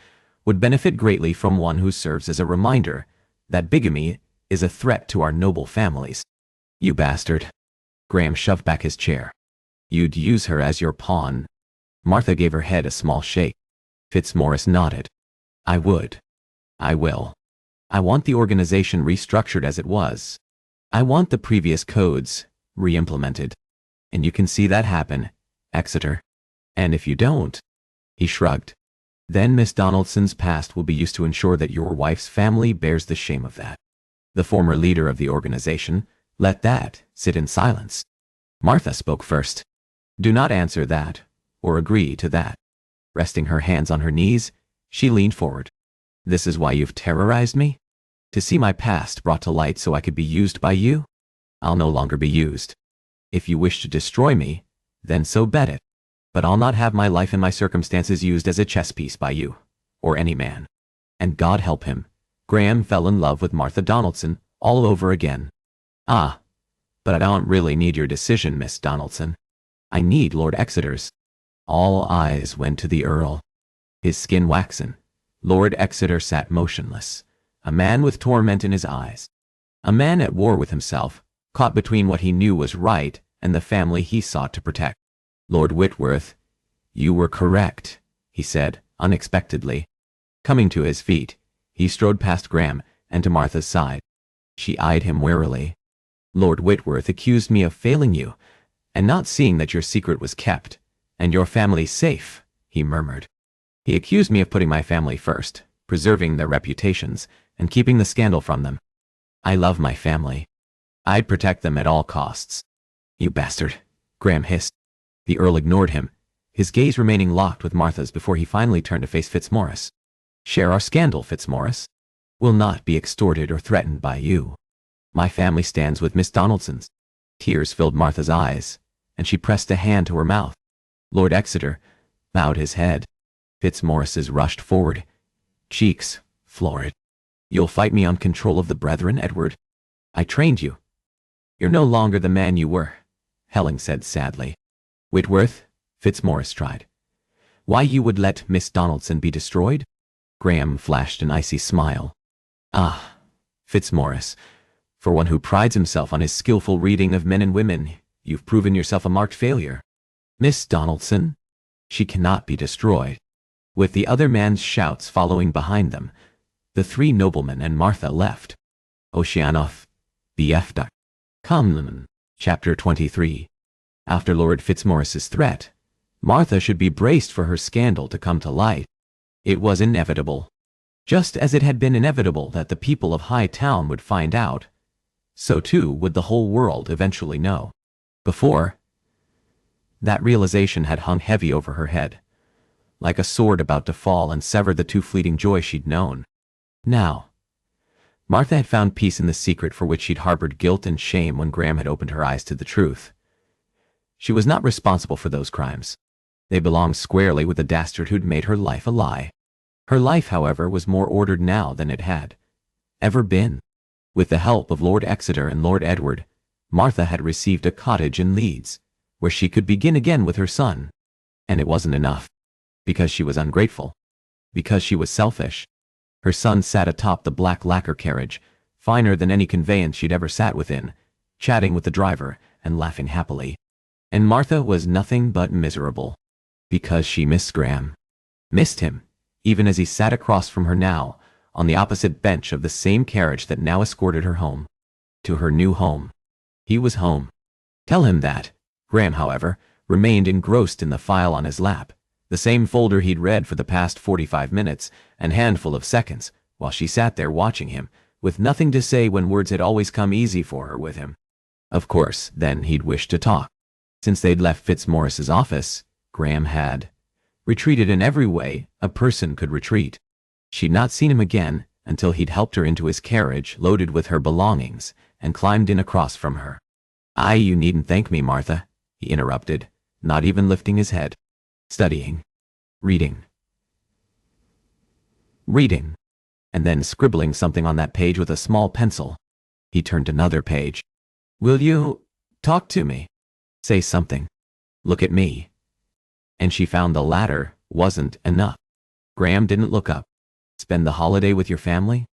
would benefit greatly from one who serves as a reminder that bigamy is a threat to our noble families. You bastard. Graham shoved back his chair. You'd use her as your pawn. Martha gave her head a small shake. Fitzmaurice nodded. I would. I will. I want the organization restructured as it was. I want the previous codes re-implemented. And you can see that happen, Exeter. And if you don't, he shrugged, then Miss Donaldson's past will be used to ensure that your wife's family bears the shame of that. The former leader of the organization let that sit in silence. Martha spoke first. Do not answer that, or agree to that. Resting her hands on her knees, she leaned forward. This is why you've terrorized me? To see my past brought to light so I could be used by you? I'll no longer be used. If you wish to destroy me, then so bet it. But I'll not have my life and my circumstances used as a chess piece by you, or any man. And God help him, Graham fell in love with Martha Donaldson all over again. Ah, but I don't really need your decision, Miss Donaldson. I need Lord Exeter's. All eyes went to the Earl. His skin waxen, Lord Exeter sat motionless, a man with torment in his eyes. A man at war with himself, caught between what he knew was right and the family he sought to protect. Lord Whitworth, you were correct, he said, unexpectedly. Coming to his feet, he strode past Graham and to Martha's side. She eyed him warily. Lord Whitworth accused me of failing you, and not seeing that your secret was kept, and your family safe, he murmured. He accused me of putting my family first, preserving their reputations, and keeping the scandal from them. I love my family. I'd protect them at all costs. You bastard, Graham hissed. The Earl ignored him, his gaze remaining locked with Martha's before he finally turned to face Fitzmaurice. Share our scandal, Fitzmaurice. Will not be extorted or threatened by you. My family stands with Miss Donaldson's. Tears filled Martha's eyes, and she pressed a hand to her mouth. Lord Exeter bowed his head. Fitzmaurice's rushed forward, cheeks florid. You'll fight me on control of the brethren, Edward? I trained you. You're no longer the man you were, Helling said sadly. Whitworth, Fitzmaurice tried. Why you would let Miss Donaldson be destroyed? Graham flashed an icy smile. Ah, Fitzmaurice, for one who prides himself on his skillful reading of men and women, you've proven yourself a marked failure. Miss Donaldson? She cannot be destroyed. With the other man's shouts following behind them, the three noblemen and Martha left. Oceanoth, BF. Come. Chapter 23. After Lord Fitzmaurice's threat, Martha should be braced for her scandal to come to light. It was inevitable. Just as it had been inevitable that the people of High Town would find out, so too would the whole world eventually know. Before, that realization had hung heavy over her head, like a sword about to fall and sever the too fleeting joy she'd known. Now, Martha had found peace in the secret for which she'd harbored guilt and shame when Graham had opened her eyes to the truth. She was not responsible for those crimes. They belonged squarely with the dastard who'd made her life a lie. Her life, however, was more ordered now than it had ever been. With the help of Lord Exeter and Lord Edward, Martha had received a cottage in Leeds, where she could begin again with her son. And it wasn't enough. Because she was ungrateful. Because she was selfish. Her son sat atop the black lacquer carriage, finer than any conveyance she'd ever sat within, chatting with the driver and laughing happily. And Martha was nothing but miserable. Because she missed Graham. Missed him, even as he sat across from her now, on the opposite bench of the same carriage that now escorted her home. To her new home. He was home. Tell him that. Graham, however, remained engrossed in the file on his lap, the same folder he'd read for the past 45 minutes and handful of seconds, while she sat there watching him, with nothing to say when words had always come easy for her with him. Of course, then he'd wished to talk. Since they'd left Fitzmaurice's office, Graham had retreated in every way a person could retreat. She'd not seen him again until he'd helped her into his carriage loaded with her belongings and climbed in across from her. You needn't thank me, Martha, he interrupted, not even lifting his head. Studying. Reading. Reading. And then scribbling something on that page with a small pencil. He turned another page. Will you talk to me? Say something. Look at me. And she found the latter wasn't enough. Graham didn't look up. Spend the holiday with your family?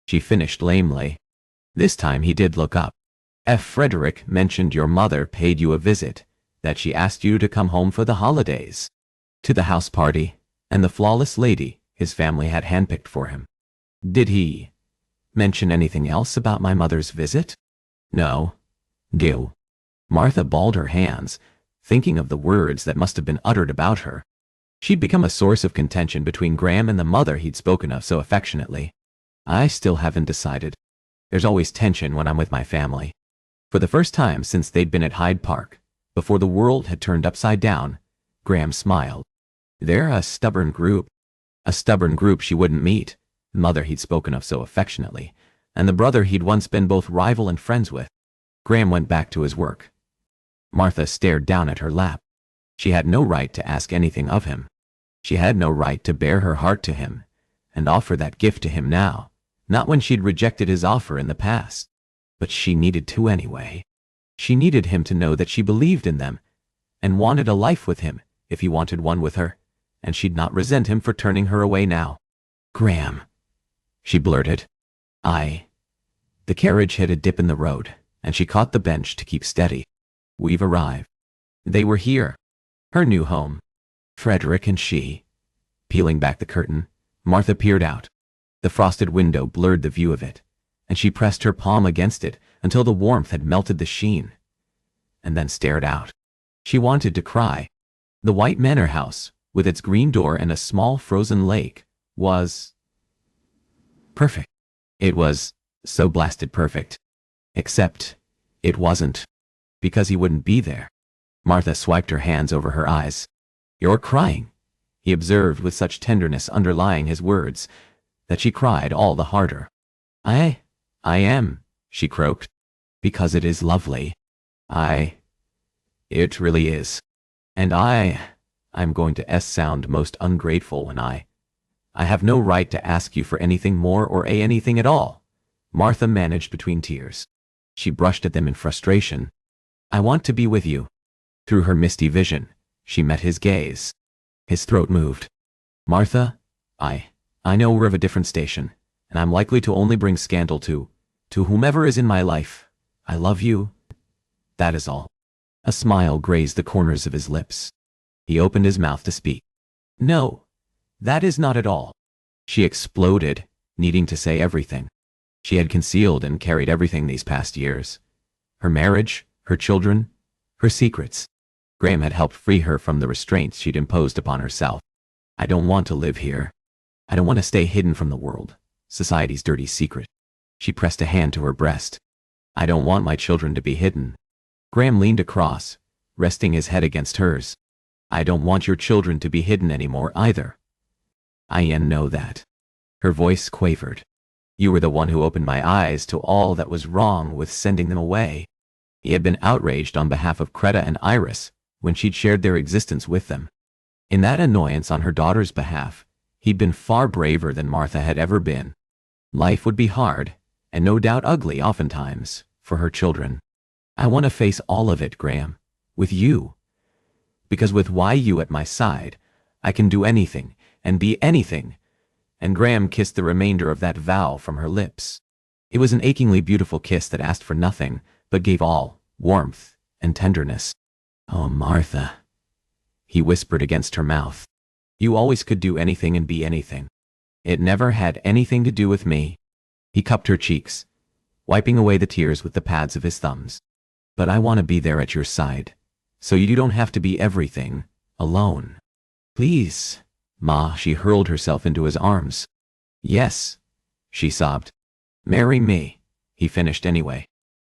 She finished lamely. This time he did look up. Frederick mentioned your mother paid you a visit, that she asked you to come home for the holidays. To the house party, and the flawless lady his family had handpicked for him. Did he mention anything else about my mother's visit? No. Do. Martha balled her hands, thinking of the words that must have been uttered about her. She'd become a source of contention between Graham and the mother he'd spoken of so affectionately. I still haven't decided. There's always tension when I'm with my family. For the first time since they'd been at Hyde Park, Before the world had turned upside down, Graham smiled. They're a stubborn group. A stubborn group she wouldn't meet, the mother he'd spoken of so affectionately, and the brother he'd once been both rival and friends with. Graham went back to his work. Martha stared down at her lap. She had no right to ask anything of him. She had no right to bare her heart to him and offer that gift to him now, not when she'd rejected his offer in the past. But she needed to anyway. She needed him to know that she believed in them and wanted a life with him if he wanted one with her, and she'd not resent him for turning her away now. Graham, she blurted. The carriage hit a dip in the road, and she caught the bench to keep steady. We've arrived. They were here. Her new home. Frederick and she. Peeling back the curtain, Martha peered out. The frosted window blurred the view of it, and she pressed her palm against it until the warmth had melted the sheen, and then stared out. She wanted to cry. The white manor house, with its green door and a small frozen lake, was perfect. It was so blasted perfect. Except it wasn't, because he wouldn't be there. Martha swiped her hands over her eyes. You're crying, he observed with such tenderness underlying his words that she cried all the harder. I am, she croaked, because it is lovely. It really is. And I'm going to sound most ungrateful when I have no right to ask you for anything more or anything at all. Martha managed between tears. She brushed at them in frustration. I want to be with you. Through her misty vision, she met his gaze. His throat moved. Martha, I know we're of a different station, and I'm likely to only bring scandal to whomever is in my life. I love you. That is all. A smile grazed the corners of his lips. He opened his mouth to speak. No, that is not at all. She exploded, needing to say everything. She had concealed and carried everything these past years. Her marriage, her children, her secrets. Graham had helped free her from the restraints she'd imposed upon herself. I don't want to live here. I don't want to stay hidden from the world, society's dirty secret. She pressed a hand to her breast. I don't want my children to be hidden. Graham leaned across, resting his head against hers. I don't want your children to be hidden anymore either. I know that. Her voice quavered. You were the one who opened my eyes to all that was wrong with sending them away. He had been outraged on behalf of Creta and Iris when she'd shared their existence with them. In that annoyance on her daughter's behalf, he'd been far braver than Martha had ever been. Life would be hard, and no doubt ugly oftentimes, for her children. I want to face all of it, Graham, with you. Because with you at my side, I can do anything and be anything. And Graham kissed the remainder of that vow from her lips. It was an achingly beautiful kiss that asked for nothing, but gave all warmth and tenderness. Oh, Martha, he whispered against her mouth. You always could do anything and be anything. It never had anything to do with me. He cupped her cheeks, wiping away the tears with the pads of his thumbs. But I want to be there at your side, so you don't have to be everything, alone. Please, Ma, she hurled herself into his arms. Yes, she sobbed. Marry me, he finished anyway.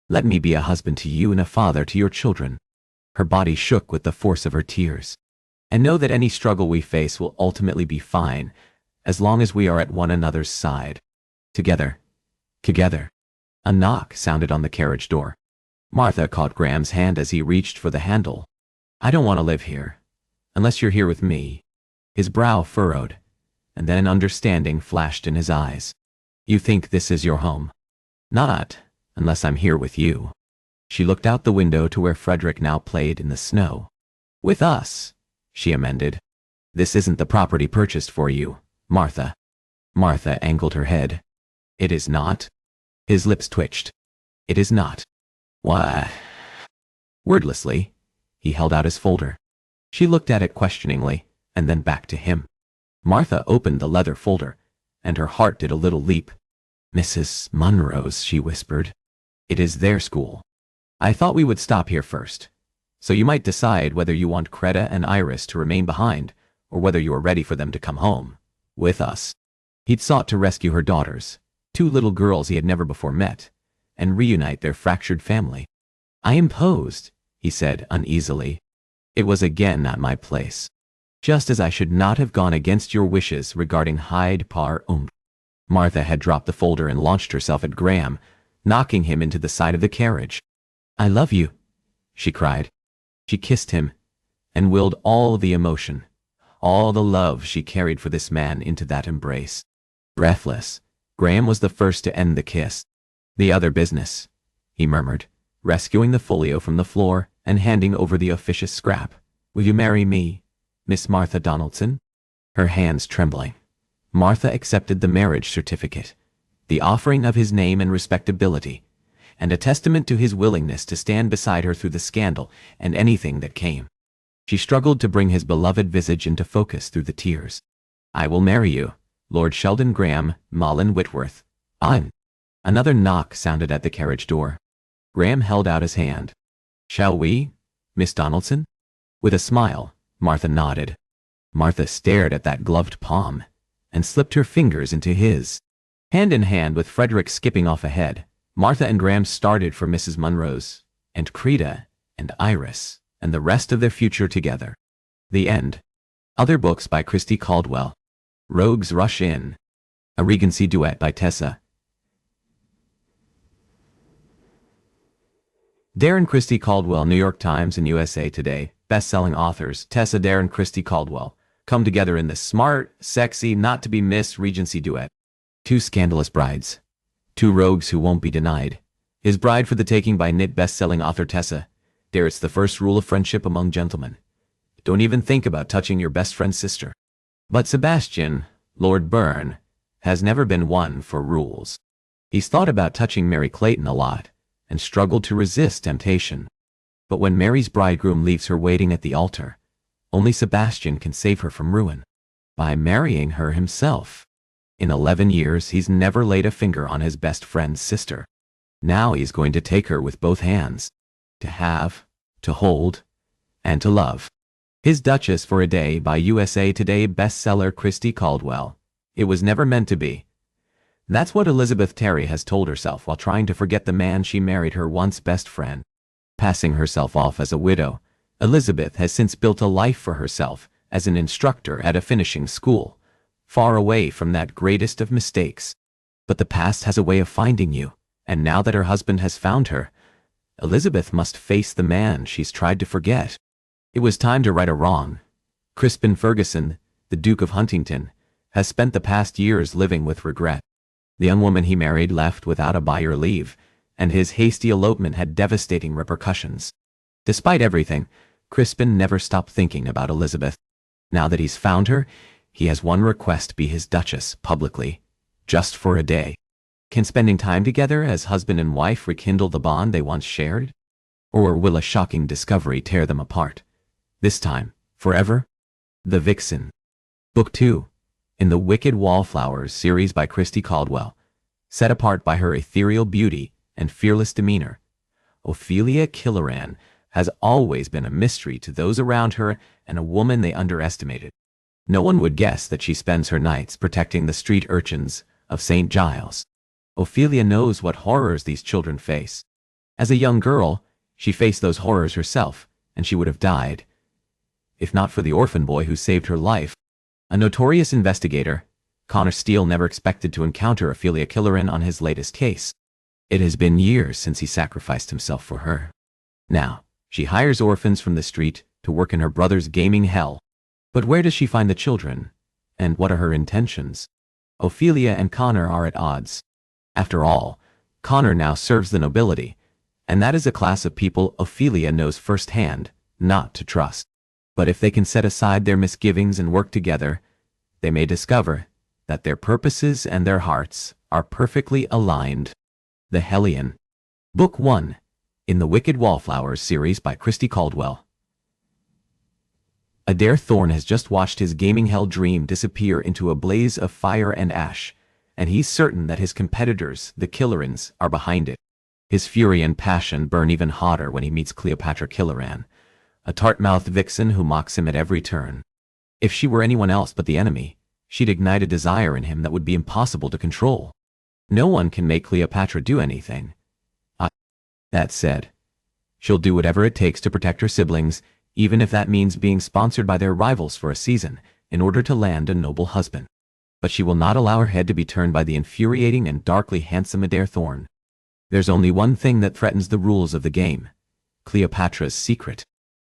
Let me be a husband to you and a father to your children. Her body shook with the force of her tears. And know that any struggle we face will ultimately be fine, as long as we are at one another's side. Together. Together. A knock sounded on the carriage door. Martha caught Graham's hand as he reached for the handle. I don't want to live here, unless you're here with me. His brow furrowed, and then an understanding flashed in his eyes. You think this is your home? Not unless I'm here with you. She looked out the window to where Frederick now played in the snow. With us, she amended. This isn't the property purchased for you, Martha. Martha angled her head. It is not. His lips twitched. It is not. Why? Wordlessly, he held out his folder. She looked at it questioningly, and then back to him. Martha opened the leather folder, and her heart did a little leap. Mrs. Munro's, she whispered. It is their school. I thought we would stop here first, so you might decide whether you want Creta and Iris to remain behind, or whether you are ready for them to come home, with us. He'd sought to rescue her daughters, 2 little girls he had never before met, and reunite their fractured family. I imposed, he said uneasily. It was again not my place. Just as I should not have gone against your wishes regarding Hyde Park. Martha had dropped the folder and launched herself at Graham, knocking him into the side of the carriage. I love you, she cried. She kissed him, and willed all the emotion, all the love she carried for this man into that embrace. Breathless, Graham was the first to end the kiss. The other business, he murmured, rescuing the folio from the floor and handing over the officious scrap. Will you marry me, Miss Martha Donaldson? Her hands trembling, Martha accepted the marriage certificate, the offering of his name and respectability, and a testament to his willingness to stand beside her through the scandal and anything that came. She struggled to bring his beloved visage into focus through the tears. I will marry you, Lord Sheldon Graham, Malin Whitworth. Another knock sounded at the carriage door. Graham held out his hand. Shall we, Miss Donaldson? With a smile, Martha nodded. Martha stared at that gloved palm and slipped her fingers into his. Hand in hand with Frederick skipping off ahead, Martha and Graham started for Mrs. Munro's, and Creta, and Iris, and the rest of their future together. The end. Other books by Christy Caldwell. Rogues Rush In. A Regency duet by Tessa. Darren Christy Caldwell, New York Times and USA Today, best-selling authors Tessa Dare and Christy Caldwell come together in this smart, sexy, not-to-be-missed Regency duet. Two scandalous brides. Two rogues who won't be denied. His Bride for the Taking by knit best-selling author Tessa Dare. It's the first rule of friendship among gentlemen. Don't even think about touching your best friend's sister. But Sebastian, Lord Byrne, has never been one for rules. He's thought about touching Mary Clayton a lot, and struggled to resist temptation. But when Mary's bridegroom leaves her waiting at the altar, only Sebastian can save her from ruin. By marrying her himself. In 11 years, he's never laid a finger on his best friend's sister. Now he's going to take her with both hands. To have, to hold, and to love. His Duchess for a Day by USA Today bestseller Christy Caldwell. It was never meant to be. That's what Elizabeth Terry has told herself while trying to forget the man she married, her once best friend. Passing herself off as a widow, Elizabeth has since built a life for herself as an instructor at a finishing school, far away from that greatest of mistakes. But the past has a way of finding you, and now that her husband has found her, Elizabeth must face the man she's tried to forget. It was time to right a wrong. Crispin Ferguson, the Duke of Huntingdon, has spent the past years living with regret. The young woman he married left without a buyer leave, and his hasty elopement had devastating repercussions. Despite everything, Crispin never stopped thinking about Elizabeth. Now that he's found her, he has one request: be his Duchess, publicly, just for a day. Can spending time together as husband and wife rekindle the bond they once shared? Or will a shocking discovery tear them apart? This time, forever? The Vixen. Book 2, in the Wicked Wallflowers series by Christy Caldwell. Set apart by her ethereal beauty and fearless demeanor, Ophelia Killoran has always been a mystery to those around her and a woman they underestimated. No one would guess that she spends her nights protecting the street urchins of St. Giles. Ophelia knows what horrors these children face. As a young girl, she faced those horrors herself, and she would have died, if not for the orphan boy who saved her life. A notorious investigator, Connor Steele never expected to encounter Ophelia Killoran on his latest case. It has been years since he sacrificed himself for her. Now, she hires orphans from the street to work in her brother's gaming hell. But where does she find the children? And what are her intentions? Ophelia and Connor are at odds. After all, Connor now serves the nobility, and that is a class of people Ophelia knows firsthand not to trust. But if they can set aside their misgivings and work together, they may discover that their purposes and their hearts are perfectly aligned. The Hellion. Book 1, in the Wicked Wallflowers series by Christy Caldwell. Adair Thorne has just watched his gaming hell dream disappear into a blaze of fire and ash, and he's certain that his competitors, the Killorans, are behind it. His fury and passion burn even hotter when he meets Cleopatra Killoran, a tart-mouthed vixen who mocks him at every turn. If she were anyone else but the enemy, she'd ignite a desire in him that would be impossible to control. No one can make Cleopatra do anything. That said, She'll do whatever it takes to protect her siblings, even if that means being sponsored by their rivals for a season, in order to land a noble husband. But she will not allow her head to be turned by the infuriating and darkly handsome Adair Thorne. There's only one thing that threatens the rules of the game: Cleopatra's secret.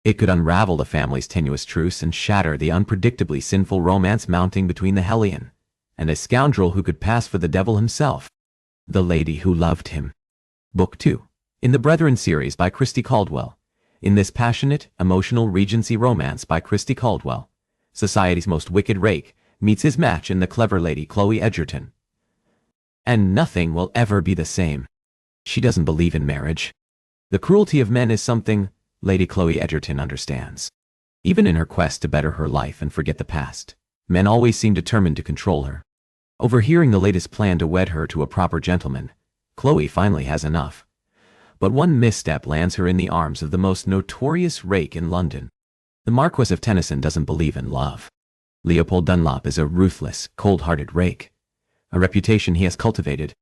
It could unravel the family's tenuous truce and shatter the unpredictably sinful romance mounting between the hellion and a scoundrel who could pass for the devil himself. The Lady Who Loved Him. Book 2. In the Brethren series by Christy Caldwell. In this passionate, emotional Regency romance by Christy Caldwell, society's most wicked rake meets his match in the clever Lady Chloe Edgerton. And nothing will ever be the same. She doesn't believe in marriage. The cruelty of men is something Lady Chloe Edgerton understands. Even in her quest to better her life and forget the past, men always seem determined to control her. Overhearing the latest plan to wed her to a proper gentleman, Chloe finally has enough. But one misstep lands her in the arms of the most notorious rake in London. The Marquis of Tennyson doesn't believe in love. Leopold Dunlop is a ruthless, cold-hearted rake, a reputation he has cultivated.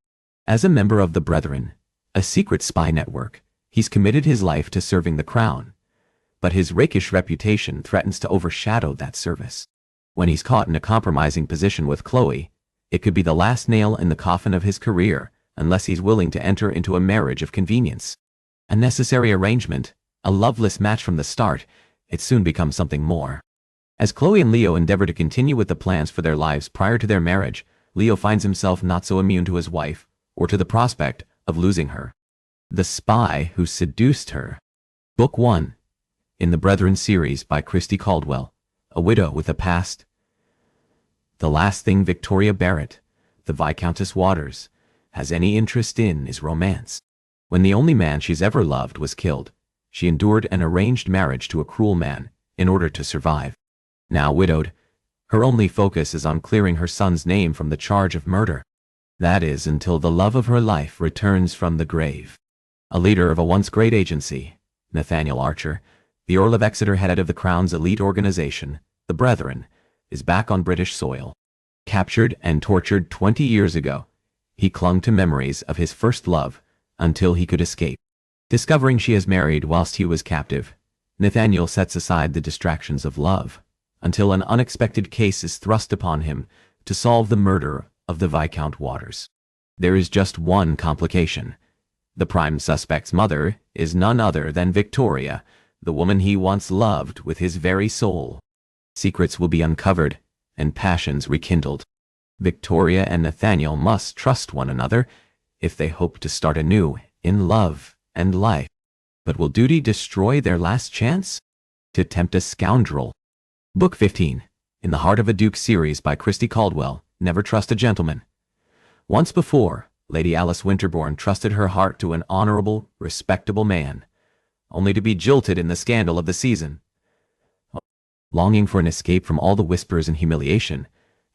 As a member of the Brethren, a secret spy network, he's committed his life to serving the crown. But his rakish reputation threatens to overshadow that service. When he's caught in a compromising position with Chloe, it could be the last nail in the coffin of his career, unless he's willing to enter into a marriage of convenience. A necessary arrangement, a loveless match from the start, it soon becomes something more. As Chloe and Leo endeavor to continue with the plans for their lives prior to their marriage, Leo finds himself not so immune to his wife, or to the prospect of losing her. The Spy Who Seduced Her. Book 1. In the Brethren series by Christy Caldwell, a widow with a past. The last thing Victoria Barrett, the Viscountess Waters, has any interest in is romance. When the only man she's ever loved was killed, she endured an arranged marriage to a cruel man in order to survive. Now widowed, her only focus is on clearing her son's name from the charge of murder. That is, until the love of her life returns from the grave. A leader of a once great agency, Nathaniel Archer, the Earl of Exeter, head of the Crown's elite organization, the Brethren, is back on British soil. Captured and tortured 20 years ago, he clung to memories of his first love until he could escape. Discovering she is married whilst he was captive, Nathaniel sets aside the distractions of love until an unexpected case is thrust upon him to solve the murder of the Viscount Waters. There is just one complication. The prime suspect's mother is none other than Victoria, the woman he once loved with his very soul. Secrets will be uncovered and passions rekindled. Victoria and Nathaniel must trust one another if they hope to start anew in love and life. But will duty destroy their last chance to tempt a scoundrel? Book 15. In the Heart of a Duke series by Christy Caldwell, Never Trust a Gentleman. Once before, Lady Alice Winterbourne trusted her heart to an honorable, respectable man, only to be jilted in the scandal of the season. Longing for an escape from all the whispers and humiliation,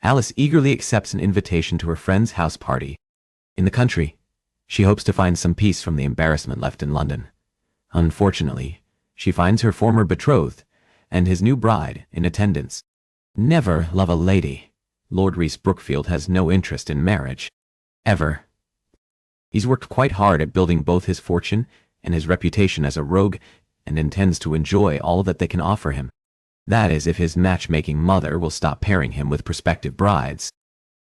Alice eagerly accepts an invitation to her friend's house party. In the country, she hopes to find some peace from the embarrassment left in London. Unfortunately, she finds her former betrothed and his new bride in attendance. Never love a lady. Lord Rhys Brookfield has no interest in marriage. Ever. He's worked quite hard at building both his fortune and his reputation as a rogue, and intends to enjoy all that they can offer him. That is, if his matchmaking mother will stop pairing him with prospective brides.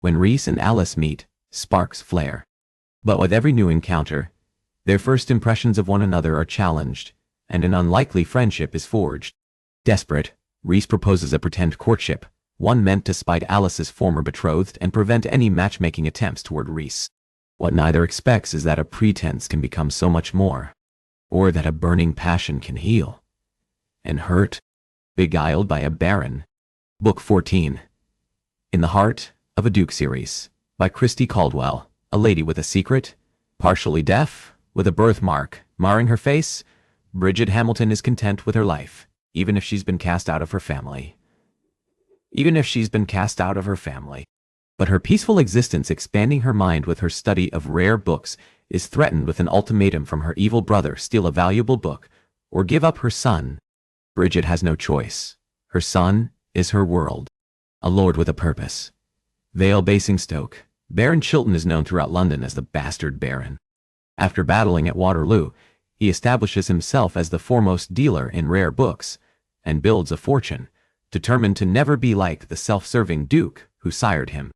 When Rhys and Alice meet, sparks flare. But with every new encounter, their first impressions of one another are challenged, and an unlikely friendship is forged. Desperate, Rhys proposes a pretend courtship, one meant to spite Alice's former betrothed and prevent any matchmaking attempts toward Rhys. What neither expects is that a pretense can become so much more, or that a burning passion can heal and hurt. Beguiled by a Baron. Book 14. In the Heart of a Duke series by Christy Caldwell, a lady with a secret, partially deaf, with a birthmark marring her face, Bridget Hamilton is content with her life, even if she's been cast out of her family. But her peaceful existence, expanding her mind with her study of rare books, is threatened with an ultimatum from her evil brother: steal a valuable book or give up her son. Bridget has no choice. Her son is her world. A lord with a purpose. Vale Basingstoke. Baron Chilton is known throughout London as the Bastard Baron. After battling at Waterloo, he establishes himself as the foremost dealer in rare books, and builds a fortune, determined to never be like the self-serving duke who sired him.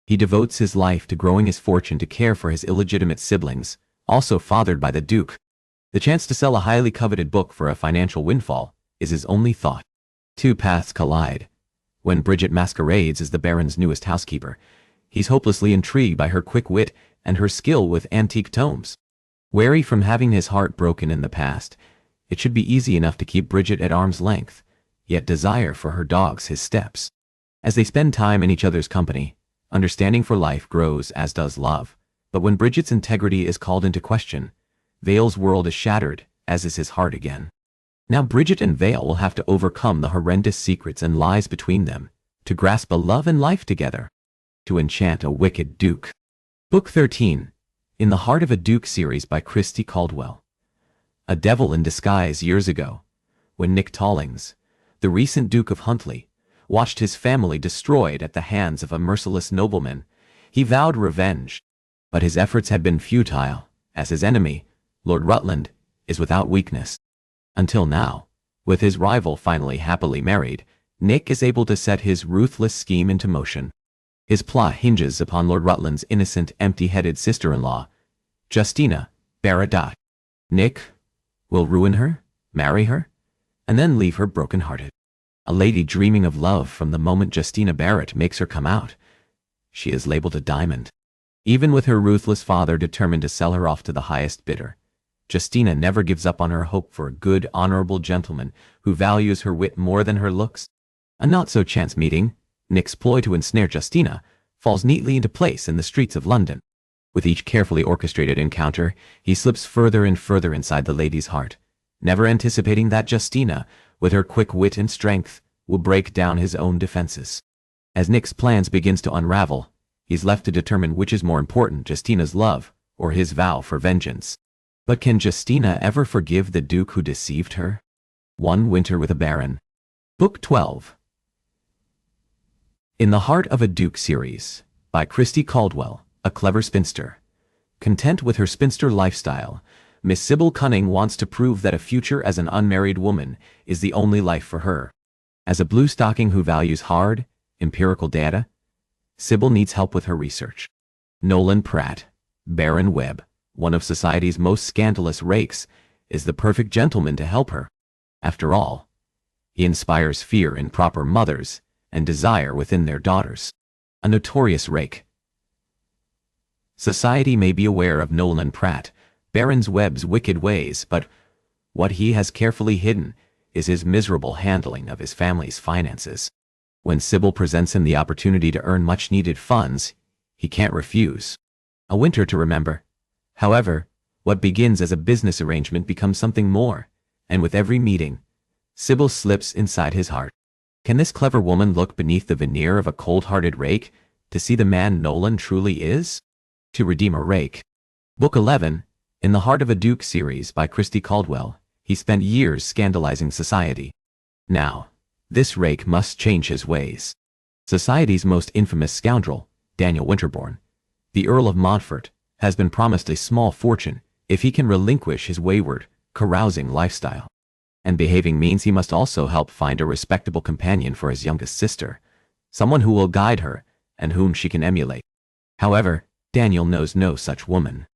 He devotes his life to growing his fortune to care for his illegitimate siblings, also fathered by the duke. The chance to sell a highly coveted book for a financial windfall is his only thought. Two paths collide. When Bridget masquerades as the Baron's newest housekeeper, he's hopelessly intrigued by her quick wit and her skill with antique tomes. Wary from having his heart broken in the past, it should be easy enough to keep Bridget at arm's length, yet desire for her dogs his steps. As they spend time in each other's company, understanding for life grows, as does love. But when Bridget's integrity is called into question, Vale's world is shattered, as is his heart again. Now Bridget and Vale will have to overcome the horrendous secrets and lies between them, to grasp a love and life together, to enchant a wicked duke. Book 13, In the Heart of a Duke series by Christy Caldwell. A devil in disguise years ago, when Nick Tallings, the recent Duke of Huntley, watched his family destroyed at the hands of a merciless nobleman, he vowed revenge. But his efforts had been futile, as his enemy, Lord Rutland, is without weakness. Until now, with his rival finally happily married, Nick is able to set his ruthless scheme into motion. His plot hinges upon Lord Rutland's innocent, empty-headed sister-in-law, Justina Barrett. Nick will ruin her, marry her, and then leave her broken-hearted. A lady dreaming of love from the moment Justina Barrett makes her come out. She is labeled a diamond. Even with her ruthless father determined to sell her off to the highest bidder, Justina never gives up on her hope for a good, honorable gentleman who values her wit more than her looks. A not-so-chance meeting, Nick's ploy to ensnare Justina, falls neatly into place in the streets of London. With each carefully orchestrated encounter, he slips further and further inside the lady's heart, never anticipating that Justina, with her quick wit and strength, will break down his own defenses. As Nick's plans begins to unravel, he's left to determine which is more important, Justina's love or his vow for vengeance. But can Justina ever forgive the Duke who deceived her? One Winter with a Baron. Book 12. In the Heart of a Duke series, by Christy Caldwell, a clever spinster. Content with her spinster lifestyle, Miss Sybil Cunning wants to prove that a future as an unmarried woman is the only life for her. As a bluestocking who values hard, empirical data, Sybil needs help with her research. Nolan Pratt, Baron Webb, one of society's most scandalous rakes, is the perfect gentleman to help her. After all, he inspires fear in proper mothers and desire within their daughters. A notorious rake. Society may be aware of Nolan Pratt, Baron Webb's wicked ways, but what he has carefully hidden is his miserable handling of his family's finances. When Sybil presents him the opportunity to earn much-needed funds, he can't refuse. A winter to remember. However, what begins as a business arrangement becomes something more, and with every meeting, Sybil slips inside his heart. Can this clever woman look beneath the veneer of a cold-hearted rake to see the man Nolan truly is? To redeem a rake. Book 11, In the Heart of a Duke series by Christy Caldwell, he spent years scandalizing society. Now, this rake must change his ways. Society's most infamous scoundrel, Daniel Winterbourne, the Earl of Montfort, has been promised a small fortune if he can relinquish his wayward, carousing lifestyle. And behaving means he must also help find a respectable companion for his youngest sister, someone who will guide her and whom she can emulate. However, Daniel knows no such woman.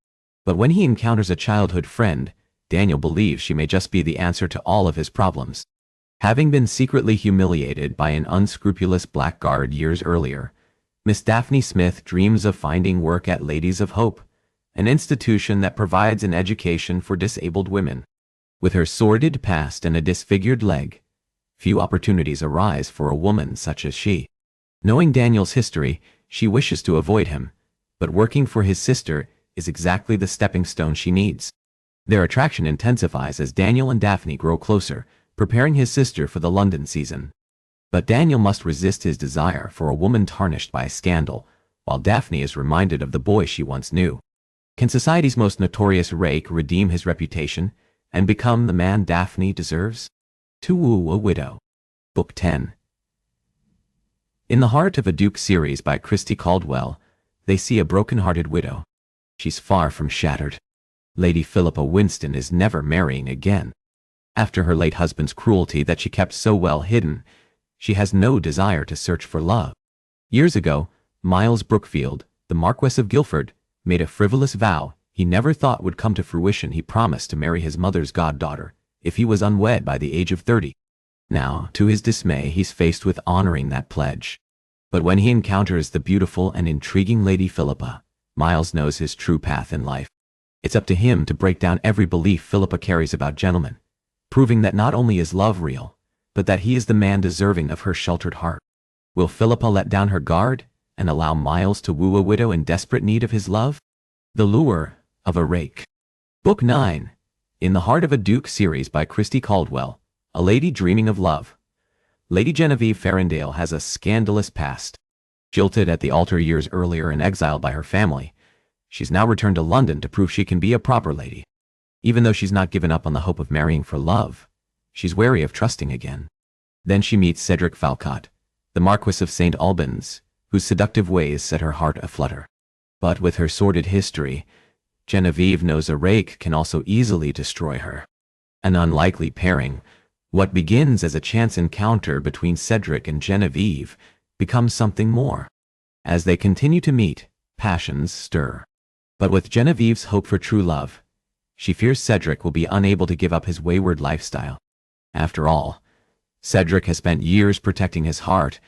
But when he encounters a childhood friend, Daniel believes she may just be the answer to all of his problems. Having been secretly humiliated by an unscrupulous blackguard years earlier, Miss Daphne Smith dreams of finding work at Ladies of Hope, an institution that provides an education for disabled women. With her sordid past and a disfigured leg, few opportunities arise for a woman such as she. Knowing Daniel's history, she wishes to avoid him, but working for his sister is exactly the stepping stone she needs. Their attraction intensifies as Daniel and Daphne grow closer, preparing his sister for the London season. But Daniel must resist his desire for a woman tarnished by a scandal, while Daphne is reminded of the boy she once knew. Can society's most notorious rake redeem his reputation and become the man Daphne deserves? To Woo a Widow. Book 10. In the Heart of a Duke series by Christy Caldwell, they see a broken-hearted widow. She's far from shattered. Lady Philippa Winston is never marrying again. After her late husband's cruelty that she kept so well hidden, she has no desire to search for love. Years ago, Miles Brookfield, the Marquess of Guildford, made a frivolous vow he never thought would come to fruition. He promised to marry his mother's goddaughter if he was unwed by the age of 30. Now, to his dismay, he's faced with honoring that pledge. But when he encounters the beautiful and intriguing Lady Philippa, Miles knows his true path in life. It's up to him to break down every belief Philippa carries about gentlemen, proving that not only is love real, but that he is the man deserving of her sheltered heart. Will Philippa let down her guard and allow Miles to woo a widow in desperate need of his love? The Lure of a Rake. Book 9. In the Heart of a Duke series by Christy Caldwell. A Lady Dreaming of Love. Lady Genevieve Farindale has a scandalous past. Jilted at the altar years earlier and exiled by her family, she's now returned to London to prove she can be a proper lady. Even though she's not given up on the hope of marrying for love, she's wary of trusting again. Then she meets Cedric Falcott, the Marquis of St. Albans, whose seductive ways set her heart aflutter. But with her sordid history, Genevieve knows a rake can also easily destroy her. An unlikely pairing, what begins as a chance encounter between Cedric and Genevieve becomes something more. As they continue to meet, passions stir. But with Genevieve's hope for true love, she fears Cedric will be unable to give up his wayward lifestyle. After all, Cedric has spent years protecting his heart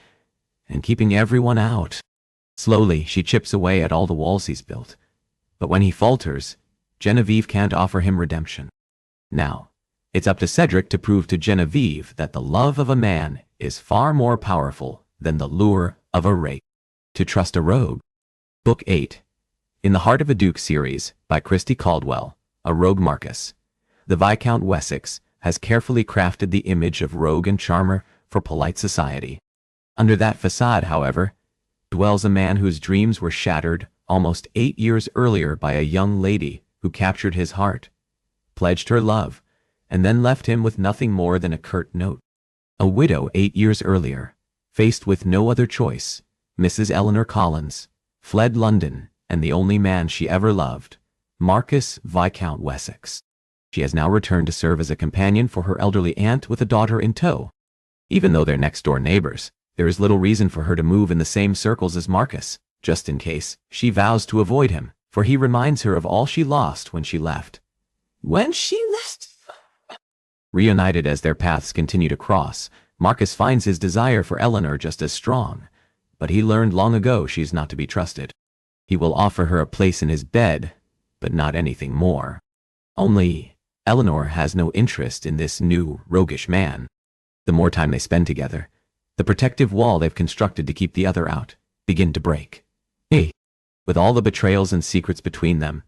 and keeping everyone out. Slowly, she chips away at all the walls he's built. But when he falters, Genevieve can't offer him redemption. Now, it's up to Cedric to prove to Genevieve that the love of a man is far more powerful than the lure of a rake. To Trust a Rogue. Book 8. In the Heart of a Duke series by Christy Caldwell. A Rogue Marquis. The Viscount Wessex has carefully crafted the image of rogue and charmer for polite society. Under that facade, however, dwells a man whose dreams were shattered almost 8 years earlier by a young lady who captured his heart, pledged her love, and then left him with nothing more than a curt note. A widow 8 years earlier, faced with no other choice, Mrs. Eleanor Collins, fled London and the only man she ever loved, Marquis Viscount Wessex. She has now returned to serve as a companion for her elderly aunt with a daughter in tow. Even though they're next-door neighbors, there is little reason for her to move in the same circles as Marquis, just in case she vows to avoid him, for he reminds her of all she lost when she left. Reunited as their paths continue to cross, Marquis finds his desire for Eleanor just as strong, but he learned long ago she's not to be trusted. He will offer her a place in his bed, but not anything more. Only, Eleanor has no interest in this new, roguish man. The more time they spend together, the protective wall they've constructed to keep the other out begin to break. Hey, with all the betrayals and secrets between them,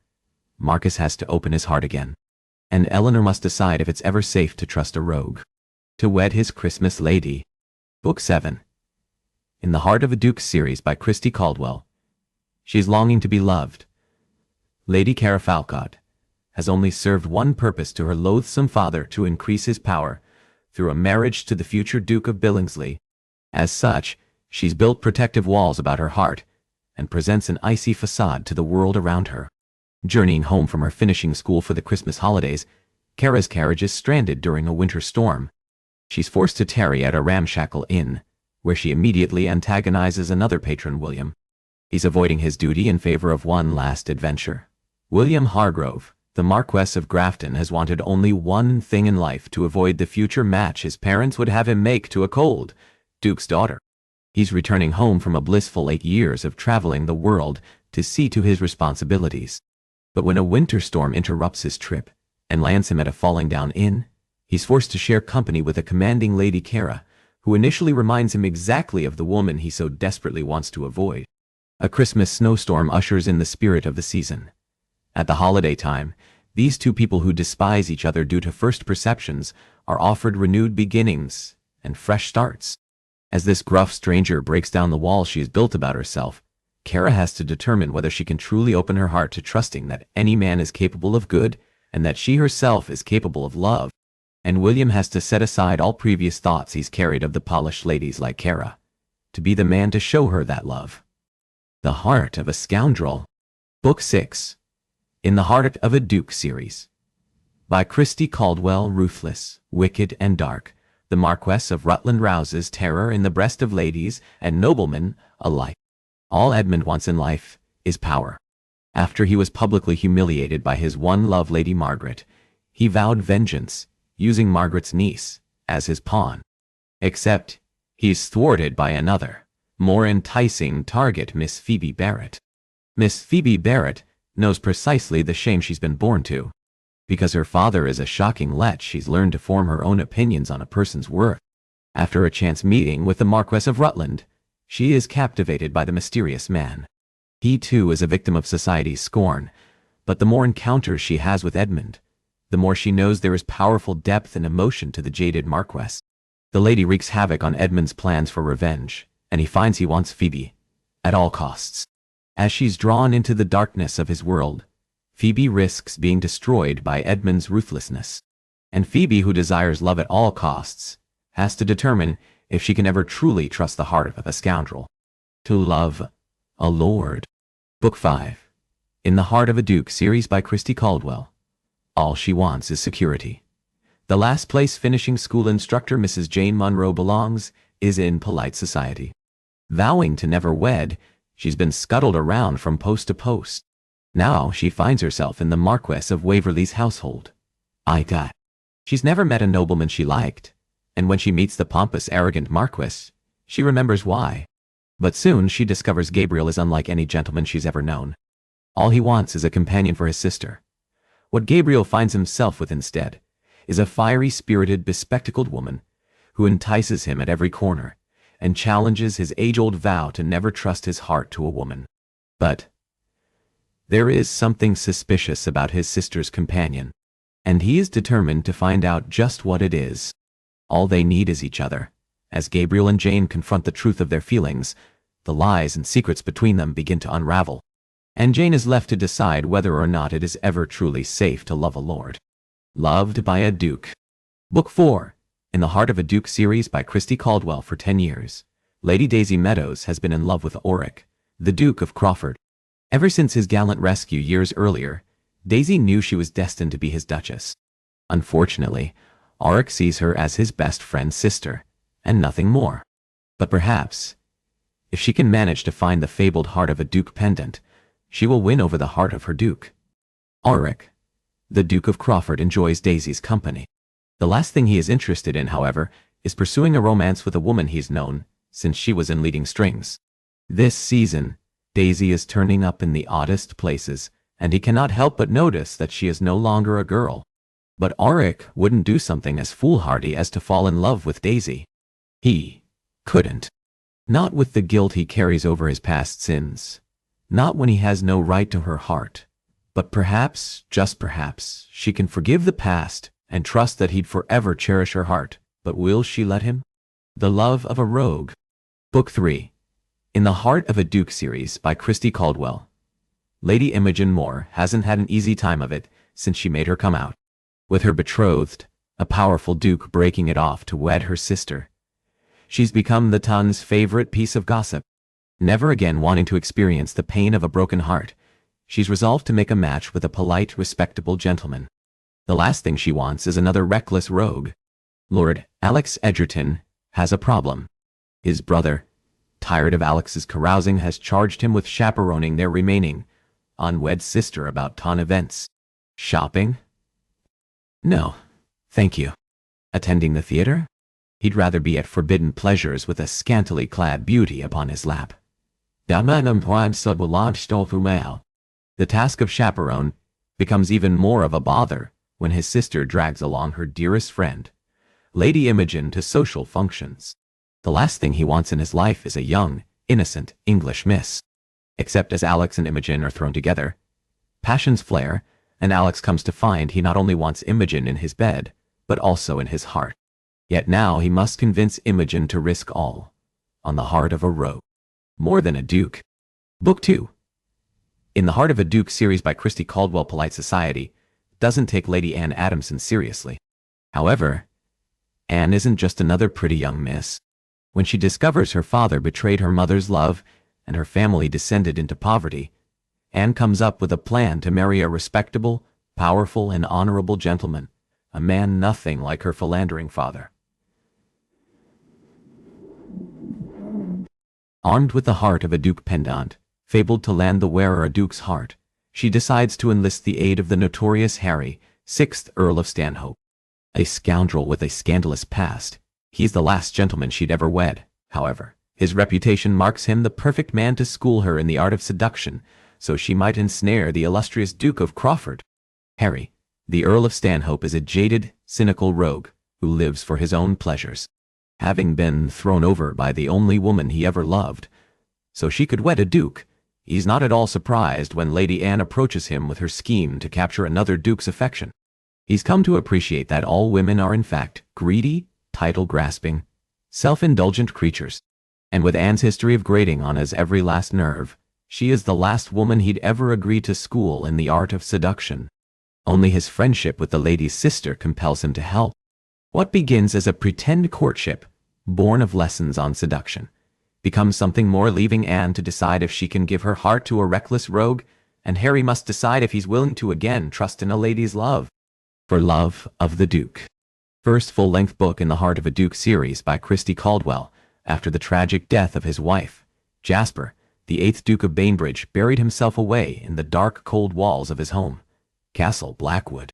Marquis has to open his heart again. And Eleanor must decide if it's ever safe to trust a rogue. To wed his Christmas lady. Book 7. In the Heart of a Duke series by Christy Caldwell. She's longing to be loved. Lady Cara Falcott has only served one purpose to her loathsome father: to increase his power through a marriage to the future Duke of Billingsley. As such, she's built protective walls about her heart and presents an icy facade to the world around her. Journeying home from her finishing school for the Christmas holidays, Cara's carriage is stranded during a winter storm. She's forced to tarry at a ramshackle inn, where she immediately antagonizes another patron, William. He's avoiding his duty in favor of one last adventure. William Hargrove, the Marquess of Grafton, has wanted only one thing in life: to avoid the future match his parents would have him make to a cold Duke's daughter. He's returning home from a blissful 8 years of traveling the world to see to his responsibilities. But when a winter storm interrupts his trip and lands him at a falling-down inn, he's forced to share company with a commanding Lady Cara, who initially reminds him exactly of the woman he so desperately wants to avoid. A Christmas snowstorm ushers in the spirit of the season. At the holiday time, these two people who despise each other due to first perceptions are offered renewed beginnings and fresh starts. As this gruff stranger breaks down the walls she has built about herself, Cara has to determine whether she can truly open her heart to trusting that any man is capable of good and that she herself is capable of love. And William has to set aside all previous thoughts he's carried of the polished ladies like Cara, to be the man to show her that love. The Heart of a Scoundrel. Book 6. In the Heart of a Duke series. By Christy Caldwell. Ruthless, wicked, and dark, the Marquess of Rutland rouses terror in the breast of ladies and noblemen alike. All Edmund wants in life is power. After he was publicly humiliated by his one love, Lady Margaret, he vowed vengeance, using Margaret's niece as his pawn. Except he's thwarted by another, more enticing target, Miss Phoebe Barrett. Miss Phoebe Barrett knows precisely the shame she's been born to. Because her father is a shocking lech, she's learned to form her own opinions on a person's worth. After a chance meeting with the Marquess of Rutland, she is captivated by the mysterious man. He too is a victim of society's scorn, but the more encounters she has with Edmund, the more she knows there is powerful depth and emotion to the jaded Marquess. The lady wreaks havoc on Edmund's plans for revenge, and he finds he wants Phoebe at all costs. As she's drawn into the darkness of his world, Phoebe risks being destroyed by Edmund's ruthlessness. And Phoebe, who desires love at all costs, has to determine if she can ever truly trust the heart of a scoundrel. To love a lord. Book 5. In the Heart of a Duke series by Christy Caldwell. All she wants is security. The last place finishing school instructor Mrs. Jane Munro belongs is in polite society. Vowing to never wed, she's been scuttled around from post to post. Now she finds herself in the Marquess of Waverley's household. She's never met a nobleman she liked, and when she meets the pompous, arrogant Marquess, she remembers why. But soon she discovers Gabriel is unlike any gentleman she's ever known. All he wants is a companion for his sister. What Gabriel finds himself with instead is a fiery, spirited, bespectacled woman who entices him at every corner and challenges his age-old vow to never trust his heart to a woman. But there is something suspicious about his sister's companion, and he is determined to find out just what it is. All they need is each other. As Gabriel and Jane confront the truth of their feelings, the lies and secrets between them begin to unravel, and Jane is left to decide whether or not it is ever truly safe to love a lord. Loved by a Duke. Book 4. In the Heart of a Duke series by Christy Caldwell. For 10 years, Lady Daisy Meadows has been in love with Auric, the Duke of Crawford. Ever since his gallant rescue years earlier, Daisy knew she was destined to be his duchess. Unfortunately, Auric sees her as his best friend's sister, and nothing more. But perhaps, if she can manage to find the fabled Heart of a Duke pendant, she will win over the heart of her Duke. Auric, the Duke of Crawford, enjoys Daisy's company. The last thing he is interested in, however, is pursuing a romance with a woman he's known since she was in leading strings. This season, Daisy is turning up in the oddest places, and he cannot help but notice that she is no longer a girl. But Auric wouldn't do something as foolhardy as to fall in love with Daisy. He couldn't. Not with the guilt he carries over his past sins. Not when he has no right to her heart. But perhaps, just perhaps, she can forgive the past and trust that he'd forever cherish her heart. But will she let him? The Love of a Rogue. Book 3. In the Heart of a Duke series by Christy Caldwell. Lady Imogen Moore hasn't had an easy time of it since she made her come out. With her betrothed, a powerful duke, breaking it off to wed her sister, she's become the town's favorite piece of gossip. Never again wanting to experience the pain of a broken heart, she's resolved to make a match with a polite, respectable gentleman. The last thing she wants is another reckless rogue. Lord Alex Edgerton has a problem. His brother, tired of Alex's carousing, has charged him with chaperoning their remaining unwed sister about town events. Shopping? No, thank you. Attending the theater? He'd rather be at forbidden pleasures with a scantily clad beauty upon his lap. The task of chaperone becomes even more of a bother when his sister drags along her dearest friend, Lady Imogen, to social functions. The last thing he wants in his life is a young, innocent English miss. Except as Alex and Imogen are thrown together, passions flare, and Alex comes to find he not only wants Imogen in his bed, but also in his heart. Yet now he must convince Imogen to risk all on the Heart of a Rogue. More than a Duke. Book 2. In the Heart of a Duke series by Christy Caldwell. Polite society doesn't take Lady Anne Adamson seriously. However, Anne isn't just another pretty young miss. When she discovers her father betrayed her mother's love and her family descended into poverty, Anne comes up with a plan to marry a respectable, powerful, and honorable gentleman, a man nothing like her philandering father. Armed with the heart of a duke pendant, fabled to land the wearer a duke's heart, she decides to enlist the aid of the notorious Harry, 6th Earl of Stanhope. A scoundrel with a scandalous past, he's the last gentleman she'd ever wed. However, his reputation marks him the perfect man to school her in the art of seduction, so she might ensnare the illustrious Duke of Crawford. Harry, the Earl of Stanhope, is a jaded, cynical rogue who lives for his own pleasures, having been thrown over by the only woman he ever loved, so she could wed a duke. He's not at all surprised when Lady Anne approaches him with her scheme to capture another duke's affection. He's come to appreciate that all women are in fact greedy, title-grasping, self-indulgent creatures, and with Anne's history of grating on his every last nerve, she is the last woman he'd ever agree to school in the art of seduction. Only his friendship with the lady's sister compels him to help. What begins as a pretend courtship, born of lessons on seduction, becomes something more, leaving Anne to decide if she can give her heart to a reckless rogue, and Harry must decide if he's willing to again trust in a lady's love. For Love of the Duke. First full-length book in the Heart of a Duke series by Christy Caldwell. After the tragic death of his wife, Jasper, the 8th Duke of Bainbridge, buried himself away in the dark, cold walls of his home, Castle Blackwood.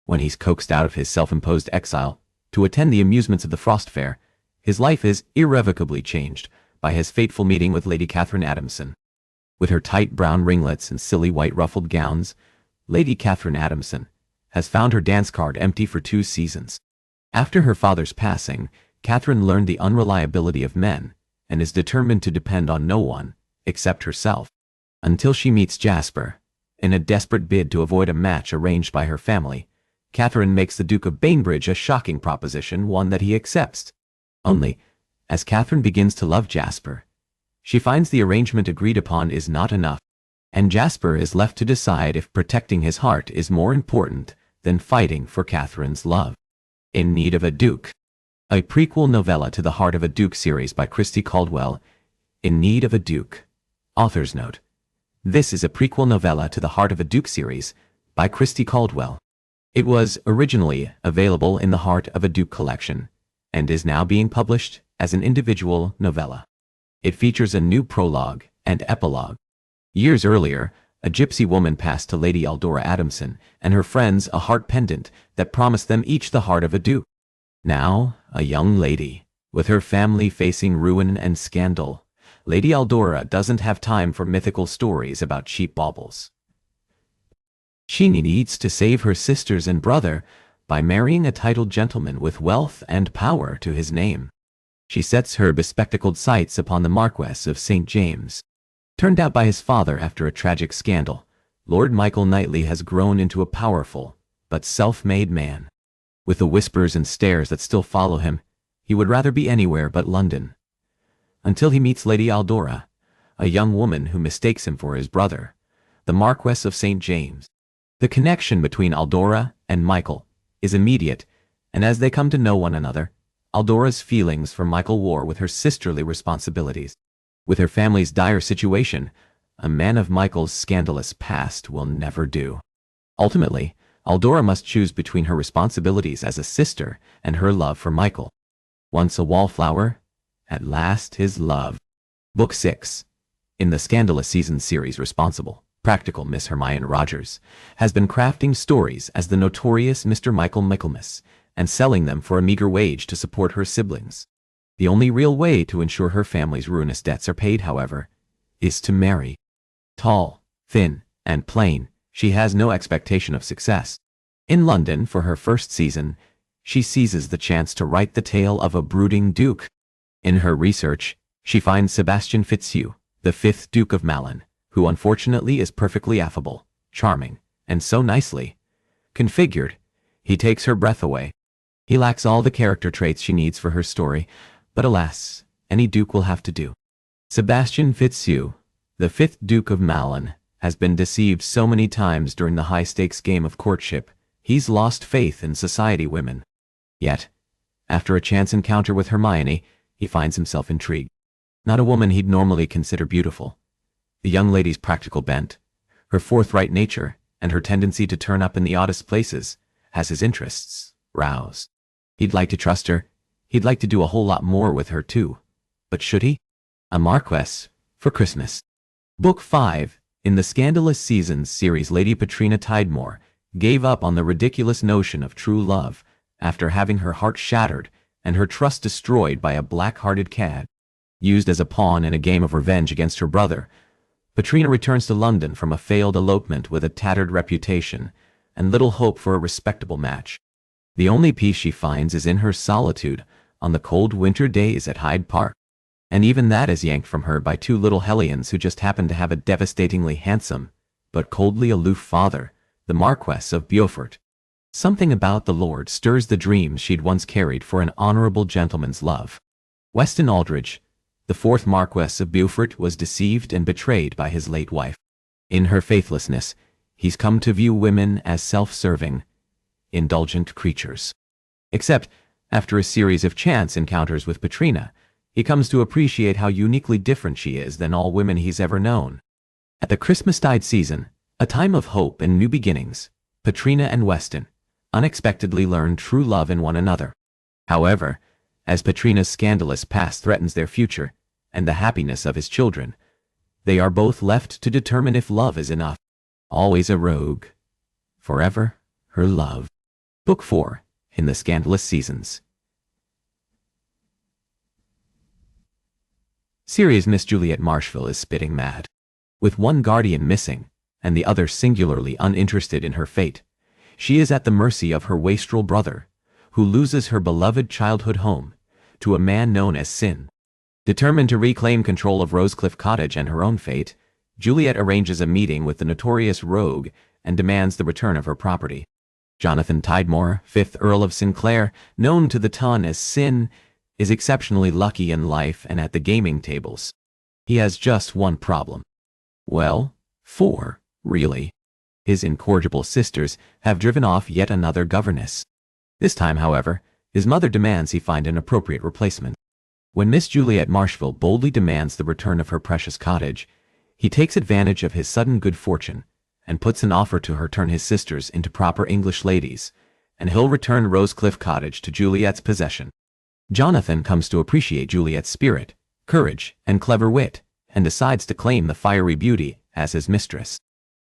When he's coaxed out of his self-imposed exile to attend the amusements of the Frost Fair, his life is irrevocably changed by his fateful meeting with Lady Catherine Adamson. With her tight brown ringlets and silly white ruffled gowns, Lady Catherine Adamson has found her dance card empty for 2 seasons. After her father's passing, Catherine learned the unreliability of men and is determined to depend on no one except herself, until she meets Jasper. In a desperate bid to avoid a match arranged by her family, Catherine makes the Duke of Bainbridge a shocking proposition, one that he accepts. Only, as Catherine begins to love Jasper, she finds the arrangement agreed upon is not enough, and Jasper is left to decide if protecting his heart is more important than fighting for Catherine's love. In Need of a Duke. A prequel novella to the Heart of a Duke series by Christy Caldwell. In Need of a Duke. Author's note. This is a prequel novella to the Heart of a Duke series by Christy Caldwell. It was originally available in the Heart of a Duke collection and is now being published as an individual novella. It features a new prologue and epilogue. Years earlier, a gypsy woman passed to Lady Eldora Adamson and her friends a heart pendant that promised them each the heart of a duke. Now, a young lady, with her family facing ruin and scandal, Lady Eldora doesn't have time for mythical stories about cheap baubles. She needs to save her sisters and brother by marrying a titled gentleman with wealth and power to his name. She sets her bespectacled sights upon the Marquess of St. James. Turned out by his father after a tragic scandal, Lord Michael Knightley has grown into a powerful but self-made man. With the whispers and stares that still follow him, he would rather be anywhere but London. Until he meets Lady Eldora, a young woman who mistakes him for his brother, the Marquess of St. James. The connection between Eldora and Michael is immediate, and as they come to know one another, Eldora's feelings for Michael war with her sisterly responsibilities. With her family's dire situation, a man of Michael's scandalous past will never do. Ultimately, Eldora must choose between her responsibilities as a sister and her love for Michael. Once a wallflower, at last his love. Book 6. In the Scandalous Season series, responsible, practical Miss Hermione Rogers has been crafting stories as the notorious Mr. Michael Michaelmas and selling them for a meager wage to support her siblings. The only real way to ensure her family's ruinous debts are paid, however, is to marry. Tall, thin, and plain, she has no expectation of success. In London for her first season, she seizes the chance to write the tale of a brooding duke. In her research, she finds Sebastian Fitzhugh, the 5th Duke of Malin, who unfortunately is perfectly affable, charming, and so nicely configured, he takes her breath away. He lacks all the character traits she needs for her story, but alas, any duke will have to do. Sebastian Fitzhugh, the 5th Duke of Malin, has been deceived so many times during the high-stakes game of courtship, he's lost faith in society women. Yet, after a chance encounter with Hermione, he finds himself intrigued. Not a woman he'd normally consider beautiful. The young lady's practical bent, Her forthright nature, and her tendency to turn up in the oddest places, has his interests roused. He'd like to trust her. He'd like to do a whole lot more with her too. But should he? A Marquess for Christmas. Book 5. In the Scandalous Seasons series, Lady Petrina Tidemore gave up on the ridiculous notion of true love after having her heart shattered and her trust destroyed by a black-hearted cad. Used as a pawn in a game of revenge against her brother, Petrina returns to London from a failed elopement with a tattered reputation and little hope for a respectable match. The only peace she finds is in her solitude on the cold winter days at Hyde Park, and even that is yanked from her by two little hellions who just happen to have a devastatingly handsome but coldly aloof father, the Marquess of Beaufort. Something about the lord stirs the dreams she'd once carried for an honorable gentleman's love. Weston Aldridge, the fourth Marquess of Beaufort, was deceived and betrayed by his late wife. In her faithlessness, he's come to view women as self-serving, indulgent creatures. Except, after a series of chance encounters with Petrina, he comes to appreciate how uniquely different she is than all women he's ever known. At the Christmastide season, a time of hope and new beginnings, Petrina and Weston unexpectedly learn true love in one another. However, as Petrina's scandalous past threatens their future and the happiness of his children, they are both left to determine if love is enough. Always a rogue. Forever her love. Book 4. In the Scandalous Seasons series, Miss Juliet Marshville is spitting mad. With one guardian missing, and the other singularly uninterested in her fate, she is at the mercy of her wastrel brother, who loses her beloved childhood home to a man known as Sin. Determined to reclaim control of Rosecliff Cottage and her own fate, Juliet arranges a meeting with the notorious rogue and demands the return of her property. Jonathan Tidemore, 5th Earl of Sinclair, known to the ton as Sin, is exceptionally lucky in life and at the gaming tables. He has just one problem. Well, 4, really. His incorrigible sisters have driven off yet another governess. This time, however, his mother demands he find an appropriate replacement. When Miss Juliet Marshville boldly demands the return of her precious cottage, he takes advantage of his sudden good fortune and puts an offer to her turn his sisters into proper English ladies, and he'll return Rosecliff Cottage to Juliet's possession. Jonathan comes to appreciate Juliet's spirit, courage, and clever wit, and decides to claim the fiery beauty as his mistress.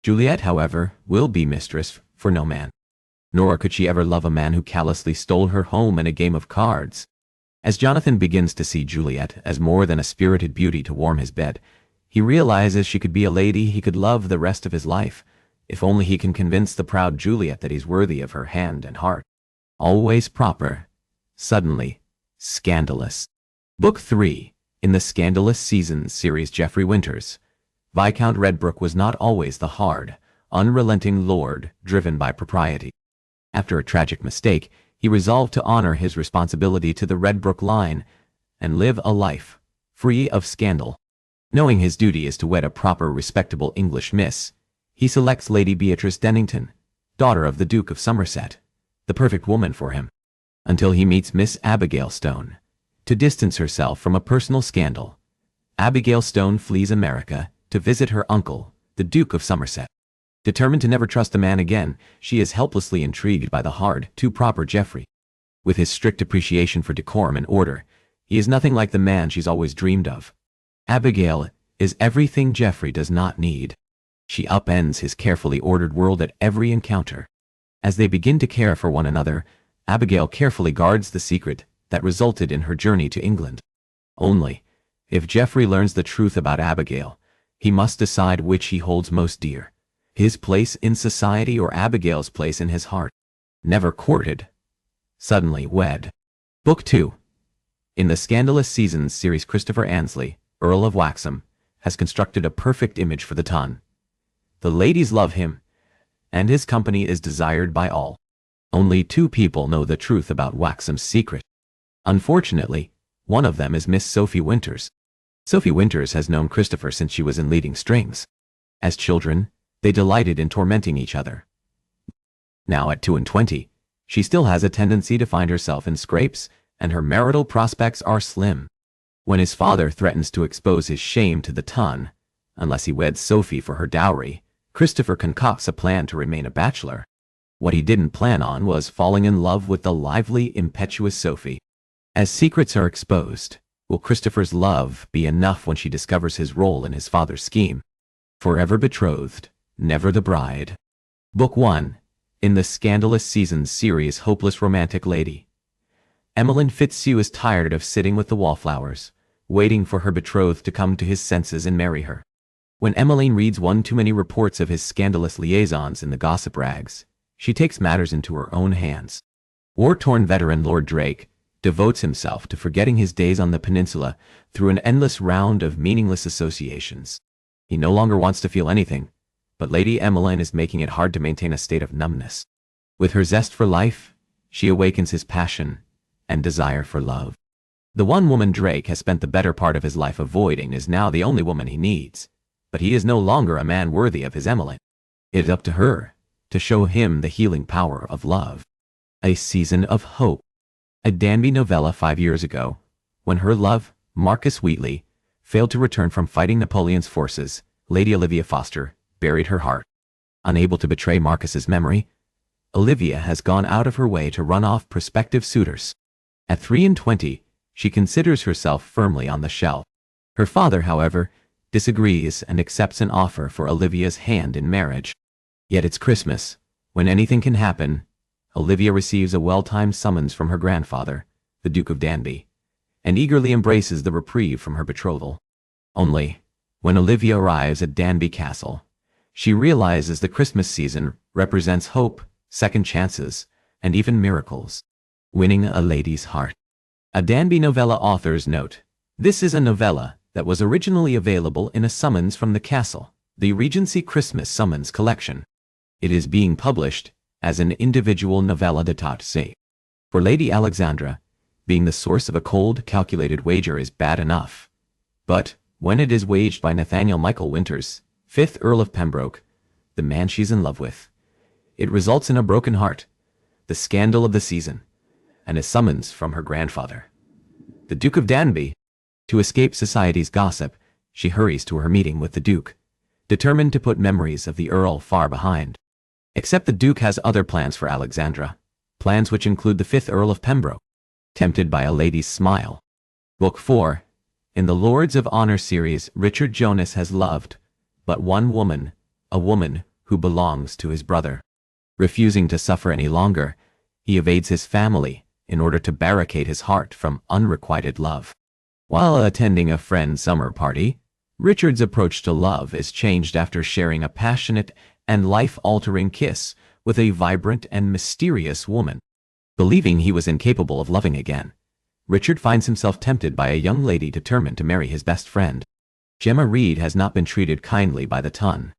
Juliet, however, will be mistress for no man. Nor could she ever love a man who callously stole her home in a game of cards. As Jonathan begins to see Juliet as more than a spirited beauty to warm his bed, he realizes she could be a lady he could love the rest of his life, if only he can convince the proud Juliet that he's worthy of her hand and heart. Always proper, suddenly scandalous. Book 3. In the Scandalous Seasons series, Geoffrey Winters, Viscount Redbrook, was not always the hard, unrelenting lord driven by propriety. After a tragic mistake, he resolved to honor his responsibility to the Redbrook line and live a life free of scandal. Knowing his duty is to wed a proper, respectable English miss, he selects Lady Beatrice Dennington, daughter of the Duke of Somerset, the perfect woman for him, until he meets Miss Abigail Stone. To distance herself from a personal scandal, Abigail Stone flees America to visit her uncle, the Duke of Somerset. Determined to never trust a man again, she is helplessly intrigued by the hard, too proper Geoffrey. With his strict appreciation for decorum and order, he is nothing like the man she's always dreamed of. Abigail is everything Geoffrey does not need. She upends his carefully ordered world at every encounter. As they begin to care for one another, Abigail carefully guards the secret that resulted in her journey to England. Only, if Geoffrey learns the truth about Abigail, he must decide which he holds most dear, his place in society or Abigail's place in his heart. Never courted, suddenly wed. Book 2. In the Scandalous Seasons series, Christopher Annesley, Earl of Waxham, has constructed a perfect image for the ton. The ladies love him, and his company is desired by all. Only 2 people know the truth about Waxham's secret. Unfortunately, one of them is Miss Sophie Winters. Sophie Winters has known Christopher since she was in leading strings. As children, they delighted in tormenting each other. Now at 2 and 20, she still has a tendency to find herself in scrapes, and her marital prospects are slim. When his father threatens to expose his shame to the ton, unless he weds Sophie for her dowry, Christopher concocts a plan to remain a bachelor. What he didn't plan on was falling in love with the lively, impetuous Sophie. As secrets are exposed, will Christopher's love be enough when she discovers his role in his father's scheme? Forever betrothed, never the bride. Book 1. In the Scandalous Seasons series Hopeless Romantic Lady. Emmeline Fitzhugh is tired of sitting with the wallflowers, waiting for her betrothed to come to his senses and marry her. When Emmeline reads one too many reports of his scandalous liaisons in the gossip rags, she takes matters into her own hands. War-torn veteran Lord Drake devotes himself to forgetting his days on the peninsula through an endless round of meaningless associations. He no longer wants to feel anything, but Lady Emmeline is making it hard to maintain a state of numbness. With her zest for life, she awakens his passion and desire for love. The one woman Drake has spent the better part of his life avoiding is now the only woman he needs, but he is no longer a man worthy of his Emmeline. It is up to her to show him the healing power of love. A Season of Hope. A Danby novella 5 years ago, when her love, Marcus Wheatley, failed to return from fighting Napoleon's forces, Lady Olivia Foster buried her heart. Unable to betray Marcus's memory, Olivia has gone out of her way to run off prospective suitors. At 23, she considers herself firmly on the shelf. Her father, however, disagrees and accepts an offer for Olivia's hand in marriage. Yet it's Christmas, when anything can happen. Olivia receives a well-timed summons from her grandfather, the Duke of Danby, and eagerly embraces the reprieve from her betrothal. Only, when Olivia arrives at Danby Castle, she realizes the Christmas season represents hope, second chances, and even miracles. Winning a lady's heart. A Danby novella author's note. This is a novella that was originally available in a summons from the castle, the Regency Christmas Summons Collection. It is being published as an individual novella détachée. For Lady Alexandra, being the source of a cold, calculated wager is bad enough. But when it is waged by Nathaniel Michael Winters, 5th Earl of Pembroke, the man she's in love with, it results in a broken heart, the scandal of the season, and a summons from her grandfather, the Duke of Danby. To escape society's gossip, she hurries to her meeting with the Duke, determined to put memories of the Earl far behind. Except the Duke has other plans for Alexandra, plans which include the 5th Earl of Pembroke. Tempted by a lady's smile. Book 4. In the Lords of Honor series, Richard Jonas has loved but one woman, a woman who belongs to his brother. Refusing to suffer any longer, he evades his family in order to barricade his heart from unrequited love. While attending a friend's summer party, Richard's approach to love is changed after sharing a passionate and life-altering kiss with a vibrant and mysterious woman. Believing he was incapable of loving again, Richard finds himself tempted by a young lady determined to marry his best friend. Gemma Reed has not been treated kindly by the ton.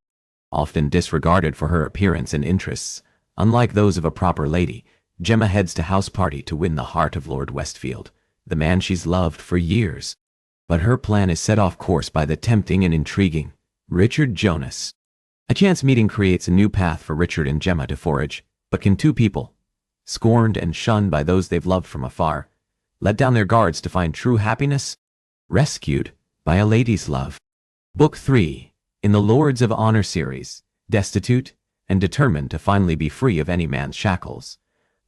Often disregarded for her appearance and interests, unlike those of a proper lady, Gemma heads to house party to win the heart of Lord Westfield, the man she's loved for years. But her plan is set off course by the tempting and intriguing Richard Jonas. A chance meeting creates a new path for Richard and Gemma to forage, but can two people, scorned and shunned by those they've loved from afar, let down their guards to find true happiness? Rescued by a lady's love. Book 3. In the Lords of Honor series, destitute and determined to finally be free of any man's shackles,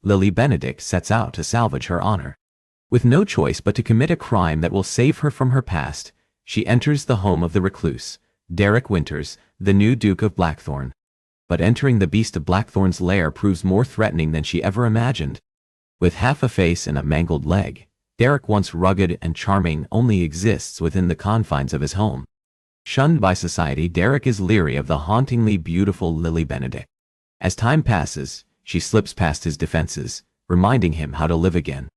Lily Benedict sets out to salvage her honor. With no choice but to commit a crime that will save her from her past, she enters the home of the recluse, Derek Winters, the new Duke of Blackthorn. But entering the Beast of Blackthorn's lair proves more threatening than she ever imagined. With half a face and a mangled leg, Derek, once rugged and charming, only exists within the confines of his home. Shunned by society, Derek is leery of the hauntingly beautiful Lily Benedict. As time passes, she slips past his defenses, reminding him how to live again.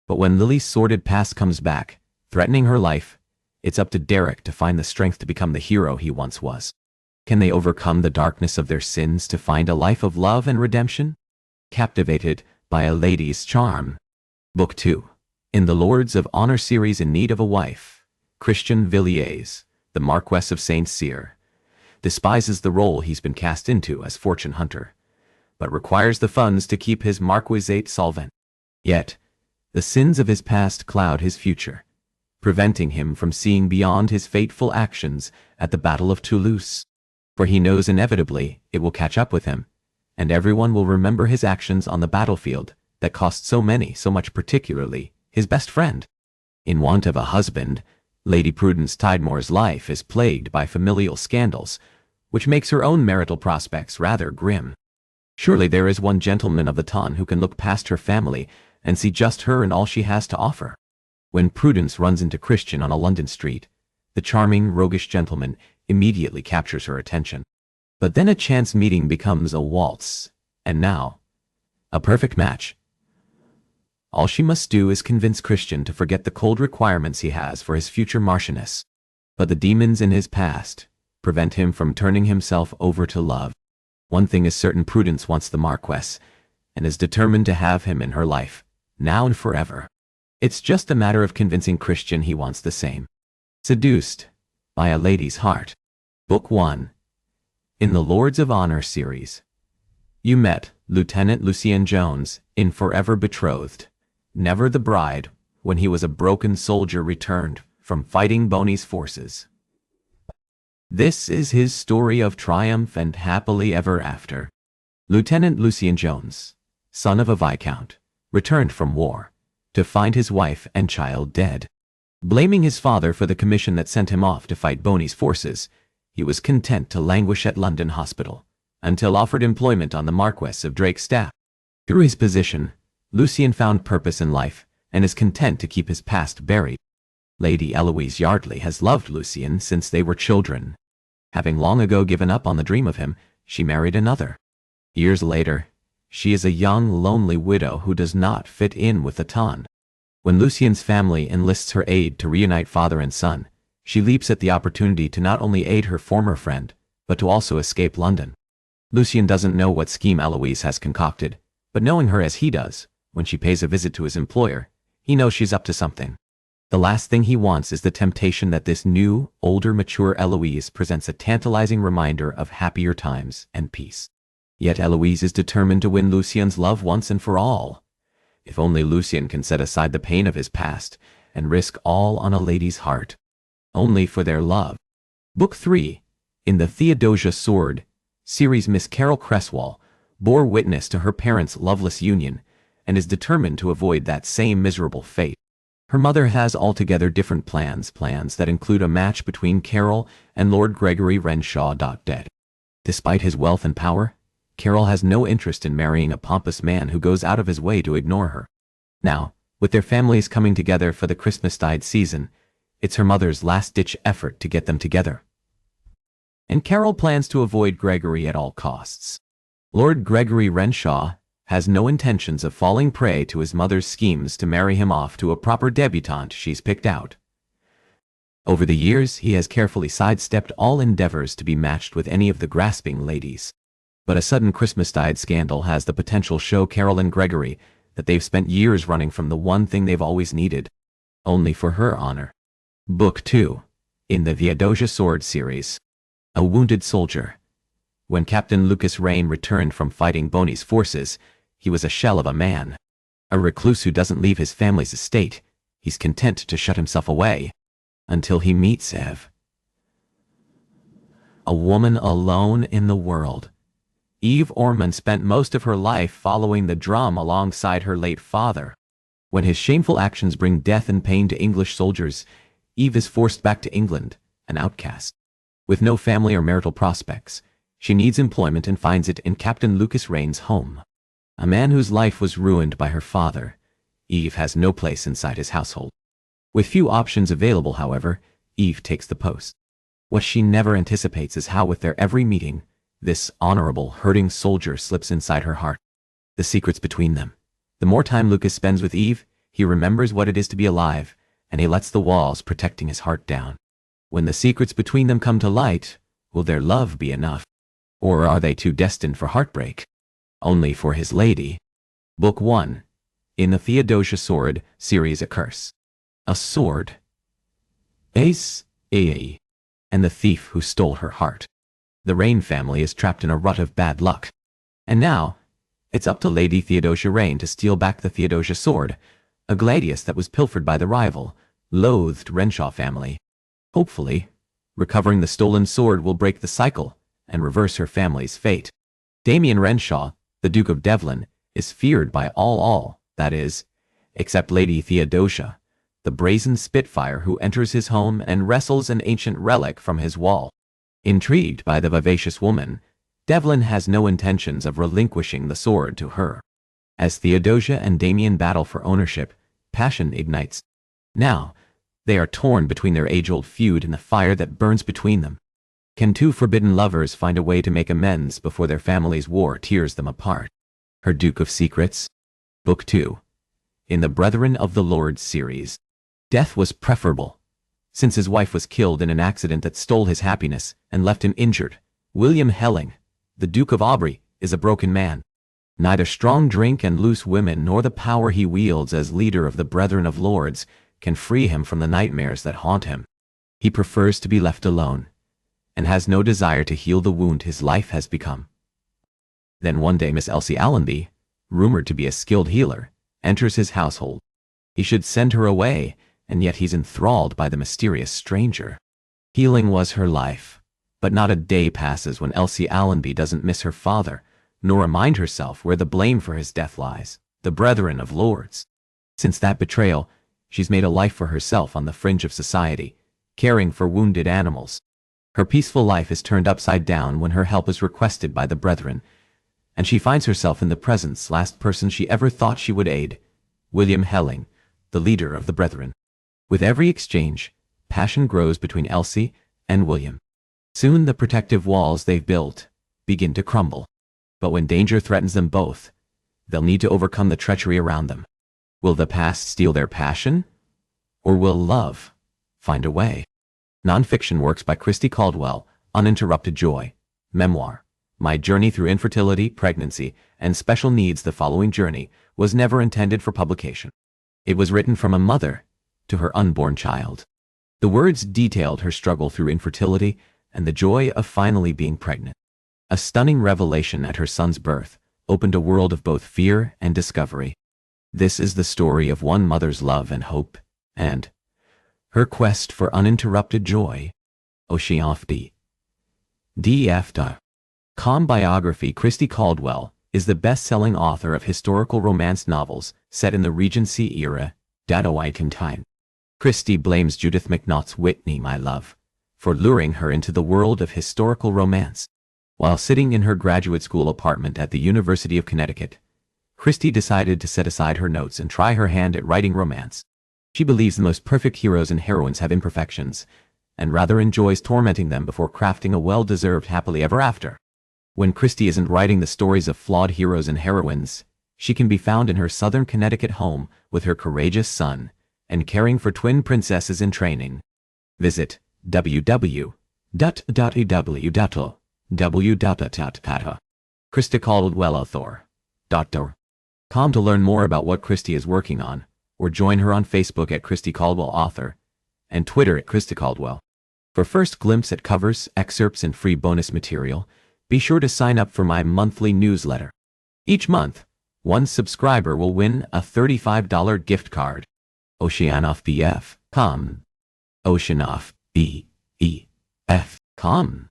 But when Lily's sordid past comes back, threatening her life, it's up to Derek to find the strength to become the hero he once was. Can they overcome the darkness of their sins to find a life of love and redemption? Captivated by a lady's charm. Book 2. In the Lords of Honor series, in need of a wife, Christian Villiers, the Marquess of St. Cyr, despises the role he's been cast into as fortune hunter, but requires the funds to keep his marquisate solvent. Yet, the sins of his past cloud his future, preventing him from seeing beyond his fateful actions at the Battle of Toulouse. for he knows inevitably it will catch up with him, and everyone will remember his actions on the battlefield that cost so many so much, particularly his best friend. In want of a husband, Lady Prudence Tidemore's life is plagued by familial scandals, which makes her own marital prospects rather grim. Surely there is one gentleman of the ton who can look past her family and see just her and all she has to offer. When Prudence runs into Christian on a London street, the charming, roguish gentleman immediately captures her attention. But then a chance meeting becomes a waltz, and now, a perfect match. All she must do is convince Christian to forget the cold requirements he has for his future marchioness. But the demons in his past prevent him from turning himself over to love. One thing is certain: Prudence wants the Marquess, and is determined to have him in her life, now and forever. It's just a matter of convincing Christian he wants the same. Seduced by a Lady's Heart. Book 1. In the Lords of Honor series. You met Lieutenant Lucien Jones in Forever Betrothed, Never the Bride, when he was a broken soldier returned from fighting Boney's forces. This is his story of triumph and happily ever after. Lieutenant Lucien Jones, son of a viscount, returned from war to find his wife and child dead. Blaming his father for the commission that sent him off to fight Boney's forces, he was content to languish at London Hospital until offered employment on the Marquess of Drake's staff. Through his position, Lucien found purpose in life and is content to keep his past buried. Lady Eloise Yardley has loved Lucien since they were children. Having long ago given up on the dream of him, she married another. Years later, she is a young, lonely widow who does not fit in with the ton. When Lucien's family enlists her aid to reunite father and son, she leaps at the opportunity to not only aid her former friend, but to also escape London. Lucien doesn't know what scheme Eloise has concocted, but knowing her as he does, when she pays a visit to his employer, he knows she's up to something. The last thing he wants is the temptation that this new, older, mature Eloise presents a tantalizing reminder of happier times and peace. Yet Eloise is determined to win Lucien's love once and for all. If only Lucien can set aside the pain of his past and risk all on a lady's heart, only for their love. Book 3. In the Theodosia Sword series, Miss Carol Cresswell bore witness to her parents' loveless union and is determined to avoid that same miserable fate. Her mother has altogether different plans that include a match between Carol and Lord Gregory Renshaw. Dead. Despite his wealth and power, Carol has no interest in marrying a pompous man who goes out of his way to ignore her. Now, with their families coming together for the Christmastide season, it's her mother's last-ditch effort to get them together. And Carol plans to avoid Gregory at all costs. Lord Gregory Renshaw has no intentions of falling prey to his mother's schemes to marry him off to a proper debutante she's picked out. Over the years, he has carefully sidestepped all endeavors to be matched with any of the grasping ladies. But a sudden Christmastide scandal has the potential to show Carol and Gregory that they've spent years running from the one thing they've always needed, only for her honor. Book 2. In the Theodosia Sword series. A Wounded Soldier. When Captain Lucas Rain returned from fighting Boney's forces, he was a shell of a man. A recluse who doesn't leave his family's estate. He's content to shut himself away until he meets Eve. A woman alone in the world. Eve Ormond spent most of her life following the drum alongside her late father. When his shameful actions bring death and pain to English soldiers, Eve is forced back to England, an outcast. With no family or marital prospects, she needs employment and finds it in Captain Lucas Rain's home. A man whose life was ruined by her father, Eve has no place inside his household. With few options available, however, Eve takes the post. What she never anticipates is how with their every meeting, this honorable, hurting soldier slips inside her heart. The secrets between them. The more time Lucas spends with Eve, he remembers what it is to be alive, and he lets the walls protecting his heart down. When the secrets between them come to light, will their love be enough? Or are they too destined for heartbreak? Only for his lady. Book 1. In the Theodosia Sword series, A Curse. A sword. Ace, A. And the thief who stole her heart. The Rain family is trapped in a rut of bad luck. And now, it's up to Lady Theodosia Rain to steal back the Theodosia Sword, a gladius that was pilfered by the rival, loathed Renshaw family. Hopefully, recovering the stolen sword will break the cycle and reverse her family's fate. Damien Renshaw, the Duke of Devlin, is feared by all, that is, except Lady Theodosia, the brazen spitfire who enters his home and wrestles an ancient relic from his wall. Intrigued by the vivacious woman, Devlin has no intentions of relinquishing the sword to her. As Theodosia and Damien battle for ownership, passion ignites. Now, they are torn between their age-old feud and the fire that burns between them. Can two forbidden lovers find a way to make amends before their family's war tears them apart? Her Duke of Secrets. Book 2. In the Brethren of the Lord series. Death was preferable. Since his wife was killed in an accident that stole his happiness and left him injured, William Helling, the Duke of Aubrey, is a broken man. Neither strong drink and loose women nor the power he wields as leader of the Brethren of Lords can free him from the nightmares that haunt him. He prefers to be left alone, and has no desire to heal the wound his life has become. Then one day Miss Elsie Allenby, rumored to be a skilled healer, enters his household. He should send her away, and yet he's enthralled by the mysterious stranger. Healing was her life, but not a day passes when Elsie Allenby doesn't miss her father, nor remind herself where the blame for his death lies, the Brethren of Lords. Since that betrayal, she's made a life for herself on the fringe of society, caring for wounded animals. Her peaceful life is turned upside down when her help is requested by the Brethren, and she finds herself in the presence last person she ever thought she would aid, William Helling, the leader of the Brethren. With every exchange, passion grows between Elsie and William. Soon the protective walls they've built begin to crumble. But when danger threatens them both, they'll need to overcome the treachery around them. Will the past steal their passion? Or will love find a way? Nonfiction works by Christy Caldwell, Uninterrupted Joy. Memoir. My journey through infertility, pregnancy, and special needs. The following journey was never intended for publication. It was written from a mother to her unborn child. The words detailed her struggle through infertility and the joy of finally being pregnant. A stunning revelation at her son's birth opened a world of both fear and discovery. This is the story of one mother's love and hope, and her quest for uninterrupted joy. Oceanf D.F. Com biography. Christy Caldwell is the best-selling author of historical romance novels set in the Regency era. Time. Christy blames Judith McNaught's Whitney, My Love, for luring her into the world of historical romance. While sitting in her graduate school apartment at the University of Connecticut, Christy decided to set aside her notes and try her hand at writing romance. She believes the most perfect heroes and heroines have imperfections, and rather enjoys tormenting them before crafting a well-deserved happily ever after. When Christy isn't writing the stories of flawed heroes and heroines, she can be found in her southern Connecticut home with her courageous son and caring for twin princesses in training. Visit www.Christy Caldwell author.com to learn more about what Christy is working on, or join her on Facebook at Christy Caldwell Author and Twitter at Christy Caldwell. For first glimpse at covers, excerpts, and free bonus material, be sure to sign up for my monthly newsletter. Each month, one subscriber will win a $35 gift card. Oceanoffbf.com. Oceanoffbef.com.